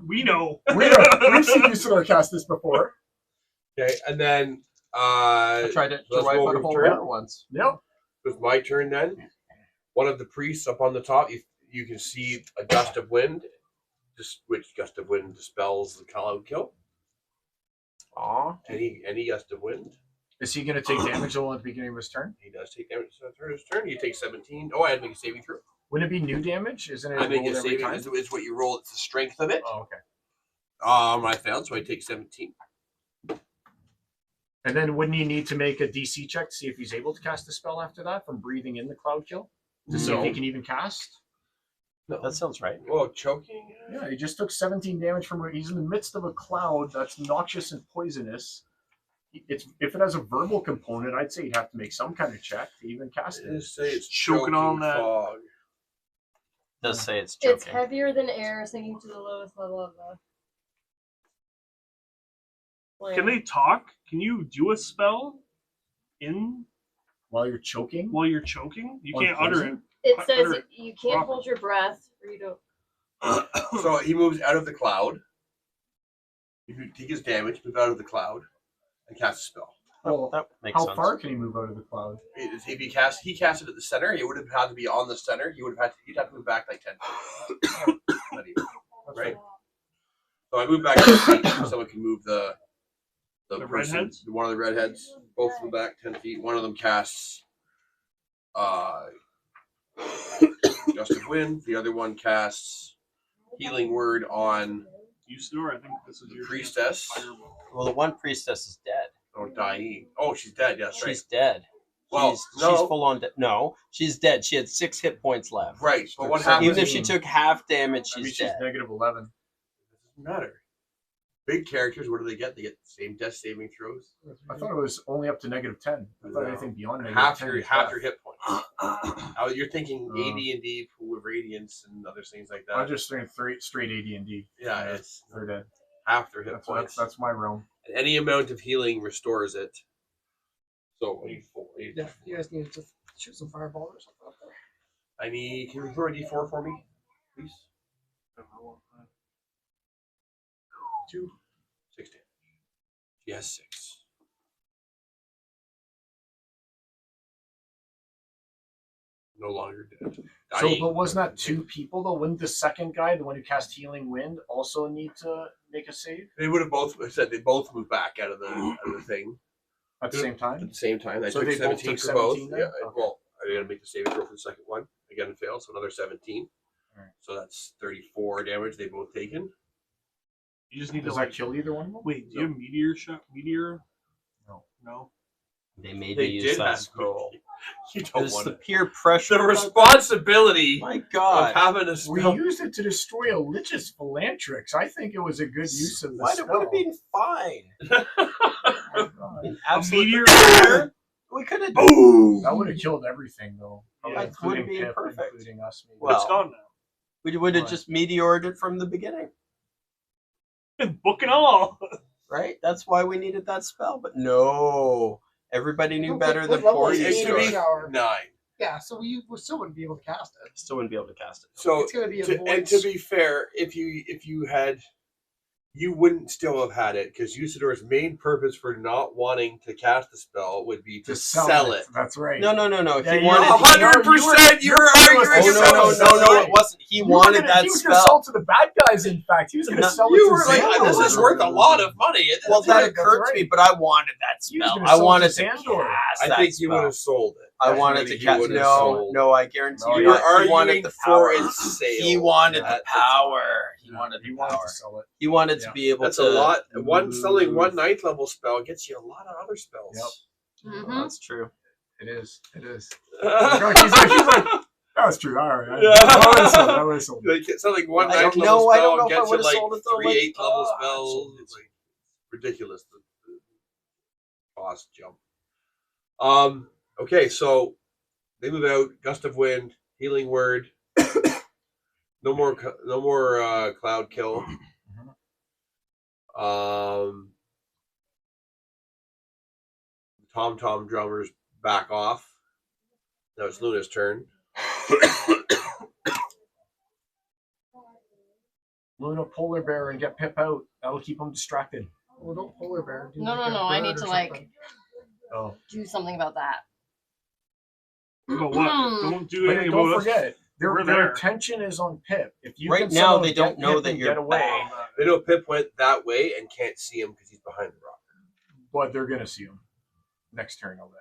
[SPEAKER 4] We know.
[SPEAKER 7] We've seen you cast this before.
[SPEAKER 2] Okay, and then
[SPEAKER 3] I tried to
[SPEAKER 2] let's
[SPEAKER 3] wipe
[SPEAKER 2] go
[SPEAKER 3] out a
[SPEAKER 2] over
[SPEAKER 3] whole
[SPEAKER 2] turn.
[SPEAKER 3] river once.
[SPEAKER 7] Yep.
[SPEAKER 2] It was my turn then. One of the priests up on the top, you can see a gust of wind, which gust of wind dispels the cloud kill.
[SPEAKER 3] Aw.
[SPEAKER 2] Any gust of wind,
[SPEAKER 7] Is he going to take damage all at the beginning of his turn?
[SPEAKER 2] he does take damage. So his turn, you take 17. Oh, I had to make a saving throw.
[SPEAKER 7] Wouldn't it be new damage? Isn't it
[SPEAKER 2] I make
[SPEAKER 7] rolled
[SPEAKER 2] a
[SPEAKER 7] every
[SPEAKER 2] saving.
[SPEAKER 7] time?
[SPEAKER 2] It's what you roll. It's the strength of it.
[SPEAKER 7] Oh, okay.
[SPEAKER 2] I failed, so I take 17.
[SPEAKER 7] And then wouldn't he need to make a DC check to see if he's able to cast the spell after that from breathing in the cloud kill? To see if
[SPEAKER 2] No.
[SPEAKER 7] he can even cast?
[SPEAKER 3] That sounds right.
[SPEAKER 2] Well, choking.
[SPEAKER 7] Yeah, he just took 17 damage from he's in the midst of a cloud that's noxious and poisonous. If it has a verbal component, I'd say he'd have to make some kind of check to even cast it.
[SPEAKER 2] Just say it's
[SPEAKER 4] Choking on that.
[SPEAKER 2] fog.
[SPEAKER 3] It does say it's
[SPEAKER 9] It's
[SPEAKER 3] joking.
[SPEAKER 9] heavier than air, sinking to the lowest level of the plane.
[SPEAKER 4] Can they talk? Can you do a spell in
[SPEAKER 7] While you're choking?
[SPEAKER 4] while you're choking? You
[SPEAKER 7] On
[SPEAKER 4] can't utter it.
[SPEAKER 7] poison?
[SPEAKER 9] It
[SPEAKER 4] Utter
[SPEAKER 9] says
[SPEAKER 4] it
[SPEAKER 9] you can't
[SPEAKER 4] proper.
[SPEAKER 9] hold your breath, or you don't.
[SPEAKER 2] So he moves out of the cloud. If you take his damage, move out of the cloud, and cast a spell.
[SPEAKER 7] Well,
[SPEAKER 3] That makes
[SPEAKER 7] how
[SPEAKER 3] sense.
[SPEAKER 7] far can he move out of the cloud?
[SPEAKER 2] If he cast it at the center, he would have had to be on the center. He'd have to move back like 10 feet. Not even, right? So I move back 10 feet so someone can move the person,
[SPEAKER 4] redheads?
[SPEAKER 2] one of the redheads. Both of them back 10 feet. One of them casts Gust of Wind. The other one casts Healing Word on
[SPEAKER 4] Usador, I think this is
[SPEAKER 2] the
[SPEAKER 4] your
[SPEAKER 2] priestess.
[SPEAKER 4] Fireball.
[SPEAKER 3] Well, the one priestess is dead.
[SPEAKER 2] Oh, dying. Oh, she's dead. Yes, right.
[SPEAKER 3] She's dead.
[SPEAKER 2] Well,
[SPEAKER 3] she's
[SPEAKER 2] no.
[SPEAKER 3] full on dead. No, she's dead. She had 6 hit points left.
[SPEAKER 2] Right, but what
[SPEAKER 7] So
[SPEAKER 2] happens?
[SPEAKER 3] Even if she took half damage,
[SPEAKER 7] I mean,
[SPEAKER 3] she's
[SPEAKER 7] she's
[SPEAKER 3] dead.
[SPEAKER 7] negative 11.
[SPEAKER 2] Doesn't matter. Big characters, what do they get? They get the same death saving throws.
[SPEAKER 7] I thought it was only up to negative 10. I thought
[SPEAKER 2] No.
[SPEAKER 7] anything beyond negative
[SPEAKER 2] Half
[SPEAKER 7] 10
[SPEAKER 2] your
[SPEAKER 7] is
[SPEAKER 2] half
[SPEAKER 7] death.
[SPEAKER 2] your hit points. You're thinking AD&D, Pool of Radiance, and other things like that.
[SPEAKER 7] I'm just saying straight AD&D.
[SPEAKER 2] Yeah, it's
[SPEAKER 7] They're dead.
[SPEAKER 2] half their hit
[SPEAKER 7] That's,
[SPEAKER 2] points.
[SPEAKER 7] that's my realm.
[SPEAKER 2] And any amount of healing restores it. So I need 4.
[SPEAKER 5] Yeah, you guys need to shoot some fireball or something up there.
[SPEAKER 2] Can you throw a D4 for me, please? 2. 6 damage. She has 6. No longer dead.
[SPEAKER 7] So,
[SPEAKER 2] Dying.
[SPEAKER 7] but wasn't that 2 people though? Wouldn't the second guy, the one who cast Healing Wind, also need to make a save
[SPEAKER 2] They would have both said they both moved back out of the thing
[SPEAKER 7] at the same
[SPEAKER 2] at
[SPEAKER 7] time?
[SPEAKER 2] the same time. I
[SPEAKER 7] So
[SPEAKER 2] took
[SPEAKER 7] they both
[SPEAKER 2] 17
[SPEAKER 7] took
[SPEAKER 2] for both.
[SPEAKER 7] 17 then?
[SPEAKER 2] Yeah.
[SPEAKER 7] Okay.
[SPEAKER 2] Well, I got to make the saving throw for the second one. Again, failed, so another 17.
[SPEAKER 7] Alright.
[SPEAKER 2] So that's 34 damage they've both taken.
[SPEAKER 4] You just need
[SPEAKER 7] Does
[SPEAKER 4] to
[SPEAKER 7] that kill either one of them?
[SPEAKER 4] wait. Do you have meteor shot? Meteor?
[SPEAKER 7] No.
[SPEAKER 4] No.
[SPEAKER 3] They made
[SPEAKER 2] They
[SPEAKER 3] me use
[SPEAKER 2] did
[SPEAKER 3] that
[SPEAKER 2] have
[SPEAKER 3] scroll.
[SPEAKER 2] You don't
[SPEAKER 3] It's
[SPEAKER 2] want
[SPEAKER 3] the
[SPEAKER 2] it.
[SPEAKER 3] peer pressure.
[SPEAKER 2] The responsibility
[SPEAKER 3] My
[SPEAKER 2] of
[SPEAKER 3] God.
[SPEAKER 2] having a
[SPEAKER 7] We
[SPEAKER 2] spell.
[SPEAKER 7] used it to destroy a Lich's Phalantrix. I think it was a good use of the
[SPEAKER 3] Why
[SPEAKER 7] spell.
[SPEAKER 3] would have been fine?
[SPEAKER 7] Oh, God.
[SPEAKER 3] In
[SPEAKER 4] A
[SPEAKER 3] absolute
[SPEAKER 4] meteor?
[SPEAKER 3] danger. We could have.
[SPEAKER 2] Boom!
[SPEAKER 1] That would have killed everything, though. Probably
[SPEAKER 4] Yeah,
[SPEAKER 3] that would
[SPEAKER 1] including
[SPEAKER 3] be
[SPEAKER 1] Pip,
[SPEAKER 3] perfect.
[SPEAKER 1] including us. Maybe.
[SPEAKER 3] Well,
[SPEAKER 4] It's gone now.
[SPEAKER 3] We would have
[SPEAKER 1] Right.
[SPEAKER 3] just meteored it from the beginning,
[SPEAKER 4] Book and all.
[SPEAKER 3] right? That's why we needed that spell. But no, everybody knew
[SPEAKER 5] Okay,
[SPEAKER 3] better
[SPEAKER 5] what
[SPEAKER 3] than
[SPEAKER 5] level
[SPEAKER 3] poor
[SPEAKER 5] is it?
[SPEAKER 3] Usador.
[SPEAKER 5] Shower.
[SPEAKER 2] 9.
[SPEAKER 5] Yeah, so we still wouldn't be able to cast it.
[SPEAKER 3] Still wouldn't be able to cast it.
[SPEAKER 2] So
[SPEAKER 5] It's gonna be a
[SPEAKER 2] to,
[SPEAKER 5] void.
[SPEAKER 2] and to be fair, if you had, you wouldn't still have had it because Usador's main purpose for not wanting to cast the spell would be to sell it.
[SPEAKER 1] That's right.
[SPEAKER 3] No.
[SPEAKER 1] Yeah,
[SPEAKER 3] He
[SPEAKER 1] you-
[SPEAKER 3] wanted.
[SPEAKER 2] 100%. You're arguing.
[SPEAKER 3] No. It wasn't. He wanted that
[SPEAKER 1] He was going to sell
[SPEAKER 3] spell.
[SPEAKER 1] to the bad guys. In fact, he was going to
[SPEAKER 3] No,
[SPEAKER 1] sell it
[SPEAKER 2] You
[SPEAKER 1] to
[SPEAKER 2] were like,
[SPEAKER 1] Xandor.
[SPEAKER 2] this is worth a lot of money.
[SPEAKER 3] Well,
[SPEAKER 1] That's
[SPEAKER 3] that
[SPEAKER 1] right,
[SPEAKER 3] occurred
[SPEAKER 1] that's
[SPEAKER 3] to me,
[SPEAKER 1] right.
[SPEAKER 3] but I wanted that
[SPEAKER 1] He was
[SPEAKER 3] spell.
[SPEAKER 1] gonna
[SPEAKER 3] I
[SPEAKER 1] sell
[SPEAKER 3] wanted
[SPEAKER 1] to
[SPEAKER 3] to
[SPEAKER 1] Xandor.
[SPEAKER 3] cast
[SPEAKER 2] I
[SPEAKER 3] that
[SPEAKER 2] think you
[SPEAKER 3] spell.
[SPEAKER 2] would have sold it.
[SPEAKER 3] I wanted to
[SPEAKER 2] Definitely
[SPEAKER 3] cast.
[SPEAKER 2] you would've
[SPEAKER 3] No,
[SPEAKER 2] sold.
[SPEAKER 3] no. I guarantee
[SPEAKER 1] No,
[SPEAKER 3] you.
[SPEAKER 2] You were
[SPEAKER 3] He
[SPEAKER 2] arguing
[SPEAKER 3] wanted the
[SPEAKER 2] for
[SPEAKER 3] power.
[SPEAKER 2] its sale.
[SPEAKER 3] He wanted the
[SPEAKER 2] That's
[SPEAKER 3] power. He
[SPEAKER 1] Yeah,
[SPEAKER 3] wanted
[SPEAKER 1] he
[SPEAKER 3] the
[SPEAKER 1] wanted
[SPEAKER 3] power.
[SPEAKER 1] to sell it.
[SPEAKER 3] He wanted to
[SPEAKER 1] Yeah.
[SPEAKER 3] be able
[SPEAKER 2] That's
[SPEAKER 3] to.
[SPEAKER 2] a lot. Selling
[SPEAKER 3] move.
[SPEAKER 2] one 9th level spell gets you a lot of other spells.
[SPEAKER 1] Yep.
[SPEAKER 6] Mhm.
[SPEAKER 3] Well, that's true.
[SPEAKER 1] It is. It is.
[SPEAKER 2] He's
[SPEAKER 1] He's like, that's true. All right.
[SPEAKER 2] Yeah.
[SPEAKER 1] I would have sold it.
[SPEAKER 2] like selling one
[SPEAKER 3] I
[SPEAKER 2] 9th
[SPEAKER 3] don't
[SPEAKER 2] level
[SPEAKER 3] know, I don't
[SPEAKER 2] spell
[SPEAKER 3] know if I
[SPEAKER 2] gets you
[SPEAKER 3] would've
[SPEAKER 2] like
[SPEAKER 3] sold it, though,
[SPEAKER 2] 3
[SPEAKER 3] like,
[SPEAKER 2] 8th level
[SPEAKER 3] oh,
[SPEAKER 2] spells. It's like ridiculous. The cost jump. Okay, so they move out. Gust of wind, healing word. No more cloud kill. Tom drummers back off. Now it's Luna's turn.
[SPEAKER 1] Luna polar bear and get Pip out. That'll keep him distracted.
[SPEAKER 5] Well, don't polar bear. Do
[SPEAKER 6] No,
[SPEAKER 5] like
[SPEAKER 6] no,
[SPEAKER 5] a
[SPEAKER 6] no, I
[SPEAKER 5] bird
[SPEAKER 6] need
[SPEAKER 5] or
[SPEAKER 6] to, like-
[SPEAKER 5] something.
[SPEAKER 1] Oh,
[SPEAKER 6] Do something about that.
[SPEAKER 4] But what? Don't do
[SPEAKER 1] but
[SPEAKER 4] anything
[SPEAKER 1] don't
[SPEAKER 4] about us.
[SPEAKER 1] forget,
[SPEAKER 4] We're
[SPEAKER 1] their
[SPEAKER 4] there.
[SPEAKER 1] attention is on Pip. If you
[SPEAKER 3] Right
[SPEAKER 1] can
[SPEAKER 3] now,
[SPEAKER 1] somehow
[SPEAKER 3] they don't
[SPEAKER 1] get
[SPEAKER 3] know
[SPEAKER 1] Pip
[SPEAKER 3] that
[SPEAKER 1] and
[SPEAKER 3] you're
[SPEAKER 1] get away,
[SPEAKER 3] back.
[SPEAKER 2] They know Pip went that way and can't see him because he's behind the rock.
[SPEAKER 1] but they're gonna see him next turn. I'll bet.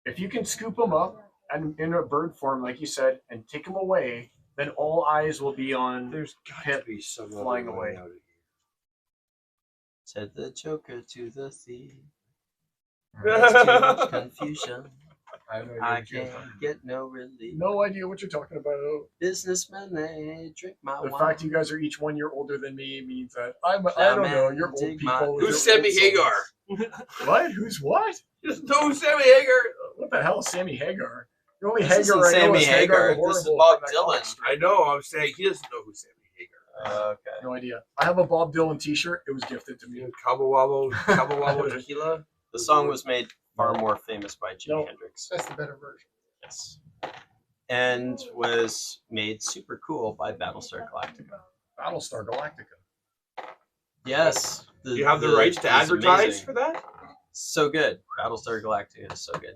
[SPEAKER 1] If you can scoop him up and in a bird form, like you said, and take him away, then all eyes will be on.
[SPEAKER 2] There's got
[SPEAKER 1] Pip
[SPEAKER 2] to be some
[SPEAKER 1] flying
[SPEAKER 2] other way
[SPEAKER 1] away.
[SPEAKER 2] out of here.
[SPEAKER 3] Said the Joker to the thief.
[SPEAKER 1] That's
[SPEAKER 3] There's too much confusion.
[SPEAKER 1] I have no idea
[SPEAKER 3] I
[SPEAKER 1] what you're
[SPEAKER 3] can't
[SPEAKER 1] talking
[SPEAKER 3] get no relief.
[SPEAKER 1] about. No idea what you're talking about.
[SPEAKER 3] Businessmen, they drink my
[SPEAKER 1] The
[SPEAKER 3] wine.
[SPEAKER 1] fact you guys are each 1 year older than me means that I don't know. You're old
[SPEAKER 3] Dig my-
[SPEAKER 1] people. with
[SPEAKER 2] Who's
[SPEAKER 1] your
[SPEAKER 2] Sammy
[SPEAKER 1] old
[SPEAKER 2] Hagar?
[SPEAKER 1] songs. What? Who's what?
[SPEAKER 2] Just know Sammy Hagar.
[SPEAKER 1] What the hell is Sammy Hagar? The only
[SPEAKER 3] This
[SPEAKER 1] Hagar
[SPEAKER 3] isn't
[SPEAKER 1] I know
[SPEAKER 3] Sammy
[SPEAKER 1] is Hagar
[SPEAKER 3] Hagar.
[SPEAKER 1] the
[SPEAKER 3] This is
[SPEAKER 1] Horrible
[SPEAKER 3] Bob
[SPEAKER 1] from that
[SPEAKER 3] Dylan.
[SPEAKER 1] comic strip.
[SPEAKER 2] I know. I'm saying he doesn't know who Sammy Hagar.
[SPEAKER 3] Okay.
[SPEAKER 1] No idea. I have a Bob Dylan T-shirt. It was gifted to me.
[SPEAKER 2] Cabo Wabo Tequila.
[SPEAKER 3] The song was made far more famous by Jimi
[SPEAKER 1] No.
[SPEAKER 3] Hendrix.
[SPEAKER 5] That's the better version.
[SPEAKER 3] Yes. And was made super cool by Battlestar Galactica.
[SPEAKER 1] Battlestar Galactica.
[SPEAKER 3] Yes.
[SPEAKER 2] Do you have the rights to
[SPEAKER 3] it was
[SPEAKER 2] advertise
[SPEAKER 3] amazing.
[SPEAKER 2] for that?
[SPEAKER 3] So good. Battlestar Galactica is so good.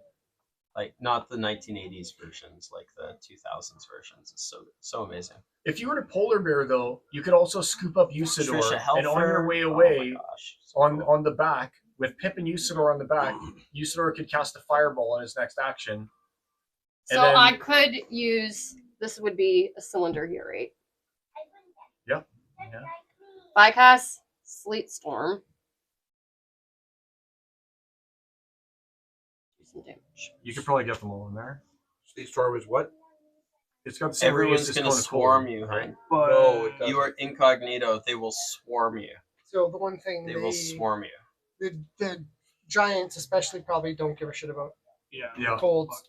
[SPEAKER 3] Like not the 1980s versions, like the 2000s versions. It's so amazing.
[SPEAKER 1] If you were to polar bear, though, you could also scoop up Usador,
[SPEAKER 3] Trisha
[SPEAKER 1] and on your
[SPEAKER 3] Helfer.
[SPEAKER 1] way
[SPEAKER 3] Oh my
[SPEAKER 1] away,
[SPEAKER 3] gosh. So cool.
[SPEAKER 1] on the back, with Pip and Usador on the back, Usador could cast a fireball on his next action. And
[SPEAKER 6] So
[SPEAKER 1] then-
[SPEAKER 6] I could use this would be a cylinder here, right?
[SPEAKER 1] Yep.
[SPEAKER 6] If I cast Sleet Storm, do some damage.
[SPEAKER 1] You could probably get them all in there.
[SPEAKER 2] Steve Storm is what?
[SPEAKER 1] It's got the same
[SPEAKER 3] Everyone's
[SPEAKER 1] radius as
[SPEAKER 3] gonna
[SPEAKER 1] Kona
[SPEAKER 3] swarm
[SPEAKER 1] Cold,
[SPEAKER 3] you,
[SPEAKER 1] right?
[SPEAKER 3] right?
[SPEAKER 4] But
[SPEAKER 2] No, it doesn't.
[SPEAKER 3] You are incognito. They will swarm you.
[SPEAKER 5] So the one thing
[SPEAKER 3] They will swarm you.
[SPEAKER 5] the giants especially probably don't give a shit about
[SPEAKER 4] yeah.
[SPEAKER 1] Yeah.
[SPEAKER 5] colds.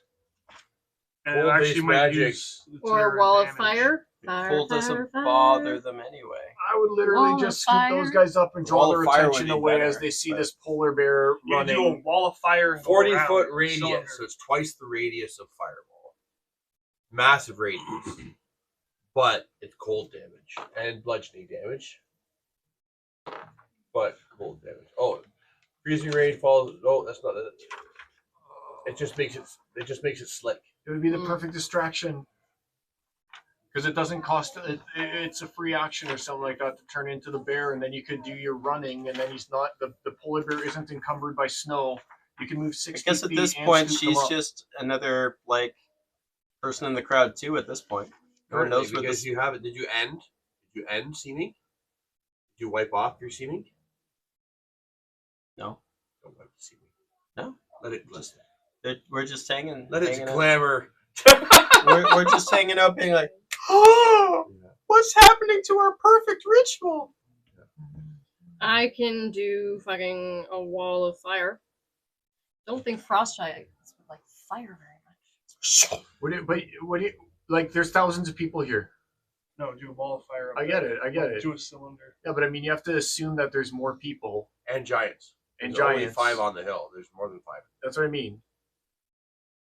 [SPEAKER 4] And it
[SPEAKER 2] Cold-based
[SPEAKER 4] actually might
[SPEAKER 2] magic.
[SPEAKER 4] use to
[SPEAKER 6] Or
[SPEAKER 4] their
[SPEAKER 6] a wall of
[SPEAKER 4] advantage.
[SPEAKER 6] fire. Fire,
[SPEAKER 3] Cold
[SPEAKER 6] fire,
[SPEAKER 3] doesn't
[SPEAKER 6] fire.
[SPEAKER 3] bother them anyway.
[SPEAKER 1] I would literally
[SPEAKER 6] Wall
[SPEAKER 1] just
[SPEAKER 6] of
[SPEAKER 1] scoop
[SPEAKER 6] fire.
[SPEAKER 1] those guys up and draw
[SPEAKER 3] Wall
[SPEAKER 1] their
[SPEAKER 3] of fire
[SPEAKER 1] attention
[SPEAKER 3] would be
[SPEAKER 1] away
[SPEAKER 3] better,
[SPEAKER 1] as they see
[SPEAKER 3] but-
[SPEAKER 1] this polar bear
[SPEAKER 4] You could do a
[SPEAKER 1] running.
[SPEAKER 4] wall of fire and go
[SPEAKER 2] 40-foot
[SPEAKER 4] around,
[SPEAKER 2] radius,
[SPEAKER 4] cylinder.
[SPEAKER 2] so it's twice the radius of Fireball. Massive radius. But it's cold damage and bludgeoning damage. But cold damage. Oh, freezing rain falls. Oh, that's not it. It just makes it slick.
[SPEAKER 1] It would be the
[SPEAKER 6] Mm.
[SPEAKER 1] perfect distraction because it doesn't cost. It's a free action or something like that to turn into the bear, and then you could do your running, and then he's not the polar bear isn't encumbered by snow. You can move
[SPEAKER 3] I
[SPEAKER 1] 60
[SPEAKER 3] guess at
[SPEAKER 1] feet
[SPEAKER 3] this
[SPEAKER 1] and
[SPEAKER 3] point,
[SPEAKER 1] scoop them
[SPEAKER 3] she's
[SPEAKER 1] up.
[SPEAKER 3] just another like person in the crowd too. At this point, no one knows where
[SPEAKER 2] because
[SPEAKER 3] this.
[SPEAKER 2] you have it. Did you end? Did you end seeming? Did you wipe off your seeming?
[SPEAKER 3] No,
[SPEAKER 2] Don't wipe the seeming.
[SPEAKER 3] No.
[SPEAKER 2] Let it
[SPEAKER 3] we're just hanging.
[SPEAKER 2] let it
[SPEAKER 3] hanging out.
[SPEAKER 2] glamour.
[SPEAKER 3] We're just hanging out, being like, oh, what's happening to our perfect ritual?
[SPEAKER 6] I can do fucking a wall of fire. Don't think frost giants would like fire very much.
[SPEAKER 1] What do you like? There's thousands of people here.
[SPEAKER 4] No, do a ball of fire. Up
[SPEAKER 1] I get
[SPEAKER 4] there.
[SPEAKER 1] it. I get it.
[SPEAKER 4] Do a cylinder.
[SPEAKER 1] Yeah, but I mean, you have to assume that there's more people
[SPEAKER 2] And giants.
[SPEAKER 1] and
[SPEAKER 2] There's only
[SPEAKER 1] giants.
[SPEAKER 2] 5 on the hill. There's more than 5.
[SPEAKER 1] That's what I mean.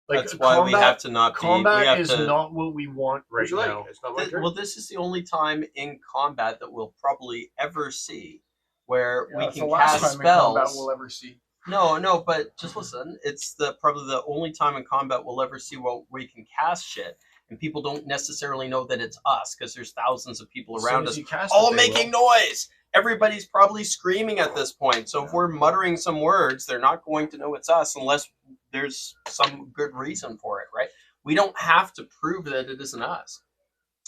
[SPEAKER 1] Like
[SPEAKER 3] That's why we have to not be.
[SPEAKER 1] Combat
[SPEAKER 3] We have
[SPEAKER 1] is
[SPEAKER 3] to,
[SPEAKER 1] not what we want right
[SPEAKER 2] Would you like?
[SPEAKER 1] now.
[SPEAKER 2] It's not my turn.
[SPEAKER 3] well, this is the only time in combat that we'll probably ever see where
[SPEAKER 1] Yeah,
[SPEAKER 3] we
[SPEAKER 1] it's
[SPEAKER 3] can
[SPEAKER 1] the last
[SPEAKER 3] cast
[SPEAKER 1] time in combat
[SPEAKER 3] spells.
[SPEAKER 1] we'll ever see.
[SPEAKER 3] No, but just listen. It's probably the only time in combat we'll ever see where we can cast shit, and people don't necessarily know that it's us because there's thousands of people
[SPEAKER 1] As
[SPEAKER 3] around
[SPEAKER 1] soon
[SPEAKER 3] us,
[SPEAKER 1] as you cast
[SPEAKER 3] all
[SPEAKER 1] it, they
[SPEAKER 3] making
[SPEAKER 1] will.
[SPEAKER 3] noise. Everybody's probably screaming at this point. So if we're muttering some words, they're not going to know it's us unless there's some good reason for it, right? We don't have to prove that it isn't us.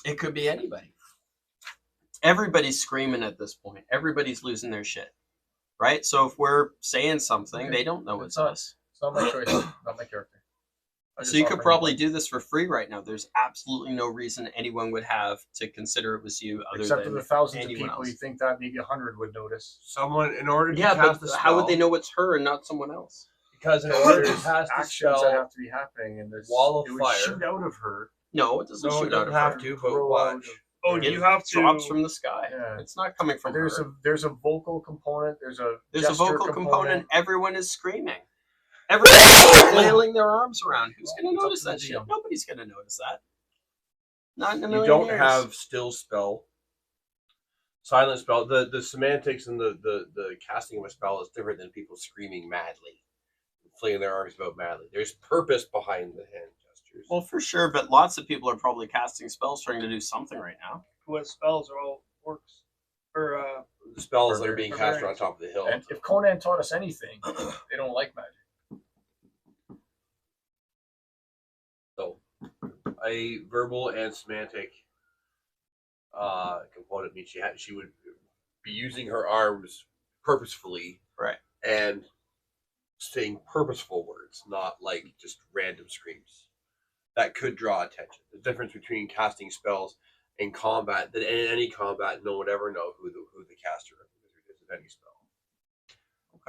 [SPEAKER 3] It could be anybody. Everybody's screaming at this point. Everybody's losing their shit, right? So if we're saying something, they don't know it's us.
[SPEAKER 1] It's not my choice. Not my character. I'm
[SPEAKER 3] So
[SPEAKER 1] just
[SPEAKER 3] you could
[SPEAKER 1] offering
[SPEAKER 3] probably
[SPEAKER 1] one.
[SPEAKER 3] do this for free right now. There's absolutely no reason anyone would have to consider it was you other
[SPEAKER 1] Except for
[SPEAKER 3] than
[SPEAKER 1] the thousands of
[SPEAKER 3] anyone
[SPEAKER 1] people,
[SPEAKER 3] else.
[SPEAKER 1] you think that maybe 100 would notice.
[SPEAKER 2] Someone, in order to
[SPEAKER 3] Yeah,
[SPEAKER 2] cast
[SPEAKER 3] but
[SPEAKER 2] the spell,
[SPEAKER 3] how would they know it's her and not someone else?
[SPEAKER 2] Because in order to
[SPEAKER 1] There's
[SPEAKER 2] cast the
[SPEAKER 1] actions that
[SPEAKER 2] spell,
[SPEAKER 1] have to be happening, and this
[SPEAKER 2] Wall of
[SPEAKER 1] it would
[SPEAKER 2] fire.
[SPEAKER 1] shoot out of her.
[SPEAKER 3] No, it doesn't
[SPEAKER 2] no,
[SPEAKER 3] shoot
[SPEAKER 2] it
[SPEAKER 3] out
[SPEAKER 2] doesn't
[SPEAKER 3] of
[SPEAKER 2] have
[SPEAKER 3] her.
[SPEAKER 2] to, but
[SPEAKER 1] grow out
[SPEAKER 2] watch.
[SPEAKER 1] of-
[SPEAKER 4] Oh,
[SPEAKER 3] It
[SPEAKER 4] you have to.
[SPEAKER 3] drops from the sky.
[SPEAKER 1] Yeah.
[SPEAKER 3] It's not coming from
[SPEAKER 1] There's
[SPEAKER 3] her.
[SPEAKER 1] there's a vocal component. There's a
[SPEAKER 3] There's a
[SPEAKER 1] gesture
[SPEAKER 3] vocal component. Everyone is screaming. Everyone's flailing their arms around. Who's going to
[SPEAKER 1] It's up
[SPEAKER 3] notice
[SPEAKER 1] to the
[SPEAKER 3] that shit?
[SPEAKER 1] DM.
[SPEAKER 3] Nobody's going to notice that. Not in a
[SPEAKER 2] You
[SPEAKER 3] million
[SPEAKER 2] don't
[SPEAKER 3] years.
[SPEAKER 2] have still spell, silent spell. The semantics and the casting of a spell is different than people screaming madly, flailing their arms about madly. There's purpose behind the hand gestures.
[SPEAKER 3] Well, for sure, but lots of people are probably casting spells trying to do something right now.
[SPEAKER 4] What spells are all orcs? Or
[SPEAKER 2] The spells that are being cast are on
[SPEAKER 4] barbarians.
[SPEAKER 2] top of the hill.
[SPEAKER 1] And if Conan taught us anything, they don't like magic.
[SPEAKER 2] So, a verbal and semantic component means she would be using her arms purposefully,
[SPEAKER 3] Right.
[SPEAKER 2] and saying purposeful words, not like just random screams. That could draw attention. The difference between casting spells and combat, that in any combat, no one would ever know who the caster is of any spell.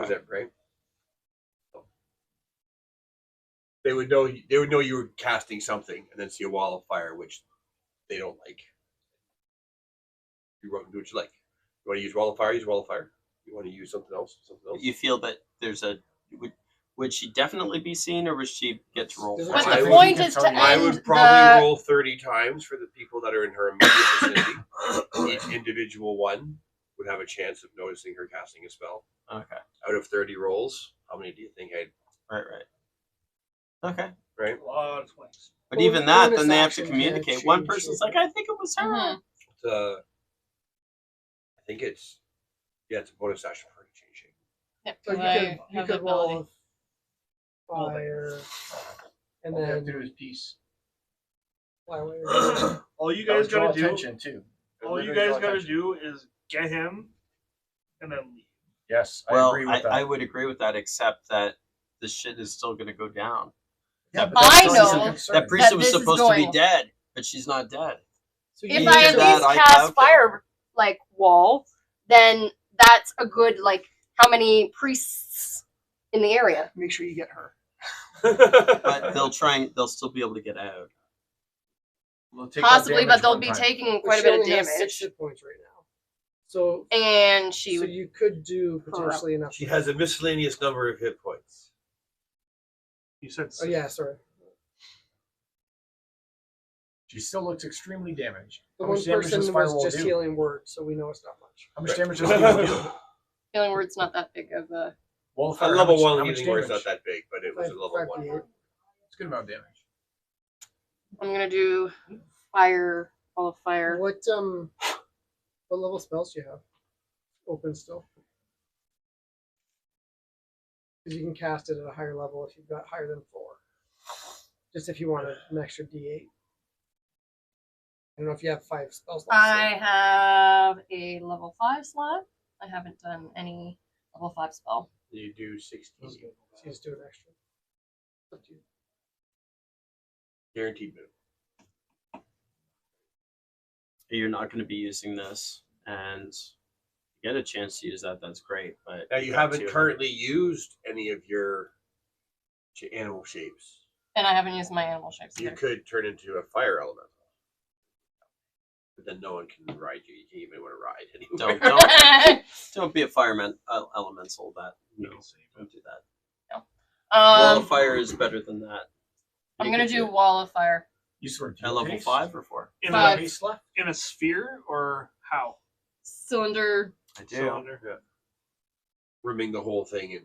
[SPEAKER 2] Is that right? They would know you were casting something, and then see a wall of fire, which they don't like. You do what you like. You want to use wall of fire? Use wall of fire. You want to use something else? Something else.
[SPEAKER 3] You feel that there's a would she definitely be seen, or would she get to roll?
[SPEAKER 5] But
[SPEAKER 6] But
[SPEAKER 3] for
[SPEAKER 6] the
[SPEAKER 3] it?
[SPEAKER 1] think
[SPEAKER 6] point
[SPEAKER 1] you
[SPEAKER 6] is
[SPEAKER 1] can
[SPEAKER 6] to
[SPEAKER 1] tell me.
[SPEAKER 2] I
[SPEAKER 6] end
[SPEAKER 2] would probably
[SPEAKER 6] the.
[SPEAKER 2] roll 30 times for the people that are in her immediate vicinity. Each individual one would have a chance of noticing her casting a spell.
[SPEAKER 3] Okay.
[SPEAKER 2] Out of 30 rolls, how many do you think I'd?
[SPEAKER 3] Right. Okay.
[SPEAKER 2] Right?
[SPEAKER 4] A lot of swings.
[SPEAKER 3] But
[SPEAKER 5] Well,
[SPEAKER 3] even that,
[SPEAKER 5] bonus
[SPEAKER 3] then they have to
[SPEAKER 5] action
[SPEAKER 3] communicate.
[SPEAKER 5] can't
[SPEAKER 3] One
[SPEAKER 5] change
[SPEAKER 3] person's
[SPEAKER 5] it.
[SPEAKER 3] like, I think it was her.
[SPEAKER 6] Mhm.
[SPEAKER 2] I think it's a bonus action for her to change shape.
[SPEAKER 6] Yeah,
[SPEAKER 5] So you
[SPEAKER 6] 'cause I
[SPEAKER 5] could
[SPEAKER 6] have the
[SPEAKER 5] roll
[SPEAKER 6] ability.
[SPEAKER 5] fire, and
[SPEAKER 1] All you have to
[SPEAKER 5] then
[SPEAKER 1] do is peace.
[SPEAKER 5] fly away. Or
[SPEAKER 4] All you
[SPEAKER 1] That
[SPEAKER 4] guys
[SPEAKER 1] would draw
[SPEAKER 4] gotta do.
[SPEAKER 1] attention too. It
[SPEAKER 4] All
[SPEAKER 1] would
[SPEAKER 4] you
[SPEAKER 1] literally
[SPEAKER 4] guys
[SPEAKER 1] draw
[SPEAKER 4] gotta
[SPEAKER 1] attention.
[SPEAKER 4] do is get him, and then leave.
[SPEAKER 1] Yes, I
[SPEAKER 3] Well,
[SPEAKER 1] agree with that.
[SPEAKER 3] I would agree with that, except that the shit is still going to go down.
[SPEAKER 1] Yeah,
[SPEAKER 3] That
[SPEAKER 1] but that's
[SPEAKER 6] I
[SPEAKER 1] not
[SPEAKER 6] know
[SPEAKER 1] even concerned.
[SPEAKER 3] That priest was
[SPEAKER 6] this is
[SPEAKER 3] supposed to be
[SPEAKER 6] going-
[SPEAKER 3] dead, but she's not dead.
[SPEAKER 5] So
[SPEAKER 6] If
[SPEAKER 5] you
[SPEAKER 6] I
[SPEAKER 5] need
[SPEAKER 6] at
[SPEAKER 5] to-
[SPEAKER 3] that
[SPEAKER 6] least
[SPEAKER 3] I
[SPEAKER 6] cast
[SPEAKER 3] calculate.
[SPEAKER 6] fire like wall, then that's a good like how many priests in the area?
[SPEAKER 5] make sure you get her.
[SPEAKER 3] But they'll still be able to get out.
[SPEAKER 1] We'll take that
[SPEAKER 6] Possibly,
[SPEAKER 1] damage
[SPEAKER 6] but they'll
[SPEAKER 1] one
[SPEAKER 6] be
[SPEAKER 1] time.
[SPEAKER 6] taking
[SPEAKER 5] But
[SPEAKER 6] quite a
[SPEAKER 5] she
[SPEAKER 6] bit of
[SPEAKER 5] only has 6
[SPEAKER 6] damage.
[SPEAKER 5] hit points right now. So
[SPEAKER 6] And she
[SPEAKER 5] so
[SPEAKER 6] would
[SPEAKER 5] you could do potentially enough.
[SPEAKER 2] She has a miscellaneous number of hit points.
[SPEAKER 4] You said
[SPEAKER 5] Oh yeah, sorry.
[SPEAKER 1] She still looks extremely damaged.
[SPEAKER 5] The
[SPEAKER 1] How
[SPEAKER 5] one
[SPEAKER 1] much damage
[SPEAKER 5] person
[SPEAKER 1] does
[SPEAKER 5] was
[SPEAKER 1] Firewall
[SPEAKER 5] just
[SPEAKER 1] do?
[SPEAKER 5] healing words, so we know it's not much.
[SPEAKER 1] How much damage does healing do?
[SPEAKER 6] healing word's not that big of a
[SPEAKER 1] Wall of
[SPEAKER 2] A
[SPEAKER 1] fire,
[SPEAKER 2] level
[SPEAKER 1] how much,
[SPEAKER 2] 1
[SPEAKER 1] how much
[SPEAKER 2] healing word is not
[SPEAKER 1] damage?
[SPEAKER 2] that big, but it was a level 1.
[SPEAKER 5] 5d8.
[SPEAKER 1] It's a good amount of damage.
[SPEAKER 6] I'm gonna do fire, all of fire.
[SPEAKER 5] What level spells do you have open still? Because you can cast it at a higher level if you've got higher than 4. Just if you wanted an extra d8. I don't know if you have 5 spells left.
[SPEAKER 6] I have a level 5 slot. I haven't done any level 5 spell.
[SPEAKER 2] You do 60.
[SPEAKER 5] So you just do an extra. Up to you.
[SPEAKER 2] Guaranteed minimum.
[SPEAKER 3] You're not going to be using this, and you get a chance to use that. That's great. But
[SPEAKER 2] Now, you
[SPEAKER 3] got
[SPEAKER 2] haven't
[SPEAKER 3] to-
[SPEAKER 2] currently used any of your animal shapes.
[SPEAKER 6] And I haven't used my animal shapes
[SPEAKER 2] You
[SPEAKER 6] either.
[SPEAKER 2] could turn into a fire elemental. But then no one can ride you. You can't even want to ride anywhere.
[SPEAKER 3] Don't be a fireman elemental. That no, don't do that.
[SPEAKER 6] No.
[SPEAKER 3] Wall of fire is better than that.
[SPEAKER 6] I'm gonna do wall of fire.
[SPEAKER 1] You sort of
[SPEAKER 3] At level 5 or 4?
[SPEAKER 4] In
[SPEAKER 6] Five.
[SPEAKER 4] in a sphere or how?
[SPEAKER 6] Cylinder.
[SPEAKER 3] I do.
[SPEAKER 4] Cylinder.
[SPEAKER 2] Yeah. Rimming the whole thing in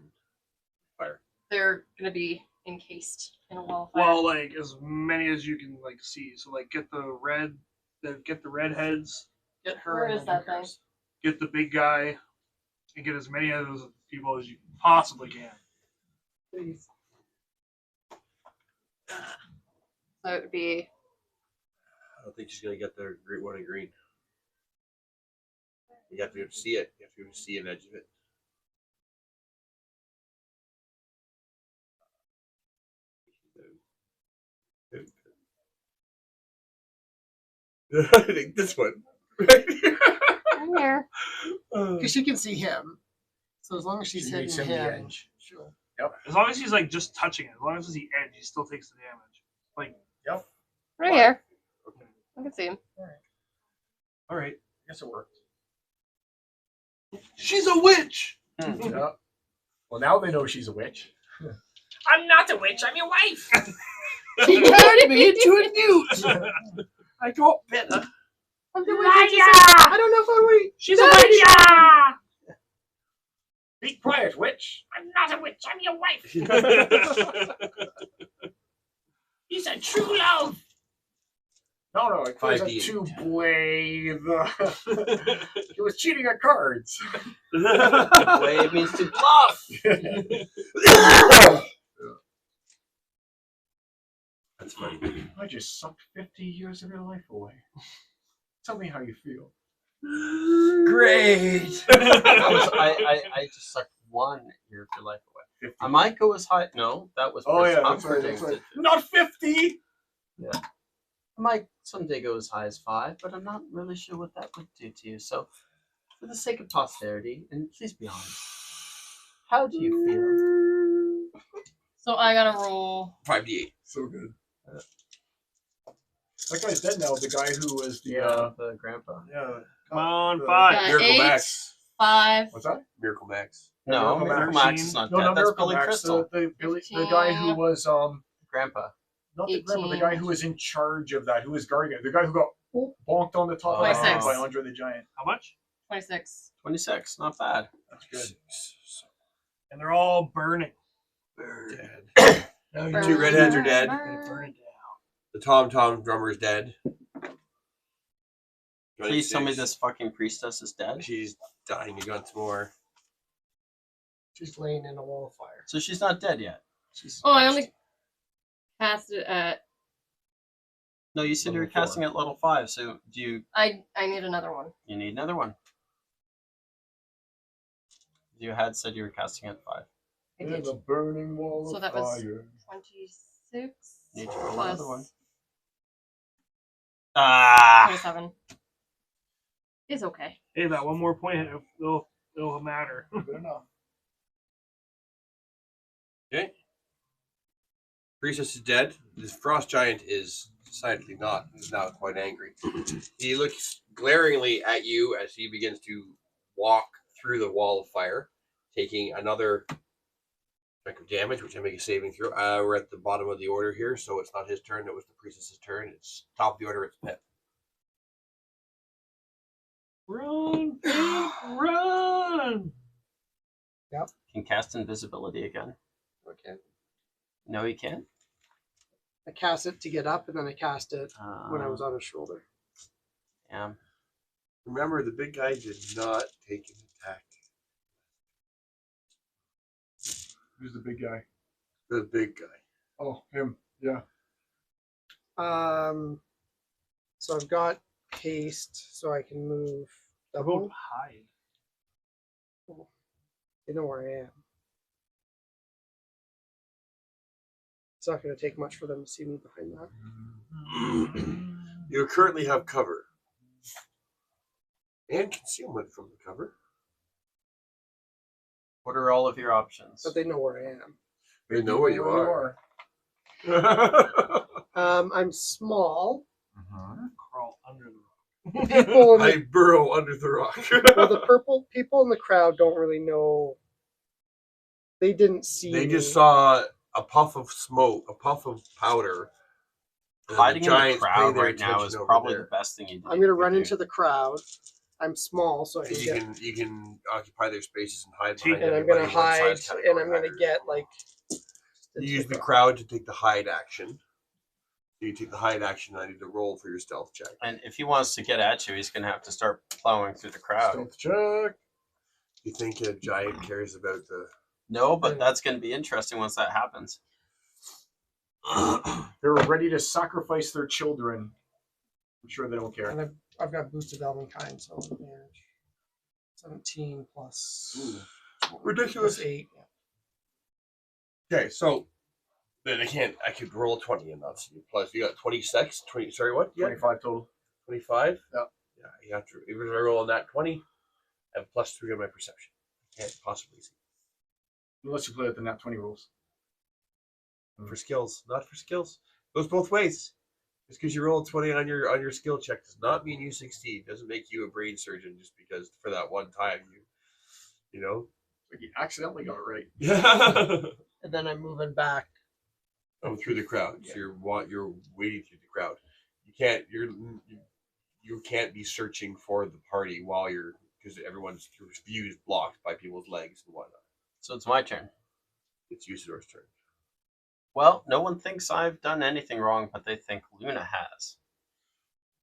[SPEAKER 2] fire.
[SPEAKER 6] They're gonna be encased in a wall of fire.
[SPEAKER 4] Well, like as many as you can like see. So like get the redheads,
[SPEAKER 5] Get her.
[SPEAKER 6] Where
[SPEAKER 5] and
[SPEAKER 6] is
[SPEAKER 5] then
[SPEAKER 6] that thing?
[SPEAKER 5] yours.
[SPEAKER 4] get the big guy, and get as many of those people as you possibly can.
[SPEAKER 5] Please.
[SPEAKER 6] So it would be
[SPEAKER 2] I don't think she's gonna get the great one in green. You have to see it. You have to see an edge of it. I think this one.
[SPEAKER 6] here.
[SPEAKER 5] Because she can see him. So as long as she's
[SPEAKER 1] She
[SPEAKER 5] hitting
[SPEAKER 1] makes him the
[SPEAKER 5] him,
[SPEAKER 1] edge.
[SPEAKER 5] she'll.
[SPEAKER 4] As long as he's like just touching it, as long as it's the edge, he still takes the damage. Like,
[SPEAKER 6] Right here.
[SPEAKER 2] Okay.
[SPEAKER 6] I can see him.
[SPEAKER 2] All right.
[SPEAKER 1] I guess it worked.
[SPEAKER 4] she's a witch.
[SPEAKER 1] Yeah. Well, now they know she's a witch.
[SPEAKER 7] I'm not a witch. I'm your wife.
[SPEAKER 5] She turned me into a newt.
[SPEAKER 4] I got better.
[SPEAKER 5] I'm the witch. I don't know if I'm wait.
[SPEAKER 7] She's a witch. Be quiet, witch. I'm not a witch. I'm your wife. He's a true love.
[SPEAKER 1] No, it was a
[SPEAKER 2] 5D.
[SPEAKER 1] two-blade. He was cheating at cards.
[SPEAKER 3] Way it means to bluff.
[SPEAKER 2] That's funny.
[SPEAKER 1] I just sucked 50 years of your life away. Tell me how you feel.
[SPEAKER 3] Great. I just sucked 1 year of your life away.
[SPEAKER 1] 50.
[SPEAKER 3] I might go as high. No, that was.
[SPEAKER 1] Oh, yeah,
[SPEAKER 3] I'm
[SPEAKER 1] that's right, that's
[SPEAKER 3] predicted.
[SPEAKER 1] Not 50!
[SPEAKER 3] I might someday go as high as 5, but I'm not really sure what that would do to you. So, for the sake of posterity, and please be honest, how do you feel?
[SPEAKER 6] So I gotta roll.
[SPEAKER 2] 5d8.
[SPEAKER 1] So good. That guy's dead now. The guy who was the
[SPEAKER 3] the grandpa.
[SPEAKER 1] yeah.
[SPEAKER 4] Come on,
[SPEAKER 1] the-
[SPEAKER 4] 5.
[SPEAKER 2] Miracle
[SPEAKER 6] 8,
[SPEAKER 2] Max.
[SPEAKER 6] 5,
[SPEAKER 1] What's that?
[SPEAKER 2] Miracle Max.
[SPEAKER 3] No,
[SPEAKER 1] Miracle
[SPEAKER 3] Miracle
[SPEAKER 4] Max.
[SPEAKER 3] Max is not
[SPEAKER 1] No,
[SPEAKER 3] dead.
[SPEAKER 1] not
[SPEAKER 3] That's
[SPEAKER 1] Miracle
[SPEAKER 3] Billy
[SPEAKER 1] Max.
[SPEAKER 3] Crystal.
[SPEAKER 1] The guy who was
[SPEAKER 3] Grandpa.
[SPEAKER 1] not the grandpa, the
[SPEAKER 6] 18.
[SPEAKER 1] guy who was in charge of that, who was guarding it, the guy who got bonked on the top of the head
[SPEAKER 6] 26.
[SPEAKER 1] by Andre the Giant.
[SPEAKER 4] How much?
[SPEAKER 6] 26.
[SPEAKER 3] 26, not bad.
[SPEAKER 1] That's good.
[SPEAKER 4] And they're all burning.
[SPEAKER 2] Dead.
[SPEAKER 6] Burn,
[SPEAKER 2] Two redheads are
[SPEAKER 6] burn,
[SPEAKER 2] dead.
[SPEAKER 6] burn.
[SPEAKER 2] The Tom drummer is dead.
[SPEAKER 3] Please tell me
[SPEAKER 2] 26.
[SPEAKER 3] this fucking priestess is dead.
[SPEAKER 2] She's dying a once more.
[SPEAKER 5] She's laying in a wall of fire.
[SPEAKER 3] So she's not dead yet.
[SPEAKER 1] She's
[SPEAKER 6] Oh, I only cast it at.
[SPEAKER 3] No, you said you were
[SPEAKER 1] Level 4.
[SPEAKER 3] casting at level 5. So do you?
[SPEAKER 6] I need another one.
[SPEAKER 3] You need another one. You had said you were casting at 5.
[SPEAKER 6] I
[SPEAKER 1] in
[SPEAKER 6] did.
[SPEAKER 1] the burning wall
[SPEAKER 6] So
[SPEAKER 1] of
[SPEAKER 6] that was
[SPEAKER 1] fire.
[SPEAKER 6] 26
[SPEAKER 3] Need to roll
[SPEAKER 6] plus
[SPEAKER 3] another one. Ah!
[SPEAKER 6] 27. Is okay.
[SPEAKER 4] Hey, that one more point, it'll matter.
[SPEAKER 1] Good enough.
[SPEAKER 2] Okay. Priestess is dead. This frost giant is decidedly not. He's now quite angry. He looks glaringly at you as he begins to walk through the wall of fire, taking another chunk of damage, which I make a saving throw. We're at the bottom of the order here, so it's not his turn. It was the priestess's turn. It's top of the order. It's Pip.
[SPEAKER 4] Run, Pete, run!
[SPEAKER 3] Can cast invisibility again.
[SPEAKER 2] Okay.
[SPEAKER 3] No, he can't.
[SPEAKER 5] I cast it to get up, and then I cast it when I was on his shoulder.
[SPEAKER 3] Yeah.
[SPEAKER 2] Remember, the big guy did not take an attack.
[SPEAKER 1] Who's the big guy?
[SPEAKER 2] The big guy.
[SPEAKER 1] Oh, him. Yeah.
[SPEAKER 5] So I've got haste, so I can move
[SPEAKER 4] About
[SPEAKER 5] double.
[SPEAKER 4] hide.
[SPEAKER 5] They know where I am. It's not going to take much for them to see me behind that.
[SPEAKER 2] You currently have cover and concealment from the cover.
[SPEAKER 3] What are all of your options?
[SPEAKER 5] But they know where I am.
[SPEAKER 2] They know where you are.
[SPEAKER 5] I'm small.
[SPEAKER 4] Crawl under the
[SPEAKER 5] People in
[SPEAKER 2] I
[SPEAKER 5] the,
[SPEAKER 2] burrow under the rock.
[SPEAKER 5] well, the purple people in the crowd don't really know. They didn't see.
[SPEAKER 2] They
[SPEAKER 5] me.
[SPEAKER 2] just saw a puff of smoke, a puff of powder. and
[SPEAKER 3] Hiding in the
[SPEAKER 2] giants paying
[SPEAKER 3] crowd
[SPEAKER 2] their
[SPEAKER 3] right now
[SPEAKER 2] attention
[SPEAKER 3] is
[SPEAKER 2] over
[SPEAKER 3] probably
[SPEAKER 2] there.
[SPEAKER 3] the best thing you do.
[SPEAKER 5] I'm gonna run into the crowd. I'm small, so I can get.
[SPEAKER 2] You can occupy their spaces and hide
[SPEAKER 4] And
[SPEAKER 2] behind
[SPEAKER 5] And I'm gonna
[SPEAKER 2] everybody, one
[SPEAKER 5] hide,
[SPEAKER 2] size
[SPEAKER 5] and
[SPEAKER 2] category
[SPEAKER 5] I'm gonna
[SPEAKER 2] hiders.
[SPEAKER 5] get like.
[SPEAKER 2] You use the crowd to take the hide action. You take the hide action, I need to roll for your stealth check.
[SPEAKER 3] And if he wants to get at you, he's going to have to start plowing through the crowd.
[SPEAKER 1] Stealth check.
[SPEAKER 2] You think a giant cares about the...
[SPEAKER 3] No, but that's going to be interesting once that happens.
[SPEAKER 1] They're ready to sacrifice their children. I'm sure they don't care.
[SPEAKER 5] And I've got boosted elven kind, so advantage. 17 plus.
[SPEAKER 2] Ridiculous.
[SPEAKER 5] Plus 8.
[SPEAKER 2] Okay, so then I could roll a 20 and that's plus you got 26, 20, sorry, what? Yeah,
[SPEAKER 1] 25 total.
[SPEAKER 2] 25?
[SPEAKER 1] Yeah.
[SPEAKER 2] Yeah, you have to, if I roll on that 20, I have plus 3 on my perception. Can't possibly see.
[SPEAKER 1] Unless you play with the nat 20 rules.
[SPEAKER 2] For skills, not for skills. Goes both ways. Just because you roll a 20 on your skill check does not mean you succeed. Doesn't make you a brain surgeon just because for that one time you know.
[SPEAKER 1] Like you accidentally got it right.
[SPEAKER 2] Yeah.
[SPEAKER 5] And then I'm moving back.
[SPEAKER 2] Through the crowd. So you're wading through the crowd. You can't be searching for the party while you're because everyone's view is blocked by people's legs and whatnot.
[SPEAKER 3] So it's my turn.
[SPEAKER 2] It's Usador's turn.
[SPEAKER 3] Well, no one thinks I've done anything wrong, but they think Luna has.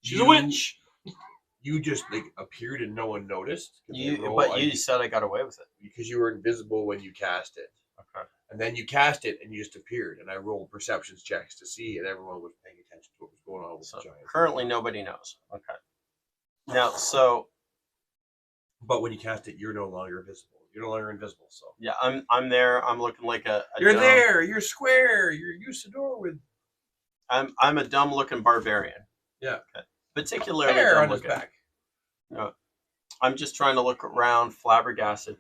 [SPEAKER 4] She's a witch.
[SPEAKER 2] You just appeared and no one noticed.
[SPEAKER 3] You said I got away with it.
[SPEAKER 2] Because you were invisible when you cast it.
[SPEAKER 3] Okay.
[SPEAKER 2] And then you cast it and you just appeared. And I rolled perceptions checks to see, and everyone was paying attention to what was going on with the giant.
[SPEAKER 3] Currently, nobody knows. Okay. Now, so.
[SPEAKER 2] But when you cast it, you're no longer visible. You're no longer invisible. So
[SPEAKER 3] Yeah, I'm there. I'm looking like a
[SPEAKER 2] you're
[SPEAKER 3] dumb,
[SPEAKER 2] there. You're square. You're Usador with.
[SPEAKER 3] I'm a dumb looking barbarian.
[SPEAKER 2] Yeah.
[SPEAKER 3] Okay. Particularly
[SPEAKER 2] hair
[SPEAKER 3] dumb
[SPEAKER 2] on his
[SPEAKER 3] looking.
[SPEAKER 2] back.
[SPEAKER 3] No, I'm just trying to look around, flabbergasted.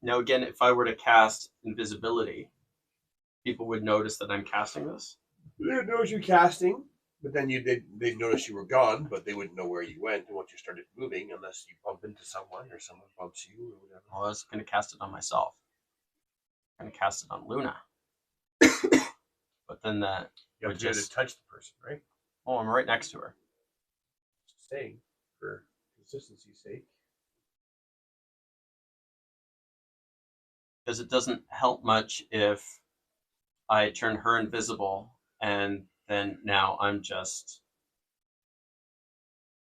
[SPEAKER 3] Now, again, if I were to cast invisibility, people would notice that I'm casting this.
[SPEAKER 2] They would notice you casting, but then they'd notice you were gone, but they wouldn't know where you went and once you started moving unless you bump into someone or someone bumps you or whatever.
[SPEAKER 3] Well, I was going to cast it on myself. I'm going to cast it on Luna. But then that
[SPEAKER 2] You
[SPEAKER 3] would
[SPEAKER 2] have to
[SPEAKER 3] just...
[SPEAKER 2] touch the person, right?
[SPEAKER 3] Oh, I'm right next to her.
[SPEAKER 2] Just saying, for consistency's sake.
[SPEAKER 3] Because it doesn't help much if I turn her invisible and then now I'm just...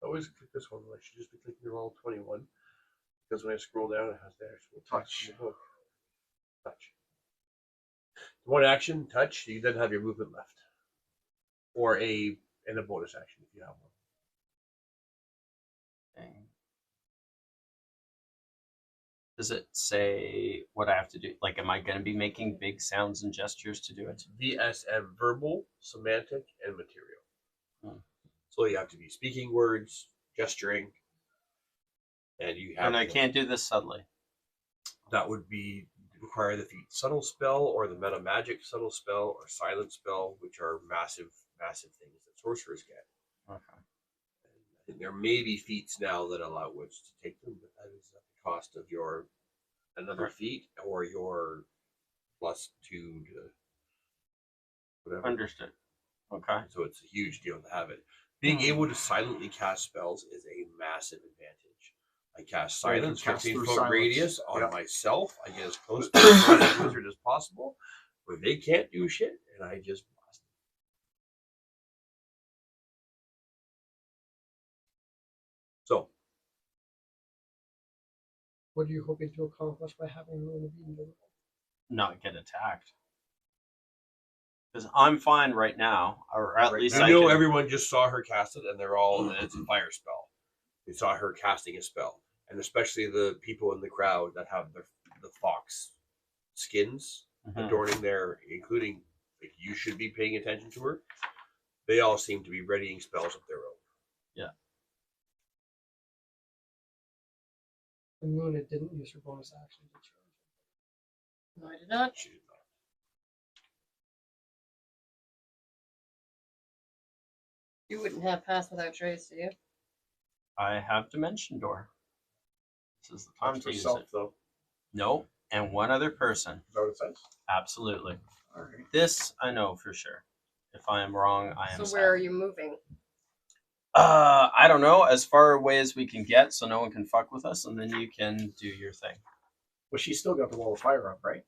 [SPEAKER 2] Always click this one. I should just be clicking the roll 21. Because when I scroll down, it has the actual touch. In the book. Touch. One action, touch. You then have your movement left, or a bonus action if you have one.
[SPEAKER 3] Does it say what I have to do? Like, am I going to be making big sounds and gestures to do it?
[SPEAKER 2] VSM: verbal, semantic, and material.
[SPEAKER 3] Hmm.
[SPEAKER 2] So you have to be speaking words, gesturing, and you have.
[SPEAKER 3] And I can't do this subtly.
[SPEAKER 2] That would be require the feat subtle spell or the meta magic subtle spell or silent spell, which are massive things that sorcerers get.
[SPEAKER 3] Okay.
[SPEAKER 2] I think there may be feats now that allow witch to take them, but that is at the cost of your another feat or your +2 to whatever.
[SPEAKER 3] Understood. Okay.
[SPEAKER 2] So it's a huge deal to have it. Being able to silently cast spells is a massive advantage. I cast silence,
[SPEAKER 1] cast
[SPEAKER 2] 15
[SPEAKER 1] through
[SPEAKER 2] foot
[SPEAKER 1] silence.
[SPEAKER 2] radius on
[SPEAKER 1] Yep.
[SPEAKER 2] myself. I get as close to the wizard as possible, where they can't do shit, and I just blast them. So,
[SPEAKER 5] What are you hoping to accomplish by having Luna be invisible?
[SPEAKER 3] Not get attacked. Because I'm fine right now, or at least
[SPEAKER 2] I
[SPEAKER 3] I
[SPEAKER 2] know
[SPEAKER 3] can...
[SPEAKER 2] everyone just saw her cast it, and they're all, and it's a fire spell. They saw her casting a spell, and especially the people in the crowd that have the fox skins adorning their, including, like, you should be paying attention to her. They all seem to be readying spells of their own.
[SPEAKER 3] Yeah.
[SPEAKER 5] And Luna didn't use her bonus action to charge.
[SPEAKER 6] No, I did not.
[SPEAKER 2] She did not.
[SPEAKER 6] You wouldn't have Pass Without Trace, do you?
[SPEAKER 3] I have Dimension Door. This is the time
[SPEAKER 7] That's
[SPEAKER 3] to
[SPEAKER 7] for
[SPEAKER 3] use
[SPEAKER 7] self,
[SPEAKER 3] it.
[SPEAKER 7] though.
[SPEAKER 3] No, and one other person.
[SPEAKER 7] Is that what it says?
[SPEAKER 3] Absolutely.
[SPEAKER 7] All right.
[SPEAKER 3] This I know for sure. If I am wrong, I am.
[SPEAKER 6] So
[SPEAKER 3] sad.
[SPEAKER 6] where are you moving?
[SPEAKER 3] I don't know. As far away as we can get, so no one can fuck with us, and then you can do your thing.
[SPEAKER 7] Well, she's still got the wall of fire up, right?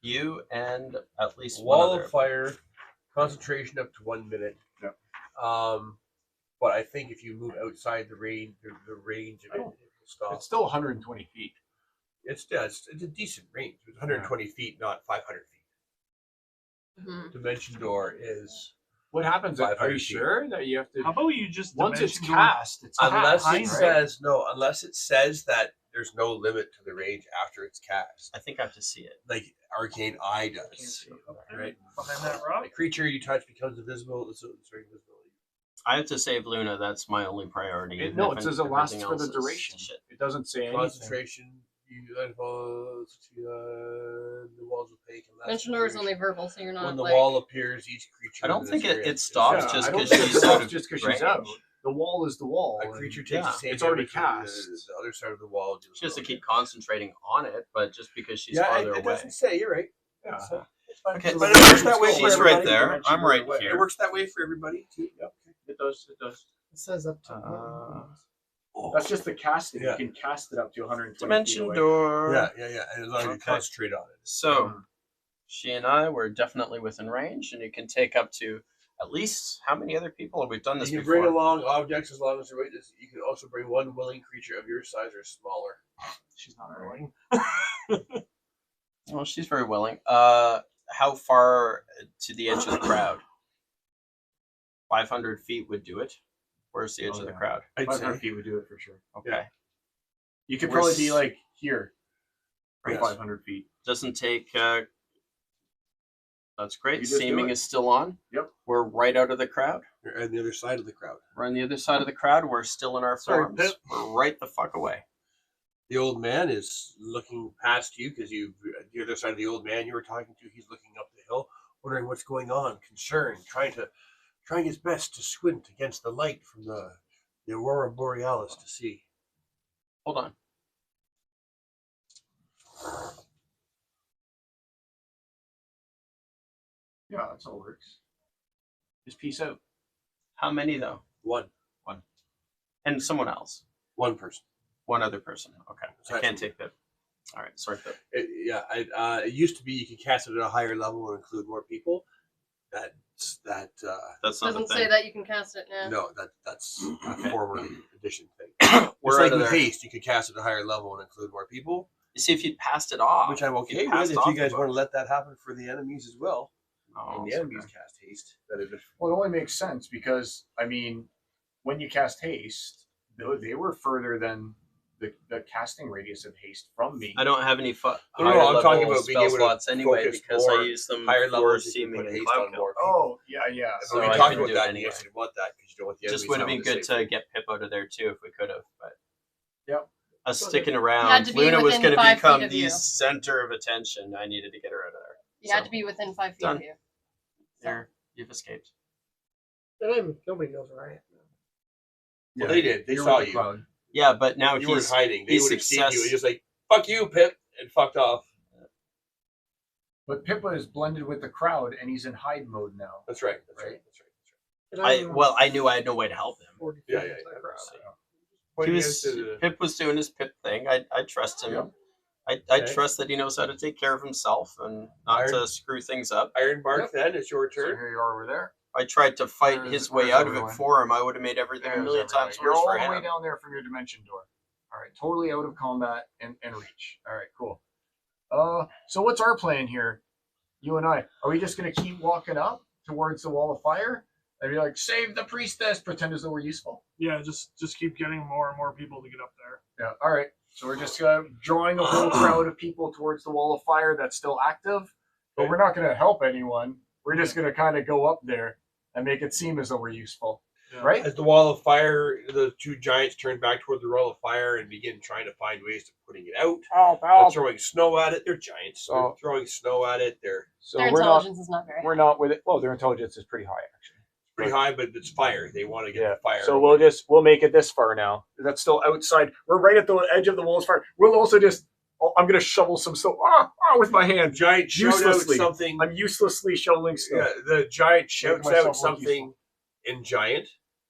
[SPEAKER 3] You and at least
[SPEAKER 2] Wall
[SPEAKER 3] one other.
[SPEAKER 2] of fire, concentration up to 1 minute.
[SPEAKER 7] Yep.
[SPEAKER 2] But I think if you move outside the range, the range of it, it will stop.
[SPEAKER 1] It's still 120 feet.
[SPEAKER 2] It's a decent range. It's 120 feet, not 500 feet.
[SPEAKER 6] Mm-hmm.
[SPEAKER 2] Dimension door is
[SPEAKER 1] What happens? Are
[SPEAKER 2] 500
[SPEAKER 1] you
[SPEAKER 2] feet.
[SPEAKER 1] sure that you have to?
[SPEAKER 4] How about you just
[SPEAKER 1] Once it's
[SPEAKER 4] dimension door-
[SPEAKER 1] cast, it's
[SPEAKER 2] unless
[SPEAKER 1] cast,
[SPEAKER 2] it
[SPEAKER 1] right?
[SPEAKER 2] says no. Unless it says that there's no limit to the range after it's cast,
[SPEAKER 3] I think I have to see it.
[SPEAKER 2] like Arcane Eye
[SPEAKER 4] Can't
[SPEAKER 2] does.
[SPEAKER 4] see it.
[SPEAKER 2] Right.
[SPEAKER 4] Behind that rock.
[SPEAKER 2] The creature you touch becomes invisible. It's very invisible.
[SPEAKER 3] I have to save Luna. That's my only priority.
[SPEAKER 1] It,
[SPEAKER 3] even
[SPEAKER 1] no,
[SPEAKER 3] if
[SPEAKER 1] it says it lasts
[SPEAKER 3] everything
[SPEAKER 1] for the
[SPEAKER 3] else is
[SPEAKER 1] duration.
[SPEAKER 3] shit.
[SPEAKER 1] It doesn't say anything.
[SPEAKER 2] Concentration. The walls opaque. And lasts
[SPEAKER 6] Dimension
[SPEAKER 2] for
[SPEAKER 6] Door is
[SPEAKER 2] duration.
[SPEAKER 6] only verbal, so you're not
[SPEAKER 2] When the
[SPEAKER 6] like.
[SPEAKER 2] wall appears, each creature.
[SPEAKER 3] I don't
[SPEAKER 2] in
[SPEAKER 3] think
[SPEAKER 2] this
[SPEAKER 3] it-
[SPEAKER 2] area
[SPEAKER 3] it stops
[SPEAKER 2] is-
[SPEAKER 3] just
[SPEAKER 1] I don't
[SPEAKER 3] 'cause
[SPEAKER 1] think
[SPEAKER 3] she's
[SPEAKER 1] it
[SPEAKER 3] out
[SPEAKER 1] stops
[SPEAKER 3] of
[SPEAKER 1] just because
[SPEAKER 3] range.
[SPEAKER 1] she's out. The wall is the wall.
[SPEAKER 2] A creature takes
[SPEAKER 3] Yeah.
[SPEAKER 2] the same
[SPEAKER 1] It's already
[SPEAKER 2] damage from
[SPEAKER 1] cast.
[SPEAKER 2] The other side of the wall. deals
[SPEAKER 3] She has to
[SPEAKER 2] with
[SPEAKER 3] keep
[SPEAKER 2] it.
[SPEAKER 3] concentrating on it, but just because she's
[SPEAKER 2] Yeah,
[SPEAKER 3] farther
[SPEAKER 2] it
[SPEAKER 3] away.
[SPEAKER 2] doesn't say. You're right.
[SPEAKER 1] Yeah.
[SPEAKER 2] So, it's fine.
[SPEAKER 3] Okay,
[SPEAKER 2] But it works that way for
[SPEAKER 3] she's
[SPEAKER 2] everybody.
[SPEAKER 3] right there.
[SPEAKER 1] Dimension
[SPEAKER 3] I'm
[SPEAKER 1] door
[SPEAKER 3] right
[SPEAKER 1] away.
[SPEAKER 3] here.
[SPEAKER 2] It works that way for everybody too. Yep.
[SPEAKER 1] It does. It does.
[SPEAKER 5] It says up to.
[SPEAKER 1] That's just the casting.
[SPEAKER 2] Yeah.
[SPEAKER 1] You can cast it up to 120 feet
[SPEAKER 3] Dimension
[SPEAKER 1] away.
[SPEAKER 3] Door.
[SPEAKER 2] Yeah. And as long as you
[SPEAKER 3] Okay.
[SPEAKER 2] concentrate on it.
[SPEAKER 3] So, she and I were definitely within range, and you can take up to at least how many other people? We've done this
[SPEAKER 2] You can
[SPEAKER 3] before.
[SPEAKER 2] bring along objects as long as they're weightless. You can also bring one willing creature of your size or smaller.
[SPEAKER 4] She's not willing.
[SPEAKER 3] Well, she's very willing. How far to the edge of the crowd? 500 feet would do it. Where's the edge of the
[SPEAKER 1] yeah.
[SPEAKER 3] crowd?
[SPEAKER 2] I'd
[SPEAKER 1] 500
[SPEAKER 2] say.
[SPEAKER 1] feet would do it for sure.
[SPEAKER 3] Okay.
[SPEAKER 2] Yeah.
[SPEAKER 1] You could
[SPEAKER 3] We're
[SPEAKER 1] probably be
[SPEAKER 3] s-
[SPEAKER 1] like here, right?
[SPEAKER 2] Yes.
[SPEAKER 1] 500 feet.
[SPEAKER 3] Doesn't take. That's great.
[SPEAKER 1] You just do
[SPEAKER 3] Seaming
[SPEAKER 1] it.
[SPEAKER 3] is still on.
[SPEAKER 1] Yep.
[SPEAKER 3] We're right out of the crowd.
[SPEAKER 2] You're on the other side of the crowd.
[SPEAKER 3] We're on the other side of the crowd. We're still in our
[SPEAKER 4] Sorry,
[SPEAKER 3] forms.
[SPEAKER 4] Pip.
[SPEAKER 3] We're right the fuck away.
[SPEAKER 2] The old man is looking past you because the other side of the old man you were talking to. He's looking up the hill, wondering what's going on, concerned, trying his best to squint against the light from the aurora borealis to see.
[SPEAKER 3] Hold on.
[SPEAKER 1] Yeah, that's all works. Just peace out.
[SPEAKER 3] How many though?
[SPEAKER 2] One
[SPEAKER 3] And someone else.
[SPEAKER 2] person.
[SPEAKER 3] One other person. Okay.
[SPEAKER 2] So
[SPEAKER 3] I can't take Pip. All right. Sorry, Pip.
[SPEAKER 2] It used to be you could cast it at a higher level and include more people. That's
[SPEAKER 3] That's not
[SPEAKER 6] Doesn't
[SPEAKER 3] the
[SPEAKER 6] say
[SPEAKER 3] thing.
[SPEAKER 6] that you can cast it now.
[SPEAKER 2] no, that's a forward edition thing.
[SPEAKER 3] We're
[SPEAKER 2] It's
[SPEAKER 3] out
[SPEAKER 2] like
[SPEAKER 3] of
[SPEAKER 2] with
[SPEAKER 3] there.
[SPEAKER 2] haste, you could cast it at a higher level and include more people,
[SPEAKER 3] You see, if you'd passed it off,
[SPEAKER 2] which I'm
[SPEAKER 3] if
[SPEAKER 2] okay
[SPEAKER 3] you'd
[SPEAKER 2] with.
[SPEAKER 3] passed
[SPEAKER 2] If
[SPEAKER 3] off
[SPEAKER 2] you guys
[SPEAKER 3] the
[SPEAKER 2] want to
[SPEAKER 3] book.
[SPEAKER 2] let that happen for the enemies as well,
[SPEAKER 3] Oh,
[SPEAKER 2] and the
[SPEAKER 3] it's
[SPEAKER 2] enemies
[SPEAKER 3] okay.
[SPEAKER 2] cast haste. That is
[SPEAKER 1] Well, it only makes sense because I mean, when you cast haste, they were further than the casting radius of haste from me.
[SPEAKER 3] I don't have any
[SPEAKER 2] No,
[SPEAKER 3] higher
[SPEAKER 2] I'm
[SPEAKER 3] level
[SPEAKER 2] talking about being
[SPEAKER 3] spell
[SPEAKER 2] able to
[SPEAKER 3] slots anyway
[SPEAKER 2] focus
[SPEAKER 3] because I
[SPEAKER 2] more
[SPEAKER 3] use them
[SPEAKER 2] higher
[SPEAKER 3] for
[SPEAKER 2] levels. You can
[SPEAKER 3] seeming
[SPEAKER 2] put
[SPEAKER 3] and
[SPEAKER 2] haste
[SPEAKER 3] cloud
[SPEAKER 2] on
[SPEAKER 3] kill.
[SPEAKER 2] more people.
[SPEAKER 1] Oh, yeah.
[SPEAKER 3] So
[SPEAKER 2] we
[SPEAKER 3] I
[SPEAKER 2] talked
[SPEAKER 3] can
[SPEAKER 2] about
[SPEAKER 3] do
[SPEAKER 2] that.
[SPEAKER 3] it
[SPEAKER 2] And you
[SPEAKER 3] anyway.
[SPEAKER 2] guys didn't want that because you don't want the
[SPEAKER 3] Just
[SPEAKER 2] enemies
[SPEAKER 3] would have
[SPEAKER 2] having
[SPEAKER 3] been
[SPEAKER 2] to
[SPEAKER 3] good
[SPEAKER 2] save
[SPEAKER 3] to get Pip out of there too if we could have. But
[SPEAKER 1] Yep.
[SPEAKER 3] us sticking
[SPEAKER 6] You had
[SPEAKER 3] around,
[SPEAKER 6] to be
[SPEAKER 3] Luna was
[SPEAKER 6] within
[SPEAKER 3] going to
[SPEAKER 6] 5 feet
[SPEAKER 3] become
[SPEAKER 6] of
[SPEAKER 3] the
[SPEAKER 6] you.
[SPEAKER 3] center of attention. I needed to get her out of there.
[SPEAKER 6] You had
[SPEAKER 3] So,
[SPEAKER 6] to be within 5 feet
[SPEAKER 3] Done.
[SPEAKER 6] of you.
[SPEAKER 3] There, you've escaped.
[SPEAKER 5] Nobody knows where I am now.
[SPEAKER 2] Well, they did. They
[SPEAKER 1] You're
[SPEAKER 2] saw
[SPEAKER 1] with the
[SPEAKER 2] you.
[SPEAKER 1] cloud.
[SPEAKER 3] Yeah, but now
[SPEAKER 2] You weren't
[SPEAKER 3] he's
[SPEAKER 2] hiding. They
[SPEAKER 3] he's
[SPEAKER 2] would have seen you
[SPEAKER 3] success-
[SPEAKER 2] and just like, fuck you, Pip, and fucked off.
[SPEAKER 1] But Pippa is blended with the crowd, and he's in hide mode now.
[SPEAKER 2] That's right. That's
[SPEAKER 1] Right.
[SPEAKER 2] right. That's right.
[SPEAKER 5] And
[SPEAKER 3] I knew I had no way to help him.
[SPEAKER 5] 40 feet
[SPEAKER 2] Yeah,
[SPEAKER 5] into
[SPEAKER 2] yeah,
[SPEAKER 5] the crowd.
[SPEAKER 3] He
[SPEAKER 2] Pointing
[SPEAKER 3] was
[SPEAKER 2] out to the-
[SPEAKER 3] Pip was doing his Pip thing. I trust him.
[SPEAKER 1] Yep.
[SPEAKER 3] I
[SPEAKER 2] Okay.
[SPEAKER 3] trust that he knows how to take care of himself and not to
[SPEAKER 2] Iron-
[SPEAKER 3] screw things up.
[SPEAKER 2] Iron Bark,
[SPEAKER 1] Yep.
[SPEAKER 2] then, it's your
[SPEAKER 1] So
[SPEAKER 2] turn.
[SPEAKER 1] here you are over there.
[SPEAKER 3] I tried to fight
[SPEAKER 1] Where's-
[SPEAKER 3] his way
[SPEAKER 1] where's
[SPEAKER 3] out of it
[SPEAKER 1] everyone?
[SPEAKER 3] for him. I would have made everything a
[SPEAKER 1] There's
[SPEAKER 3] million
[SPEAKER 1] everybody.
[SPEAKER 3] times
[SPEAKER 1] You're
[SPEAKER 3] worse
[SPEAKER 1] all
[SPEAKER 3] for
[SPEAKER 1] the way
[SPEAKER 3] him.
[SPEAKER 1] down there from your dimension door. All right, totally out of combat and reach. All right, cool. So what's our plan here? You and I, are we just gonna keep walking up towards the wall of fire and be like, save the priestess, pretend as though we're useful?
[SPEAKER 4] Yeah, just keep getting more and more people to get up there.
[SPEAKER 1] Yeah. All right. So we're just drawing a whole crowd of people towards the wall of fire that's still active, but we're not gonna help anyone. We're just gonna kind of go up there and make it seem as though we're useful. right?
[SPEAKER 2] As the wall of fire, the two giants turn back toward the wall of fire and begin trying to find ways to putting it out. They're throwing snow at it. They're giants. They're
[SPEAKER 7] Oh.
[SPEAKER 2] throwing snow at it. They're
[SPEAKER 7] So
[SPEAKER 6] Their
[SPEAKER 7] we're not
[SPEAKER 6] intelligence is not very
[SPEAKER 7] we're
[SPEAKER 6] high.
[SPEAKER 7] not with it. Well, their intelligence is pretty high actually.
[SPEAKER 2] pretty high, but it's fire. They want to get the fire.
[SPEAKER 7] So we'll make it this far now. That's still outside. We're right at the edge of the wall's fire. We'll also just. Oh, I'm gonna shovel some snow. With my hand.
[SPEAKER 2] Giant shout out
[SPEAKER 7] Uselessly.
[SPEAKER 2] something.
[SPEAKER 7] I'm uselessly shoveling snow.
[SPEAKER 2] Yeah, the giant shouts
[SPEAKER 7] myself
[SPEAKER 2] out
[SPEAKER 7] look
[SPEAKER 2] something in giant,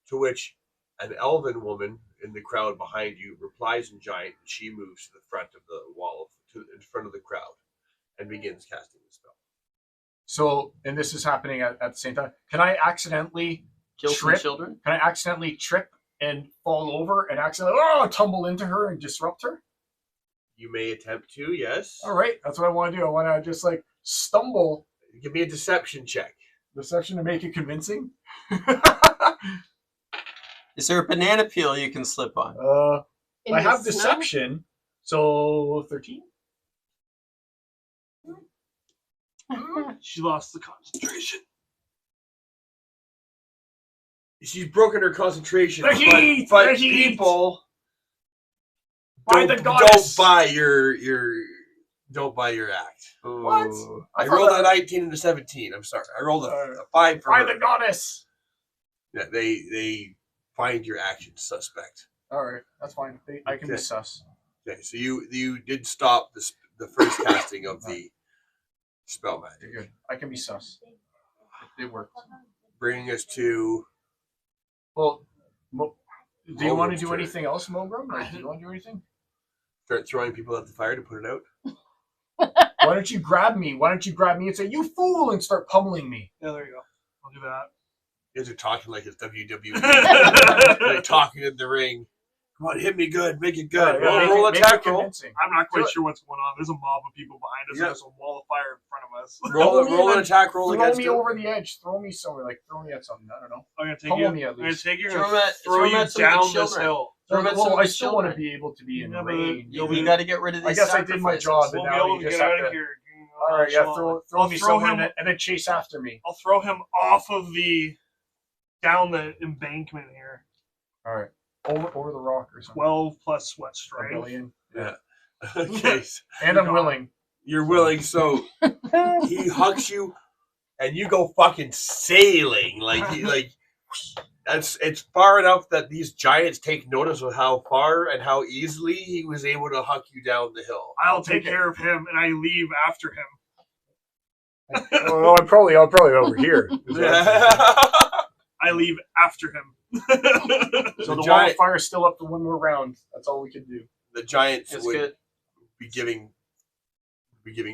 [SPEAKER 2] to which an elven woman in the crowd behind you replies in giant, and she moves to the front of the wall, in front of the crowd, and begins casting the spell.
[SPEAKER 1] So, and this is happening at the same time. Can I accidentally
[SPEAKER 3] Kill some
[SPEAKER 1] trip?
[SPEAKER 3] children.
[SPEAKER 1] Can I accidentally trip and fall over and accidentally tumble into her and disrupt her?
[SPEAKER 2] You may attempt to, yes.
[SPEAKER 1] All right, that's what I want to do. I want to just like stumble.
[SPEAKER 2] Give me a deception check.
[SPEAKER 1] Deception to make it convincing.
[SPEAKER 3] Is there a banana peel you can slip on?
[SPEAKER 6] In
[SPEAKER 1] I
[SPEAKER 6] the
[SPEAKER 1] have
[SPEAKER 6] snow?
[SPEAKER 1] deception, so 13.
[SPEAKER 4] She lost the concentration.
[SPEAKER 2] She's broken her concentration.
[SPEAKER 1] The heat!
[SPEAKER 2] But
[SPEAKER 1] The heat!
[SPEAKER 2] people
[SPEAKER 1] By
[SPEAKER 2] don't,
[SPEAKER 1] the goddess!
[SPEAKER 2] don't buy your act.
[SPEAKER 1] What?
[SPEAKER 3] Ooh.
[SPEAKER 2] I
[SPEAKER 1] thought
[SPEAKER 2] rolled
[SPEAKER 1] that-
[SPEAKER 2] a 19 and a 17. I'm sorry. I rolled a 5 for
[SPEAKER 1] By
[SPEAKER 2] her.
[SPEAKER 1] the goddess!
[SPEAKER 2] Yeah, they find your action suspect.
[SPEAKER 1] All right, that's fine. I can be
[SPEAKER 2] Okay.
[SPEAKER 1] sus.
[SPEAKER 2] Okay, so you did stop the first casting of the spell magic.
[SPEAKER 1] You're good. I can be sus. It worked.
[SPEAKER 2] Bringing us to
[SPEAKER 1] Well, do you want to
[SPEAKER 2] Mogram's
[SPEAKER 1] do
[SPEAKER 2] turn.
[SPEAKER 1] anything else, Mogram? Like, do you want to do anything?
[SPEAKER 2] start throwing people at the fire to put it out.
[SPEAKER 1] Why don't you grab me? Why don't you grab me and say, "You fool," and start pummeling me?
[SPEAKER 4] Yeah, there you go. I'll do that.
[SPEAKER 2] You guys are talking like it's WWE. They're talking in the ring. Come on, hit me good, make it good.
[SPEAKER 1] Yeah,
[SPEAKER 2] roll
[SPEAKER 1] make it
[SPEAKER 2] attack roll.
[SPEAKER 1] convincing.
[SPEAKER 4] I'm not quite
[SPEAKER 1] Do it.
[SPEAKER 4] sure what's going on. There's a mob of people behind us.
[SPEAKER 2] Yeah.
[SPEAKER 4] And there's a wall of fire in front of us.
[SPEAKER 2] Roll an attack roll
[SPEAKER 1] Throw
[SPEAKER 2] against
[SPEAKER 1] me
[SPEAKER 2] it.
[SPEAKER 1] over the edge. Throw me somewhere. Like throw me at something. I don't know.
[SPEAKER 4] I'm gonna take
[SPEAKER 1] Pummel
[SPEAKER 4] you.
[SPEAKER 1] me at
[SPEAKER 4] I'm gonna
[SPEAKER 1] least.
[SPEAKER 4] take you
[SPEAKER 3] Throw
[SPEAKER 4] and
[SPEAKER 3] 'em at-
[SPEAKER 4] throw
[SPEAKER 3] throw 'em
[SPEAKER 4] you
[SPEAKER 3] at some of the
[SPEAKER 4] down this
[SPEAKER 3] children.
[SPEAKER 4] hill.
[SPEAKER 3] Throw 'em at some
[SPEAKER 1] Well,
[SPEAKER 3] of
[SPEAKER 1] I
[SPEAKER 3] the
[SPEAKER 1] still want to
[SPEAKER 3] children.
[SPEAKER 1] be able to be in
[SPEAKER 4] Yeah, but
[SPEAKER 1] range.
[SPEAKER 3] We got to get rid of these
[SPEAKER 1] I guess I did my
[SPEAKER 3] sacrifices.
[SPEAKER 1] job, but
[SPEAKER 4] We'll be
[SPEAKER 1] now
[SPEAKER 4] able
[SPEAKER 1] you
[SPEAKER 4] to
[SPEAKER 1] just
[SPEAKER 4] get
[SPEAKER 1] have
[SPEAKER 4] out
[SPEAKER 1] to.
[SPEAKER 4] of here.
[SPEAKER 1] All right, yeah,
[SPEAKER 4] Nonchalant.
[SPEAKER 1] throw
[SPEAKER 4] I'll
[SPEAKER 1] me
[SPEAKER 4] throw
[SPEAKER 1] somewhere
[SPEAKER 4] him.
[SPEAKER 1] and then chase after me.
[SPEAKER 4] I'll throw him off of the down the embankment here.
[SPEAKER 1] All right, over the rock or something.
[SPEAKER 4] 12 plus sweat
[SPEAKER 1] A
[SPEAKER 4] strength.
[SPEAKER 1] billion.
[SPEAKER 2] Yeah. Okay.
[SPEAKER 1] And I'm willing.
[SPEAKER 2] You're willing, so he hugs you, and you go fucking sailing like it's far enough that these giants take notice of how far and how easily he was able to huck you down the hill.
[SPEAKER 4] I'll take care of him, and I leave after him.
[SPEAKER 7] Oh, I'm probably over here.
[SPEAKER 4] I leave after him.
[SPEAKER 1] So
[SPEAKER 2] The
[SPEAKER 1] the wall
[SPEAKER 2] giant-
[SPEAKER 1] of fire is still up for one more round. That's all we can do.
[SPEAKER 2] The giants
[SPEAKER 3] That's
[SPEAKER 2] would
[SPEAKER 3] good.
[SPEAKER 2] be giving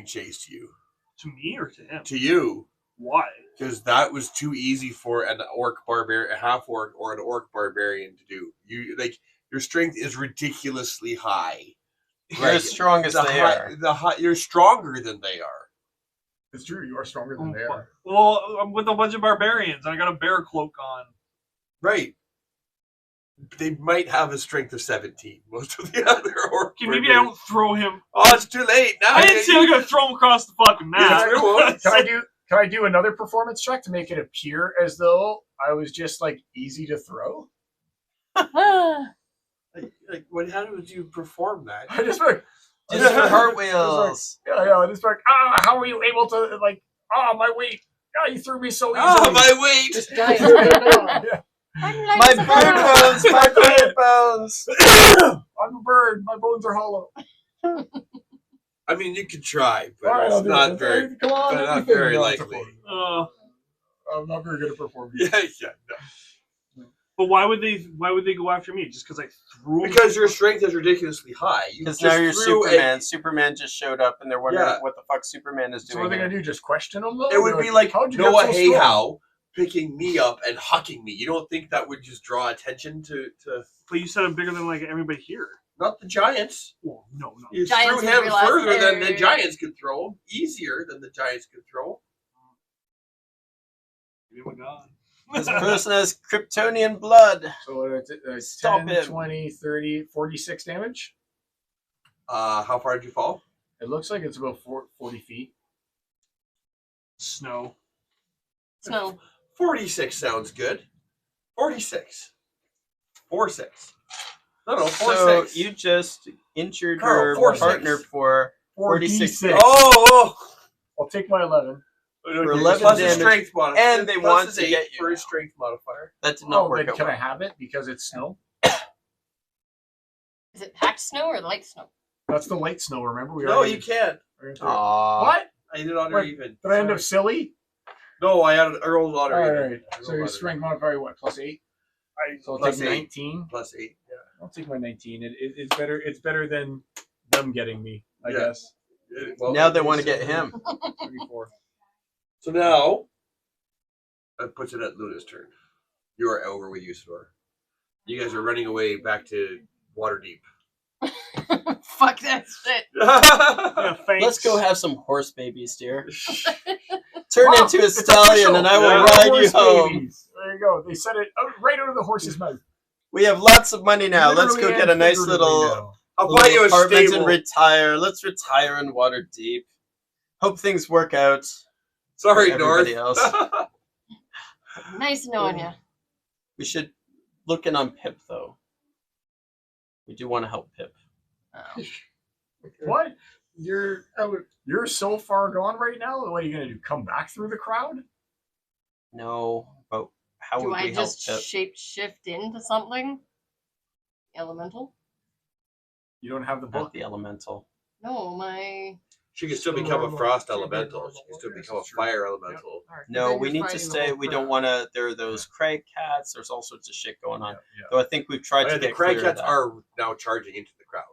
[SPEAKER 2] chase to you.
[SPEAKER 4] To me or to him?
[SPEAKER 2] To you,
[SPEAKER 4] Why?
[SPEAKER 2] because that was too easy for an orc barbarian, a half orc, or an orc barbarian to do. You your strength is ridiculously high.
[SPEAKER 3] You're as strong as they are.
[SPEAKER 2] You're stronger than they are.
[SPEAKER 1] It's true. You are stronger than they are.
[SPEAKER 4] Well, I'm with a bunch of barbarians. I got a bear cloak on.
[SPEAKER 2] Right. They might have a strength of 17. Most of the other orc.
[SPEAKER 4] Okay, maybe I don't throw him.
[SPEAKER 2] Oh, it's too late now.
[SPEAKER 4] I didn't say I was gonna throw him across the fucking map.
[SPEAKER 1] Can I do another performance check to make it appear as though I was just like easy to throw?
[SPEAKER 2] Like, how did you perform that?
[SPEAKER 1] I just like
[SPEAKER 3] Just for heart wheels.
[SPEAKER 1] I just like how are you able to like my weight? You threw me so easily.
[SPEAKER 2] Oh, my weight!
[SPEAKER 5] This guy's right
[SPEAKER 1] Yeah.
[SPEAKER 3] My bird bones! My bird bones!
[SPEAKER 1] I'm a bird. My bones are hollow.
[SPEAKER 2] I mean, you could try, but
[SPEAKER 1] All right, I'll
[SPEAKER 2] it's
[SPEAKER 1] do
[SPEAKER 2] not
[SPEAKER 1] it.
[SPEAKER 2] very,
[SPEAKER 1] Come on,
[SPEAKER 2] but
[SPEAKER 1] let me
[SPEAKER 2] not
[SPEAKER 1] think
[SPEAKER 2] very
[SPEAKER 1] about
[SPEAKER 2] likely.
[SPEAKER 1] it.
[SPEAKER 4] Uh,
[SPEAKER 1] I'm not very good at performing.
[SPEAKER 2] Yeah, no.
[SPEAKER 4] but why would they go after me? Just because I threw him?
[SPEAKER 2] Because your strength is ridiculously high. You
[SPEAKER 3] Because
[SPEAKER 2] just
[SPEAKER 3] now you're
[SPEAKER 2] threw
[SPEAKER 3] Superman. Superman just showed up, and they're wondering
[SPEAKER 2] Yeah.
[SPEAKER 3] what the fuck Superman is
[SPEAKER 1] So
[SPEAKER 3] doing.
[SPEAKER 1] what are they
[SPEAKER 3] here.
[SPEAKER 1] gonna do? Just question them though?
[SPEAKER 2] It would
[SPEAKER 1] They're
[SPEAKER 2] be like
[SPEAKER 1] how'd you
[SPEAKER 2] Noah
[SPEAKER 1] get so strong?
[SPEAKER 2] Hayhow picking me up and hucking me. You don't think that would just draw attention to
[SPEAKER 4] But you said I'm bigger than like everybody here.
[SPEAKER 2] not the Giants?
[SPEAKER 4] Well, no.
[SPEAKER 2] You
[SPEAKER 6] Giants
[SPEAKER 2] threw
[SPEAKER 6] would
[SPEAKER 2] him
[SPEAKER 6] realize
[SPEAKER 2] further than the
[SPEAKER 6] they're-
[SPEAKER 2] Giants could throw him. Easier than the Giants could throw him.
[SPEAKER 4] Oh my god.
[SPEAKER 3] This person has Kryptonian blood.
[SPEAKER 1] So it's
[SPEAKER 3] Stop
[SPEAKER 1] 10,
[SPEAKER 3] him.
[SPEAKER 1] 20, 30, 46 damage.
[SPEAKER 2] How far did you fall?
[SPEAKER 1] It looks like it's about 40 feet.
[SPEAKER 4] Snow.
[SPEAKER 6] Snow.
[SPEAKER 2] 46 sounds good. 46. 4-6. No, 4-6.
[SPEAKER 3] So you just injured
[SPEAKER 2] Carl,
[SPEAKER 3] your
[SPEAKER 2] 4-6.
[SPEAKER 3] partner for 46 damage.
[SPEAKER 2] Oh!
[SPEAKER 1] I'll take my 11.
[SPEAKER 3] For 11
[SPEAKER 2] plus his
[SPEAKER 3] damage,
[SPEAKER 2] strength modifier.
[SPEAKER 3] and they
[SPEAKER 2] plus
[SPEAKER 3] want
[SPEAKER 2] his
[SPEAKER 3] to
[SPEAKER 2] 8
[SPEAKER 3] get you
[SPEAKER 2] for his
[SPEAKER 3] now.
[SPEAKER 2] strength modifier.
[SPEAKER 3] That did not work
[SPEAKER 1] then
[SPEAKER 3] out
[SPEAKER 1] can I
[SPEAKER 3] well.
[SPEAKER 1] have it because it's snow?
[SPEAKER 6] Is it packed snow or light snow?
[SPEAKER 1] That's the light snow. Remember we
[SPEAKER 2] No,
[SPEAKER 1] already.
[SPEAKER 2] you can't.
[SPEAKER 3] Aw.
[SPEAKER 1] What?
[SPEAKER 2] I did honor
[SPEAKER 1] What?
[SPEAKER 2] even.
[SPEAKER 1] Did I end up silly?
[SPEAKER 2] No, I rolled honor
[SPEAKER 1] All
[SPEAKER 2] even.
[SPEAKER 1] right.
[SPEAKER 2] I
[SPEAKER 1] So
[SPEAKER 2] rolled
[SPEAKER 1] your
[SPEAKER 2] honor
[SPEAKER 1] strength modifier what? Plus 8. So I'll
[SPEAKER 2] Plus
[SPEAKER 1] take
[SPEAKER 2] 8.
[SPEAKER 1] 19.
[SPEAKER 2] Plus 8. Yeah.
[SPEAKER 1] I'll take my 19. It's better. It's better than them getting me. I
[SPEAKER 2] Yeah.
[SPEAKER 1] guess.
[SPEAKER 2] Well,
[SPEAKER 3] Now they want to get him.
[SPEAKER 1] 34.
[SPEAKER 2] So now, that puts it at Luna's turn. You are over with Usador. You guys are running away back to Waterdeep.
[SPEAKER 6] Fuck that shit.
[SPEAKER 4] Yeah, thanks.
[SPEAKER 3] Let's go have some horse babies, dear. Turn
[SPEAKER 1] Wow,
[SPEAKER 3] into a
[SPEAKER 1] it's
[SPEAKER 3] stallion,
[SPEAKER 1] official.
[SPEAKER 3] and I will
[SPEAKER 2] Yeah.
[SPEAKER 3] ride you
[SPEAKER 1] Horse
[SPEAKER 3] home.
[SPEAKER 1] babies. There you go. They said it right out of the horse's mouth.
[SPEAKER 3] We have lots of money now. Let's go
[SPEAKER 1] Literally
[SPEAKER 3] get
[SPEAKER 1] and
[SPEAKER 3] a nice
[SPEAKER 1] figuratively
[SPEAKER 3] little
[SPEAKER 1] now.
[SPEAKER 2] I'll buy you a
[SPEAKER 3] apartment
[SPEAKER 2] stable.
[SPEAKER 3] and retire. Let's retire in Waterdeep. Hope things work out.
[SPEAKER 2] Sorry,
[SPEAKER 3] for
[SPEAKER 2] North.
[SPEAKER 3] everybody else.
[SPEAKER 6] Nice knowing you.
[SPEAKER 3] We should look in on Pip, though. We do want to help Pip.
[SPEAKER 6] Oh.
[SPEAKER 1] What?
[SPEAKER 5] You're out.
[SPEAKER 1] You're so far gone right now. What are you gonna do? Come back through the crowd?
[SPEAKER 3] No, but how
[SPEAKER 6] Do
[SPEAKER 3] would
[SPEAKER 6] I
[SPEAKER 3] we help
[SPEAKER 6] just
[SPEAKER 3] Pip?
[SPEAKER 6] shape shift into something? Elemental?
[SPEAKER 1] You don't have the
[SPEAKER 3] Not
[SPEAKER 1] book.
[SPEAKER 3] the elemental.
[SPEAKER 6] No, my.
[SPEAKER 2] She can still become a frost elemental. She can still become a fire elemental.
[SPEAKER 3] No,
[SPEAKER 5] Then
[SPEAKER 3] we
[SPEAKER 5] you're
[SPEAKER 3] need to
[SPEAKER 5] fighting the
[SPEAKER 3] stay.
[SPEAKER 5] whole
[SPEAKER 3] We don't
[SPEAKER 5] crowd.
[SPEAKER 3] want to. There are those crag cats. There's all sorts of shit going on.
[SPEAKER 1] Yeah.
[SPEAKER 3] Though I think we've tried
[SPEAKER 2] Oh,
[SPEAKER 3] to
[SPEAKER 2] yeah, the
[SPEAKER 3] get
[SPEAKER 2] crag
[SPEAKER 3] clear of
[SPEAKER 2] cats
[SPEAKER 3] that.
[SPEAKER 2] are now charging into the crowd.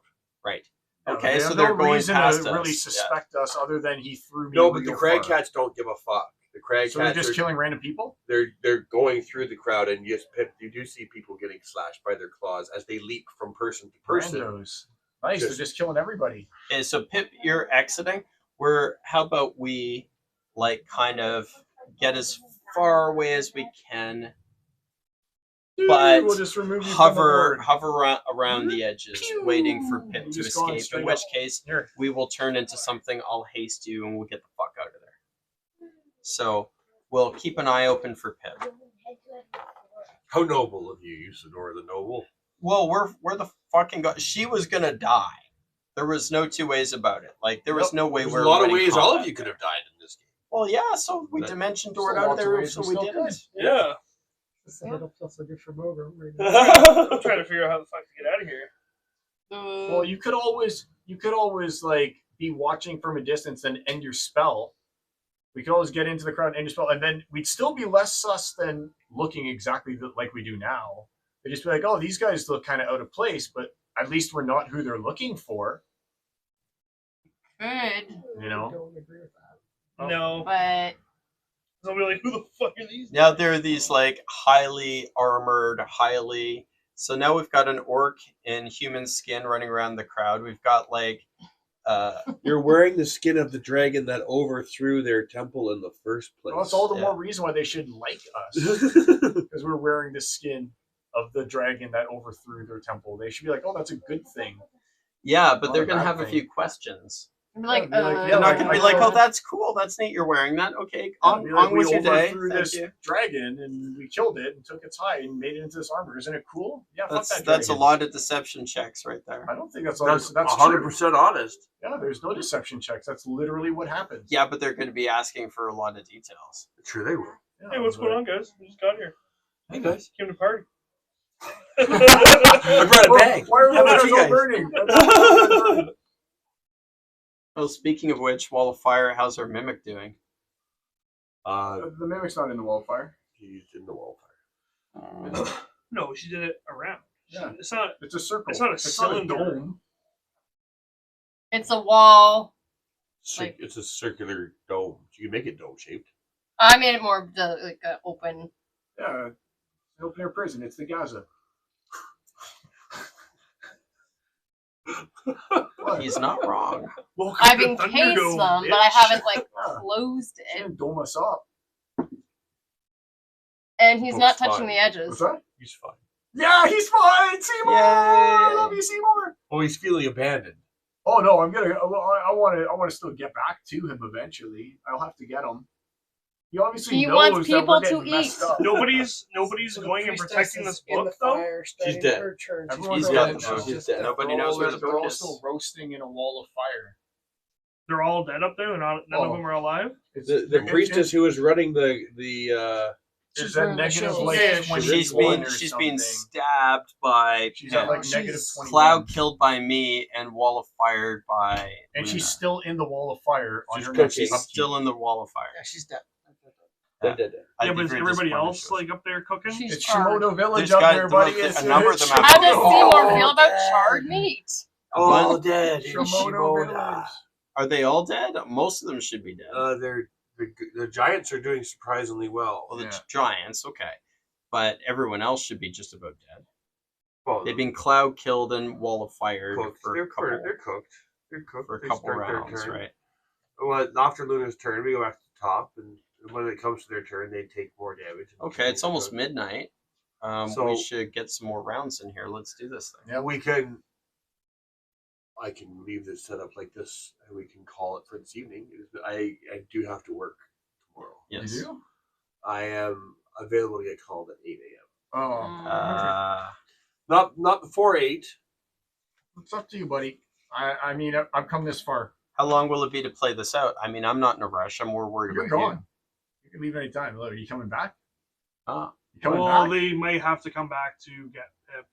[SPEAKER 3] Right.
[SPEAKER 1] Yeah,
[SPEAKER 3] Okay,
[SPEAKER 1] they
[SPEAKER 3] so
[SPEAKER 1] have
[SPEAKER 3] they're
[SPEAKER 1] no
[SPEAKER 3] going
[SPEAKER 1] reason
[SPEAKER 3] past
[SPEAKER 1] to
[SPEAKER 3] us.
[SPEAKER 1] really
[SPEAKER 3] Yeah.
[SPEAKER 1] suspect us, other than he threw me.
[SPEAKER 2] No, but the
[SPEAKER 1] real
[SPEAKER 2] crag
[SPEAKER 1] far.
[SPEAKER 2] cats don't give a fuck. The crag
[SPEAKER 1] So they're
[SPEAKER 2] cats
[SPEAKER 1] just
[SPEAKER 2] are
[SPEAKER 1] killing random people.
[SPEAKER 2] they're going through the crowd, and yes, Pip, you do see people getting slashed by their claws as they leap from person to person.
[SPEAKER 1] Randos. Nice.
[SPEAKER 2] Just-
[SPEAKER 1] They're just killing everybody.
[SPEAKER 3] Okay, so Pip, you're exiting. How about we kind of get as far away as we can, but
[SPEAKER 1] we'll just remove you
[SPEAKER 3] hover
[SPEAKER 1] from
[SPEAKER 3] around the edges, waiting for Pip
[SPEAKER 1] You
[SPEAKER 3] to
[SPEAKER 1] just go on
[SPEAKER 3] escape. In
[SPEAKER 1] straight
[SPEAKER 3] which
[SPEAKER 1] up.
[SPEAKER 3] case,
[SPEAKER 1] Here.
[SPEAKER 3] we will turn into something. I'll haste you, and we'll get the fuck out of there. So we'll keep an eye open for Pip.
[SPEAKER 2] How noble of you, Usador the Noble.
[SPEAKER 3] Well, we're the fucking god. She was gonna die. There was no two ways about it. There was no way
[SPEAKER 2] There's
[SPEAKER 3] we're
[SPEAKER 2] a lot of
[SPEAKER 3] winning
[SPEAKER 2] ways all of
[SPEAKER 3] combat
[SPEAKER 2] you could have died in this game.
[SPEAKER 3] Well, yeah. So we
[SPEAKER 2] That-
[SPEAKER 3] dimension doored
[SPEAKER 1] Still
[SPEAKER 3] out of
[SPEAKER 1] lots of
[SPEAKER 3] there,
[SPEAKER 1] ways
[SPEAKER 3] so
[SPEAKER 1] we
[SPEAKER 3] we
[SPEAKER 1] still
[SPEAKER 3] did
[SPEAKER 1] could.
[SPEAKER 3] it.
[SPEAKER 4] Yeah.
[SPEAKER 5] This it'll feel so good for Mogrim right now.
[SPEAKER 4] I'm trying to figure out how the fuck to get out of here.
[SPEAKER 1] Well, you could always be watching from a distance and end your spell. We could always get into the crowd and end your spell, and then we'd still be less sus than looking exactly like we do now. They'd just be like, "Oh, these guys look kind of out of place," but at least we're not who they're looking for.
[SPEAKER 6] Good,
[SPEAKER 1] You know?
[SPEAKER 5] I don't agree with that.
[SPEAKER 1] Oh.
[SPEAKER 4] No.
[SPEAKER 6] but
[SPEAKER 4] I'll be like, who the fuck are these?
[SPEAKER 3] Now there are these highly armored, So now we've got an orc in human skin running around the crowd. We've got
[SPEAKER 2] You're wearing the skin of the dragon that overthrew their temple in the first place.
[SPEAKER 1] Well, that's all the
[SPEAKER 3] Yeah.
[SPEAKER 1] more reason why they should like us, because we're wearing the skin of the dragon that overthrew their temple. They should be like, "Oh, that's a good thing."
[SPEAKER 3] yeah, but
[SPEAKER 1] Not
[SPEAKER 3] they're
[SPEAKER 1] a
[SPEAKER 3] gonna
[SPEAKER 1] bad
[SPEAKER 3] have a
[SPEAKER 1] thing.
[SPEAKER 3] few questions.
[SPEAKER 6] I'd be like,
[SPEAKER 1] Yeah, be like,
[SPEAKER 3] They're
[SPEAKER 1] yeah,
[SPEAKER 3] not gonna be like,
[SPEAKER 1] I-
[SPEAKER 3] "Oh, that's cool. That's neat. You're wearing that. Okay, on
[SPEAKER 1] Be like,
[SPEAKER 3] with
[SPEAKER 1] we
[SPEAKER 3] your day.
[SPEAKER 1] overthrew
[SPEAKER 3] Thank
[SPEAKER 1] this
[SPEAKER 3] you."
[SPEAKER 1] dragon and we killed it and took its hide and made it into this armor. Isn't it cool? Yeah, fuck that
[SPEAKER 3] That's a
[SPEAKER 1] dragon.
[SPEAKER 3] lot of deception checks right there.
[SPEAKER 1] I don't think that's
[SPEAKER 2] That's
[SPEAKER 1] that's
[SPEAKER 2] 100% honest.
[SPEAKER 1] true. Yeah, there's no deception checks. That's literally what happens.
[SPEAKER 3] Yeah, but they're going to be asking for a lot of details.
[SPEAKER 2] Sure they will.
[SPEAKER 1] Yeah,
[SPEAKER 4] Hey, what's
[SPEAKER 1] but-
[SPEAKER 4] going on, guys? We just got here.
[SPEAKER 2] Hey guys.
[SPEAKER 4] Came to party.
[SPEAKER 2] I brought a bag.
[SPEAKER 1] Why are
[SPEAKER 2] How about
[SPEAKER 1] the
[SPEAKER 2] you
[SPEAKER 1] all
[SPEAKER 2] guys?
[SPEAKER 1] burning?
[SPEAKER 3] Well, speaking of which, Wall of Fire, how's our mimic doing?
[SPEAKER 1] The mimic's not in the wildfire.
[SPEAKER 2] He's in the wall.
[SPEAKER 4] No, she did it around.
[SPEAKER 1] Yeah.
[SPEAKER 4] It's not.
[SPEAKER 1] It's a circle.
[SPEAKER 4] It's not a cylinder.
[SPEAKER 1] dome.
[SPEAKER 6] it's a wall.
[SPEAKER 2] It's a circular dome. You can make it dome shaped.
[SPEAKER 6] I made it more of the open.
[SPEAKER 1] Yeah, it's an open air prison. It's the Gaza. What?
[SPEAKER 3] He's not wrong.
[SPEAKER 4] Welcome
[SPEAKER 6] I've
[SPEAKER 4] to
[SPEAKER 6] encased
[SPEAKER 4] Thunderdome,
[SPEAKER 6] them, but I
[SPEAKER 4] bitch.
[SPEAKER 6] haven't
[SPEAKER 1] Yeah.
[SPEAKER 6] closed
[SPEAKER 1] You
[SPEAKER 6] it.
[SPEAKER 1] didn't dome us up.
[SPEAKER 6] And he's
[SPEAKER 2] Oh,
[SPEAKER 6] not
[SPEAKER 2] it's fine.
[SPEAKER 6] touching the edges.
[SPEAKER 1] What's that?
[SPEAKER 2] He's fine.
[SPEAKER 1] Yeah, he's fine. Seymour, I love you, Seymour.
[SPEAKER 2] Oh, he's feeling abandoned.
[SPEAKER 1] Oh no, I'm gonna. I want to. I want to still get back to him eventually. I'll have to get him. He obviously
[SPEAKER 6] He
[SPEAKER 1] knows
[SPEAKER 6] wants
[SPEAKER 1] that we're
[SPEAKER 6] people to
[SPEAKER 1] getting messed
[SPEAKER 6] eat.
[SPEAKER 1] up.
[SPEAKER 4] Nobody's
[SPEAKER 5] So the
[SPEAKER 4] going and
[SPEAKER 5] priestess
[SPEAKER 4] protecting
[SPEAKER 5] is
[SPEAKER 4] this
[SPEAKER 5] in the
[SPEAKER 4] book though.
[SPEAKER 5] fire, starting
[SPEAKER 2] dead.
[SPEAKER 5] her turn.
[SPEAKER 1] Everyone's
[SPEAKER 3] He's
[SPEAKER 1] dead.
[SPEAKER 3] got the
[SPEAKER 1] She's
[SPEAKER 3] book.
[SPEAKER 1] just
[SPEAKER 2] dead.
[SPEAKER 3] Nobody
[SPEAKER 1] They're
[SPEAKER 3] knows
[SPEAKER 1] all-
[SPEAKER 3] where the
[SPEAKER 1] they're
[SPEAKER 3] book
[SPEAKER 1] all
[SPEAKER 3] is.
[SPEAKER 1] still roasting in a wall of fire.
[SPEAKER 4] They're all dead up there. None of them are alive.
[SPEAKER 2] The priestess who was running the
[SPEAKER 1] She's
[SPEAKER 5] She's
[SPEAKER 1] at
[SPEAKER 5] running the
[SPEAKER 1] negative
[SPEAKER 5] show.
[SPEAKER 1] like
[SPEAKER 4] Yeah,
[SPEAKER 1] 21
[SPEAKER 3] She's being
[SPEAKER 1] or
[SPEAKER 3] she's
[SPEAKER 1] something.
[SPEAKER 3] being stabbed by
[SPEAKER 1] She's at like
[SPEAKER 5] She's
[SPEAKER 1] negative 21.
[SPEAKER 3] Cloud killed by me and Wall of Fired by
[SPEAKER 1] And
[SPEAKER 3] Luna.
[SPEAKER 1] she's still in the wall of fire on
[SPEAKER 2] She's
[SPEAKER 1] her
[SPEAKER 2] cooking.
[SPEAKER 1] next
[SPEAKER 3] She's
[SPEAKER 1] upkeep.
[SPEAKER 3] still in the Wall of Fire.
[SPEAKER 5] Yeah, she's dead.
[SPEAKER 2] dead.
[SPEAKER 3] I'd
[SPEAKER 4] Yeah,
[SPEAKER 3] be
[SPEAKER 4] but is
[SPEAKER 3] very
[SPEAKER 4] everybody
[SPEAKER 3] disappointed
[SPEAKER 4] else
[SPEAKER 3] if she was.
[SPEAKER 4] like up there cooking?
[SPEAKER 6] She's
[SPEAKER 1] It's
[SPEAKER 6] charred.
[SPEAKER 1] Shimono Village
[SPEAKER 3] There's
[SPEAKER 1] up
[SPEAKER 3] got
[SPEAKER 1] there,
[SPEAKER 3] the
[SPEAKER 1] buddy.
[SPEAKER 3] most-
[SPEAKER 1] It's
[SPEAKER 3] a number of them have
[SPEAKER 6] How does
[SPEAKER 3] Oh,
[SPEAKER 6] Seymour feel about charred meat?
[SPEAKER 3] All
[SPEAKER 2] dead.
[SPEAKER 1] Shimono Village.
[SPEAKER 3] Are they all dead? Most of them should be dead.
[SPEAKER 2] The giants are doing surprisingly well.
[SPEAKER 3] Well, the
[SPEAKER 1] Yeah.
[SPEAKER 3] giants, okay, but everyone else should be just about dead.
[SPEAKER 2] Well,
[SPEAKER 3] They've been Cloud killed and Wall of Fired
[SPEAKER 2] cooked.
[SPEAKER 3] for
[SPEAKER 2] They're
[SPEAKER 3] a couple,
[SPEAKER 2] cooked. They're cooked.
[SPEAKER 3] for a
[SPEAKER 2] They
[SPEAKER 3] couple
[SPEAKER 2] start their
[SPEAKER 3] rounds,
[SPEAKER 2] turn.
[SPEAKER 3] right?
[SPEAKER 2] Well, after Luna's turn, we go back to the top, and when it comes to their turn, they take more damage.
[SPEAKER 3] Okay, it's almost midnight.
[SPEAKER 2] So-
[SPEAKER 3] We should get some more rounds in here. Let's do this thing.
[SPEAKER 2] Yeah, we can. I can leave this set up like this, and we can call it for this evening. I do have to work tomorrow.
[SPEAKER 3] Yes.
[SPEAKER 1] You do?
[SPEAKER 2] I am available to get called at 8 a.m.
[SPEAKER 1] Oh.
[SPEAKER 2] Not before 8.
[SPEAKER 1] It's up to you, buddy. I mean, I've come this far.
[SPEAKER 3] How long will it be to play this out? I mean, I'm not in a rush. I'm more worried
[SPEAKER 1] You're
[SPEAKER 3] about
[SPEAKER 1] gone. You can leave any time. Look, are you coming back?
[SPEAKER 3] you.
[SPEAKER 1] You coming
[SPEAKER 4] Well,
[SPEAKER 1] back?
[SPEAKER 4] they may have to come back to get Pip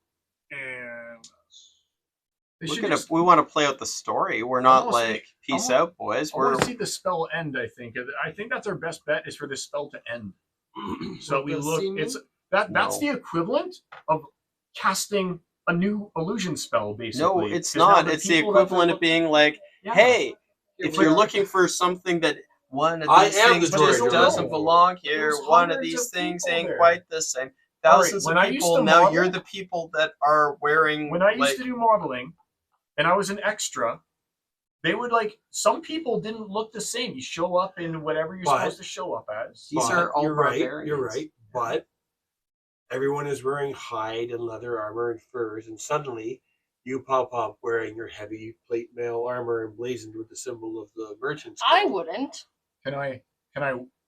[SPEAKER 4] and
[SPEAKER 1] They
[SPEAKER 3] We're
[SPEAKER 1] should
[SPEAKER 3] gonna,
[SPEAKER 1] just,
[SPEAKER 3] we want to play out the story. We're not
[SPEAKER 1] almost
[SPEAKER 3] like peace
[SPEAKER 1] I want-
[SPEAKER 3] out, boys.
[SPEAKER 1] I
[SPEAKER 3] We're
[SPEAKER 1] want to see the spell end. I think that's our best bet is for this spell to end. So we
[SPEAKER 5] The
[SPEAKER 1] look.
[SPEAKER 5] scene
[SPEAKER 1] It's
[SPEAKER 5] end?
[SPEAKER 1] that's
[SPEAKER 3] No.
[SPEAKER 1] the equivalent of casting a new illusion spell, basically.
[SPEAKER 3] no, it's
[SPEAKER 1] 'Cause now
[SPEAKER 3] not. It's the
[SPEAKER 1] people that
[SPEAKER 3] equivalent
[SPEAKER 1] they're
[SPEAKER 3] of being like,
[SPEAKER 1] Yeah.
[SPEAKER 3] hey, if
[SPEAKER 1] but-
[SPEAKER 3] you're looking for something that one of
[SPEAKER 2] I
[SPEAKER 3] these
[SPEAKER 2] am
[SPEAKER 3] things
[SPEAKER 2] the
[SPEAKER 3] just
[SPEAKER 1] druid.
[SPEAKER 3] doesn't
[SPEAKER 1] No.
[SPEAKER 3] belong here,
[SPEAKER 1] There's
[SPEAKER 3] one of
[SPEAKER 1] hundreds
[SPEAKER 3] these
[SPEAKER 1] of
[SPEAKER 3] things
[SPEAKER 1] people
[SPEAKER 3] ain't
[SPEAKER 1] there.
[SPEAKER 3] quite the same.
[SPEAKER 1] All right,
[SPEAKER 3] Thousands
[SPEAKER 1] when
[SPEAKER 3] of
[SPEAKER 1] I used
[SPEAKER 3] people.
[SPEAKER 1] to
[SPEAKER 3] Now
[SPEAKER 1] model-
[SPEAKER 3] you're the people that are wearing.
[SPEAKER 1] when I used
[SPEAKER 3] like,
[SPEAKER 1] to do modeling and I was an extra, they would like some people didn't look the same. You show up in whatever you're
[SPEAKER 2] But-
[SPEAKER 1] supposed to show up as.
[SPEAKER 3] These
[SPEAKER 2] But
[SPEAKER 3] are all
[SPEAKER 2] you're right.
[SPEAKER 3] barbarians.
[SPEAKER 2] You're right. But everyone is wearing hide and leather armor and furs, and suddenly you pop up wearing your heavy plate mail armor emblazoned with the symbol of the merchant's
[SPEAKER 6] I
[SPEAKER 2] guild.
[SPEAKER 6] wouldn't.
[SPEAKER 1] Can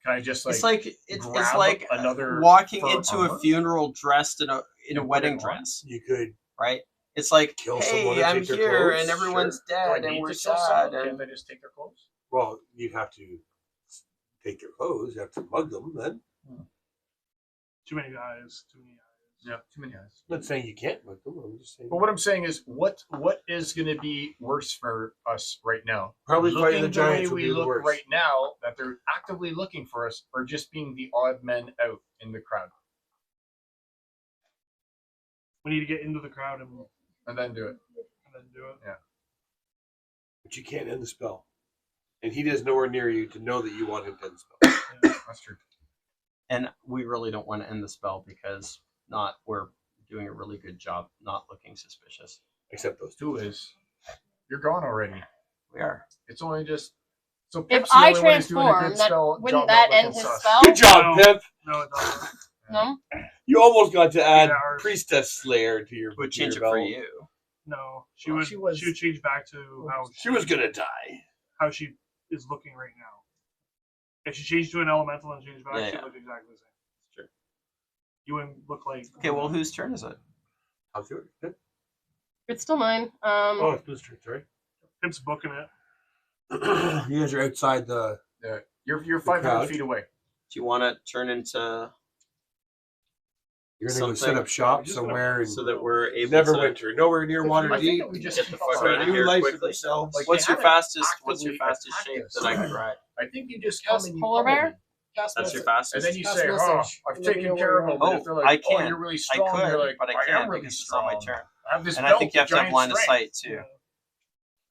[SPEAKER 1] I just like
[SPEAKER 3] It's like it's
[SPEAKER 1] grab
[SPEAKER 3] like
[SPEAKER 1] another
[SPEAKER 3] walking
[SPEAKER 1] fur
[SPEAKER 3] into
[SPEAKER 1] armor?
[SPEAKER 3] a funeral dressed in a
[SPEAKER 1] And put it
[SPEAKER 3] wedding
[SPEAKER 1] on?
[SPEAKER 3] dress,
[SPEAKER 2] You could
[SPEAKER 3] right? It's like,
[SPEAKER 2] Kill someone
[SPEAKER 3] hey,
[SPEAKER 2] and
[SPEAKER 3] I'm
[SPEAKER 2] take their
[SPEAKER 3] here,
[SPEAKER 2] clothes?
[SPEAKER 3] and everyone's
[SPEAKER 1] Do I
[SPEAKER 3] dead, and
[SPEAKER 1] need
[SPEAKER 3] we're
[SPEAKER 1] to kill
[SPEAKER 3] sad.
[SPEAKER 1] someone?
[SPEAKER 3] And
[SPEAKER 1] Can't they just take their clothes?
[SPEAKER 2] well, you'd have to take their clothes. You have to mug them. Then
[SPEAKER 4] too many guys. Too many guys.
[SPEAKER 1] Yeah, too many eyes.
[SPEAKER 2] I'm not saying you can't mug them. I'm just saying.
[SPEAKER 1] But what I'm saying is, what is going to be worse for us right now?
[SPEAKER 2] Probably fighting the
[SPEAKER 1] Looking
[SPEAKER 2] giants
[SPEAKER 1] the
[SPEAKER 2] would
[SPEAKER 1] way
[SPEAKER 2] be
[SPEAKER 1] we
[SPEAKER 2] the
[SPEAKER 1] look
[SPEAKER 2] worst.
[SPEAKER 1] right now, that they're actively looking for us, or just being the odd men out in the crowd,
[SPEAKER 4] We need to get into the crowd and
[SPEAKER 1] and then do it.
[SPEAKER 4] do it.
[SPEAKER 2] But you can't end the spell, and he is nowhere near you to know that you want him to end the spell.
[SPEAKER 1] That's true.
[SPEAKER 3] and we really don't want to end the spell because we're doing a really good job not looking suspicious.
[SPEAKER 2] Except those two.
[SPEAKER 1] Two is you're gone already.
[SPEAKER 3] We are.
[SPEAKER 1] It's only just so.
[SPEAKER 6] If
[SPEAKER 1] Pip's the
[SPEAKER 6] I
[SPEAKER 1] only one who's doing a
[SPEAKER 6] transform,
[SPEAKER 1] good
[SPEAKER 6] that
[SPEAKER 1] spell
[SPEAKER 6] wouldn't
[SPEAKER 1] job
[SPEAKER 6] that
[SPEAKER 1] not
[SPEAKER 6] end
[SPEAKER 1] looking
[SPEAKER 6] his
[SPEAKER 1] sus.
[SPEAKER 6] spell?
[SPEAKER 2] Good job,
[SPEAKER 4] No.
[SPEAKER 2] Pip.
[SPEAKER 4] No, it doesn't.
[SPEAKER 6] No.
[SPEAKER 2] You almost got to add
[SPEAKER 4] Yeah, ours-
[SPEAKER 2] Priestess Slayer to your.
[SPEAKER 3] We'll
[SPEAKER 2] to
[SPEAKER 3] change
[SPEAKER 2] your
[SPEAKER 3] it for
[SPEAKER 2] belt.
[SPEAKER 3] you.
[SPEAKER 4] No, she
[SPEAKER 5] Well,
[SPEAKER 4] would.
[SPEAKER 5] she was-
[SPEAKER 4] She would change back to
[SPEAKER 2] She was gonna die.
[SPEAKER 4] how she is looking right now. If she changed to an elemental and changed back,
[SPEAKER 3] Yeah,
[SPEAKER 4] she'd
[SPEAKER 3] yeah.
[SPEAKER 4] look exactly the same.
[SPEAKER 3] Sure.
[SPEAKER 4] You wouldn't look like.
[SPEAKER 3] Okay, well, whose turn is it?
[SPEAKER 2] How's yours? Pip?
[SPEAKER 6] It's still mine.
[SPEAKER 2] Oh, it's Blue's turn. Sorry.
[SPEAKER 4] Pip's booking it.
[SPEAKER 2] You guys are outside the.
[SPEAKER 1] You're 500
[SPEAKER 2] crowd.
[SPEAKER 1] feet away.
[SPEAKER 3] Do you want to turn into
[SPEAKER 2] You're gonna go set
[SPEAKER 3] Something-
[SPEAKER 2] up shop
[SPEAKER 4] Just gonna-
[SPEAKER 2] somewhere and
[SPEAKER 3] so that we're able to
[SPEAKER 2] Neverwinter, nowhere near
[SPEAKER 1] I think
[SPEAKER 2] Waterdeep.
[SPEAKER 1] that we just
[SPEAKER 3] get the
[SPEAKER 1] keep
[SPEAKER 3] fuck
[SPEAKER 1] up
[SPEAKER 3] out of
[SPEAKER 1] with
[SPEAKER 2] New
[SPEAKER 3] here
[SPEAKER 2] life for
[SPEAKER 3] quickly?
[SPEAKER 2] themselves.
[SPEAKER 1] Like,
[SPEAKER 3] What's
[SPEAKER 1] they
[SPEAKER 3] your
[SPEAKER 1] haven't
[SPEAKER 3] what's your
[SPEAKER 1] actively
[SPEAKER 3] fastest
[SPEAKER 1] attacked
[SPEAKER 3] shape
[SPEAKER 1] us.
[SPEAKER 3] that I could ride?
[SPEAKER 1] I think you just come
[SPEAKER 6] Cast
[SPEAKER 1] and you
[SPEAKER 6] polar
[SPEAKER 1] follow
[SPEAKER 6] bear?
[SPEAKER 1] me.
[SPEAKER 5] Cast
[SPEAKER 3] That's your
[SPEAKER 5] message.
[SPEAKER 3] fastest.
[SPEAKER 1] And then you
[SPEAKER 5] Cast
[SPEAKER 1] say,
[SPEAKER 5] message.
[SPEAKER 1] "Oh, I've
[SPEAKER 5] And then
[SPEAKER 1] taken
[SPEAKER 5] you know
[SPEAKER 1] care of
[SPEAKER 5] where
[SPEAKER 1] them."
[SPEAKER 5] you
[SPEAKER 3] are.
[SPEAKER 1] But if they're
[SPEAKER 3] Oh,
[SPEAKER 1] like,
[SPEAKER 3] I
[SPEAKER 1] "Oh,
[SPEAKER 3] can't.
[SPEAKER 1] you're really
[SPEAKER 3] I
[SPEAKER 1] strong,"
[SPEAKER 3] could,
[SPEAKER 1] you're like,
[SPEAKER 3] but I
[SPEAKER 1] "I
[SPEAKER 3] can't
[SPEAKER 1] am really
[SPEAKER 3] because it's not my
[SPEAKER 1] strong.
[SPEAKER 3] turn.
[SPEAKER 1] I have this
[SPEAKER 3] And I
[SPEAKER 1] belt
[SPEAKER 3] think you have
[SPEAKER 1] with
[SPEAKER 3] to have
[SPEAKER 1] giant
[SPEAKER 3] line of
[SPEAKER 1] strength."
[SPEAKER 3] sight too.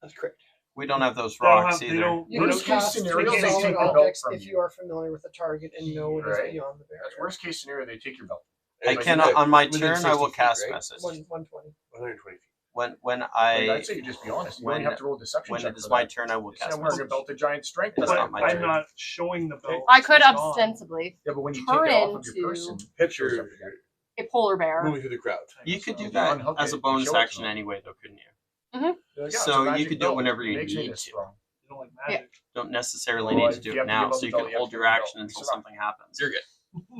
[SPEAKER 2] That's correct.
[SPEAKER 3] We don't have those
[SPEAKER 4] They don't
[SPEAKER 3] rocks
[SPEAKER 4] have.
[SPEAKER 3] either.
[SPEAKER 4] They don't.
[SPEAKER 5] You
[SPEAKER 4] they
[SPEAKER 5] can
[SPEAKER 1] Worst
[SPEAKER 4] don't
[SPEAKER 1] case
[SPEAKER 5] cast
[SPEAKER 1] scenario,
[SPEAKER 5] three
[SPEAKER 1] they
[SPEAKER 5] solid
[SPEAKER 1] take the belt
[SPEAKER 5] objects
[SPEAKER 1] from
[SPEAKER 5] if
[SPEAKER 1] you.
[SPEAKER 5] you are familiar with the target and know it is
[SPEAKER 1] Right.
[SPEAKER 5] beyond the barrier.
[SPEAKER 1] That's worst case scenario. They take your belt.
[SPEAKER 3] I
[SPEAKER 1] Like,
[SPEAKER 3] cannot on my
[SPEAKER 2] within
[SPEAKER 3] turn. I
[SPEAKER 2] 60
[SPEAKER 3] will
[SPEAKER 2] feet,
[SPEAKER 3] cast
[SPEAKER 2] right?
[SPEAKER 3] message
[SPEAKER 5] 120.
[SPEAKER 2] 120 feet.
[SPEAKER 3] when
[SPEAKER 1] Like,
[SPEAKER 3] I
[SPEAKER 1] I'd say you just be honest. You
[SPEAKER 3] when-
[SPEAKER 1] only have to roll deception
[SPEAKER 3] when
[SPEAKER 1] check
[SPEAKER 3] it is
[SPEAKER 1] for
[SPEAKER 3] my
[SPEAKER 1] that.
[SPEAKER 3] turn. I will
[SPEAKER 1] Just say,
[SPEAKER 3] cast
[SPEAKER 1] I'm wearing a
[SPEAKER 3] message.
[SPEAKER 1] belt of giant strength.
[SPEAKER 3] That's
[SPEAKER 4] But
[SPEAKER 3] not my
[SPEAKER 4] I'm
[SPEAKER 3] turn.
[SPEAKER 4] not showing the belt.
[SPEAKER 6] I could
[SPEAKER 4] It's gone.
[SPEAKER 6] ostensibly
[SPEAKER 1] Yeah, but when you
[SPEAKER 6] turn
[SPEAKER 1] take it off of your
[SPEAKER 6] into-
[SPEAKER 1] person,
[SPEAKER 2] Picture
[SPEAKER 1] shows up again.
[SPEAKER 6] a polar bear.
[SPEAKER 2] moving through the crowd.
[SPEAKER 3] You could do
[SPEAKER 1] You
[SPEAKER 3] that
[SPEAKER 1] unhook
[SPEAKER 3] as
[SPEAKER 1] it,
[SPEAKER 3] a
[SPEAKER 1] you
[SPEAKER 3] bonus
[SPEAKER 1] show it to
[SPEAKER 3] action
[SPEAKER 1] them.
[SPEAKER 3] anyway, though, couldn't you?
[SPEAKER 1] They're like, "Yeah, it's a
[SPEAKER 3] So you
[SPEAKER 1] magic
[SPEAKER 3] could do it
[SPEAKER 1] belt.
[SPEAKER 3] whenever
[SPEAKER 1] It
[SPEAKER 3] you
[SPEAKER 1] makes me
[SPEAKER 3] need
[SPEAKER 1] this
[SPEAKER 3] to.
[SPEAKER 1] strong."
[SPEAKER 4] You don't like magic.
[SPEAKER 3] Don't necessarily
[SPEAKER 1] Well,
[SPEAKER 3] need to
[SPEAKER 1] if
[SPEAKER 3] do
[SPEAKER 1] you
[SPEAKER 3] it
[SPEAKER 1] have to
[SPEAKER 3] now,
[SPEAKER 1] give up
[SPEAKER 3] so you
[SPEAKER 1] the
[SPEAKER 3] can
[SPEAKER 1] doll, you
[SPEAKER 3] hold
[SPEAKER 1] have to
[SPEAKER 3] your
[SPEAKER 1] give up the
[SPEAKER 3] action
[SPEAKER 1] doll.
[SPEAKER 3] until
[SPEAKER 1] It's enough.
[SPEAKER 3] something happens.
[SPEAKER 2] You're good.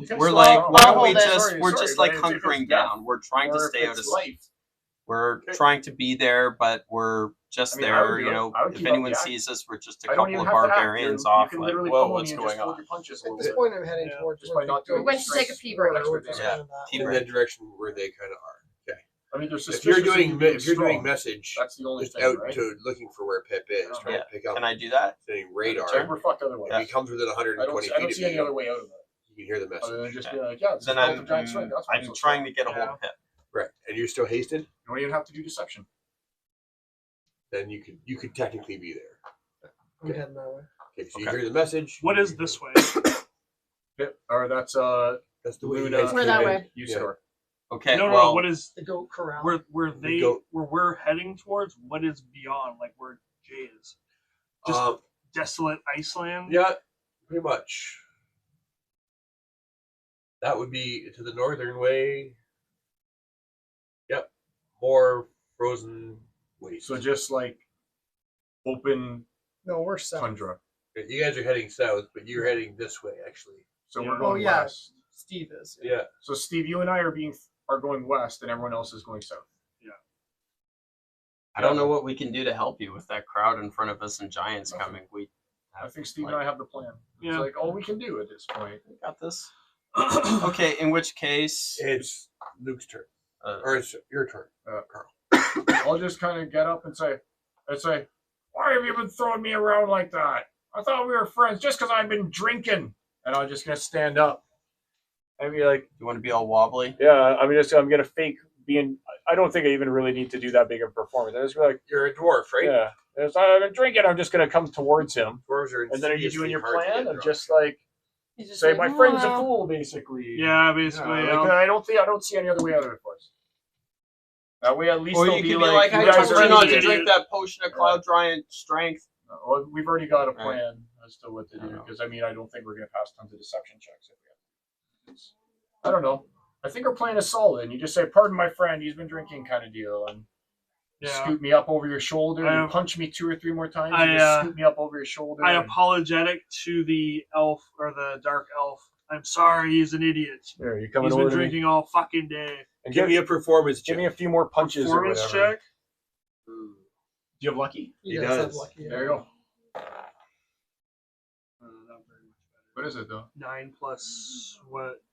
[SPEAKER 1] You can
[SPEAKER 3] We're
[SPEAKER 1] slow
[SPEAKER 3] like,
[SPEAKER 1] down.
[SPEAKER 3] why don't
[SPEAKER 6] I'll
[SPEAKER 3] we
[SPEAKER 6] hold it.
[SPEAKER 3] just, we're just like
[SPEAKER 1] but if it's
[SPEAKER 3] hunkering
[SPEAKER 1] death
[SPEAKER 3] down. We're trying to
[SPEAKER 1] or if
[SPEAKER 3] stay out
[SPEAKER 1] it's
[SPEAKER 3] of sight.
[SPEAKER 1] life.
[SPEAKER 3] We're
[SPEAKER 1] Okay.
[SPEAKER 3] trying to be there, but we're just
[SPEAKER 1] I mean, I would
[SPEAKER 3] there.
[SPEAKER 1] do
[SPEAKER 3] You
[SPEAKER 1] it.
[SPEAKER 3] know,
[SPEAKER 1] I would
[SPEAKER 3] if
[SPEAKER 1] keep up
[SPEAKER 3] anyone
[SPEAKER 1] the act.
[SPEAKER 3] sees us, we're just a
[SPEAKER 1] I don't
[SPEAKER 3] couple
[SPEAKER 1] even
[SPEAKER 3] of
[SPEAKER 1] have to act.
[SPEAKER 3] barbarians
[SPEAKER 1] You
[SPEAKER 3] off.
[SPEAKER 1] can
[SPEAKER 3] Like,
[SPEAKER 1] literally
[SPEAKER 3] whoa,
[SPEAKER 1] pummel
[SPEAKER 3] what's
[SPEAKER 1] me and
[SPEAKER 3] going
[SPEAKER 1] just hold
[SPEAKER 3] on?
[SPEAKER 1] your punches a
[SPEAKER 5] At
[SPEAKER 1] little
[SPEAKER 5] this
[SPEAKER 1] bit.
[SPEAKER 5] point, I'm heading
[SPEAKER 4] Yeah.
[SPEAKER 5] towards
[SPEAKER 1] Just by
[SPEAKER 5] where
[SPEAKER 1] not
[SPEAKER 5] Victor
[SPEAKER 1] doing
[SPEAKER 6] Went to take a
[SPEAKER 1] nice
[SPEAKER 6] pee break.
[SPEAKER 1] extra
[SPEAKER 5] We're just
[SPEAKER 1] damage.
[SPEAKER 5] running that
[SPEAKER 3] Pee
[SPEAKER 2] In
[SPEAKER 5] way.
[SPEAKER 2] that direction where they kind of are. Okay.
[SPEAKER 1] I mean, they're
[SPEAKER 2] If you're
[SPEAKER 1] suspicious of
[SPEAKER 2] doing
[SPEAKER 1] you being
[SPEAKER 2] doing
[SPEAKER 1] strong.
[SPEAKER 2] message,
[SPEAKER 1] That's the only
[SPEAKER 2] just
[SPEAKER 1] thing,
[SPEAKER 2] out
[SPEAKER 1] right?
[SPEAKER 2] to looking for where Pip is,
[SPEAKER 1] Yeah.
[SPEAKER 2] trying to pick up
[SPEAKER 3] can I do that?
[SPEAKER 2] any
[SPEAKER 1] Check,
[SPEAKER 2] radar.
[SPEAKER 1] we're fucked otherwise.
[SPEAKER 2] If he comes within
[SPEAKER 1] I
[SPEAKER 2] 120
[SPEAKER 1] don't
[SPEAKER 2] feet of
[SPEAKER 1] see any other
[SPEAKER 2] you,
[SPEAKER 1] way out of it.
[SPEAKER 2] you can hear the message.
[SPEAKER 1] Other than just
[SPEAKER 3] Okay.
[SPEAKER 1] be like, yeah, it's
[SPEAKER 3] Then
[SPEAKER 1] a giant swing. That's why
[SPEAKER 3] I'm
[SPEAKER 1] so
[SPEAKER 3] trying
[SPEAKER 1] strong.
[SPEAKER 3] to get a hold of Pip.
[SPEAKER 2] Right. And you're still hasted,
[SPEAKER 1] You don't even have to do deception.
[SPEAKER 2] then you could technically be there.
[SPEAKER 5] I'm heading that way.
[SPEAKER 2] Okay, so you
[SPEAKER 3] Okay.
[SPEAKER 2] hear the message.
[SPEAKER 4] What is this way?
[SPEAKER 1] Yep. Or that's
[SPEAKER 2] That's the way you
[SPEAKER 1] Luna.
[SPEAKER 2] guys
[SPEAKER 6] We're
[SPEAKER 2] came
[SPEAKER 6] that
[SPEAKER 2] in.
[SPEAKER 6] way.
[SPEAKER 1] Usador.
[SPEAKER 3] Okay,
[SPEAKER 4] No,
[SPEAKER 3] well,
[SPEAKER 4] what is
[SPEAKER 5] The goat corral.
[SPEAKER 4] where they
[SPEAKER 2] goat.
[SPEAKER 4] where we're heading towards? What is beyond? Like where Jay is? Just
[SPEAKER 2] Um,
[SPEAKER 4] desolate Iceland.
[SPEAKER 2] yeah, pretty much. That would be to the northern way. Yep. More frozen waste.
[SPEAKER 1] So just like open
[SPEAKER 5] No, we're south.
[SPEAKER 1] tundra.
[SPEAKER 2] You guys are heading south, but you're heading this way actually.
[SPEAKER 1] So
[SPEAKER 4] Yeah.
[SPEAKER 1] we're going
[SPEAKER 5] Oh, yeah.
[SPEAKER 1] west.
[SPEAKER 5] Steve is.
[SPEAKER 2] Yeah.
[SPEAKER 1] So Steve, you and I are going west, and everyone else is going south.
[SPEAKER 3] I don't know what we can do to help you with that crowd in front of us and giants
[SPEAKER 1] Nothing.
[SPEAKER 3] coming. We
[SPEAKER 1] I think Steve and I have the plan. It's
[SPEAKER 4] Yeah.
[SPEAKER 1] like all we can do at this point.
[SPEAKER 3] got this. Okay, in which case,
[SPEAKER 2] It's Luke's turn. Or it's your turn, Carl.
[SPEAKER 1] I'll just kind of get up and say, why have you been throwing me around like that? I thought we were friends just because I've been drinking. And I'm just gonna stand up and be like,
[SPEAKER 3] you want to be all wobbly?
[SPEAKER 1] yeah, I'm gonna fake being. I don't think I even really need to do that big of a performance. I just be like,
[SPEAKER 2] You're a dwarf, right?
[SPEAKER 1] yeah, I've been drinking. I'm just gonna come towards him.
[SPEAKER 2] Dwarves are
[SPEAKER 1] And then are you doing
[SPEAKER 2] insidiously
[SPEAKER 1] your
[SPEAKER 2] hard to
[SPEAKER 1] plan
[SPEAKER 2] get
[SPEAKER 1] of
[SPEAKER 2] drunk.
[SPEAKER 1] just like
[SPEAKER 6] He's just
[SPEAKER 1] say
[SPEAKER 6] like,
[SPEAKER 1] my friend's a
[SPEAKER 6] "Wow."
[SPEAKER 1] fool, basically?
[SPEAKER 4] Yeah, basically.
[SPEAKER 1] Yeah, like, I don't see any other way out of it for us. That way, at least
[SPEAKER 3] Or
[SPEAKER 1] they'll
[SPEAKER 3] you
[SPEAKER 1] be
[SPEAKER 3] could be like,
[SPEAKER 1] you
[SPEAKER 3] I
[SPEAKER 1] guys
[SPEAKER 3] told
[SPEAKER 1] are
[SPEAKER 3] you not to
[SPEAKER 1] idiots.
[SPEAKER 3] drink that potion of cloud giant strength.
[SPEAKER 1] Well, we've already got a
[SPEAKER 3] Right.
[SPEAKER 1] plan as to what to
[SPEAKER 3] I
[SPEAKER 1] do
[SPEAKER 3] don't know.
[SPEAKER 1] because I mean I don't think we're gonna pass tons of deception checks if we have. I don't know. I think our plan is solid. And you just say, "Pardon my friend, he's been drinking," kind of deal, and
[SPEAKER 4] Yeah.
[SPEAKER 1] scoot me up over your shoulder.
[SPEAKER 4] I-
[SPEAKER 1] You punch me 2 or 3 more times.
[SPEAKER 4] I,
[SPEAKER 1] You just scoot me up over your shoulder.
[SPEAKER 4] I
[SPEAKER 1] and-
[SPEAKER 4] apologetic to the elf or the dark elf. I'm sorry, he's an idiot.
[SPEAKER 1] There, you're coming
[SPEAKER 4] He's
[SPEAKER 1] over
[SPEAKER 4] been
[SPEAKER 1] to me.
[SPEAKER 4] drinking all fucking day.
[SPEAKER 1] And
[SPEAKER 2] Give me a performance
[SPEAKER 1] give
[SPEAKER 2] check.
[SPEAKER 1] me a few more punches or
[SPEAKER 4] Performance
[SPEAKER 1] whatever.
[SPEAKER 4] check.
[SPEAKER 1] Do you have lucky?
[SPEAKER 2] He
[SPEAKER 5] does have
[SPEAKER 2] does.
[SPEAKER 5] lucky.
[SPEAKER 1] There you go.
[SPEAKER 4] Not very much better.
[SPEAKER 1] What is it though?
[SPEAKER 4] 9 plus what?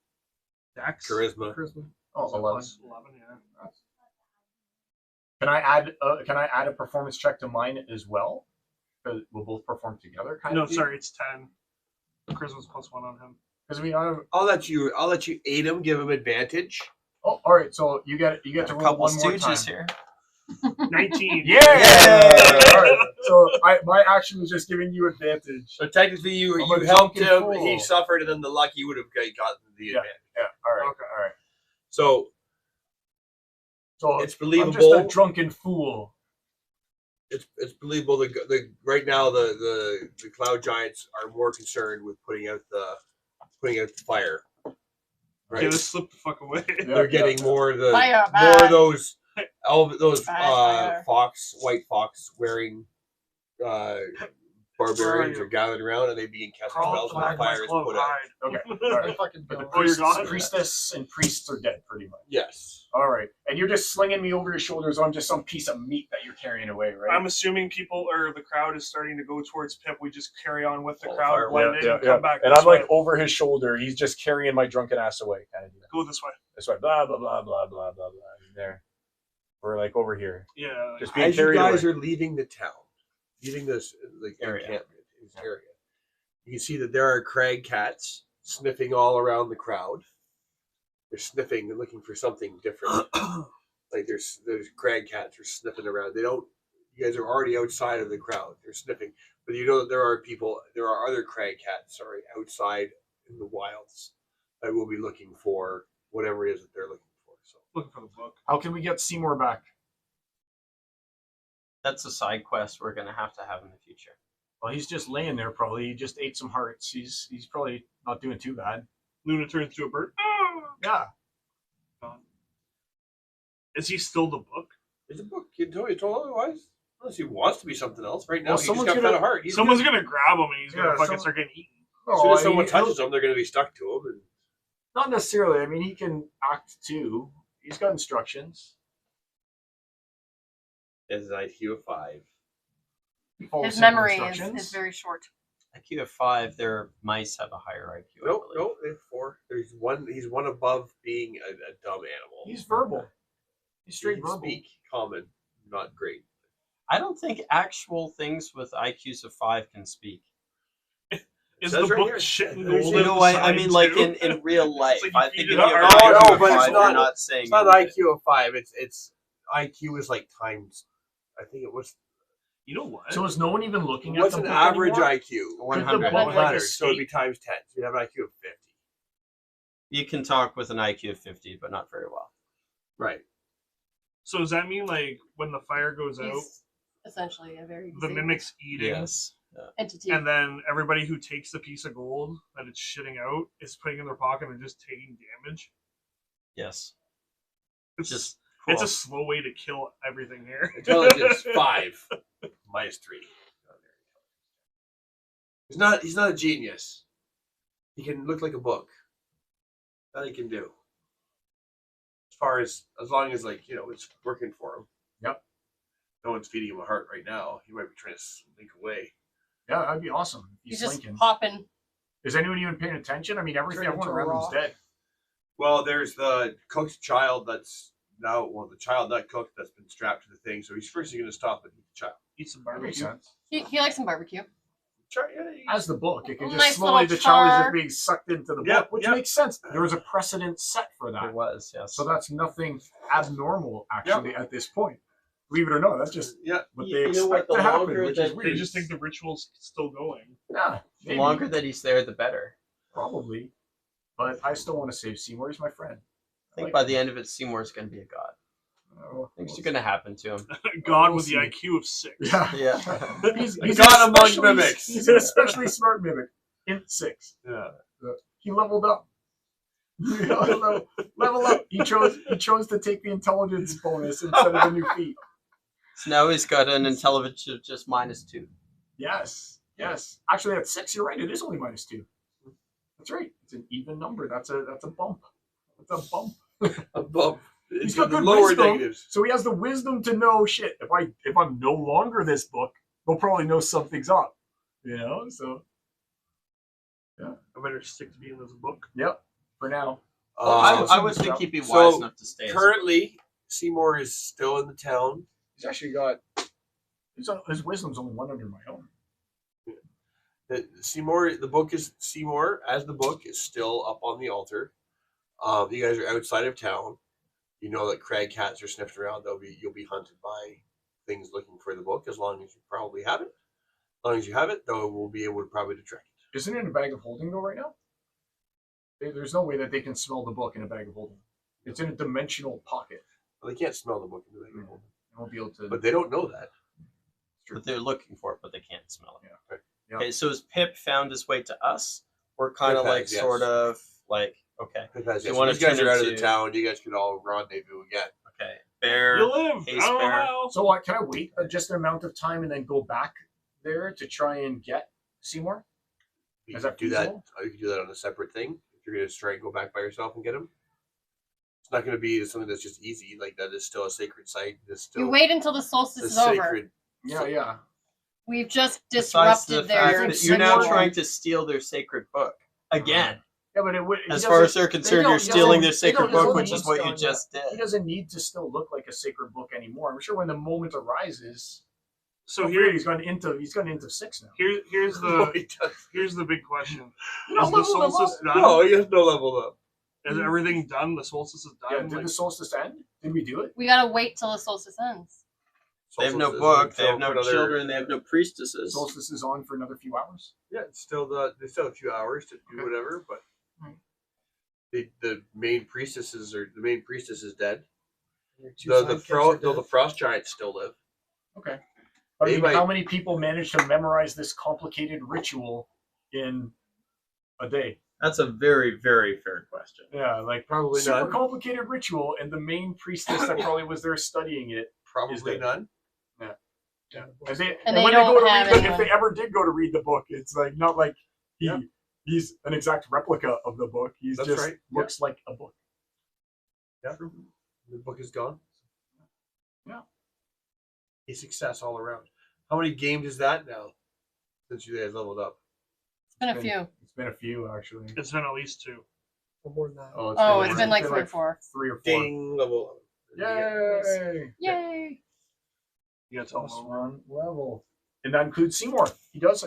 [SPEAKER 4] Dex.
[SPEAKER 2] Charisma.
[SPEAKER 5] Charisma.
[SPEAKER 1] Oh, 11.
[SPEAKER 4] Plus 11, yeah.
[SPEAKER 1] Can I add a performance check to mine as well? Because we'll both perform together. Kind
[SPEAKER 4] No,
[SPEAKER 1] of.
[SPEAKER 4] sorry, it's 10. Charisma's plus 1 on him.
[SPEAKER 1] Because I mean, I have,
[SPEAKER 2] I'll let you aid him, give him advantage.
[SPEAKER 1] oh, all right. So you get to
[SPEAKER 3] A
[SPEAKER 1] roll
[SPEAKER 3] couple
[SPEAKER 1] one more time.
[SPEAKER 3] stooges here.
[SPEAKER 4] 19.
[SPEAKER 1] Yeah. All right. So my action was just giving you advantage.
[SPEAKER 2] So technically, you
[SPEAKER 1] I'm a
[SPEAKER 2] helped
[SPEAKER 1] drunken
[SPEAKER 2] him.
[SPEAKER 1] fool.
[SPEAKER 2] He suffered, and then the lucky would have gotten the
[SPEAKER 1] Yeah.
[SPEAKER 2] advantage.
[SPEAKER 1] Yeah. All right.
[SPEAKER 4] Okay.
[SPEAKER 1] All right.
[SPEAKER 2] So
[SPEAKER 1] So
[SPEAKER 2] it's
[SPEAKER 1] I'm
[SPEAKER 2] believable.
[SPEAKER 1] just a drunken fool.
[SPEAKER 2] It's believable. The right now the cloud giants are more concerned with putting out the fire.
[SPEAKER 4] Okay,
[SPEAKER 2] Right.
[SPEAKER 4] let's slip the fuck away.
[SPEAKER 2] They're getting more of the
[SPEAKER 6] Fire,
[SPEAKER 2] more
[SPEAKER 6] bad.
[SPEAKER 2] of those
[SPEAKER 6] Fire.
[SPEAKER 2] white fox wearing barbarians are gathered around and they begin casting
[SPEAKER 4] Crawl
[SPEAKER 2] spells when
[SPEAKER 4] back
[SPEAKER 2] the
[SPEAKER 4] my
[SPEAKER 2] fire is
[SPEAKER 4] club,
[SPEAKER 2] put out.
[SPEAKER 4] hide.
[SPEAKER 1] Okay. All
[SPEAKER 5] I
[SPEAKER 1] right.
[SPEAKER 5] fucking
[SPEAKER 1] But the
[SPEAKER 5] go.
[SPEAKER 4] Oh, you're gone?
[SPEAKER 1] priestess and priests are dead, pretty much.
[SPEAKER 2] Yes.
[SPEAKER 1] All right. And you're just slinging me over your shoulders on just some piece of meat that you're carrying away, right?
[SPEAKER 4] I'm assuming people or the crowd is starting to go towards Pip. We just carry on with the
[SPEAKER 2] Oh,
[SPEAKER 4] crowd,
[SPEAKER 2] fire,
[SPEAKER 4] blend in,
[SPEAKER 1] yeah,
[SPEAKER 4] and
[SPEAKER 1] yeah.
[SPEAKER 4] come back.
[SPEAKER 1] And
[SPEAKER 4] this
[SPEAKER 1] I'm like
[SPEAKER 4] way.
[SPEAKER 1] over his shoulder. He's just carrying my drunken ass away, kind of deal.
[SPEAKER 4] Go this way.
[SPEAKER 1] This way. Blah blah blah blah blah blah blah. There. We're like over here.
[SPEAKER 4] Yeah.
[SPEAKER 1] Just being
[SPEAKER 2] As you
[SPEAKER 1] carried
[SPEAKER 2] guys
[SPEAKER 1] away.
[SPEAKER 2] are leaving the town, leaving this
[SPEAKER 3] Area.
[SPEAKER 2] encampment, this area, you can see that there are crag cats sniffing all around the crowd. They're sniffing and looking for something different. Like there's crag cats are sniffing around. They don't. You guys are already outside of the crowd. They're sniffing, but you know that there are other crag cats, outside in the wilds that will be looking for whatever it is that they're looking for. So
[SPEAKER 4] Looking for the book.
[SPEAKER 1] How can we get Seymour back?
[SPEAKER 3] That's a side quest we're gonna have in the future.
[SPEAKER 1] Well, he's just laying there. Probably he just ate some hearts. He's probably not doing too bad.
[SPEAKER 4] Luna turns into a bird.
[SPEAKER 1] Yeah.
[SPEAKER 4] Is he still the book?
[SPEAKER 2] it's a book. You told otherwise. Unless he wants to be something else. Right now,
[SPEAKER 1] Well,
[SPEAKER 2] he just
[SPEAKER 1] someone's
[SPEAKER 2] got
[SPEAKER 1] gonna-
[SPEAKER 2] fed a heart. He's
[SPEAKER 4] Someone's gonna grab him and he's gonna
[SPEAKER 1] Yeah,
[SPEAKER 4] fucking start getting eaten.
[SPEAKER 2] as soon as
[SPEAKER 1] I
[SPEAKER 2] someone
[SPEAKER 1] mean,
[SPEAKER 2] touches him, they're going to be stuck to him. And
[SPEAKER 1] not necessarily. I mean, he can act too. He's got instructions.
[SPEAKER 2] his IQ of 5.
[SPEAKER 1] He follows
[SPEAKER 6] His
[SPEAKER 1] simple
[SPEAKER 6] memory
[SPEAKER 1] instructions.
[SPEAKER 6] is very short.
[SPEAKER 3] IQ of 5, their mice have a higher IQ. I
[SPEAKER 2] Nope,
[SPEAKER 3] believe.
[SPEAKER 2] nope, they have 4. There's one. He's one above being a dumb animal.
[SPEAKER 1] He's verbal. He's
[SPEAKER 2] He
[SPEAKER 1] straight
[SPEAKER 2] can
[SPEAKER 1] verbal.
[SPEAKER 2] speak common, not great.
[SPEAKER 3] I don't think actual things with IQs of 5 can speak.
[SPEAKER 4] Is
[SPEAKER 2] says
[SPEAKER 4] the
[SPEAKER 2] right
[SPEAKER 4] book
[SPEAKER 2] here.
[SPEAKER 4] shit and
[SPEAKER 2] There's-
[SPEAKER 4] gold?
[SPEAKER 3] You
[SPEAKER 4] at
[SPEAKER 3] know,
[SPEAKER 4] the
[SPEAKER 3] I
[SPEAKER 4] side,
[SPEAKER 3] mean, like
[SPEAKER 4] too?
[SPEAKER 3] in real life.
[SPEAKER 4] It's like
[SPEAKER 3] I
[SPEAKER 4] you
[SPEAKER 3] think
[SPEAKER 4] feed
[SPEAKER 3] if
[SPEAKER 4] it
[SPEAKER 3] you
[SPEAKER 4] up.
[SPEAKER 3] have
[SPEAKER 2] Oh,
[SPEAKER 3] an
[SPEAKER 2] no,
[SPEAKER 3] IQ of
[SPEAKER 2] but it's
[SPEAKER 3] 5,
[SPEAKER 2] not-
[SPEAKER 3] you're not saying
[SPEAKER 2] It's not
[SPEAKER 3] anything.
[SPEAKER 2] IQ of 5. It's IQ is like times. I think it was.
[SPEAKER 4] You know what?
[SPEAKER 1] So is no one even looking at
[SPEAKER 2] What's
[SPEAKER 1] the
[SPEAKER 2] an
[SPEAKER 1] book
[SPEAKER 2] average
[SPEAKER 1] anymore?
[SPEAKER 2] IQ?
[SPEAKER 3] 100.
[SPEAKER 1] book like a
[SPEAKER 2] 100. So it'd be
[SPEAKER 1] steak?
[SPEAKER 2] times 10. So you'd have an IQ of 50.
[SPEAKER 3] You can talk with an IQ of 50, but not very well.
[SPEAKER 2] Right.
[SPEAKER 4] So does that mean like when the fire goes out,
[SPEAKER 6] He's essentially a very
[SPEAKER 4] the
[SPEAKER 6] disabled
[SPEAKER 4] mimic's eating,
[SPEAKER 3] Yes.
[SPEAKER 6] entity.
[SPEAKER 4] and then everybody who takes the piece of gold that it's shitting out is putting in their pocket and just taking damage?
[SPEAKER 3] Yes.
[SPEAKER 4] It's
[SPEAKER 3] Just
[SPEAKER 4] it's
[SPEAKER 3] cool.
[SPEAKER 4] a slow way to kill everything here.
[SPEAKER 2] Intelligence 5 minus 3. He's not a genius. He can look like a book. That he can do. As long as like, it's working for him.
[SPEAKER 1] Yep.
[SPEAKER 2] No one's feeding him a heart right now. He might be trying to slink away.
[SPEAKER 1] Yeah, that'd be awesome.
[SPEAKER 6] He's
[SPEAKER 1] He's
[SPEAKER 6] just
[SPEAKER 1] slinking.
[SPEAKER 6] popping.
[SPEAKER 1] Is anyone even paying attention? I mean,
[SPEAKER 5] Turn
[SPEAKER 1] everyone
[SPEAKER 5] into a
[SPEAKER 1] around him's
[SPEAKER 5] rock.
[SPEAKER 1] dead.
[SPEAKER 2] Well, there's the cooked child that's now, the child not cooked that's been strapped to the thing. So he's first going to stop and eat the child.
[SPEAKER 4] Eat some
[SPEAKER 1] That makes
[SPEAKER 4] barbecue.
[SPEAKER 1] sense.
[SPEAKER 6] He likes some barbecue.
[SPEAKER 1] As the book, it can just
[SPEAKER 6] Nice
[SPEAKER 1] slowly,
[SPEAKER 6] little
[SPEAKER 1] the child is
[SPEAKER 6] char.
[SPEAKER 1] just being sucked into the book,
[SPEAKER 2] Yep,
[SPEAKER 1] which
[SPEAKER 2] yep.
[SPEAKER 1] makes sense. There was a precedent set for
[SPEAKER 3] There
[SPEAKER 1] that.
[SPEAKER 3] was, yes.
[SPEAKER 1] So that's nothing abnormal, actually, at this point. Believe it or not, that's just
[SPEAKER 2] Yeah.
[SPEAKER 1] what
[SPEAKER 3] You
[SPEAKER 1] they
[SPEAKER 3] know
[SPEAKER 1] expect
[SPEAKER 3] what, the
[SPEAKER 1] to happen,
[SPEAKER 3] longer
[SPEAKER 1] which
[SPEAKER 3] that
[SPEAKER 1] is
[SPEAKER 4] They
[SPEAKER 1] weird.
[SPEAKER 4] just think the ritual's still going.
[SPEAKER 1] Yeah,
[SPEAKER 3] the
[SPEAKER 1] maybe,
[SPEAKER 3] longer that he's there, the better.
[SPEAKER 1] probably. But I still want to save Seymour. He's my friend.
[SPEAKER 3] I think
[SPEAKER 1] Like
[SPEAKER 3] by
[SPEAKER 1] him.
[SPEAKER 3] the end of it, Seymour's going to be a god.
[SPEAKER 1] Oh,
[SPEAKER 3] Things are going to happen to him.
[SPEAKER 4] God
[SPEAKER 1] We'll
[SPEAKER 4] with the
[SPEAKER 1] see.
[SPEAKER 4] IQ of 6.
[SPEAKER 1] Yeah.
[SPEAKER 3] Yeah.
[SPEAKER 1] He's
[SPEAKER 2] A god
[SPEAKER 1] an
[SPEAKER 2] among
[SPEAKER 1] especially-
[SPEAKER 2] mimics.
[SPEAKER 1] He's an especially smart mimic. Int 6.
[SPEAKER 2] Yeah.
[SPEAKER 1] He leveled up. Level up. He chose to take the intelligence bonus instead of the new feat.
[SPEAKER 3] So now he's got an intelligence of just -2.
[SPEAKER 1] Yes. Actually, at 6, you're right. It is only -2. That's right. It's an even number. That's a bump. That's a bump.
[SPEAKER 2] Above.
[SPEAKER 1] He's
[SPEAKER 2] It's
[SPEAKER 1] got
[SPEAKER 2] the
[SPEAKER 1] good
[SPEAKER 2] lower
[SPEAKER 1] wisdom.
[SPEAKER 2] negatives.
[SPEAKER 1] So he has the wisdom to know shit. If I'm no longer this book, they'll probably know something's up. So
[SPEAKER 4] I better stick to being this book.
[SPEAKER 1] yep. For now.
[SPEAKER 3] I would think he'd be wise
[SPEAKER 2] so
[SPEAKER 3] enough to stay.
[SPEAKER 2] currently, Seymour is still in the town.
[SPEAKER 1] He's actually got his wisdom's only one under my own.
[SPEAKER 2] The book is Seymour as the book is still up on the altar. You guys are outside of town. You know that crag cats are sniffed around. You'll be hunted by things looking for the book as long as you probably have it. As long as you have it, though, we'll be able to probably to track it.
[SPEAKER 1] Isn't it in a bag of holding though right now? There's no way that they can smell the book in a bag of holding. It's in a dimensional pocket.
[SPEAKER 2] Well, they can't smell the book in the bag.
[SPEAKER 1] They won't be able to.
[SPEAKER 2] But they don't know that.
[SPEAKER 3] But they're looking for it, but they can't smell it.
[SPEAKER 1] Yeah. Yeah.
[SPEAKER 3] Okay, so has Pip found his way to us? We're kind of
[SPEAKER 2] Pip has,
[SPEAKER 3] like,
[SPEAKER 2] yes.
[SPEAKER 3] sort of like, okay,
[SPEAKER 2] Because
[SPEAKER 3] You
[SPEAKER 2] yes,
[SPEAKER 3] wanna
[SPEAKER 2] these guys
[SPEAKER 3] turn
[SPEAKER 2] are out of the
[SPEAKER 3] into-
[SPEAKER 2] town. You guys could all rendezvous again.
[SPEAKER 3] okay. Bear.
[SPEAKER 4] You live.
[SPEAKER 3] Hey,
[SPEAKER 4] I don't know
[SPEAKER 3] Spare.
[SPEAKER 4] how.
[SPEAKER 1] So can I wait just an amount of time and then go back there to try and get Seymour?
[SPEAKER 2] You
[SPEAKER 1] Is
[SPEAKER 2] could
[SPEAKER 1] that
[SPEAKER 2] do that.
[SPEAKER 1] feasible?
[SPEAKER 2] You could do that on a separate thing. If you're going to try and go back by yourself and get him, it's not going to be something that's just easy. Like that is still a sacred site. It's still
[SPEAKER 6] You wait until the
[SPEAKER 2] a
[SPEAKER 6] solstice is over.
[SPEAKER 2] sacred.
[SPEAKER 1] Yeah.
[SPEAKER 6] We've just
[SPEAKER 3] Besides
[SPEAKER 6] disrupted
[SPEAKER 3] the fact
[SPEAKER 6] their.
[SPEAKER 3] that you're now
[SPEAKER 6] ritual.
[SPEAKER 3] trying to steal their sacred book again.
[SPEAKER 1] Yeah, but it would.
[SPEAKER 3] As far as they're concerned, you're stealing their sacred book,
[SPEAKER 1] don't
[SPEAKER 3] which
[SPEAKER 1] need
[SPEAKER 3] is what you
[SPEAKER 1] stone
[SPEAKER 3] just
[SPEAKER 1] He
[SPEAKER 3] did.
[SPEAKER 1] doesn't need to still look like a sacred book anymore. I'm sure when the moment arises.
[SPEAKER 4] So
[SPEAKER 1] he's gone into 6 now.
[SPEAKER 4] here's
[SPEAKER 2] No,
[SPEAKER 4] the
[SPEAKER 2] he doesn't.
[SPEAKER 4] here's the big question:
[SPEAKER 1] You know,
[SPEAKER 4] Is the
[SPEAKER 1] level them
[SPEAKER 4] solstice
[SPEAKER 1] up.
[SPEAKER 4] done?
[SPEAKER 2] No, he has no level up.
[SPEAKER 4] Is everything done? The solstice is
[SPEAKER 1] Yeah,
[SPEAKER 4] done.
[SPEAKER 1] did
[SPEAKER 4] Like,
[SPEAKER 1] the solstice end? Did we do it?
[SPEAKER 6] We gotta wait till the solstice ends.
[SPEAKER 3] They have no
[SPEAKER 2] Solstice
[SPEAKER 3] book,
[SPEAKER 2] is
[SPEAKER 3] they have no
[SPEAKER 2] for another-
[SPEAKER 3] children, they have no priestesses.
[SPEAKER 1] Solstice is on for another few hours.
[SPEAKER 2] Yeah, it's still there's still a few hours to do
[SPEAKER 1] Okay.
[SPEAKER 2] whatever, but
[SPEAKER 1] Right.
[SPEAKER 2] the main priestess is dead.
[SPEAKER 5] Two
[SPEAKER 2] The
[SPEAKER 5] sidekicks are dead.
[SPEAKER 2] frost giants still live.
[SPEAKER 1] Okay. I
[SPEAKER 2] They
[SPEAKER 1] mean,
[SPEAKER 2] might-
[SPEAKER 1] how many people manage to memorize this complicated ritual in a day?
[SPEAKER 3] That's a very, very fair question.
[SPEAKER 1] Yeah, like
[SPEAKER 2] Probably
[SPEAKER 1] super
[SPEAKER 2] none.
[SPEAKER 1] complicated ritual, and the main priestess that probably was there studying it.
[SPEAKER 2] Probably
[SPEAKER 1] dead.
[SPEAKER 2] none.
[SPEAKER 5] in the book.
[SPEAKER 1] And they,
[SPEAKER 6] And
[SPEAKER 1] and
[SPEAKER 6] they
[SPEAKER 1] when they go
[SPEAKER 6] don't
[SPEAKER 1] to
[SPEAKER 6] have
[SPEAKER 1] read the, if
[SPEAKER 6] anyone.
[SPEAKER 1] they ever did go to read the book, it's like not like
[SPEAKER 2] Yeah.
[SPEAKER 1] he's an exact replica of the book. He's
[SPEAKER 2] That's
[SPEAKER 1] just
[SPEAKER 2] right.
[SPEAKER 1] looks like a book.
[SPEAKER 2] Yeah. The book is gone.
[SPEAKER 1] Yeah.
[SPEAKER 2] A success all around. How many games is that now since you guys leveled up?
[SPEAKER 6] It's been a few.
[SPEAKER 1] It's been a few actually.
[SPEAKER 4] It's been at least 2.
[SPEAKER 5] Or more than that.
[SPEAKER 6] Oh, it's been like 3 or 4.
[SPEAKER 1] 3 or 4.
[SPEAKER 2] Ding, level.
[SPEAKER 1] Yay!
[SPEAKER 6] Yay!
[SPEAKER 4] You got to tell
[SPEAKER 1] Plus
[SPEAKER 4] them.
[SPEAKER 1] 1 level, and that includes Seymour.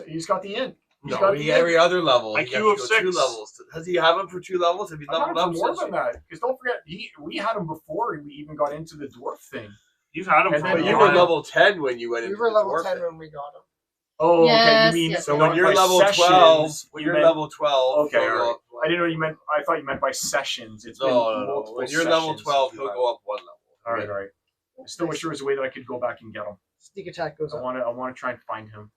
[SPEAKER 1] He's got the int. He's
[SPEAKER 2] No,
[SPEAKER 1] got
[SPEAKER 2] he,
[SPEAKER 1] the
[SPEAKER 2] every other level.
[SPEAKER 4] IQ
[SPEAKER 2] he has to
[SPEAKER 4] of
[SPEAKER 2] go
[SPEAKER 4] 6.
[SPEAKER 2] 2 levels. Does he have him for 2 levels? Have you
[SPEAKER 1] I had
[SPEAKER 2] leveled
[SPEAKER 1] him
[SPEAKER 2] up
[SPEAKER 1] for more
[SPEAKER 2] since
[SPEAKER 1] than that. Because don't forget, we had him before we even got into the dwarf thing.
[SPEAKER 4] You've had them
[SPEAKER 1] And
[SPEAKER 4] for
[SPEAKER 1] then
[SPEAKER 4] a
[SPEAKER 2] But you
[SPEAKER 1] Yeah.
[SPEAKER 2] were
[SPEAKER 4] while.
[SPEAKER 2] level 10 when you went
[SPEAKER 5] We
[SPEAKER 2] into
[SPEAKER 5] were
[SPEAKER 2] the
[SPEAKER 5] level
[SPEAKER 2] dwarf
[SPEAKER 5] 10
[SPEAKER 2] thing.
[SPEAKER 5] when we got him.
[SPEAKER 1] Oh, okay.
[SPEAKER 6] Yes,
[SPEAKER 1] You mean
[SPEAKER 6] yes.
[SPEAKER 2] So
[SPEAKER 1] not
[SPEAKER 2] when you're
[SPEAKER 1] by
[SPEAKER 2] level
[SPEAKER 1] sessions,
[SPEAKER 2] 12, when
[SPEAKER 1] you
[SPEAKER 2] you're
[SPEAKER 1] meant-
[SPEAKER 2] level 12,
[SPEAKER 1] Okay,
[SPEAKER 2] he'll
[SPEAKER 1] all
[SPEAKER 2] go
[SPEAKER 1] right.
[SPEAKER 2] up.
[SPEAKER 1] I didn't know you meant. I thought you meant by sessions. It's been
[SPEAKER 2] No.
[SPEAKER 1] multiple
[SPEAKER 2] When you're level
[SPEAKER 1] sessions
[SPEAKER 2] 12,
[SPEAKER 1] since
[SPEAKER 2] he'll
[SPEAKER 1] we've
[SPEAKER 2] go up 1 level.
[SPEAKER 1] All right. I still wish there was a way that I could go back and get him.
[SPEAKER 5] Sneak attack goes
[SPEAKER 1] I
[SPEAKER 5] up.
[SPEAKER 1] want to try and find him.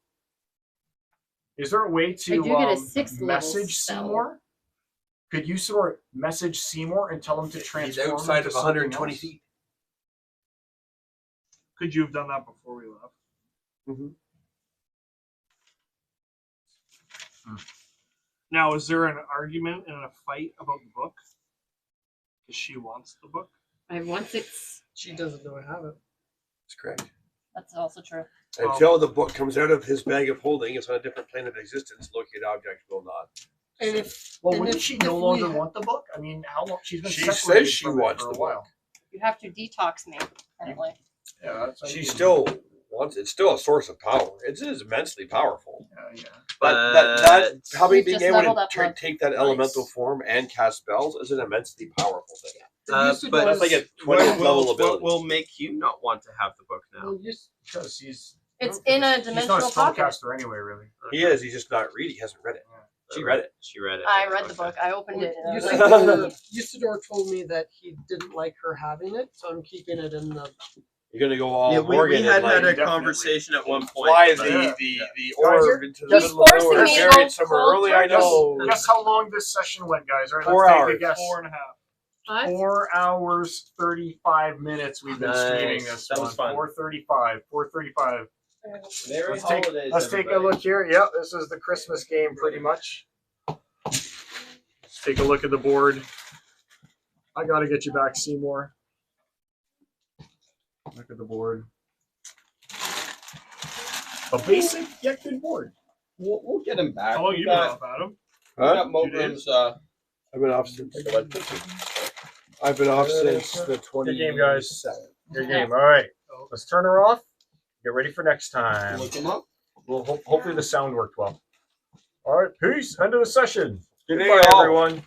[SPEAKER 1] Is there a way to
[SPEAKER 9] I do get a 6th level
[SPEAKER 1] message
[SPEAKER 9] spell.
[SPEAKER 1] Seymour? Could you sort of message Seymour and tell him to
[SPEAKER 2] He's
[SPEAKER 1] transform
[SPEAKER 2] outside
[SPEAKER 1] into
[SPEAKER 2] of
[SPEAKER 1] something
[SPEAKER 2] 120
[SPEAKER 1] else?
[SPEAKER 2] feet.
[SPEAKER 4] Could you have done that before we left? Now, is there an argument and a fight about the book? Because she wants the book.
[SPEAKER 9] I have 1 6.
[SPEAKER 5] She doesn't know I have it.
[SPEAKER 2] That's correct.
[SPEAKER 6] That's also true.
[SPEAKER 2] Until the book comes out of his bag of holding, it's on a different plane of existence. Located object will not.
[SPEAKER 5] And if
[SPEAKER 1] Well,
[SPEAKER 5] and
[SPEAKER 1] wouldn't
[SPEAKER 5] if-
[SPEAKER 1] she
[SPEAKER 5] if
[SPEAKER 1] no
[SPEAKER 5] we
[SPEAKER 1] longer
[SPEAKER 5] ha-
[SPEAKER 1] want the book? I mean, how long? She's been
[SPEAKER 2] She
[SPEAKER 1] separated
[SPEAKER 2] says she
[SPEAKER 1] from it
[SPEAKER 2] wants
[SPEAKER 1] for a
[SPEAKER 2] the
[SPEAKER 1] while.
[SPEAKER 2] book.
[SPEAKER 6] You have to detox me, apparently.
[SPEAKER 1] Yeah, that's
[SPEAKER 2] She still wants. It's still a source of power. It is immensely powerful.
[SPEAKER 1] Yeah.
[SPEAKER 2] But that having
[SPEAKER 6] You've
[SPEAKER 2] being
[SPEAKER 6] just
[SPEAKER 2] able
[SPEAKER 6] leveled
[SPEAKER 2] to
[SPEAKER 6] up, love.
[SPEAKER 2] take that elemental form and cast spells is an immensely powerful thing.
[SPEAKER 5] Usador
[SPEAKER 3] but
[SPEAKER 2] That's like a
[SPEAKER 3] what
[SPEAKER 2] 20th level
[SPEAKER 3] will,
[SPEAKER 2] ability.
[SPEAKER 3] what will make you not want to have the book now?
[SPEAKER 5] well, Us-
[SPEAKER 1] Because he's
[SPEAKER 6] It's in a
[SPEAKER 1] he's not a
[SPEAKER 6] dimensional pocket.
[SPEAKER 1] spellcaster anyway, really.
[SPEAKER 2] He is. He's just not reading. He hasn't read it. She read it.
[SPEAKER 3] She read it.
[SPEAKER 6] I read the
[SPEAKER 3] Okay.
[SPEAKER 6] book. I opened it. And I was like,
[SPEAKER 5] Usador told me that he didn't like her having it, so I'm keeping it in the.
[SPEAKER 2] You're gonna go all
[SPEAKER 3] Yeah, we
[SPEAKER 2] Morgan
[SPEAKER 3] had
[SPEAKER 2] and like
[SPEAKER 3] had a
[SPEAKER 1] definitely.
[SPEAKER 3] conversation at one point.
[SPEAKER 2] fly
[SPEAKER 3] but-
[SPEAKER 2] the
[SPEAKER 1] Guys,
[SPEAKER 2] orb into the
[SPEAKER 6] He's
[SPEAKER 2] middle of
[SPEAKER 6] forcing
[SPEAKER 2] nowhere,
[SPEAKER 6] me to
[SPEAKER 2] bury
[SPEAKER 6] go
[SPEAKER 2] it somewhere
[SPEAKER 6] cold
[SPEAKER 2] early. I know.
[SPEAKER 1] Guess how long this session went, guys? All right,
[SPEAKER 2] 4
[SPEAKER 1] let's take
[SPEAKER 2] hours.
[SPEAKER 1] a guess.
[SPEAKER 4] 4.5.
[SPEAKER 9] 5?
[SPEAKER 1] 4 hours 35 minutes. We've been streaming
[SPEAKER 3] Nice.
[SPEAKER 1] this
[SPEAKER 3] That
[SPEAKER 1] one.
[SPEAKER 3] was fun.
[SPEAKER 1] 4:35. 4:35.
[SPEAKER 3] Merry
[SPEAKER 1] Let's take
[SPEAKER 3] holidays,
[SPEAKER 1] let's take a
[SPEAKER 3] everybody.
[SPEAKER 1] look here. Yep, this is the Christmas game, pretty much. Let's take a look at the board. I got to get you back, Seymour. Look at the board. A basic yet good board.
[SPEAKER 3] We'll get him back.
[SPEAKER 4] How long
[SPEAKER 3] We
[SPEAKER 4] you been
[SPEAKER 3] got-
[SPEAKER 4] off, Adam?
[SPEAKER 3] we got
[SPEAKER 2] Huh?
[SPEAKER 3] Mogren's,
[SPEAKER 2] I've been off since. I've been off since the 20.
[SPEAKER 1] Good game, guys. Good game. All right, let's turn her off. Get ready for next time.
[SPEAKER 3] look him up.
[SPEAKER 1] Well, hopefully the sound worked well. All right, peace. End of the session.
[SPEAKER 2] Good
[SPEAKER 1] Goodbye,
[SPEAKER 2] day, all.
[SPEAKER 1] everyone.